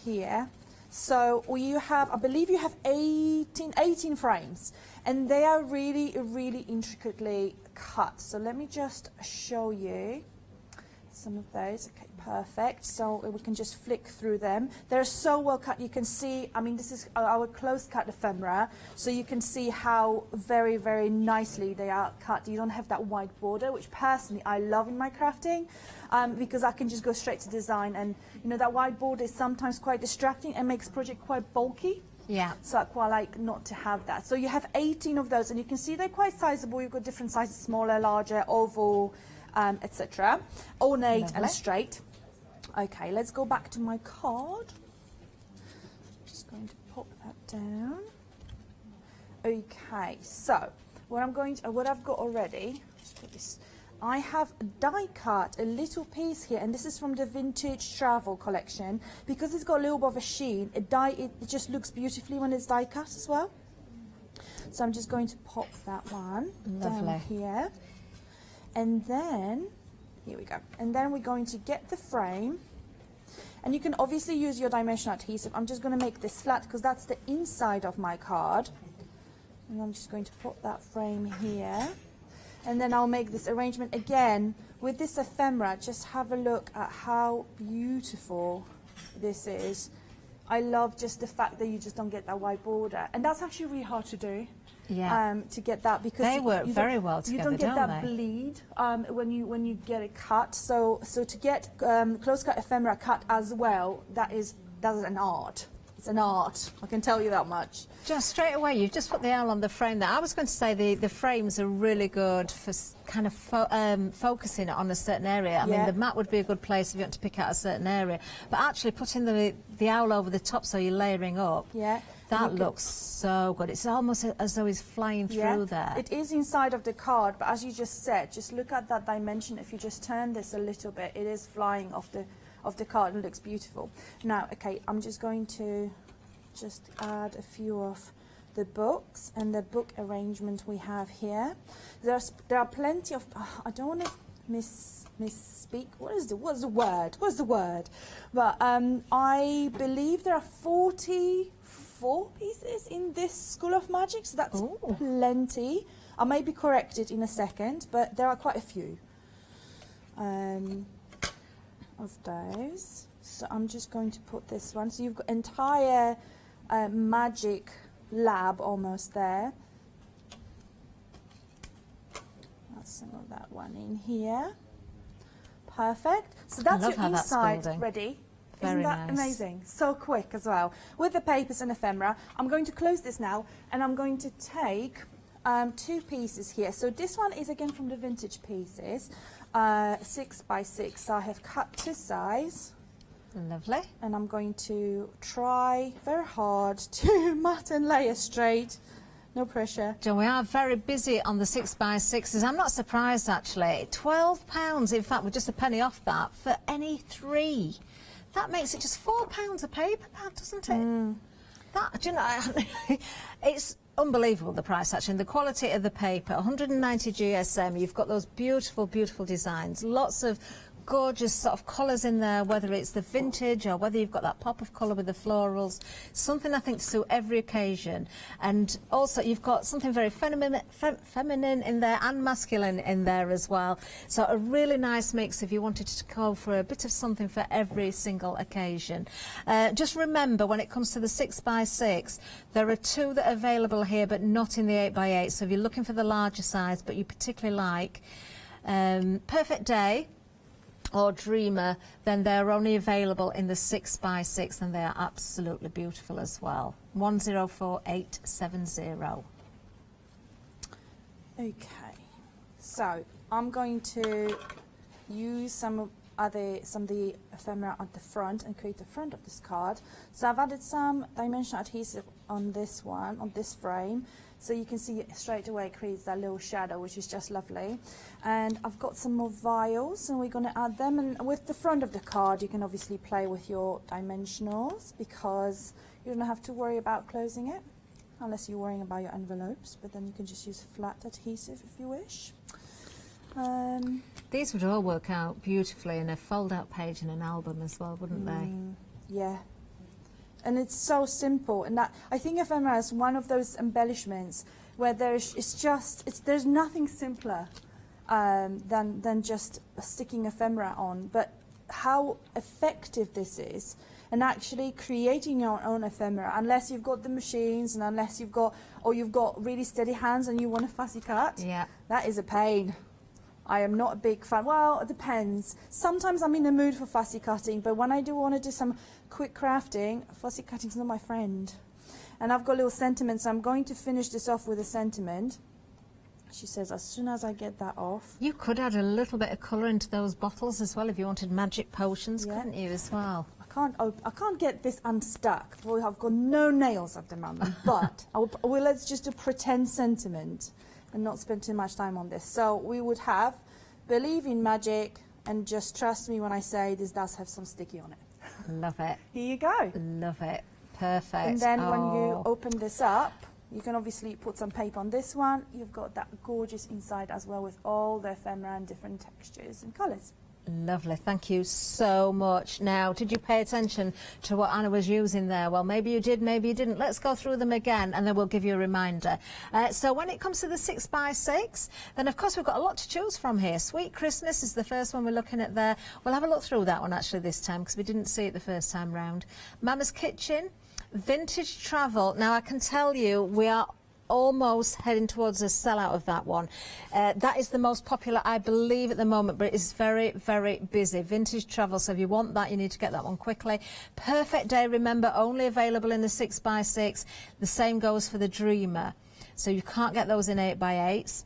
here. So you have, I believe you have 18 frames. And they are really, really intricately cut. So let me just show you some of those. Okay, perfect. So we can just flick through them. They're so well cut. You can see, I mean, this is our close cut ephemera, so you can see how very, very nicely they are cut. You don't have that white border, which personally I love in my crafting, because I can just go straight to design, and you know, that white border is sometimes quite distracting and makes project quite bulky. Yeah. So I quite like not to have that. So you have 18 of those, and you can see they're quite sizable. You've got different sizes, smaller, larger, oval, etc. Ornate and straight. Okay, let's go back to my card. Just going to pop that down. Okay, so what I've got already, just put this, I have die cut a little piece here, and this is from the vintage travel collection. Because it's got a little bit of a sheen, it just looks beautifully when it's die cut as well. So I'm just going to pop that one down here. And then, here we go. And then we're going to get the frame. And you can obviously use your dimensional adhesive. I'm just going to make this flat because that's the inside of my card. And I'm just going to put that frame here. And then I'll make this arrangement again with this ephemera. Just have a look at how beautiful this is. I love just the fact that you just don't get that white border. And that's actually really hard to do. Yeah. To get that, because they work very well together. You don't get that bleed when you get it cut. So to get close cut ephemera cut as well, that is an art. It's an art. I can tell you that much. Just straight away, you've just put the L on the frame there. I was going to say the frames are really good for kind of focusing on a certain area. I mean, the mat would be a good place if you want to pick out a certain area. But actually putting the owl over the top so you're layering up. Yeah. That looks so good. It's almost as though he's flying through there. It is inside of the card, but as you just said, just look at that dimension. If you just turn this a little bit, it is flying off the card and looks beautiful. Now, okay, I'm just going to just add a few of the books and the book arrangement we have here. There are plenty of, I don't want to misspeak. What's the word? But I believe there are 44 pieces in this School of Magic, so that's plenty. I may be corrected in a second, but there are quite a few of those. So I'm just going to put this one. So you've got entire magic lab almost there. That's some of that one in here. Perfect. So that's your inside ready. Isn't that amazing? So quick as well. With the papers and ephemera, I'm going to close this now, and I'm going to take two pieces here. So this one is again from the vintage pieces, 6 by 6. So I have cut to size. Lovely. And I'm going to try very hard to mat and layer straight. No pressure. John, we are very busy on the 6 by 6s. I'm not surprised actually. £12, in fact, with just a penny off that for any 3. That makes it just £4 a paper pad, doesn't it? That, do you know, it's unbelievable, the price actually, and the quality of the paper. 190 GSM, you've got those beautiful, beautiful designs, lots of gorgeous sort of colours in there, whether it's the vintage or whether you've got that pop of colour with the florals, something I think to suit every occasion. And also you've got something very feminine in there and masculine in there as well. So a really nice mix if you wanted to go for a bit of something for every single occasion. Just remember, when it comes to the 6 by 6, there are 2 that are available here but not in the 8 by 8. So if you're looking for the larger size but you particularly like Perfect Day or Dreamer, then they're only available in the 6 by 6, and they are absolutely beautiful as well. 104870. Okay, so I'm going to use some of the ephemera at the front and create the front of this card. So I've added some dimensional adhesive on this one, on this frame, so you can see it straight away it creates that little shadow, which is just lovely. And I've got some more vials, and we're going to add them. And with the front of the card, you can obviously play with your dimensionals, because you don't have to worry about closing it, unless you're worrying about your envelopes, but then you can just use flat adhesive if you wish. These would all work out beautifully in a fold-out page in an album as well, wouldn't they? Yeah. And it's so simple, and that I think ephemera is one of those embellishments where there's nothing simpler than just sticking ephemera on. But how effective this is, and actually creating your own ephemera, unless you've got the machines and unless you've got really steady hands and you want a fussy cut, that is a pain. I am not a big fan. Well, it depends. Sometimes I'm in the mood for fussy cutting, but when I do want to do some quick crafting, fussy cutting is not my friend. And I've got little sentiments. So I'm going to finish this off with a sentiment. She says, as soon as I get that off. You could add a little bit of colour into those bottles as well if you wanted magic potions, couldn't you, as well? I can't get this unstuck. Well, I've got no nails at the moment, but let's just do pretend sentiment and not spend too much time on this. So we would have believe in magic, and just trust me when I say this does have some sticky on it. Love it. Here you go. Love it. Perfect. And then when you open this up, you can obviously put some paper on this one. You've got that gorgeous inside as well with all the ephemera and different textures and colours. Lovely, thank you so much. Now, did you pay attention to what Anna was using there? Well, maybe you did, maybe you didn't. Let's go through them again, and then we'll give you a reminder. So when it comes to the 6x6, then of course we've got a lot to choose from here. Sweet Christmas is the first one we're looking at there. We'll have a look through that one actually this time, because we didn't see it the first time round. Mama's Kitchen, Vintage Travel. Now I can tell you we are almost heading towards a sellout of that one. That is the most popular, I believe, at the moment, but it's very, very busy. Vintage Travel, so if you want that, you need to get that one quickly. Perfect Day, remember, only available in the 6x6. The same goes for the Dreamer, so you can't get those in 8x8s.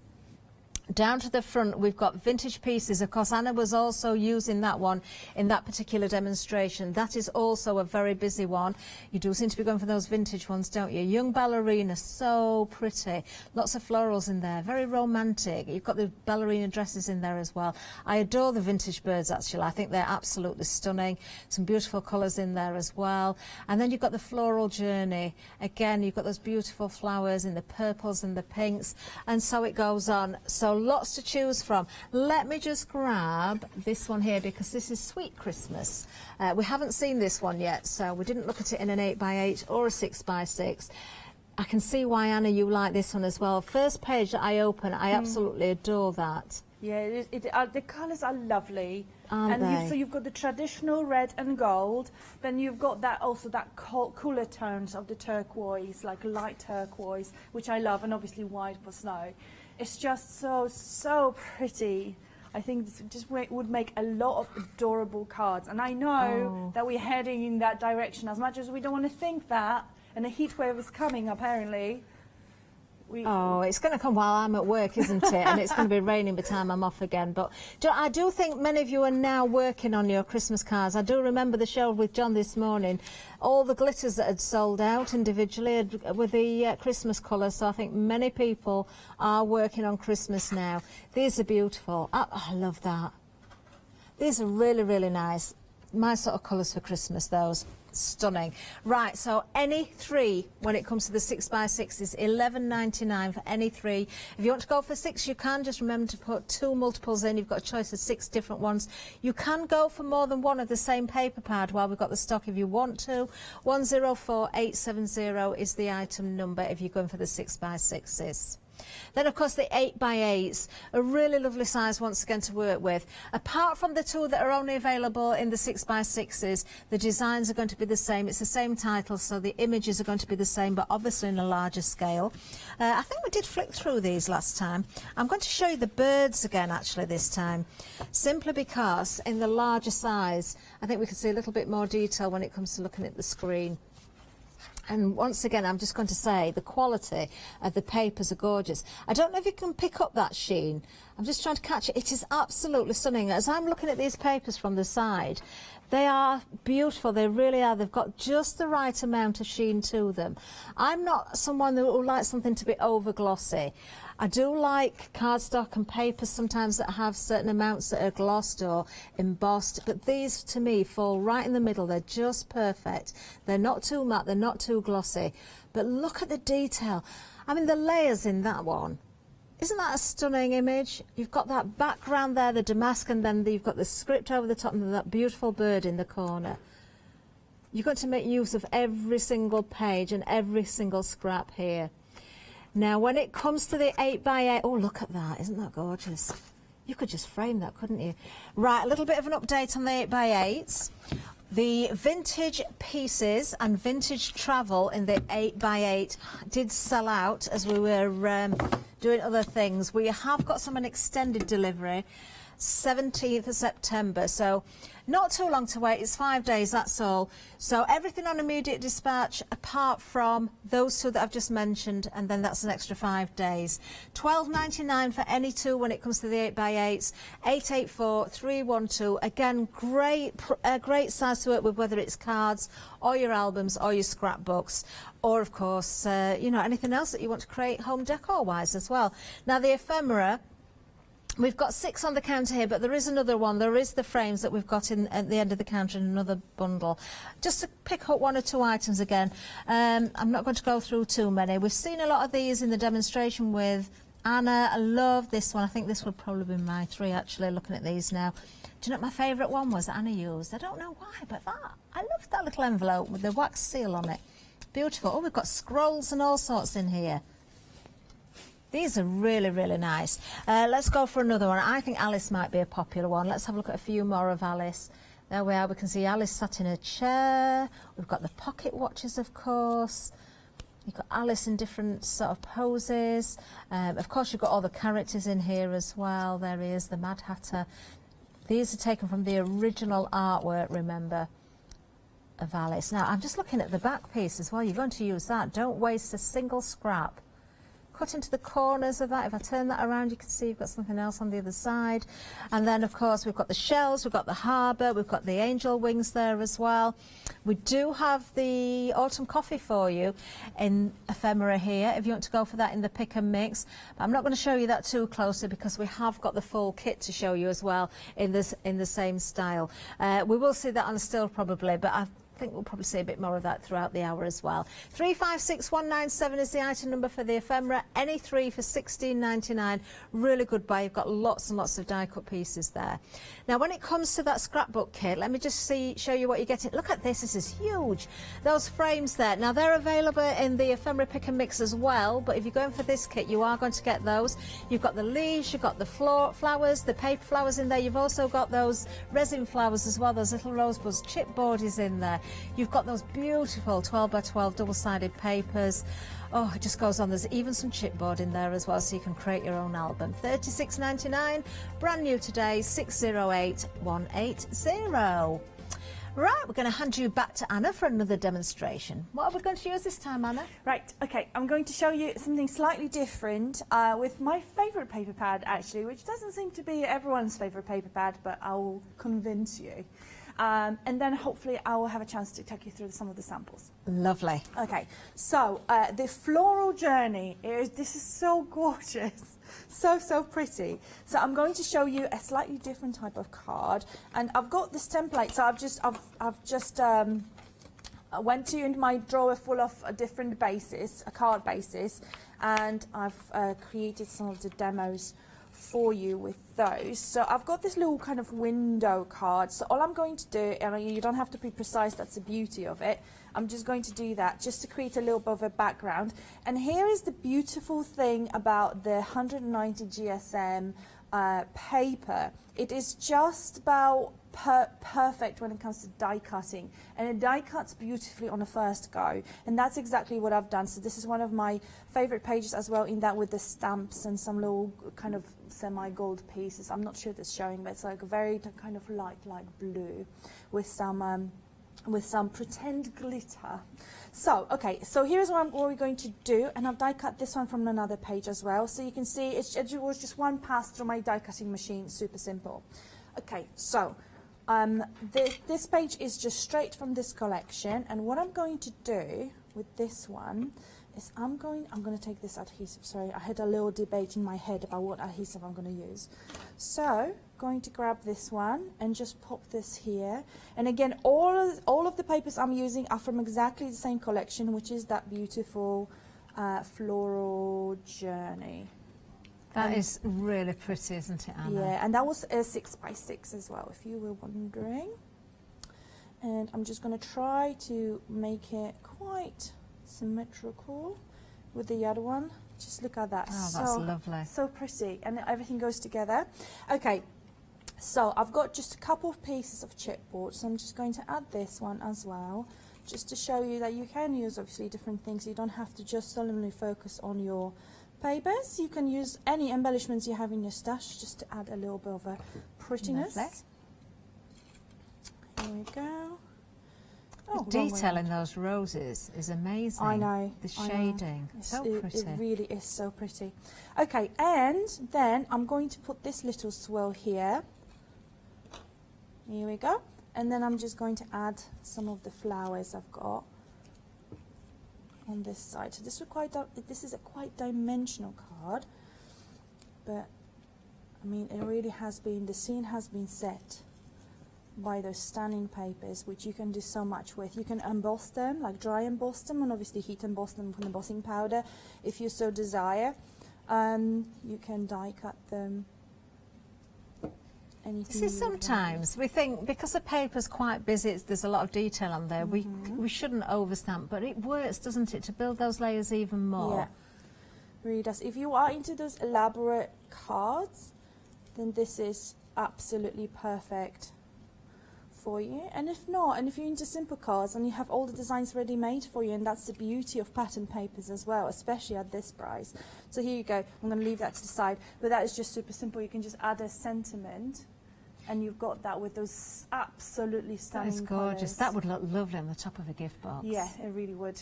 Down to the front, we've got vintage pieces. Of course, Anna was also using that one in that particular demonstration. That is also a very busy one. You do seem to be going for those vintage ones, don't you? Young ballerina, so pretty. Lots of florals in there, very romantic. You've got the ballerina dresses in there as well. I adore the vintage birds, actually. I think they're absolutely stunning. Some beautiful colours in there as well. And then you've got the floral journey. Again, you've got those beautiful flowers in the purples and the pinks, and so it goes on. So lots to choose from. Let me just grab this one here, because this is Sweet Christmas. We haven't seen this one yet, so we didn't look at it in an 8x8 or a 6x6. I can see why, Anna, you like this one as well. First page that I open, I absolutely adore that. Yeah, the colours are lovely. Aren't they? So you've got the traditional red and gold, then you've got that cooler tones of the turquoise, like light turquoise, which I love, and obviously white for snow. It's just so pretty. I think this just would make a lot of adorable cards. And I know that we're heading in that direction, as much as we don't want to think that, and a heat wave is coming, apparently. It's going to come while I'm at work, isn't it? And it's going to be raining by the time I'm off again. But I do think many of you are now working on your Christmas cards. I do remember the show with John this morning. All the glitters that had sold out individually with the Christmas colours. So I think many people are working on Christmas now. These are beautiful. I love that. These are really, really nice. My sort of colours for Christmas, those. Stunning. Right, so any three when it comes to the 6x6 is $11.99 for any three. If you want to go for 6, you can. Just remember to put 2 multiples in. You've got a choice of 6 different ones. You can go for more than one of the same paper pad while we've got the stock if you want to. 104870 is the item number if you're going for the 6x6s. Then, of course, the 8x8s, a really lovely size once again to work with. Apart from the 2 that are only available in the 6x6s, the designs are going to be the same. It's the same title, so the images are going to be the same, but obviously in a larger scale. I think we did flick through these last time. I'm going to show you the birds again, actually, this time, simply because in the larger size, I think we can see a little bit more detail when it comes to looking at the screen. And once again, I'm just going to say the quality of the papers are gorgeous. I don't know if you can pick up that sheen. I'm just trying to catch it. It is absolutely stunning. As I'm looking at these papers from the side, they are beautiful. They really are. They've got just the right amount of sheen to them. I'm not someone who likes something to be over glossy. I do like cardstock and papers sometimes that have certain amounts that are glossed or embossed, but these to me fall right in the middle. They're just perfect. They're not too matte, they're not too glossy, but look at the detail. I mean, the layers in that one. Isn't that a stunning image? You've got that background there, the damask, and then you've got the script over the top and that beautiful bird in the corner. You've got to make use of every single page and every single scrap here. Now, when it comes to the 8x8, oh, look at that. Isn't that gorgeous? You could just frame that, couldn't you? Right, a little bit of an update on the 8x8s. The vintage pieces and vintage travel in the 8x8 did sell out as we were doing other things. We have got some an extended delivery, 17th of September, so not too long to wait. It's 5 days, that's all. So everything on immediate dispatch apart from those two that I've just mentioned, and then that's an extra 5 days. £12.99 for any two when it comes to the 8x8s. 884312. Again, great size to work with, whether it's cards or your albums or your scrapbooks, or of course you know, anything else that you want to create home decor wise as well. Now the ephemera, we've got 6 on the counter here, but there is another one. There is the frames that we've got in at the end of the counter in another bundle. Just to pick up 1 or 2 items again. I'm not going to go through too many. We've seen a lot of these in the demonstration with Anna. I love this one. I think this would probably be my 3 actually, looking at these now. Do you know what my favourite one was that Anna used? I don't know why, but I love that little envelope with the wax seal on it. Beautiful. Oh, we've got scrolls and all sorts in here. These are really, really nice. Let's go for another one. I think Alice might be a popular one. Let's have a look at a few more of Alice. There we are. We can see Alice sat in a chair. We've got the pocket watches, of course. You've got Alice in different sort of poses. Of course, you've got all the characters in here as well. There he is, the Mad Hatter. These are taken from the original artwork, remember, of Alice. Now, I'm just looking at the back piece as well. You're going to use that. Don't waste a single scrap. Cut into the corners of that. If I turn that around, you can see you've got something else on the other side. And then, of course, we've got the shells, we've got the harbour, we've got the angel wings there as well. We do have the autumn coffee for you in ephemera here, if you want to go for that in the pick and mix. But I'm not going to show you that too closely because we have got the full kit to show you as well in the same style. We will see that on still probably, but I think we'll probably see a bit more of that throughout the hour as well. 356197 is the item number for the ephemera. Any 3 for £16.99. Really good buy. You've got lots and lots of die cut pieces there. Now when it comes to that scrapbook kit, let me just show you what you're getting. Look at this. This is huge. Those frames there. Now they're available in the ephemera pick and mix as well, but if you're going for this kit, you are going to get those. You've got the leaves, you've got the flowers, the paper flowers in there. You've also got those resin flowers as well, those little rosebuds. Chipboard is in there. You've got those beautiful 12 by 12 double-sided papers. Oh, it just goes on. There's even some chipboard in there as well, so you can create your own album. £36.99, brand new today, 608180. Right, we're going to hand you back to Anna for another demonstration. What are we going to use this time, Anna? Right, okay, I'm going to show you something slightly different with my favourite paper pad, actually, which doesn't seem to be everyone's favourite paper pad, but I will convince you. And then hopefully I will have a chance to take you through some of the samples. Lovely. Okay, so the floral journey, this is so gorgeous, so pretty. So I'm going to show you a slightly different type of card, and I've got this template. So I've just went to my drawer full of different bases, a card basis, and I've created some of the demos for you with those. So I've got this little kind of window card. So all I'm going to do, and you don't have to be precise, that's the beauty of it. I'm just going to do that just to create a little bit of a background. And here is the beautiful thing about the 190 GSM paper. It is just about perfect when it comes to die cutting, and it die cuts beautifully on the first go, and that's exactly what I've done. So this is one of my favorite pages as well, in that with the stamps and some little kind of semi-gold pieces. I'm not sure if it's showing, but it's like a very kind of light blue with some with some pretend glitter. So, okay, so here's what we're going to do, and I've die cut this one from another page as well. So you can see it was just one pass through my die cutting machine, super simple. Okay, so this page is just straight from this collection, and what I'm going to do with this one is I'm going to take this adhesive. Sorry, I had a little debate in my head about what adhesive I'm going to use. So, going to grab this one and just pop this here. And again, all of the papers I'm using are from exactly the same collection, which is that beautiful floral journey. That is really pretty, isn't it, Anna? Yeah, and that was a 6x6 as well, if you were wondering. And I'm just going to try to make it quite symmetrical with the other one. Just look at that. Oh, that's lovely. So pretty, and everything goes together. Okay, so I've got just a couple of pieces of chipboard, so I'm just going to add this one as well, just to show you that you can use obviously different things. You don't have to just solemnly focus on your papers. You can use any embellishments you have in your stash just to add a little bit of a prettiness. Lovely. Here we go. The detail in those roses is amazing. I know. The shading. So pretty. It really is so pretty. Okay, and then I'm going to put this little swirl here. Here we go. And then I'm just going to add some of the flowers I've got on this side. So this is a quite dimensional card, but I mean, it really has been, the scene has been set by those stunning papers, which you can do so much with. You can emboss them, like dry emboss them, and obviously heat emboss them with embossing powder if you so desire. You can die cut them. See, sometimes we think because the paper's quite busy, there's a lot of detail on there, we shouldn't overstamp, but it works, doesn't it, to build those layers even more? Yeah, really does. If you are into those elaborate cards, then this is absolutely perfect for you. And if not, and if you're into simple cards and you have all the designs ready made for you, and that's the beauty of pattern papers as well, especially at this price. So here you go. I'm going to leave that to the side, but that is just super simple. You can just add a sentiment and you've got that with those absolutely stunning That is gorgeous. colours. That would look lovely on the top of a gift box. Yeah, it really would.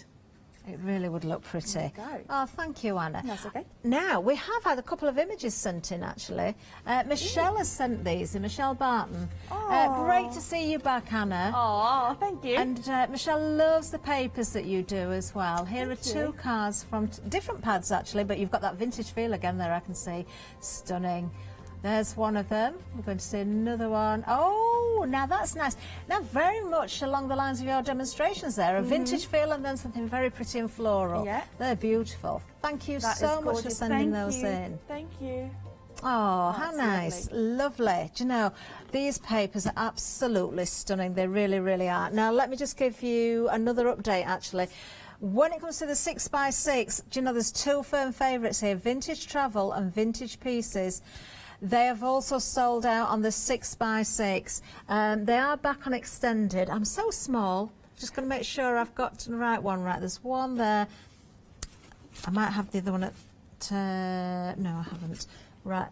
It really would look pretty. There you go. Oh, thank you, Anna. That's okay. Now, we have had a couple of images sent in, actually. Michelle has sent these, Michelle Barton. Great to see you back, Anna. Oh, thank you. And Michelle loves the papers that you do as well. Here are two cards from different pads, actually, but you've got that vintage feel again there, I can see. Stunning. There's one of them. We're going to see another one. Oh, now that's nice. Now, very much along the lines of your demonstrations there. A vintage feel and then something very pretty and floral. Yeah. They're beautiful. Thank you That so is much for gorgeous. sending Thank those you. in. Thank you. Oh, how nice. Lovely. Do you know, these papers are absolutely stunning. They really, really are. Now, let me just give you another update, actually. When it comes to the 6x6, do you know, there's two firm favourites here, Vintage Travel and Vintage Pieces. They have also sold out on the 6x6. They are back on extended. I'm so small. Just going to make sure I've got the right one. Right, there's one there. I might have the other one at... no, I haven't. Right.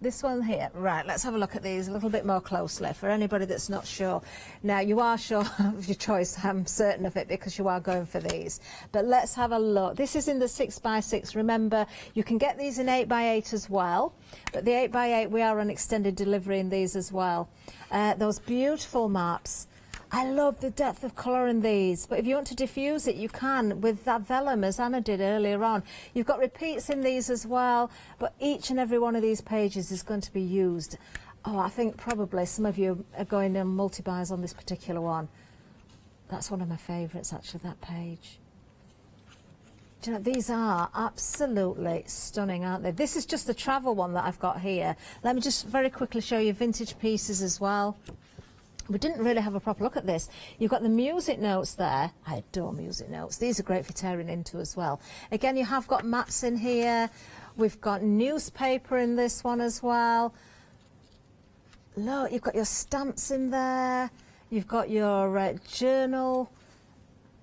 This one here. Right, let's have a look at these a little bit more closely for anybody that's not sure. Now, you are sure of your choice, I'm certain of it, because you are going for these. But let's have a look. This is in the 6x6. Remember, you can get these in 8x8 as well, but the 8x8, we are on extended delivery in these as well. Those beautiful maps. I love the depth of colour in these, but if you want to diffuse it, you can with that vellum, as Anna did earlier on. You've got repeats in these as well, but each and every one of these pages is going to be used. Oh, I think probably some of you are going to multi-buys on this particular one. That's one of my favourites, actually, that page. Do you know, these are absolutely stunning, aren't they? This is just the travel one that I've got here. Let me just very quickly show you Vintage Pieces as well. We didn't really have a proper look at this. You've got the music notes there. I adore music notes. These are great for tearing into as well. Again, you have got maps in here. We've got newspaper in this one as well. Look, you've got your stamps in there. You've got your journal.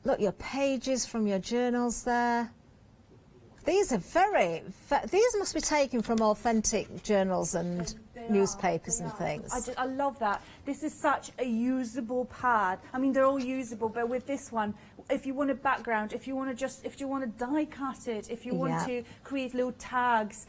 Look, your pages from your journals there. These are these must be taken from authentic journals and newspapers and things. I love that. This is such a usable pad. I mean, they're all usable, but with this one, if you want a background, if you want to die cut it, if you want to create little tags,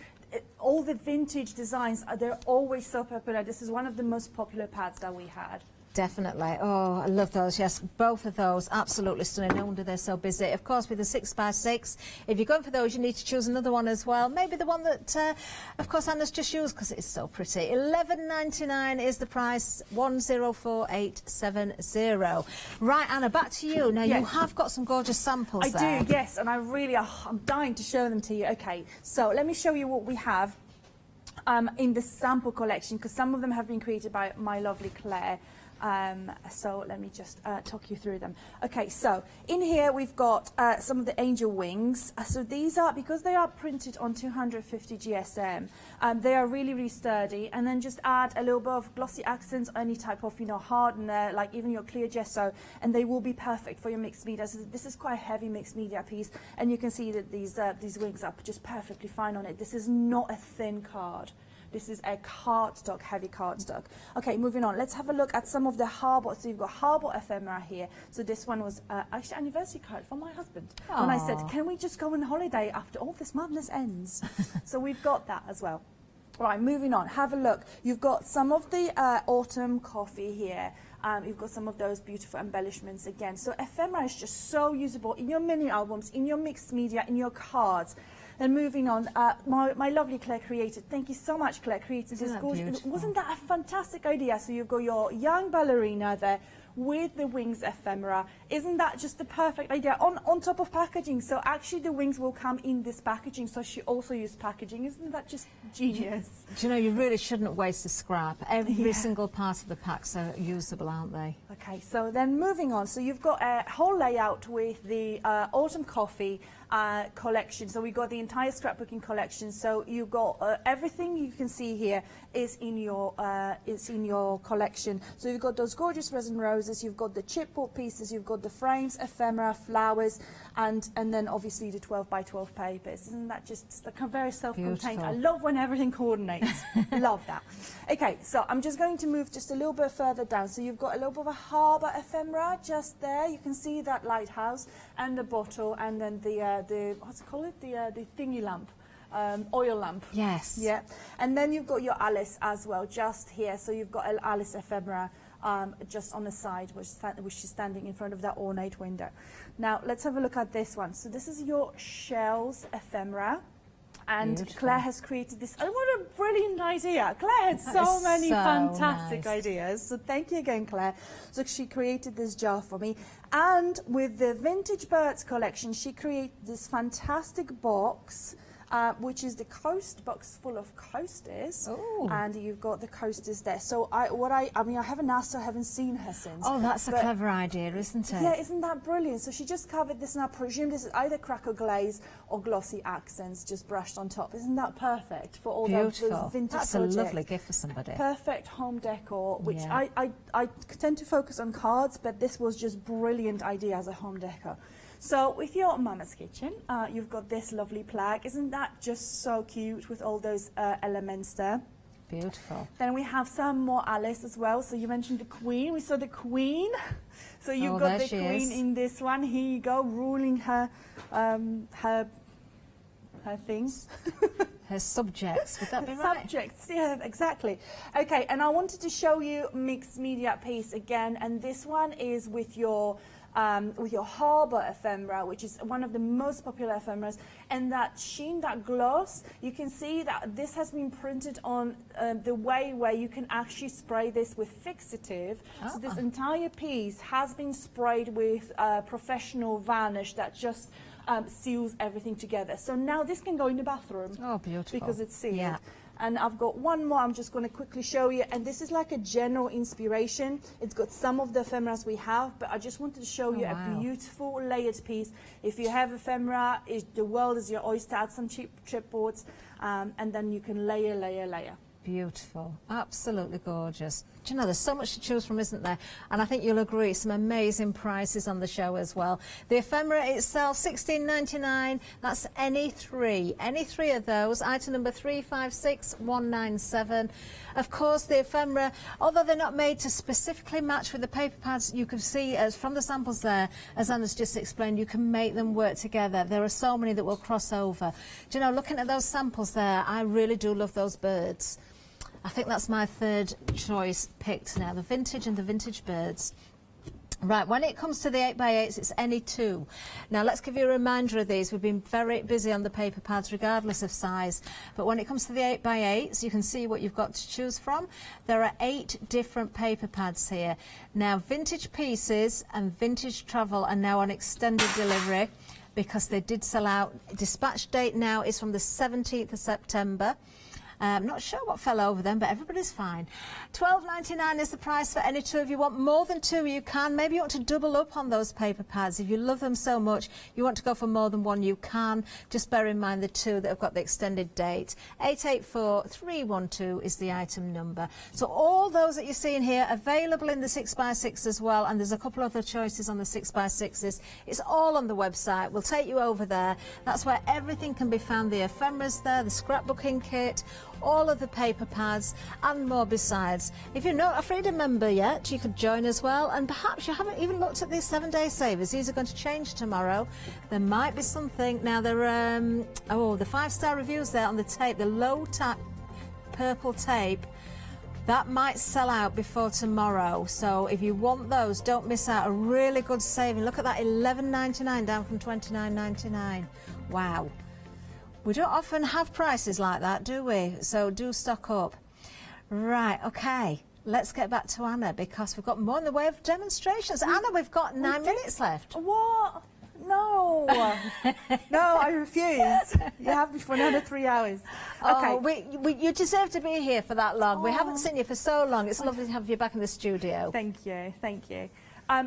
all the vintage designs, they're always so popular. This is one of the most popular pads that we had. Definitely. Oh, I love those. Yes, both of those absolutely stunning. No wonder they're so busy. Of course, with the 6x6, if you're going for those, you need to choose another one as well. Maybe the one that, of course, Anna's just used because it's so pretty. $11.99 is the price. 104870. Right, Anna, back to you. Now, you have got some gorgeous samples there. I do, yes, and I'm dying to show them to you. Okay, so let me show you what we have in the sample collection, because some of them have been created by my lovely Claire. So let me just talk you through them. Okay, so in here we've got some of the angel wings. So these are, because they are printed on 250 GSM, they are really, really sturdy. And then just add a little bit of glossy accents, any type of, hardener, like even your clear gesso, and they will be perfect for your mixed media. So this is quite a heavy mixed media piece, and you can see that these wings are just perfectly fine on it. This is not a thin card. This is a cardstock, heavy cardstock. Okay, moving on. Let's have a look at some of the Harbour. So you've got Harbour ephemera here. So this one was actually an anniversary card from my husband. Aww. When I said, can we just go on holiday after all this madness ends? So we've got that as well. Right, moving on. Have a look. You've got some of the autumn coffee here. You've got some of those beautiful embellishments again. So ephemera is just so usable in your mini albums, in your mixed media, in your cards. And moving on, my lovely Claire created, thank you so much, Claire, created this gorgeous. Wasn't that a fantastic idea? So you've got your young ballerina there with the wings ephemera. Isn't that just the perfect idea on top of packaging? So actually the wings will come in this packaging, so she also used packaging. Isn't that just genius? Do you know, you really shouldn't waste a scrap. Every single part of the packs are usable, aren't they? Okay, so then moving on, so you've got a whole layout with the autumn coffee collection. So we got the entire scrapbooking collection. So you've got everything you can see here is in your collection. So you've got those gorgeous resin roses, you've got the chipboard pieces, you've got the frames, ephemera, flowers, and then obviously the 12 by 12 papers. Isn't that just like very self-contained? I love when everything coordinates. Love that. Okay, so I'm just going to move just a little bit further down. So you've got a little bit of a harbour ephemera just there. You can see that lighthouse and the bottle, and then the what's it called? The thingy lamp. Oil lamp. Yes. Yeah. And then you've got your Alice as well, just here. So you've got an Alice ephemera just on the side, which is standing in front of that ornate window. Now, let's have a look at this one. So this is your shells ephemera. And beautiful. Claire has created this. Oh, what a brilliant idea. Claire had so many fantastic ideas. So thank you again, Claire. So she created this jar for me. And with the Vintage Birds collection, she created this fantastic box, which is the coast box full of coasters. Ooh. And you've got the coasters there. So I haven't asked her, I haven't seen her since. Oh, that's a clever idea, isn't it? Yeah, isn't that brilliant? So she just covered this, and I presume this is either cracker glaze or glossy accents just brushed on top. Isn't that perfect for all those vintage That's projects? a lovely gift for somebody. Perfect home decor, which I tend to focus on cards, but this was just brilliant idea as a home decor. So with your Mama's Kitchen, you've got this lovely plaque. Isn't that just so cute with all those elements there? Beautiful. Then we have some more Alice as well. So you mentioned the Queen. We saw the Queen. So you've got the Queen in this one. Here you go, ruling her things. Her subjects, would that be right? Subjects, yeah, exactly. Okay, and I wanted to show you mixed media piece again, and this one is with your Harbour ephemera, which is one of the most popular ephemeras, and that sheen, that gloss, you can see that this has been printed on the way where you can actually spray this with fixative. So this entire piece has been sprayed with professional varnish that just seals everything together. So now this can go in the bathroom. Oh, beautiful. Because it's sealed. Yeah. And I've got one more I'm just going to quickly show you, and this is like a general inspiration. It's got some of the ephemeras we have, but I just wanted to show you a beautiful layered piece. If you have ephemera, the world is your oyster. Add some cheap chipboards, and then you can layer. beautiful, absolutely gorgeous. Do you know, there's so much to choose from, isn't there? And I think you'll agree, some amazing prices on the show as well. The ephemera itself, $16.99. That's any three of those. Item number 356197. Of course, the ephemera, although they're not made to specifically match with the paper pads, you can see as from the samples there, as Anna's just explained, you can make them work together. There are so many that will cross over. Do you know, looking at those samples there, I really do love those birds. I think that's my third choice picked now, the vintage and the vintage birds. Right, when it comes to the 8x8s, it's any two. Now, let's give you a reminder of these. We've been very busy on the paper pads, regardless of size. But when it comes to the 8x8s, you can see what you've got to choose from. There are 8 different paper pads here. Now, vintage pieces and vintage travel are now on extended delivery because they did sell out. Dispatch date now is from the 17th of September. I'm not sure what fell over them, but everybody's fine. $12.99 is the price for any two. If you want more than two, you can. Maybe you want to double up on those paper pads. If you love them so much, you want to go for more than one, you can. Just bear in mind the two that have got the extended date. 884312 is the item number. So all those that you're seeing here, available in the 6x6 as well, and there's a couple other choices on the 6x6s. It's all on the website. We'll take you over there. That's where everything can be found. The ephemeras there, the scrapbooking kit, all of the paper pads and more besides. If you're not a Freedom member yet, you could join as well, and perhaps you haven't even looked at these 7-day savers. These are going to change tomorrow. There might be something. Now, there are the 5-star reviews there on the tape, the low tack purple tape. That might sell out before tomorrow, so if you want those, don't miss out. A really good saving. Look at that, $11.99 down from $29.99. Wow. We don't often have prices like that, do we? So do stock up. Right, okay. Let's get back to Anna because we've got more in the way of demonstrations. Anna, we've got 9 minutes left. What? No. No, I refuse. You have me for another 3 hours. Okay. Oh, you deserve to be here for that long. We haven't seen you for so long. It's lovely to have you back in the studio. Thank you. Thank you.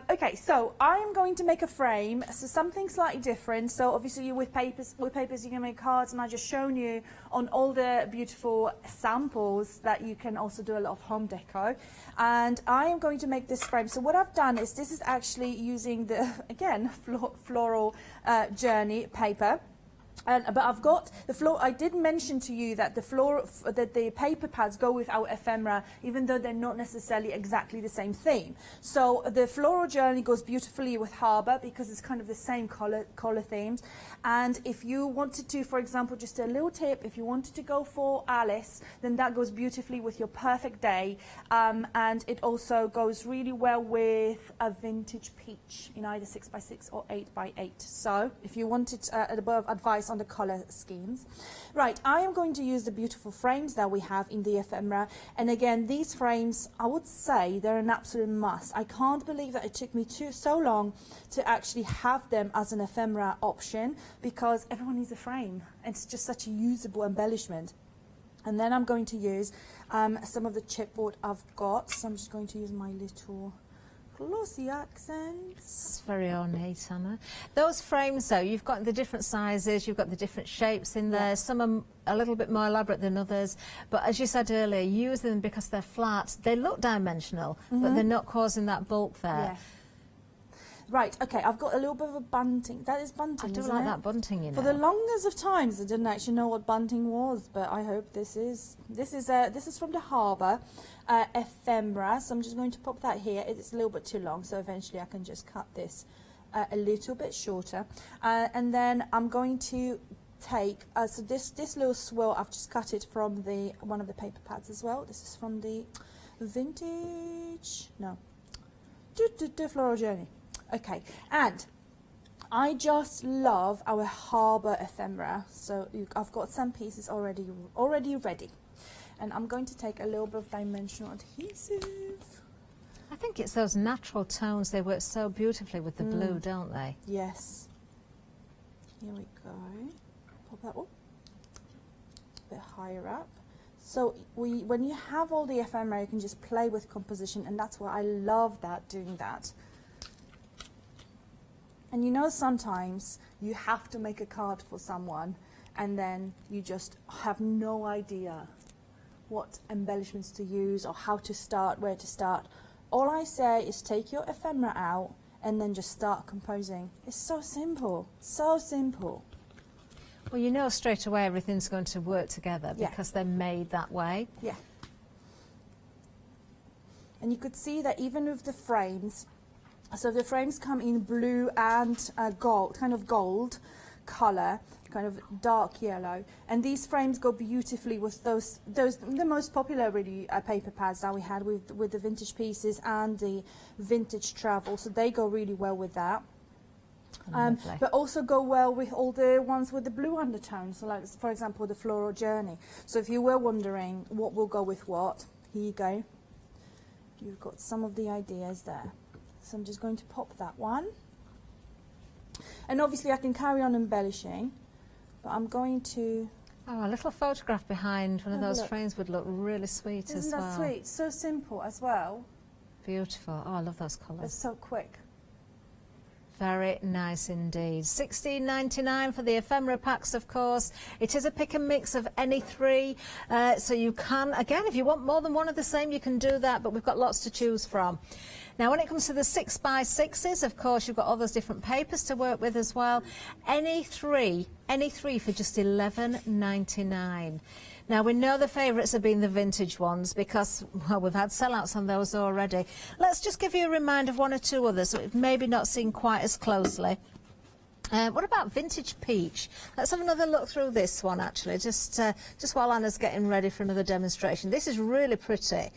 Okay, so I'm going to make a frame, so something slightly different. So obviously with papers you can make cards, and I've just shown you on all the beautiful samples that you can also do a lot of home deco. And I am going to make this frame. So what I've done is this is actually using the, again, floral journey paper. But I've got the floor. I did mention to you that the paper pads go with our ephemera, even though they're not necessarily exactly the same theme. So the floral journey goes beautifully with Harbour because it's kind of the same color themes. And if you wanted to, for example, just a little tip, if you wanted to go for Alice, then that goes beautifully with your perfect day. And it also goes really well with a vintage peach in either 6x6 or 8x8. So if you wanted a bit of advice on the color schemes. Right, I am going to use the beautiful frames that we have in the ephemera, and again these frames, I would say they're an absolute must. I can't believe that it took me so long to actually have them as an ephemera option, because everyone needs a frame. It's just such a usable embellishment. And then I'm going to use some of the chipboard I've got, so I'm just going to use my little glossy accents. It's very ornate, Anna. Those frames, though, you've got the different sizes, you've got the different shapes in there. Yeah. Some are a little bit more elaborate than others, but as you said earlier, use them because they're flat. They look dimensional, but they're not causing that bulk there. Yeah. Right, okay, I've got a little bit of a bunting. That is bunting, I do isn't like it? that bunting, you know. For the longest of times, I didn't actually know what bunting was, but I hope this is from the Harbour ephemera. So I'm just going to pop that here. It's a little bit too long, so eventually I can just cut this a little bit shorter. And then I'm going to take so this little swirl. I've just cut it from one of the paper pads as well. This is from the vintage. No, floral journey. Okay, and I just love our Harbour ephemera. So I've got some pieces already ready, and I'm going to take a little bit of dimensional adhesive. I think it's those natural tones. They work so beautifully with the blue, don't they? Yes. Here we go. Pop that up a bit higher up. So when you have all the ephemera, you can just play with composition, and that's why I love doing that. And you know, sometimes you have to make a card for someone and then you just have no idea what embellishments to use or how to start, where to start. All I say is take your ephemera out and then just start composing. It's so simple, so simple. Well, you know straight away everything's going to work together because they're made that way. Yeah. And you could see that even with the frames, so the frames come in blue and gold, kind of gold color, kind of dark yellow, and these frames go beautifully with those the most popular really paper pads that we had with the vintage pieces and the vintage travel, so they go really well with that. But also go well with all the ones with the blue undertones, so like for example the Floral Journey. So if you were wondering what will go with what, here you go. You've got some of the ideas there. So I'm just going to pop that one. And obviously I can carry on embellishing, but I'm going to... Oh, a little photograph behind one of those frames would look really sweet as well. Isn't that sweet? So simple as well. Beautiful. Oh, I love those colours. It's so quick. Very nice indeed. $16.99 for the ephemera packs, of course. It is a pick and mix of any three, so you can, again, if you want more than one of the same, you can do that, but we've got lots to choose from. Now, when it comes to the 6x6s, of course, you've got all those different papers to work with as well. Any three for just $11.99. Now, we know the favourites have been the vintage ones because, well, we've had sellouts on those already. Let's just give you a reminder of one or two others that we've maybe not seen quite as closely. What about Vintage Peach? Let's have another look through this one, actually, just while Anna's getting ready for another demonstration. This is really pretty.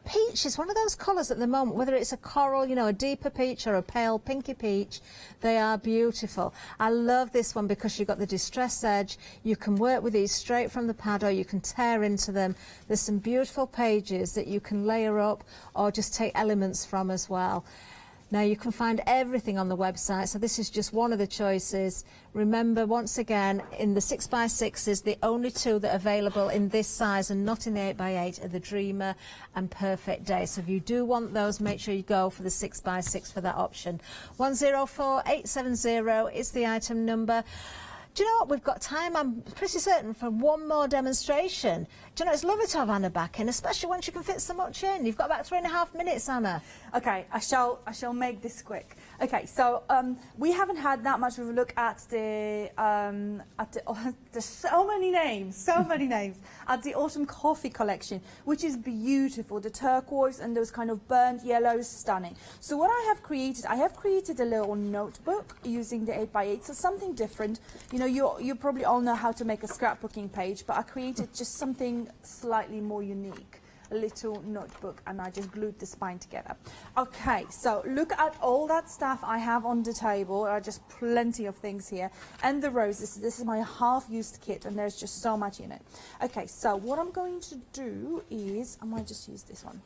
Peach is one of those colours at the moment, whether it's a coral, you know, a deeper peach or a pale pinky peach, they are beautiful. I love this one because you've got the distress edge. You can work with these straight from the pad or you can tear into them. There's some beautiful pages that you can layer up or just take elements from as well. Now you can find everything on the website, so this is just one of the choices. Remember, once again, in the 6x6s, the only two that are available in this size and not in the 8x8 are the Dreamer and Perfect Day. So if you do want those, make sure you go for the 6x6 for that option. 104870 is the item number. Do you know what? We've got time, I'm pretty certain, for one more demonstration. Do you know, it's lovely to have Anna back in, especially when she can fit so much in. You've got about 3.5 minutes, Anna. Okay, I shall make this quick. Okay, so we haven't had that much of a look at the there's so many names, at the Autumn Coffee collection, which is beautiful. The turquoise and those kind of burnt yellows, stunning. So what I have created a little notebook using the 8x8, so something different. You know, you probably all know how to make a scrapbooking page, but I created just something slightly more unique. A little notebook, and I just glued the spine together. Okay, so look at all that stuff I have on the table. There are just plenty of things here. And the roses, this is my half-used kit, and there's just so much in it. Okay, so what I'm going to do is, I might just use this one.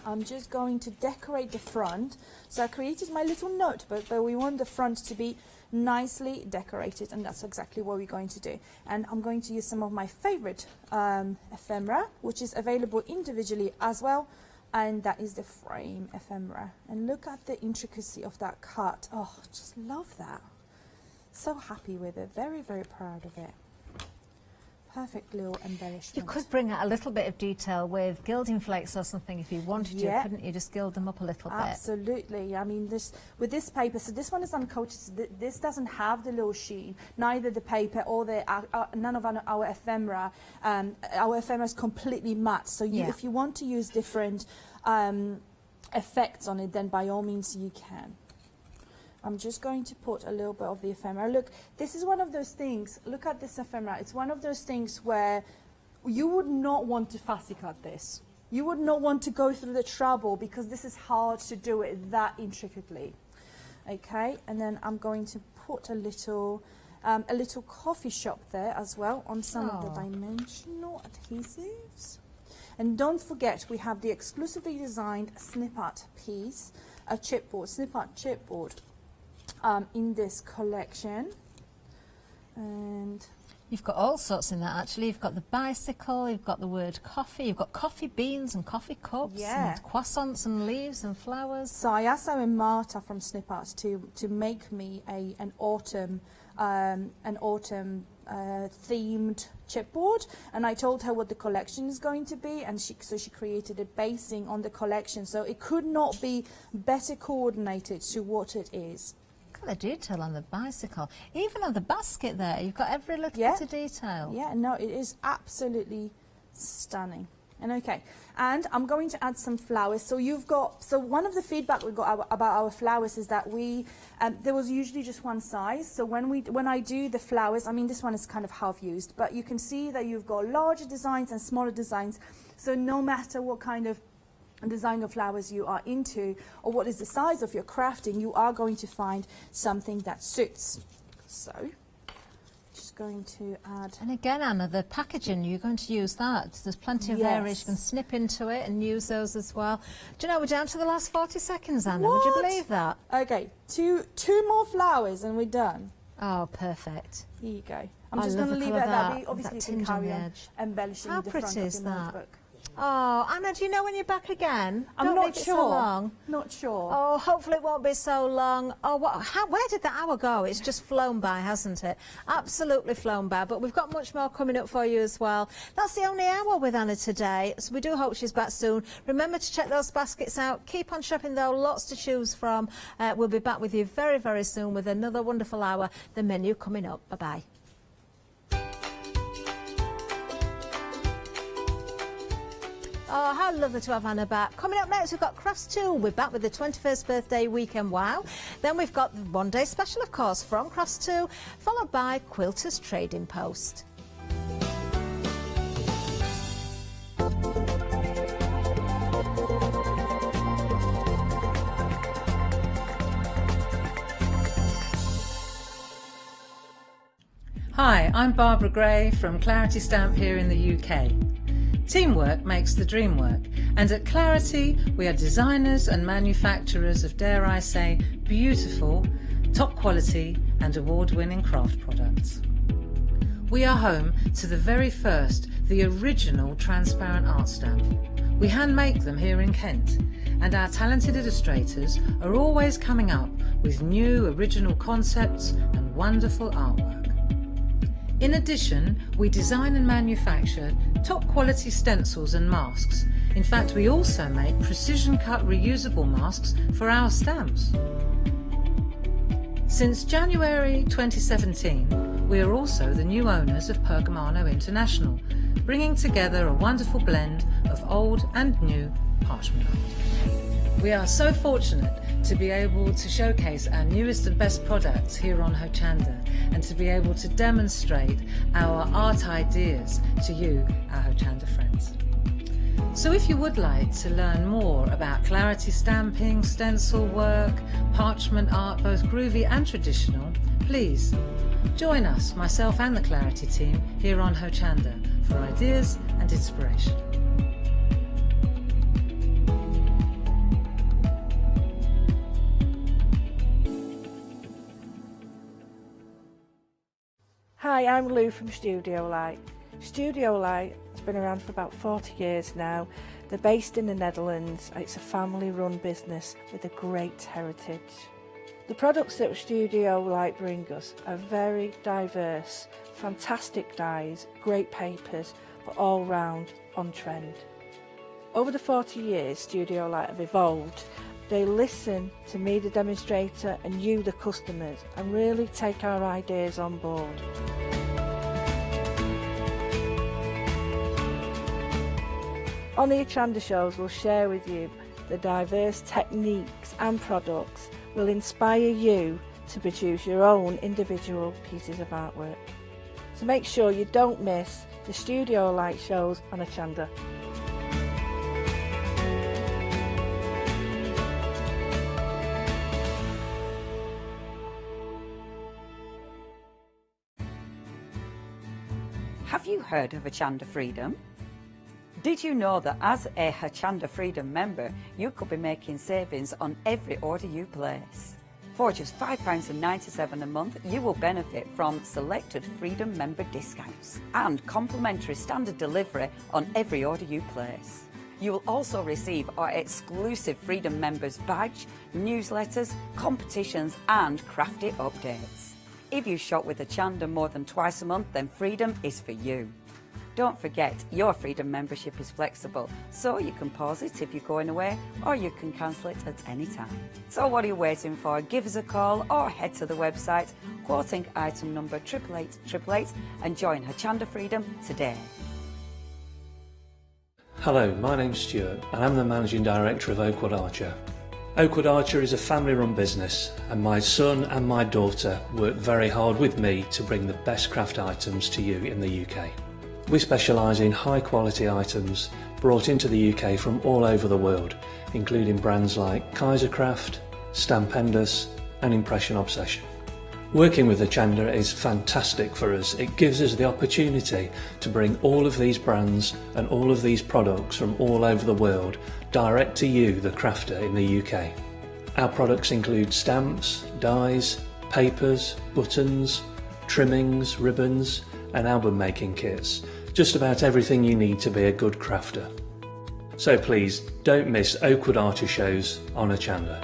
I'm just going to decorate the front. So I created my little notebook, but we want the front to be nicely decorated, and that's exactly what we're going to do. And I'm going to use some of my favorite ephemera, which is available individually as well, and that is the frame ephemera. And look at the intricacy of that cut. Oh, just love that. So happy with it, very, very proud of it. Perfect little embellishment. You could bring out a little bit of detail with gilding flakes or something if you wanted to, couldn't you? Just gild them up a little bit. Absolutely. I mean, with this paper, so this one is uncoated. So this doesn't have the little sheen. Neither the paper or none of our ephemera. Our ephemera is completely matte. So if you want to use different effects on it, then by all means you can. I'm just going to put a little bit of the ephemera. Look, this is one of those things. Look at this ephemera. It's one of those things where you would not want to fussy cut this. You would not want to go through the trouble because this is hard to do it that intricately. Okay, and then I'm going to put a little coffee shop there as well on some of the dimensional adhesives. And don't forget, we have the exclusively designed snip art piece, a chipboard, snip art chipboard. In this collection, and You've got all sorts in that, actually. You've got the bicycle, you've got the word coffee, you've got coffee beans and coffee cups, and croissants and leaves and flowers. So I asked Erin Marta from Snip Arts to make me an autumn themed chipboard, and I told her what the collection is going to be, and she created a basing on the collection, so it could not be better coordinated to what it is. Look at the detail on the bicycle, even on the basket there. You've got every little bit of detail. Yeah, no, it is absolutely stunning. And okay, and I'm going to add some flowers. So one of the feedback we got about our flowers is that there was usually just one size. So when I do the flowers, I mean, this one is kind of half used, but you can see that you've got larger designs and smaller designs. So no matter what kind of design of flowers you are into, or what is the size of your crafting, you are going to find something that suits. So just going to add, and again, Anna, the packaging, you're going to use that. There's plenty of areas you can snip into it and use those as well. Do you know, we're down to the last 40 seconds, Anna. What? Would you believe that? Okay, two more flowers and we're done. Oh, perfect. Here you go. I'm just going to leave it at that. We obviously can carry on embellishing How the front pretty of is your that? notebook. Oh, Anna, do you know when you're back again? I'm Don't not leave it sure. so long. Not sure. Oh, hopefully it won't be so long. Oh, where did the hour go? It's just flown by, hasn't it? Absolutely flown by. But we've got much more coming up for you as well. That's the only hour with Anna today, so we do hope she's back soon. Remember to check those baskets out. Keep on shopping though, lots to choose from. We'll be back with you very, very soon with another wonderful hour. The menu coming up. Bye-bye. Oh, how lovely to have Anna back. Coming up next, we've got Crafts 2. We're back with the 21st birthday weekend wow. Then we've got the one-day special, of course, from Crafts 2, followed by Quilter's Trading Post. Hi, I'm Barbara Gray from Clarity Stamp here in the UK. Teamwork makes the dream work, and at Clarity we are designers and manufacturers of, dare I say, beautiful, top quality and award-winning craft products. We are home to the very first, the original transparent art stamp. We hand make them here in Kent, and our talented illustrators are always coming up with new original concepts and wonderful artwork. In addition, we design and manufacture top quality stencils and masks. In fact, we also make precision cut reusable masks for our stamps. Since January 2017, we are also the new owners of Pergamano International, bringing together a wonderful blend of old and new parchment art. We are so fortunate to be able to showcase our newest and best products here on Hochanda, and to be able to demonstrate our art ideas to you, our Hochanda friends. So if you would like to learn more about Clarity stamping, stencil work, parchment art, both groovy and traditional, please join us, myself and the Clarity team, here on Hochanda for ideas and inspiration. Hi, I'm Lou from Studio Light. Studio Light has been around for about 40 years now. They're based in the Netherlands. It's a family-run business with a great heritage. The products that Studio Light bring us are very diverse, fantastic dyes, great papers, but all round on trend. Over the 40 years, Studio Light have evolved. They listen to me, the demonstrator, and you, the customers, and really take our ideas on board. On the Hochanda shows, we'll share with you the diverse techniques and products will inspire you to produce your own individual pieces of artwork. So make sure you don't miss the Studio Light shows on Hochanda. Have you heard of Hochanda Freedom? Did you know that as a Hochanda Freedom member, you could be making savings on every order you place? For just £5.97 a month, you will benefit from selected Freedom member discounts and complimentary standard delivery on every order you place. You will also receive our exclusive Freedom members badge, newsletters, competitions and crafty updates. If you shop with Hochanda more than twice a month, then Freedom is for you. Don't forget, your Freedom membership is flexible, so you can pause it if you're going away, or you can cancel it at any time. So what are you waiting for? Give us a call or head to the website, quoting item number 88888, and join Hochanda Freedom today. Hello, my name's Stuart and I'm the Managing Director of Oakwood Archer. Oakwood Archer is a family-run business and my son and my daughter work very hard with me to bring the best craft items to you in the UK. We specialise in high-quality items brought into the UK from all over the world, including brands like Kaisercraft, Stampendous and Impression Obsession. Working with Hochanda is fantastic for us. It gives us the opportunity to bring all of these brands and all of these products from all over the world direct to you, the crafter in the UK. Our products include stamps, dies, papers, buttons, trimmings, ribbons and album making kits. Just about everything you need to be a good crafter. So please don't miss Oakwood Archer shows on Hochanda.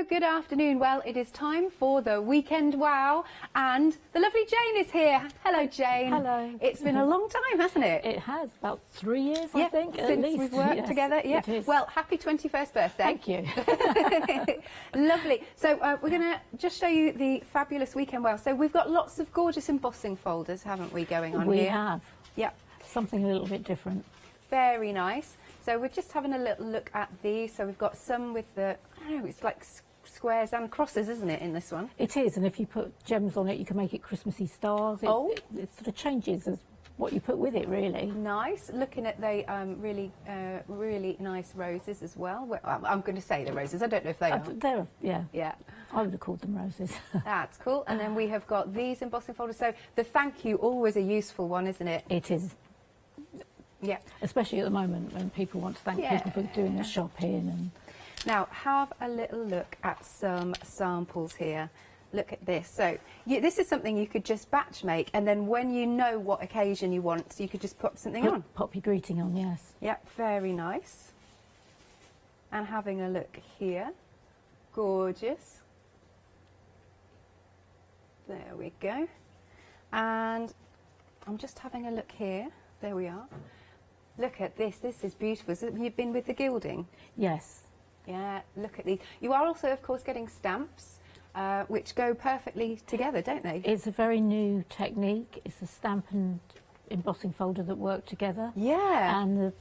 Good afternoon. Well, it is time for the Weekend Wow, and the lovely Jane is here. Hello, Jane. Hello. It's been a long time, hasn't it? It has, about 3 years, I think, since at least. we've worked together. Yeah. It is. Well, happy 21st birthday. Thank you. Lovely. So we're going to just show you the fabulous Weekend Wow. So we've got lots of gorgeous embossing folders, haven't we, going on here? We have. Yep. Something a little bit different. Very nice. So we're just having a little look at these. So we've got some with the, I don't know, it's like squares and crosses, isn't it, in this one? It is, and if you put gems on it, you can make it Christmassy stars. It sort of changes as what you put with it, really. Nice. Looking at the really nice roses as well. Well, I'm going to say the roses. I don't know if they are. They're, yeah. Yeah. I would have called them roses. That's cool. And then we have got these embossing folders. So the thank you, always a useful one, isn't it? It is. Yeah. Especially at the moment when people want to thank people for doing their shopping. And now, have a little look at some samples here. Look at this. So this is something you could just batch make, and then when you know what occasion you want, you could just put something on. Pop your greeting on, yes. Yep, very nice. And having a look here. Gorgeous. There we go. And I'm just having a look here. There we are. Look at this. This is beautiful. So you've been with the gilding? Yes. Yeah, look at these. You are also, of course, getting stamps, which go perfectly together, don't they? It's a very new technique. It's a stamp and embossing folder that work together. Yeah. And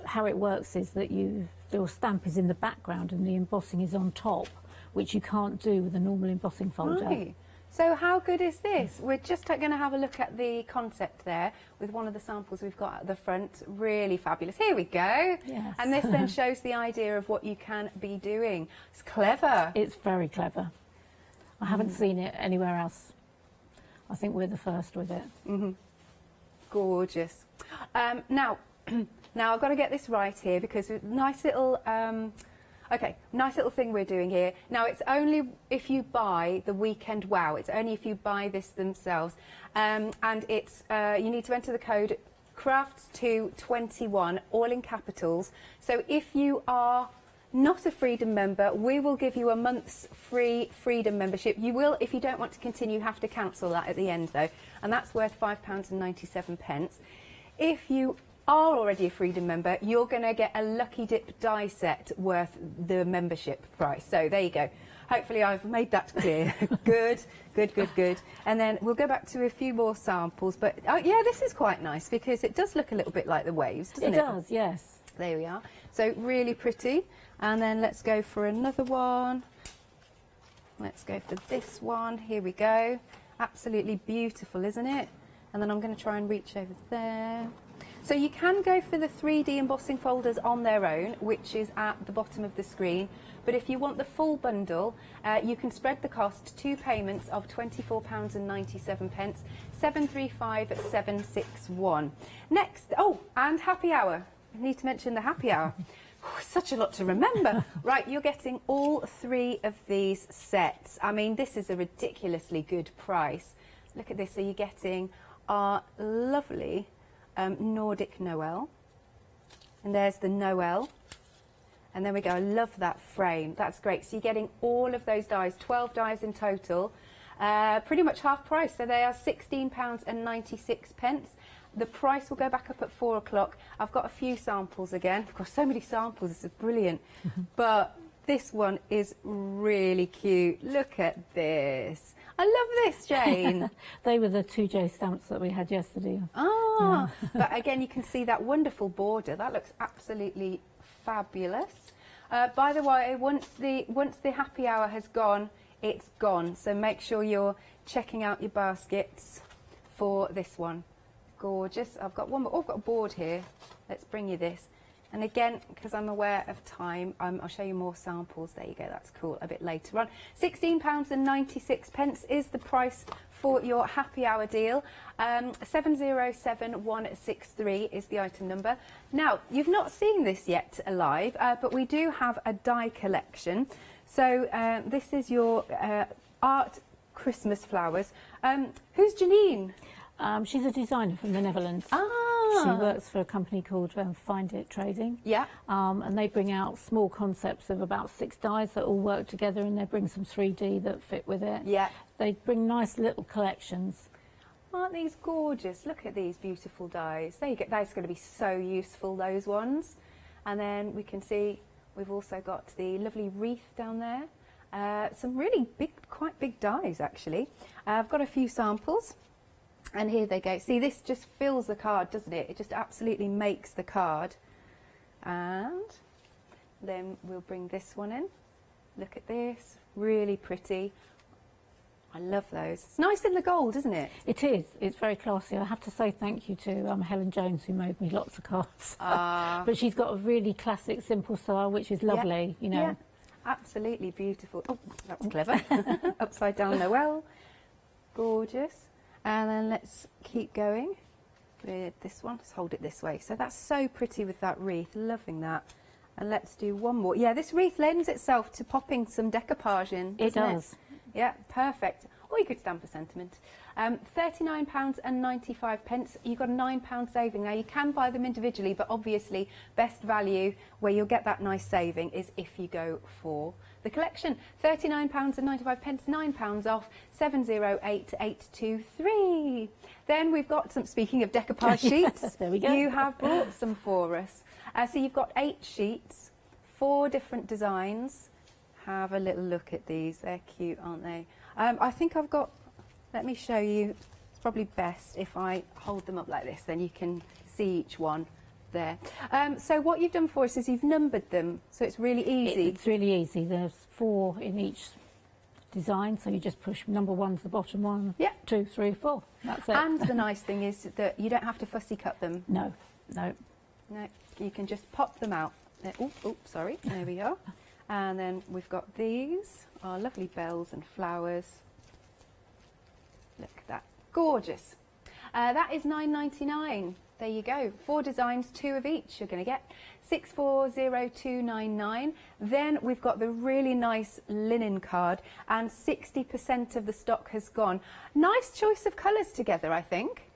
how it works is that your stamp is in the background and the embossing is on top, which you can't do with a normal embossing folder. Right. So how good is this? We're just going to have a look at the concept there with one of the samples we've got at the front. Really fabulous. Here we go. Yes. And this then shows the idea of what you can be doing. It's clever. It's very clever. I haven't seen it anywhere else. I think we're the first with it. Mm-hmm. Gorgeous. Now I've got to get this right here because nice little... Okay, nice little thing we're doing here. Now, it's only if you buy the Weekend Wow. It's only if you buy this themselves. And it's you need to enter the code CRAFTS221, all in capitals. So if you are not a Freedom member, we will give you a month's free Freedom membership. You will, if you don't want to continue, have to cancel that at the end, though. And that's worth £5.97. If you are already a Freedom member, you're going to get a Lucky Dip die set worth the membership price. So there you go. Hopefully I've made that clear. Good. And then we'll go back to a few more samples. But yeah, this is quite nice because it does look a little bit like the waves, doesn't it? It does, yes. There we are. So really pretty. And then let's go for another one. Let's go for this one. Here we go. Absolutely beautiful, isn't it? And then I'm going to try and reach over there. So you can go for the 3D embossing folders on their own, which is at the bottom of the screen. But if you want the full bundle, you can spread the cost, 2 payments of £24.97, 735,761. Next, oh, and happy hour. I need to mention the happy hour. Such a lot to remember. Right, you're getting all 3 of these sets. I mean, this is a ridiculously good price. Look at this. So you're getting our lovely Nordic Noel. And there's the Noel. And there we go. I love that frame. That's great. So you're getting all of those dies, 12 dies in total, pretty much half price. So they are £16.96. The price will go back up at 4 o'clock. I've got a few samples again. I've got so many samples, this is brilliant. But this one is really cute. Look at this. I love this, Jane. They were the 2J stamps that we had yesterday. Ah, but again, you can see that wonderful border. That looks absolutely fabulous. By the way, once the happy hour has gone, it's gone. So make sure you're checking out your baskets for this one. Gorgeous. I've got one more. Oh, I've got a board here. Let's bring you this. And again, because I'm aware of time, I'll show you more samples. There you go. That's cool. A bit later on. £16.96 is the price for your happy hour deal. 707163 is the item number. Now, you've not seen this yet live, but we do have a die collection. So this is your art Christmas flowers. Who's Janine? She's a designer from the Netherlands. Ah. She works for a company called Find It Trading. Yeah. And they bring out small concepts of about 6 dies that all work together, and they bring some 3D that fit with it. Yeah. They bring nice little collections. Aren't these gorgeous? Look at these beautiful dies. There you go. That's going to be so useful, those ones. And then we can see we've also got the lovely wreath down there. Some really big, quite big dies, actually. I've got a few samples. And here they go. See, this just fills the card, doesn't it? It just absolutely makes the card. And then we'll bring this one in. Look at this. Really pretty. I love those. It's nice in the gold, isn't it? It is. It's very classy. I have to say thank you to Helen Jones, who made me lots of cards. But she's got a really classic, simple style, which is lovely, you know. Yeah, absolutely beautiful. Oh, that's clever. Upside down Noel. Gorgeous. And then let's keep going with this one. Let's hold it this way. So that's so pretty with that wreath. Loving that. And let's do one more. Yeah, this wreath lends itself to popping some decoupage in. It does. Yeah, perfect. Or you could stamp a sentiment. £39.95. You've got a £9 saving. Now, you can buy them individually, but obviously best value where you'll get that nice saving is if you go for the collection. £39.95, £9 off, 708823. Then we've got some, speaking of decoupage sheets, there we go. You have brought some for us. So you've got 8 sheets, 4 different designs. Have a little look at these. They're cute, aren't they? I think I've got, let me show you. It's probably best if I hold them up like this, then you can see each one there. So what you've done for us is you've numbered them, so it's really easy. It's really easy. There's 4 in each design, so you just push number 1 to the bottom one. Yeah. 2, 3, 4. That's it. And the nice thing is that you don't have to fussy cut them. No, no. No, you can just pop them out. Oh, sorry. There we are. And then we've got these, our lovely bells and flowers. Look at that. Gorgeous. That is £9.99. There you go. 4 designs, 2 of each you're going to get. 640299. Then we've got the really nice linen card, and 60% of the stock has gone. Nice choice of colours together, I think.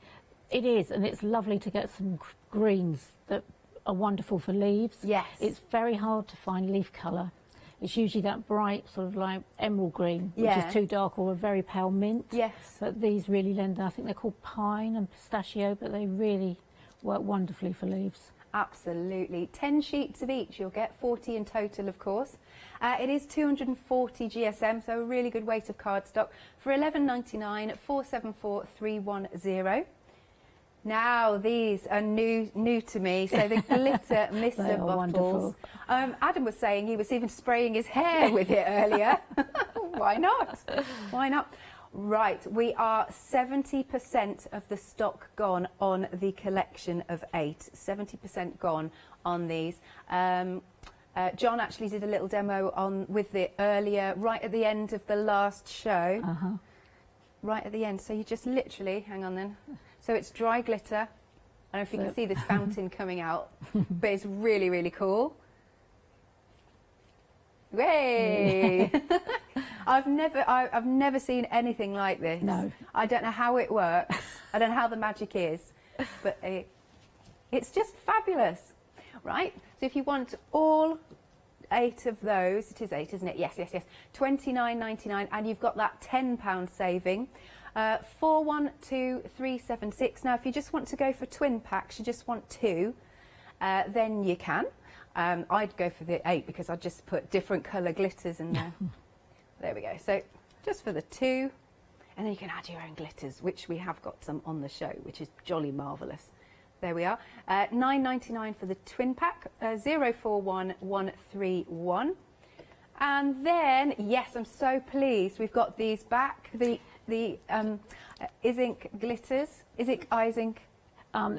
It is, and it's lovely to get some greens that are wonderful for leaves. Yes. It's very hard to find leaf colour. It's usually that bright sort of like emerald green, which is too dark, or a very pale mint. Yes. But these really lend, I think they're called pine and pistachio, but they really work wonderfully for leaves. Absolutely. 10 sheets of each. You'll get 40 in total, of course. It is 240 GSM, so a really good weight of cardstock for £11.99 at 474310. Now these are new to me. So the glitter mister They are bottles. wonderful. Adam was saying he was even spraying his hair with it earlier. Why not? Why not? Right, we are 70% of the stock gone on the collection of 8. 70% gone on these. John actually did a little demo with it earlier, right at the end of the last show. Right at the end. So you just literally, hang on then. So it's dry glitter. I don't know if you can see this fountain coming out, but it's really, really cool. Way! I've never seen anything like this. No. I don't know how it works. I don't know how the magic is, but it's just fabulous, right? So if you want all 8 of those, it is 8, isn't it? Yes, yes, yes. £29.99, and you've got that £10 saving. 412376. Now, if you just want to go for twin packs, you just want 2, then you can. I'd go for the 8 because I'd just put different colour glitters in there. There we go. So just for the 2, and then you can add your own glitters, which we have got some on the show, which is jolly marvellous. There we are. £9.99 for the twin pack, 041131. And then, yes, I'm so pleased. We've got these back, the Izink glitters. Izink.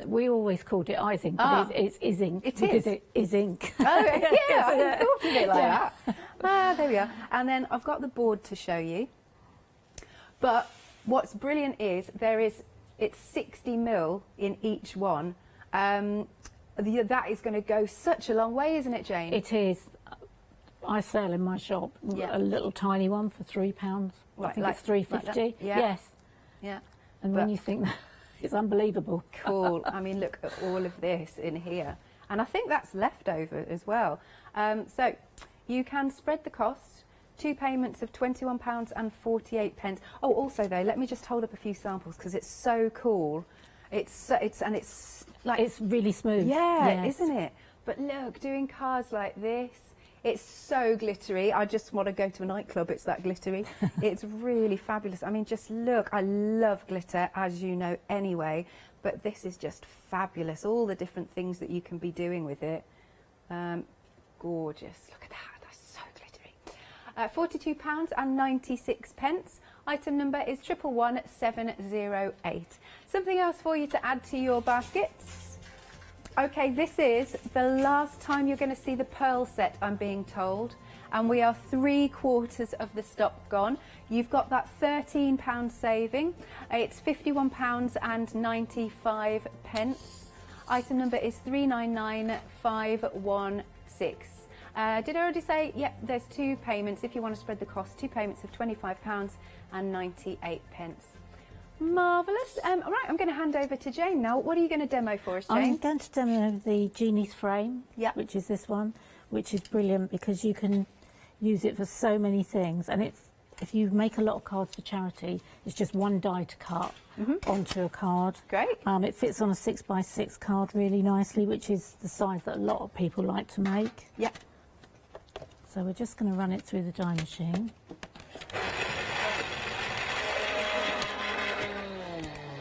We always called it Izink, but it's Izink. It because is? It is ink. Oh, yeah, I hadn't thought of it like that. There we are. And then I've got the board to show you. But what's brilliant is it's 60mm in each one. That is going to go such a long way, isn't it, Jane? It is. I sell in my shop a little tiny one for £3. I think it's £3.50. Yeah. Yes. Yeah. And when you think that, it's unbelievable. Cool. I mean, look at all of this in here. And I think that's leftover as well. So you can spread the cost. 2 payments of £21.48. Oh, also though, let me just hold up a few samples because it's so cool. It's like it's really smooth. Yeah, isn't it? But look, doing cards like this, it's so glittery. I just want to go to a nightclub. It's that glittery. It's really fabulous. I mean, just look. I love glitter, as you know anyway. But this is just fabulous. All the different things that you can be doing with it. Gorgeous. Look at that. £42.96. Item number is 111708. Something else for you to add to your baskets. Okay, this is the last time you're going to see the pearl set, I'm being told, and we are 3/4 of the stock gone. You've got that £13 saving. It's £51.95. Item number is 399516. Did I already say? Yep, there's 2 payments if you want to spread the cost. 2 payments of £25.98. Marvellous. All right, I'm going to hand over to Jane now. What are you going to demo for us, Jane? I'm going to demo the Genie's frame, which is this one, which is brilliant because you can use it for so many things. And if you make a lot of cards for charity, it's just one die to cut onto a card. Great. It fits on a 6x6 card really nicely, which is the size that a lot of people like to make. Yep. So we're just going to run it through the die machine.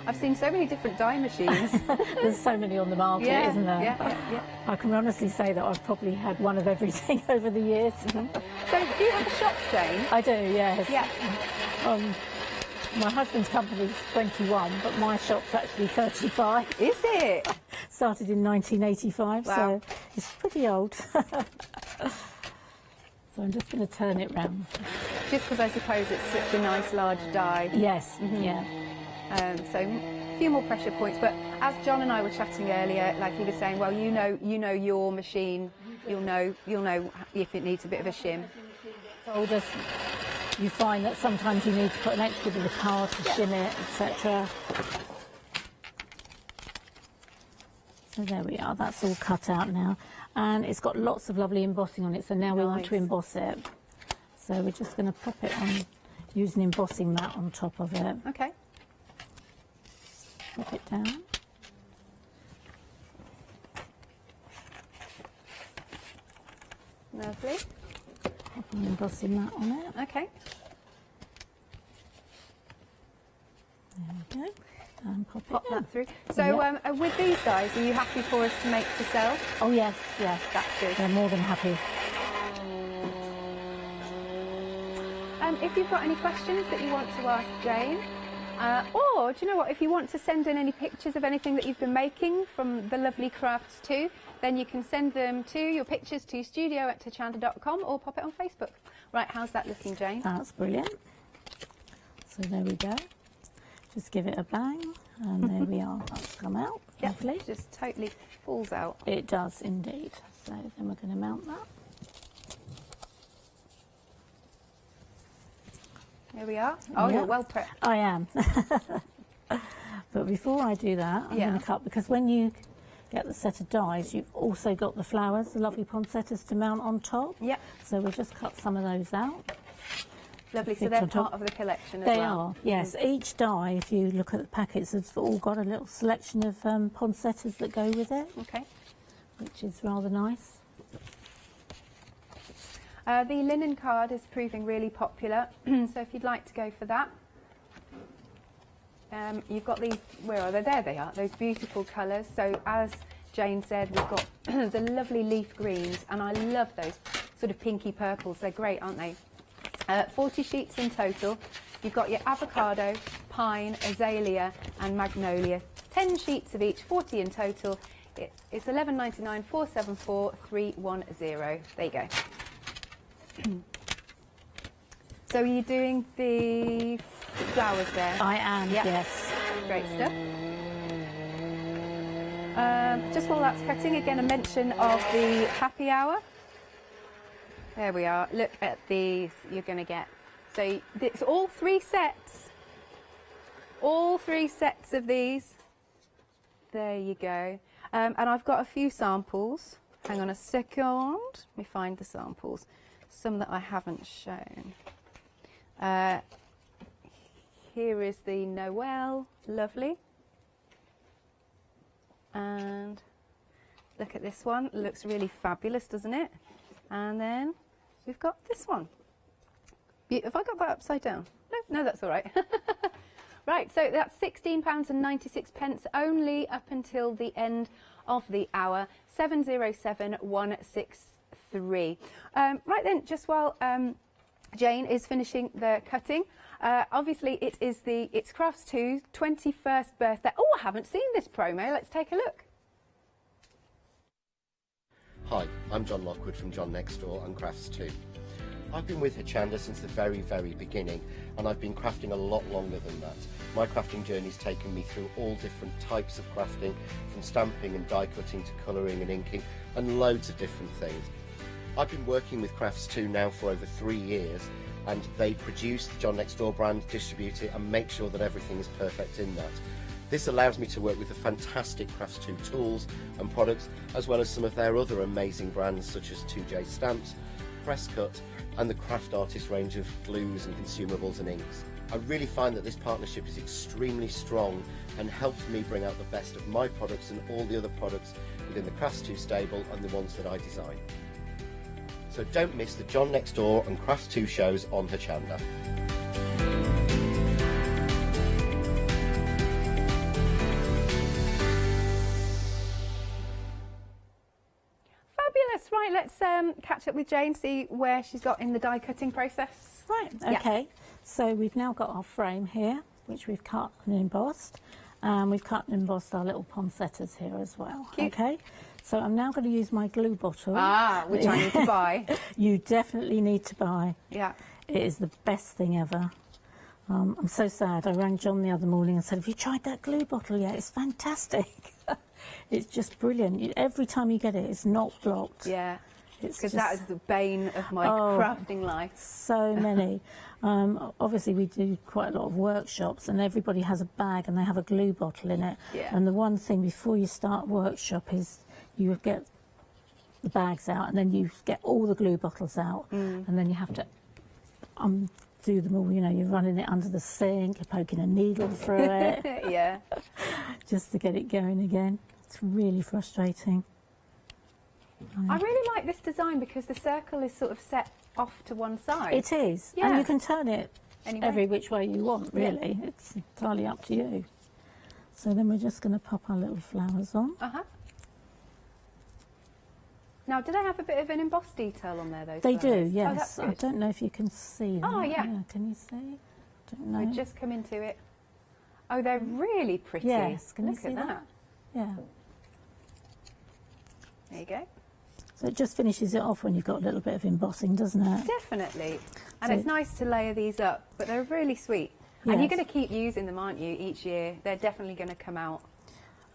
I've seen so many different die machines. There's so many on the market, isn't there? Yeah. I can honestly say that I've probably had one of everything over the years. So do you have a shop, Jane? I do, yes. Yeah. My husband's company's 21, but my shop's actually 35. Is it? Started in 1985, so it's pretty old. So I'm just going to turn it round. Just because I suppose it's such a nice large die. Yes, yeah. So a few more pressure points, but as John and I were chatting earlier, like he was saying, well, you know your machine, you'll know if it needs a bit of a shim. So you find that sometimes you need to put an extra bit of card to shim it, etc. So there we are, that's all cut out now. And it's got lots of lovely embossing on it, so now we want to emboss it. So we're just going to pop it on, use an embossing mat on top of it. Okay. Pop it down. Lovely. Pop an embossing mat on it. Okay. There we go. And Pop that through. So with these guys, are you happy for us to make to sell? Oh yes, yes. That's good. They're more than happy. If you've got any questions that you want to ask Jane, or do you know what, if you want to send in any pictures of anything that you've been making from the lovely crafts too, then you can send them to your pictures to studio@hochanda.com or pop it on Facebook. Right, how's that looking, Jane? That's brilliant. So there we go. Just give it a bang, and there we are. That's come out. Yep, Lovely. just totally falls out. It does indeed. So then we're going to mount that. Here we are. Oh, you're well prepped. I am. But before I do that, I'm going to cut, because when you get the set of dies, you've also got the flowers, the lovely poinsettias to mount on top. Yep. So we'll just cut some of those out. Lovely, so they're part of the collection as well? They are, yes. Each die, if you look at the packets, has all got a little selection of poinsettias that go with it. Okay. Which is rather nice. The linen card is proving really popular, so if you'd like to go for that. You've got these, where are they? There they are, those beautiful colours. So as Jane said, we've got the lovely leaf greens, and I love those sort of pinky purples. They're great, aren't they? 40 sheets in total. You've got your avocado, pine, azalea and magnolia. 10 sheets of each, 40 in total. It's $11.99, 474 310. There you go. So are you doing the flowers there? I am, yep. yes. Great stuff. Just while that's cutting, again a mention of the happy hour. There we are. Look at these you're going to get. So it's all 3 sets. All 3 sets of these. There you go. And I've got a few samples. Hang on a second. Let me find the samples. Some that I haven't shown. Here is the Noel. Lovely. And look at this one. It looks really fabulous, doesn't it? And then we've got this one. Have I got that upside down? No, that's all right. Right, so that's £16.96 only up until the end of the hour. 707163. Right then, just while Jane is finishing the cutting, obviously it's Crafts 2's 21st birthday. Oh, I haven't seen this promo. Let's take a look. Hi, I'm John Lockwood from John Next Door and Crafts 2. I've been with Hochanda since the very, very beginning, and I've been crafting a lot longer than that. My crafting journey's taken me through all different types of crafting, from stamping and die cutting to colouring and inking, and loads of different things. I've been working with Crafts 2 now for over 3 years, and they produce the John Next Door brand, distribute it, and make sure that everything is perfect in that. This allows me to work with the fantastic Crafts 2 tools and products, as well as some of their other amazing brands such as 2J Stamps, Press Cut, and the Craft Artist range of glues and consumables and inks. I really find that this partnership is extremely strong and helps me bring out the best of my products and all the other products within the Crafts 2 stable and the ones that I design. So don't miss the John Next Door and Crafts 2 shows on Hochanda. Right, let's catch up with Jane, see where she's got in the die cutting process. Right, okay. So we've now got our frame here, which we've cut and embossed. We've cut and embossed our little poinsettias here as well. Cute. Okay, so I'm now going to use my glue bottle. Which I need to buy. You definitely need to buy. Yeah. It is the best thing ever. I'm so sad. I rang John the other morning and said, have you tried that glue bottle yet? It's fantastic. It's just brilliant. Every time you get it, it's not blocked. Yeah, because that is the bane of my crafting life. So many. Obviously, we do quite a lot of workshops, and everybody has a bag and they have a glue bottle in it. Yeah. And the one thing before you start workshop is you get the bags out, and then you get all the glue bottles out, and then you have to do them all. You know, you're running it under the sink, you're poking a needle through it. Yeah. Just to get it going again. It's really frustrating. I really like this design because the circle is sort of set off to one side. It is, yeah. and you can turn it Any way? Every which way you want, really. Yeah. It's entirely up to you. So then we're just going to pop our little flowers on. Now, do they have a bit of an embossed detail on there, those They flowers? do, yes. Oh, that's I good. don't know if you can see them. Oh, yeah. Can you see? Don't know. We've just come into it. Oh, they're really pretty. Yes, can you Look see at that? Yeah. There you go. So it just finishes it off when you've got a little bit of embossing, doesn't it? Definitely. And So- it's nice to layer these up, but they're really sweet. And you're Yes. going to keep using them, aren't you, each year? They're definitely going to come out.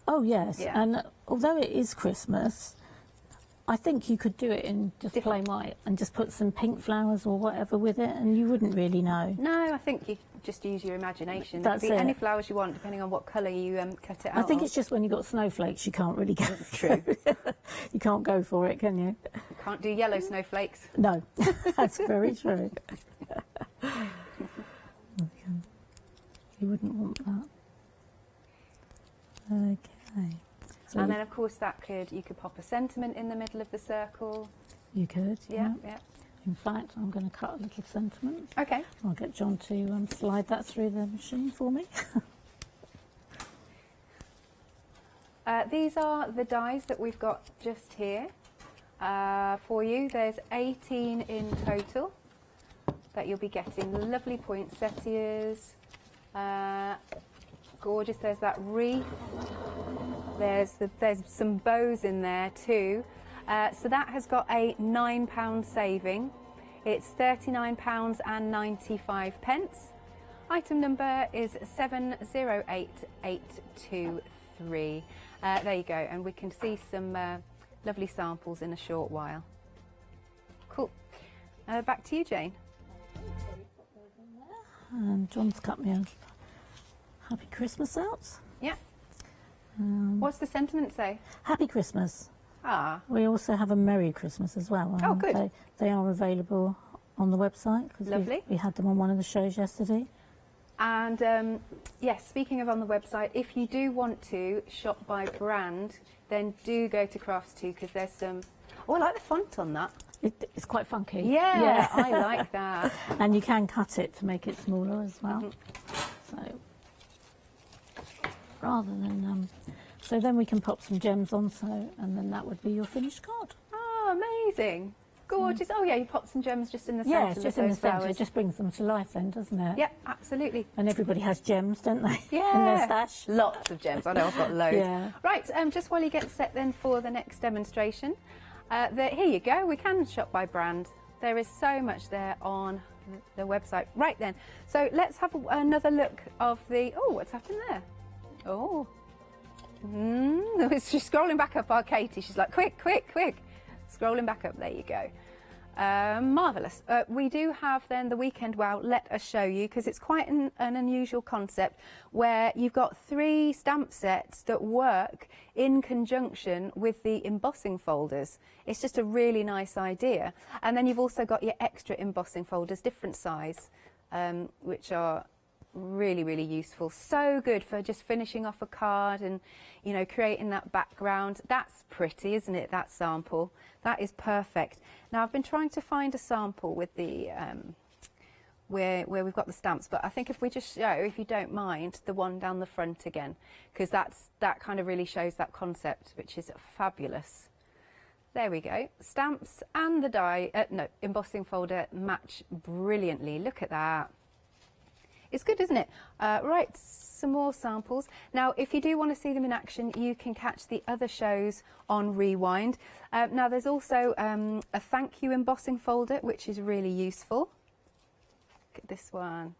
Oh, yes. Yeah. And although it is Christmas, I think you could do it in just plain white and just put some pink flowers or whatever with it, and you wouldn't really know. No, I think you just use your imagination. That's It could be it. any flowers you want, depending on what colour you cut it out I think of. it's just when you've got snowflakes, you can't really go. True. You can't go for it, can you? You can't do yellow snowflakes. No, that's very true. You wouldn't want that. Okay. So And then, of course, you could pop a sentiment in the middle of the circle. you could, Yeah, yeah. yeah. In fact, I'm going to cut a little sentiment. Okay. I'll get John to slide that through the machine for me. These are the dies that we've got just here for you. There's 18 in total that you'll be getting. Lovely poinsettias. Gorgeous. There's that wreath. There's some bows in there too. So that has got a £9 saving. It's £39.95. Item number is 708823. There you go, and we can see some lovely samples in a short while. Cool. Back to you, Jane. And John's cut me a Happy Christmas out. Yeah. What's the sentiment say? Happy Christmas. Ah. We also have a Merry Christmas as well. Oh, good. They are available on the website. 'Cause Lovely. We had them on one of the shows yesterday. And yes, speaking of on the website, if you do want to shop by brand, then do go to Crafts2 because there's some. Oh, I like the font on that. It's quite funky. Yeah, I like that. And you can cut it to make it smaller as well. Mm-hmm. So rather than so then we can pop some gems on, and then that would be your finished card. Oh, amazing. Gorgeous. Oh, yeah, you pop some gems just in the centre. Yeah, it's just in the those centre. It flowers. just brings them to life then, doesn't it? Yeah, absolutely. And everybody has gems, don't they? Yeah. In their stash. Lots of gems. I know I've got loads. Yeah. Right, just while you get set then for the next demonstration, here you go. We can shop by brand. There is so much there on the website. Right then. So let's have another look of the... Oh, what's happened there? Oh. She's scrolling back up our Katie. She's like, quick, quick, quick. Scrolling back up. There you go. Marvellous. We do have then the Weekend Wow. Let us show you, because it's quite an unusual concept where you've got 3 stamp sets that work in conjunction with the embossing folders. It's just a really nice idea. And then you've also got your extra embossing folders, different size, which are really, really useful. So good for just finishing off a card and, you know, creating that background. That's pretty, isn't it, that sample? That is perfect. Now, I've been trying to find a sample with the where we've got the stamps, but I think if we just show, if you don't mind, the one down the front again, because that kind of really shows that concept, which is fabulous. There we go. Stamps and the die, embossing folder match brilliantly. Look at that. It's good, isn't it? Right, some more samples. Now, if you do want to see them in action, you can catch the other shows on Rewind. Now, there's also a thank you embossing folder, which is really useful. Look at this one.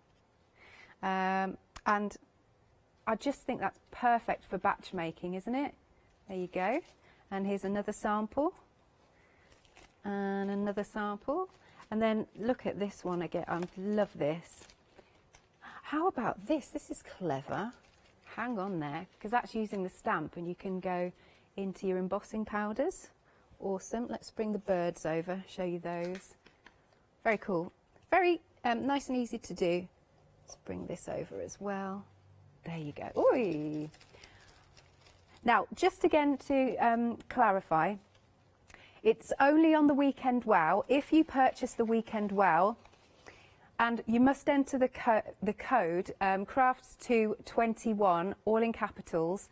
And I just think that's perfect for batch making, isn't it? There you go. And here's another sample. And another sample. And then look at this one again. I love this. How about this? This is clever. Hang on there, because that's using the stamp and you can go into your embossing powders. Awesome. Let's bring the birds over, show you those. Very cool. Very nice and easy to do. Let's bring this over as well. There you go. Oi! Now, just again to clarify, it's only on the Weekend Wow. If you purchase the Weekend Wow, and you must enter the code crafts221, all in capitals.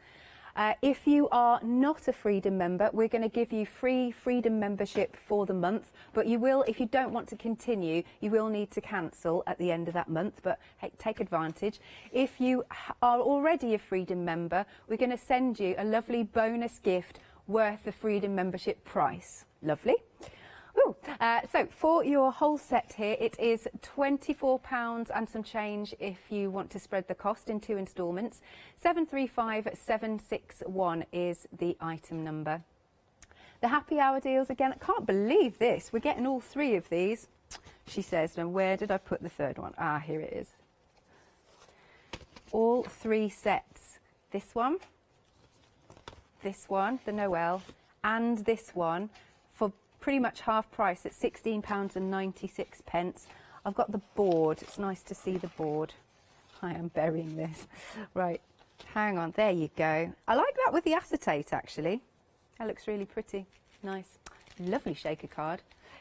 If you are not a Freedom member, we're going to give you free Freedom membership for the month, but you will, if you don't want to continue, you will need to cancel at the end of that month, but hey, take advantage. If you are already a Freedom member, we're going to send you a lovely bonus gift worth the Freedom membership price. Lovely. Ooh. So for your whole set here, it is £24 and some change if you want to spread the cost in 2 instalments. 735761 is the item number. The happy hour deals again. I can't believe this. We're getting all 3 of these. She says, and where did I put the third one? Ah, here it is. All 3 sets. This one, the Noel, and this one, for pretty much half price at £16.96. I've got the board. It's nice to see the board. I am burying this. Right, hang on. There you go. I like that with the acetate, actually. That looks really pretty. Nice. Lovely shaker card.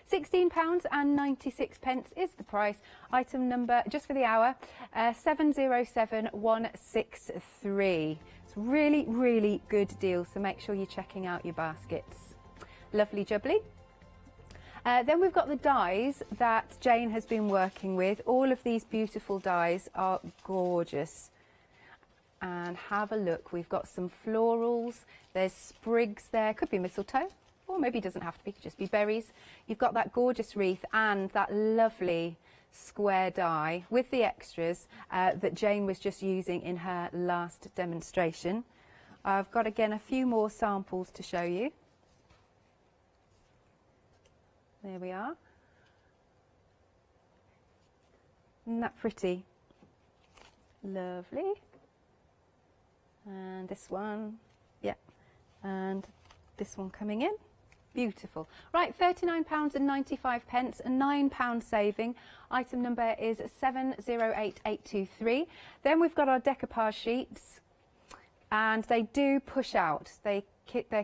£16.96 is the price. Item number, just for the hour, 707163. It's really, really good deal, so make sure you're checking out your baskets. Lovely jubbly. Then we've got the dies that Jane has been working with. All of these beautiful dies are gorgeous. And have a look. We've got some florals. There's sprigs there. Could be mistletoe, or maybe it doesn't have to be. It could just be berries. You've got that gorgeous wreath and that lovely square die with the extras that Jane was just using in her last demonstration. I've got again a few more samples to show you. There we are. Isn't that pretty? Lovely. And this one, yeah, and this one coming in. Beautiful. Right, £39.95 and £9 saving. Item number is 708823. Then we've got our decoupage sheets, and they do push out. They're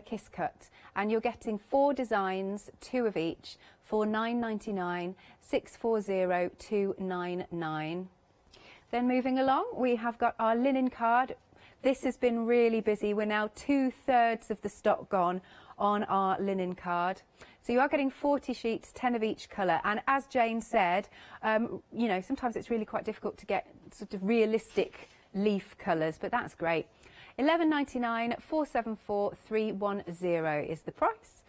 kiss cut, and you're getting 4 designs, 2 of each, for £9.99, 640299. Then moving along, we have got our linen card. This has been really busy. We're now 2/3 of the stock gone on our linen card. So you are getting 40 sheets, 10 of each colour. And as Jane said, you know, sometimes it's really quite difficult to get sort of realistic leaf colours, but that's great. £11.99, 474310 is the price.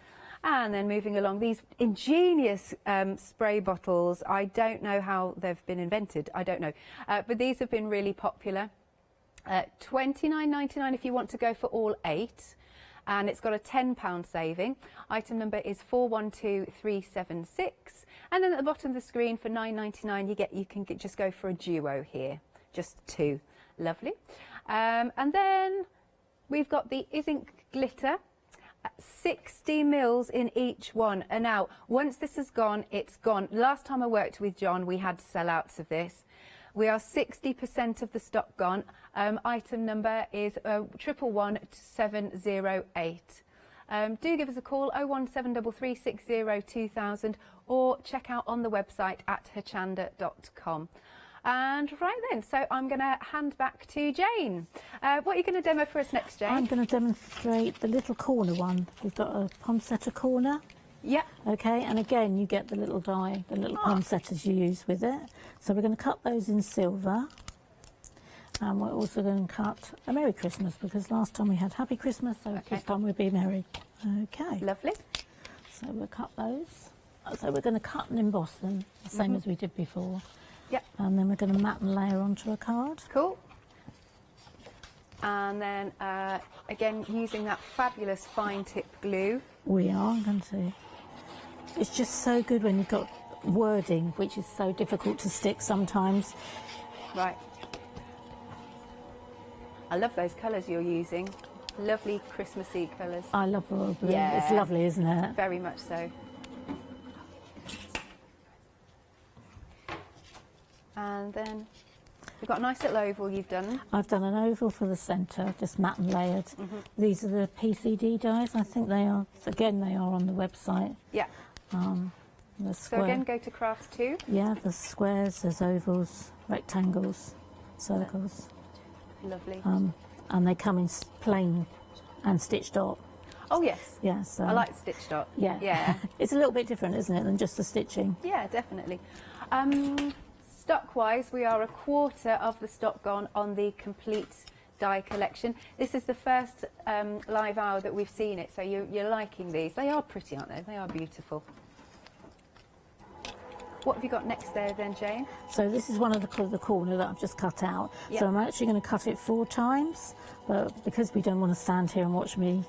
And then moving along, these ingenious spray bottles. I don't know how they've been invented. I don't know. But these have been really popular. £29.99 if you want to go for all 8. And it's got a £10 saving. Item number is 412376. And then at the bottom of the screen for £9.99, you can just go for a duo here, just 2. Lovely. And then we've got the Ink glitter, 60 mils in each one. And now, once this is gone, it's gone. Last time I worked with John, we had sellouts of this. We are 60% of the stock gone. Item number is 111708. Do give us a call, 01733602000, or check out on the website at hochanda.com. And right then, so I'm going to hand back to Jane. What are you going to demo for us next, Jane? I'm going to demonstrate the little corner one. We've got a poinsettia corner. Yeah. Okay, and again, you get the little die, the little poinsettias you use with it. So we're going to cut those in silver. And we're also going to cut a Merry Christmas, because last time we had Happy Christmas, so this time we'll be merry. Okay. Lovely. So we'll cut those. So we're going to cut and emboss them, the same as we did before. Yep. And then we're going to mat and layer onto a card. Cool. And then, again, using that fabulous fine tip glue. We are going to. It's just so good when you've got wording, which is so difficult to stick sometimes. Right. I love those colours you're using. Lovely Christmassy colours. I love royal blue. Yeah. It's lovely, isn't it? Very much so. And then we've got a nice little oval you've done. I've done an oval for the centre, just matte and layered. These are the PCD dies. I think they are, again, they are on the website. Yeah. The So square. again, go to crafts 2. Yeah, there's squares, there's ovals, rectangles, circles. Lovely. And they come in plain and stitched dot. Oh yes. Yeah, so I like stitch dot. Yeah. Yeah. It's a little bit different, isn't it, than just the stitching? Yeah, definitely. Stock-wise, we are a quarter of the stock gone on the complete die collection. This is the first live hour that we've seen it, so you're liking these. They are pretty, aren't they? They are beautiful. What have you got next there then, Jane? So this is one of the corner that I've just cut out. Yep. So I'm actually going to cut it 4 times, but because we don't want to stand here and watch me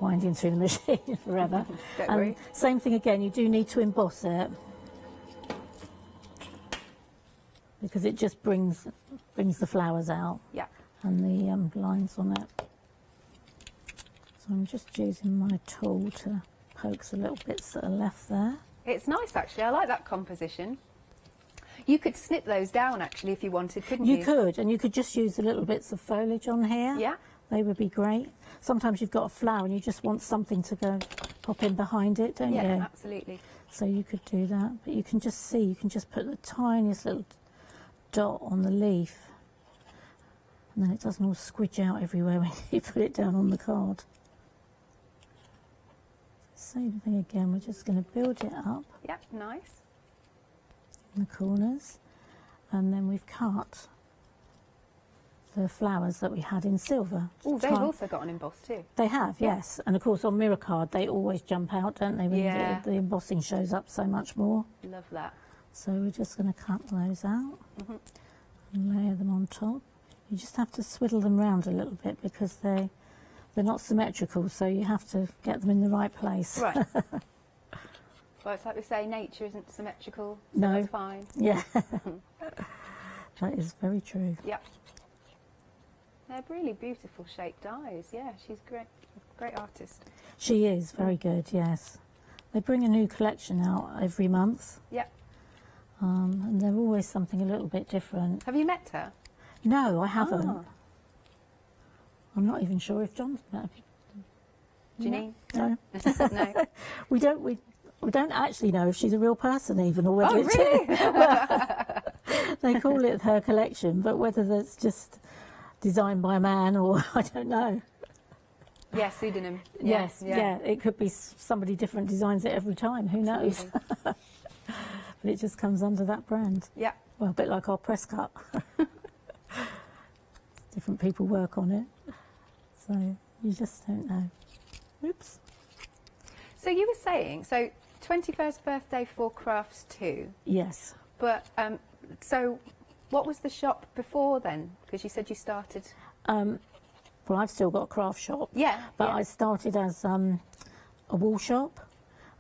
winding through the machine forever. Don't And worry. same thing again, you do need to emboss it because it just brings the flowers out. Yeah. And the lines on it. So I'm just using my tool to poke the little bits that are left there. It's nice, actually. I like that composition. You could snip those down, actually, if you wanted, couldn't you? You could, and you could just use the little bits of foliage on here. Yeah. They would be great. Sometimes you've got a flower and you just want something to go pop in behind it, don't you? Yeah, absolutely. So you could do that, but you can just see, you can just put the tiniest little dot on the leaf, and then it doesn't all squidge out everywhere when you put it down on the card. Same thing again, we're just going to build it up Yep, nice. in the corners, and then we've cut the flowers that we had in silver. Oh, they've also got an emboss too. They have, Yeah. yes. And of course on mirror card they always jump out, don't they, when Yeah. the embossing shows up so much more. Love that. So we're just going to cut those out and layer them on top. You just have to swiddle them round a little bit because they're not symmetrical, so you have to get them in the right place. Right. Well, it's like we say, nature isn't symmetrical, so No. that's fine. Yeah. That is very true. Yep. They're really beautiful shaped dies. Yeah, she's great. Great artist. She is very good, yes. They bring a new collection out every month. Yep. And they're always something a little bit different. Have you met her? No, I haven't. Ah. I'm not even sure if John's met. Janine? No. No. We don't actually know if she's a real person even, or whether Oh, it's really? they call it her collection, but whether that's just designed by a man or I don't know. Yeah, pseudonym. Yes, yeah, it could be somebody different designs it every time. Who knows? But it just comes under that brand. Yeah. Well, a bit like our press cut. Different people work on it, so you just don't know. Oops. So you were saying, so 21st birthday for Crafts 2. Yes. But, so what was the shop before then? Because you said you started... Well, I've still got a craft shop. Yeah. But yeah. I started as a wool shop.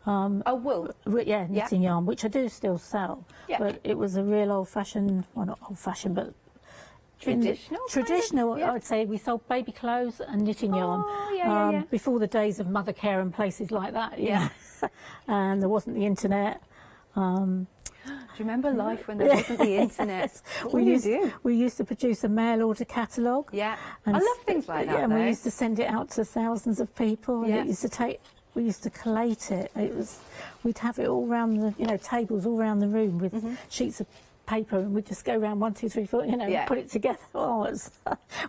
Oh, wool? Yeah, knitting yarn, which I do still sell. Yeah. But it was a real old-fashioned, well, not old-fashioned, but... Traditional? Traditional, Yeah. I'd say. We sold baby clothes and knitting yarn. Yeah. Before the days of mother care and places like that. Yeah. And there wasn't the internet. Do you remember life when there wasn't the internet? Yes. What did you do? We used to produce a mail order catalogue. Yeah. And I love things like that, Yeah, and we though. used to send it out to thousands of people. And Yeah. it used to take. We used to collate it. We'd have it all round the, tables all round the room with sheets of paper, and we'd just go around 1, 2, 3, 4, Yeah. put it together. Oh, it's,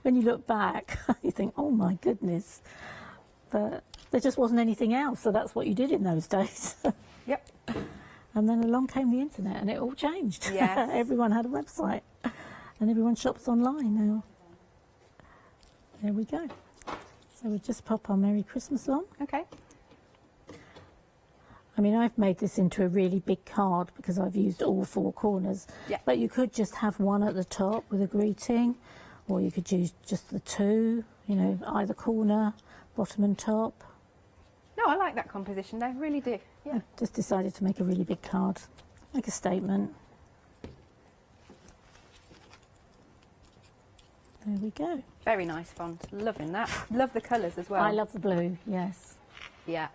when you look back, you think, oh my goodness. But there just wasn't anything else, so that's what you did in those days. Yep. And then along came the internet, and it all changed. Yes. Everyone had a website, and everyone shops online now. There we go. So we'll just pop our Merry Christmas on. Okay. I mean, I've made this into a really big card because I've used all 4 corners. Yeah. But you could just have one at the top with a greeting, or you could use just the 2, either corner, bottom and top. No, I like that composition. They really do. Yeah. I just decided to make a really big card, make a statement. There we go. Very nice font. Loving that. Love the colours as well. I love the blue, yes. Yeah.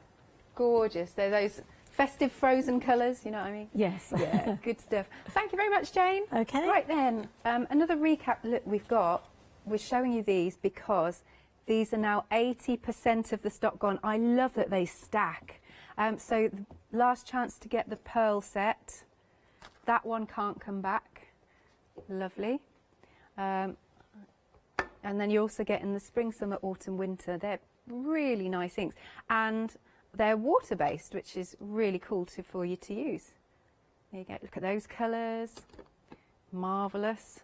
Gorgeous. They're those festive frozen colours, you know what I mean? Yes. Yeah, good stuff. Thank you very much, Jane. Okay. Right then, another recap look we've got. We're showing you these because these are now 80% of the stock gone. I love that they stack. So the last chance to get the pearl set. That one can't come back. Lovely. And then you're also getting the spring, summer, autumn, winter. They're really nice inks. And they're water-based, which is really cool for you to use. There you go. Look at those colours. Marvellous.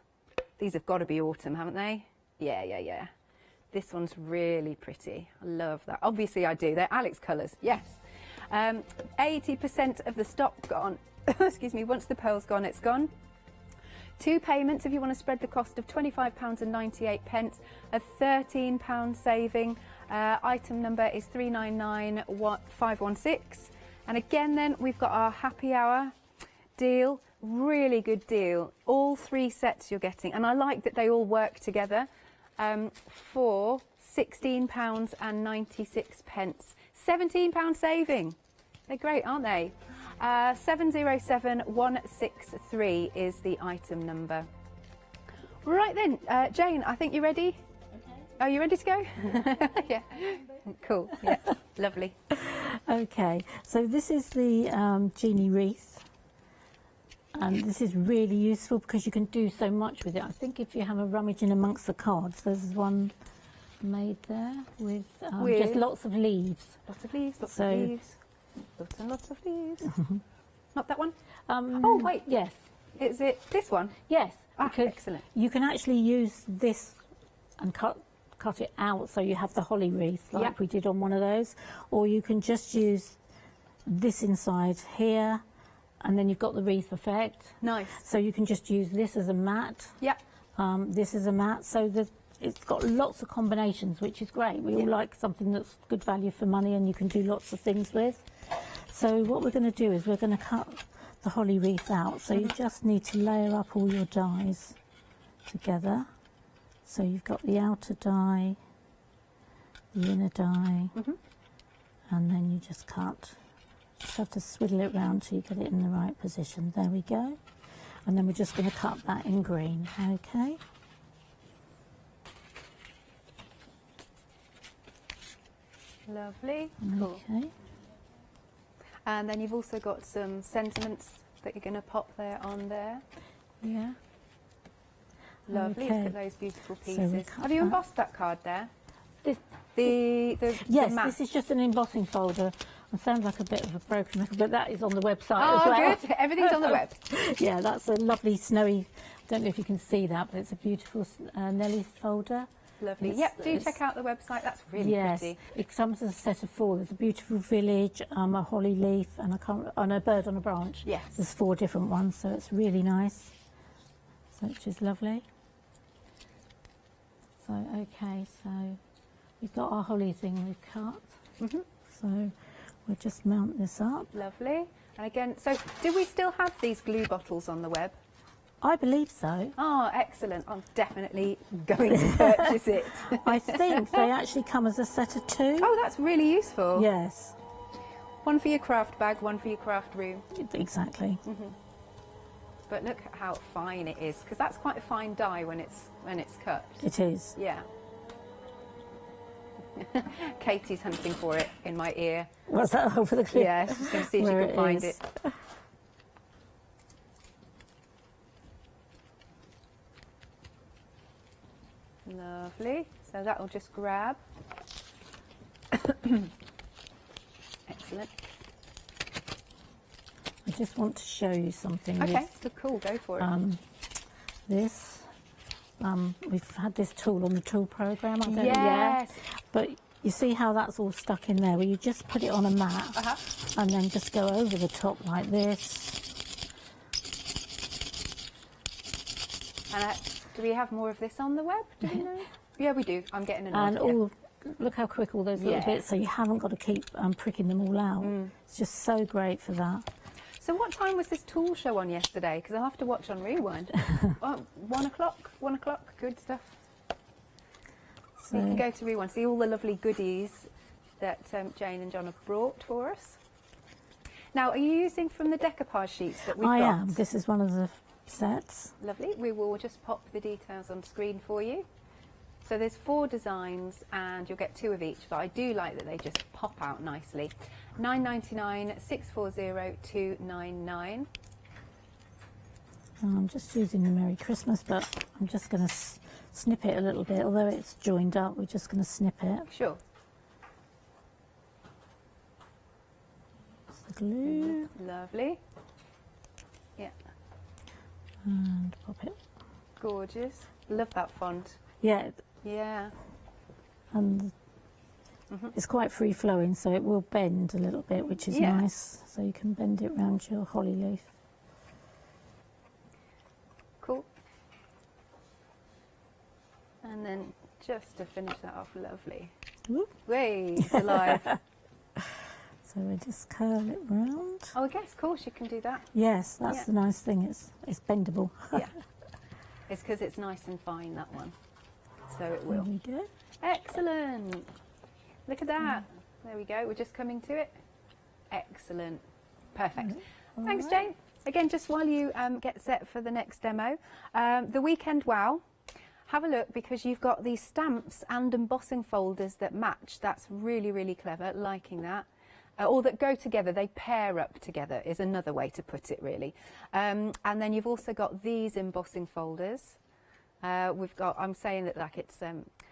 These have got to be autumn, haven't they? Yeah, yeah, yeah. This one's really pretty. I love that. Obviously I do. They're Alex colours, yes. 80% of the stock gone. Excuse me, once the pearl's gone, it's gone. 2 payments if you want to spread the cost of £25.98, a £13 saving. Item number is 399516. And again then, we've got our happy hour deal. Really good deal. All 3 sets you're getting. And I like that they all work together for £16.96. £17 saving. They're great, aren't they? 707163 is the item number. Right then, Jane, I think you're ready. Okay. Are you ready to go? Yeah. Cool. Yeah. Lovely. Okay, so this is the genie wreath, and this is really useful because you can do so much with it. I think if you have a rummage in amongst the cards, there's one made there with just lots of leaves. Lots of leaves, lots of leaves. Lots and lots of leaves. Not that one? Oh, wait. Yes. Is it this one? Yes. Because excellent. You can actually use this and cut it out so you have the holly wreath like we did on one of those, or you can just use this inside here and then you've got the wreath effect. Nice. So you can just use this as a mat. Yeah. This is a mat, so it's got lots of combinations, which is great. We all like something that's good value for money and you can do lots of things with. So what we're going to do is we're going to cut the holly wreath out. So you just need to layer up all your dies together. So you've got the outer die, the inner die, and then you just cut. Just have to swiddle it round till you get it in the right position. There we go. And then we're just going to cut that in green, okay? Lovely. Cool. Okay. And then you've also got some sentiments that you're going to pop there on there. Yeah. Lovely. Okay. Look at those beautiful So pieces. Have you embossed that card there? This, yes, this is just an embossing folder. I sound like a bit of a broken record, but that is on the website as well. Good. Everything's on the web. Yeah, that's a lovely snowy, I don't know if you can see that, but it's a beautiful Nelly folder. Lovely. Yep, do check out the website. That's really pretty. It comes as a set of 4. There's a beautiful village, a holly leaf, and a bird on a branch. Yes. There's 4 different ones, so it's really nice. So which is lovely. So okay, so we've got our holly thing we've cut. So we'll just mount this up. Lovely. And again, so do we still have these glue bottles on the web? I believe so. Oh, excellent. I'm definitely going to purchase it. I think they actually come as a set of 2. Oh, that's really useful. Yes. One for your craft bag, one for your craft room. Exactly. But look at how fine it is, because that's quite a fine die when it's cut. It is. Yeah. Katie's hunting for it in my ear. What's that over the clip? Yeah, she's going to see if she can find it. Lovely. So that'll just grab. Excellent. I just want to show you something. Okay, so cool, go for it. We've had this tool on the tool programme, I don't know. Yes. Yeah, but you see how that's all stuck in there? Well, you just put it on a mat and then just go over the top like this. And do we have more of this on the web? Do you know? Yeah, we do. I'm getting an idea. And look how quick all those little bits, so you haven't got to keep pricking them all out. It's just so great for that. So what time was this tool show on yesterday? Because I'll have to watch on Rewind. 1 o'clock? 1 o'clock? Good stuff. So you can go to Rewind, see all the lovely goodies that Jane and John have brought for us. Now, are you using from the decoupage sheets that we've got? I am. This is one of the sets. Lovely. We will just pop the details on screen for you. So there's 4 designs and you'll get 2 of each, but I do like that they just pop out nicely. £9.99, 640 299. I'm just using the Merry Christmas, but I'm just going to snip it a little bit. Although it's joined up, we're just going to snip it. Sure. It's the glue. Lovely. Yeah. And pop it. Gorgeous. Love that font. Yeah. Yeah. And it's quite free flowing, so it will bend a little bit, which is Yeah. nice. So you can bend it around your holly leaf. Cool. And then just to finish that off, lovely. Way it's alive. So we just curl it round. Oh, I guess, of course, you can do that. Yes, that's the nice thing. It's bendable. Yeah. It's because it's nice and fine, that one. So it will. There we go. Excellent. Look at that. There we go. We're just coming to it. Excellent. Perfect. Thanks, Jane. Again, just while you get set for the next demo, the Weekend Wow, have a look because you've got these stamps and embossing folders that match. That's really, really clever, liking that. Or that go together, they pair up together is another way to put it, really. And then you've also got these embossing folders. We've got, I'm saying that like it's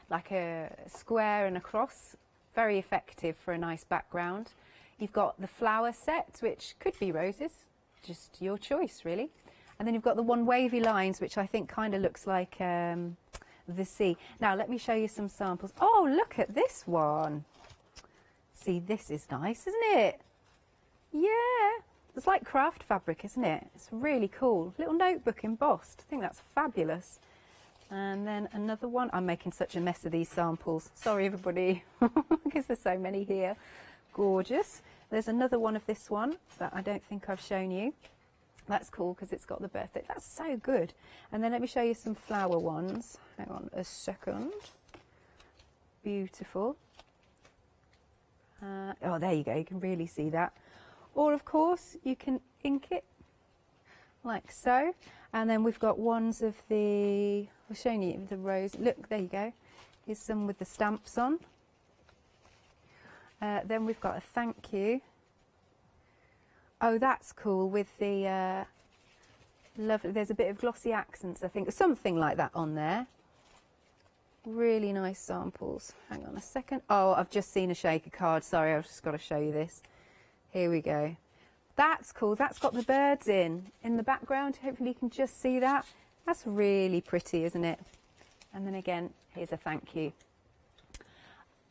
like a square and a cross, very effective for a nice background. You've got the flower set, which could be roses, just your choice, really. And then you've got the one wavy lines, which I think kind of looks like the sea. Now, let me show you some samples. Oh, look at this one. See, this is nice, isn't it? Yeah, it's like craft fabric, isn't it? It's really cool. Little notebook embossed. I think that's fabulous. And then another one. I'm making such a mess of these samples. Sorry, everybody, because there's so many here. Gorgeous. There's another one of this one that I don't think I've shown you. That's cool because it's got the birthday. That's so good. And then let me show you some flower ones. Hang on a second. Beautiful. Oh, there you go. You can really see that. Or, of course, you can ink it like so. And then we've got ones of the... We're showing you the rose. Look, there you go. Here's some with the stamps on. Then we've got a thank you. Oh, that's cool with the lovely. There's a bit of glossy accents, I think, something like that on there. Really nice samples. Hang on a second. Oh, I've just seen a shaker card. Sorry, I've just got to show you this. Here we go. That's cool. That's got the birds in the background. Hopefully you can just see that. That's really pretty, isn't it? And then again, here's a thank you.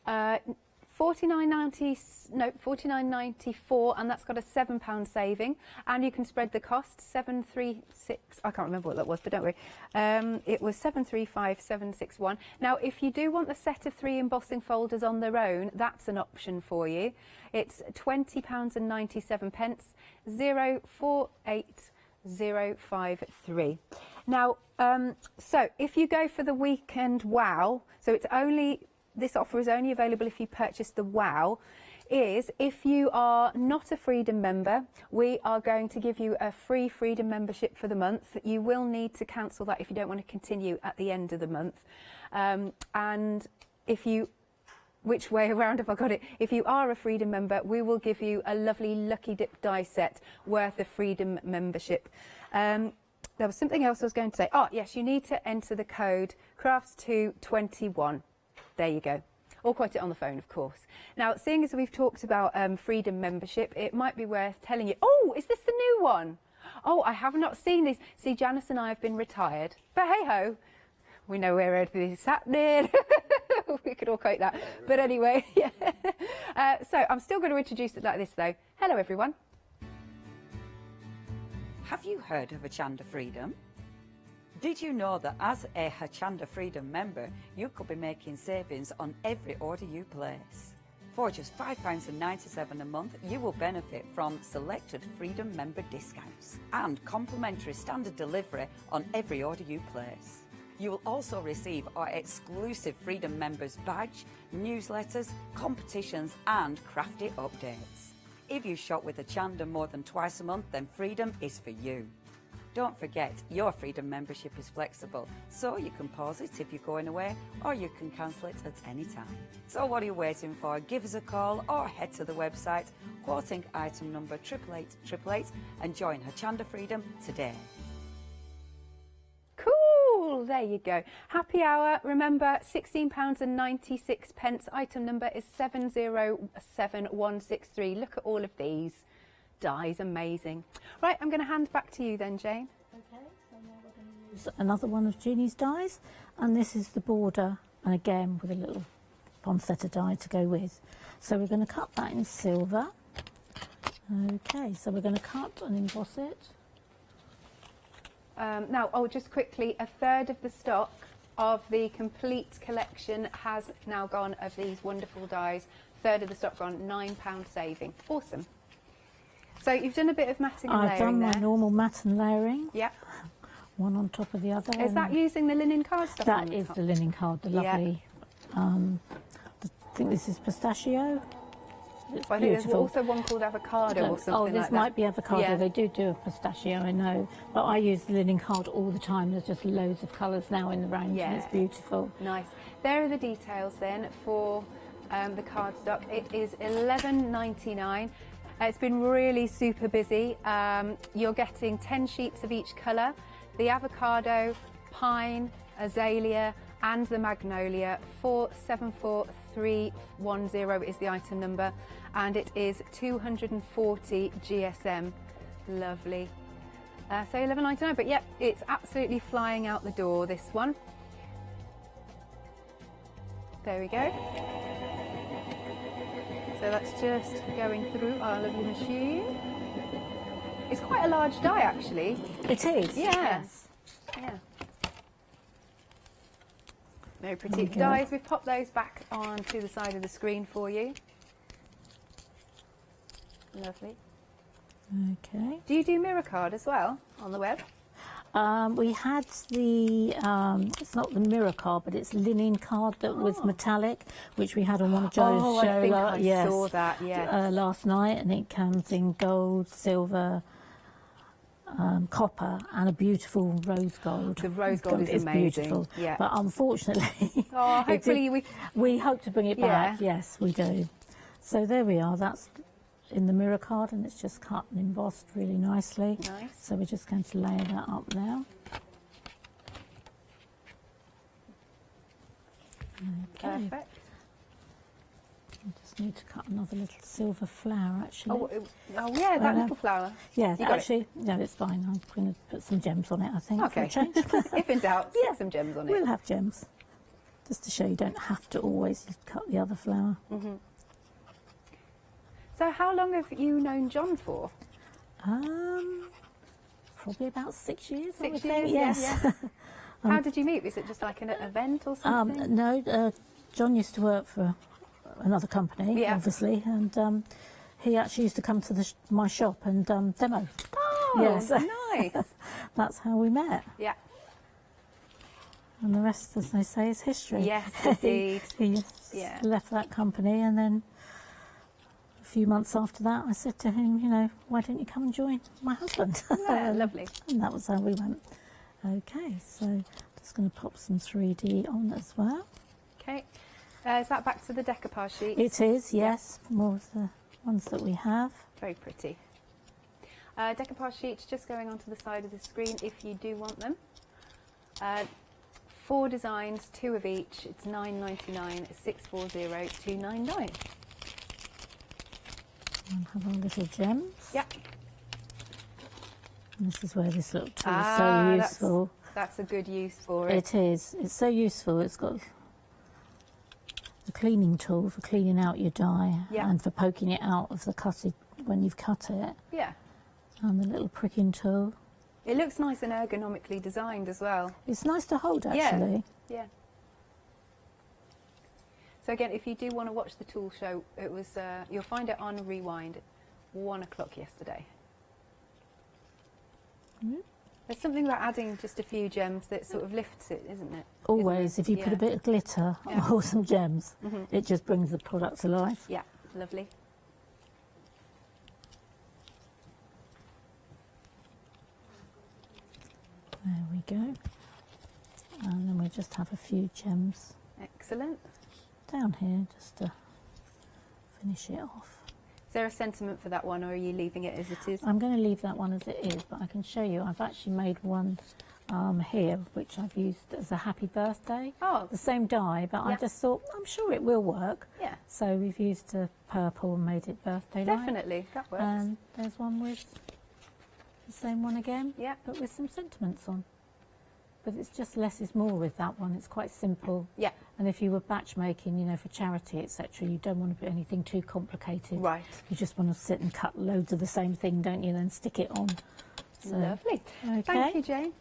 $49.94, and that's got a £7 saving, and you can spread the cost. 736. I can't remember what that was, but don't worry. It was 735,761. Now, if you do want the set of 3 embossing folders on their own, that's an option for you. It's £20.97. 048053. Now, so if you go for the Weekend Wow, so it's only. This offer is only available if you purchase the WOW, is if you are not a Freedom member, we are going to give you a free Freedom membership for the month. You will need to cancel that if you don't want to continue at the end of the month. And if you, which way around have I got it? If you are a Freedom member, we will give you a lovely Lucky Dip die set worth of Freedom membership. There was something else I was going to say. Oh, yes, you need to enter the code crafts221. There you go. Or quote it on the phone, of course. Now, seeing as we've talked about Freedom membership, it might be worth telling you, oh, is this the new one? Oh, I have not seen this. See, Janice and I have been retired. But hey-ho, we know where everything is happening. We could all quote that. But anyway, yeah. So I'm still going to introduce it like this, though. Hello, everyone. Have you heard of Hochanda Freedom? Did you know that as a Hochanda Freedom member, you could be making savings on every order you place? For just £5.97 a month, you will benefit from selected Freedom member discounts and complimentary standard delivery on every order you place. You will also receive our exclusive Freedom members badge, newsletters, competitions and crafty updates. If you shop with Hochanda more than twice a month, then Freedom is for you. Don't forget, your Freedom membership is flexible, so you can pause it if you're going away, or you can cancel it at any time. So what are you waiting for? Give us a call or head to the website, quoting item number 88888, and join Hochanda Freedom today. Cool, there you go. Happy hour, remember £16.96. Item number is 707163. Look at all of these dies, amazing. Right, I'm going to hand back to you then, Jane. Okay, so now we're going to use another one of Jeannie's dies, and this is the border, and again with a little poinsettia die to go with. So we're going to cut that in silver. Okay, so we're going to cut and emboss it. Now, just quickly, a third of the stock of the complete collection has now gone of these wonderful dies. Third of the stock gone, £9 saving. Awesome. So you've done a bit of matting and layering I've done my there. normal mat and layering. Yep. One on top of the other. Is that using the linen card stuff? That is the linen card, the lovely. I think this is pistachio. It's I think there's beautiful. also one called avocado or something Oh, like this that. might be avocado. Yeah. They do a pistachio, I know. But I use the linen card all the time. There's just loads of colours now in the range, and it's beautiful. Nice. There are the details then for the cardstock. It is £11.99. It's been really super busy. You're getting 10 sheets of each colour. The avocado, pine, azalea and the magnolia. 474310 is the item number, and it is 240 GSM. Lovely. So £11.99, but yep, it's absolutely flying out the door, this one. There we go. So that's just going through our lovely machine. It's quite a large die, actually. It is. Yes. Yeah. Very pretty. There we The go. dies, we've popped those back onto the side of the screen for you. Lovely. Okay. Do you do mirror card as well on the web? We had the, it's not the mirror card, but it's linen card that was metallic, which we had on one of Joe's Oh, show. I think I saw that, yes. Last night, and it comes in gold, silver, copper, and a beautiful rose gold. The rose gold is amazing. Beautiful. Yeah. But unfortunately, Oh, hopefully we hope to bring it back. Yeah. Yes, we do. So there we are. That's in the mirror card, and it's just cut and embossed really nicely. Nice. So we're just going to layer that up now. Okay. Perfect. I just need to cut another little silver flower, actually. Oh yeah, that little flower. Yeah, You got it? actually, no, it's fine. I'm going to put some gems on it, I think, for Okay. a change. If in doubt, stick some gems on it. We'll have gems. Just to show you don't have to always cut the other flower. Mm-hmm. So how long have you known John for? Probably about 6 years. I 6 would years, think. yeah, Yes. yeah. How did you meet? Was it just like an event or something? No, John used to work for another company, Yeah. obviously, and he actually used to come to my shop and demo. Oh, yes. nice. That's how we met. Yeah. And the rest, as they say, is history. Yes, indeed. he Yeah. left that company, and then a few months after that, I said to him, you know, why don't you come and join my husband? Yeah, lovely. And that was how we went. Okay, so just going to pop some 3D on as well. Okay. Is that back to the decoupage sheet? It is, yes. More of the ones that we have. Very pretty. Decoupage sheets just going onto the side of the screen if you do want them. 4 designs, 2 of each. It's £9.99, 640 299. And have our little gems. Yep. And this is where this little tool is Ah, so useful. That's a good use for it. It is. It's so useful. It's got the cleaning tool for cleaning out your die Yeah. and for poking it out of the cutted when you've cut it. Yeah. And the little pricking tool. It looks nice and ergonomically designed as well. It's nice to hold, actually. Yeah. So again, if you do want to watch the tool show, it was you'll find it on Rewind at 1 o'clock yesterday. Mm. There's something about adding just a few gems that sort of lifts it, isn't it? Always, if you put a bit of glitter Yeah. or some gems, Mhm. it just brings the product to life. Yeah, lovely. There we go. And then we just have a few gems Excellent. down here just to finish it off. Is there a sentiment for that one, or are you leaving it as it is? I'm going to leave that one as it is, but I can show you. I've actually made one here, which I've used as a happy birthday. Oh. The same dye, but I Yeah. just thought, I'm sure it will work. Yeah. So we've used a purple and made it birthday-like. Definitely, that works. And there's one with the same one again, yeah, but with some sentiments on. But it's just less is more with that one. It's quite simple. Yeah. And if you were batch making, you know, for charity, etc., you don't want to put anything too complicated. Right. You just want to sit and cut loads of the same thing, don't you? Then stick it on. So, Lovely. Okay. Thank you, Jane.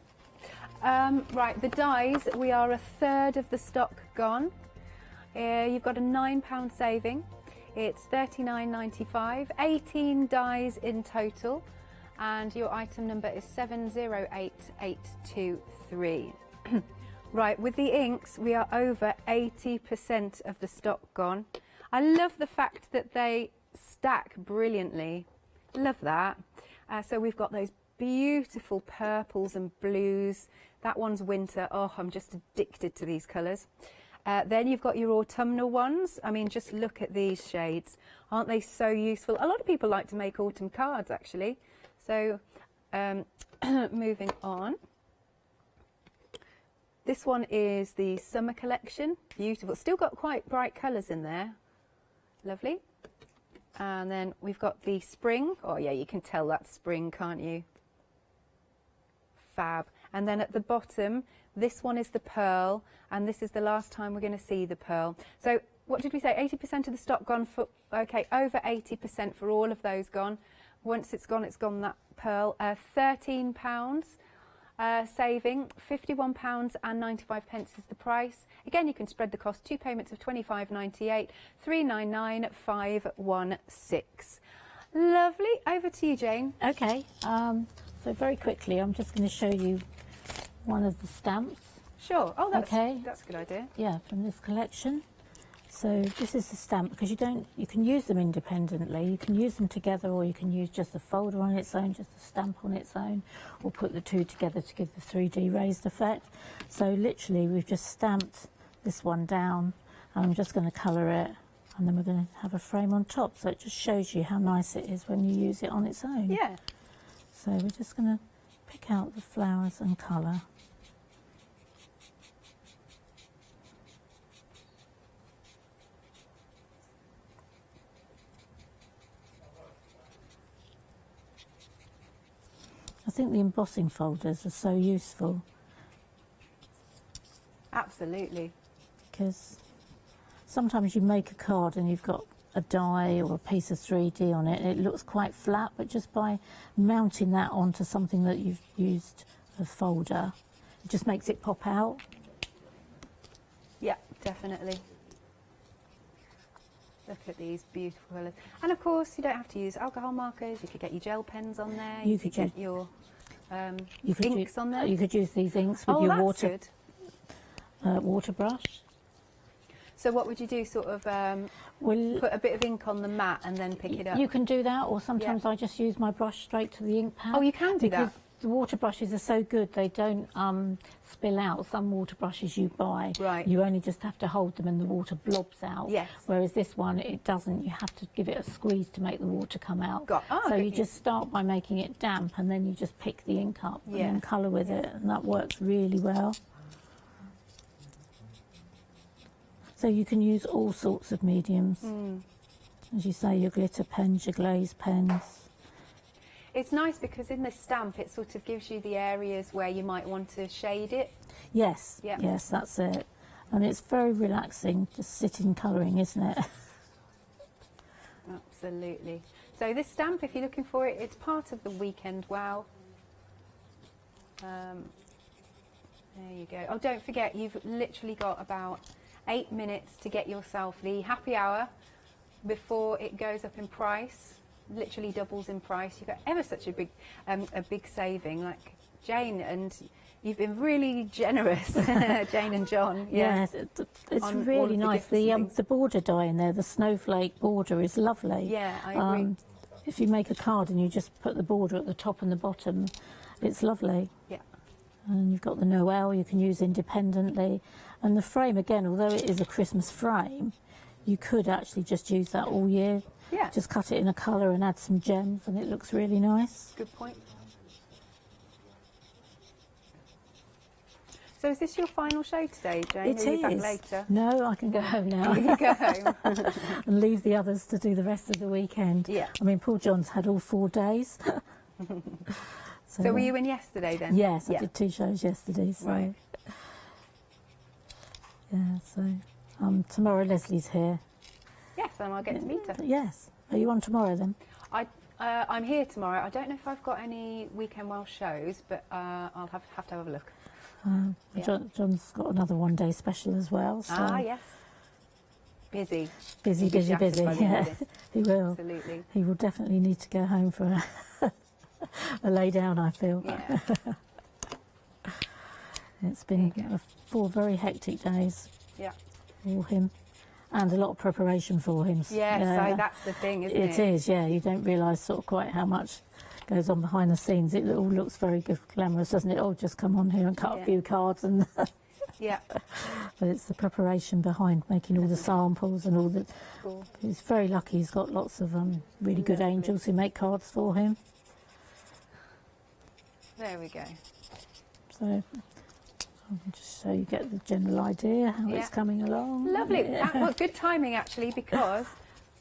Right, the dies, we are a third of the stock gone. You've got a £9 saving. It's £39.95, 18 dies in total, and your item number is 708823. Right, with the inks, we are over 80% of the stock gone. I love the fact that they stack brilliantly. Love that. So we've got those beautiful purples and blues. That one's winter. Oh, I'm just addicted to these colours. Then you've got your autumnal ones. I mean, just look at these shades. Aren't they so useful? A lot of people like to make autumn cards, actually. So, moving on. This one is the summer collection. Beautiful. Still got quite bright colours in there. Lovely. And then we've got the spring. Oh, yeah, you can tell that's spring, can't you? Fab. And then at the bottom, this one is the pearl, and this is the last time we're going to see the pearl. So what did we say? 80% of the stock gone for, okay, over 80% for all of those gone. Once it's gone, that pearl. £13 saving, £51.95 is the price. Again, you can spread the cost, 2 payments of £25.98, £399,516. Lovely. Over to you, Jane. Okay. So very quickly, I'm just going to show you one of the stamps. Sure. Oh, that's okay. That's a good idea. Yeah, from this collection. So this is the stamp, because you can use them independently. You can use them together, or you can use just the folder on its own, just the stamp on its own, or put the two together to give the 3D raised effect. So literally, we've just stamped this one down, and I'm just going to colour it, and then we're going to have a frame on top. So it just shows you how nice it is when you use it on its own. Yeah. So we're just going to pick out the flowers and colour. I think the embossing folders are so useful. Absolutely. Because sometimes you make a card and you've got a die or a piece of 3D on it, and it looks quite flat, but just by mounting that onto something that you've used a folder, it just makes it pop out. Yeah, definitely. Look at these beautiful colours. And of course, you don't have to use alcohol markers. You could get your gel pens on there. You could get your inks on there. You could use these inks with your water brush. So what would you do, sort of put a bit of ink on the mat and then pick it up? You can do that, or sometimes I just use my brush straight to the ink pad. Oh, you can do because that. The water brushes are so good, they don't spill out. Some water brushes you buy, you only just have to hold them and the water blobs out. Yes. Whereas this one, it doesn't. You have to give it a squeeze to make the water come out. So you just start by making it damp, and then you just pick the ink up and then colour with it, and that works really well. So you can use all sorts of mediums. As you say, your glitter pens, your glaze pens. It's nice because in the stamp it sort of gives you the areas where you might want to shade it. Yes, yes, that's it. And it's very relaxing, just sitting colouring, isn't it? Absolutely. So this stamp, if you're looking for it, it's part of the Weekend Wow. There you go. Oh, don't forget, you've literally got about 8 minutes to get yourself the happy hour before it goes up in price. Literally doubles in price. You've got ever such a big saving, like Jane, and you've been really generous, Jane and John. Yes, it's really nice. The border die in there, the snowflake border is lovely. Yeah, I agree. If you make a card and you just put the border at the top and the bottom, it's lovely. Yeah. And you've got the Noel you can use independently. And the frame, again, although it is a Christmas frame, you could actually just use that all year. Yeah. Just cut it in a colour and add some gems and it looks really nice. Good point. So is this your final show today, Jane? It Or are you back is. later? No, I can go home now. You can go home. And leave the others to do the rest of the weekend. Yeah. I mean, poor John's had all 4 days. So were you in yesterday then? Yes, Yeah. I did 2 shows yesterday. So. Right. Yeah, so tomorrow Leslie's here. Yes, and I'll get to meet her. Yes. Are you on tomorrow then? I'm here tomorrow. I don't know if I've got any Weekend Welsh shows, but I'll have to have a look. Yeah. John's got another one-day special as well. So. Ah, yes. Busy. Busy. By the end of Yeah, this. he will. Absolutely. He will definitely need to go home for a lay down, I feel. Yeah. It's been 4 very hectic days Yeah. for him, and a lot of preparation for him. Yeah, Yeah. so that's the thing, isn't it? It is, yeah. You don't realise sort of quite how much goes on behind the scenes. It all looks very good, glamorous, doesn't it? Oh, just come on here and cut Yeah. a few cards and. Yeah. But it's the preparation behind making all the samples and all the. Cool. He's very lucky. He's got lots of really good angels who make cards for him. There we go. So I'll just so you get the general idea how Yeah. it's coming along. Lovely. Yeah. Well, good timing actually, because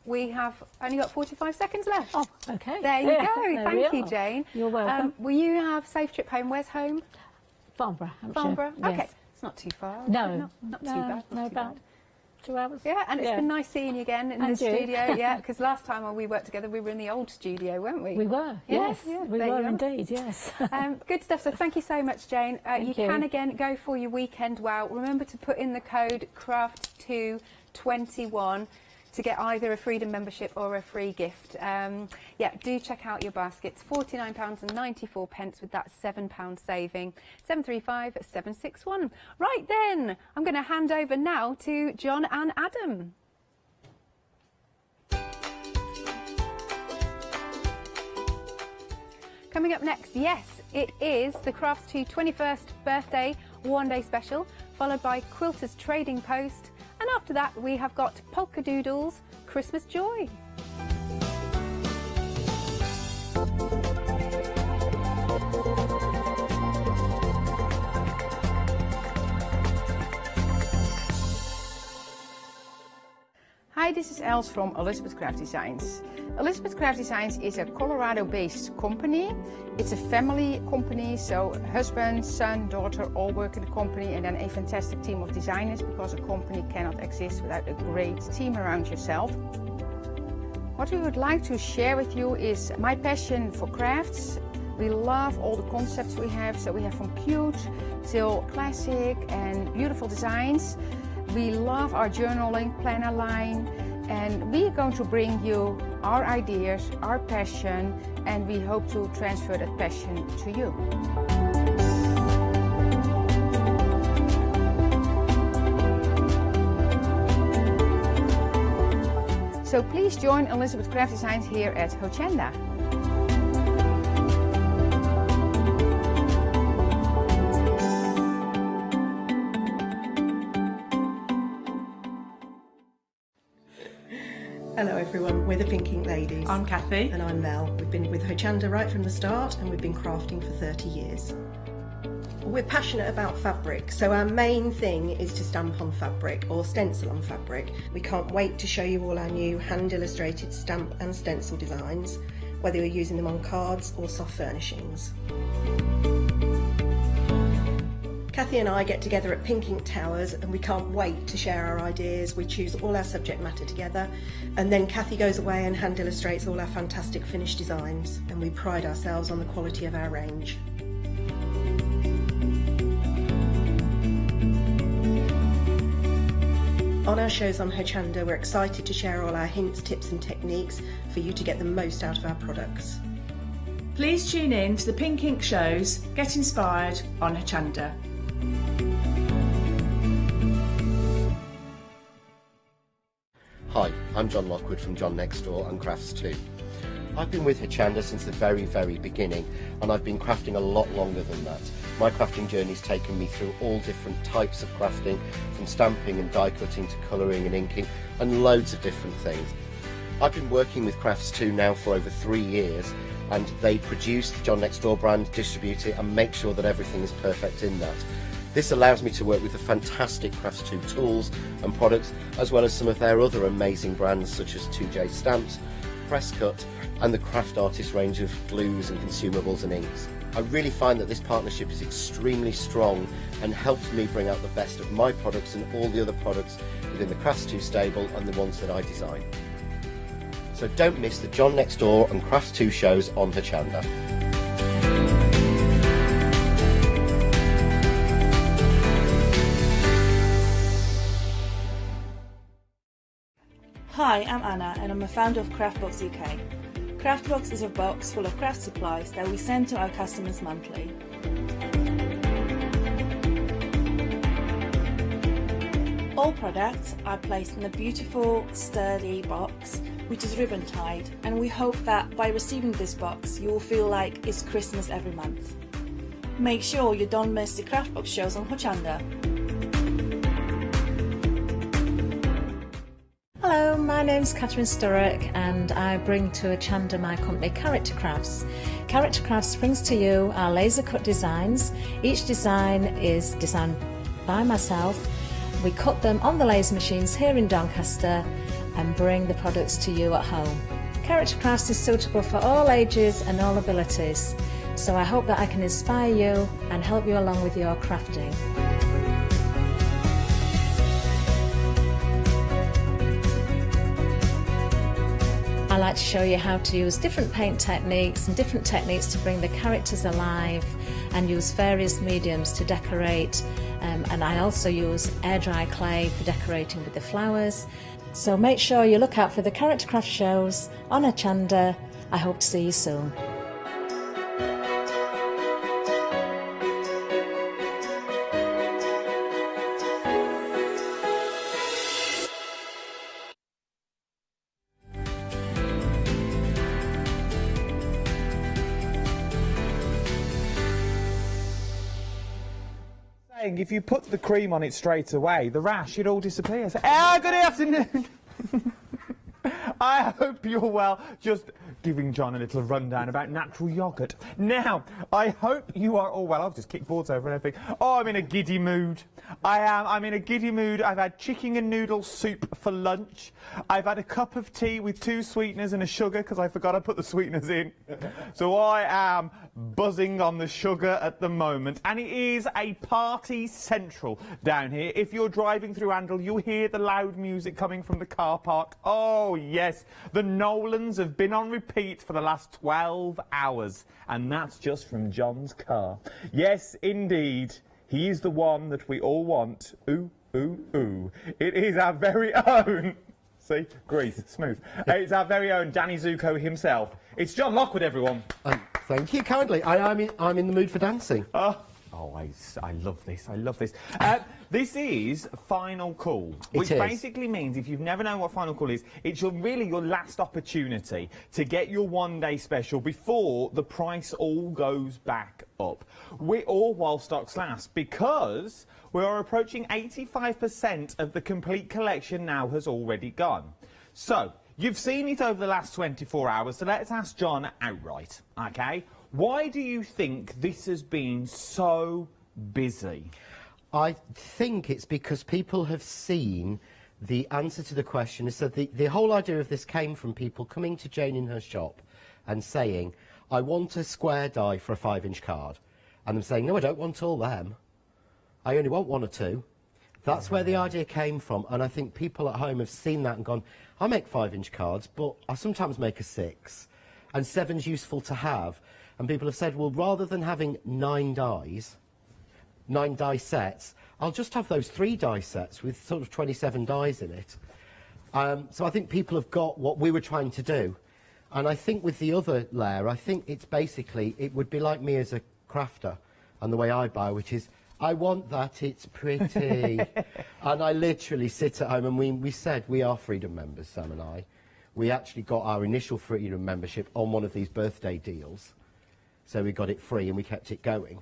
we have only got 45 seconds left. Oh, okay. There you Yeah, go. there Thank we you, are. Jane. You're welcome. Will you have safe trip home? Where's home? Farnborough, Hampshire. Farnborough. Yes. Okay. It's not too far. is No, it? Not too bad. No, Not too about bad. 2 hours. Yeah, and it's Yeah. been nice seeing you again in And the you. studio. Yeah, because last time when we worked together, we were in the old studio, weren't we? We were. Yeah, Yes, yeah, we there were you are. indeed. Yes. Good stuff. So thank you so much, Jane. You you. can again go for your weekend wow. Remember to put in the code CRAFT221 to get either a Freedom membership or a free gift. Yeah, do check out your baskets. £49.94 with that £7 saving. 735 761. Right then, I'm going to hand over now to John and Adam. Coming up next, yes, it is the Crafts 2 21st birthday one-day special, followed by Quilter's Trading Post, and after that we have got Polka Doodles Christmas Joy. Hi, this is Els from Elizabeth Craft Designs. Elizabeth Craft Designs is a Colorado-based company. It's a family company, so husband, son, daughter all work in the company, and then a fantastic team of designers, because a company cannot exist without a great team around yourself. What we would like to share with you is my passion for crafts. We love all the concepts we have, so we have from cute till classic and beautiful designs. We love our journaling planner line, and we are going to bring you our ideas, our passion, and we hope to transfer that passion to you. So please join Elizabeth Craft Designs here at Hochanda. Hello everyone, we're the Pink Ink Ladies. I'm Kathy. And I'm Mel. We've been with Hochanda right from the start, and we've been crafting for 30 years. We're passionate about fabric, so our main thing is to stamp on fabric or stencil on fabric. We can't wait to show you all our new hand illustrated stamp and stencil designs, whether you're using them on cards or soft furnishings. Kathy and I get together at Pink Ink Towers, and we can't wait to share our ideas. We choose all our subject matter together, and then Kathy goes away and hand illustrates all our fantastic finished designs, and we pride ourselves on the quality of our range. On our shows on Hochanda, we're excited to share all our hints, tips and techniques for you to get the most out of our products. Please tune in to the Pink Ink shows, get inspired on Hochanda. Hi, I'm John Lockwood from John Next Door and Crafts 2. I've been with Hochanda since the very, very beginning, and I've been crafting a lot longer than that. My crafting journey's taken me through all different types of crafting, from stamping and die cutting to colouring and inking, and loads of different things. I've been working with Crafts2 now for over 3 years, and they produce the John Next Door brand, distribute it, and make sure that everything is perfect in that. This allows me to work with the fantastic Crafts2 tools and products, as well as some of their other amazing brands such as 2J Stamps, Presscut, and the Craft Artist range of glues and consumables and inks. I really find that this partnership is extremely strong and helps me bring out the best of my products and all the other products within the Crafts2 stable and the ones that I design. So don't miss the John Next Door and Crafts2 shows on Hochanda. Hi, I'm Anna and I'm a founder of Craftbox UK. Craftbox is a box full of craft supplies that we send to our customers monthly. All products are placed in a beautiful, sturdy box which is ribbon tied, and we hope that by receiving this box you will feel like it's Christmas every month. Make sure you don't miss the Craftbox shows on Hochanda. Hello, my name's Catherine Sturrock and I bring to Hochanda my company Character Crafts. Character Crafts brings to you our laser cut designs. Each design is designed by myself. We cut them on the laser machines here in Doncaster and bring the products to you at home. Character Crafts is suitable for all ages and all abilities, so I hope that I can inspire you and help you along with your crafting. I like to show you how to use different paint techniques and different techniques to bring the characters alive, and use various mediums to decorate, and I also use air dry clay for decorating with the flowers. So make sure you look out for the Character Craft shows on Hochanda. I hope to see you soon. If you put the cream on it straight away, the rash, it all disappears. Good afternoon. I hope you're well. Just giving John a little rundown about natural yoghurt. Now, I hope you are all well. I've just kicked boards over and everything. Oh, I'm in a giddy mood. I'm in a giddy mood. I've had chicken and noodle soup for lunch. I've had a cup of tea with 2 sweeteners and a sugar because I forgot I put the sweeteners in. So I am buzzing on the sugar at the moment. And it is a party central down here. If you're driving through Andal, you'll hear the loud music coming from the car park. Oh, yes. The Nolans have been on repeat for the last 12 hours. And that's just from John's car. Yes, indeed. He is the one that we all want. Ooh, ooh, ooh. It is our very own. See? Grease. Smooth. It's our very own Danny Zuko himself. It's John Lockwood, everyone. Thank you kindly. I'm in the mood for dancing. Oh, I love this. I love this. This is Final Call, which basically means if you've never known what Final Call is, it's really your last opportunity to get your one-day special before the price all goes back up. While stocks last, because we are approaching 85% of the complete collection now has already gone. So, you've seen it over the last 24 hours, so let's ask John outright, okay? Why do you think this has been so busy? I think it's because people have seen the answer to the question. So the whole idea of this came from people coming to Jane in her shop and saying, I want a square die for a 5-inch card. And them saying, no, I don't want all them. I only want 1 or 2. That's where the idea came from. And I think people at home have seen that and gone, I make 5-inch cards, but I sometimes make a 6. And 7's useful to have. And people have said, well, rather than having 9 dies, 9 die sets, I'll just have those 3 die sets with sort of 27 dies in it. So I think people have got what we were trying to do. And I think with the other layer, I think it's basically, it would be like me as a crafter and the way I buy, which is, I want that, it's pretty. And I literally sit at home, and we said, we are Freedom members, Sam and I. We actually got our initial Freedom membership on one of these birthday deals. So we got it free and we kept it going.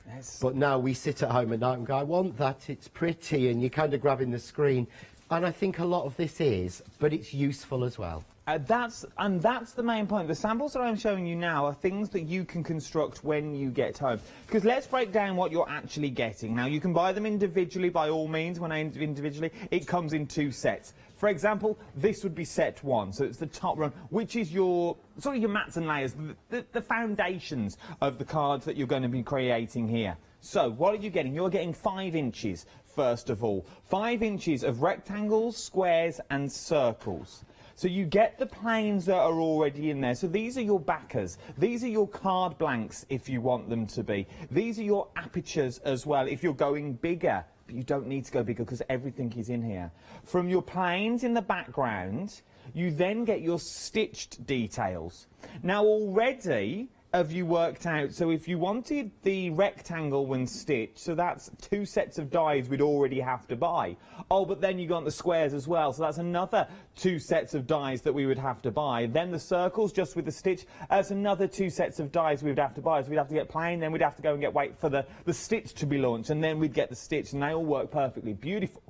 Yes. But now we sit at home at night and go, I want that, it's pretty, and you're kind of grabbing the screen. And I think a lot of this is, but it's useful as well. That's the main point. The samples that I'm showing you now are things that you can construct when you get home. Because let's break down what you're actually getting. Now, you can buy them individually, by all means. When I individually, it comes in 2 sets. For example, this would be set 1, so it's the top run, which is your sort of your mats and layers, the foundations of the cards that you're going to be creating here. So, what are you getting? You're getting 5 inches, first of all. 5 inches of rectangles, squares, and circles. So you get the planes that are already in there. So these are your backers. These are your card blanks, if you want them to be. These are your apertures as well, if you're going bigger. But you don't need to go bigger because everything is in here. From your planes in the background, you then get your stitched details. Now already, have you worked out, so if you wanted the rectangle when stitched, so that's 2 sets of dies we'd already have to buy. Oh, but then you got the squares as well, so that's another 2 sets of dies that we would have to buy. Then the circles, just with the stitch, that's another 2 sets of dies we'd have to buy. So we'd have to get plain, then we'd have to go and wait for the stitch to be launched, and then we'd get the stitch, and they all work perfectly beautiful.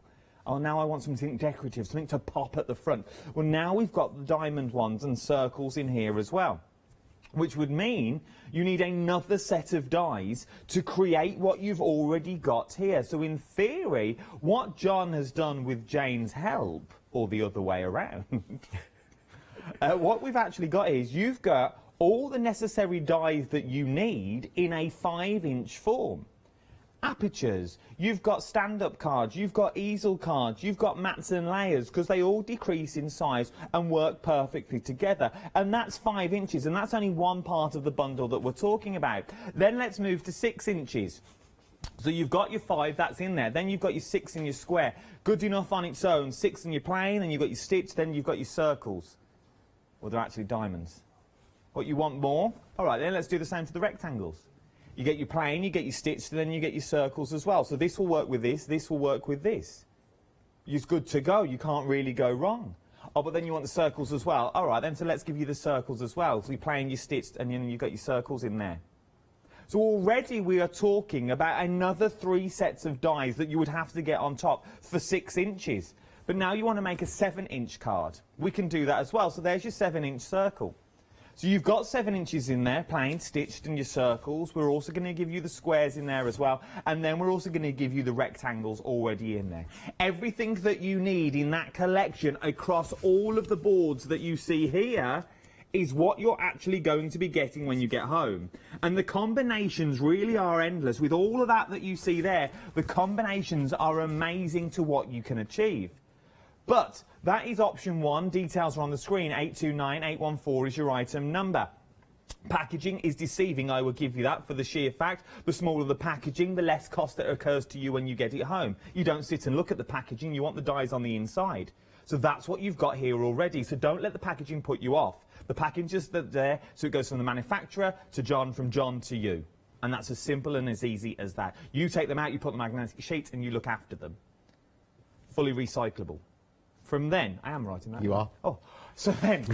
Oh, now I want something decorative, something to pop at the front. Well, now we've got the diamond ones and circles in here as well, which would mean you need another set of dies to create what you've already got here. So in theory, what John has done with Jane's help, or the other way around, what we've actually got is you've got all the necessary dies that you need in a 5-inch form. Apertures, you've got stand-up cards, you've got easel cards, you've got mats and layers, because they all decrease in size and work perfectly together. And that's 5 inches, and that's only one part of the bundle that we're talking about. Then let's move to 6 inches. So you've got your 5, that's in there. Then you've got your 6 in your square. Good enough on its own. 6 in your plain, then you've got your stitch, then you've got your circles. Well, they're actually diamonds. What, you want more? All right, then let's do the same for the rectangles. You get your plain, you get your stitch, then you get your circles as well. So this will work with this will work with this. It's good to go, you can't really go wrong. Oh, but then you want the circles as well. All right, then, so let's give you the circles as well. So you're plain, you stitched, and then you've got your circles in there. So already we are talking about another 3 sets of dies that you would have to get on top for 6 inches. But now you want to make a 7-inch card. We can do that as well. So there's your 7-inch circle. So you've got 7 inches in there, plain, stitched, and your circles. We're also going to give you the squares in there as well. And then we're also going to give you the rectangles already in there. Everything that you need in that collection across all of the boards that you see here is what you're actually going to be getting when you get home. And the combinations really are endless. With all of that you see there, the combinations are amazing to what you can achieve. But that is option 1. Details are on the screen. 829814 is your item number. Packaging is deceiving, I will give you that, for the sheer fact the smaller the packaging, the less cost that occurs to you when you get it home. You don't sit and look at the packaging, you want the dies on the inside. So that's what you've got here already. So don't let the packaging put you off. The packaging's there, so it goes from the manufacturer to John, from John to you. And that's as simple and as easy as that. You take them out, you put the magnetic sheet, and you look after them. Fully recyclable. From then, I am writing that. You are. Oh, so then,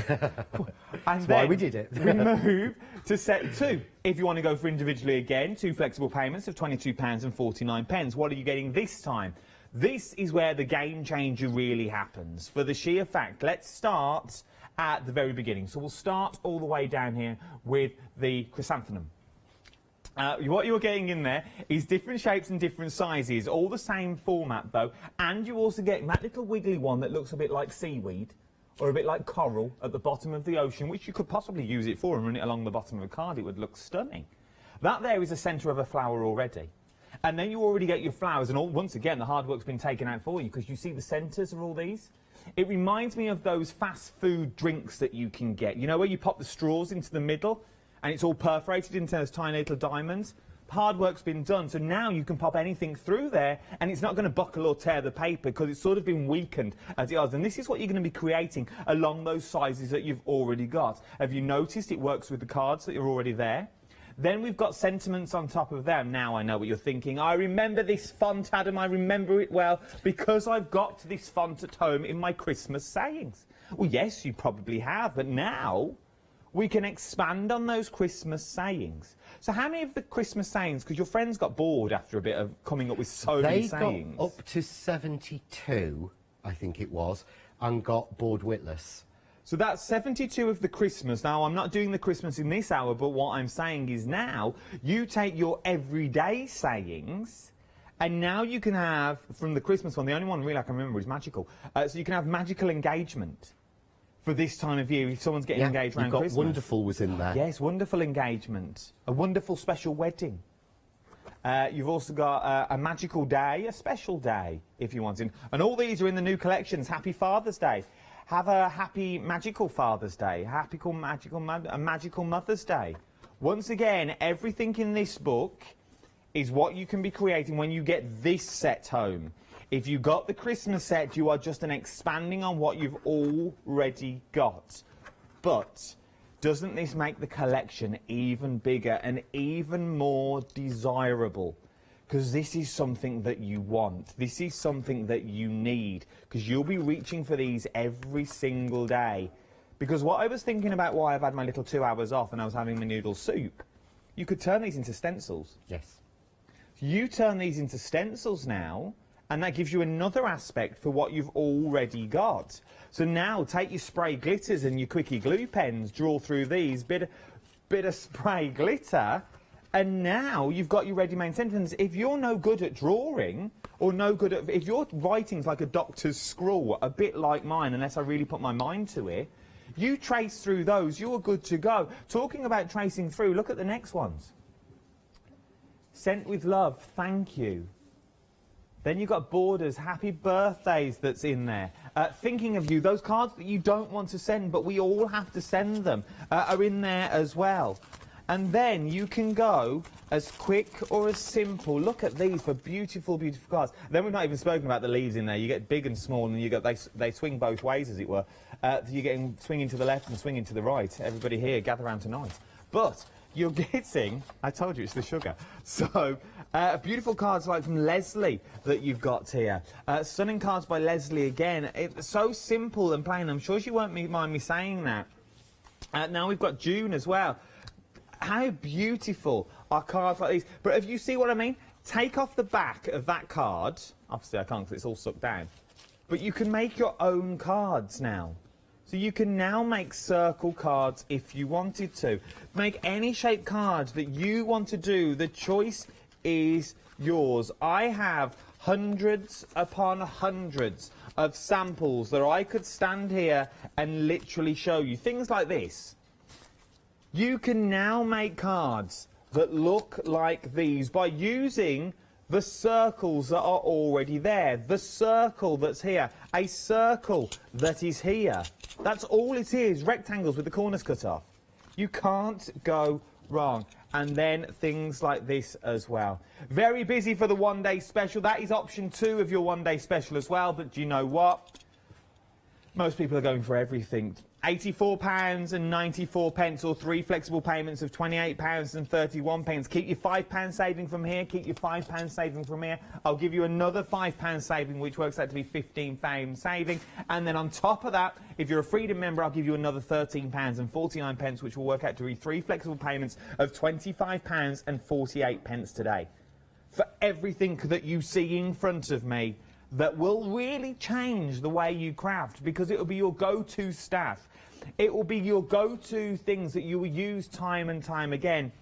That's why we did it. We move to set 2. If you want to go for individually again, 2 flexible payments of £22.49. What are you getting this time? This is where the game changer really happens. For the sheer fact, let's start at the very beginning. So we'll start all the way down here with the chrysanthemum. What you're getting in there is different shapes and different sizes, all the same format though, and you also get that little wiggly one that looks a bit like seaweed, or a bit like coral at the bottom of the ocean, which you could possibly use it for and run it along the bottom of a card. It would look stunning. That there is the centre of a flower already. And then you already get your flowers, and once again, the hard work's been taken out for you, because you see the centres of all these? It reminds me of those fast food drinks that you can get. You know, where you pop the straws into the middle, and it's all perforated into those tiny little diamonds? Hard work's been done, so now you can pop anything through there, and it's not going to buckle or tear the paper, because it's sort of been weakened as it is. And this is what you're going to be creating along those sizes that you've already got. Have you noticed it works with the cards that are already there? Then we've got sentiments on top of them. Now I know what you're thinking. I remember this font, Adam, I remember it well, because I've got this font at home in my Christmas sayings. Well, yes, you probably have, but now we can expand on those Christmas sayings. So how many of the Christmas sayings, because your friends got bored after a bit of coming up with so many sayings. They got up to 72, I think it was, and got bored witless. So that's 72 of the Christmas. Now, I'm not doing the Christmas in this hour, but what I'm saying is now you take your everyday sayings, and now you can have, from the Christmas one, the only one really I can remember is magical. So you can have magical engagement for this time of year if someone's getting engaged around Christmas. Wonderful was in there. Yes, wonderful engagement. A wonderful special wedding. You've also got a magical day, a special day, if you want. And all these are in the new collections. Happy Father's Day. Have a happy magical Father's Day. A magical Mother's Day. Once again, everything in this book is what you can be creating when you get this set home. If you got the Christmas set, you are just expanding on what you've already got. But doesn't this make the collection even bigger and even more desirable? Because this is something that you want. This is something that you need. Because you'll be reaching for these every single day. Because what I was thinking about why I've had my little 2 hours off and I was having my noodle soup, you could turn these into stencils. Yes. You turn these into stencils now, and that gives you another aspect for what you've already got. So now take your spray glitters and your quickie glue pens, draw through these, bit of spray glitter, and now you've got your ready-made sentences. If you're no good at drawing, or no good at, if your writing's like a doctor's scrawl, a bit like mine, unless I really put my mind to it, you trace through those, you're good to go. Talking about tracing through, look at the next ones. Sent with love, thank you. Then you've got borders, happy birthdays that's in there. Thinking of you, those cards that you don't want to send, but we all have to send them, are in there as well. And then you can go as quick or as simple. Look at these for beautiful, beautiful cards. Then we've not even spoken about the leaves in there. You get big and small, and you get they swing both ways, as it were. You're getting swinging to the left and swinging to the right. Everybody here, gather round tonight. But you're getting, I told you, it's the sugar. So, beautiful cards like from Leslie that you've got here. Stunning cards by Leslie again. It's so simple and plain. I'm sure she won't mind me saying that. Now we've got June as well. How beautiful are cards like these. But if you see what I mean, take off the back of that card. Obviously I can't because it's all stuck down. But you can make your own cards now. So you can now make circle cards if you wanted to. Make any shape card that you want to do. The choice is yours. I have hundreds upon hundreds of samples that I could stand here and literally show you. Things like this. You can now make cards that look like these by using the circles that are already there. The circle that's here. A circle that is here. That's all it is. Rectangles with the corners cut off. You can't go wrong. And then things like this as well. Very busy for the one-day special. That is option 2 of your one-day special as well. But do you know what? Most people are going for everything. £84.94 or 3 flexible payments of £28.31. Keep your £5 saving from here, keep your £5 saving from here. I'll give you another £5 saving, which works out to be £15 saving. And then on top of that, if you're a Freedom member, I'll give you another £13.49, which will work out to be 3 flexible payments of £25.48 today. For everything that you see in front of me, that will really change the way you craft, because it will be your go-to staff. It will be your go-to things that you will use time and time again.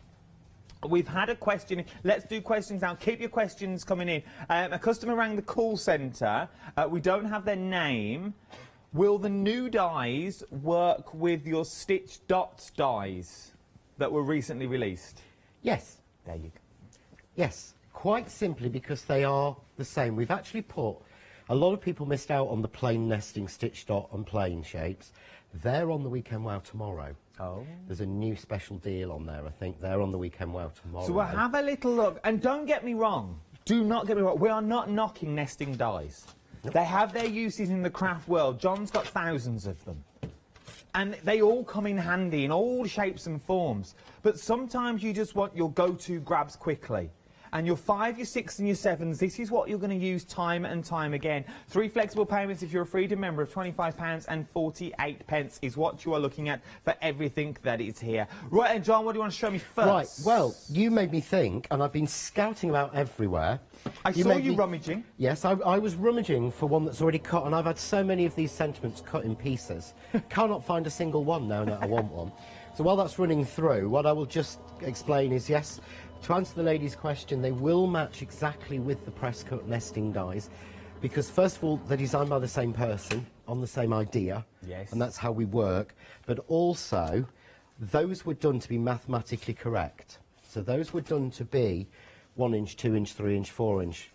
We've had a question. Let's do questions now. Keep your questions coming in. A customer rang the call centre. We don't have their name. Will the new dies work with your Stitch Dots dies that were recently released? Yes. There you go. Yes. Quite simply because they are the same. We've actually put, a lot of people missed out on the plain nesting stitch dot and plain shapes. They're on the Weekend Wow tomorrow. Oh. There's a new special deal on there, I think. They're on the Weekend Wow tomorrow. So we'll have a little look. And don't get me wrong. Do not get me wrong. We are not knocking nesting dies. Nope. They have their uses in the craft world. John's got thousands of them. And they all come in handy in all shapes and forms. But sometimes you just want your go-to grabs quickly. And your 5, your 6 and your 7s, this is what you're going to use time and time again. 3 flexible payments if you're a Freedom member of £25 and 48 pence is what you are looking at for everything that is here. Right, and John, what do you want to show me first? Right, well, you made me think, and I've been scouting about everywhere. I saw you rummaging. Yes, I was rummaging for one that's already cut, and I've had so many of these sentiments cut in pieces. Cannot find a single one now that I want one. So while that's running through, what I will just explain is, yes, to answer the lady's question, they will match exactly with the press cut nesting dies, because first of all, they're designed by the same person on the same idea, yes, and that's how we work. But also, those were done to be mathematically correct. So those were done to be 1 inch, 2 inch, 3 inch, 4 inch.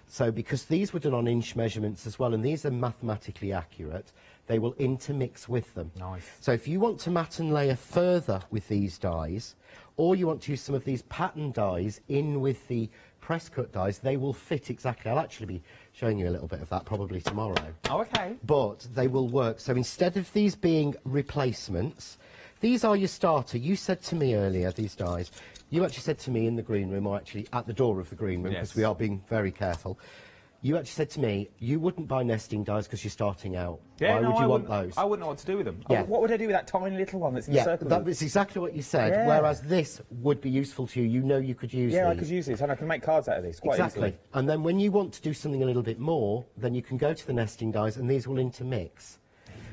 So because these were done on inch measurements as well, and these are mathematically accurate, they will intermix with them. Nice. So if you want to mat and layer further with these dies, or you want to use some of these pattern dies in with the press cut dies, they will fit exactly. I'll actually be showing you a little bit of that probably tomorrow. Oh, okay. But they will work. So instead of these being replacements, these are your starter. You said to me earlier, these dies, you actually said to me in the green room, or actually at the door of the green room, because Yes. we are being very careful, you actually said to me, you wouldn't buy nesting dies because you're starting out. Yeah, Why no, would you I want wouldn't- those? I wouldn't know what to do with them. Yeah. What would I do with that tiny little one that's in the Yeah, circle? that was exactly what you said, Yeah. whereas this would be useful to you. You know you could use Yeah, I these. could use this, and I can make cards out of this quite Exactly. easily. And then when you want to do something a little bit more, then you can go to the nesting dies and these will intermix.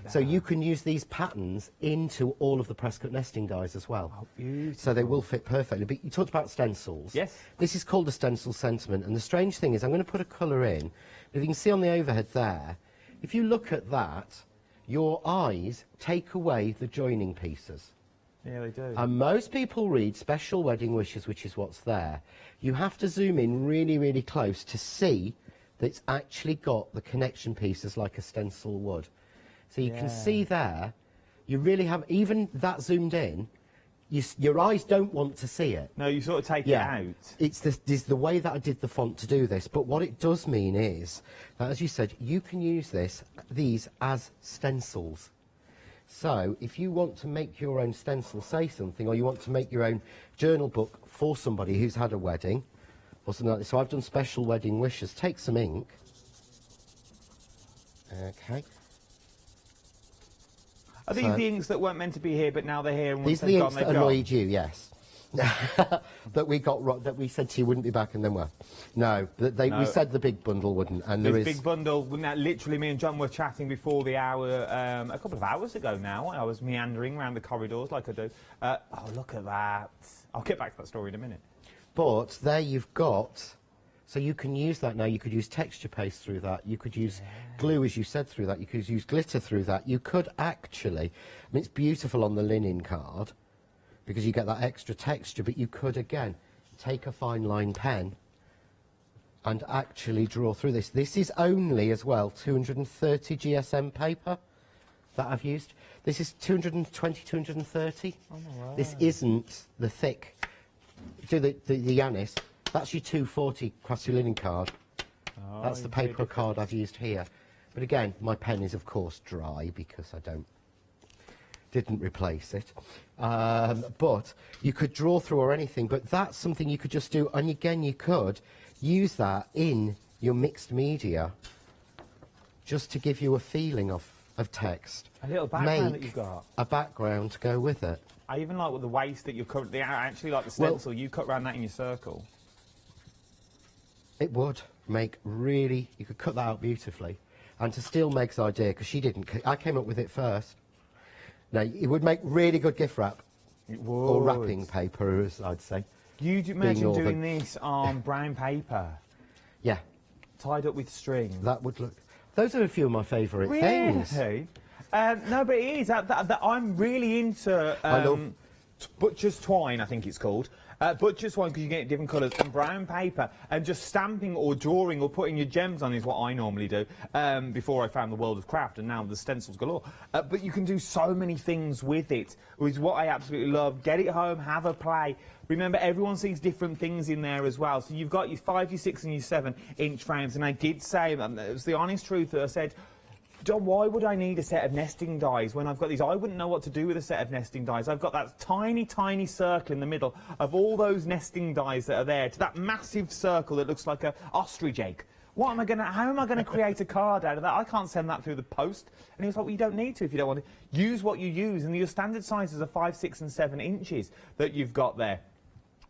So you can use these patterns into all of the press cut nesting dies as well. Oh, beautiful. So they will fit perfectly. But you talked about stencils. Yes. This is called a stencil sentiment, and the strange thing is I'm going to put a colour in. If you can see on the overhead there, if you look at that, your eyes take away the joining pieces. Yeah, they do. And most people read Special Wedding Wishes, which is what's there. You have to zoom in really, really close to see that it's actually got the connection pieces like a stencil would. So you can see there, you really have, even that zoomed in, your eyes don't want to see it. No, you sort of take it out. It's the way that I did the font to do this, but what it does mean is that, as you said, you can use these as stencils. So if you want to make your own stencil say something, or you want to make your own journal book for somebody who's had a wedding, or something like this. So I've done Special Wedding Wishes. Take some ink. Okay. Are these the inks that weren't meant to be here, but now they're here, and once These are the they've inks gone, that they've gone? annoyed you, yes. That we got that we said to you wouldn't be back, and then were. No, No. we said the big bundle wouldn't, and there This is big bundle, literally me and John were chatting before the hour, a couple of hours ago now. I was meandering around the corridors like I do. Oh, look at that. I'll get back to that story in a minute. But there you've got, so you can use that now. You could use texture paste through that. You could use glue, as you said, through that. You could use glitter through that. You could actually, I mean, it's beautiful on the linen card because you get that extra texture, but you could, again, take a fine line pen and actually draw through this. This is only, as well, 230 GSM paper that I've used. This is 220, 230. Oh, my word. This isn't the thick. Do the Yanis. That's your 240 crafty linen card. Oh, That's the paper card I've used here. But again, my pen is of course dry because I didn't replace it. But you could draw through or anything, but that's something you could just do. And again, you could use that in your mixed media just to give you a feeling of text. A little background that Make you've got. a background to go with it. I even like with the waist that you've cut. I actually like the stencil. You cut around that in your circle. It would make really, you could cut that out beautifully. And to steal Meg's idea, because she didn't, I came up with it first. Now, it would make really good gift wrap. It would. Or wrapping paper, as I'd say. You'd imagine northern. doing this on brown paper? Yeah. Tied up with string? That would look, those are a few of my favourite things. Really? No, but it is. I'm really into I love butcher's twine, I think it's called. Butcher's twine, because you get different colours, and brown paper, and just stamping or drawing or putting your gems on is what I normally do before I found the world of craft, and now the stencils galore. But you can do so many things with it, which is what I absolutely love. Get it home, have a play. Remember, everyone sees different things in there as well. So you've got your 5, your 6 and your 7 inch frames, and I did say, it was the honest truth that I said, John, why would I need a set of nesting dies when I've got these? I wouldn't know what to do with a set of nesting dies. I've got that tiny, tiny circle in the middle of all those nesting dies that are there to that massive circle that looks like a ostrich egg. How am I going to create a card out of that? I can't send that through the post. And he was like, well, you don't need to if you don't want to. Use what you use. And your standard sizes are 5, 6 and 7 inches that you've got there,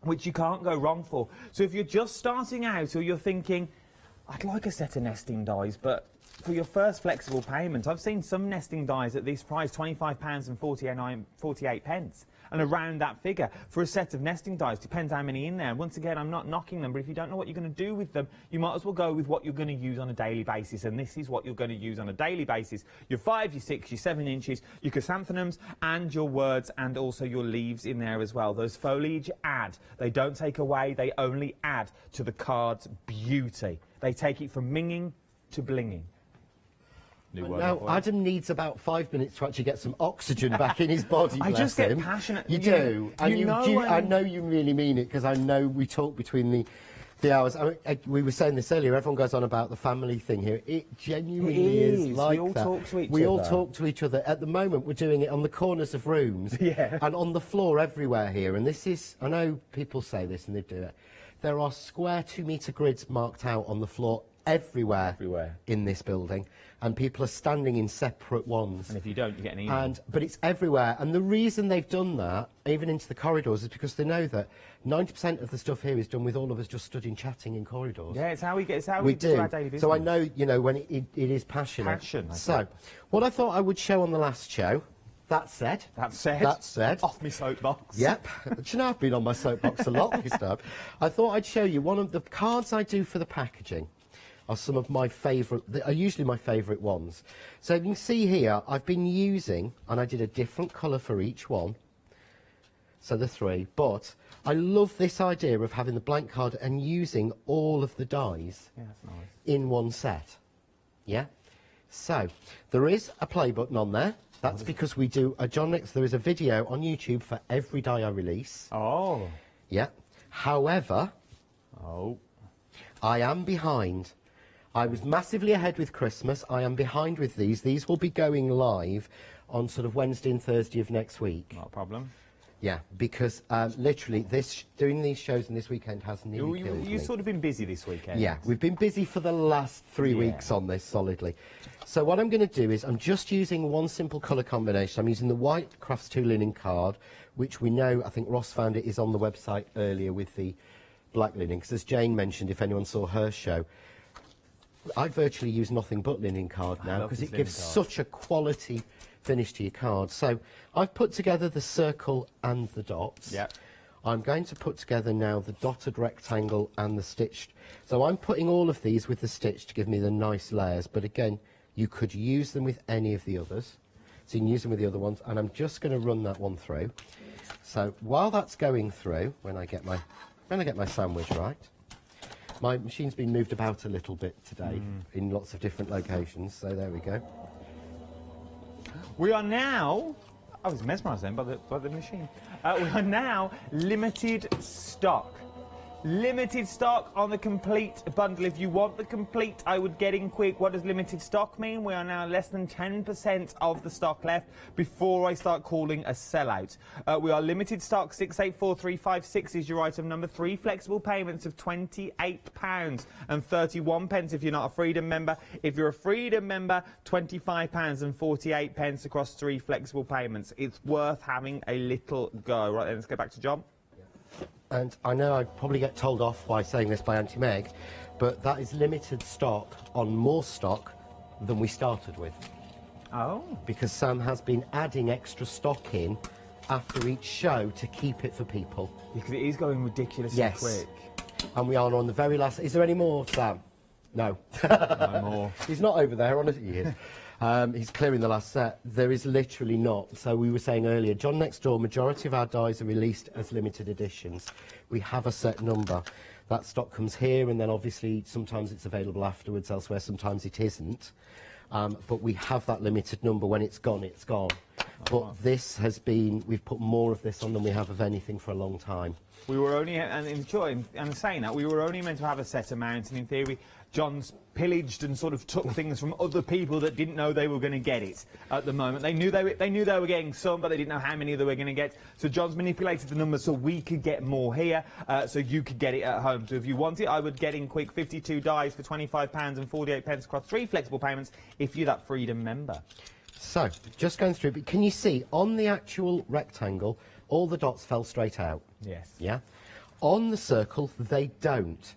which you can't go wrong for. So if you're just starting out or you're thinking, I'd like a set of nesting dies, but for your first flexible payment, I've seen some nesting dies at this price, £25 and 48 pence. And around that figure for a set of nesting dies, depends how many in there. And once again, I'm not knocking them, but if you don't know what you're going to do with them, you might as well go with what you're going to use on a daily basis. And this is what you're going to use on a daily basis. Your 5, your 6, your 7 inches, your chrysanthemums and your words and also your leaves in there as well. Those foliage add. They don't take away, they only add to the card's beauty. They take it from minging to blinging. Now, Adam needs about 5 minutes to actually get some oxygen back in his body. I just bless get him. passionate. You do. And I know you really mean it, because I know we talk between the hours. We were saying this earlier, everyone goes on about the family thing here. It genuinely is like that. We all talk to each other. We all talk to each other. At the moment, we're doing it on the corners of rooms and on the floor everywhere here. And this is, I know people say this and they do it. There are square 2-metre grids marked out on the floor everywhere in this building, and people are standing in separate ones. And if you don't, you get an email. But it's everywhere, and the reason they've done that, even into the corridors, is because they know that 90% of the stuff here is done with all of us just stood in chatting in corridors. Yeah, it's how we do our daily business. So I know, you know, when it is passionate. So, what I thought I would show on the last show. That said. Off my soapbox. Yep. Do you know, I've been on my soapbox a lot this time. I thought I'd show you one of the cards I do for the packaging. Are some of my favourite, are usually my favourite ones. So you can see here, I've been using, and I did a different colour for each one, so the 3, but I love this idea of having the blank card and using all of the dies in one set. Yeah? So, there is a play button on there. That's because we do a there is a video on YouTube for every die I release. Oh. Yeah. However, I am behind. I was massively ahead with Christmas. I am behind with these. These will be going live on sort of Wednesday and Thursday of next week. Not a problem. Yeah, because literally doing these shows in this weekend has nearly killed me. You've sort of been busy this weekend. Yeah, we've been busy for the last 3 weeks on this solidly. So what I'm going to do is I'm just using one simple colour combination. I'm using the white Crafts 2 linen card, which we know, I think Ross found it, is on the website earlier with the black linen, because as Jane mentioned, if anyone saw her show, I virtually use nothing but linen card now because it gives such a quality finish to your card. So I've put together the circle and the dots. Yeah. I'm going to put together now the dotted rectangle and the stitched. So I'm putting all of these with the stitch to give me the nice layers. But again, you could use them with any of the others. So you can use them with the other ones. And I'm just going to run that one through. So while that's going through, when I get my sandwich right. My machine's been moved about a little bit today in lots of different locations, so there we go. We are now, I was mesmerised then by the machine. We are now limited stock. Limited stock on the complete bundle. If you want the complete, I would get in quick. What does limited stock mean? We are now less than 10% of the stock left before I start calling a sellout. We are limited stock. 684356 is your item number. 3 flexible payments of £28 and 31 pence if you're not a Freedom member. If you're a Freedom member, £25 and 48 pence across 3 flexible payments. It's worth having a little go. Right then, let's go back to John. And I know I probably get told off by saying this by Auntie Meg, but that is limited stock on more stock than we started with. Oh. Because Sam has been adding extra stock in after each show to keep it for people. Because it is going ridiculously quick. And we are on the very last... Is there any more, Sam? No. No more. He's not over there, honestly he is. He's clearing the last set. There is literally not. So we were saying earlier, John Next Door, majority of our dies are released as limited editions. We have a set number. That stock comes here, and then obviously sometimes it's available afterwards elsewhere, sometimes it isn't. But we have that limited number. When it's gone, it's gone. But this has been, we've put more of this on than we have of anything for a long time. We were only, and saying that, we were only meant to have a set amount, and in theory, John's pillaged and sort of took things from other people that didn't know they were going to get it at the moment. They knew they were getting some, but they didn't know how many they were going to get. So John's manipulated the numbers so we could get more here, so you could get it at home. So if you want it, I would get in quick 52 dies for £25 and 48 pence across 3 flexible payments if you're that Freedom member. So, just going through, but can you see on the actual rectangle, all the dots fell straight out? Yes. Yeah? On the circle, they don't.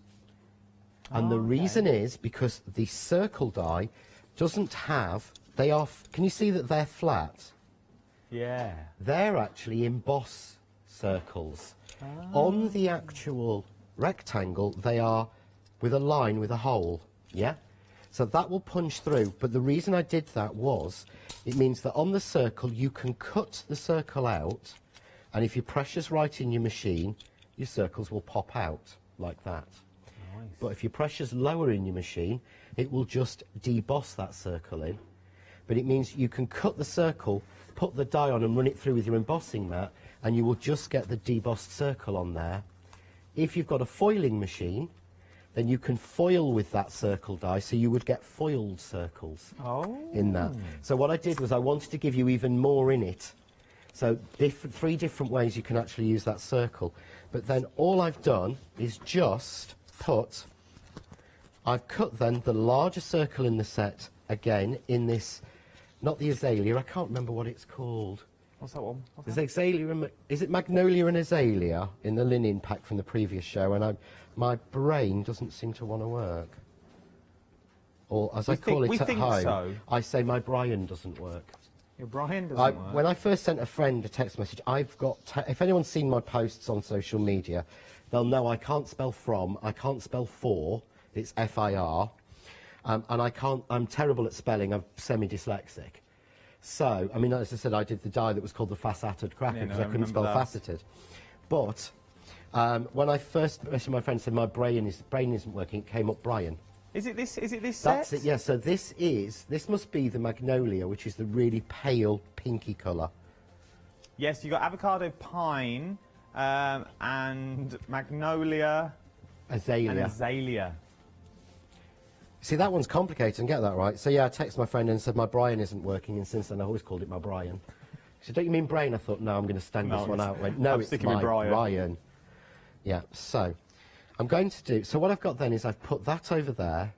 And the reason is because the circle die doesn't have, they are, can you see that they're flat? Yeah. They're actually emboss circles. On the actual rectangle, they are with a line with a hole, yeah? So that will punch through, but the reason I did that was, it means that on the circle, you can cut the circle out, and if your pressure's right in your machine, your circles will pop out, like that. Nice. But if your pressure's lower in your machine, it will just deboss that circle in. But it means you can cut the circle, put the die on and run it through with your embossing mat, and you will just get the debossed circle on there. If you've got a foiling machine, then you can foil with that circle die, so you would get foiled circles in that. So what I did was I wanted to give you even more in it. So 3 different ways you can actually use that circle. But then all I've done is just I've cut then the larger circle in the set again in this, not the azalea, I can't remember what it's called. What's that one? There's azalea and, is it magnolia and azalea in the linen pack from the previous show, and my brain doesn't seem to want to work. Or as I call it at home, I say my Brian doesn't work. Your Brian doesn't work? When I first sent a friend a text message, I've got, if anyone's seen my posts on social media, they'll know I can't spell from, I can't spell for, it's F-I-R, and I'm terrible at spelling, I'm semi-dyslexic. So, I mean, as I said, I did the die that was called the faceted cracker because I couldn't spell faceted. But when I first messaged my friend and said my brain isn't working, it came up Brian. Is it this set? That's it, yeah. So this must be the magnolia, which is the really pale pinky colour. Yes, you got avocado pine and magnolia. Azalea. And azalea. See, that one's complicated, and get that right. So, yeah, I texted my friend and said my Brian isn't working, and since then I've always called it my Brian. She said, don't you mean brain? I thought, no, I'm going to stand this one out. I went, no, it's my Brian. Yeah, so I'm going to do, so what I've got then is I've put that over there.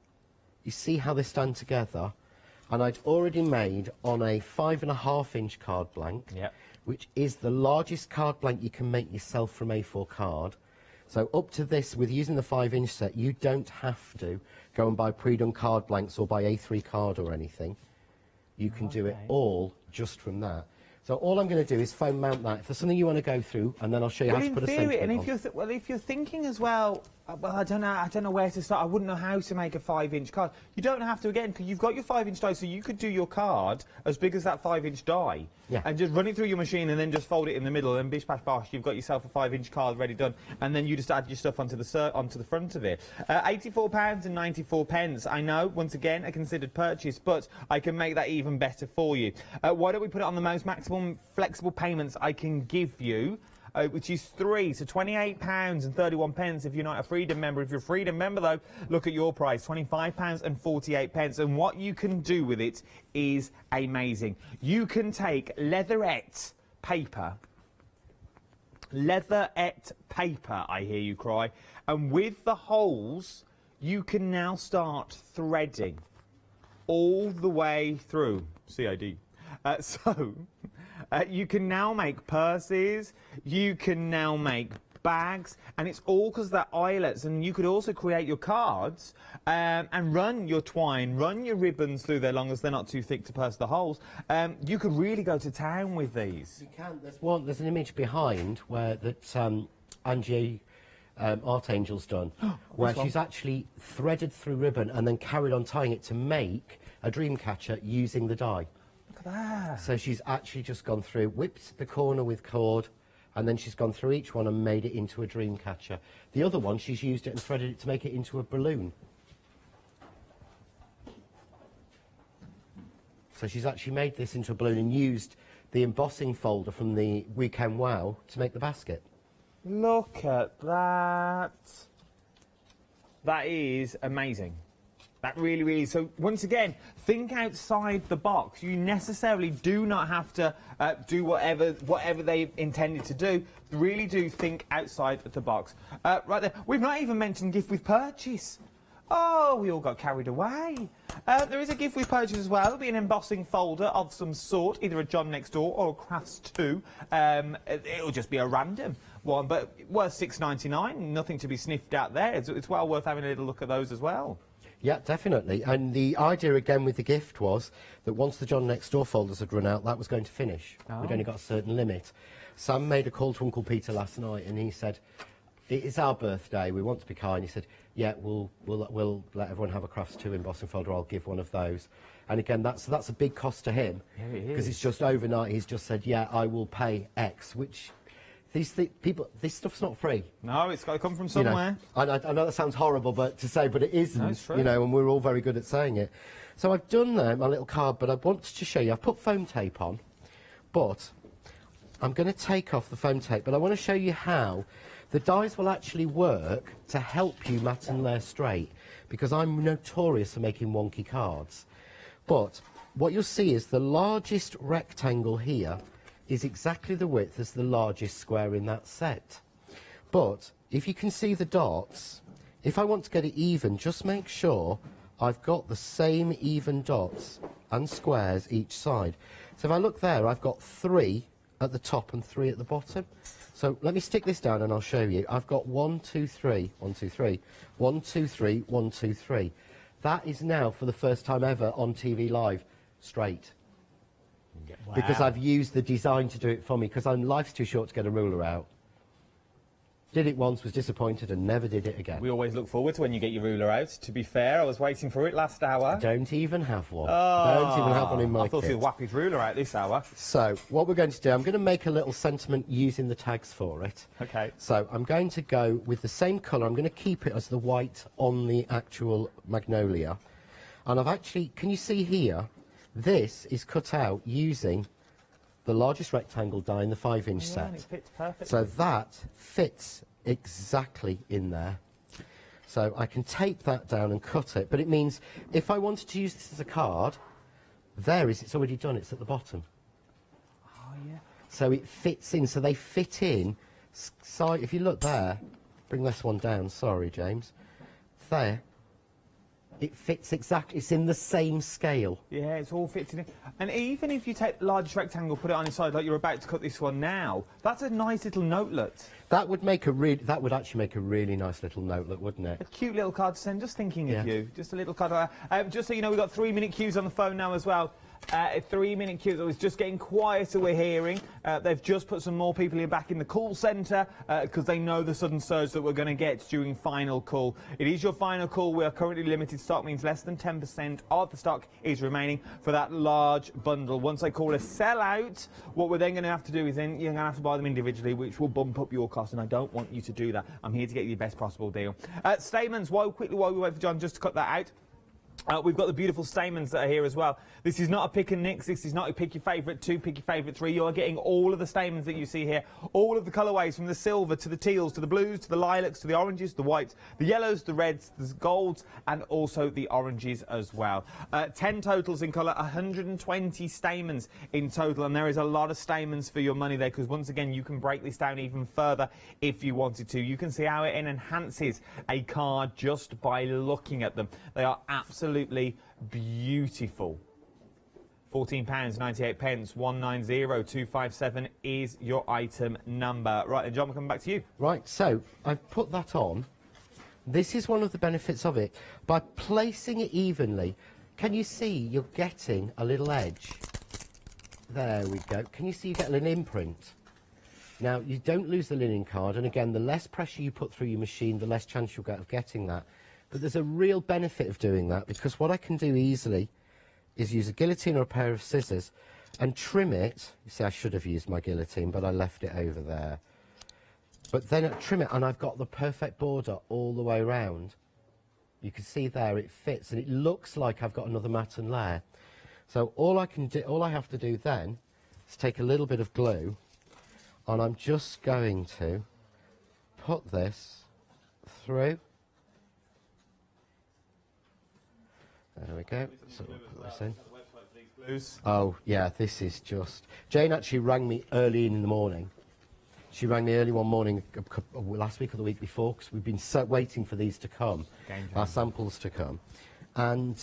You see how they stand together? And I'd already made on a 5.5-inch card blank, which is the largest card blank you can make yourself from A4 card. So up to this, with using the 5-inch set, you don't have to go and buy pre-done card blanks or buy A3 card or anything. You can do it all just from that. So all I'm going to do is foam mount that. If there's something you want to go through, and then I'll show you how to put a centre on. And if you're thinking as well, well, I don't know where to start. I wouldn't know how to make a 5-inch card. You don't have to, again, because you've got your 5-inch die, so you could do your card as big as that 5-inch die, and just run it through your machine, and then just fold it in the middle, and bish bash bosh, you've got yourself a 5-inch card ready done, and then you just add your stuff onto the front of it. £84 and 94 pence. I know, once again, a considered purchase, but I can make that even better for you. Why don't we put it on the most maximum flexible payments I can give you? Which is 3, so £28 and 31 pence if you're not a Freedom member. If you're a Freedom member, though, look at your price, £25 and 48 pence. And what you can do with it is amazing. You can take leatherette paper, I hear you cry, and with the holes, you can now start threading all the way through. CID. You can now make purses, you can now make bags, and it's all because they're eyelets. And you could also create your cards and run your twine, run your ribbons through there, long as they're not too thick to purse the holes. You could really go to town with these. You can. There's an image behind where that Angie Artangel's done, where she's actually threaded through ribbon and then carried on tying it to make a dream catcher using the die. Look at that. So she's actually just gone through, whipped the corner with cord, and then she's gone through each one and made it into a dream catcher. The other one, she's used it and threaded it to make it into a balloon. So she's actually made this into a balloon and used the embossing folder from the Weekend Wow to make the basket. Look at that. That is amazing. That really, so once again, think outside the box. You necessarily do not have to do whatever they intended to do. Really do think outside the box. Right there, we've not even mentioned gift with purchase. Oh, we all got carried away. There is a gift with purchase as well. There'll be an embossing folder of some sort, either a John Next Door or a Crafts 2. It'll just be a random one, but worth £6.99. Nothing to be sniffed at there. It's well worth having a little look at those as well. Yeah, definitely. And the idea again with the gift was that once the John Next Door folders had run out, that was going to finish. Oh. We'd only got a certain limit. Sam made a call to Uncle Peter last night, and he said, "It's our birthday. We want to be kind." He said, "Yeah, we'll let everyone have a Crafts 2 embossing folder. I'll give one of those." And again, that's a big cost to him, because it's just overnight. He's just said, "Yeah, I will pay X," which this stuff's not free. No, it's got to come from somewhere. You know, I know that sounds horrible, but it isn't. No, it's true. You know, and we're all very good at saying it. So I've done my little card, but I wanted to show you. I've put foam tape on, but I'm going to take off the foam tape. But I want to show you how the dies will actually work to help you mat and layer straight, because I'm notorious for making wonky cards. But what you'll see is the largest rectangle here is exactly the width as the largest square in that set. But if you can see the dots, if I want to get it even, just make sure I've got the same even dots and squares each side. So if I look there, I've got 3 at the top and 3 at the bottom. So let me stick this down and I'll show you. I've got 1, 2, 3, 1, 2, 3, 1, 2, 3, 1, 2, 3. That is now, for the first time ever on TV Live, straight. Wow. Because I've used the design to do it for me, because life's too short to get a ruler out. Did it once, was disappointed, and never did it again. We always look forward to when you get your ruler out. To be fair, I was waiting for it last hour. I don't even have one. Oh, Don't even have one in my I thought kit. you'd whap his ruler out this hour. So, what we're going to do, I'm going to make a little sentiment using the tags for it. Okay. So, I'm going to go with the same colour. I'm going to keep it as the white on the actual magnolia. And I've actually, can you see here, this is cut out using the largest rectangle die in the 5-inch set. And it fits perfectly. So that fits exactly in there. So I can tape that down and cut it, but it means if I wanted to use this as a card, it's already done, it's at the bottom. Oh, yeah. So it fits in, so they fit in. So if you look there, bring this one down, sorry James, there, it fits exactly, it's in the same scale. Yeah, it's all fits in. And even if you take the largest rectangle, put it on its side, like you're about to cut this one now, that's a nice little notelet. That would actually make a really nice little notelet, wouldn't it? A cute little card to send, just thinking of you. Just a little card. Just so you know, we've got 3-minute queues on the phone now as well. 3-minute queues. It's just getting quieter, we're hearing. They've just put some more people back in the call centre because they know the sudden surge that we're going to get during final call. It is your final call. We are currently limited stock, means less than 10% of the stock is remaining for that large bundle. Once they call a sellout, what we're then going to have to do is then you're going to have to buy them individually, which will bump up your cost, and I don't want you to do that. I'm here to get you the best possible deal. Stamens, while we wait for John just to cut that out, we've got the beautiful stamens that are here as well. This is not a pick and mix. This is not a pick your favourite 2, pick your favourite 3. You are getting all of the stamens that you see here. All of the colourways, from the silver to the teals to the blues to the lilacs to the oranges, the whites, the yellows, the reds, the golds, and also the oranges as well. 10 totals in colour, 120 stamens in total, and there is a lot of stamens for your money there, because once again you can break this down even further if you wanted to. You can see how it enhances a card just by looking at them. They are absolutely beautiful. £14.98, 190257 is your item number. Right then, John, we're coming back to you. Right, so I've put that on. This is one of the benefits of it. By placing it evenly, can you see you're getting a little edge? There we go. Can you see you get an imprint? Now, you don't lose the linen card, and again, the less pressure you put through your machine, the less chance you'll get of getting that. But there's a real benefit of doing that, because what I can do easily is use a guillotine or a pair of scissors and trim it. You see, I should have used my guillotine, but I left it over there. But then I trim it, and I've got the perfect border all the way around. You can see there it fits, and it looks like I've got another mat and layer. So all I have to do then is take a little bit of glue, and I'm just going to put this through. There we go. So we'll put this in. Oh, yeah, this is just... Jane actually rang me early in the morning. She rang me early one morning, last week or the week before, because we've been waiting for these to come, our samples to come. And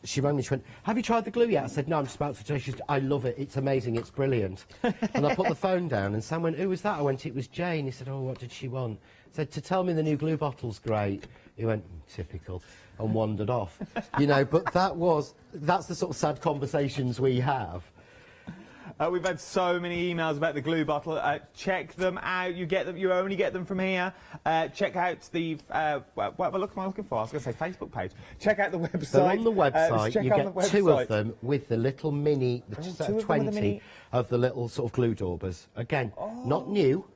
she rang me, she went, have you tried the glue yet? I said, no, I'm just about to try. She said, I love it, it's amazing, it's brilliant. And I put the phone down, and Sam went, who was that? I went, it was Jane. He said, oh, what did she want? I said, to tell me the new glue bottle's great. He went, typical, and wandered off. You know, but that's the sort of sad conversations we have. We've had so many emails about the glue bottle. Check them out. You get them. You only get them from here. Check out the what am I looking for? I was going to say Facebook page. Check out the website. They're on the website. You get 2 of them with the little mini, 20 of the little sort of glue daubers. Again, not new,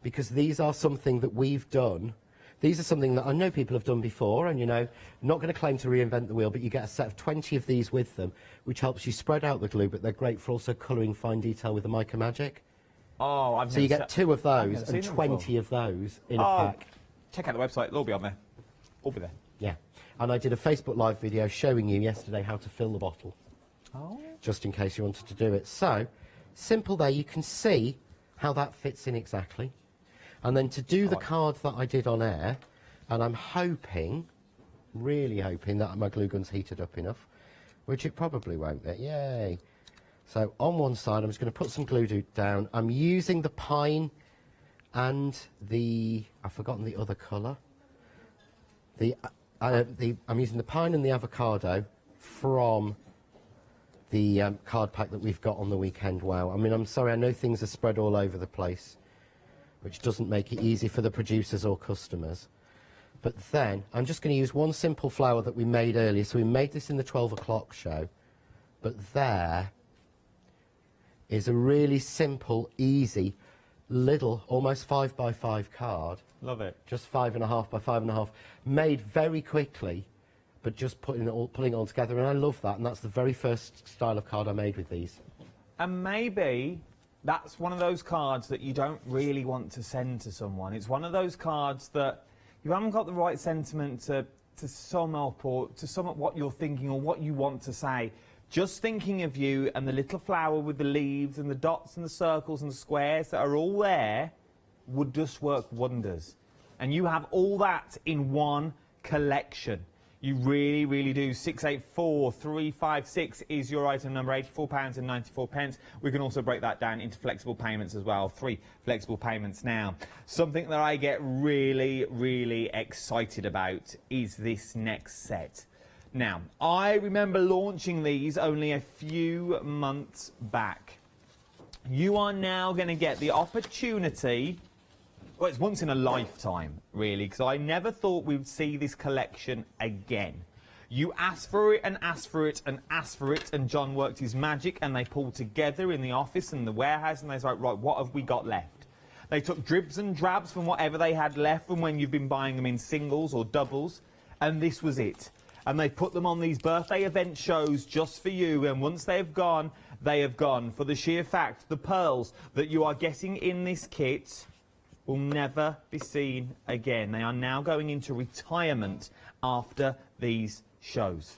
because these are something that we've done. These are something that I know people have done before, and, you know, not going to claim to reinvent the wheel, but you get a set of 20 of these with them, which helps you spread out the glue, but they're great for also colouring fine detail with the Mica Magic. Oh, I've So you get 2 of those and 20 of those in a pack. Check out the website, it'll all be on there. All be there. Yeah. And I did a Facebook Live video showing you yesterday how to fill the bottle. Oh. Just in case you wanted to do it. So, simple there, you can see how that fits in exactly. And then to do the card that I did on air, and I'm hoping, really hoping that my glue gun's heated up enough, which it probably won't be. Yay! So on one side, I'm just going to put some glue down. I'm using the pine and the... I've forgotten the other colour. I'm using the pine and the avocado from the card pack that we've got on the weekend. Wow. I mean, I'm sorry, I know things are spread all over the place, which doesn't make it easy for the producers or customers. But then, I'm just going to use one simple flower that we made earlier. So we made this in the 12 o'clock show. But there is a really simple, easy, little, almost 5x5 card. Love it. Just 5.5 by 5.5. Made very quickly, but just putting it all together. And I love that. And that's the very first style of card I made with these. And maybe... that's one of those cards that you don't really want to send to someone. It's one of those cards that you haven't got the right sentiment to sum up or to sum up what you're thinking or what you want to say. Just thinking of you and the little flower with the leaves and the dots and the circles and the squares that are all there would just work wonders. And you have all that in one collection. You really, really do. 684356 is your item number, £84.94. We can also break that down into flexible payments as well. 3 flexible payments now. Something that I get really, really excited about is this next set. Now, I remember launching these only a few months back. You are now going to get the opportunity... well, it's once in a lifetime, really, because I never thought we would see this collection again. You asked for it and asked for it and asked for it, and John worked his magic, and they pulled together in the office and the warehouse, and they was like, right, what have we got left? They took dribs and drabs from whatever they had left from when you've been buying them in singles or doubles, and this was it. And they put them on these birthday event shows just for you, and once they have gone, they have gone. For the sheer fact, the pearls that you are getting in this kit will never be seen again. They are now going into retirement after these shows.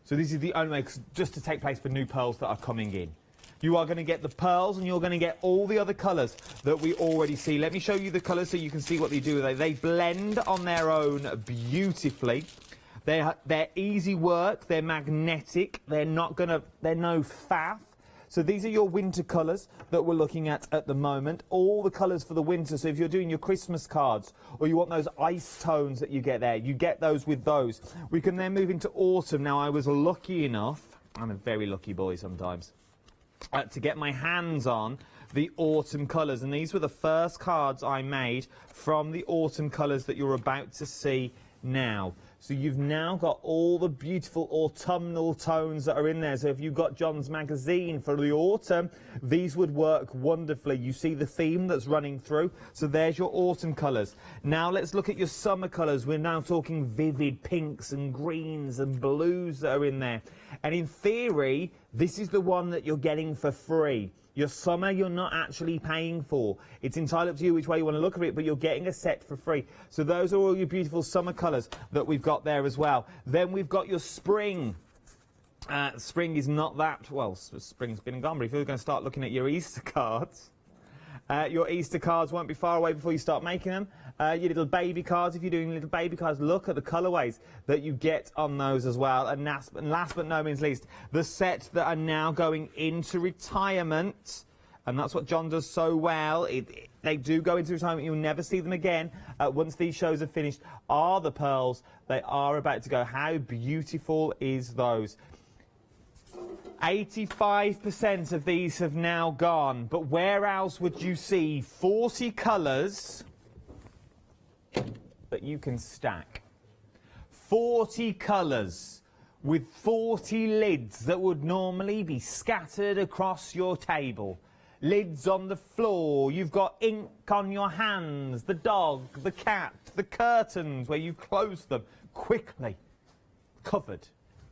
So this is the only way, just to take place for new pearls that are coming in. You are going to get the pearls and you're going to get all the other colours that we already see. Let me show you the colours so you can see what they do. They blend on their own beautifully. They're easy work, they're magnetic, they're no faff. So these are your winter colours that we're looking at the moment. All the colours for the winter. So if you're doing your Christmas cards or you want those ice tones that you get there, you get those with those. We can then move into autumn. Now, I was lucky enough, I'm a very lucky boy sometimes, to get my hands on the autumn colours. And these were the first cards I made from the autumn colours that you're about to see now. So you've now got all the beautiful autumnal tones that are in there. So if you've got John's magazine for the autumn, these would work wonderfully. You see the theme that's running through. So there's your autumn colours. Now let's look at your summer colours. We're now talking vivid pinks and greens and blues that are in there. And in theory, This is the one that you're getting for free. Your summer, you're not actually paying for. It's entirely up to you which way you want to look at it, but you're getting a set for free. So those are all your beautiful summer colours that we've got there as well. Then we've got your spring. Spring is not that, well, spring's been and gone, but if you're going to start looking at your Easter cards, your Easter cards won't be far away before you start making them. Your little baby cards, if you're doing little baby cards, look at the colourways that you get on those as well. And last but no means least, the set that are now going into retirement, and that's what John does so well. They do go into retirement. You'll never see them again once these shows are finished, are the pearls. They are about to go. How beautiful is those? 85% of these have now gone, but where else would you see 40 colours that you can stack? 40 colours with 40 lids that would normally be scattered across your table. Lids on the floor, you've got ink on your hands, the dog, the cat, the curtains where you close them quickly, covered.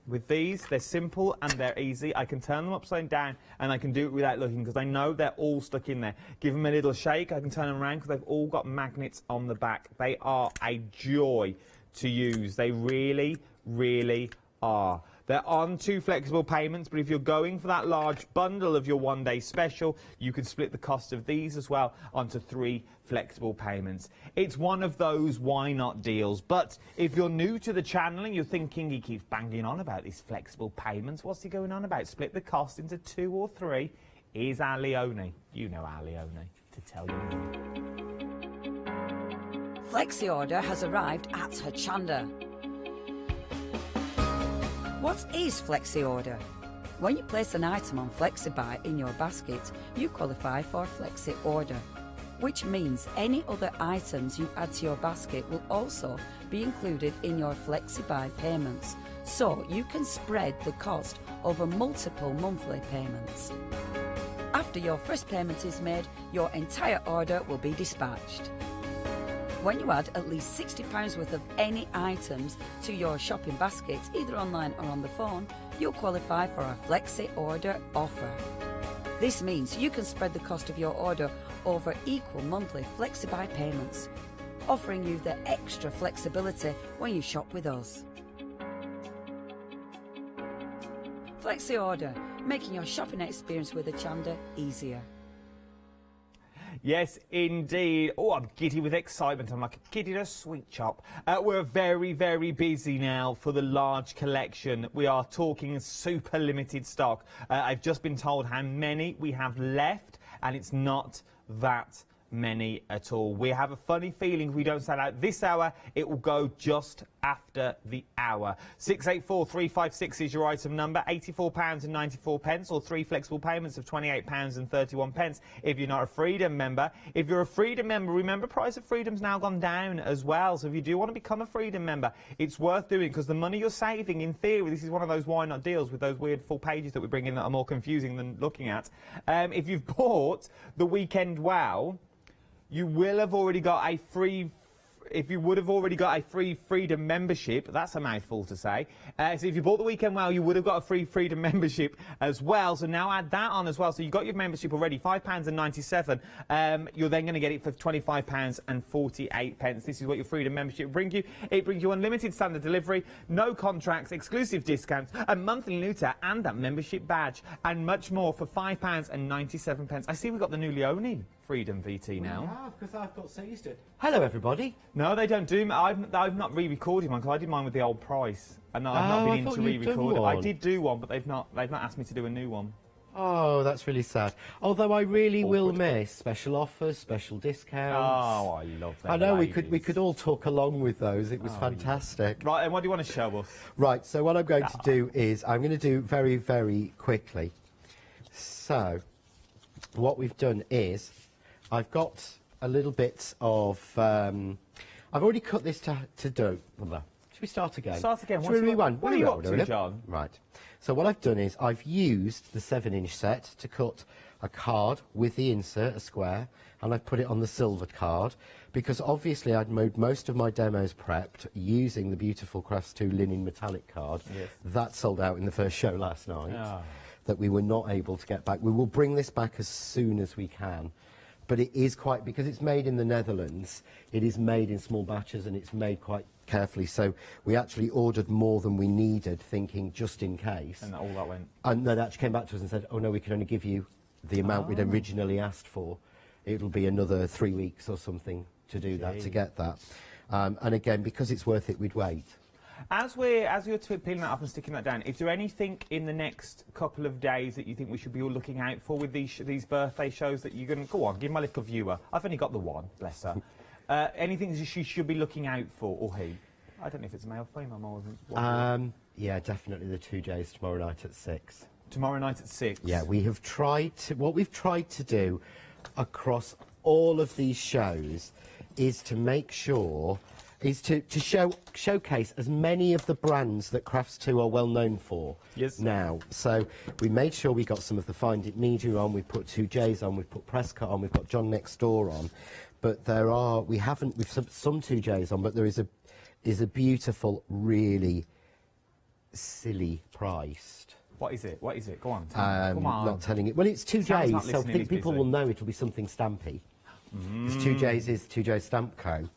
With these, they're simple and they're easy. I can turn them upside down and I can do it without looking because I know they're all stuck in there. Give them a little shake, I can turn them around because they've all got magnets on the back. They are a joy to use. They really, really are. They're on 2 flexible payments, but if you're going for that large bundle of your one-day special, you can split the cost of these as well onto 3 flexible payments. It's one of those why not deals. But if you're new to the channel and you're thinking he keeps banging on about these flexible payments, what's he going on about? Split the cost into 2 or 3. Here's our Leone. You know our Leone to tell you more. Flexi order has arrived at Hochanda. What is Flexi order? When you place an item on FlexiBuy in your basket, you qualify for Flexi order, which means any other items you add to your basket will also be included in your FlexiBuy payments, so you can spread the cost over multiple monthly payments. After your first payment is made, your entire order will be dispatched. When you add at least £60 worth of any items to your shopping basket, either online or on the phone, you'll qualify for our Flexi order offer. This means you can spread the cost of your order over equal monthly FlexiBuy payments, offering you the extra flexibility when you shop with us. Flexi order, making your shopping experience with Hochanda easier. Yes, indeed. Oh, I'm giddy with excitement. I'm like a kid in a sweet shop. We're very, very busy now for the large collection. We are talking super limited stock. I've just been told how many we have left, and it's not that many at all. We have a funny feeling if we don't sell out this hour, it will go just after the hour. 684356 is your item number, £84.94 or 3 flexible payments of £28.31 if you're not a Freedom member. If you're a Freedom member, remember price of Freedom's now gone down as well, so if you do want to become a Freedom member, it's worth doing because the money you're saving, in theory, this is one of those why not deals with those weird full pages that we bring in that are more confusing than looking at. If you've bought the Weekend Wow, you will have already got a free, if you would have already got a free Freedom membership, that's a mouthful to say. So if you bought the Weekend Wow, you would have got a free Freedom membership as well. So now add that on as well. So you got your membership already, £5.97. You're then going to get it for £25.48. This is what your Freedom membership brings you. It brings you unlimited standard delivery, no contracts, exclusive discounts, a monthly newsletter, and that membership badge, and much more for £5.97. I see we've got the new Leone Freedom VT now. Yeah, because I've got so used to it. Hello, everybody. No, they don't do. I've not re-recorded one because I did mine with the old price, and I've not been in to re-record it. I did do one, but they've not asked me to do a new one. Oh, that's really sad. Although I really will miss special offers, special discounts. Oh, I love that. I know we could all talk along with those. It was fantastic. Yeah. Right, and what do you want to show us? Right, so what I'm going to do is I'm going to do very, very quickly. So, what we've done is I've got a little bit of. I've already cut this to do. Should we start again? Start again. What are you up to, John? Right. So what I've done is I've used the 7-inch set to cut a card with the insert, a square, and I've put it on the silver card because obviously I'd made most of my demos prepped using the beautiful Crafts 2 linen metallic card. Yes. That sold out in the first show last night. Oh. that we were not able to get back. We will bring this back as soon as we can. But it is quite, because it's made in the Netherlands, it is made in small batches and it's made quite carefully. So we actually ordered more than we needed, thinking just in case. And all that went? And then they actually came back to us and said, oh no, we can only give you the amount we'd originally asked for. It'll be another 3 weeks or something to do that, to get that. And again, because it's worth it, we'd wait. As you're peeling that up and sticking that down, is there anything in the next couple of days that you think we should be all looking out for with these birthday shows that you're going to... Go on, give my little viewer. I've only got the one, bless her. Anything that she should be looking out for, or he? I don't know if it's a male or female more than... yeah, definitely the 2 J's tomorrow night at 6. Tomorrow night at 6? Yeah, we have tried to... What we've tried to do across all of these shows is to make sure... is to showcase as many of the brands that Crafts2 are well known for now. So we made sure we got some of the Find It Media on, we put 2Js on, we've put Presscut on, we've got John Next Door on. But we've some 2Js on, but there is a beautiful, really silly priced. What is it? What is it? Go on. Come on. Not telling it. Well, it's 2Js, so I think people will know it'll be something stampy. Because 2Js is 2J Stamp Co.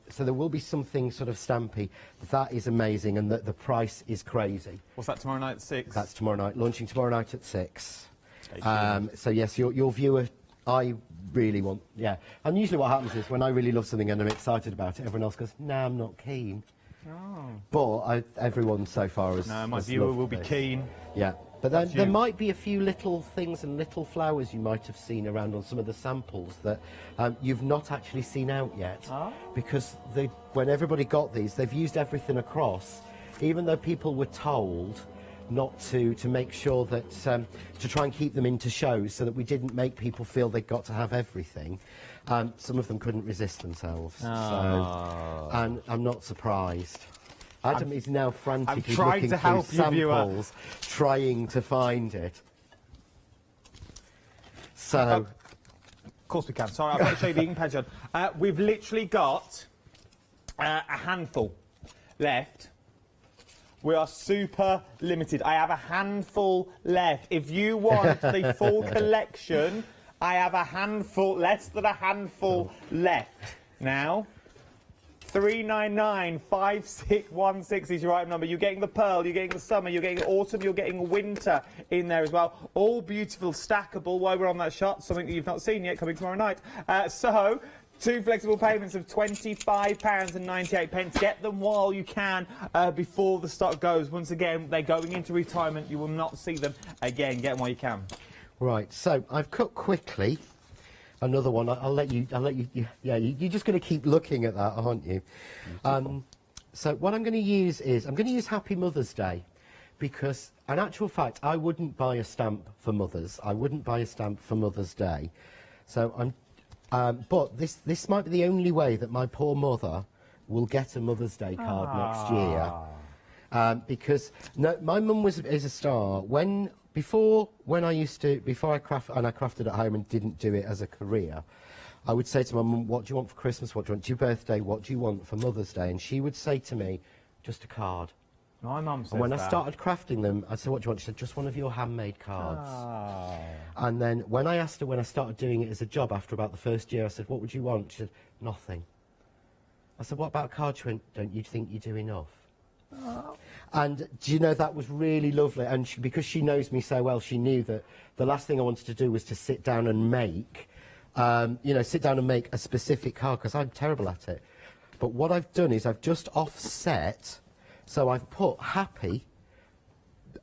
So there will be something sort of stampy. That is amazing, and the price is crazy. What's that, tomorrow night at 6? That's tomorrow night, launching tomorrow night at 6. So yes, your viewer, I really want, yeah. And usually what happens is when I really love something and I'm excited about it, everyone else goes, no, I'm not keen. Oh. But everyone so far has... No, my viewer will be keen. Yeah. But then there might be a few little things and little flowers you might have seen around on some of the samples that you've not actually seen out yet. Oh. Because when everybody got these, they've used everything across, even though people were told not to make sure that, to try and keep them into shows so that we didn't make people feel they'd got to have everything. Some of them couldn't resist themselves. Oh. So, and I'm not surprised. Adam is now frantically looking through samples, trying to find it. So... of course we can. Sorry, I've got to show you the ink pad, John. We've literally got a handful left. We are super limited. I have a handful left. If you want the full collection, I have a handful, less than a handful left. Now... 3995616 is your item number. You're getting the pearl, you're getting the summer, you're getting autumn, you're getting winter in there as well. All beautiful, stackable. While we're on that shot, something that you've not seen yet, coming tomorrow night. So, 2 flexible payments of £25.98. Get them while you can before the stock goes. Once again, they're going into retirement. You will not see them again. Get them while you can. Right. So I've cut quickly. Another one. I'll let you. Yeah, you're just going to keep looking at that, aren't you? So what I'm going to use is Happy Mother's Day, because in actual fact I wouldn't buy a stamp for mothers. I wouldn't buy a stamp for Mother's Day. So but this might be the only way that my poor mother will get a Mother's Day card next year. Because no, my mum is a star. Before I crafted at home and didn't do it as a career, I would say to my mum, what do you want for Christmas? What do you want for your birthday? What do you want for Mother's Day? And she would say to me, just a card. My mum says and when that. I started crafting them, I'd say, what do you want? She said, just one of your handmade cards. And then when I asked her when I started doing it as a job after about the first year, I said, what would you want? She said, nothing. I said, what about cards? She went, don't you think you do enough? And do you know, that was really lovely, and because she knows me so well, she knew that the last thing I wanted to do was to sit down and make a specific card, because I'm terrible at it. But what I've done is I've just offset, so I've put happy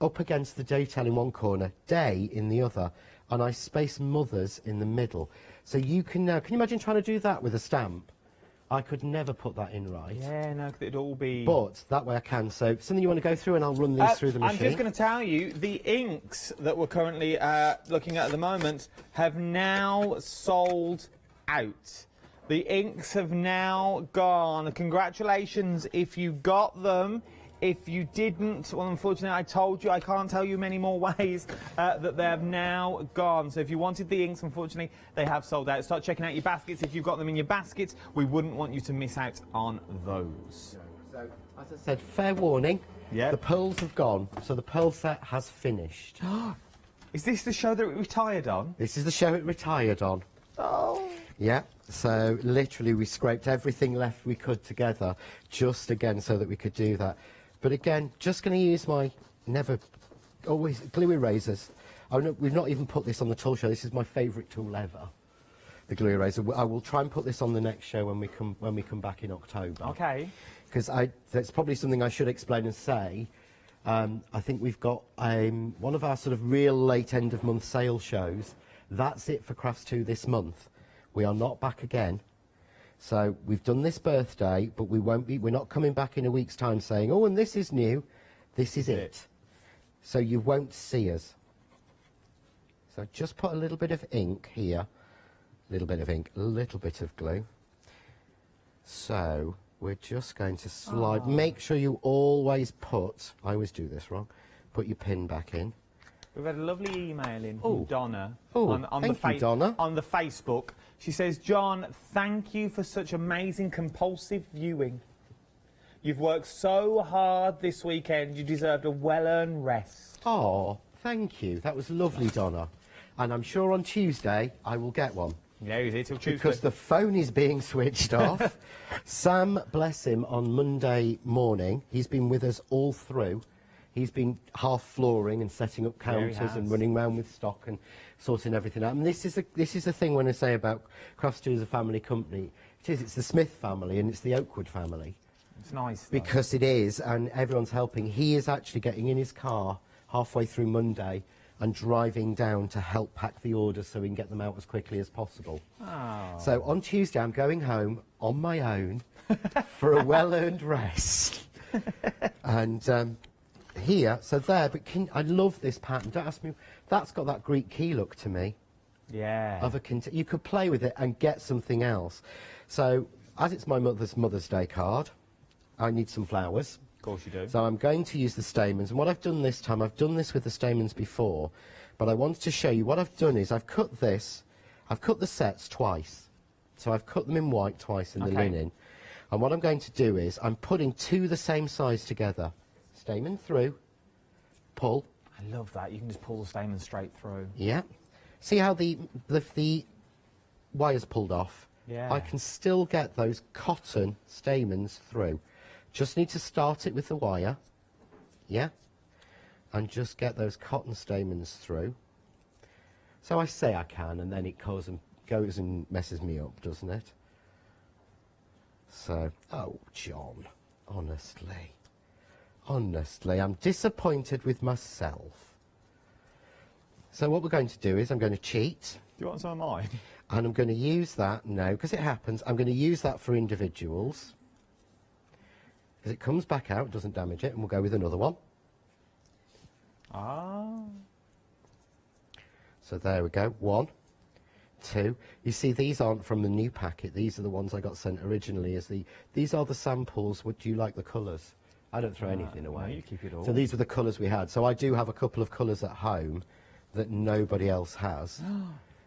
up against the detail in one corner, day in the other, and I space mothers in the middle. So you can now, can you imagine trying to do that with a stamp? I could never put that in right. Yeah, no, it'd all be... But that way I can. So something you want to go through, and I'll run these through the machine. I'm just going to tell you, the inks that we're currently looking at the moment have now sold out. The inks have now gone. Congratulations if you got them. If you didn't, well, unfortunately, I told you, I can't tell you many more ways that they have now gone. So if you wanted the inks, unfortunately, they have sold out. Start checking out your baskets. If you've got them in your baskets, we wouldn't want you to miss out on those. So, as I said, fair warning, Yeah. The pearls have gone, so the pearl set has finished. Is this the show that we retired on? This is the show it retired on. Oh. Yeah, so literally we scraped everything left we could together, just again so that we could do that. But again, just going to use my always glue erasers. We've not even put this on the tool show. This is my favourite tool ever, the glue eraser. I will try and put this on the next show when we come back in October. Okay. Because that's probably something I should explain and say. I think we've got one of our sort of real late end of month sale shows. That's it for Crafts 2 this month. We are not back again. So we've done this birthday, but we're not coming back in a week's time saying, oh, and this is new. This is it. So you won't see us. So just put a little bit of ink here. A little bit of ink, a little bit of glue. So we're just going to slide. Make sure you always put, I always do this wrong, put your pin back in. We've had a lovely email in from Donna Thank you, Donna. on the Facebook. She says, John, thank you for such amazing compulsive viewing. You've worked so hard this weekend, you deserved a well-earned rest. Oh, thank you. That was lovely, Donna. And I'm sure on Tuesday I will get one. Yeah, he's here till Tuesday. Because the phone is being switched off. Sam, bless him, on Monday morning, he's been with us all through. He's been half flooring and setting up counters and running around with stock and sorting everything out. And this is the thing when I say about Crafts 2 as a family company. It's the Smith family and it's the Oakwood family. It's nice. Because it is, and everyone's helping. He is actually getting in his car halfway through Monday and driving down to help pack the orders so we can get them out as quickly as possible. Oh. So on Tuesday I'm going home on my own for a well-earned rest. And here, so there, but I love this pattern. Don't ask me, that's got that Greek key look to me. Yeah. You could play with it and get something else. So, as it's my Mother's Day card, I need some flowers. Of course you do. So I'm going to use the stamens, and what I've done this time, I've done this with the stamens before, but I wanted to show you what I've done is I've cut the sets twice. So I've cut them in white twice in the linen, and what I'm going to do is I'm putting two the same size together. Stamen through, pull. I love that. You can just pull the stamen straight through. Yeah. See how the wire's pulled off? Yeah. I can still get those cotton stamens through. Just need to start it with the wire. Yeah. And just get those cotton stamens through. So I say I can, and then it goes and messes me up, doesn't it? So, oh, John, honestly, I'm disappointed with myself. So what we're going to do is I'm going to cheat. Do you want some of mine? And I'm going to use that, no, because it happens, I'm going to use that for individuals. As it comes back out, doesn't damage it, and we'll go with another one. Ah. So there we go, 1, 2. You see, these aren't from the new packet, these are the ones I got sent originally as these are the samples. Would you like the colours? I don't throw anything away. No, you keep it all. So these were the colours we had. So I do have a couple of colours at home that nobody else has.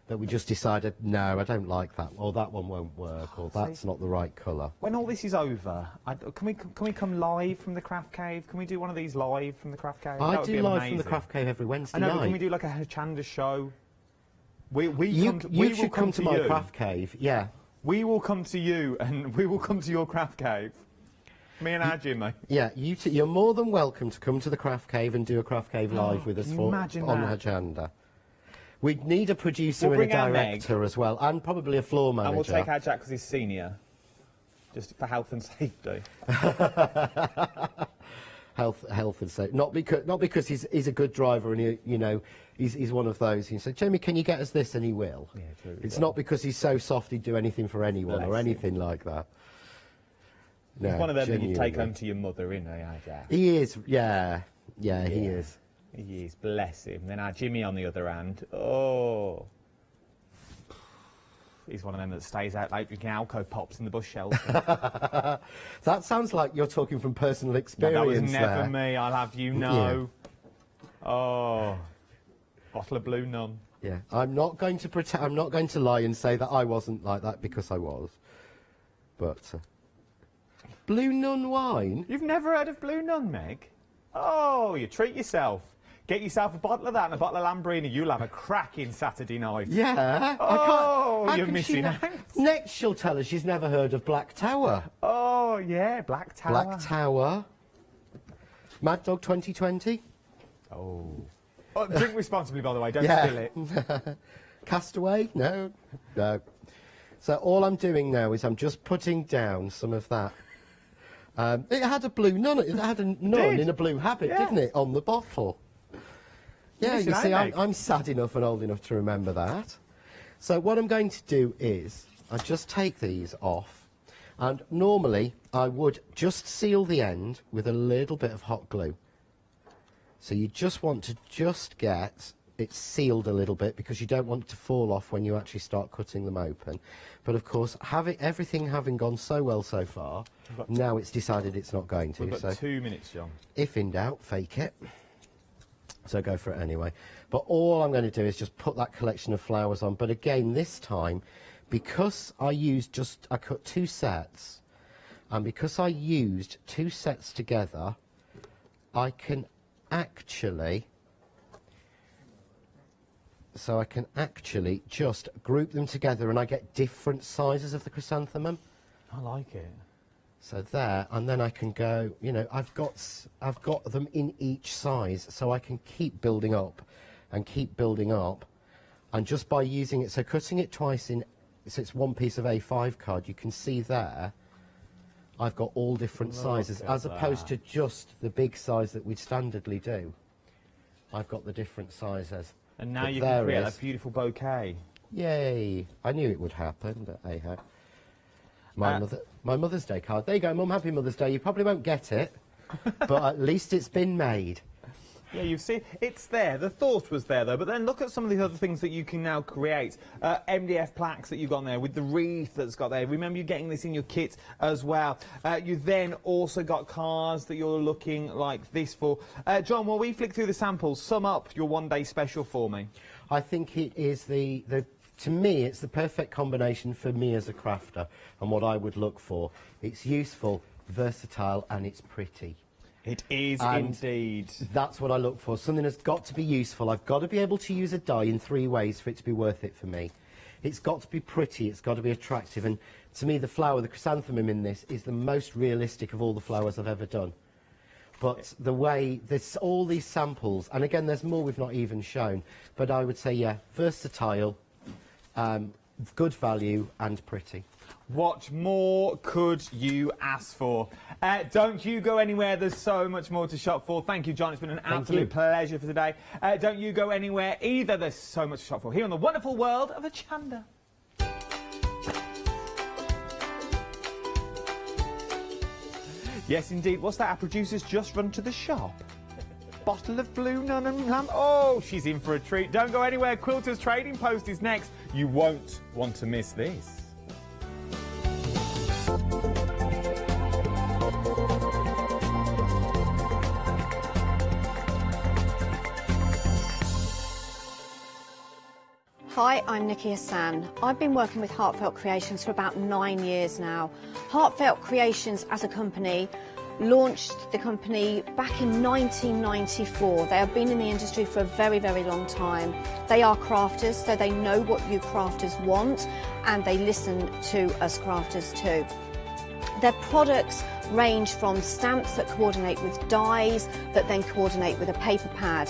That we just decided, no, I don't like that, or that one won't work, or that's not the right colour. When all this is over, can we come live from the Craft Cave? Can we do one of these live from the Craft Cave? I do live from the Craft Cave every Wednesday night. But can we do like a Hochanda show? You should come to my Craft Cave, yeah. We will come to you, and we will come to your Craft Cave. Me and our Jimmy. Yeah, you're more than welcome to come to the Craft Cave and do a Craft Cave live with us on Hochanda. We'd need a producer and a director as well, and probably a floor manager. And we'll take our Jack because he's senior, just for health and safety. health and safety. Not because he's a good driver and he's one of those. He said, Jamie, can you get us this? And he will. Yeah, true. It's not because he's so soft he'd do anything for anyone or anything like that. No, he's one of them that you take home to your mother, isn't he, our Jack? He is. Yeah, he is. He is, bless him. Then our Jimmy, on the other hand, oh, he's one of them that stays out late drinking Alco Pops in the bus shelter. That sounds like you're talking from personal experience. No, that was never me, I'll have you know. Yeah. Oh, bottle of Blue Nun. Yeah, I'm not going to pretend. I'm not going to lie and say that I wasn't like that, because I was. But Blue Nun wine. You've never heard of Blue Nun, Meg? Oh, you treat yourself. Get yourself a bottle of that and a bottle of Lambrina. You'll have a cracking Saturday night. Yeah. Oh, you're can missing she out. Next, she'll tell us she's never heard of Black Tower. Oh, yeah, Black Tower. Black Tower. Mad Dog 2020. Oh. Drink responsibly, by the way. Don't spill it. Castaway? No. No. So all I'm doing now is I'm just putting down some of that. It had a blue nun. It had a nun in a blue habit, didn't it, on the bottle? Yeah, you see, I'm sad enough and old enough to remember that. So what I'm going to do is I just take these off, and normally I would just seal the end with a little bit of hot glue. So you just want to just get it sealed a little bit because you don't want it to fall off when you actually start cutting them open. But of course, everything having gone so well so far, now it's decided it's not going to. We've got 2 minutes, John. If in doubt, fake it. So go for it anyway. But all I'm going to do is just put that collection of flowers on. But again, this time, because I cut 2 sets, and because I used 2 sets together, I can actually just group them together, and I get different sizes of the chrysanthemum. I like it. So there, and then I can go, you know, I've got them in each size, so I can keep building up and keep building up. And just by using it, so cutting it twice in, so it's 1 piece of A5 card, you can see there, I've got all different sizes, as opposed to just the big size that we'd standardly do. I've got the different sizes. And now you can create a beautiful bouquet. Yay! I knew it would happen, but hey ho. My Mother's Day card. There you go, Mum, happy Mother's Day. You probably won't get it, but at least it's been made. Yeah, you see, it's there. The thought was there, though. But then look at some of the other things that you can now create. MDF plaques that you've got there with the wreath that's got there. Remember, you're getting this in your kit as well. You then also got cards that you're looking like this for. John, while we flick through the samples, sum up your one-day special for me. I think it is to me, it's the perfect combination for me as a crafter and what I would look for. It's useful, versatile, and it's pretty. It is indeed. That's what I look for. Something that's got to be useful. I've got to be able to use a die in 3 ways for it to be worth it for me. It's got to be pretty, it's got to be attractive, and to me the flower, the chrysanthemum in this, is the most realistic of all the flowers I've ever done. But the way, there's all these samples, and again there's more we've not even shown, but I would say, yeah, versatile, good value and pretty. What more could you ask for? Don't you go anywhere, there's so much more to shop for. Thank you, John, it's been an absolute pleasure for today. Don't you go anywhere either, there's so much to shop for here on the wonderful world of Hochanda. Yes, indeed. What's that? Our producers just run to the shop. Bottle of blue nun and lamp. Oh, she's in for a treat. Don't go anywhere. Quilter's Trading Post is next. You won't want to miss this. Hi, I'm Nikki Hassan. I've been working with Heartfelt Creations for about 9 years now. Heartfelt Creations as a company launched the company back in 1994. They have been in the industry for a very, very long time. They are crafters, so they know what you crafters want, and they listen to us crafters too. Their products range from stamps that coordinate with dies that then coordinate with a paper pad.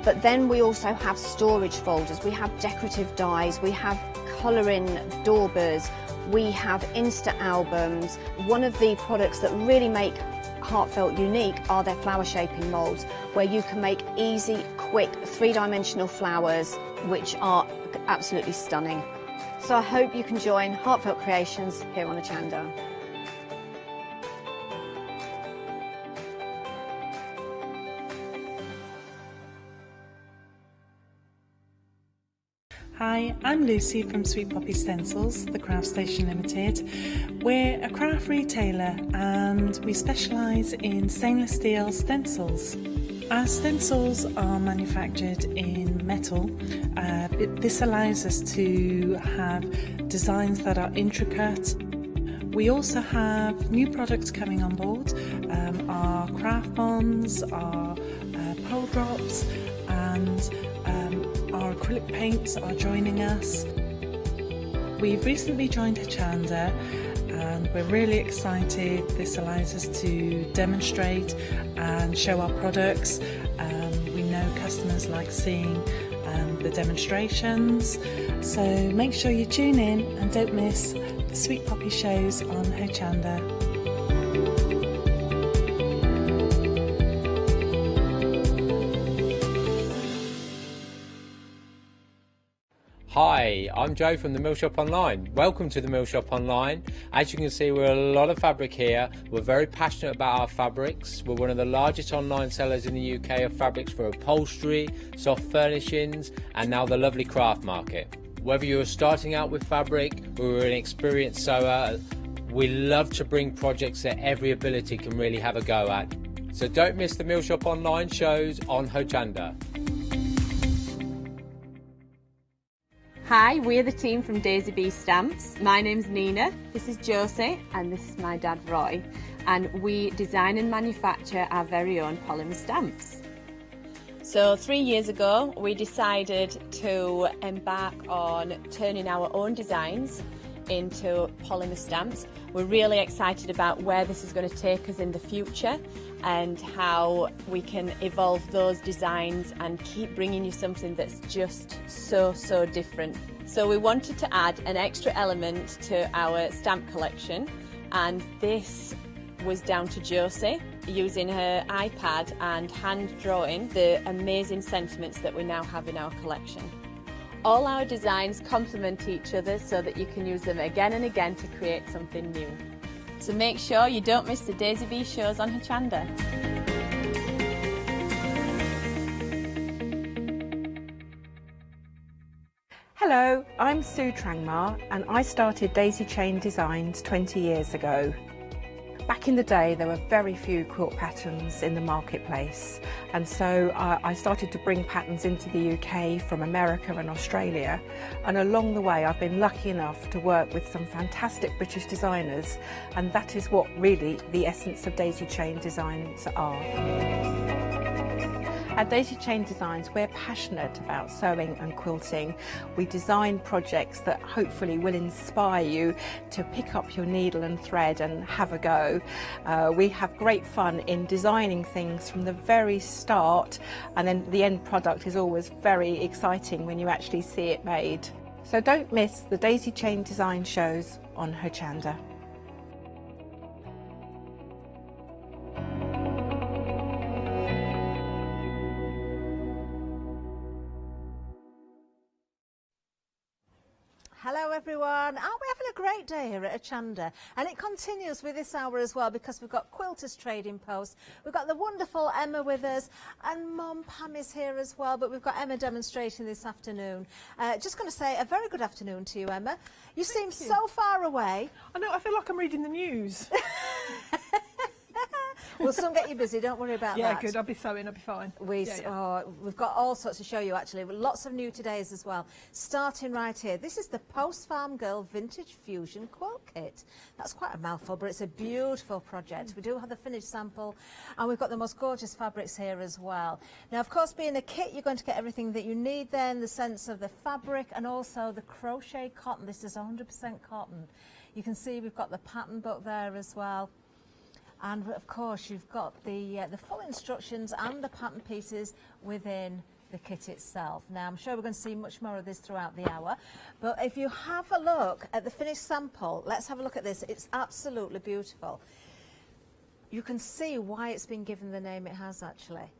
But then we also have storage folders, we have decorative dies, we have colouring daubers, we have Insta albums. One of the products that really make Heartfelt unique are their flower shaping moulds, where you can make easy, quick, 3-dimensional flowers, which are absolutely stunning. So I hope you can join Heartfelt Creations here on Hochanda. Hi, I'm Lucy from Sweet Poppy Stencils, the Craft Station Limited. We're a craft retailer and we specialise in stainless steel stencils. Our stencils are manufactured in metal. This allows us to have designs that are intricate. We also have new products coming on board. Our our craft bonds, our pole drops, and our acrylic paints are joining us. We've recently joined Hochanda and we're really excited. This allows us to demonstrate and show our products. We know customers like seeing the demonstrations, so make sure you tune in and don't miss the Sweet Poppy shows on Hochanda. Hi, I'm Joe from the Mill Shop Online. Welcome to the Mill Shop Online. As you can see, we're a lot of fabric here. We're very passionate about our fabrics. We're one of the largest online sellers in the UK of fabrics for upholstery, soft furnishings, and now the lovely craft market. Whether you're starting out with fabric or you're an experienced sewer, we love to bring projects that every ability can really have a go at. So don't miss the Mill Shop Online shows on Hochanda. Hi, we're the team from Daisy Bee Stamps. My name's Nina, this is Josie, and this is my dad Roy. And we design and manufacture our very own polymer stamps. So 3 years ago, we decided to embark on turning our own designs into polymer stamps. We're really excited about where this is going to take us in the future and how we can evolve those designs and keep bringing you something that's just so different. So we wanted to add an extra element to our stamp collection, and this was down to Josie using her iPad and hand drawing the amazing sentiments that we now have in our collection. All our designs complement each other so that you can use them again and again to create something new. So make sure you don't miss the Daisy Bee shows on Hochanda. Hello, I'm Sue Trangmar and I started Daisy Chain Designs 20 years ago. Back in the day there were very few quilt patterns in the marketplace, and so I started to bring patterns into the UK from America and Australia, and along the way I've been lucky enough to work with some fantastic British designers, and that is what really the essence of Daisy Chain Designs are. At Daisy Chain Designs, we're passionate about sewing and quilting. We design projects that hopefully will inspire you to pick up your needle and thread and have a go. We have great fun in designing things from the very start, and then the end product is always very exciting when you actually see it made. So don't miss the Daisy Chain Design shows on Hochanda. Hello everyone, aren't we having a great day here at Hochanda? And it continues with this hour as well, because we've got Quilters Trading Post, we've got the wonderful Emma with us, and Mum Pam is here as well, but we've got Emma demonstrating this afternoon. Just going to say a very good afternoon to you, Emma. You seem so far away. I know, I feel like I'm reading the news. We'll soon get you busy, don't worry about that. Yeah, good, I'll be sewing, I'll be fine. We've got all sorts to show you actually, lots of new todays as well. Starting right here, this is the Post Farm Girl Vintage Fusion Quilt Kit. That's quite a mouthful, but it's a beautiful project. We do have the finished sample, and we've got the most gorgeous fabrics here as well. Now, of course, being a kit, you're going to get everything that you need there, in the sense of the fabric and also the crochet cotton. This is 100% cotton. You can see we've got the pattern book there as well. And of course you've got the full instructions and the pattern pieces within the kit itself. Now I'm sure we're going to see much more of this throughout the hour, but if you have a look at the finished sample, let's have a look at this. It's absolutely beautiful. You can see why it's been given the name it has actually.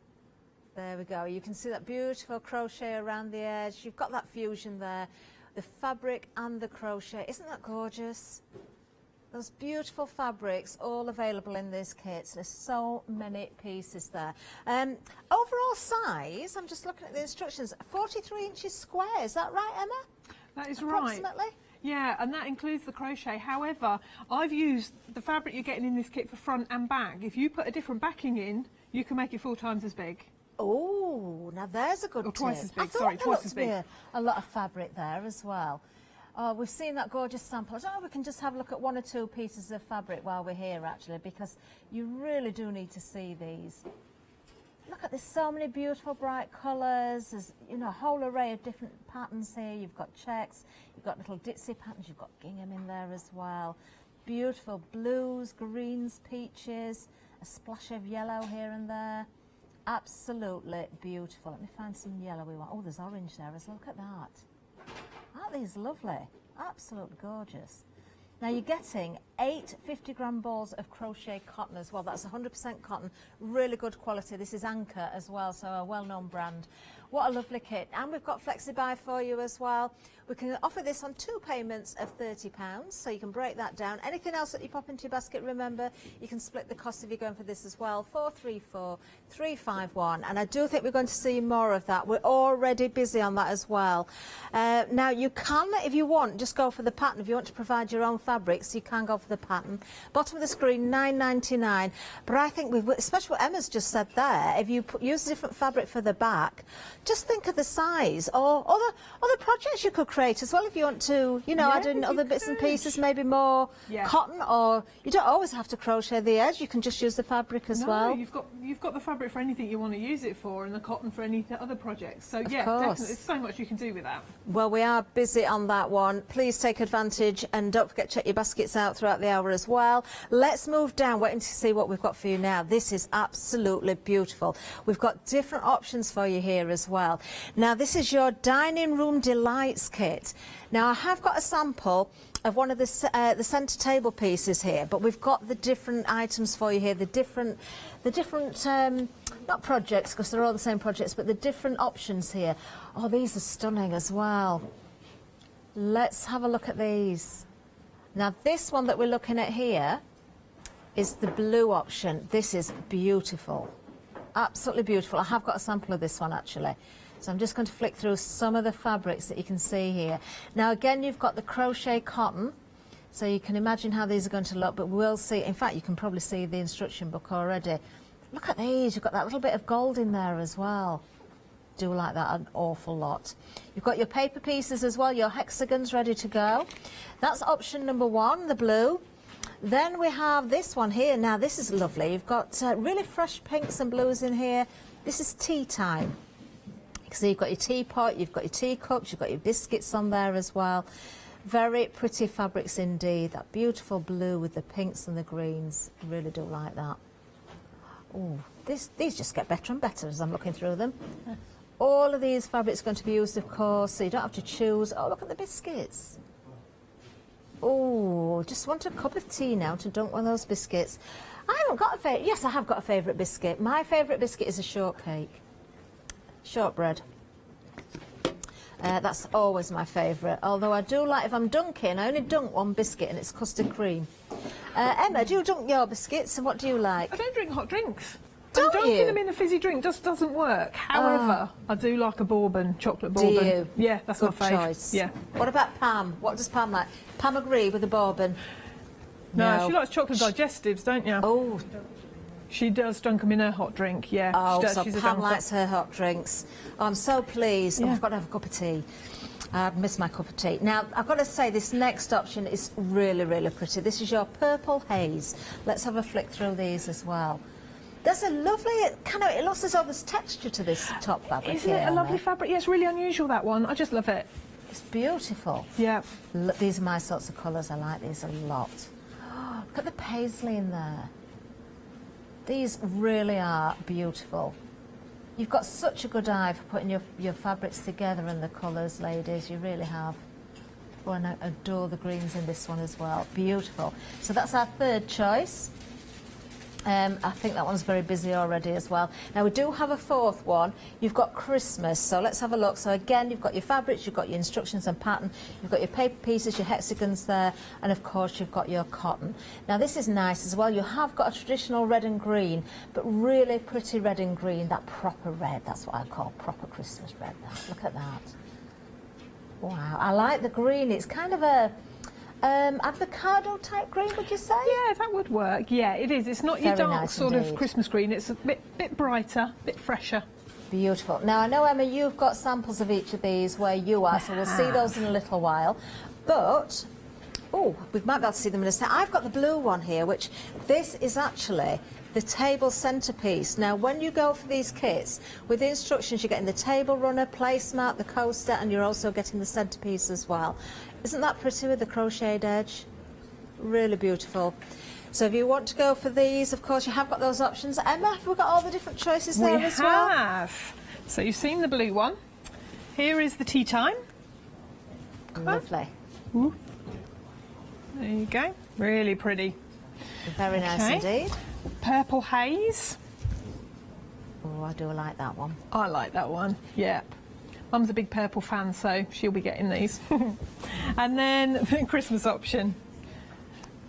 There we go. You can see that beautiful crochet around the edge. You've got that fusion there, the fabric and the crochet. Isn't that gorgeous? Those beautiful fabrics all available in this kit. There's so many pieces there. Overall size, I'm just looking at the instructions, 43 inches square. Is that right, Emma? That is Approximately? right. Yeah, and that includes the crochet. However, I've used the fabric you're getting in this kit for front and back. If you put a different backing in, you can make it 4 times as big. Oh, now there's a good Or twice tip. as big, I thought sorry, there twice looked as to be big. a lot of fabric there as well. Oh, we've seen that gorgeous sample. I don't know if we can just have a look at one or two pieces of fabric while we're here, actually, because you really do need to see these. Look at this, so many beautiful bright colours. There's, you know, a whole array of different patterns here. You've got checks, you've got little ditzy patterns, you've got gingham in there as well. Beautiful blues, greens, peaches, a splash of yellow here and there. Absolutely beautiful. Let me find some yellow we want. Oh, there's orange there as well. Look at that. Aren't these lovely? Absolutely gorgeous. Now you're getting 8 50-gram balls of crochet cotton as well. That's 100% cotton, really good quality. This is Anchor as well, so a well-known brand. What a lovely kit. And we've got FlexiBuy for you as well. We can offer this on 2 payments of £30, so you can break that down. Anything else that you pop into your basket, remember, you can split the cost if you're going for this as well. 434 351. And I do think we're going to see more of that. We're already busy on that as well. Now, you can, if you want, just go for the pattern. If you want to provide your own fabrics, you can go for the pattern. Bottom of the screen, £9.99. But I think, especially what Emma's just said there, if you use a different fabric for the back, just think of the size, or other projects you could create as well if you want to, you know, add in other bits and pieces, maybe more cotton, or you don't always have to crochet the edge, you can just use the fabric as well. You've got the fabric for anything you want to use it for, and the cotton for any other projects. So yeah, definitely, there's so much you can do with that. Well, we are busy on that one. Please take advantage, and don't forget to check your baskets out throughout the hour as well. Let's move down, waiting to see what we've got for you now. This is absolutely beautiful. We've got different options for you here as well. Now, this is your Dining Room Delights kit. Now, I have got a sample of one of the centre table pieces here, but we've got the different items for you here, the different not projects, because they're all the same projects, but the different options here. Oh, these are stunning as well. Let's have a look at these. Now, this one that we're looking at here is the blue option. This is beautiful. Absolutely beautiful. I have got a sample of this one, actually. So I'm just going to flick through some of the fabrics that you can see here. Now, again, you've got the crochet cotton, so you can imagine how these are going to look, but we'll see. In fact, you can probably see the instruction book already. Look at these. You've got that little bit of gold in there as well. Do like that an awful lot. You've got your paper pieces as well, your hexagons ready to go. That's option number 1, the blue. Then we have this one here. Now, this is lovely. You've got really fresh pinks and blues in here. This is tea time. So you've got your teapot, you've got your teacups, you've got your biscuits on there as well. Very pretty fabrics indeed. That beautiful blue with the pinks and the greens. Really do like that. Oh, these just get better and better as I'm looking through them. All of these fabrics are going to be used, of course, so you don't have to choose. Oh, look at the biscuits. Oh, just want a cup of tea now to dunk one of those biscuits. I haven't got a favourite. Yes, I have got a favourite biscuit. My favourite biscuit is a shortcake. Shortbread. That's always my favourite. Although I do like, if I'm dunking, I only dunk one biscuit and it's custard cream. Emma, do you dunk your biscuits and what do you like? I don't drink hot drinks. Don't dunking you? them in a fizzy drink just doesn't work. However, I do like a bourbon, chocolate bourbon. Do you? Yeah, that's Good my favourite. choice. Yeah. What about Pam? What does Pam like? Pam agree with the bourbon? No, she likes chocolate digestives, don't you? Oh. She does dunk them in her hot drink, yeah. Oh, she does. so She's a Pam dunker. likes her hot drinks. Oh, I'm so pleased. Yeah. Oh, I've got to have a cup of tea. I've missed my cup of tea. Now, I've got to say, this next option is really, really pretty. This is your purple haze. Let's have a flick through these as well. There's a lovely, kind of, it looks as though there's texture to this top fabric. Isn't it a lovely fabric? Yeah, it's really unusual, that one. I just love it. It's beautiful. Yeah. Look, these are my sorts of colours. I like these a lot. Look at the paisley in there. These really are beautiful. You've got such a good eye for putting your fabrics together and the colours, ladies. You really have. Oh, and I adore the greens in this one as well. Beautiful. So that's our third choice. I think that one's very busy already as well. Now, we do have a fourth one. You've got Christmas, so let's have a look. So again, you've got your fabrics, you've got your instructions and pattern, you've got your paper pieces, your hexagons there, and of course you've got your cotton. Now, this is nice as well. You have got a traditional red and green, but really pretty red and green, that proper red. That's what I call proper Christmas red. Look at that. Wow, I like the green. It's kind of a avocado type green, would you say? Yeah, that would work. Yeah, it is. It's not your Very dark nice sort indeed. of Christmas green. It's a bit brighter, a bit fresher. Beautiful. Now, I know, Emma, you've got samples of each of these where you are, so we'll see those in a little while. But, oh, we might be able to see them in a second. I've got the blue one here, which this is actually the table centrepiece. Now, when you go for these kits, with the instructions, you're getting the table runner, placemat, the coaster, and you're also getting the centrepiece as well. Isn't that pretty with the crocheted edge? Really beautiful. So if you want to go for these, of course, you have got those options. Emma, have we got all the different choices there as well? We have. So you've seen the blue one. Here is the tea time. Lovely. Ooh. There you go. Really pretty. Very nice indeed. Purple haze. Oh, I do like that one. I like that one. Yeah. Mum's a big purple fan, so she'll be getting these. And then the Christmas option.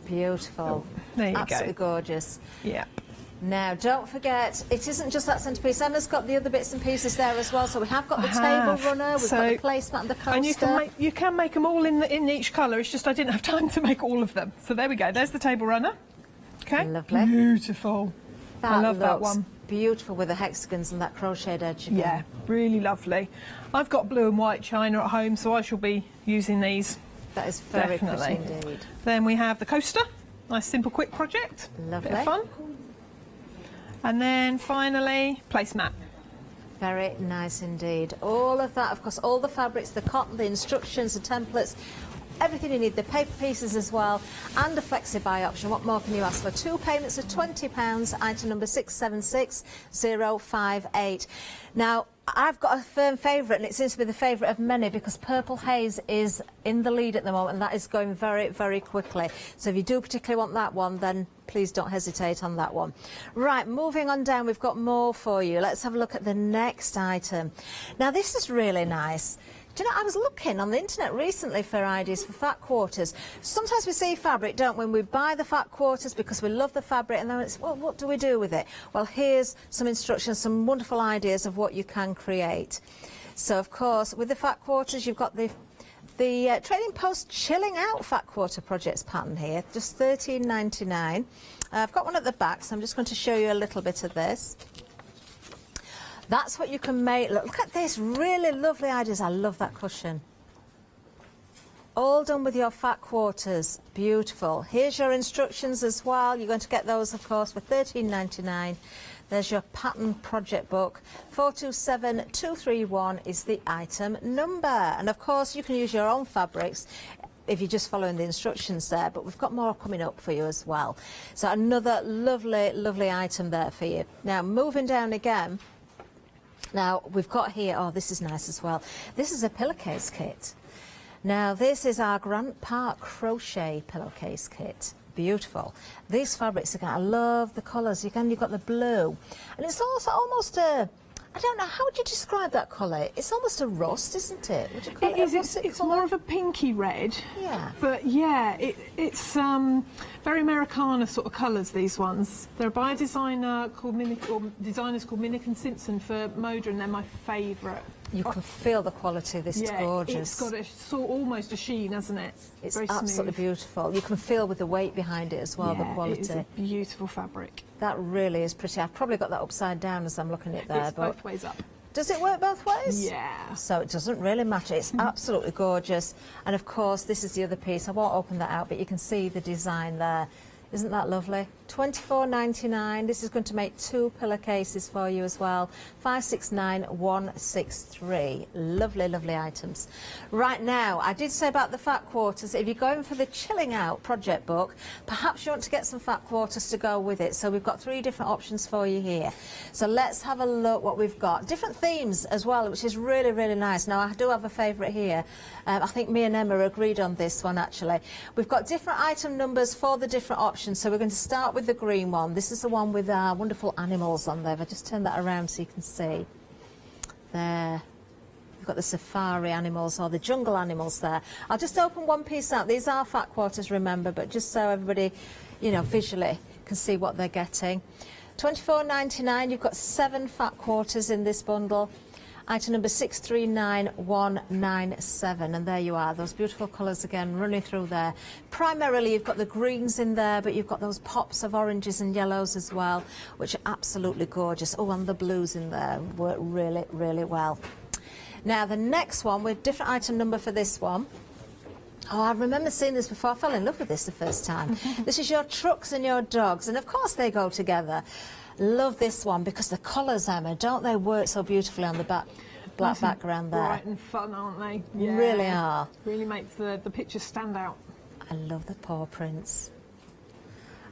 Beautiful. There you Absolutely go. gorgeous. Yeah. Now, don't forget, it isn't just that centrepiece. Emma's got the other bits and pieces there as well. So we have got the table runner, we've got the placemat and the coaster. And you can make them all in each colour. It's just I didn't have time to make all of them. So there we go. There's the table runner. Okay. Lovely. Beautiful. I love that looks one. Beautiful with the hexagons and that crocheted edge again. Yeah, really lovely. I've got blue and white china at home, so I shall be using these. That is very Definitely. pretty indeed. Then we have the coaster. Nice, simple, quick project. Lovely. Bit of fun. And then finally, placemat. Very nice indeed. All of that, of course, all the fabrics, the cotton, the instructions, the templates, everything you need, the paper pieces as well, and a flexi-buy option. What more can you ask for? 2 payments of £20, item number 676058. Now, I've got a firm favourite, and it seems to be the favourite of many, because Purple Haze is in the lead at the moment, and that is going very, very quickly. So if you do particularly want that one, then please don't hesitate on that one. Right, moving on down, we've got more for you. Let's have a look at the next item. Now, this is really nice. Do you know, I was looking on the internet recently for ideas for fat quarters. Sometimes we see fabric, don't we? We buy the fat quarters because we love the fabric, and then it's, well, what do we do with it? Well, here's some instructions, some wonderful ideas of what you can create. So, of course, with the fat quarters, you've got the Trading Post Chilling Out Fat Quarter Projects pattern here, just $13.99. I've got one at the back, so I'm just going to show you a little bit of this. That's what you can make. Look at this, really lovely ideas. I love that cushion. All done with your fat quarters. Beautiful. Here's your instructions as well. You're going to get those, of course, for $13.99. There's your pattern project book. 427231 is the item number. And, of course, you can use your own fabrics if you're just following the instructions there, but we've got more coming up for you as well. So another lovely, lovely item there for you. Now, moving down again. Now, we've got here, oh, this is nice as well. This is a pillowcase kit. Now, this is our Grant Park crochet pillowcase kit. Beautiful. These fabrics, again, I love the colours. Again, you've got the blue. And it's also almost a, I don't know, how would you describe that colour? It's almost a rust, isn't it? Would you call it? It is. It's more of a pinky red. Yeah. But yeah, it's very Americana sort of colours. These ones. They're by a designer called designers called Minnick and Simpson for Moda, and they're my favourite. You can feel the quality. This is gorgeous. It's got a almost a sheen, hasn't it? It's very absolutely smooth. beautiful. You can feel with the weight behind it as well, the quality. It is a beautiful fabric. That really is pretty. I've probably got that upside down as I'm looking at it there. It's both ways up. Does it work both ways? Yeah. So it doesn't really matter. It's absolutely gorgeous. And of course, this is the other piece. I won't open that out, but you can see the design there. Isn't that lovely? $24.99. This is going to make 2 pillowcases for you as well. 569163. Lovely, lovely items. Right now, I did say about the fat quarters. If you're going for the Chilling Out project book, perhaps you want to get some fat quarters to go with it. So we've got 3 different options for you here. So let's have a look what we've got. Different themes as well, which is really, really nice. Now, I do have a favourite here. I think me and Emma agreed on this one, actually. We've got different item numbers for the different options. So we're going to start with the green one. This is the one with our wonderful animals on there. If I just turn that around so you can see. There. We've got the safari animals or the jungle animals there. I'll just open one piece out. These are fat quarters, remember, but just so everybody, you know, visually can see what they're getting. $24.99. You've got 7 fat quarters in this bundle. Item number 639197, and there you are, those beautiful colours again running through there. Primarily you've got the greens in there, but you've got those pops of oranges and yellows as well, which are absolutely gorgeous. Oh, and the blues in there work really, really well. Now the next one, with different item number for this one. Oh, I remember seeing this before. I fell in love with this the first time. This is your trucks and your dogs, and of course they go together. Love this one because the colours, Emma, don't they work so beautifully on the black background there? Bright and fun, aren't they? Yeah. Really are. Really makes the picture stand out. I love the paw prints.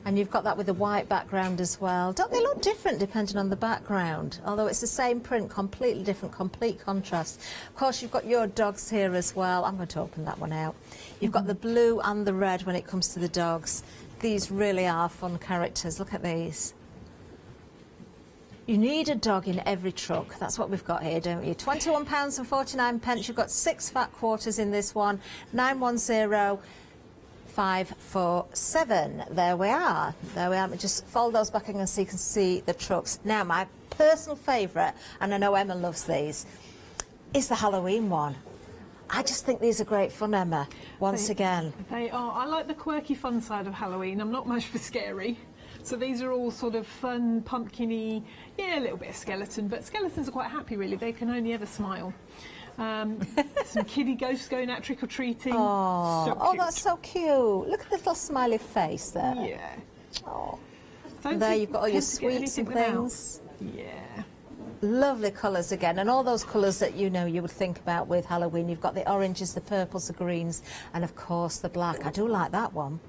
And you've got that with the white background as well. Don't they look different depending on the background? Although it's the same print, completely different, complete contrast. Of course, you've got your dogs here as well. I'm going to open that one out. You've got the blue and the red when it comes to the dogs. These really are fun characters. Look at these. You need a dog in every truck. That's what we've got here, don't you? £21.49. You've got 6 fat quarters in this one. 910547. There we are. There we are. Just fold those back again so you can see the trucks. Now, my personal favourite, and I know Emma loves these, is the Halloween one. I just think these are great fun, Emma, once again. They are. I like the quirky fun side of Halloween. I'm not much for scary. So these are all sort of fun, pumpkin-y, yeah, a little bit of skeleton, but skeletons are quite happy, really. They can only ever smile. Some kiddie ghosts going out trick-or-treating. Oh, so oh, that's so cute. Look at the little smiley face there. Yeah. Oh. And there you've got all your sweets and things. Yeah. Lovely colours again, and all those colours that you know you would think about with Halloween. You've got the oranges, the purples, the greens, and of course the black. I do like that one.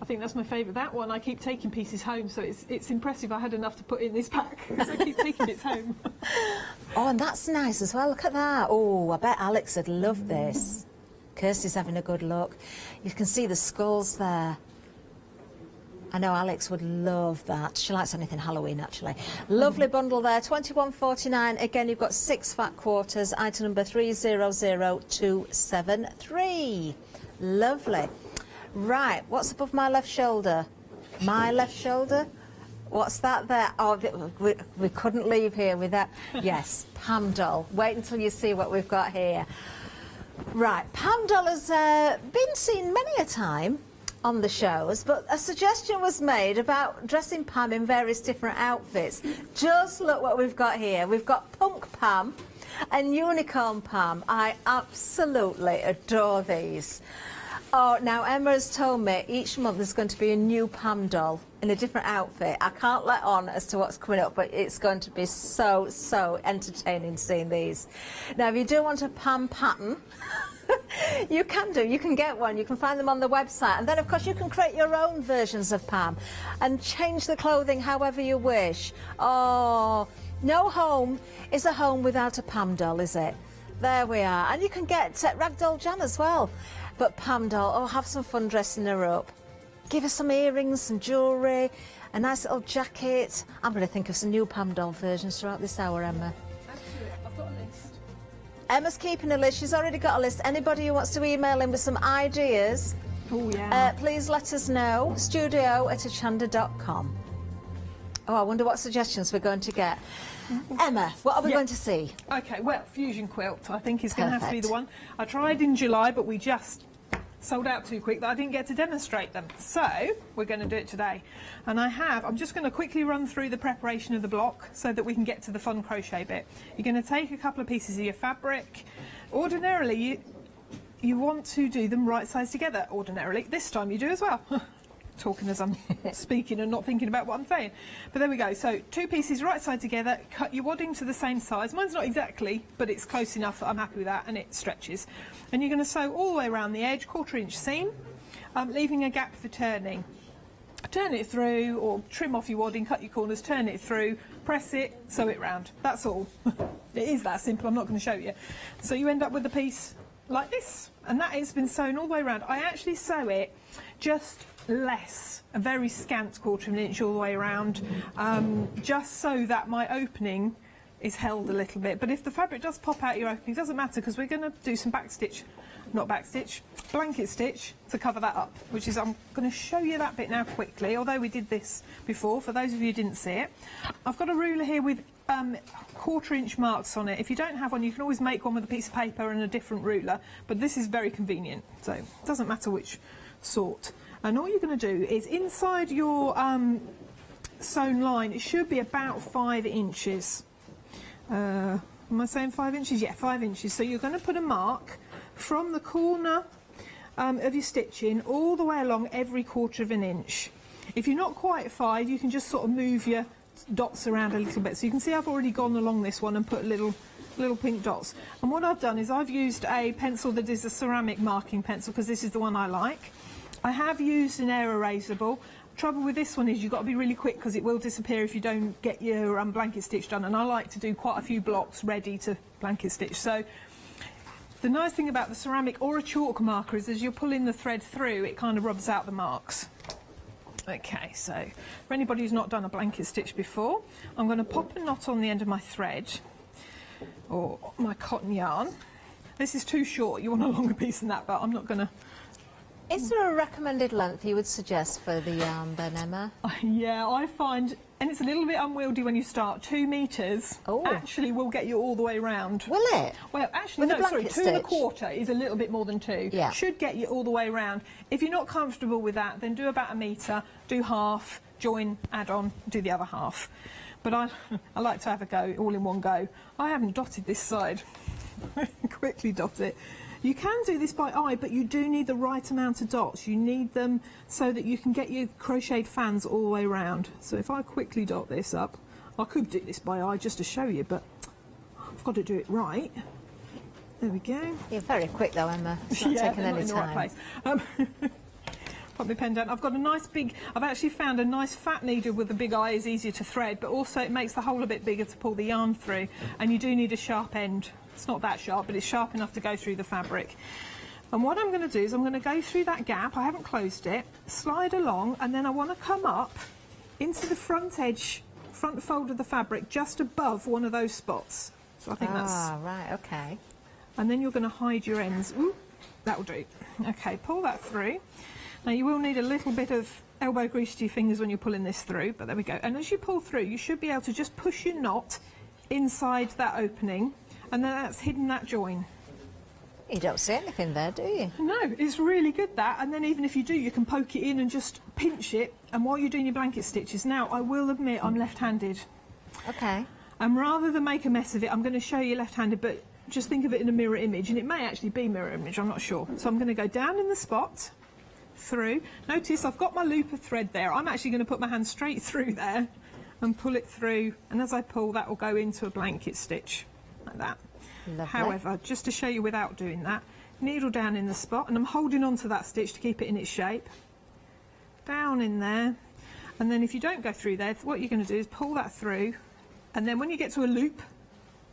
I think that's my favourite. That one, I keep taking pieces home, so it's impressive I had enough to put in this pack, so I keep taking bits home. Oh, and that's nice as well. Look at that. Oh, I bet Alex would love this. Kirsty's having a good look. You can see the skulls there. I know Alex would love that. She likes anything Halloween, actually. Lovely bundle there, £21.49. Again, you've got 6 fat quarters. Item number 300273. Lovely. Right, what's above my left shoulder? My left shoulder? What's that there? Oh, we couldn't leave here with that. Yes, Pam doll. Wait until you see what we've got here. Right, Pam doll has been seen many a time on the shows, but a suggestion was made about dressing Pam in various different outfits. Just look what we've got here. We've got Punk Pam and Unicorn Pam. I absolutely adore these. Oh, now Emma has told me each month there's going to be a new Pam doll in a different outfit. I can't let on as to what's coming up, but it's going to be so, so entertaining seeing these. Now, if you do want a Pam pattern, you can do. You can get one. You can find them on the website. And then, of course, you can create your own versions of Pam and change the clothing however you wish. Oh, no home is a home without a Pam doll, is it? There we are. And you can get Ragdoll Jam as well. But Pam doll, oh, have some fun dressing her up. Give her some earrings, some jewellery, a nice little jacket. I'm going to think of some new Pam doll versions throughout this hour, Emma. Absolutely. I've got a list. Emma's keeping a list. She's already got a list. Anybody who wants to email in with some ideas, oh, yeah. Please let us know. studio@hochanda.com. Oh, I wonder what suggestions we're going to get. Emma, what are we going to see? Okay, well, fusion quilt, I think is going to have to be the one. I tried in July, but we just sold out too quick that I didn't get to demonstrate them. So, we're going to do it today. And I'm just going to quickly run through the preparation of the block so that we can get to the fun crochet bit. You're going to take a couple of pieces of your fabric. Ordinarily, you want to do them right sides together. Ordinarily, this time you do as well. Talking as I'm speaking and not thinking about what I'm saying. But there we go. So 2 pieces right side together, cut your wadding to the same size. Mine's not exactly, but it's close enough that I'm happy with that, and it stretches. And you're going to sew all the way around the edge, 1/4 inch seam, leaving a gap for turning. Turn it through, or trim off your wadding, cut your corners, turn it through, press it, sew it round. That's all. It is that simple. I'm not going to show you. So you end up with a piece like this, and that has been sewn all the way around. I actually sew it just less, a very scant 1/4 inch all the way around, just so that my opening is held a little bit. But if the fabric does pop out your opening, it doesn't matter, because we're going to do some blanket stitch to cover that up, which is, I'm going to show you that bit now quickly, although we did this before, for those of you who didn't see it. I've got a ruler here with 1/4 marks on it. If you don't have one, you can always make one with a piece of paper and a different ruler, but this is very convenient, so it doesn't matter which sort. And all you're going to do is inside your sewn line, it should be about 5 inches. Am I saying 5 inches? Yeah, 5 inches. So you're going to put a mark from the corner of your stitching all the way along every 1/4 inch. If you're not quite 5, you can just sort of move your dots around a little bit. So you can see I've already gone along this one and put little pink dots. And what I've done is I've used a pencil that is a ceramic marking pencil, because this is the one I like. I have used an air erasable. Trouble with this one is you've got to be really quick, because it will disappear if you don't get your blanket stitch done, and I like to do quite a few blocks ready to blanket stitch. So the nice thing about the ceramic or a chalk marker is as you're pulling the thread through, it kind of rubs out the marks. Okay, so for anybody who's not done a blanket stitch before, I'm going to pop a knot on the end of my thread or my cotton yarn. This is too short, you want a longer piece than that, but I'm not going to. Is there a recommended length you would suggest for the yarn then, Emma? Yeah, I find, and it's a little bit unwieldy when you start, 2 metres actually will get you all the way round. Will it? Well, actually, With no, a sorry, blanket 2 stitch? 1/4 is a little bit more than 2. Yeah. Should get you all the way round. If you're not comfortable with that, then do about 1 metre, do half, join, add on, do the other half. But I like to have a go, all in one go. I haven't dotted this side. Quickly dot it. You can do this by eye, but you do need the right amount of dots. You need them so that you can get your crocheted fans all the way around. So if I quickly dot this up, I could do this by eye just to show you, but I've got to do it right. There we go. You're very quick though, Emma. It's not taking any in the time. right place. Put my pen down. I've got a nice big, I've actually found a nice fat needle with a big eye is easier to thread, but also it makes the hole a bit bigger to pull the yarn through, and you do need a sharp end. It's not that sharp, but it's sharp enough to go through the fabric. And what I'm going to do is I'm going to go through that gap, I haven't closed it, slide along, and then I want to come up into the front edge, front fold of the fabric, just above one of those spots. So I think that's... Ah, right, okay. And then you're going to hide your ends. Ooh, that'll do. Okay, pull that through. Now you will need a little bit of elbow grease to your fingers when you're pulling this through, but there we go. And as you pull through, you should be able to just push your knot inside that opening, and then that's hidden that join. You don't see anything there, do you? No, it's really good that, and then even if you do, you can poke it in and just pinch it, and while you're doing your blanket stitches. Now, I will admit I'm left-handed. Okay. And rather than make a mess of it, I'm going to show you left-handed, but just think of it in a mirror image, and it may actually be mirror image, I'm not sure. So I'm going to go down in the spot, through. Notice I've got my loop of thread there. I'm actually going to put my hand straight through there and pull it through, and as I pull, that will go into a blanket stitch, like that. Lovely. However, just to show you without doing that, needle down in the spot, and I'm holding on to that stitch to keep it in its shape. Down in there, and then if you don't go through there, what you're going to do is pull that through, and then when you get to a loop,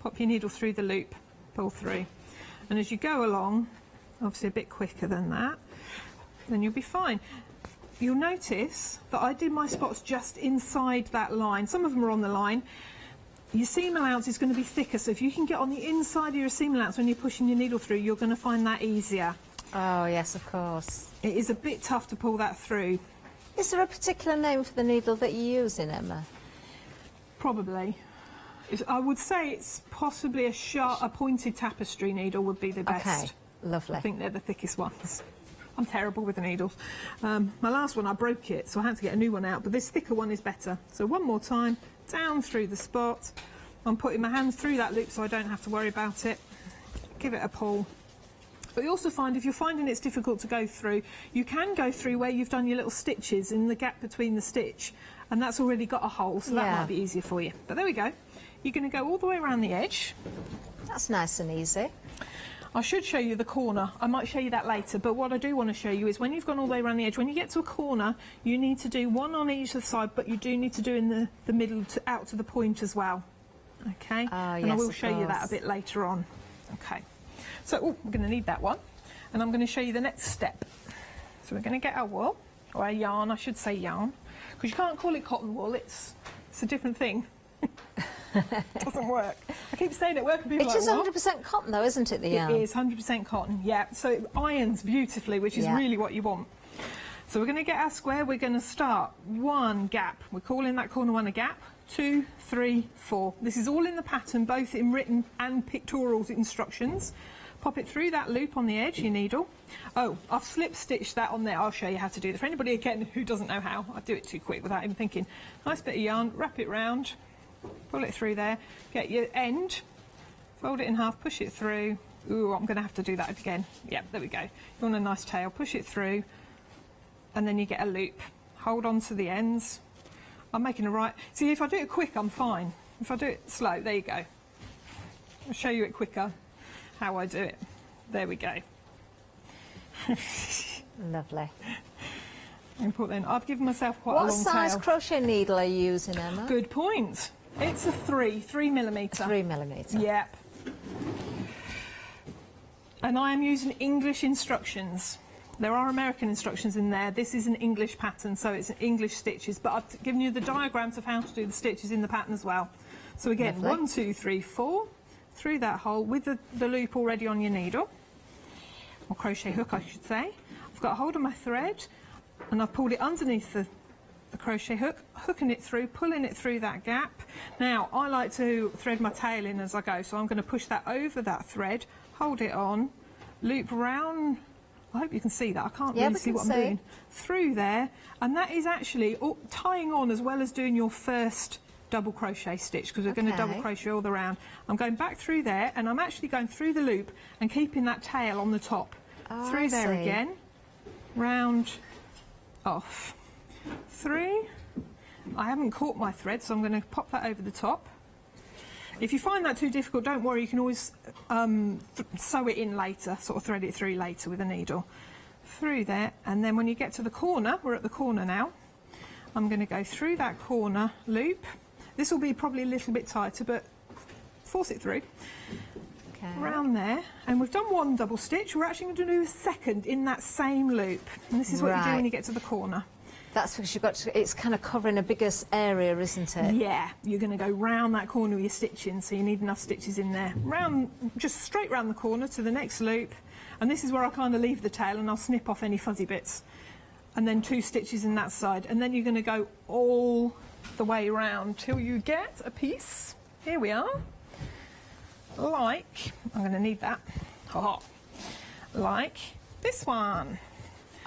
pop your needle through the loop, pull through. And as you go along, obviously a bit quicker than that, then you'll be fine. You'll notice that I did my spots just inside that line. Some of them are on the line. Your seam allowance is going to be thicker, so if you can get on the inside of your seam allowance when you're pushing your needle through, you're going to find that easier. Oh, yes, of course. It is a bit tough to pull that through. Is there a particular name for the needle that you're using, Emma? Probably. I would say it's possibly a pointed tapestry needle would be the best. Okay, lovely. I think they're the thickest ones. I'm terrible with the needles. My last one, I broke it, so I had to get a new one out, but this thicker one is better. So one more time, down through the spot. I'm putting my hand through that loop so I don't have to worry about it. Give it a pull. But you also find, if you're finding it's difficult to go through, you can go through where you've done your little stitches in the gap between the stitch, and that's already got a hole, so that might be easier for you. But there we go. You're going to go all the way around the edge. That's nice and easy. I should show you the corner. I might show you that later, but what I do want to show you is when you've gone all the way around the edge, when you get to a corner, you need to do one on each side, but you do need to do in the middle out to the point as well. Okay? And I will show you that a bit later on. Okay. So, we're going to need that one, and I'm going to show you the next step. So we're going to get our wool, or our yarn, I should say yarn, because you can't call it cotton wool, it's a different thing. It doesn't work. I keep saying it, working people It is 100% cotton though, isn't it, the yarn? It is 100% cotton, yeah. So it irons beautifully, which is really what you want. So we're going to get our square, we're going to start one gap. We're calling that corner one a gap. 2, 3, 4. This is all in the pattern, both in written and pictorial instructions. Pop it through that loop on the edge, your needle. Oh, I've slip stitched that on there. I'll show you how to do it. For anybody again who doesn't know how, I do it too quick without even thinking. Nice bit of yarn, wrap it round, pull it through there, get your end, fold it in half, push it through. Ooh, I'm going to have to do that again. Yeah, there we go. You want a nice tail, push it through, and then you get a loop. Hold on to the ends. I'm making a right. See, if I do it quick, I'm fine. If I do it slow, there you go. I'll show you it quicker, how I do it. There we go. Lovely. Important. I've given myself quite a long tail. What size crochet needle are you using, Emma? Good point. It's a 3mm. 3mm. Yep. And I am using English instructions. There are American instructions in there. This is an English pattern, so it's English stitches, but I've given you the diagrams of how to do the stitches in the pattern as well. So again, Lovely. 1, 2, 3, 4, through that hole with the loop already on your needle, or crochet hook I should say. I've got a hold of my thread, and I've pulled it underneath the crochet hook, hooking it through, pulling it through that gap. Now, I like to thread my tail in as I go, so I'm going to push that over that thread, hold it on, loop round. I hope you can see that. I can't really see what I'm doing. Through there, and that is actually tying on as well as doing your first double crochet stitch, because we're going to double crochet all the round. I'm going back through there, and I'm actually going through the loop and keeping that tail on the top. Through there again, round, off, through. I haven't caught my thread, so I'm going to pop that over the top. If you find that too difficult, don't worry, you can always sew it in later, sort of thread it through later with a needle. Through there, and then when you get to the corner, we're at the corner now, I'm going to go through that corner loop. This will be probably a little bit tighter, but force it through. Around there, and we've done one double stitch. We're actually going to do a second in that same loop, and this is what you do when you get to the corner. That's because you've got to, it's kind of covering a bigger area, isn't it? Yeah, you're going to go round that corner with your stitching, so you need enough stitches in there. Round, just straight round the corner to the next loop, and this is where I kind of leave the tail, and I'll snip off any fuzzy bits. And then 2 stitches in that side, and then you're going to go all the way around till you get a piece. Here we are. Like, I'm going to need that. Like this one.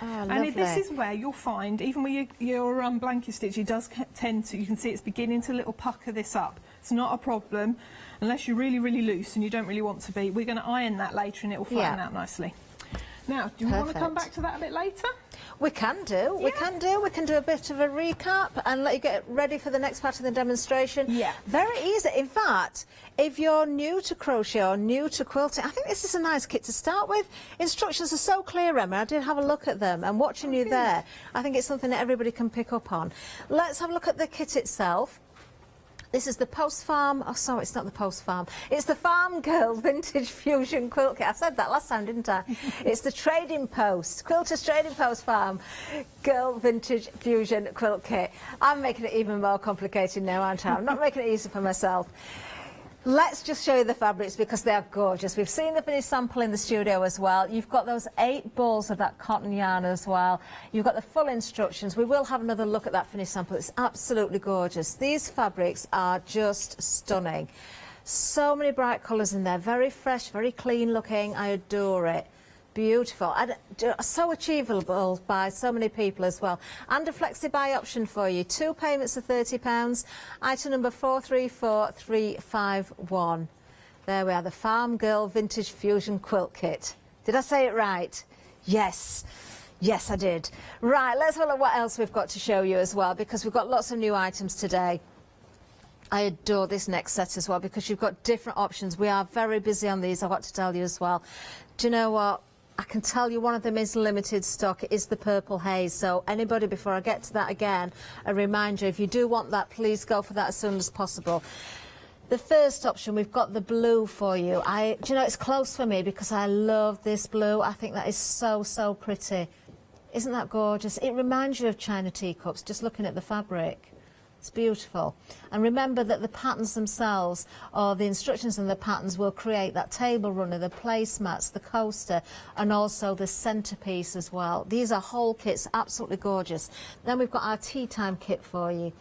And this is where you'll find, even with your blanket stitch, it does tend to, you can see it's beginning to little pucker this up. It's not a problem, unless you're really, really loose and you don't really want to be. We're going to iron that later and it will flatten out nicely. Now, do you want to come back to that a bit later? We can do. We can do a bit of a recap and let you get ready for the next part of the demonstration. Yeah. Very easy. In fact, if you're new to crochet or new to quilting, I think this is a nice kit to start with. Instructions are so clear, Emma. I did have a look at them, and watching you there, I think it's something that everybody can pick up on. Let's have a look at the kit itself. This is the Post Farm, oh sorry, it's not the Post Farm, it's the Farm Girl Vintage Fusion Quilt Kit. I said that last time, didn't I? It's the Trading Post, Quilters Trading Post Farm Girl Vintage Fusion Quilt Kit. I'm making it even more complicated now, aren't I? I'm not making it easy for myself. Let's just show you the fabrics because they are gorgeous. We've seen the finished sample in the studio as well. You've got those 8 balls of that cotton yarn as well. You've got the full instructions. We will have another look at that finished sample. It's absolutely gorgeous. These fabrics are just stunning. So many bright colours in there. Very fresh, very clean looking. I adore it. Beautiful, and so achievable by so many people as well. And a flexi buy option for you. 2 payments of £30. Item number 434351. There we are, the Farm Girl Vintage Fusion Quilt Kit. Did I say it right? Yes. Yes, I did. Right, let's have a look what else we've got to show you as well, because we've got lots of new items today. I adore this next set as well because you've got different options. We are very busy on these, I've got to tell you as well. Do you know what? I can tell you one of them is limited stock. It is the Purple Haze. So anybody, before I get to that again, a reminder, if you do want that, please go for that as soon as possible. The first option, we've got the blue for you. Do you know, it's close for me because I love this blue. I think that is so, so pretty. Isn't that gorgeous? It reminds you of China teacups, just looking at the fabric. It's beautiful. And remember that the patterns themselves, or the instructions and the patterns, will create that table runner, the placemats, the coaster, and also the centrepiece as well. These are whole kits, absolutely gorgeous. Then we've got our tea time kit for you.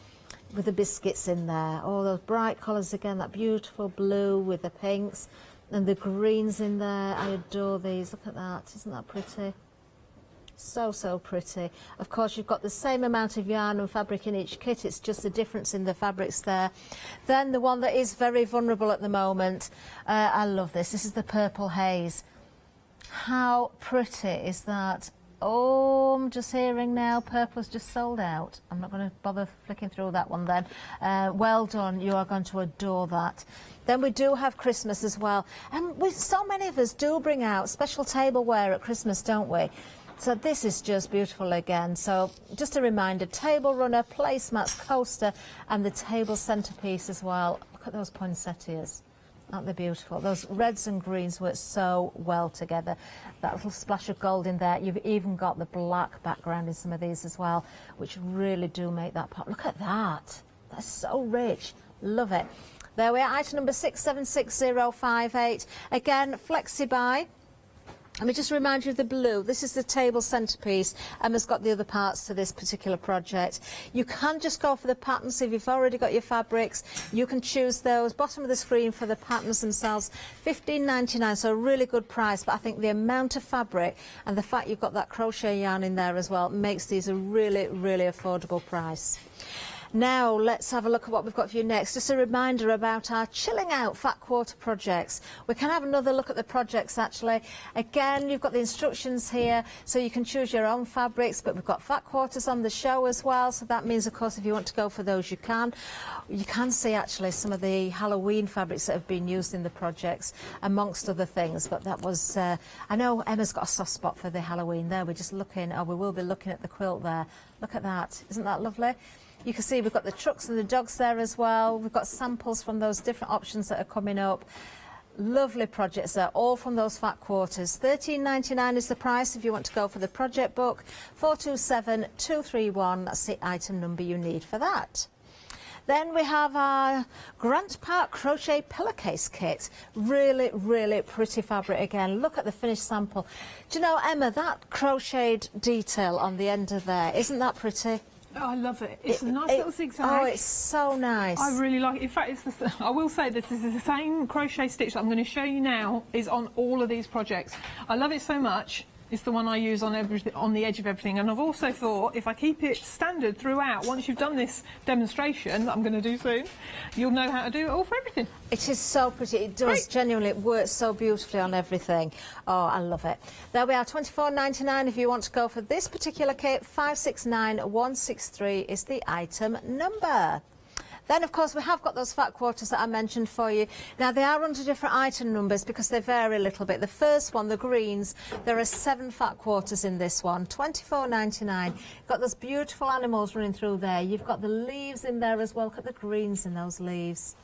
with the biscuits in there. All those bright colours again, that beautiful blue with the pinks and the greens in there. I adore these. Look at that. Isn't that pretty? So, so pretty. Of course, you've got the same amount of yarn and fabric in each kit. It's just the difference in the fabrics there. Then the one that is very vulnerable at the moment, I love this. This is the Purple Haze. How pretty is that? Oh, I'm just hearing now, purple's just sold out. I'm not going to bother flicking through that one then. Well done, you are going to adore that. Then we do have Christmas as well. And so many of us do bring out special tableware at Christmas, don't we? So this is just beautiful again. So just a reminder, table runner, placemats, coaster, and the table centrepiece as well. Look at those poinsettias. Aren't they beautiful? Those reds and greens work so well together. That little splash of gold in there. You've even got the black background in some of these as well, which really do make that pop. Look at that. That's so rich. Love it. There we are, item number 676058. Again, flexi-buy. Let me just remind you of the blue. This is the table centrepiece. Emma's got the other parts to this particular project. You can just go for the patterns if you've already got your fabrics. You can choose those. Bottom of the screen for the patterns themselves, $15.99, so a really good price. But I think the amount of fabric and the fact you've got that crochet yarn in there as well makes these a really, really affordable price. Now let's have a look at what we've got for you next. Just a reminder about our chilling out fat quarter projects. We can have another look at the projects actually. Again, you've got the instructions here so you can choose your own fabrics, but we've got fat quarters on the show as well, so that means of course if you want to go for those you can. You can see actually some of the Halloween fabrics that have been used in the projects amongst other things, but that was I know Emma's got a soft spot for the Halloween there. We're just looking, we will be looking at the quilt there. Look at that, isn't that lovely? You can see we've got the trucks and the dogs there as well. We've got samples from those different options that are coming up. Lovely projects there, all from those fat quarters. $13.99 is the price if you want to go for the project book. 427231, that's the item number you need for that. Then we have our Grant Park Crochet Pillowcase Kit. Really, really pretty fabric again. Look at the finished sample. Do you know, Emma, that crocheted detail on the end of there, isn't that pretty? Oh, I love it. It's a nice little zigzag. Oh, it's so nice. I really like it. In fact, I will say this is the same crochet stitch that I'm going to show you now is on all of these projects. I love it so much. It's the one I use on everything, on the edge of everything, and I've also thought if I keep it standard throughout, once you've done this demonstration that I'm going to do soon, you'll know how to do it all for everything. It is so pretty. It does genuinely. It works so beautifully on everything. Oh, I love it. There we are, $24.99 if you want to go for this particular kit. 569163 is the item number. Then, of course, we have got those fat quarters that I mentioned for you. Now, they are under different item numbers because they vary a little bit. The first one, the greens, there are 7 fat quarters in this one, $24.99. You've got those beautiful animals running through there. You've got the leaves in there as well. Look at the greens in those leaves.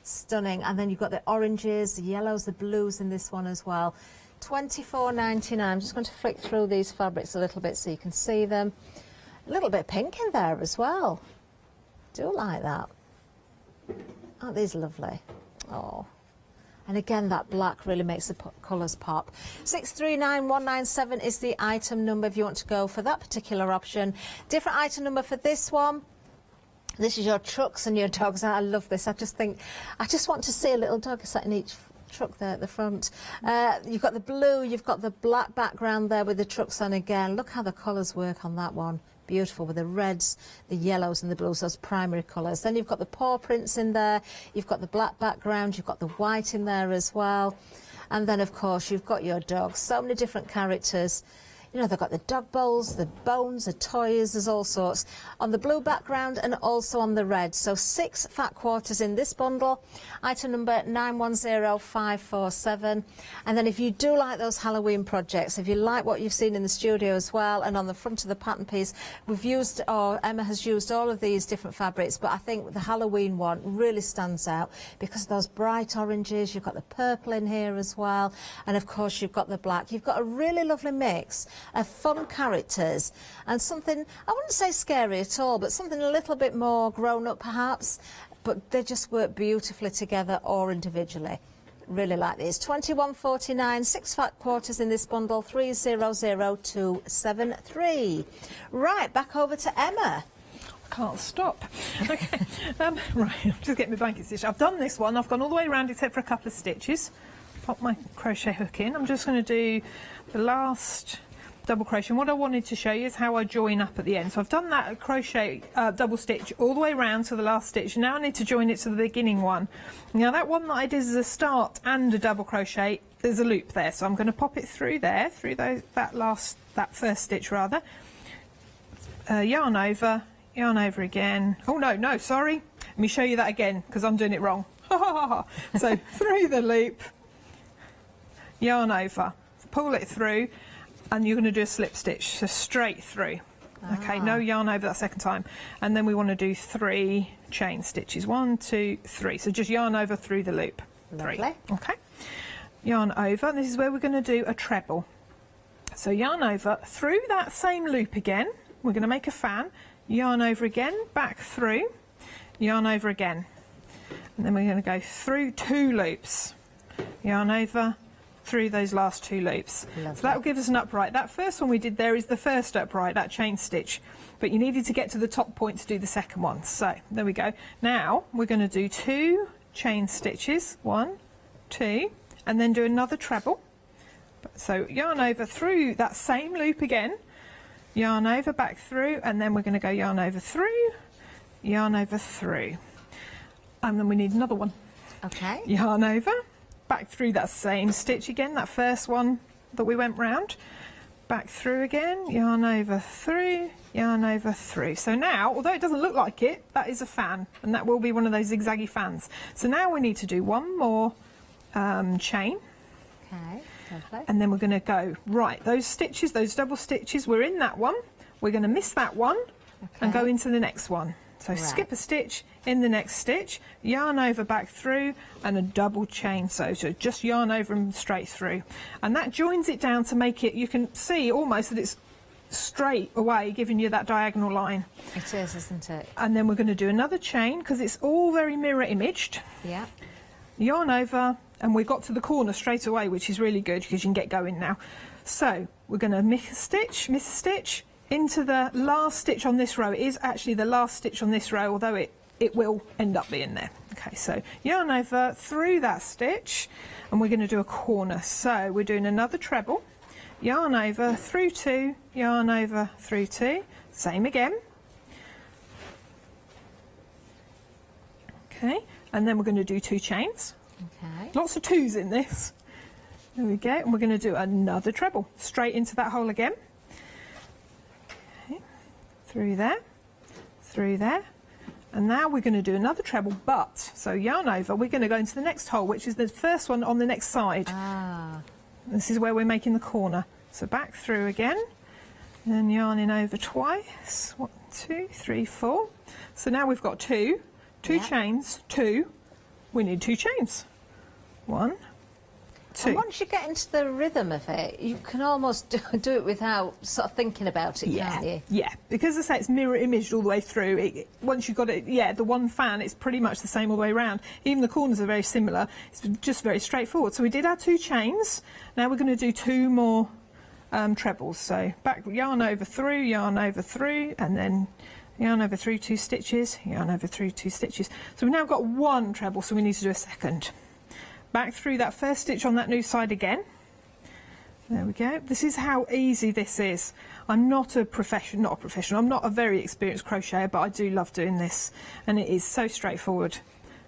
Stunning. And then you've got the oranges, the yellows, the blues in this one as well. $24.99. I'm just going to flick through these fabrics a little bit so you can see them. A little bit pink in there as well. Do like that. Aren't these lovely? Oh, and again that black really makes the colours pop. 639197 is the item number if you want to go for that particular option. Different item number for this one. This is your trucks and your dogs. I love this. I just want to see a little dog sat in each truck there at the front. You've got the blue, you've got the black background there with the trucks on again. Look how the colours work on that one. Beautiful with the reds, the yellows and the blues, those primary colours. Then you've got the paw prints in there, you've got the black background, you've got the white in there as well. And then of course you've got your dogs, so many different characters. You know, they've got the dog bowls, the bones, the toys, there's all sorts. On the blue background and also on the red. So 6 fat quarters in this bundle. Item number 910547. And then if you do like those Halloween projects, if you like what you've seen in the studio as well, and on the front of the pattern piece, we've used, or Emma has used all of these different fabrics, but I think the Halloween one really stands out because of those bright oranges. You've got the purple in here as well. And of course you've got the black. You've got a really lovely mix of fun characters and something, I wouldn't say scary at all, but something a little bit more grown up perhaps, but they just work beautifully together or individually. Really like these. $21.49, 6 fat quarters in this bundle, 300273. Right, back over to Emma. Can't stop. Okay, right, I'm just getting my blanket stitch. I've done this one, I've gone all the way around except for a couple of stitches. Pop my crochet hook in. I'm just going to do the last double crochet. And what I wanted to show you is how I join up at the end. So I've done that crochet double stitch all the way around to the last stitch. Now I need to join it to the beginning one. Now that one that I did as a start and a double crochet, there's a loop there, so I'm going to pop it through there, through that first stitch rather. Yarn over again. Oh no, sorry. Let me show you that again because I'm doing it wrong. So through the loop, yarn over, pull it through, and you're going to do a slip stitch, so straight through. Okay, no yarn over that second time. And then we want to do 3 chain stitches. 1, 2, 3. So just yarn over through the loop. Lovely. 3. Okay. Yarn over, and this is where we're going to do a treble. So yarn over through that same loop again. We're going to make a fan. Yarn over again, back through, yarn over again. And then we're going to go through 2 loops. Yarn over, through those last 2 loops. Lovely. So that will give us an upright. That first one we did there is the first upright, that chain stitch, but you needed to get to the top point to do the second one. So there we go. Now we're going to do 2 chain stitches, 1, 2, and then do another treble. So yarn over through that same loop again, yarn over, back through, and then we're going to go yarn over through, yarn over through, and then we need another one. Okay. Yarn over, back through that same stitch again, that first one that we went round, back through again, yarn over through, yarn over through. So now, although it doesn't look like it, that is a fan, and that will be one of those zigzaggy fans. So now we need to do one more chain. Okay, lovely. And then we're going to go, right, those stitches, those double stitches, we're in that one. We're going to miss that one and go into the next one. So skip a stitch in the next stitch, yarn over, back through, and a double chain. So just yarn over and straight through. And that joins it down to make it, you can see almost that it's straight away, giving you that diagonal line. It is, isn't it? And then we're going to do another chain, because it's all very mirror imaged. Yeah. Yarn over, and we got to the corner straight away, which is really good because you can get going now. So we're going to miss a stitch into the last stitch on this row. It is actually the last stitch on this row, although it will end up being there. Okay, so yarn over through that stitch, and we're going to do a corner. So we're doing another treble, yarn over through 2, yarn over through 2, same again. Okay, and then we're going to do 2 chains. Okay. Lots of 2s in this. There we go, and we're going to do another treble straight into that hole again. Okay. Through there, and now we're going to do another treble, but so yarn over, we're going to go into the next hole, which is the first one on the next side. This is where we're making the corner. So back through again, and then yarning over twice. 1, 2, 3, 4. So now we've got 2 chains, 2. We need 2 chains. 1, 2. And once you get into the rhythm of it, you can almost do it without sort of thinking about it, can't you? Yeah, because as I say, it's mirror imaged all the way through. Once you've got it, the one fan, it's pretty much the same all the way around. Even the corners are very similar. It's just very straightforward. So we did our 2 chains. Now we're going to do 2 more trebles. So back, yarn over through, and then yarn over through 2 stitches, yarn over through 2 stitches. So we've now got 1 treble, so we need to do a second. Back through that first stitch on that new side again. There we go. This is how easy this is. I'm not a professional, I'm not a very experienced crocheter, but I do love doing this, and it is so straightforward.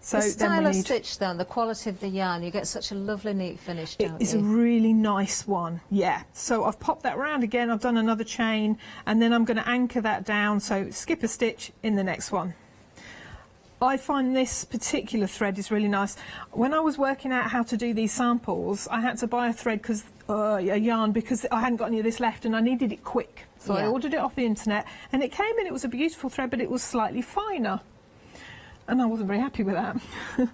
So the style of stitch, though, and the quality of the yarn, you get such a lovely, neat finish, don't you? It's a really nice one, yeah. So I've popped that round again, I've done another chain, and then I'm going to anchor that down, so skip a stitch in the next one. I find this particular thread is really nice. When I was working out how to do these samples, I had to buy a thread, a yarn, because I hadn't got any of this left and I needed it quick. So I ordered it off the internet, and it came in, it was a beautiful thread, but it was slightly finer. And I wasn't very happy with that. I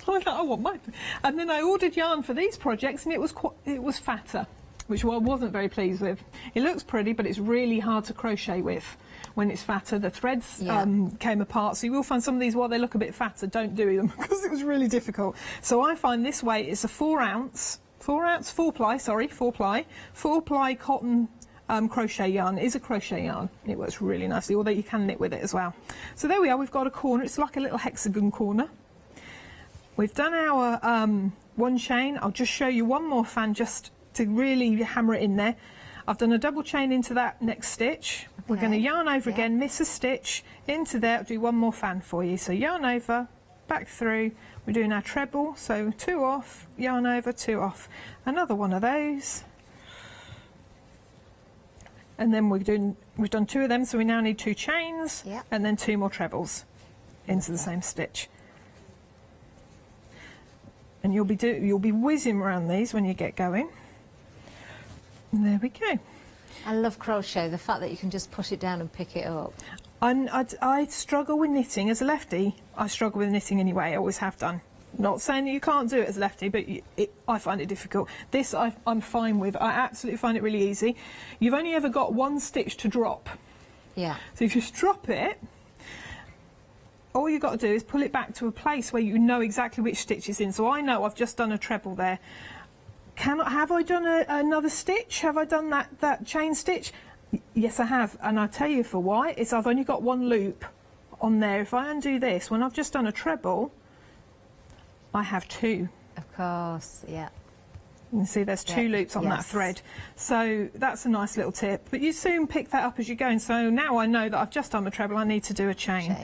was like, I want mine. And then I ordered yarn for these projects, and it was fatter, which I wasn't very pleased with. It looks pretty, but it's really hard to crochet with when it's fatter. The threads came apart, so you will find some of these, while they look a bit fatter, don't do them because it was really difficult. So I find this way, it's a 4 ply cotton crochet yarn. It is a crochet yarn. It works really nicely, although you can knit with it as well. So there we are, we've got a corner. It's like a little hexagon corner. We've done our one chain. I'll just show you one more fan just to really hammer it in there. I've done a double chain into that next stitch. Okay. We're going to yarn over again, miss a stitch into there, do one more fan for you. So yarn over, back through. We're doing our treble, so 2 off, yarn over, 2 off. Another one of those. And then we've done 2 of them, so we now need 2 chains, and then 2 more trebles into the same stitch. And you'll be whizzing around these when you get going. And there we go. I love crochet, the fact that you can just put it down and pick it up. I struggle with knitting. As a lefty, I struggle with knitting anyway, I always have done. Not saying that you can't do it as a lefty, but I find it difficult. This I'm fine with. I absolutely find it really easy. You've only ever got 1 stitch to drop. Yeah. So if you just drop it, all you've got to do is pull it back to a place where you know exactly which stitch is in. So I know I've just done a treble there. Have I done another stitch? Have I done that chain stitch? Yes, I have, and I'll tell you for why. It's I've only got 1 loop on there. If I undo this, when I've just done a treble, I have 2. Of course, yeah. You can see there's 2 loops on that thread. So that's a nice little tip. But you soon pick that up as you go. And so now I know that I've just done a treble, I need to do a chain.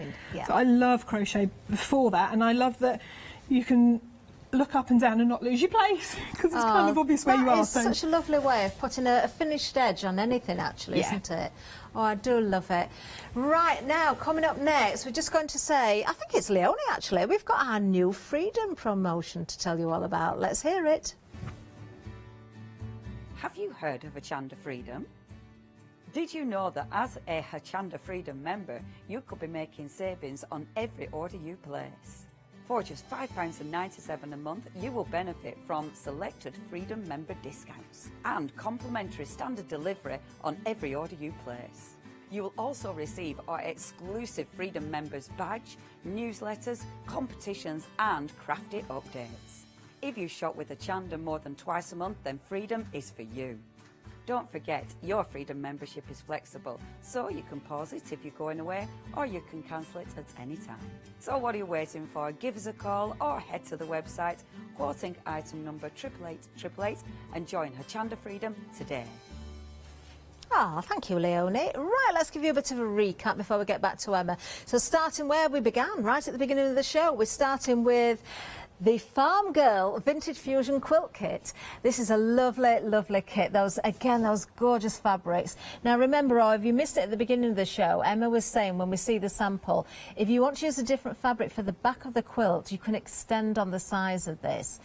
So I love crochet before that, and I love that you can look up and down and not lose your place, because it's kind of obvious where you are. It's such a lovely way of putting a finished edge on anything, actually, isn't it? Oh, I do love it. Right, now, coming up next, we're just going to say, I think it's Leonie, actually. We've got our new Freedom promotion to tell you all about. Let's hear it. Have you heard of Hochanda Freedom? Did you know that as a Hochanda Freedom member, you could be making savings on every order you place? For just £5.97 a month, you will benefit from selected Freedom member discounts and complimentary standard delivery on every order you place. You will also receive our exclusive Freedom members badge, newsletters, competitions and crafty updates. If you shop with Hochanda more than twice a month, then Freedom is for you. Don't forget, your Freedom membership is flexible, so you can pause it if you're going away, or you can cancel it at any time. So what are you waiting for? Give us a call or head to the website, quoting item number 88888, and join Hochanda Freedom today. Oh, thank you, Leonie. Right, let's give you a bit of a recap before we get back to Emma. So starting where we began, right at the beginning of the show, we're starting with the Farm Girl Vintage Fusion Quilt Kit. This is a lovely, lovely kit. Those gorgeous fabrics. Now remember, if you missed it at the beginning of the show, Emma was saying when we see the sample, if you want to use a different fabric for the back of the quilt, you can extend on the size of this.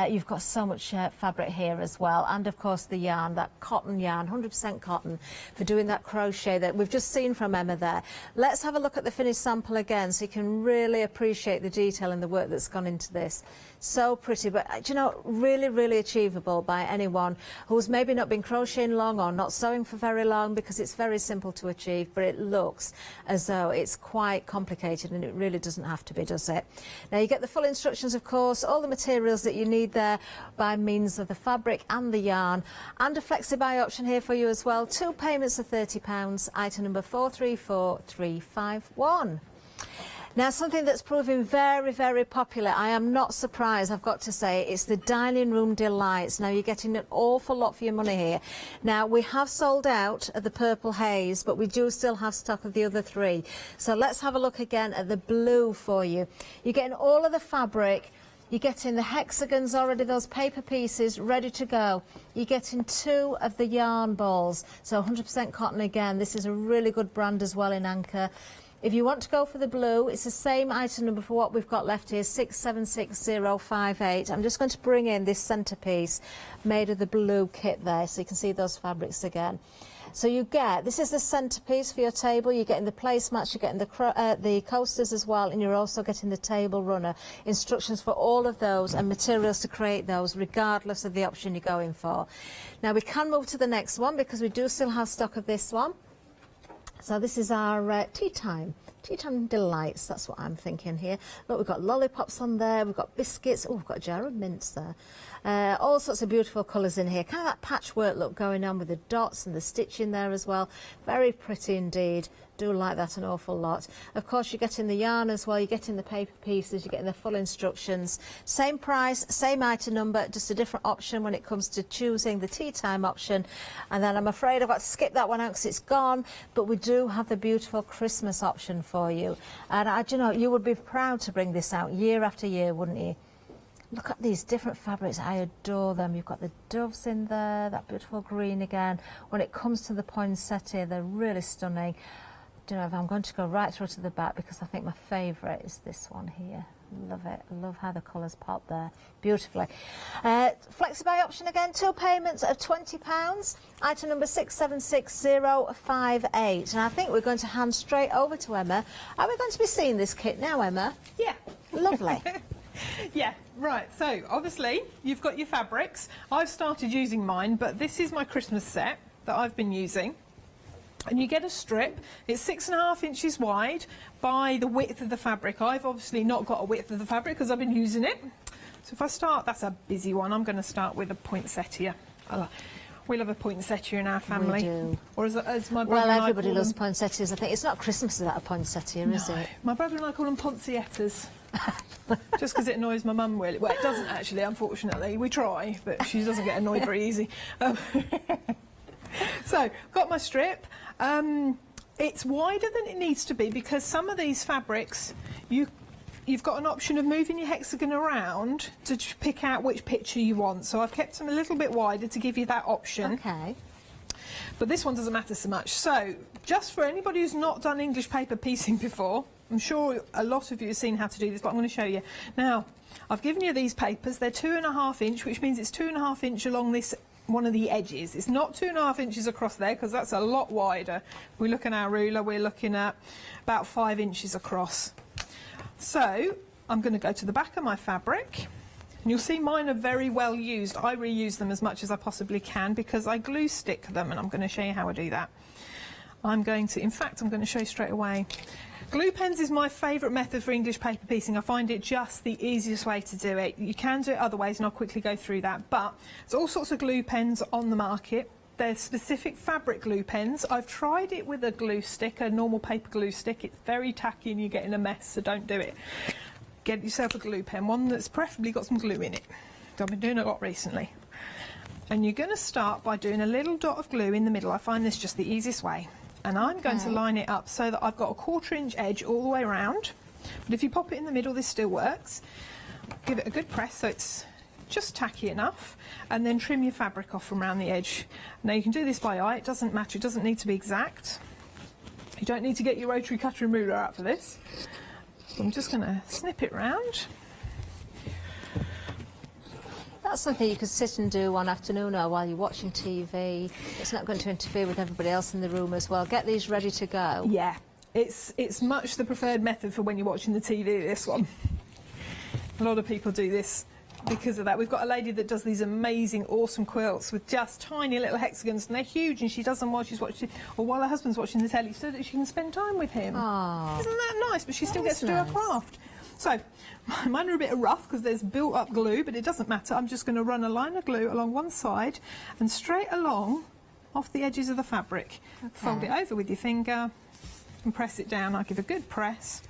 You've got so much fabric here as well. And of course the yarn, that cotton yarn, 100% cotton, for doing that crochet that we've just seen from Emma there. Let's have a look at the finished sample again so you can really appreciate the detail and the work that's gone into this. So pretty, but you know, really, really achievable by anyone who's maybe not been crocheting long or not sewing for very long, because it's very simple to achieve, but it looks as though it's quite complicated, and it really doesn't have to be, does it? Now you get the full instructions, of course, all the materials that you need there by means of the fabric and the yarn, and a flexi-buy option here for you as well. 2 payments of £30, item number 434351. Now, something that's proving very, very popular, I am not surprised, I've got to say, it's the Dining Room Delights. Now, you're getting an awful lot for your money here. Now, we have sold out of the Purple Haze, but we do still have stock of the other 3. So let's have a look again at the blue for you. You're getting all of the fabric. You're getting the hexagons already, those paper pieces ready to go. You're getting 2 of the yarn balls, so 100% cotton again. This is a really good brand as well in Anchor. If you want to go for the blue, it's the same item number for what we've got left here, 676058. I'm just going to bring in this centrepiece made of the blue kit there, so you can see those fabrics again. So you get, this is the centrepiece for your table, you're getting the placemats, you're getting the coasters as well, and you're also getting the table runner. Instructions for all of those and materials to create those, regardless of the option you're going for. Now we can move to the next one, because we do still have stock of this one. So this is our tea time tea time delights, that's what I'm thinking here. Look, we've got lollipops on there, we've got biscuits, oh, we've got a jar of mints there. All sorts of beautiful colours in here, kind of that patchwork look going on with the dots and the stitching there as well. Very pretty indeed. Do like that an awful lot. Of course, you're getting the yarn as well, you're getting the paper pieces, you're getting the full instructions. Same price, same item number, just a different option when it comes to choosing the tea time option. And then I'm afraid I've got to skip that one out because it's gone, but we do have the beautiful Christmas option for you. And you know, you would be proud to bring this out year after year, wouldn't you? Look at these different fabrics, I adore them. You've got the doves in there, that beautiful green again. When it comes to the poinsettia, they're really stunning. I don't know if I'm going to go right through to the back because I think my favourite is this one here. Love it. I love how the colours pop there beautifully. Flexi-buy option again, 2 payments of £20. Item number 676058. And I think we're going to hand straight over to Emma. Are we going to be seeing this kit now, Emma? Yeah. Lovely. Yeah, right, so obviously you've got your fabrics. I've started using mine, but this is my Christmas set that I've been using. And you get a strip, it's 6.5 inches wide by the width of the fabric. I've obviously not got a width of the fabric because I've been using it. So if I start, that's a busy one, I'm going to start with a poinsettia. We love a poinsettia in our family. We do. Or as my brother well, and I everybody call loves them. poinsettias. I think it's not Christmas without a poinsettia, is it? My brother and I call them poinsettias. Just because it annoys my mum really. Well, it doesn't actually, unfortunately. We try, but she doesn't get annoyed very easy. So, got my strip. It's wider than it needs to be because some of these fabrics, you've got an option of moving your hexagon around to pick out which picture you want. So I've kept them a little bit wider to give you that option. Okay. But this one doesn't matter so much. So, just for anybody who's not done English paper piecing before, I'm sure a lot of you have seen how to do this, but I'm going to show you. Now, I've given you these papers. They're 2.5 inch, which means it's 2.5 inch along this one of the edges. It's not 2.5 inches across there because that's a lot wider. If we look at our ruler, we're looking at about 5 inches across. So I'm going to go to the back of my fabric, and you'll see mine are very well used. I reuse them as much as I possibly can because I glue stick them, and I'm going to show you how I do that. In fact, I'm going to show you straight away. Glue pens is my favourite method for English paper piecing. I find it just the easiest way to do it. You can do it other ways, and I'll quickly go through that. But there's all sorts of glue pens on the market. There's specific fabric glue pens. I've tried it with a glue stick, a normal paper glue stick. It's very tacky and you get in a mess, so don't do it. Get yourself a glue pen, one that's preferably got some glue in it. I've been doing a lot recently. And you're going to start by doing a little dot of glue in the middle. I find this just the easiest way. And I'm going to line it up so that I've got a 1/4 inch edge all the way around. But if you pop it in the middle, this still works. Give it a good press so it's just tacky enough, and then trim your fabric off from around the edge. Now you can do this by eye, it doesn't matter, it doesn't need to be exact. You don't need to get your rotary cutter and ruler out for this. So I'm just going to snip it round. That's something you could sit and do one afternoon or while you're watching TV. It's not going to interfere with everybody else in the room as well. Get these ready to go. Yeah, it's much the preferred method for when you're watching the TV, this one. A lot of people do this because of that. We've got a lady that does these amazing, awesome quilts with just tiny little hexagons, and they're huge, and she does them while she's watching, or while her husband's watching the telly, so that she can spend time with him. Aww. Isn't that nice? But she still gets to do her craft. So, mine are a bit rough because there's built-up glue, but it doesn't matter. I'm just going to run a line of glue along one side and straight along off the edges of the fabric. Okay. Fold it over with your finger and press it down. I'll give a good press.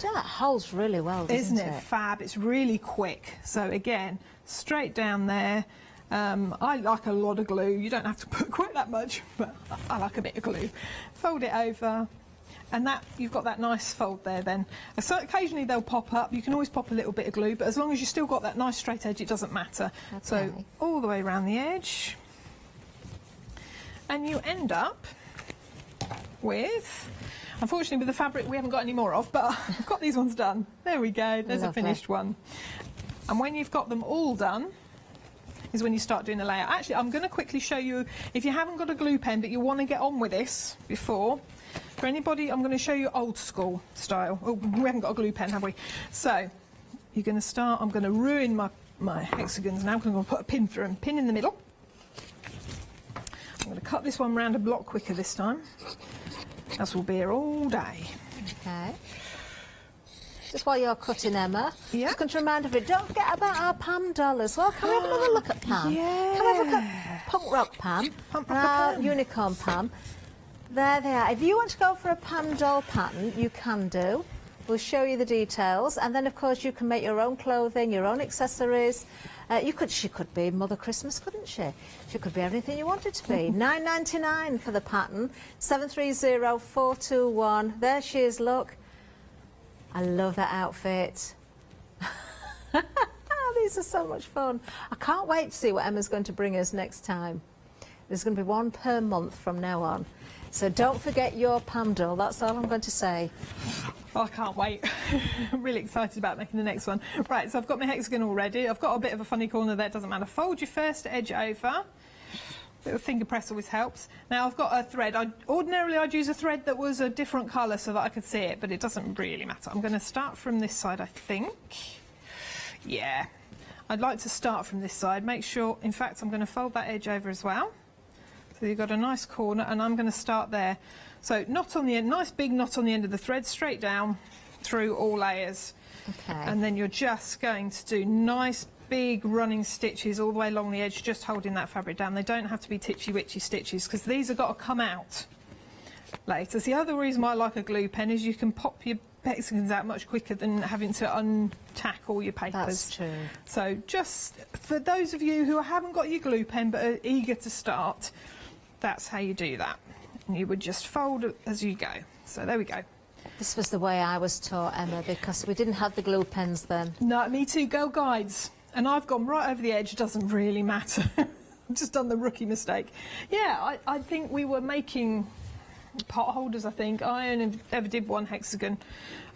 That holds really well, doesn't it? Fab? It's really quick. So again, straight down there. I like a lot of glue. You don't have to put quite that much, but I like a bit of glue. Fold it over. And that, you've got that nice fold there then. So occasionally they'll pop up. You can always pop a little bit of glue, but as long as you've still got that nice straight edge, it doesn't matter. Okay. So all the way around the edge. And you end up with, unfortunately with the fabric we haven't got any more of, but I've got these ones done. There we go, there's a finished one. And when you've got them all done, is when you start doing the layout. Actually, I'm going to quickly show you, if you haven't got a glue pen but you want to get on with this before, for anybody, I'm going to show you old school style. Oh, we haven't got a glue pen, have we? So, you're going to start, I'm going to ruin my hexagons now, because I'm going to put a pin through them. Pin in the middle. I'm going to cut this one round a block quicker this time, as we'll be here all day. Okay. Just while you're cutting, Emma, yeah. just going to remind everybody, don't forget about our Pam doll as well. Can we have another look at Pam? Yeah. Can we have a look at Punk Rock Pam and our Unicorn Pam? There they are. If you want to go for a Pam doll pattern, you can do. We'll show you the details, and then of course you can make your own clothing, your own accessories. She could be Mother Christmas, couldn't she? She could be everything you wanted to be. £9.99 for the pattern. 730-421. There she is. Look, I love that outfit. These are so much fun. I can't wait to see what Emma's going to bring us next time. There's going to be one per month from now on. So don't forget your Pam doll, that's all I'm going to say. Oh, I can't wait. I'm really excited about making the next one. Right, so I've got my hexagon all ready. I've got a bit of a funny corner there, it doesn't matter. Fold your first edge over. Bit of finger press always helps. Now I've got a thread. Ordinarily I'd use a thread that was a different colour so that I could see it, but it doesn't really matter. I'm going to start from this side, I think. Yeah. I'd like to start from this side. Make sure, in fact, I'm going to fold that edge over as well. So you've got a nice corner, and I'm going to start there. So knot on the end, nice big knot on the end of the thread, straight down through all layers. Okay. And then you're just going to do nice big running stitches all the way along the edge, just holding that fabric down. They don't have to be titchy-witchy stitches, because these have got to come out later. So the other reason why I like a glue pen is you can pop your hexagons out much quicker than having to untack all your papers. That's true. So just for those of you who haven't got your glue pen but are eager to start, that's how you do that. And you would just fold as you go. So there we go. This was the way I was taught, Emma, because we didn't have the glue pens then. No, me too, Girl Guides. And I've gone right over the edge, it doesn't really matter. I've just done the rookie mistake. Yeah, I think we were making pot holders, I think. I only ever did one hexagon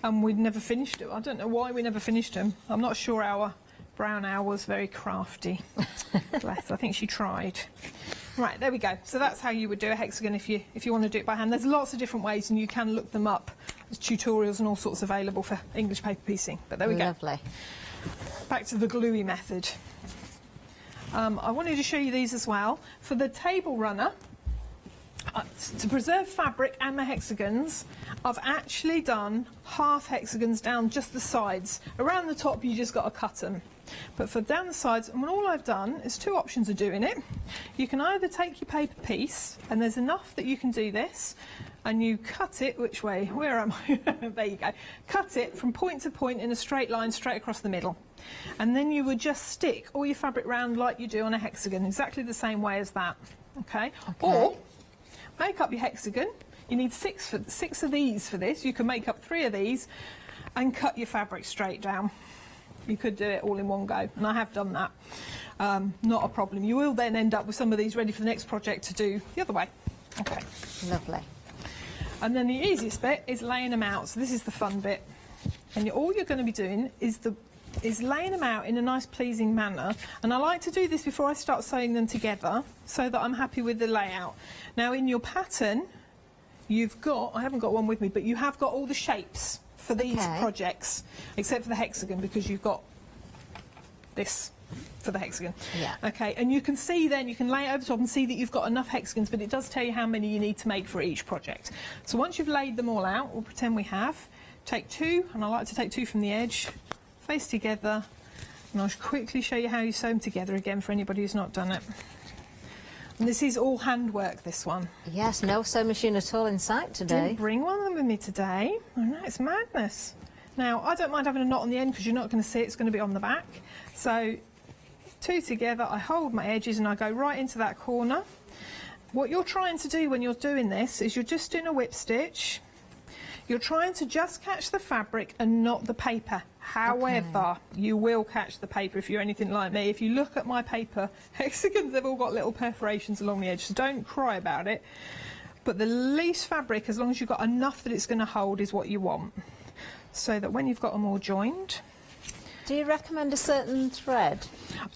and we'd never finished it. I don't know why we never finished them. I'm not sure our brown owl was very crafty. Bless, I think she tried. Right, there we go. So that's how you would do a hexagon if you want to do it by hand. There's lots of different ways and you can look them up. There's tutorials and all sorts available for English paper piecing. But there we go. Lovely. Back to the gluey method. I wanted to show you these as well. For the table runner, to preserve fabric and my hexagons, I've actually done half hexagons down just the sides. Around the top you just got to cut them. But for down the sides, and all I've done is two options of doing it. You can either take your paper piece, and there's enough that you can do this, and you cut it, which way? Where am I? There you go. Cut it from point to point in a straight line straight across the middle. And then you would just stick all your fabric round like you do on a hexagon, exactly the same way as that. Okay? Or make up your hexagon. You need six of these for this. You can make up 3 of these and cut your fabric straight down. You could do it all in one go, and I have done that. Not a problem. You will then end up with some of these ready for the next project to do the other way. Okay. Lovely. And then the easiest bit is laying them out. So this is the fun bit. And all you're going to be doing is laying them out in a nice pleasing manner. And I like to do this before I start sewing them together so that I'm happy with the layout. Now in your pattern, you've got, I haven't got one with me, but you have got all the shapes for these projects, except for the hexagon, because you've got this for the hexagon. Yeah. Okay, and you can see then, you can lay it over the top and see that you've got enough hexagons, but it does tell you how many you need to make for each project. So once you've laid them all out, we'll pretend we have, take 2, and I like to take 2 from the edge, face together, and I'll quickly show you how you sew them together again for anybody who's not done it. And this is all handwork, this one. Yes, no sewing machine at all in sight today. Didn't bring one with me today. I know, it's madness. Now, I don't mind having a knot on the end because you're not going to see it, it's going to be on the back. So, 2 together, I hold my edges and I go right into that corner. What you're trying to do when you're doing this is you're just doing a whip stitch. You're trying to just catch the fabric and not the paper. However, you will catch the paper if you're anything like me. If you look at my paper hexagons, they've all got little perforations along the edge, so don't cry about it. But the least fabric, as long as you've got enough that it's going to hold, is what you want. So that when you've got them all joined... Do you recommend a certain thread?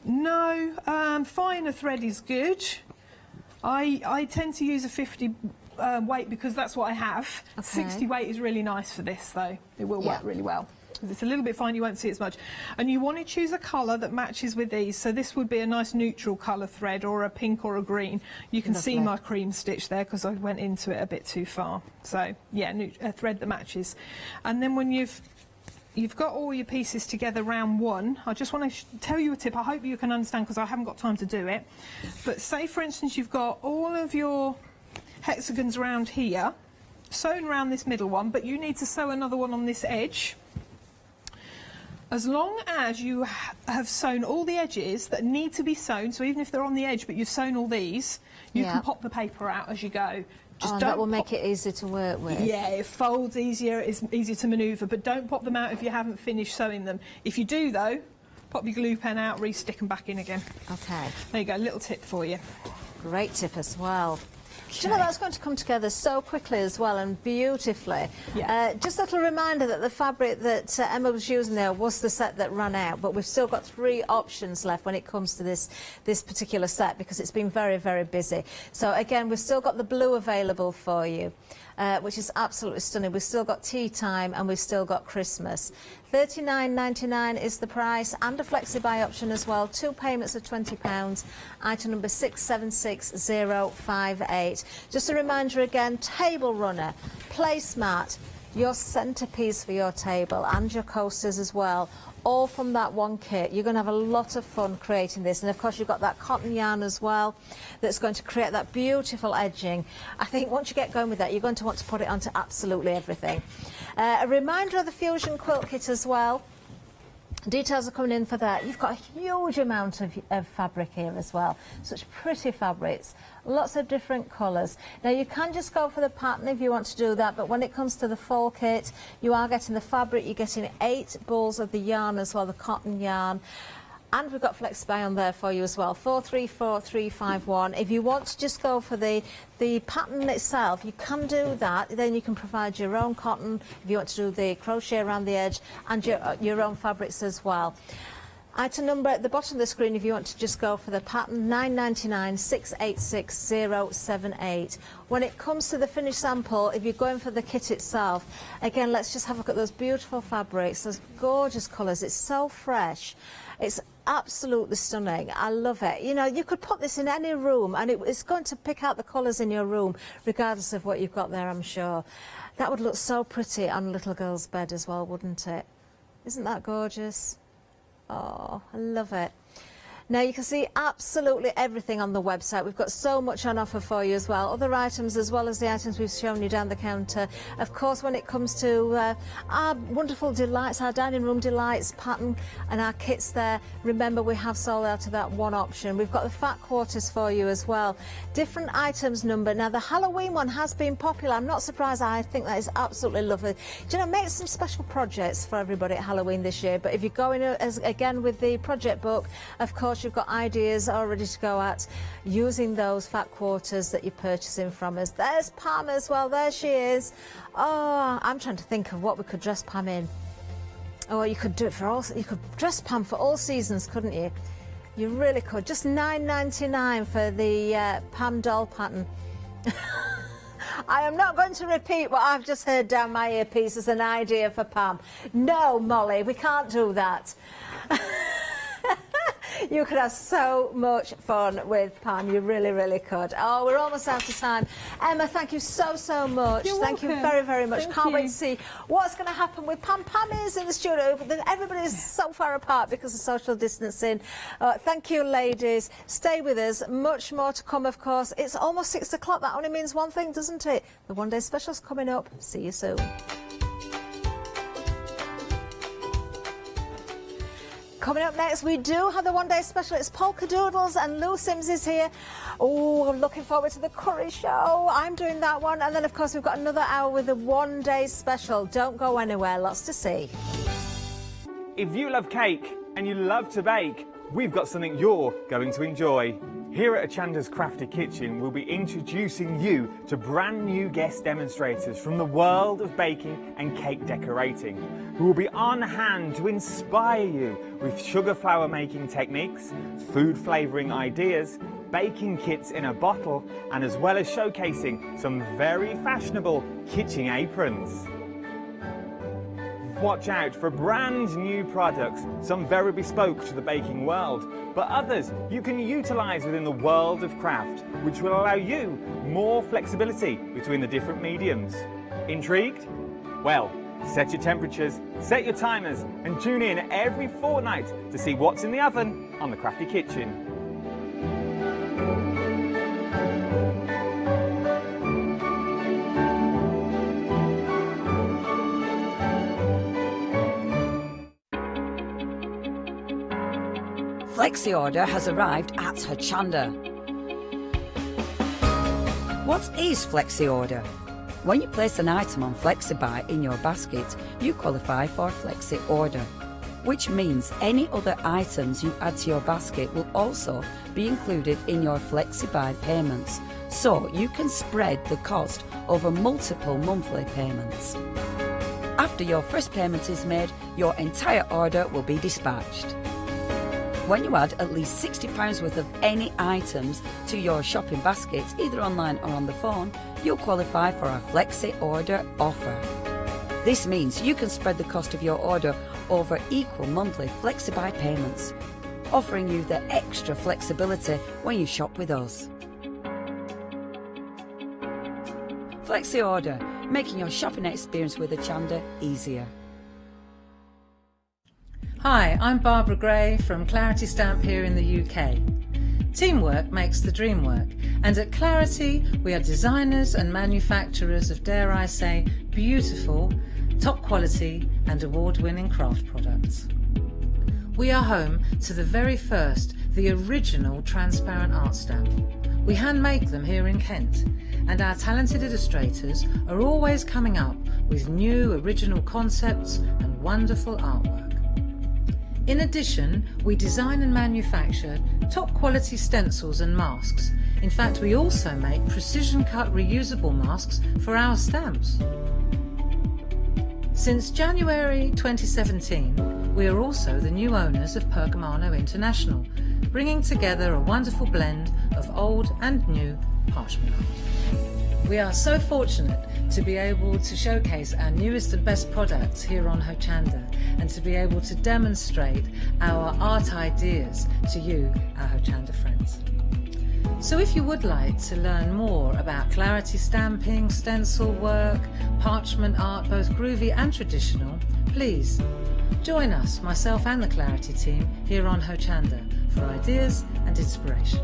No, finer thread is good. I tend to use a 50 weight because that's what I have. 60 weight is really nice for this, though. It will work really well. It's a little bit fine, you won't see it as much. And you want to choose a colour that matches with these. So this would be a nice neutral colour thread, or a pink or a green. You can see my cream stitch there because I went into it a bit too far. So yeah, a thread that matches. And then when you've got all your pieces together round one, I just want to tell you a tip. I hope you can understand because I haven't got time to do it. But say for instance you've got all of your hexagons around here, sewn around this middle one, but you need to sew another one on this edge. As long as you have sewn all the edges that need to be sewn, so even if they're on the edge but you've sewn all these, you can pop the paper out as you go. Just that will make it easier to work with. Yeah, it folds easier, it's easier to manoeuvre, but don't pop them out if you haven't finished sewing them. If you do though, pop your glue pen out, re-stick them back in again. Okay. There you go, little tip for you. Great tip as well. Do you know that's going to come together so quickly as well and beautifully? Yeah. Just a little reminder that the fabric that Emma was using there was the set that ran out, but we've still got 3 options left when it comes to this particular set because it's been very, very busy. So again, we've still got the blue available for you, which is absolutely stunning. We've still got tea time and we've still got Christmas. £39.99 is the price, and a flexi-buy option as well. 2 payments of £20. Item number 676058. Just a reminder again, table runner, placemat, your centrepiece for your table, and your coasters as well. All from that one kit. You're going to have a lot of fun creating this, and of course you've got that cotton yarn as well that's going to create that beautiful edging. I think once you get going with that, you're going to want to put it onto absolutely everything. A reminder of the Fusion quilt kit as well. Details are coming in for that. You've got a huge amount of fabric here as well. Such pretty fabrics. Lots of different colours. Now you can just go for the pattern if you want to do that, but when it comes to the full kit, you are getting the fabric, you're getting 8 balls of the yarn as well, the cotton yarn. And we've got FlexiBuy on there for you as well, 434351. If you want to just go for the pattern itself, you can do that. Then you can provide your own cotton if you want to do the crochet around the edge, and your own fabrics as well. Item number at the bottom of the screen if you want to just go for the pattern, £9.99 686078. When it comes to the finished sample, if you're going for the kit itself, again, let's just have a look at those beautiful fabrics, those gorgeous colours. It's so fresh. It's absolutely stunning. I love it. You know, you could put this in any room and it's going to pick out the colours in your room regardless of what you've got there, I'm sure. That would look so pretty on a little girl's bed as well, wouldn't it? Isn't that gorgeous? Oh, I love it. Now you can see absolutely everything on the website. We've got so much on offer for you as well. Other items as well as the items we've shown you down the counter. Of course, when it comes to our wonderful delights, our dining room delights pattern and our kits there, remember we have sold out of that one option. We've got the fat quarters for you as well. Different items number. Now the Halloween one has been popular. I'm not surprised. I think that is absolutely lovely. Do you know, make some special projects for everybody at Halloween this year. But if you're going again with the project book, of course, you've got ideas all ready to go at using those fat quarters that you're purchasing from us. There's Pam as well. There she is. Oh, I'm trying to think of what we could dress Pam in. Oh, you could do it for all. You could dress Pam for all seasons, couldn't you? You really could. Just £9.99 for the Pam doll pattern. I am not going to repeat what I've just heard down my earpiece as an idea for Pam. No, Molly, we can't do that. You could have so much fun with Pam. You really, really could. Oh, we're almost out of time. Emma, thank you so, so much. You're Thank welcome. you very, very much. Thank Can't you. wait to see what's going to happen with Pam. Pam is in the studio, but then everybody's so far apart because of social distancing. Thank you, ladies. Stay with us. Much more to come, of course. It's almost 6 o'clock. That only means one thing, doesn't it? The One Day Special's coming up. See you soon. Coming up next, we do have the One Day Special. It's Polka Doodles and Lou Sims is here. Oh, I'm looking forward to the curry show. I'm doing that one. And then, of course, we've got another hour with the One Day Special. Don't go anywhere. Lots to see. If you love cake and you love to bake, we've got something you're going to enjoy. Here at Hochanda's Crafty Kitchen, we'll be introducing you to brand new guest demonstrators from the world of baking and cake decorating, who will be on hand to inspire you with sugar flour making techniques, food flavouring ideas, baking kits in a bottle, and as well as showcasing some very fashionable kitchen aprons. watch out for brand new products, some very bespoke to the baking world, but others you can utilise within the world of craft, which will allow you more flexibility between the different mediums. Intrigued? Well, set your temperatures, set your timers, and tune in every fortnight to see what's in the oven on the Crafty Kitchen. Flexi Order has arrived at Hochanda. What is Flexi Order? When you place an item on FlexiBuy in your basket, you qualify for Flexi Order, which means any other items you add to your basket will also be included in your FlexiBuy payments, so you can spread the cost over multiple monthly payments. After your first payment is made, your entire order will be dispatched. When you add at least £60 worth of any items to your shopping basket, either online or on the phone, you'll qualify for our Flexi Order offer. This means you can spread the cost of your order over equal monthly FlexiBuy payments, offering you the extra flexibility when you shop with us. Flexi Order, making your shopping experience with Hochanda easier. Hi, I'm Barbara Gray from Clarity Stamp here in the UK. Teamwork makes the dream work, and at Clarity we are designers and manufacturers of, dare I say, beautiful, top quality and award-winning craft products. We are home to the very first, the original transparent art stamp. We hand make them here in Kent, and our talented illustrators are always coming up with new original concepts and wonderful artwork. In addition, we design and manufacture top quality stencils and masks. In fact, we also make precision cut reusable masks for our stamps. Since January 2017, we are also the new owners of Pergamano International, bringing together a wonderful blend of old and new parchment art. We are so fortunate to be able to showcase our newest and best products here on Hochanda, and to be able to demonstrate our art ideas to you, our Hochanda friends. So if you would like to learn more about Clarity stamping, stencil work, parchment art, both groovy and traditional, please join us, myself and the Clarity team, here on Hochanda for ideas and inspiration.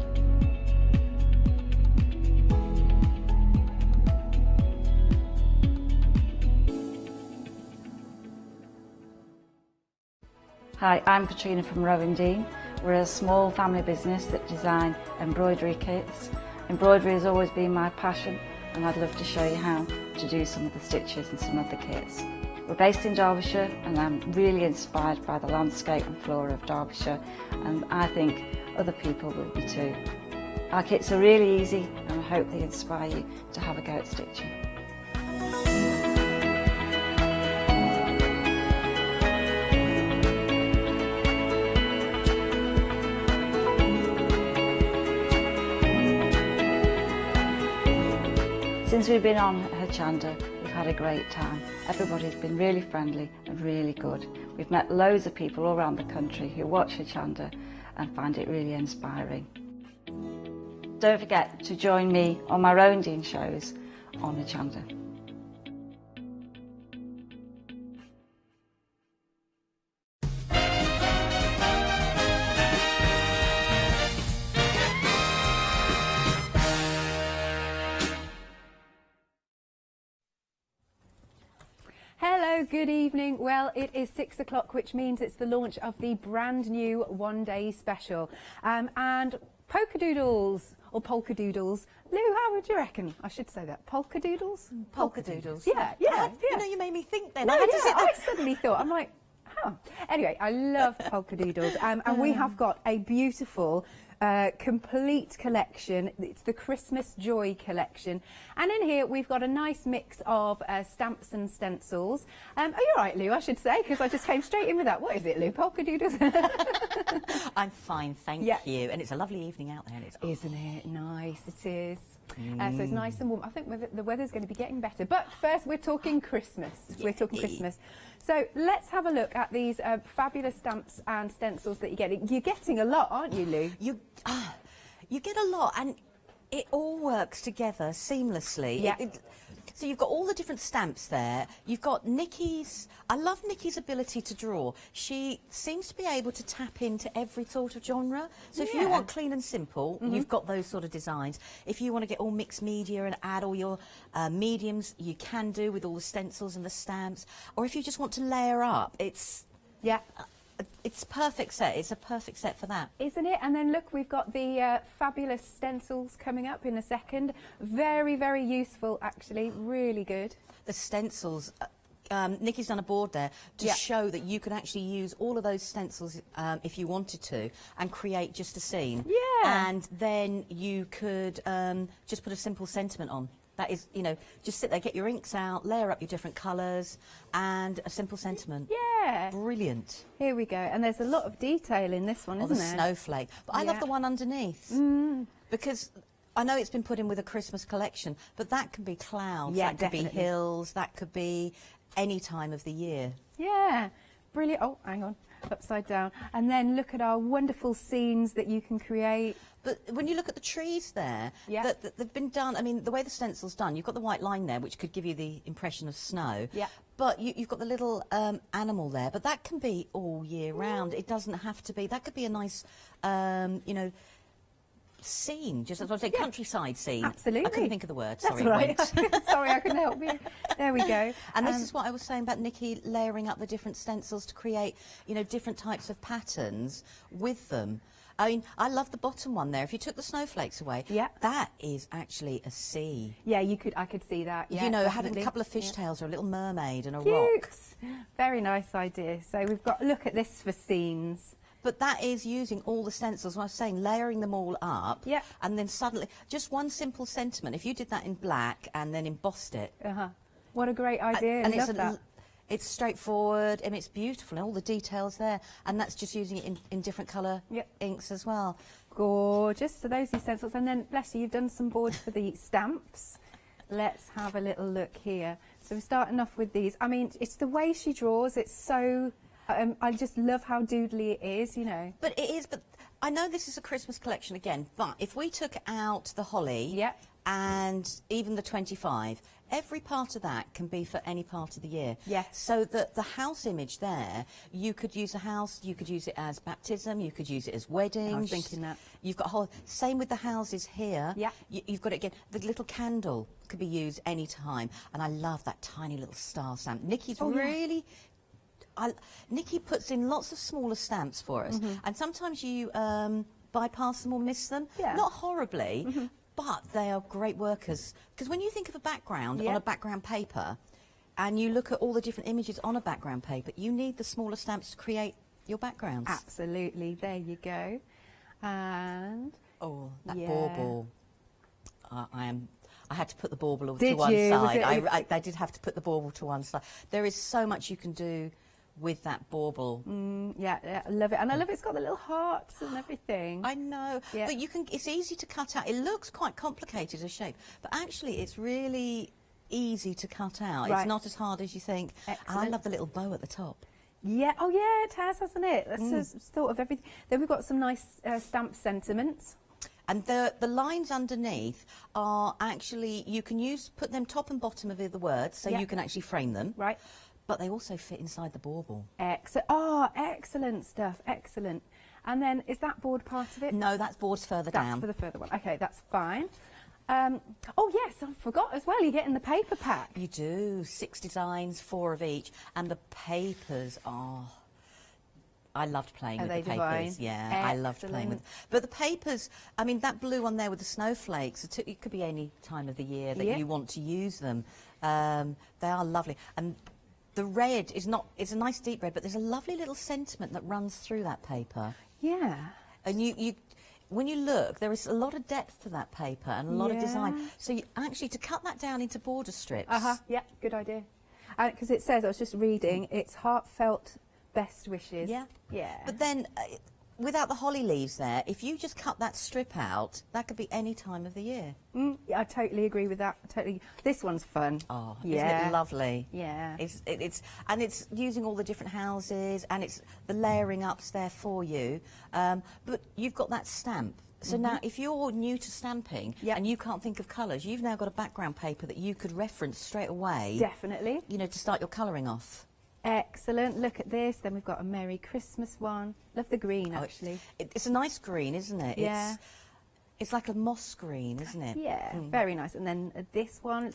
Hi, I'm Katrina from Rowan Dean. We're a small family business that design embroidery kits. Embroidery has always been my passion, and I'd love to show you how to do some of the stitches and some of the kits. We're based in Derbyshire, and I'm really inspired by the landscape and flora of Derbyshire, and I think other people will be too. Our kits are really easy, and I hope they inspire you to have a go at stitching. Since we've been on Hochanda, we've had a great time. Everybody's been really friendly and really good. We've met loads of people all around the country who watch Hochanda and find it really inspiring. Don't forget to join me on my Rowan Dean shows on Hochanda. Hello, good evening. Well, it is 6 o'clock, which means it's the launch of the brand new one-day special. And polka doodles, or polka doodles. Lou, how would you reckon? I should say that. Polka doodles? Polka doodles. Yeah. You know, you made me think then. No, I suddenly thought, I'm like, huh. Anyway, I love polka doodles. And we have got a beautiful complete collection. It's the Christmas Joy collection, and in here we've got a nice mix of stamps and stencils. Are you all right, Lou? I should say, because I just came straight in with that. What is it, Lou? Polka doodles? I'm fine, thank you. And it's a lovely evening out there, and it's isn't it nice? It is. So it's nice and warm. I think the weather's going to be getting better. But first, we're talking Christmas. We're talking Christmas. So let's have a look at these fabulous stamps and stencils that you're getting. You're getting a lot, aren't you, Lou? You get a lot, and it all works together seamlessly. Yeah. So you've got all the different stamps there. You've got Nikki's. I love Nikki's ability to draw. She seems to be able to tap into every sort of genre. So if you want clean and simple, you've got those sort of designs. If you want to get all mixed media and add all your mediums, you can do with all the stencils and the stamps. Or if you just want to layer up, it's perfect set. It's a perfect set for that. Isn't it? And then look, we've got the fabulous stencils coming up in a second. Very, very useful, actually. Really good. The stencils, Nikki's done a board there to show that you can actually use all of those stencils if you wanted to and create just a scene. Yeah. And then you could just put a simple sentiment on. That is, you know, just sit there, get your inks out, layer up your different colours and a simple sentiment. Yeah. Brilliant. Here we go. And there's a lot of detail in this one, isn't there? The snowflake. But I love the one underneath. Because I know it's been put in with a Christmas collection, but that can be clouds, that could be hills, that could be any time of the year. Yeah. Brilliant. Oh, hang on. Upside down. And then look at our wonderful scenes that you can create. But when you look at the trees there, that they've been done, I mean, the way the stencil's done, you've got the white line there, which could give you the impression of snow. Yeah. But you've got the little animal there, but that can be all year round. It doesn't have to be. That could be a nice, you know, scene, just as I say, countryside scene. Absolutely. I couldn't think of the word. That's Sorry, right. Sorry, I couldn't help you. There we go. And this is what I was saying about Nikki layering up the different stencils to create, you know, different types of patterns with them. I mean, I love the bottom one there. If you took the snowflakes away, that is actually a sea. Yeah, I could see that. Yeah, you know, definitely. having a couple of fishtails or a little mermaid and a Cute. rock. Very nice idea. So we've got, look at this for scenes. But that is using all the stencils, what I was saying, layering them all up, and then suddenly, just one simple sentiment, if you did that in black and then embossed it. What a great idea, and I love that. It's straightforward and it's beautiful and all the details there, and that's just using it in different colour inks as well. Gorgeous. So those are your stencils, and then, bless you, you've done some boards for the stamps. Let's have a little look here. So we're starting off with these. I mean, it's the way she draws, it's so... I just love how doodly it is, you know. But it is, but I know this is a Christmas collection again, but if we took out the holly and even the 25, every part of that can be for any part of the year. Yes. So the house image there, you could use a house, you could use it as baptism, you could use it as weddings. I was thinking that. You've got a whole, same with the houses here. Yeah. You've got it again. The little candle could be used any time, and I love that tiny little star stamp. Nikki's really... Nikki puts in lots of smaller stamps for us, and sometimes you bypass them or miss them. Not horribly, but they are great workers. Because when you think of a background on a background paper, and you look at all the different images on a background paper, you need the smaller stamps to create your backgrounds. Absolutely. There you go. And... oh, that bauble. I had to put the bauble to one side. I did have to put the bauble to one side. There is so much you can do with that bauble. Yeah, I love it. And I love it's got the little hearts and everything. I know. Yeah. But it's easy to cut out. It looks quite complicated as shape, but actually it's really easy to cut out. It's not as hard as you think. Excellent. And I love the little bow at the top. Yeah, oh yeah, it has, hasn't it? That's thought of everything. Then we've got some nice stamp sentiments. And the lines underneath are actually, you can put them top and bottom of the words, so you can actually frame them. Right. But they also fit inside the bauble. Excellent stuff, excellent. And then, is that board part of it? No, that's boards further down. That's for the further one. Okay, that's fine. Oh yes, I forgot as well, you get in the paper pack. You do, 6 designs, 4 of each, and the papers are... I loved playing with the papers. Divine? Yeah, Excellent. I loved playing with. But the papers, I mean, that blue one there with the snowflakes, it could be any time of the year that you want to use them. They are lovely. And the red is not, it's a nice deep red, but there's a lovely little sentiment that runs through that paper. Yeah. And when you look, there is a lot of depth to that paper and a lot of design. So actually, to cut that down into border strips. Yeah, good idea. Because it says, I was just reading, it's heartfelt best wishes. Yeah. Yeah. But then without the holly leaves there, if you just cut that strip out, that could be any time of the year. Yeah, I totally agree with that. Totally. This one's fun. Oh, yeah. Isn't it lovely? Yeah. It's using all the different houses, and it's the layering up's there for you. But you've got that stamp. So now, if you're new to stamping and you can't think of colours, you've now got a background paper that you could reference straight away. Definitely. You know, to start your colouring off. Excellent. Look at this. Then we've got a Merry Christmas one. Love the green, actually. It's a nice green, isn't it? Yeah. It's like a moss green, isn't it? Yeah, very nice. And then this one,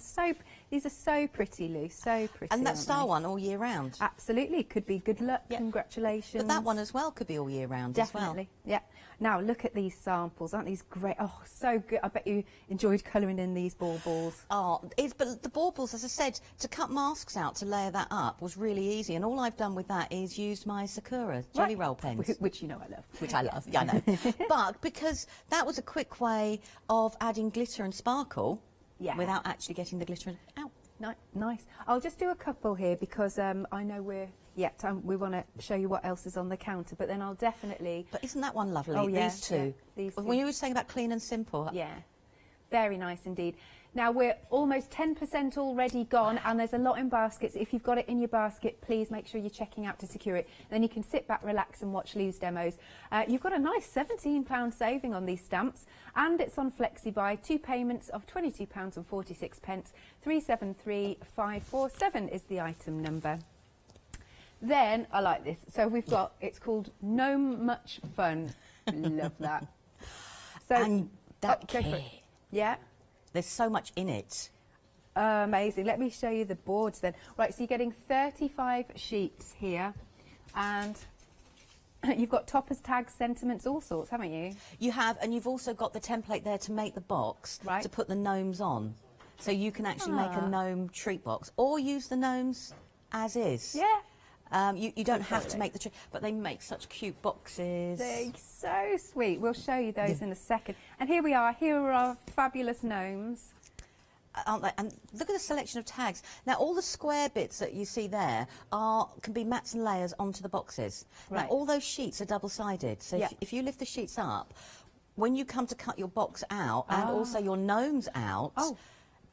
these are so pretty, Lou, so pretty. And that star one all year round? Absolutely, could be good luck, congratulations. But that one as well could be all year round as well. Definitely, yeah. Now, look at these samples, aren't these great? Oh, so good. I bet you enjoyed colouring in these baubles. Oh, but the baubles, as I said, to cut masks out, to layer that up was really easy. And all I've done with that is used my Sakura jelly roll pens. Which you know I love. Which I love, yeah, I know. But because that was a quick way of adding glitter and sparkle without actually getting the glitter out. Nice. I'll just do a couple here because I know we want to show you what else is on the counter, but then I'll definitely... But isn't that one lovely? Oh, yeah, these two. Yeah, these two. When you were saying about clean and simple. Yeah, very nice indeed. Now, we're almost 10% already gone, and there's a lot in baskets. If you've got it in your basket, please make sure you're checking out to secure it. Then you can sit back, relax, and watch Lou's demos. You've got a nice £17 saving on these stamps, and it's on FlexiBuy. 2 payments of £22.46. 373547 is the item number. Then, I like this. So we've got, it's called Gnome Much Fun. Love that. So, and that go for it. Yeah. There's so much in it. Amazing. Let me show you the boards then. Right, so you're getting 35 sheets here, and you've got toppers, tags, sentiments, all sorts, haven't you? You have, and you've also got the template there to make the box, to put the gnomes on. So you can actually make a gnome treat box, or use the gnomes as is. Yeah. You don't have to make the treat, but they make such cute boxes. They're so sweet. We'll show you those in a second. And here we are. Here are our fabulous gnomes. Aren't they? And look at the selection of tags. Now, all the square bits that you see there can be mats and layers onto the boxes. Right. Now, all those sheets are double-sided. So if you lift the sheets up, when you come to cut your box out and also your gnomes out,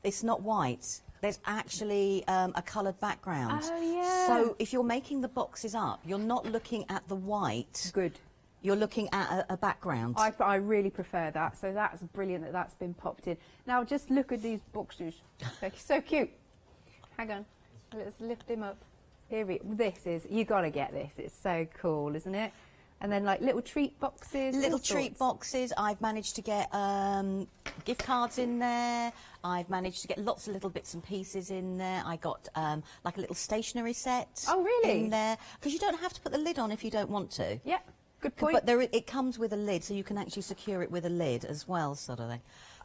it's not white. There's actually a coloured background. Oh, yeah. So if you're making the boxes up, you're not looking at the white. Good. You're looking at a background. I really prefer that. So that's brilliant that that's been popped in. Now, just look at these boxes. They're so cute. Hang on. Let's lift him up. This is, you got to get this. It's so cool, isn't it? And then like little treat boxes. Little treat boxes. I've managed to get gift cards in there. I've managed to get lots of little bits and pieces in there. I got like a little stationery set. Oh, really? In there. Because you don't have to put the lid on if you don't want to. Yeah, good point. But it comes with a lid, so you can actually secure it with a lid as well, sort of thing.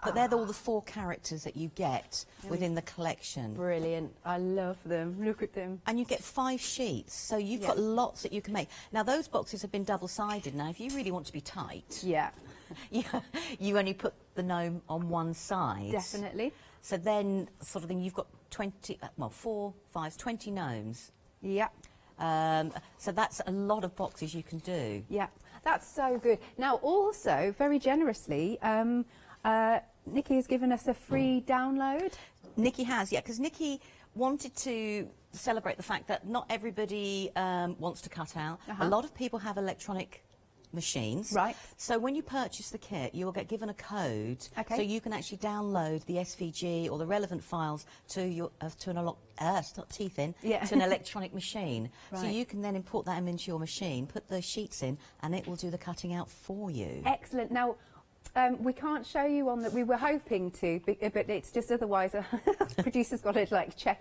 But they're all the 4 characters that you get within the collection. Brilliant. I love them. Look at them. And you get 5 sheets, so you've got lots that you can make. Now, those boxes have been double-sided. Now, if you really want to be tight, you only put the gnome on one side. Definitely. So then, sort of thing, you've got 20, 4, 5, 20 gnomes. Yeah. So that's a lot of boxes you can do. Yeah, that's so good. Now, also, very generously, Nikki has given us a free download. Nikki has, yeah, because Nikki wanted to celebrate the fact that not everybody wants to cut out. A lot of people have electronic machines. Right. So when you purchase the kit, you will get given a code, so you can actually download the SVG or the relevant files to your to an electronic machine. Right. So you can then import that into your machine, put the sheets in, and it will do the cutting out for you. Excellent. Now, we can't show you on that. We were hoping to, but it's just otherwise. Producer's got to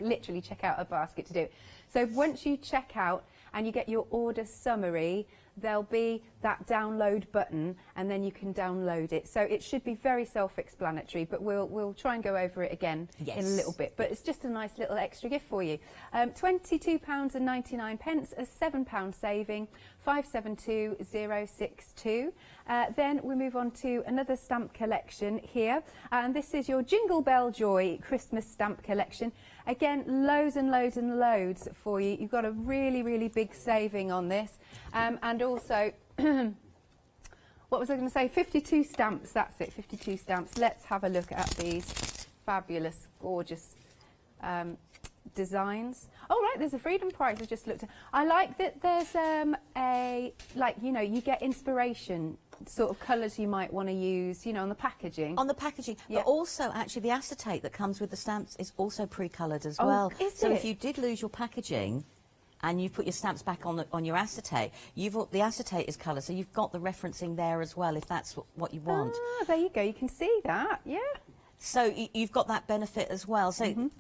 literally check out a basket to do it. So once you check out and you get your order summary, there'll be that download button, and then you can download it. So it should be very self-explanatory, but we'll try and go over it again in a little bit. But it's just a nice little extra gift for you. £22.99, a £7 saving, 572062. Then we move on to another stamp collection here, and this is your Jingle Bell Joy Christmas stamp collection. Again, loads and loads and loads for you. You've got a really, really big saving on this, and also What was I going to say? 52 stamps, that's it, 52 stamps. Let's have a look at these fabulous, gorgeous designs. Oh, right, there's a Freedom Prize I just looked at. I like that there's you get inspiration, sort of colours you might want to use, on the packaging. On the packaging, yeah. But also actually the acetate that comes with the stamps is also pre-coloured as Oh, well. is so it? if you did lose your packaging, and you put your stamps back on your acetate, the acetate is colour, so you've got the referencing there as well, if that's what you want. Ah, there you go, you can see that, yeah. So you've got that benefit as well. So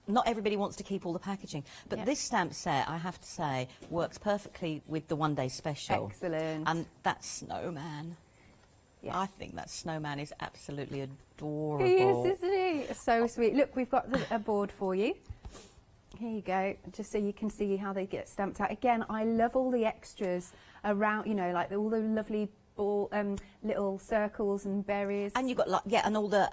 not everybody wants to keep all the packaging, but this stamp set, I have to say, works perfectly with the one-day special. Excellent. And that snowman. Yeah. I think that snowman is absolutely adorable. He is, isn't he? So sweet. Look, we've got a board for you. Here you go, just so you can see how they get stamped out. Again, I love all the extras around, like all the lovely little circles and berries. And you've got, and all the,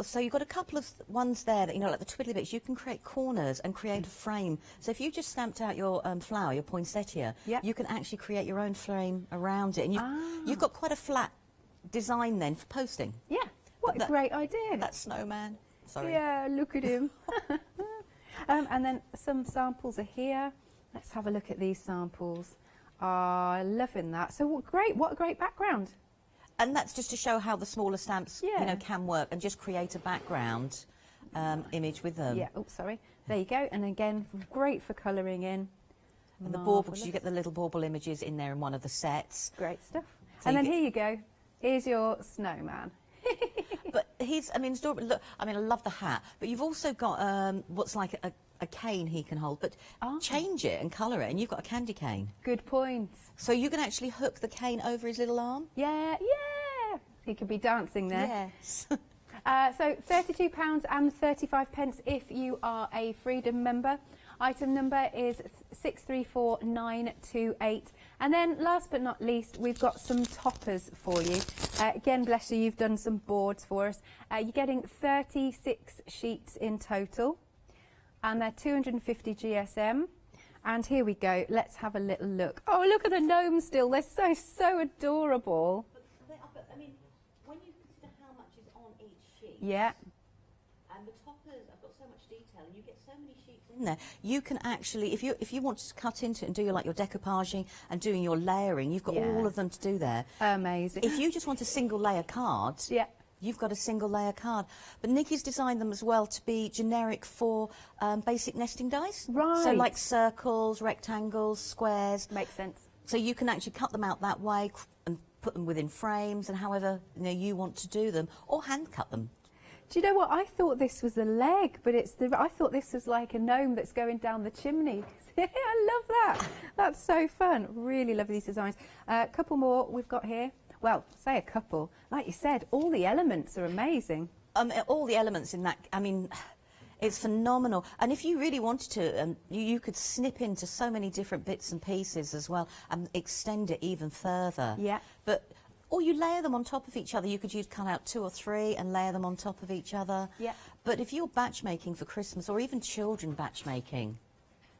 so you've got a couple of ones there that, like the twiddly bits, you can create corners and create a frame. So if you just stamped out your flower, your poinsettia, you can actually create your own frame around it. And you've got quite a flat design then for posting. Yeah, what a great idea. That snowman. Sorry. Yeah, look at him. And then some samples are here. Let's have a look at these samples. Loving that. So what a great background. And that's just to show how the smaller stamps can work, and just create a background image with them. Yeah, oh, sorry. There you go. And again, great for colouring in. And the baubles, you get the little bauble images in there in one of the sets. Great stuff. So and then here you go. Here's your snowman. But he's, it's adorable. Look, I love the hat, but you've also got what's like a cane he can hold, but change it and colour it, and you've got a candy cane. Good point. So you can actually hook the cane over his little arm? Yeah, yeah. He could be dancing there. Yes. So £32.35 if you are a Freedom member. Item number is 634928. And then last but not least, we've got some toppers for you. Again, bless you, you've done some boards for us. You're getting 36 sheets in total, and they're 250 GSM. And here we go, let's have a little look. Oh, look at the gnomes still, they're so adorable. But when you consider how much is on each sheet, yeah. And the toppers, I've got so much detail, and you get so many sheets in there. You can actually, if you want to cut into it and do your decoupaging and doing your layering, you've got all of them to do there. Amazing. If you just want a single layer card, you've got a single layer card. But Nikki's designed them as well to be generic for basic nesting dies. Right. So like circles, rectangles, squares. Makes sense. So you can actually cut them out that way and put them within frames and however you want to do them, or hand cut them. Do you know what? I thought this was a leg, but I thought this was like a gnome that's going down the chimney. I love that. That's so fun. Really love these designs. A couple more we've got here. Well, say a couple. Like you said, all the elements are amazing. All the elements in that, it's phenomenal. And if you really wanted to, you could snip into so many different bits and pieces as well and extend it even further. Yeah. Or you layer them on top of each other. You could cut out 2 or 3 and layer them on top of each other. Yeah. But if you're batch making for Christmas, or even children batch making,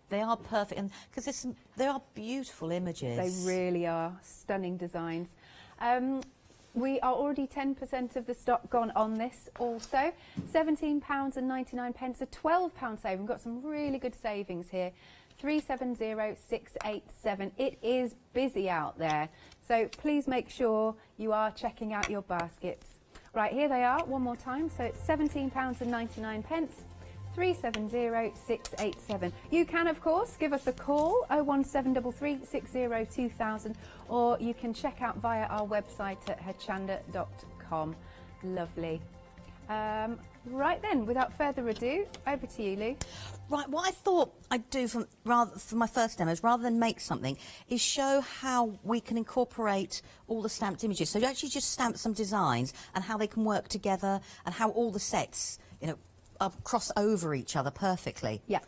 they are perfect, and because they are beautiful images. They really are stunning designs. We are already 10% of the stock gone on this also. £17.99, a £12 saving. We've got some really good savings here. 370687. It is busy out there, so please make sure you are checking out your baskets. Right, here they are one more time. So it's £17.99. 370687. You can, of course, give us a call 01733 60 2000, or you can check out via our website at hochanda.com. Lovely. Right then, without further ado, over to you, Lou. Right, what I thought I'd do for my first demos, rather than make something, is show how we can incorporate all the stamped images. So you actually just stamp some designs and how they can work together, and how all the sets, cross over each other perfectly. Yeah.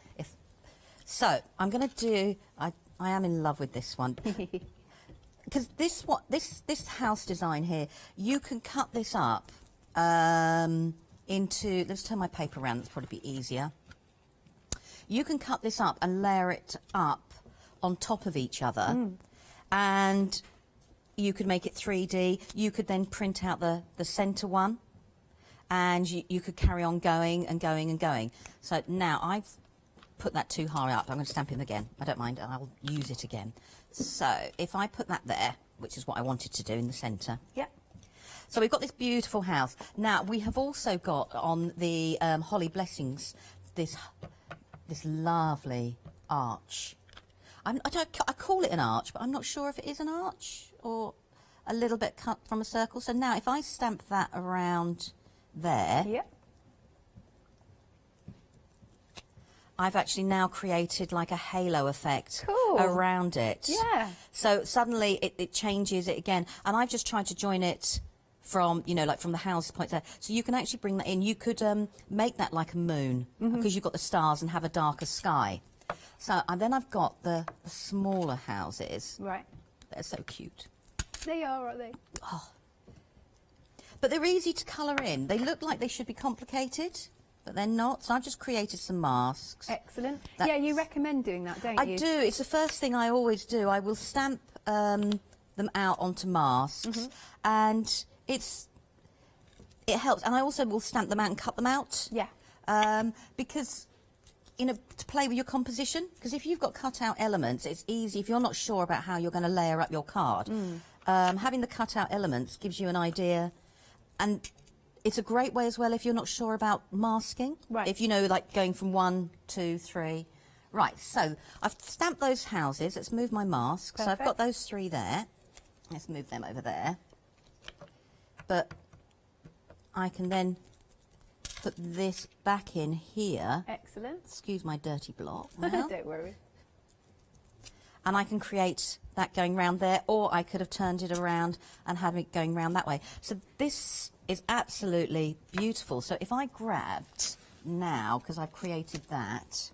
So I'm going to do. I am in love with this one. Because this house design here, you can cut this up into. Let's turn my paper around. That's probably be easier. You can cut this up and layer it up on top of each other, and you could make it 3D. You could then print out the centre one, and you could carry on going and going and going. So now I've put that too high up. I'm going to stamp him again. I don't mind. I'll use it again. So if I put that there, which is what I wanted to do in the centre. Yep. So we've got this beautiful house. Now, we have also got on the Holly Blessings this lovely arch. I call it an arch, but I'm not sure if it is an arch or a little bit cut from a circle. So now if I stamp that around there, yep. I've actually now created like a halo effect around it. Yeah. So suddenly it changes it again. And I've just tried to join it from, you know, like from the house point there. So you can actually bring that in. You could make that like a moon because you've got the stars and have a darker sky. So and then I've got the smaller houses. Right. They're so cute. They are, aren't they? Oh. But they're easy to colour in. They look like they should be complicated, but they're not. So I've just created some masks. Excellent. Yeah, you recommend doing that, don't you? I do. It's the first thing I always do. I will stamp them out onto masks, and it helps. And I also will stamp them out and cut them out. Yeah. Because, you know, to play with your composition. Because if you've got cut out elements, it's easy. If you're not sure about how you're going to layer up your card, having the cut out elements gives you an idea. And it's a great way as well if you're not sure about masking. Right. If you know, like going from 1, 2, 3. Right, so I've stamped those houses. Let's move my masks. So I've got those 3 there. Let's move them over there. But I can then put this back in here. Excellent. Excuse my dirty block. Don't worry. And I can create that going round there, or I could have turned it around and had it going round that way. So this is absolutely beautiful. So if I grabbed now, because I've created that,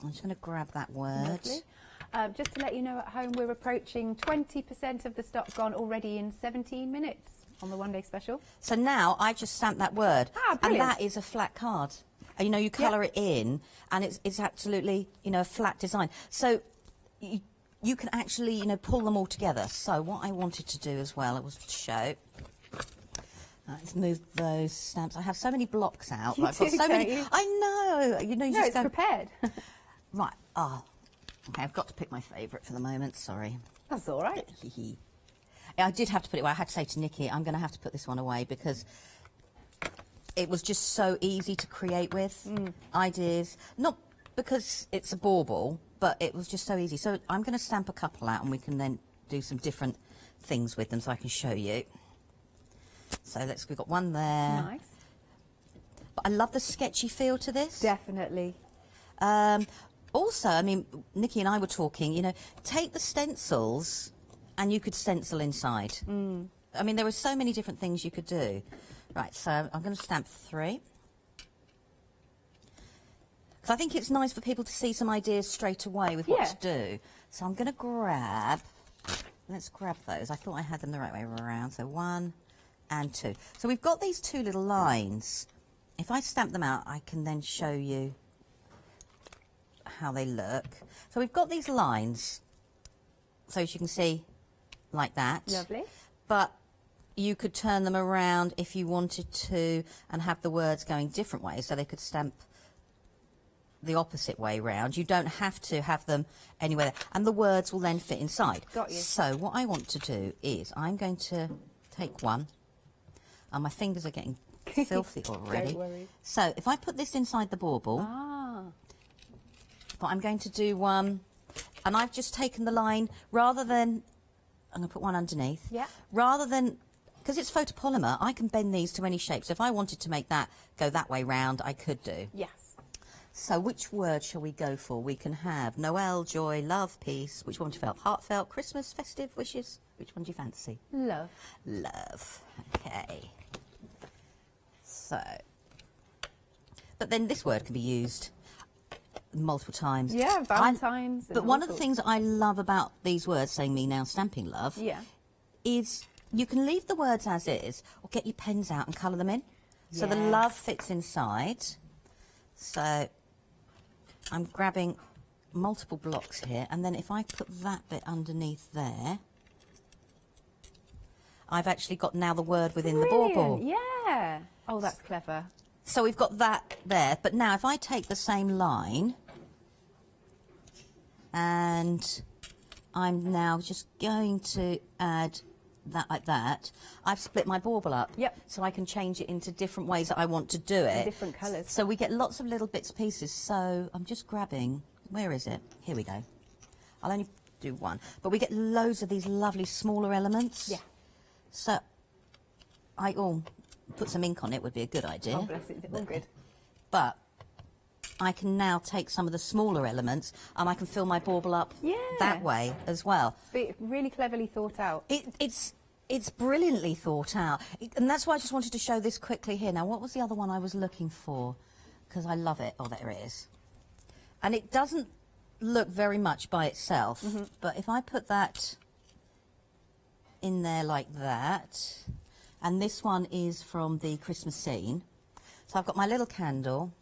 I'm just going to grab that word. Lovely. Just to let you know, at home we're approaching 20% of the stock gone already in 17 minutes on the one-day special. So now I just stamped that word, and brilliant. that is a flat card. And, you know, you colour it in, and it's absolutely, you know, a flat design. So you can actually, you know, pull them all together. So what I wanted to do as well was to show. Let's move those stamps. I have so many blocks out. I've got so many. I know. You know, you just it's prepared. Right. Oh, okay. I've got to pick my favourite for the moment. Sorry. That's all right. I did have to put it away. I had to say to Nikki, I'm going to have to put this one away because it was just so easy to create with ideas. Not because it's a bauble, but it was just so easy. So I'm going to stamp a couple out and we can then do some different things with them so I can show you. So we've got one there. Nice. But I love the sketchy feel to this. Definitely. Also, I mean, Nikki and I were talking, you know, take the stencils and you could stencil inside. I mean, there were so many different things you could do. Right, so I'm going to stamp 3. Because I think it's nice for people to see some ideas straight away with what to do. So I'm going to grab, let's grab those. I thought I had them the right way around. So 1 and 2. So we've got these 2 little lines. If I stamp them out, I can then show you how they look. So we've got these lines, so as you can see, like that. Lovely. But you could turn them around if you wanted to and have the words going different ways, so they could stamp the opposite way round. You don't have to have them anywhere, and the words will then fit inside. Got you. So what I want to do is I'm going to take one, and my fingers are getting filthy already. Don't worry. So if I put this inside the bauble, but I'm going to do one, and I've just taken the line, rather than, I'm going to put one underneath. Yeah. Rather than, because it's photopolymer, I can bend these to any shape. So if I wanted to make that go that way round, I could do. Yes. So which word shall we go for? We can have Noel, joy, love, peace. Which one do you feel? Heartfelt, Christmas, festive, wishes? Which one do you fancy? Love. Love. Okay. So, but then this word can be used multiple times. Yeah, Valentine's. But one of the things I love about these words, saying me now stamping love, is you can leave the words as is or get your pens out and colour them in. So the love fits inside. So I'm grabbing multiple blocks here, and then if I put that bit underneath there, I've actually got now the word within the Brilliant, bauble. Yeah. Oh, that's clever. So we've got that there, but now if I take the same line and I'm now just going to add that like that, I've split my bauble up. Yep. So I can change it into different ways that I want to do it. Different colours. So we get lots of little bits and pieces. So I'm just grabbing, where is it? Here we go. I'll only do one. But we get loads of these lovely smaller elements. Yeah. So put some ink on it would be a good idea. Oh, bless it. All good. But I can now take some of the smaller elements and I can fill my bauble up that way as well. But really cleverly thought out. It's brilliantly thought out. And that's why I just wanted to show this quickly here. Now, what was the other one I was looking for? Because I love it. Oh, there it is. And it doesn't look very much by itself, but if I put that in there like that, and this one is from the Christmas scene. So I've got my little candle,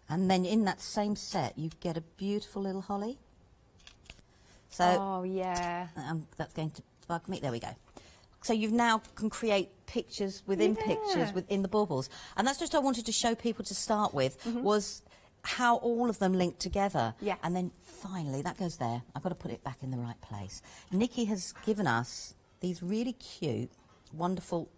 and then in that same set you get a beautiful little holly. So oh yeah, that's going to bug me. There we go. So you now can create pictures within pictures within the baubles, and that's just what I wanted to show people to start with was how all of them link together. Yes. And then finally that goes there. I've got to put it back in the right place. Nikki has given us these really cute, wonderful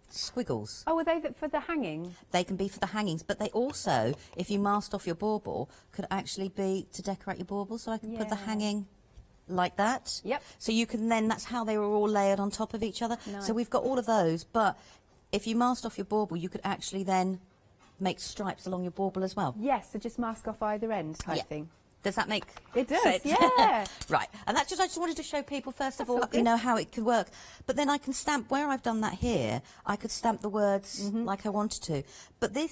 squiggles. Oh, are they for the hanging? They can be for the hangings, but they also, if you masked off your bauble, could actually be to decorate your bauble. So I can put the hanging like that. Yep. So you can then, that's how they were all layered on top of each other. Nice. So we've got all of those, but if you masked off your bauble, you could actually then make stripes along your bauble as well. Yes, so just mask off either end type thing. Does that make It does, sense? yeah. Right, and that's just, I just wanted to show people first of all, you know, how it could work. But then I can stamp, where I've done that here, I could stamp the words like I wanted to. But this